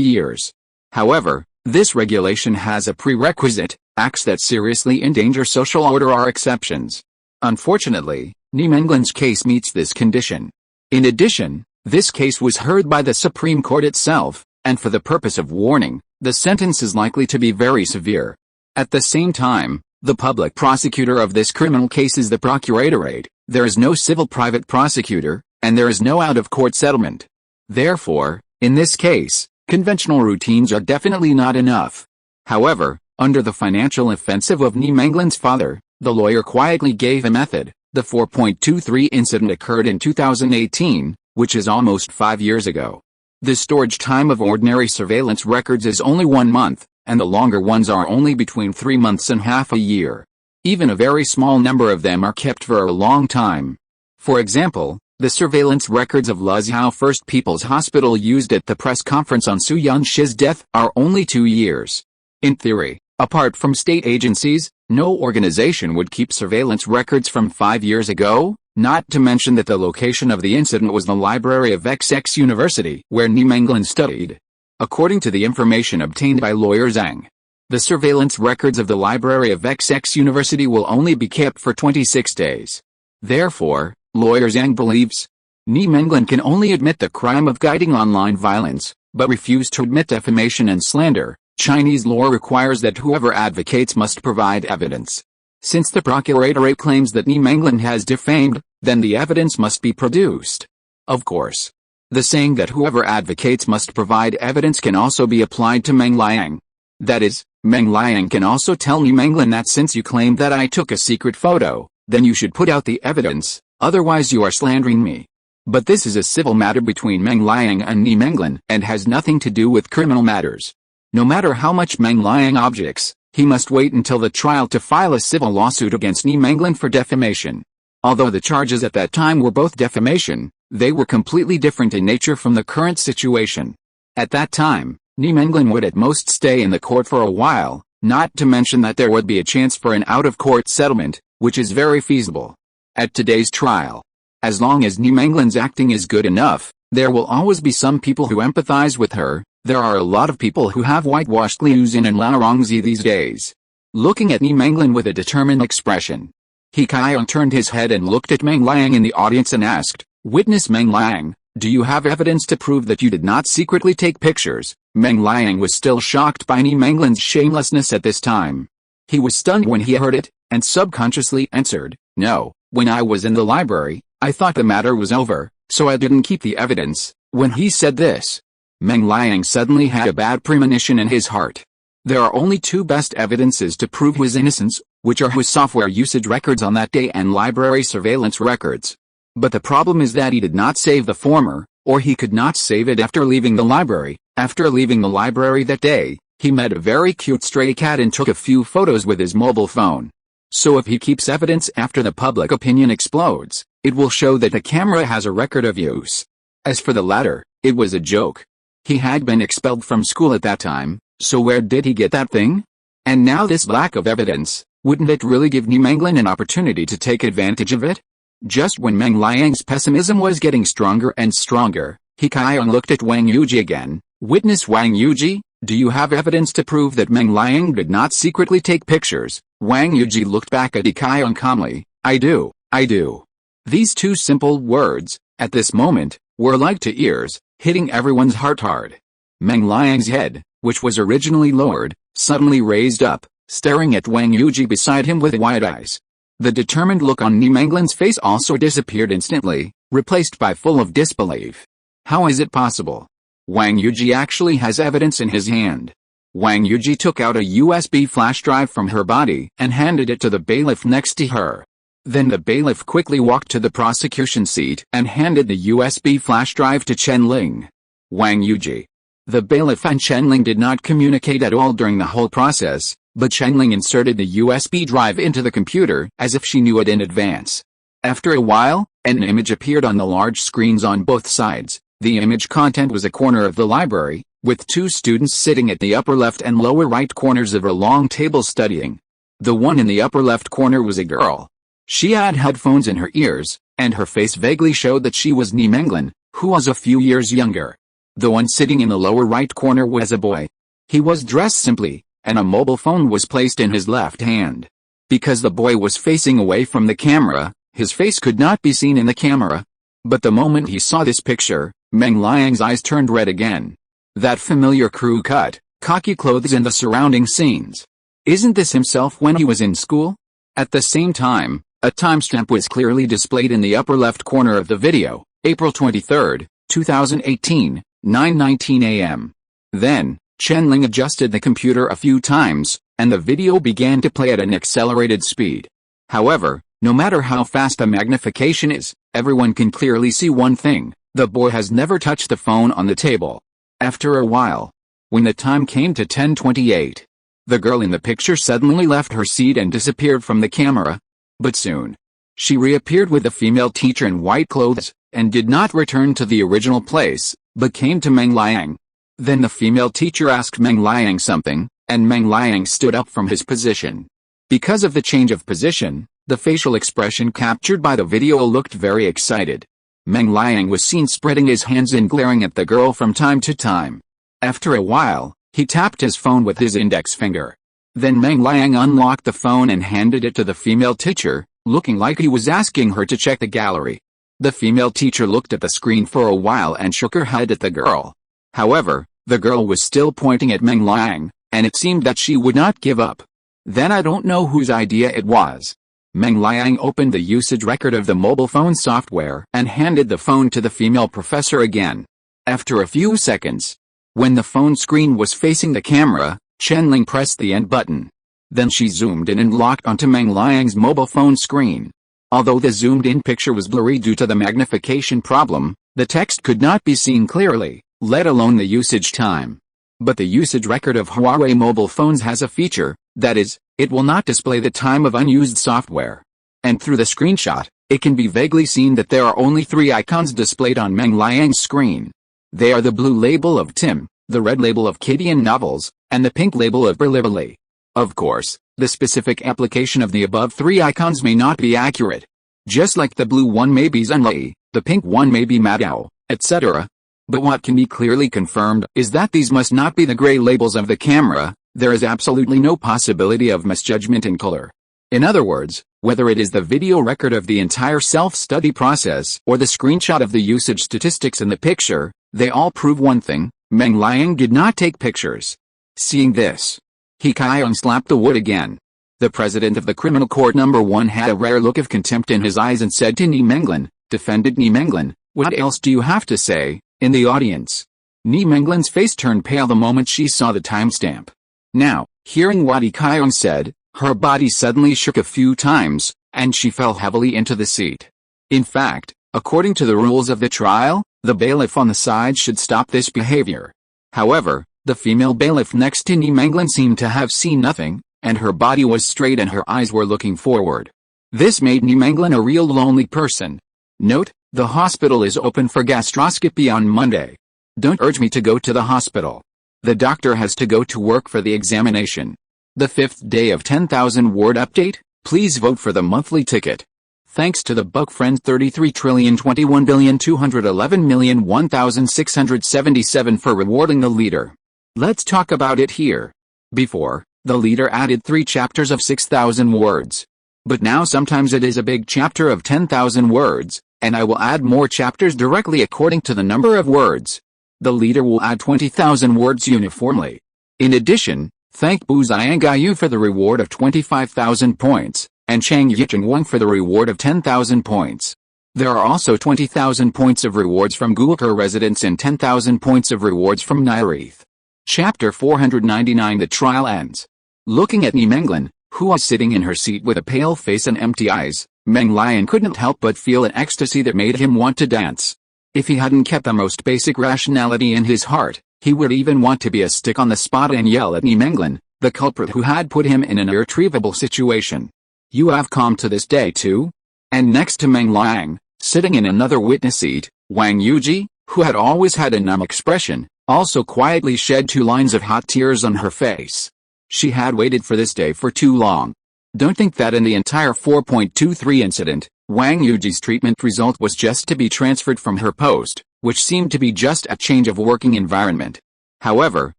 years. However, this regulation has a prerequisite: acts that seriously endanger social order are exceptions. Unfortunately, Ni Menglin's case meets this condition. In addition, this case was heard by the Supreme Court itself, and for the purpose of warning, the sentence is likely to be very severe. At the same time, the public prosecutor of this criminal case is the procuratorate. There is no civil private prosecutor, and there is no out-of-court settlement. Therefore, in this case, conventional routines are definitely not enough. However, under the financial offensive of Ni Menglin's father, the lawyer quietly gave a method. The 4.23 incident occurred in 2018, which is almost 5 years ago. The storage time of ordinary surveillance records is only 1 month, and the longer ones are only between 3 months and half a year. Even a very small number of them are kept for a long time. For example, the surveillance records of Luzhou First People's Hospital used at the press conference on Su Yunxi's death are only 2 years. In theory, apart from state agencies, no organization would keep surveillance records from 5 years ago, not to mention that the location of the incident was the library of XX University, where Ni Menglin studied. According to the information obtained by lawyer Zhang, the surveillance records of the library of XX University will only be kept for 26 days. Therefore, lawyer Zhang believes Ni Menglin can only admit the crime of guiding online violence, but refuse to admit defamation and slander. Chinese law requires that whoever advocates must provide evidence. Since the procuratorate claims that Ni Menglin has defamed, then the evidence must be produced. Of course, the saying that whoever advocates must provide evidence can also be applied to Meng Liang. That is, Meng Liang can also tell Ni Menglin that since you claim that I took a secret photo, then you should put out the evidence, otherwise you are slandering me. But this is a civil matter between Meng Liang and Ni Menglin and has nothing to do with criminal matters. No matter how much Meng Liang objects, he must wait until the trial to file a civil lawsuit against Ni Menglin for defamation. Although the charges at that time were both defamation, they were completely different in nature from the current situation. At that time, Ni Menglin would at most stay in the court for a while, not to mention that there would be a chance for an out-of-court settlement, which is very feasible. At today's trial, as long as Ni Menglin's acting is good enough, there will always be some people who empathize with her. There are a lot of people who have whitewashed Liu Xin and Lao Rongzi these days. Looking at Ni Menglin with a determined expression, He Kaiong turned his head and looked at Meng Liang in the audience and asked, "Witness Meng Liang, do you have evidence to prove that you did not secretly take pictures?" Meng Liang was still shocked by Ni Menglin's shamelessness at this time. He was stunned when he heard it, and subconsciously answered, "No, when I was in the library, I thought the matter was over, so I didn't keep the evidence." When he said this, Meng Liang suddenly had a bad premonition in his heart. There are only two best evidences to prove his innocence, which are his software usage records on that day and library surveillance records. But the problem is that he did not save the former, or he could not save it after leaving the library. After leaving the library that day, he met a very cute stray cat and took a few photos with his mobile phone. So if he keeps evidence after the public opinion explodes, it will show that the camera has a record of use. As for the latter, it was a joke. He had been expelled from school at that time, so where did he get that thing? And now this lack of evidence, wouldn't it really give Ni Menglin an opportunity to take advantage of it? Just when Meng Liang's pessimism was getting stronger and stronger, He Kaiong looked at Wang Yuji again. "Witness Wang Yuji, do you have evidence to prove that Meng Liang did not secretly take pictures?" Wang Yuji looked back at He Kaiong calmly. I do. These two simple words, at this moment, were like to ears, hitting everyone's heart hard. Meng Liang's head, which was originally lowered, suddenly raised up, staring at Wang Yuji beside him with wide eyes. The determined look on Ni Menglin's face also disappeared instantly, replaced by full of disbelief. How is it possible? Wang Yuji actually has evidence in his hand. Wang Yuji took out a USB flash drive from her body and handed it to the bailiff next to her. Then the bailiff quickly walked to the prosecution seat and handed the USB flash drive to Chen Ling. Wang Yuji. The bailiff and Chen Ling did not communicate at all during the whole process, but Chen Ling inserted the USB drive into the computer as if she knew it in advance. After a while, an image appeared on the large screens on both sides. The image content was a corner of the library, with two students sitting at the upper left and lower right corners of a long table studying. The one in the upper left corner was a girl. She had headphones in her ears, and her face vaguely showed that she was Ni Menglin, who was a few years younger. The one sitting in the lower right corner was a boy. He was dressed simply, and a mobile phone was placed in his left hand. Because the boy was facing away from the camera, his face could not be seen in the camera. But the moment he saw this picture, Meng Liang's eyes turned red again. That familiar crew cut, cocky clothes in the surrounding scenes. Isn't this himself when he was in school? At the same time, a timestamp was clearly displayed in the upper left corner of the video, April 23, 2018, 9:19 a.m. Then, Chen Ling adjusted the computer a few times, and the video began to play at an accelerated speed. However, no matter how fast a magnification is, everyone can clearly see one thing: the boy has never touched the phone on the table. After a while, when the time came to 10:28, the girl in the picture suddenly left her seat and disappeared from the camera. But soon, she reappeared with a female teacher in white clothes, and did not return to the original place, but came to Meng Liang. Then the female teacher asked Meng Liang something, and Meng Liang stood up from his position. Because of the change of position, the facial expression captured by the video looked very excited. Meng Liang was seen spreading his hands and glaring at the girl from time to time. After a while, he tapped his phone with his index finger. Then Meng Liang unlocked the phone and handed it to the female teacher, looking like he was asking her to check the gallery. The female teacher looked at the screen for a while and shook her head at the girl. However, the girl was still pointing at Meng Liang, and it seemed that she would not give up. Then I don't know whose idea it was. Meng Liang opened the usage record of the mobile phone software and handed the phone to the female professor again. After a few seconds, when the phone screen was facing the camera, Chen Ling pressed the end button. Then she zoomed in and locked onto Meng Liang's mobile phone screen. Although the zoomed-in picture was blurry due to the magnification problem, the text could not be seen clearly, let alone the usage time. But the usage record of Huawei mobile phones has a feature, that is, it will not display the time of unused software. And through the screenshot, it can be vaguely seen that there are only 3 icons displayed on Meng Liang's screen. They are the blue label of Tim, the red label of Kadian Novels, and the pink label of Berlivali. Of course, the specific application of the above 3 icons may not be accurate. Just like the blue one may be Zunlei, the pink one may be Madao, etc. But what can be clearly confirmed is that these must not be the gray labels of the camera. There is absolutely no possibility of misjudgment in color. In other words, whether it is the video record of the entire self-study process or the screenshot of the usage statistics in the picture, they all prove one thing: Meng Liang did not take pictures. Seeing this, He Kaiong slapped the wood again. The president of the criminal court number 1 had a rare look of contempt in his eyes and said to Ni Menglin, defended Ni Menglin, "What else do you have to say?" In the audience, Ni Menglin's face turned pale the moment she saw the timestamp. Now, hearing what Li Feiyu said, her body suddenly shook a few times, and she fell heavily into the seat. In fact, according to the rules of the trial, the bailiff on the side should stop this behavior. However, the female bailiff next to Ni Menglin seemed to have seen nothing, and her body was straight and her eyes were looking forward. This made Ni Menglin a real lonely person. Note, the hospital is open for gastroscopy on Monday. Don't urge me to go to the hospital. The doctor has to go to work for the examination. The 5th day of 10,000 word update, please vote for the monthly ticket. Thanks to the Buck Friends 33,021,211,001,677 for rewarding the leader. Let's talk about it here. Before, the leader added 3 chapters of 6,000 words. But now sometimes it is a big chapter of 10,000 words, and I will add more chapters directly according to the number of words. The leader will add 20,000 words uniformly. In addition, thank Bu Ziangayu for the reward of 25,000 points, and Chang Yicheng Wang for the reward of 10,000 points. There are also 20,000 points of rewards from Gulkar residents and 10,000 points of rewards from Nairith. Chapter 499. The trial ends. Looking at Ni Menglin, who was sitting in her seat with a pale face and empty eyes, Meng Liang couldn't help but feel an ecstasy that made him want to dance. If he hadn't kept the most basic rationality in his heart, he would even want to be a stick on the spot and yell at Ni Menglin, the culprit who had put him in an irretrievable situation. You have come to this day too? And next to Meng Liang, sitting in another witness seat, Wang Yuji, who had always had a numb expression, also quietly shed 2 lines of hot tears on her face. She had waited for this day for too long. Don't think that in the entire 4.23 incident, Wang Yuji's treatment result was just to be transferred from her post, which seemed to be just a change of working environment. However,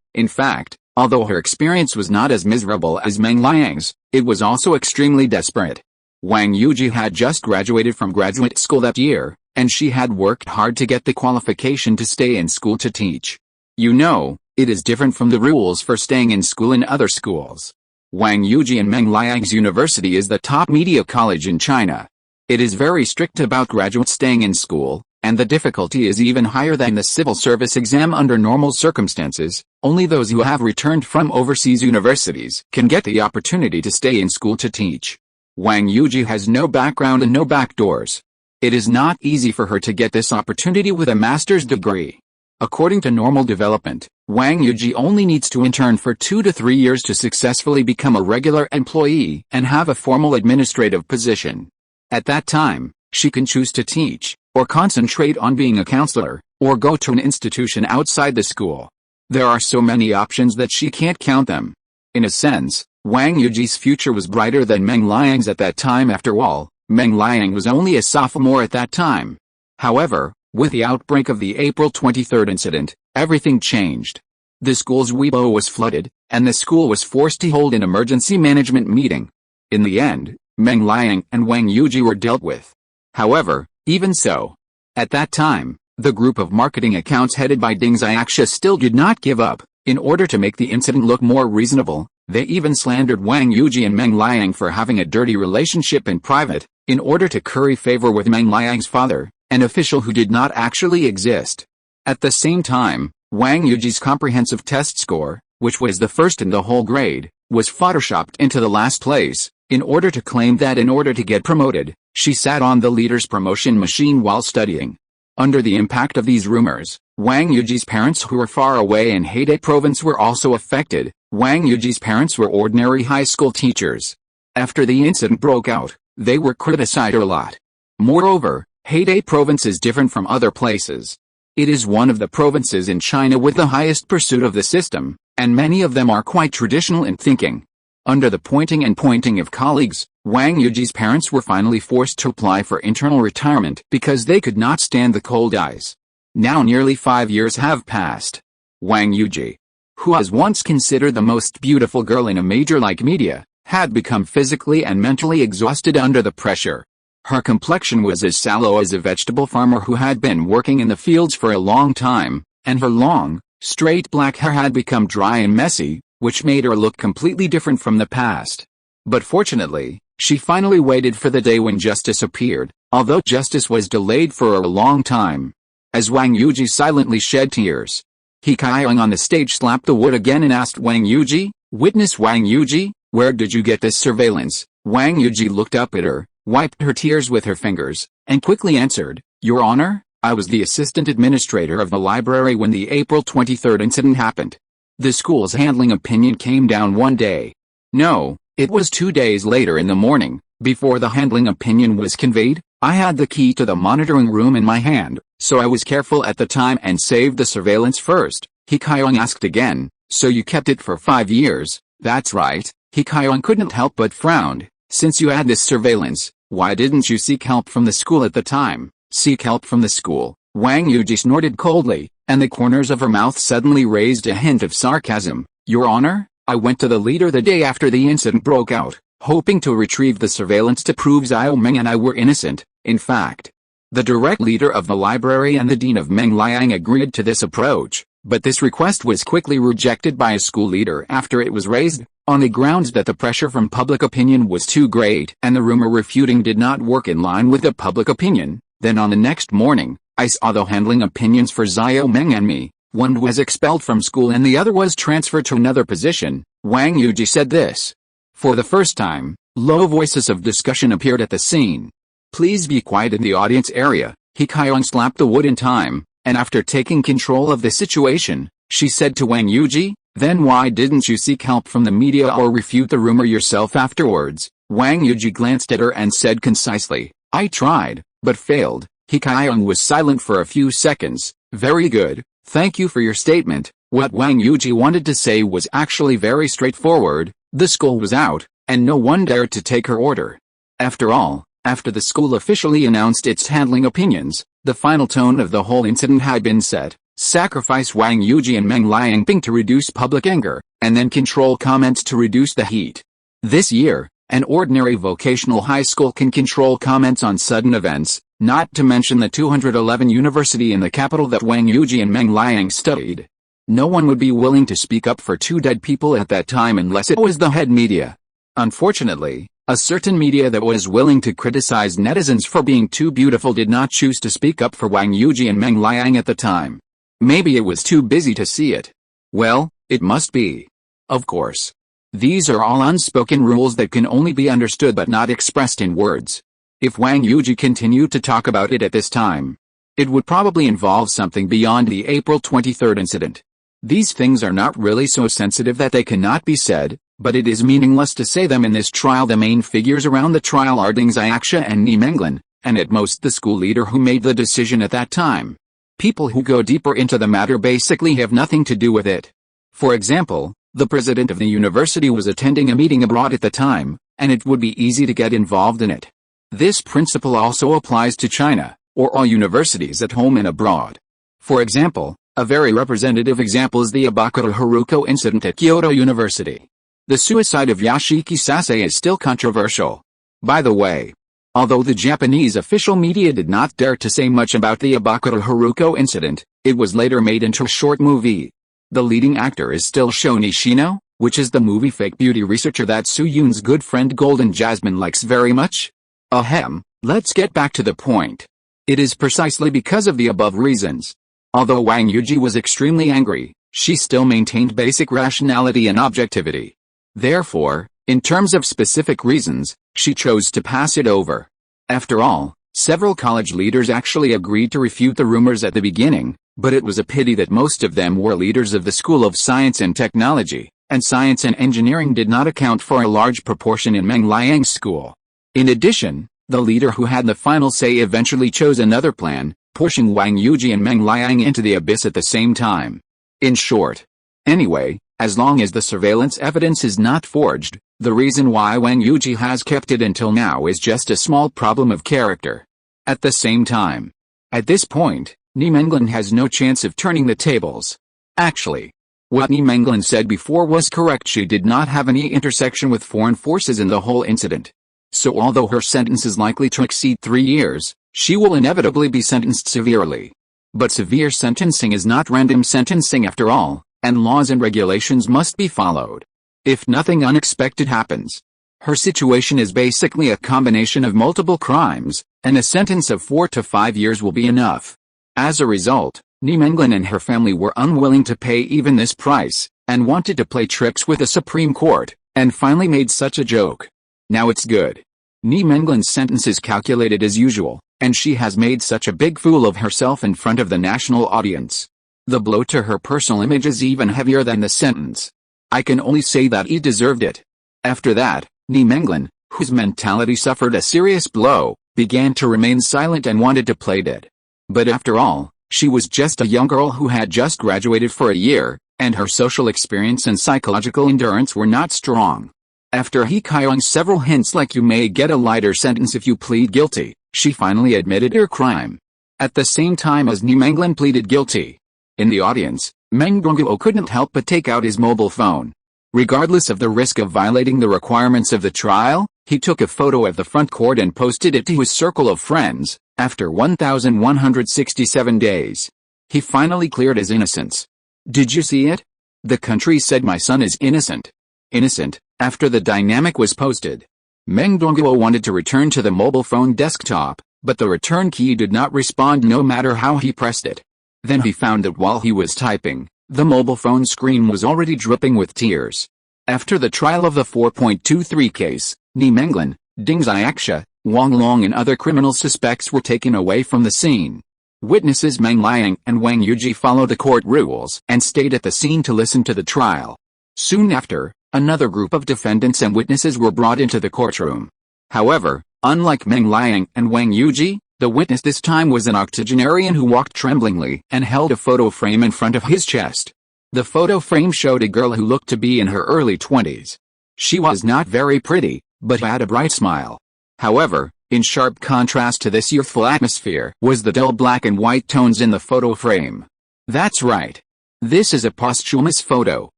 in fact, although her experience was not as miserable as Meng Liang's, it was also extremely desperate. Wang Yuji had just graduated from graduate school that year, and she had worked hard to get the qualification to stay in school to teach. You know, it is different from the rules for staying in school in other schools. Wang Yuji and Meng Liang's university is the top media college in China. It is very strict about graduates staying in school, and the difficulty is even higher than the civil service exam under normal circumstances. Only those who have returned from overseas universities can get the opportunity to stay in school to teach. Wang Yuji has no background and no backdoors. It is not easy for her to get this opportunity with a master's degree. According to normal development, Wang Yuji only needs to intern for 2 to 3 years to successfully become a regular employee and have a formal administrative position. At that time, she can choose to teach, or concentrate on being a counselor, or go to an institution outside the school. There are so many options that she can't count them. In a sense, Wang Yuji's future was brighter than Meng Liang's at that time. After all, Meng Liang was only a sophomore at that time. However, with the outbreak of the April 23 incident, everything changed. The school's Weibo was flooded, and the school was forced to hold an emergency management meeting. In the end, Meng Liang and Wang Yuji were dealt with. However, even so, at that time, the group of marketing accounts headed by Ding Xiaxia still did not give up. In order to make the incident look more reasonable, they even slandered Wang Yuji and Meng Liang for having a dirty relationship in private, in order to curry favor with Meng Liang's father, an official who did not actually exist. At the same time, Wang Yuji's comprehensive test score, which was the first in the whole grade, was photoshopped into the last place, in order to claim that in order to get promoted, she sat on the leader's promotion machine while studying. Under the impact of these rumors, Wang Yuji's parents who were far away in Hebei province were also affected. Wang Yuji's parents were ordinary high school teachers. After the incident broke out, they were criticized a lot. Moreover, Hebei province is different from other places. It is one of the provinces in China with the highest pursuit of the system, and many of them are quite traditional in thinking. Under the pointing of colleagues, Wang Yuji's parents were finally forced to apply for internal retirement because they could not stand the cold eyes. Now nearly 5 years have passed. Wang Yuji, who was once considered the most beautiful girl in a major like media, had become physically and mentally exhausted under the pressure. Her complexion was as sallow as a vegetable farmer who had been working in the fields for a long time, and her long, straight black hair had become dry and messy, which made her look completely different from the past. But fortunately, she finally waited for the day when justice appeared, although justice was delayed for a long time. As Wang Yuji silently shed tears, He Kaiyong on the stage slapped the wood again and asked Wang Yuji, "Witness Wang Yuji, where did you get this surveillance?" Wang Yuji looked up at her, wiped her tears with her fingers, and quickly answered, "Your Honor, I was the assistant administrator of the library when the April 23 incident happened. The school's handling opinion came down one day. No, it was 2 days later in the morning, before the handling opinion was conveyed. I had the key to the monitoring room in my hand, so I was careful at the time and saved the surveillance first." He Kaiyong asked again, "So you kept it for 5 years? "That's right." He Kaiyong couldn't help but frown. "Since you had this surveillance, why didn't you seek help from the school at the time?" "Seek help from the school?" Wang Yuji snorted coldly, and the corners of her mouth suddenly raised a hint of sarcasm. "Your Honor, I went to the leader the day after the incident broke out, hoping to retrieve the surveillance to prove Xiao Meng and I were innocent. In fact, the direct leader of the library and the dean of Meng Liang agreed to this approach, but this request was quickly rejected by a school leader after it was raised, on the grounds that the pressure from public opinion was too great and the rumor refuting did not work in line with the public opinion. Then on the next morning, I saw the handling opinions for Xiao Meng and me. One was expelled from school and the other was transferred to another position. Wang Yuji said this. For the first time, low voices of discussion appeared at the scene. Please be quiet in the audience area. He Kaiyong slapped the wood in time, and after taking control of the situation, she said to Wang Yuji, then why didn't you seek help from the media or refute the rumor yourself afterwards? Wang Yuji glanced at her and said concisely, I tried, but failed. He Kaiyong was silent for a few seconds. Very good, thank you for your statement. What Wang Yuji wanted to say was actually very straightforward. The school was out, and no one dared to take her order. After all, after the school officially announced its handling opinions, the final tone of the whole incident had been set. Sacrifice Wang Yuji and Meng Liangping to reduce public anger, and then control comments to reduce the heat. This year, an ordinary vocational high school can control comments on sudden events, not to mention the 211 university in the capital that Wang Yuji and Meng Liang studied. No one would be willing to speak up for two dead people at that time unless it was the head media. Unfortunately, a certain media that was willing to criticize netizens for being too beautiful did not choose to speak up for Wang Yuji and Meng Liang at the time. Maybe it was too busy to see it. Well, it must be. Of course. These are all unspoken rules that can only be understood but not expressed in words. If Wang Yuji continued to talk about it at this time, it would probably involve something beyond the April 23rd incident. These things are not really so sensitive that they cannot be said, but it is meaningless to say them in this trial. The main figures around the trial are Deng Xiaxia and Ni Menglin, and at most the school leader who made the decision at that time. People who go deeper into the matter basically have nothing to do with it. For example, the president of the university was attending a meeting abroad at the time, and it would be easy to get involved in it. This principle also applies to China, or all universities at home and abroad. For example, a very representative example is the Abakura Haruko incident at Kyoto University. The suicide of Yashiki Sasei is still controversial. By the way, although the Japanese official media did not dare to say much about the Abakura Haruko incident, it was later made into a short movie. The leading actor is still Sho Nishino, which is the movie fake beauty researcher that Su Yun's good friend Golden Jasmine likes very much. Ahem, let's get back to the point. It is precisely because of the above reasons. Although Wang Yuji was extremely angry, she still maintained basic rationality and objectivity. Therefore, in terms of specific reasons, she chose to pass it over. After all, several college leaders actually agreed to refute the rumors at the beginning, but it was a pity that most of them were leaders of the School of Science and Technology, and Science and Engineering did not account for a large proportion in Meng Liang's school. In addition, the leader who had the final say eventually chose another plan, pushing Wang Yuji and Meng Liang into the abyss at the same time. In short. Anyway, as long as the surveillance evidence is not forged, the reason why Wang Yuji has kept it until now is just a small problem of character. At the same time, at this point, Ni Menglin has no chance of turning the tables. Actually, what Ni Menglin said before was correct. She did not have any intersection with foreign forces in the whole incident. So although her sentence is likely to exceed 3 years, she will inevitably be sentenced severely. But severe sentencing is not random sentencing after all, and laws and regulations must be followed. If nothing unexpected happens, her situation is basically a combination of multiple crimes, and a sentence of 4 to 5 years will be enough. As a result, Ni Menglin and her family were unwilling to pay even this price, and wanted to play tricks with the Supreme Court, and finally made such a joke. Now it's good. Ni Menglin's sentence is calculated as usual, and she has made such a big fool of herself in front of the national audience. The blow to her personal image is even heavier than the sentence. I can only say that he deserved it. After that, Ni Menglin, whose mentality suffered a serious blow, began to remain silent and wanted to play dead. But after all, she was just a young girl who had just graduated for a year, and her social experience and psychological endurance were not strong. After hearing several hints like you may get a lighter sentence if you plead guilty, she finally admitted her crime. At the same time as Ni Menglin pleaded guilty. In the audience, Meng Dongguo couldn't help but take out his mobile phone. Regardless of the risk of violating the requirements of the trial, he took a photo of the front court and posted it to his circle of friends. After 1,167 days, he finally cleared his innocence. Did you see it? The country said my son is innocent. Innocent, after the dynamic was posted. Meng Dongguo wanted to return to the mobile phone desktop, but the return key did not respond no matter how he pressed it. Then he found that while he was typing, the mobile phone screen was already dripping with tears. After the trial of the 4.23 case, Ni Menglan, Ding Xiaxia, Wang Long and other criminal suspects were taken away from the scene. Witnesses Meng Liang and Wang Yuji followed the court rules and stayed at the scene to listen to the trial. Soon after, another group of defendants and witnesses were brought into the courtroom. However, unlike Meng Liang and Wang Yuji, the witness this time was an octogenarian who walked tremblingly and held a photo frame in front of his chest. The photo frame showed a girl who looked to be in her early 20s. She was not very pretty, but had a bright smile. However, in sharp contrast to this youthful atmosphere was the dull black and white tones in the photo frame. That's right. This is a posthumous photo.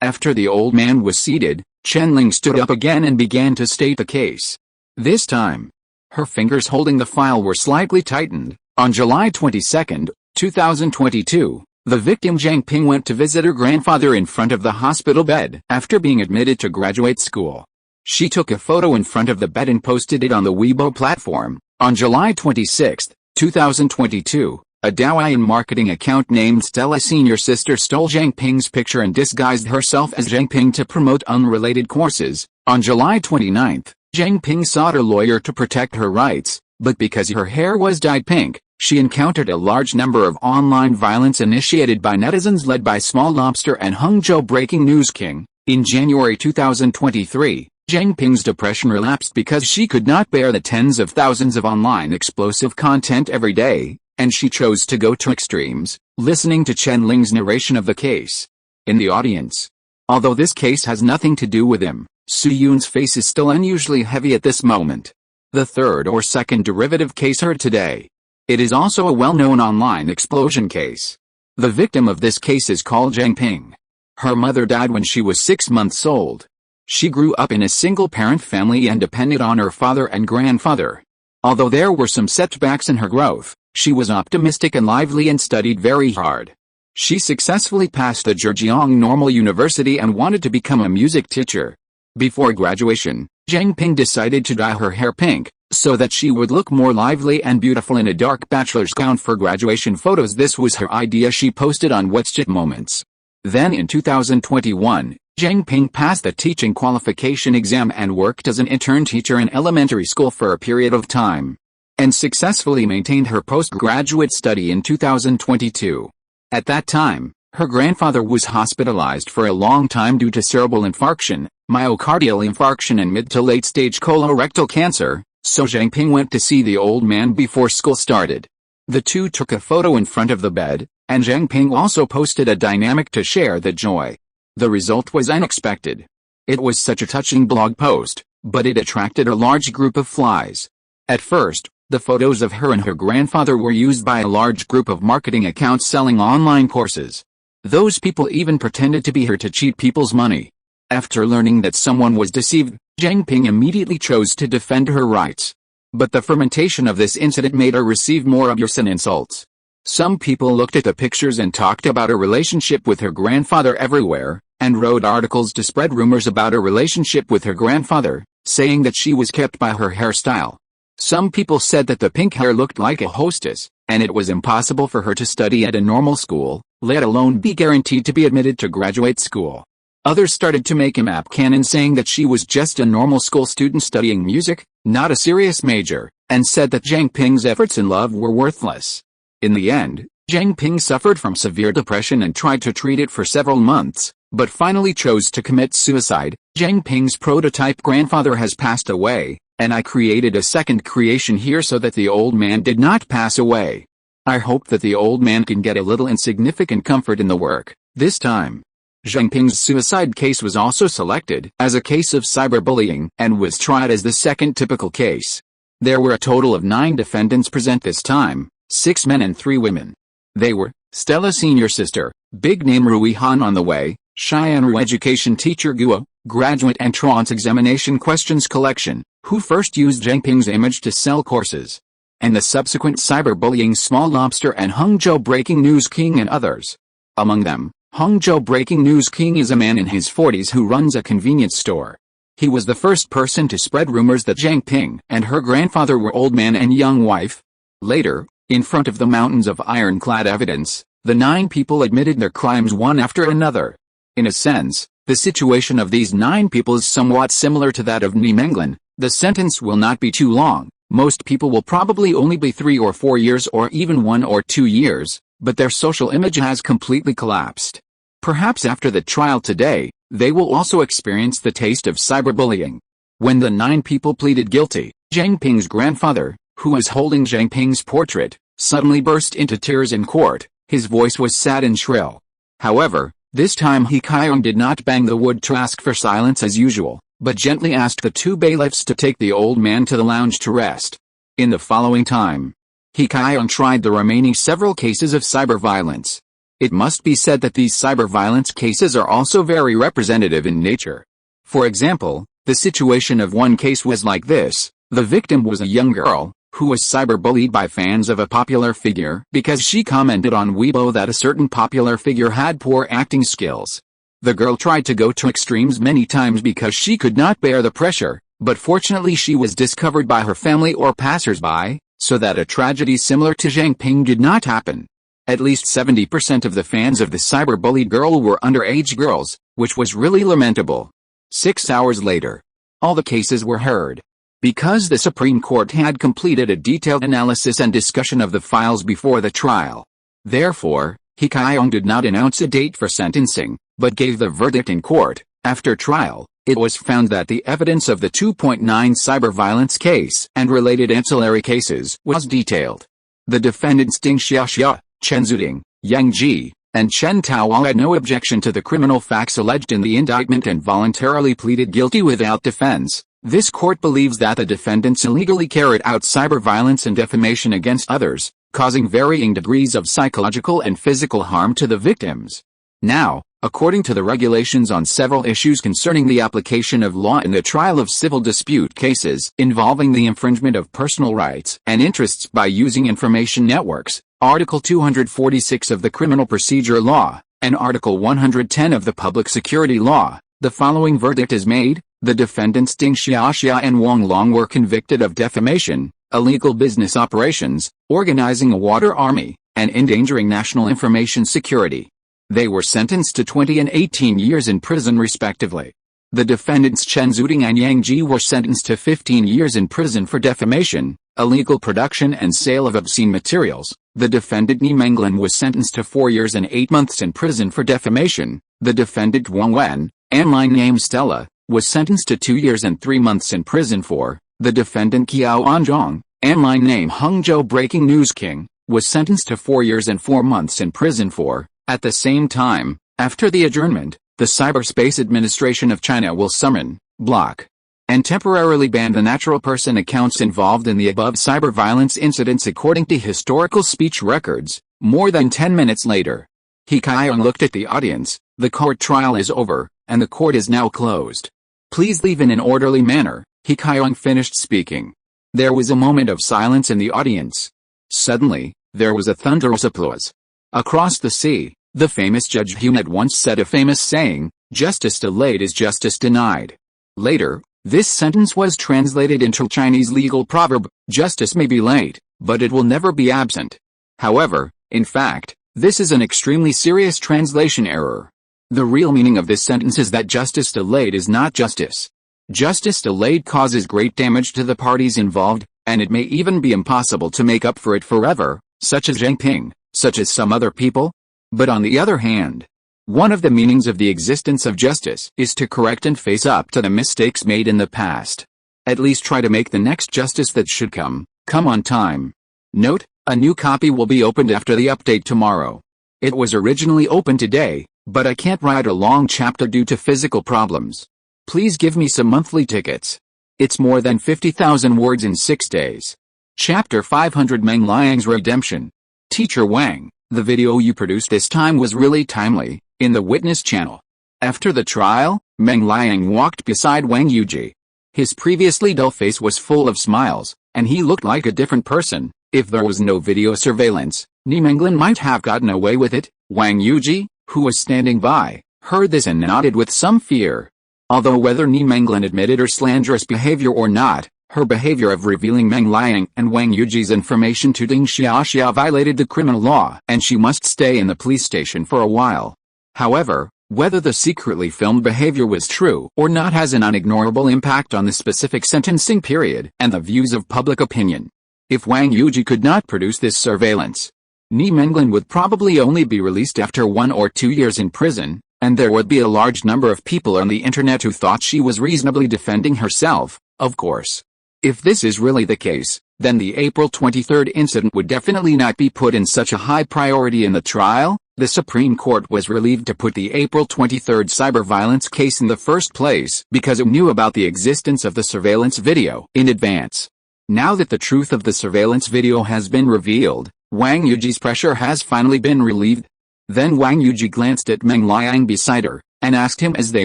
After the old man was seated, Chen-Ling stood up again and began to state the case. This time, her fingers holding the file were slightly tightened. On July 22, 2022, the victim Zhang Ping went to visit her grandfather in front of the hospital bed after being admitted to graduate school. She took a photo in front of the bed and posted it on the Weibo platform. On July 26, 2022, a Douyin marketing account named Stella Senior Sister stole Zhang Ping's picture and disguised herself as Zhang Ping to promote unrelated courses. On July 29, Zhang Ping sought her lawyer to protect her rights, but because her hair was dyed pink, she encountered a large number of online violence initiated by netizens led by Small Lobster and Hangzhou Breaking News King. In January 2023, Zhang Ping's depression relapsed because she could not bear the tens of thousands of online explosive content every day, and she chose to go to extremes, listening to Chen-Ling's narration of the case. In the audience, although this case has nothing to do with him, Su Yun's face is still unusually heavy at this moment. The third or second derivative case heard today. It is also a well-known online explosion case. The victim of this case is called Zhang Ping. Her mother died when she was 6 months old. She grew up in a single-parent family and depended on her father and grandfather. Although there were some setbacks in her growth, she was optimistic and lively and studied very hard. She successfully passed the Zhejiang Normal University and wanted to become a music teacher. Before graduation, Zhang Ping decided to dye her hair pink, so that she would look more lively and beautiful in a dark bachelor's gown for graduation photos. This was her idea. She posted on WeChat Moments. Then in 2021, Zhang Ping passed the teaching qualification exam and worked as an intern teacher in elementary school for a period of time, and successfully maintained her postgraduate study in 2022. At that time, her grandfather was hospitalized for a long time due to cerebral infarction, myocardial infarction and mid to late stage colorectal cancer, so Zhang Ping went to see the old man before school started. The two took a photo in front of the bed, and Zhang Ping also posted a dynamic to share the joy. The result was unexpected. It was such a touching blog post, but it attracted a large group of flies. At first, the photos of her and her grandfather were used by a large group of marketing accounts selling online courses. Those people even pretended to be her to cheat people's money. After learning that someone was deceived, Zhang Ping immediately chose to defend her rights. But the fermentation of this incident made her receive more abuse and insults. Some people looked at the pictures and talked about her relationship with her grandfather everywhere, and wrote articles to spread rumors about her relationship with her grandfather, saying that she was kept by her hairstyle. Some people said that the pink hair looked like a hostess, and it was impossible for her to study at a normal school, let alone be guaranteed to be admitted to graduate school. Others started to make him up canon, saying that she was just a normal school student studying music, not a serious major, and said that Zhang Ping's efforts in love were worthless. In the end, Zhang Ping suffered from severe depression and tried to treat it for several months, but finally chose to commit suicide. Zhang Ping's prototype grandfather has passed away, and I created a second creation here so that the old man did not pass away. I hope that the old man can get a little insignificant comfort in the work. This time, Zhang Ping's suicide case was also selected as a case of cyberbullying and was tried as the second typical case. There were a total of 9 defendants present this time, 6 men and 3 women. They were Stella Senior Sister, Big Name Rui Han on the Way, Xianru Education Teacher Guo, Graduate Entrance Examination Questions Collection, who first used Zhang Ping's image to sell courses, and the subsequent cyberbullying Small Lobster and Hangzhou Breaking News King and others. Among them, Hangzhou Breaking News King is a man in his 40s who runs a convenience store. He was the first person to spread rumors that Zhang Ping and her grandfather were old man and young wife. Later, in front of the mountains of ironclad evidence, the 9 people admitted their crimes one after another. In a sense, the situation of these 9 people is somewhat similar to that of Ni Menglan. The sentence will not be too long. Most people will probably only be 3 or 4 years or even 1 or 2 years, but their social image has completely collapsed. Perhaps after the trial today, they will also experience the taste of cyberbullying. When the 9 people pleaded guilty, Zhang Ping's grandfather, who was holding Zhang Ping's portrait, suddenly burst into tears in court. His voice was sad and shrill. However, this time He Qiong did not bang the wood to ask for silence as usual, but gently asked the 2 bailiffs to take the old man to the lounge to rest. In the following time, He Qiong tried the remaining several cases of cyber violence. It must be said that these cyber violence cases are also very representative in nature. For example, the situation of one case was like this. The victim was a young girl, who was cyberbullied by fans of a popular figure because she commented on Weibo that a certain popular figure had poor acting skills. The girl tried to go to extremes many times because she could not bear the pressure, but fortunately she was discovered by her family or passers-by, so that a tragedy similar to Zhang Ping did not happen. At least 70% of the fans of the cyberbullied girl were underage girls, which was really lamentable. 6 hours later, all the cases were heard. Because the Supreme Court had completed a detailed analysis and discussion of the files before the trial. Therefore, He Qiong did not announce a date for sentencing, but gave the verdict in court. After trial, it was found that the evidence of the 2.9 cyber violence case and related ancillary cases was detailed. The defendants Ding Xiaxia, Chen Zuding, Yang Ji, and Chen Taoao had no objection to the criminal facts alleged in the indictment and voluntarily pleaded guilty without defense. This court believes that the defendants illegally carried out cyber violence and defamation against others, causing varying degrees of psychological and physical harm to the victims. Now, according to the regulations on several issues concerning the application of law in the trial of civil dispute cases involving the infringement of personal rights and interests by using information networks, Article 246 of the Criminal Procedure Law, and Article 110 of the Public Security Law, the following verdict is made. The defendants Ding Xiaxia and Wang Long were convicted of defamation, illegal business operations, organizing a water army, and endangering national information security. They were sentenced to 20 and 18 years in prison respectively. The defendants Chen Zuding and Yang Ji were sentenced to 15 years in prison for defamation, illegal production and sale of obscene materials. The defendant Ni Menglan was sentenced to 4 years and 8 months in prison for defamation. The defendant Wang Wen, online name Stella, was sentenced to 2 years and 3 months in prison for. The defendant Qiao Anzhong, online name Hangzhou Breaking News King, was sentenced to 4 years and 4 months in prison for. At the same time, after the adjournment, the Cyberspace Administration of China will summon, block, and temporarily ban the natural person accounts involved in the above cyber violence incidents according to historical speech records. More than 10 minutes later, He Qiong looked at the audience. The court trial is over, and the court is now closed. Please leave in an orderly manner. He Qiong finished speaking. There was a moment of silence in the audience. Suddenly, there was a thunderous applause. Across the sea, the famous Judge Hume had once said a famous saying, "Justice delayed is justice denied." Later, this sentence was translated into Chinese legal proverb, "Justice may be late, but it will never be absent." However, in fact, this is an extremely serious translation error. The real meaning of this sentence is that justice delayed is not justice. Justice delayed causes great damage to the parties involved, and it may even be impossible to make up for it forever, such as Zhang Ping, such as some other people. But on the other hand, one of the meanings of the existence of justice is to correct and face up to the mistakes made in the past. At least try to make the next justice that should come on time. Note, a new copy will be opened after the update tomorrow. It was originally opened today, but I can't write a long chapter due to physical problems. Please give me some monthly tickets. It's more than 50,000 words in 6 days. Chapter 500 Meng Liang's Redemption. Teacher Wang, the video you produced this time was really timely, in the Witness channel. After the trial, Meng Liang walked beside Wang Yuji. His previously dull face was full of smiles, and he looked like a different person. If there was no video surveillance, Ni Menglan might have gotten away with it. Wang Yuji, who was standing by, heard this and nodded with some fear. Although whether Ni Menglin admitted her slanderous behavior or not, her behavior of revealing Meng Liang and Wang Yuji's information to Ding Xiaoxia violated the criminal law and she must stay in the police station for a while. However, whether the secretly filmed behavior was true or not has an unignorable impact on the specific sentencing period and the views of public opinion. If Wang Yuji could not produce this surveillance, Ni Menglin would probably only be released after 1 or 2 years in prison, and there would be a large number of people on the internet who thought she was reasonably defending herself, of course. If this is really the case, then the April 23 incident would definitely not be put in such a high priority in the trial. The Supreme Court was relieved to put the April 23 cyber violence case in the first place because it knew about the existence of the surveillance video in advance. Now that the truth of the surveillance video has been revealed, Wang Yuji's pressure has finally been relieved. Then Wang Yuji glanced at Meng Liang beside her, and asked him as they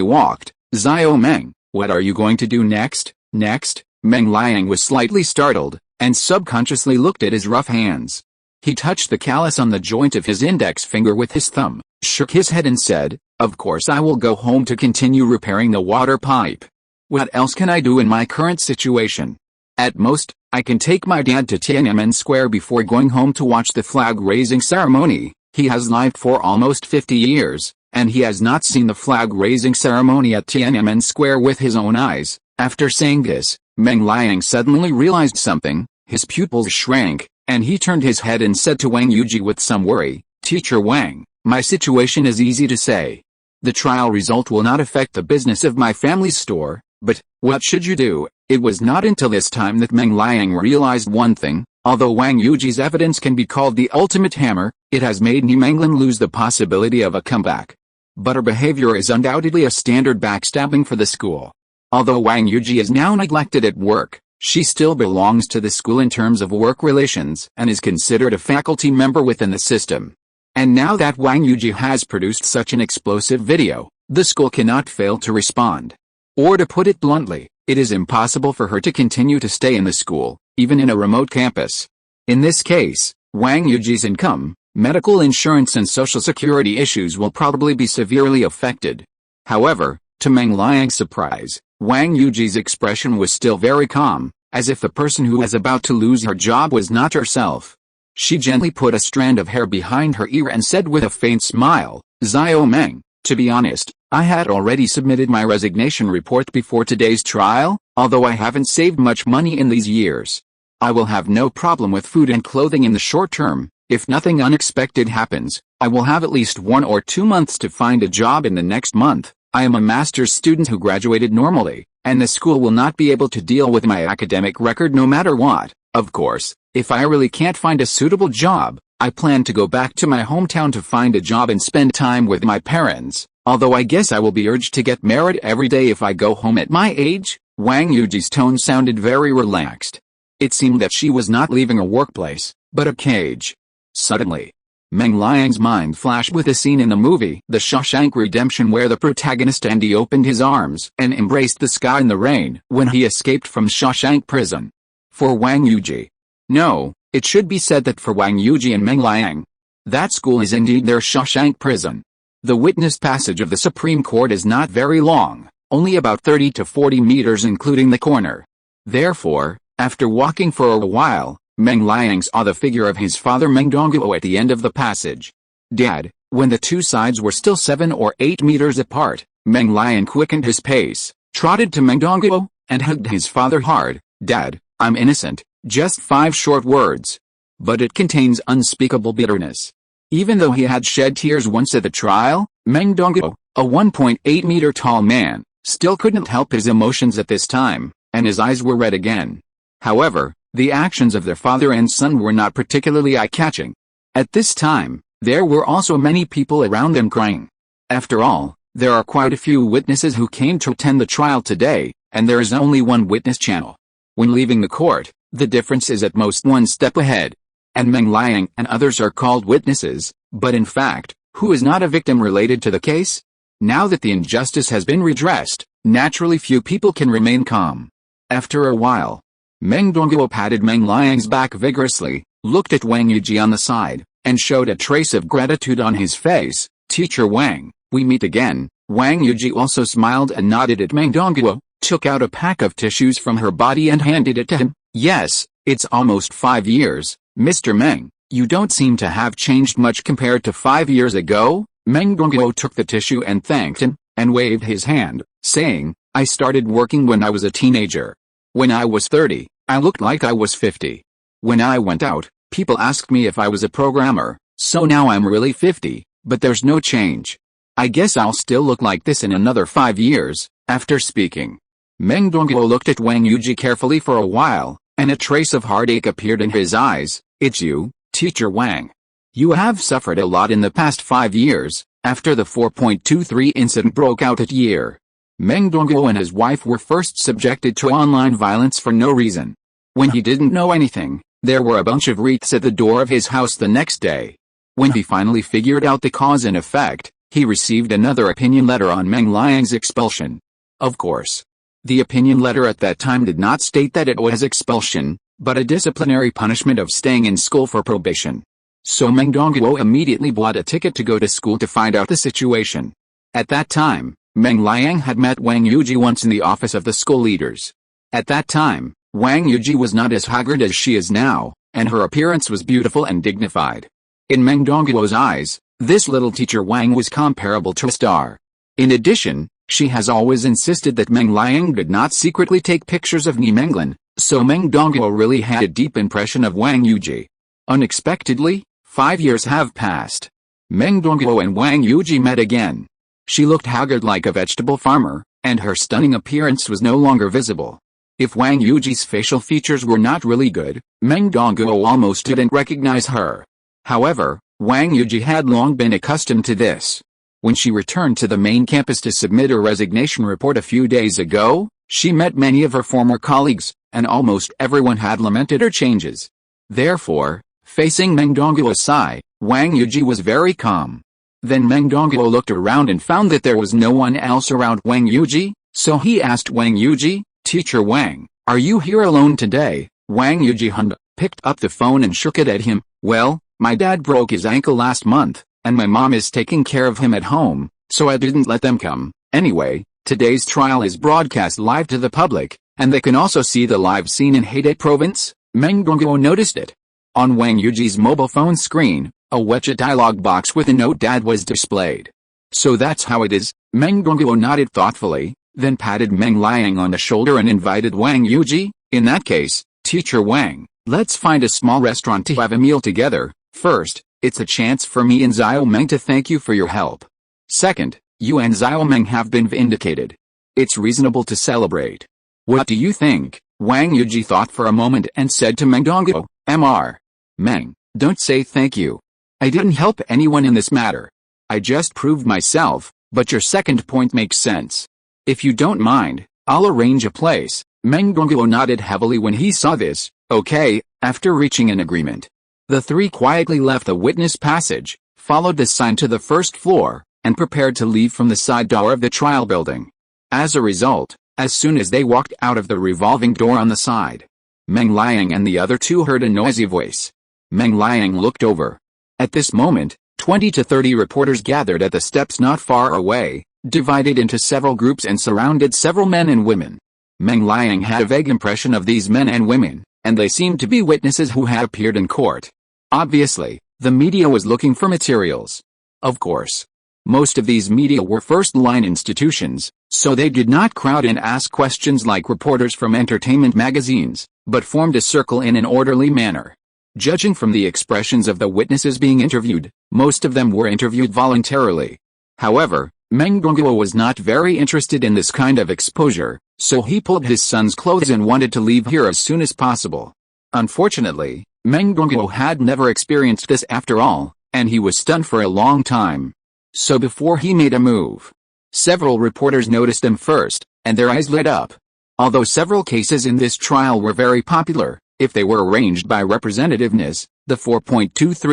walked, "Xiao Meng, what are you going to do next?" Next, Meng Liang was slightly startled, and subconsciously looked at his rough hands. He touched the callus on the joint of his index finger with his thumb, shook his head and said, "Of course I will go home to continue repairing the water pipe. What else can I do in my current situation? At most, I can take my dad to Tiananmen Square before going home to watch the flag-raising ceremony. He has lived for almost 50 years, and he has not seen the flag-raising ceremony at Tiananmen Square with his own eyes." After saying this, Meng Liang suddenly realized something, his pupils shrank, and he turned his head and said to Wang Yuji with some worry, "Teacher Wang, my situation is easy to say. The trial result will not affect the business of my family's store, but what should you do?" It was not until this time that Meng Liang realized one thing: although Wang Yuji's evidence can be called the ultimate hammer, it has made Ni Menglin lose the possibility of a comeback. But her behavior is undoubtedly a standard backstabbing for the school. Although Wang Yuji is now neglected at work, she still belongs to the school in terms of work relations and is considered a faculty member within the system. And now that Wang Yuji has produced such an explosive video, the school cannot fail to respond. Or to put it bluntly, it is impossible for her to continue to stay in the school, even in a remote campus. In this case, Wang Yuji's income, medical insurance and social security issues will probably be severely affected. However, to Meng Liang's surprise, Wang Yuji's expression was still very calm, as if the person who was about to lose her job was not herself. She gently put a strand of hair behind her ear and said with a faint smile, "Xiao Meng, to be honest, I had already submitted my resignation report before today's trial, although I haven't saved much money in these years. I will have no problem with food and clothing in the short term. If nothing unexpected happens, I will have at least 1 or 2 months to find a job in the next month. I am a master's student who graduated normally, and the school will not be able to deal with my academic record no matter what. Of course, if I really can't find a suitable job, I plan to go back to my hometown to find a job and spend time with my parents, although I guess I will be urged to get married every day if I go home at my age." Wang Yuji's tone sounded very relaxed. It seemed that she was not leaving a workplace, but a cage. Suddenly, Meng Liang's mind flashed with a scene in the movie The Shawshank Redemption where the protagonist Andy opened his arms and embraced the sky in the rain when he escaped from Shawshank prison. For Wang Yuji. No, it should be said that for Wang Yuji and Meng Liang, that school is indeed their Shawshank prison. The witness passage of the Supreme Court is not very long, only about 30 to 40 meters including the corner. Therefore, after walking for a while, Meng Liang saw the figure of his father Meng Dongguo at the end of the passage. "Dad," when the two sides were still 7 or 8 meters apart, Meng Liang quickened his pace, trotted to Meng Dongguo, and hugged his father hard. "Dad, I'm innocent," just 5 short words. But it contains unspeakable bitterness. Even though he had shed tears once at the trial, Meng Dongguo, a 1.8 meter tall man, still couldn't help his emotions at this time, and his eyes were red again. However, the actions of their father and son were not particularly eye-catching. At this time, there were also many people around them crying. After all, there are quite a few witnesses who came to attend the trial today, and there is only one witness channel. When leaving the court, the difference is at most 1 step ahead. And Meng Liang and others are called witnesses, but in fact, who is not a victim related to the case? Now that the injustice has been redressed, naturally few people can remain calm. After a while, Meng Dongguo patted Meng Liang's back vigorously, looked at Wang Yuji on the side, and showed a trace of gratitude on his face. "Teacher Wang, we meet again. Wang Yuji also smiled and nodded at Meng Dongguo, took out a pack of tissues from her body and handed it to him. Yes, it's almost 5 years, Mr. Meng. You don't seem to have changed much compared to 5 years ago. Meng Dongguo took the tissue and thanked him, and waved his hand, saying, I started working when I was a teenager. When I was 30, I looked like I was 50. When I went out, people asked me if I was a programmer, so now I'm really 50, but there's no change. I guess I'll still look like this in another 5 years. After speaking, Meng Dongguo looked at Wang Yuji carefully for a while, and a trace of heartache appeared in his eyes. It's you, Teacher Wang. You have suffered a lot in the past 5 years, after the 4.23 incident broke out that year. Meng Dongguo and his wife were first subjected to online violence for no reason. When he didn't know anything, there were a bunch of wreaths at the door of his house the next day. When he finally figured out the cause and effect, he received another opinion letter on Meng Liang's expulsion. Of course, the opinion letter at that time did not state that it was expulsion, but a disciplinary punishment of staying in school for probation. So Meng Dongguo immediately bought a ticket to go to school to find out the situation. At that time, Meng Liang had met Wang Yuji once in the office of the school leaders. At that time, Wang Yuji was not as haggard as she is now, and her appearance was beautiful and dignified. In Meng Dongguo's eyes, this little teacher Wang was comparable to a star. In addition, she has always insisted that Meng Liang did not secretly take pictures of Ni Menglin, so Meng Dongguo really had a deep impression of Wang Yuji. Unexpectedly, 5 years have passed. Meng Dongguo and Wang Yuji met again. She looked haggard like a vegetable farmer, and her stunning appearance was no longer visible. If Wang Yuji's facial features were not really good, Meng Dongguo almost didn't recognize her. However, Wang Yuji had long been accustomed to this. When she returned to the main campus to submit her resignation report a few days ago, she met many of her former colleagues, and almost everyone had lamented her changes. Therefore, facing Meng Dongguo's sigh, Wang Yuji was very calm. Then Meng Dongguo looked around and found that there was no one else around Wang Yuji, so he asked Wang Yuji, Teacher Wang, are you here alone today? Wang Yuji picked up the phone and shook it at him. Well, my dad broke his ankle last month, and my mom is taking care of him at home, so I didn't let them come. Anyway, today's trial is broadcast live to the public, and they can also see the live scene in Heide Province. Meng Dongguo noticed it. On Wang Yuji's mobile phone screen, a WeChat dialog box with a note dad was displayed. So that's how it is. Meng Dongguo nodded thoughtfully, then patted Meng Liang on the shoulder and invited Wang Yuji. In that case, Teacher Wang, let's find a small restaurant to have a meal together. First, it's a chance for me and Xiao Meng to thank you for your help. Second, you and Xiao Meng have been vindicated. It's reasonable to celebrate. What do you think? Wang Yuji thought for a moment and said to Meng Dongguo, Mr. Meng, don't say thank you. I didn't help anyone in this matter. I just proved myself, but your second point makes sense. If you don't mind, I'll arrange a place. Meng Dongguo nodded heavily when he saw this. Okay. After reaching an agreement, the three quietly left the witness passage, followed the sign to the first floor, and prepared to leave from the side door of the trial building. As a result, as soon as they walked out of the revolving door on the side, Meng Liang and the other two heard a noisy voice. Meng Liang looked over. At this moment, 20 to 30 reporters gathered at the steps not far away, divided into several groups and surrounded several men and women. Meng Liang had a vague impression of these men and women, and they seemed to be witnesses who had appeared in court. Obviously, the media was looking for materials. Of course, most of these media were first-line institutions, so they did not crowd and ask questions like reporters from entertainment magazines, but formed a circle in an orderly manner. Judging from the expressions of the witnesses being interviewed, most of them were interviewed voluntarily. However, Meng Dongguo was not very interested in this kind of exposure, so he pulled his son's clothes and wanted to leave here as soon as possible. Unfortunately, Meng Dongguo had never experienced this after all, and he was stunned for a long time. So before he made a move, several reporters noticed him first, and their eyes lit up. Although several cases in this trial were very popular, if they were arranged by representativeness, the 4.23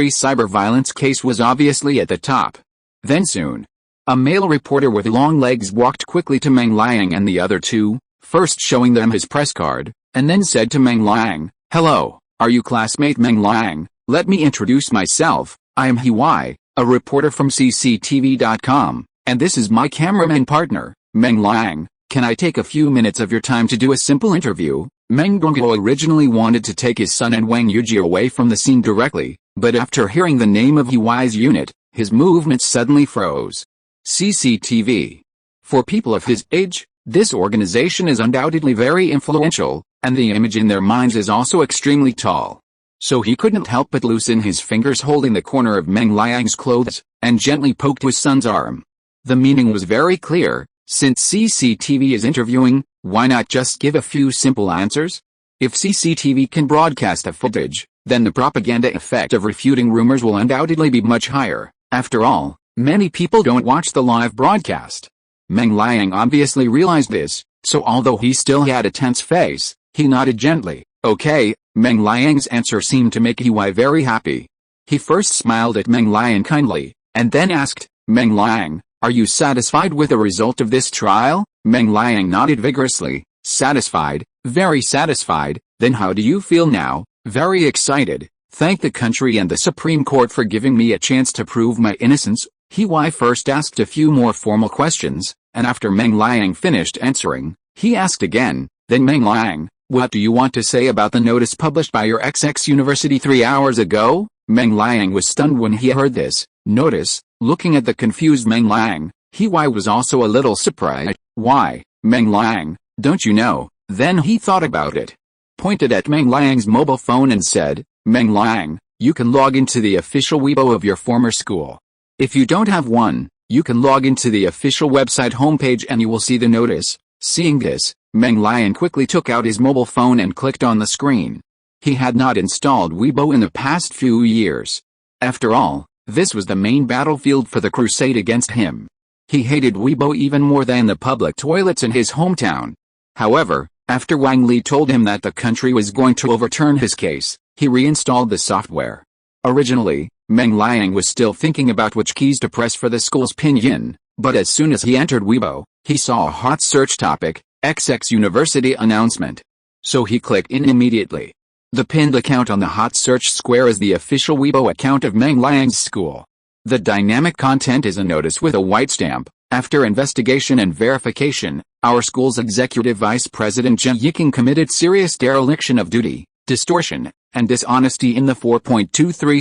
cyber violence case was obviously at the top. Then soon, a male reporter with long legs walked quickly to Meng Liang and the other two, first showing them his press card, and then said to Meng Liang, Hello, are you classmate Meng Liang? Let me introduce myself, I am He Wei, a reporter from CCTV.com. And this is my cameraman partner, Meng Liang. Can I take a few minutes of your time to do a simple interview? Meng Dongguo originally wanted to take his son and Wang Yuji away from the scene directly, but after hearing the name of Huai's unit, his movements suddenly froze. CCTV. For people of his age, this organization is undoubtedly very influential, and the image in their minds is also extremely tall. So he couldn't help but loosen his fingers holding the corner of Meng Liang's clothes, and gently poked his son's arm. The meaning was very clear: since CCTV is interviewing, why not just give a few simple answers? If CCTV can broadcast the footage, then the propaganda effect of refuting rumors will undoubtedly be much higher. After all, many people don't watch the live broadcast. Meng Liang obviously realized this, so although he still had a tense face, he nodded gently. Okay. Meng Liang's answer seemed to make Huai very happy. He first smiled at Meng Liang kindly, and then asked, Meng Liang, are you satisfied with the result of this trial? Meng Liang nodded vigorously. Satisfied, very satisfied. Then how do you feel now? Very excited. Thank the country and the Supreme Court for giving me a chance to prove my innocence. Huai first asked a few more formal questions, and after Meng Liang finished answering, he asked again, then Meng Liang, what do you want to say about the notice published by your XX University 3 hours ago? Meng Liang was stunned when he heard this. Notice. Looking at the confused Meng Liang, Huai was also a little surprised. Why, Meng Liang, don't you know? Then he thought about it, pointed at Meng Liang's mobile phone and said, Meng Liang, you can log into the official Weibo of your former school. If you don't have one, you can log into the official website homepage and you will see the notice. Seeing this, Meng Liang quickly took out his mobile phone and clicked on the screen. He had not installed Weibo in the past few years. After all, this was the main battlefield for the crusade against him. He hated Weibo even more than the public toilets in his hometown. However, after Wang Li told him that the country was going to overturn his case, he reinstalled the software. Originally, Meng Liang was still thinking about which keys to press for the school's pinyin, but as soon as he entered Weibo, he saw a hot search topic, XX University announcement. So he clicked in immediately. The pinned account on the hot search square is the official Weibo account of Meng Liang's school. The dynamic content is a notice with a white stamp. After investigation and verification, our school's executive vice president Zhang Zhongjing committed serious dereliction of duty, distortion, and dishonesty in the 4.23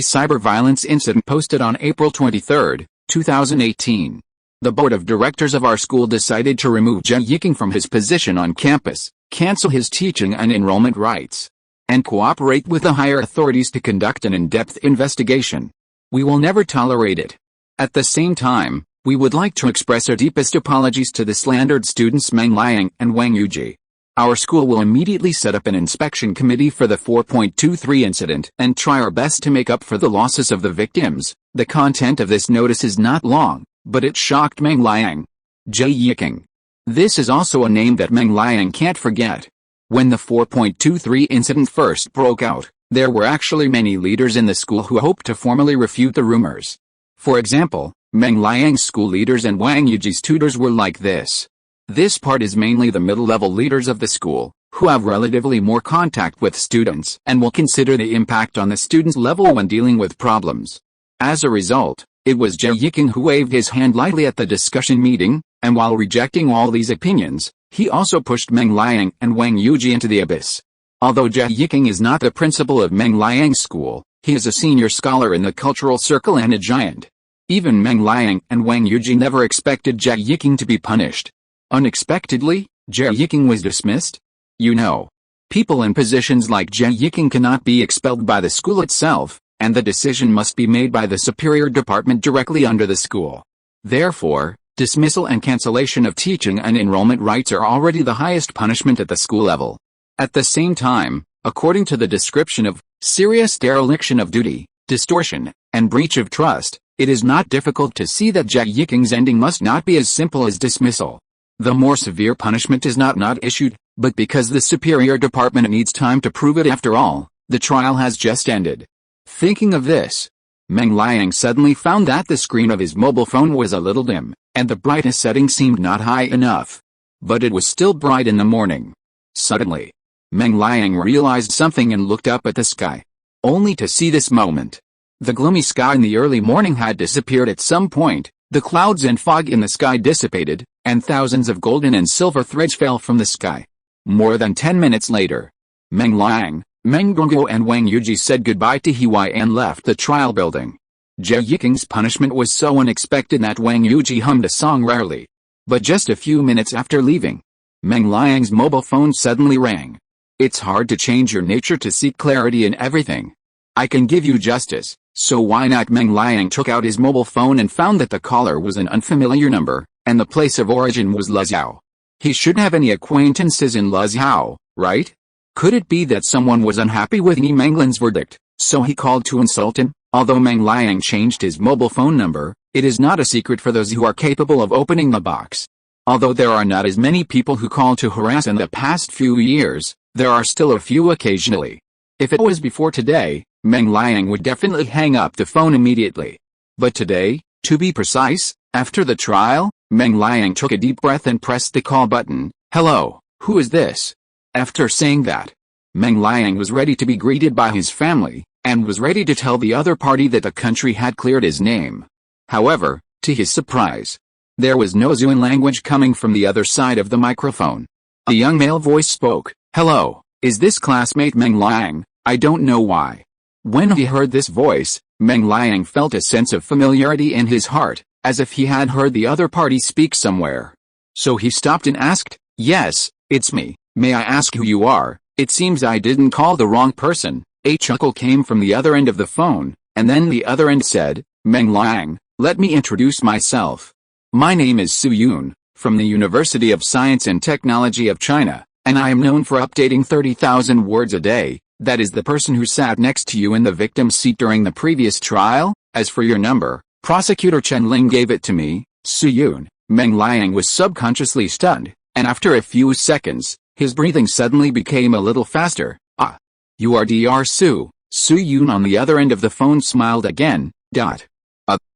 cyber violence incident posted on April 23, 2018. The board of directors of our school decided to remove Zhang Zhongjing from his position on campus, cancel his teaching and enrollment rights, and cooperate with the higher authorities to conduct an in-depth investigation. We will never tolerate it. At the same time, we would like to express our deepest apologies to the slandered students Meng Liang and Wang Yuji. Our school will immediately set up an inspection committee for the 4.23 incident and try our best to make up for the losses of the victims. The content of this notice is not long, but it shocked Meng Liang. Zhang. This is also a name that Meng Liang can't forget. When the 4.23 incident first broke out, there were actually many leaders in the school who hoped to formally refute the rumors. For example, Meng Liang's school leaders and Wang Yuji's tutors were like this. This part is mainly the middle-level leaders of the school, who have relatively more contact with students and will consider the impact on the students' level when dealing with problems. As a result, it was Zhang Zhongjing who waved his hand lightly at the discussion meeting, and while rejecting all these opinions, he also pushed Meng Liang and Wang Yuji into the abyss. Although Zhang Zhongjing is not the principal of Meng Liang's school, he is a senior scholar in the cultural circle and a giant. Even Meng Liang and Wang Yuji never expected Zhang Zhongjing to be punished. Unexpectedly, Zhang Zhongjing was dismissed. You know, people in positions like Zhang Zhongjing cannot be expelled by the school itself, and the decision must be made by the superior department directly under the school. Therefore, dismissal and cancellation of teaching and enrollment rights are already the highest punishment at the school level. At the same time, according to the description of serious dereliction of duty, distortion, and breach of trust, it is not difficult to see that Zhang Zhongjing's ending must not be as simple as dismissal. The more severe punishment is not issued, but because the superior department needs time to prove it. After all, the trial has just ended. Thinking of this, Meng Liang suddenly found that the screen of his mobile phone was a little dim, and the brightness setting seemed not high enough. But it was still bright in the morning. Suddenly, Meng Liang realized something and looked up at the sky, only to see this moment. The gloomy sky in the early morning had disappeared at some point. The clouds and fog in the sky dissipated, and thousands of golden and silver threads fell from the sky. More than 10 minutes later, Meng Liang, Meng Gongguo and Wang Yuji said goodbye to Huai and left the trial building. Jie Yiking's punishment was so unexpected that Wang Yuji hummed a song rarely. But just a few minutes after leaving, Meng Liang's mobile phone suddenly rang. It's hard to change your nature to seek clarity in everything. I can give you justice, so why not? Meng Liang took out his mobile phone and found that the caller was an unfamiliar number, and the place of origin was Luxiao. He shouldn't have any acquaintances in Luxiao, right? Could it be that someone was unhappy with Ni Menglin's verdict, so he called to insult him? Although Meng Liang changed his mobile phone number, it is not a secret for those who are capable of opening the box. Although there are not as many people who call to harass in the past few years, there are still a few occasionally. If it was before today, Meng Liang would definitely hang up the phone immediately. But today, to be precise, after the trial, Meng Liang took a deep breath and pressed the call button. Hello, who is this? After saying that, Meng Liang was ready to be greeted by his family, and was ready to tell the other party that the country had cleared his name. However, to his surprise, there was no Zhuan language coming from the other side of the microphone. A young male voice spoke. Hello, is this classmate Meng Liang? I don't know why. When he heard this voice, Meng Liang felt a sense of familiarity in his heart, as if he had heard the other party speak somewhere. So he stopped and asked, Yes, it's me. May I ask who you are? It seems I didn't call the wrong person. A chuckle came from the other end of the phone, and then the other end said, Meng Liang, let me introduce myself. My name is Su Yun, from the University of Science and Technology of China, and I am known for updating 30,000 words a day. That is the person who sat next to you in the victim's seat during the previous trial. As for your number, Prosecutor Chen Ling gave it to me. Su Yun. Meng Liang was subconsciously stunned, and after a few seconds, his breathing suddenly became a little faster. Ah. You are Dr. Su. Su Yun on the other end of the phone smiled again.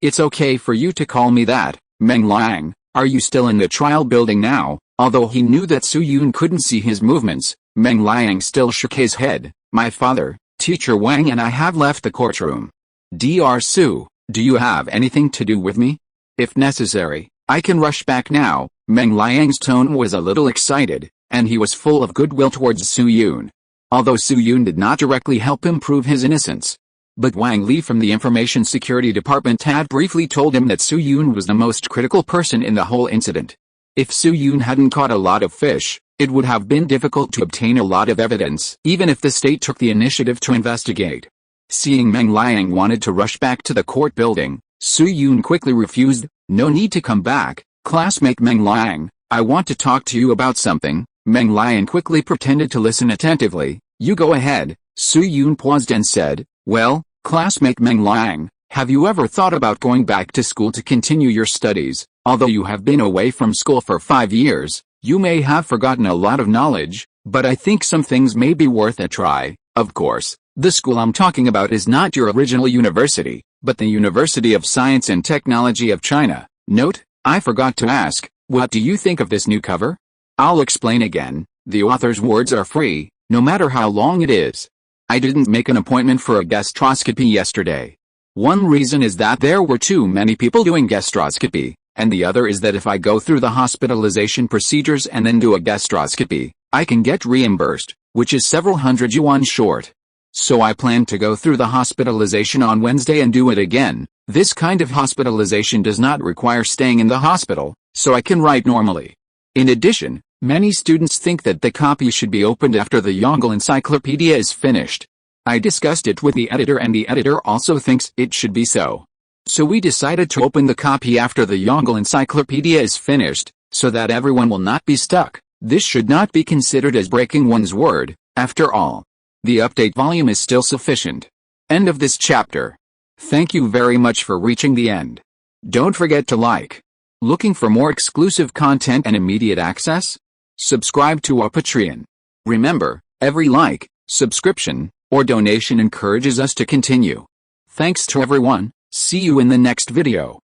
It's okay for you to call me that. Meng Liang, are you still in the trial building now? Although he knew that Su Yun couldn't see his movements, Meng Liang still shook his head. My father, Teacher Wang and I have left the courtroom. Dr. Su, do you have anything to do with me? If necessary, I can rush back now. Meng Liang's tone was a little excited, and he was full of goodwill towards Su Yun. Although Su Yun did not directly help him prove his innocence. But Wang Li from the Information Security Department had briefly told him that Su Yun was the most critical person in the whole incident. If Su Yun hadn't caught a lot of fish, it would have been difficult to obtain a lot of evidence, even if the state took the initiative to investigate. Seeing Meng Liang wanted to rush back to the court building, Su Yun quickly refused. No need to come back, classmate Meng Liang, I want to talk to you about something. Meng Liang quickly pretended to listen attentively. You go ahead. Su Yun paused and said, Well, classmate Meng Liang, have you ever thought about going back to school to continue your studies? Although you have been away from school for 5 years, you may have forgotten a lot of knowledge, but I think some things may be worth a try. Of course, the school I'm talking about is not your original university, but the University of Science and Technology of China. Note, I forgot to ask, what do you think of this new cover? I'll explain again. The author's words are free, no matter how long it is. I didn't make an appointment for a gastroscopy yesterday. One reason is that there were too many people doing gastroscopy, and the other is that if I go through the hospitalization procedures and then do a gastroscopy, I can get reimbursed, which is several hundred yuan short. So I plan to go through the hospitalization on Wednesday and do it again. This kind of hospitalization does not require staying in the hospital, so I can write normally. In addition, many students think that the copy should be opened after the Yongle encyclopedia is finished. I discussed it with the editor and the editor also thinks it should be so. So we decided to open the copy after the Yongle encyclopedia is finished, so that everyone will not be stuck. This should not be considered as breaking one's word. After all, the update volume is still sufficient. End of this chapter. Thank you very much for reaching the end. Don't forget to like. Looking for more exclusive content and immediate access? Subscribe to our Patreon. Remember, every like, subscription, or donation encourages us to continue. Thanks to everyone. See you in the next video.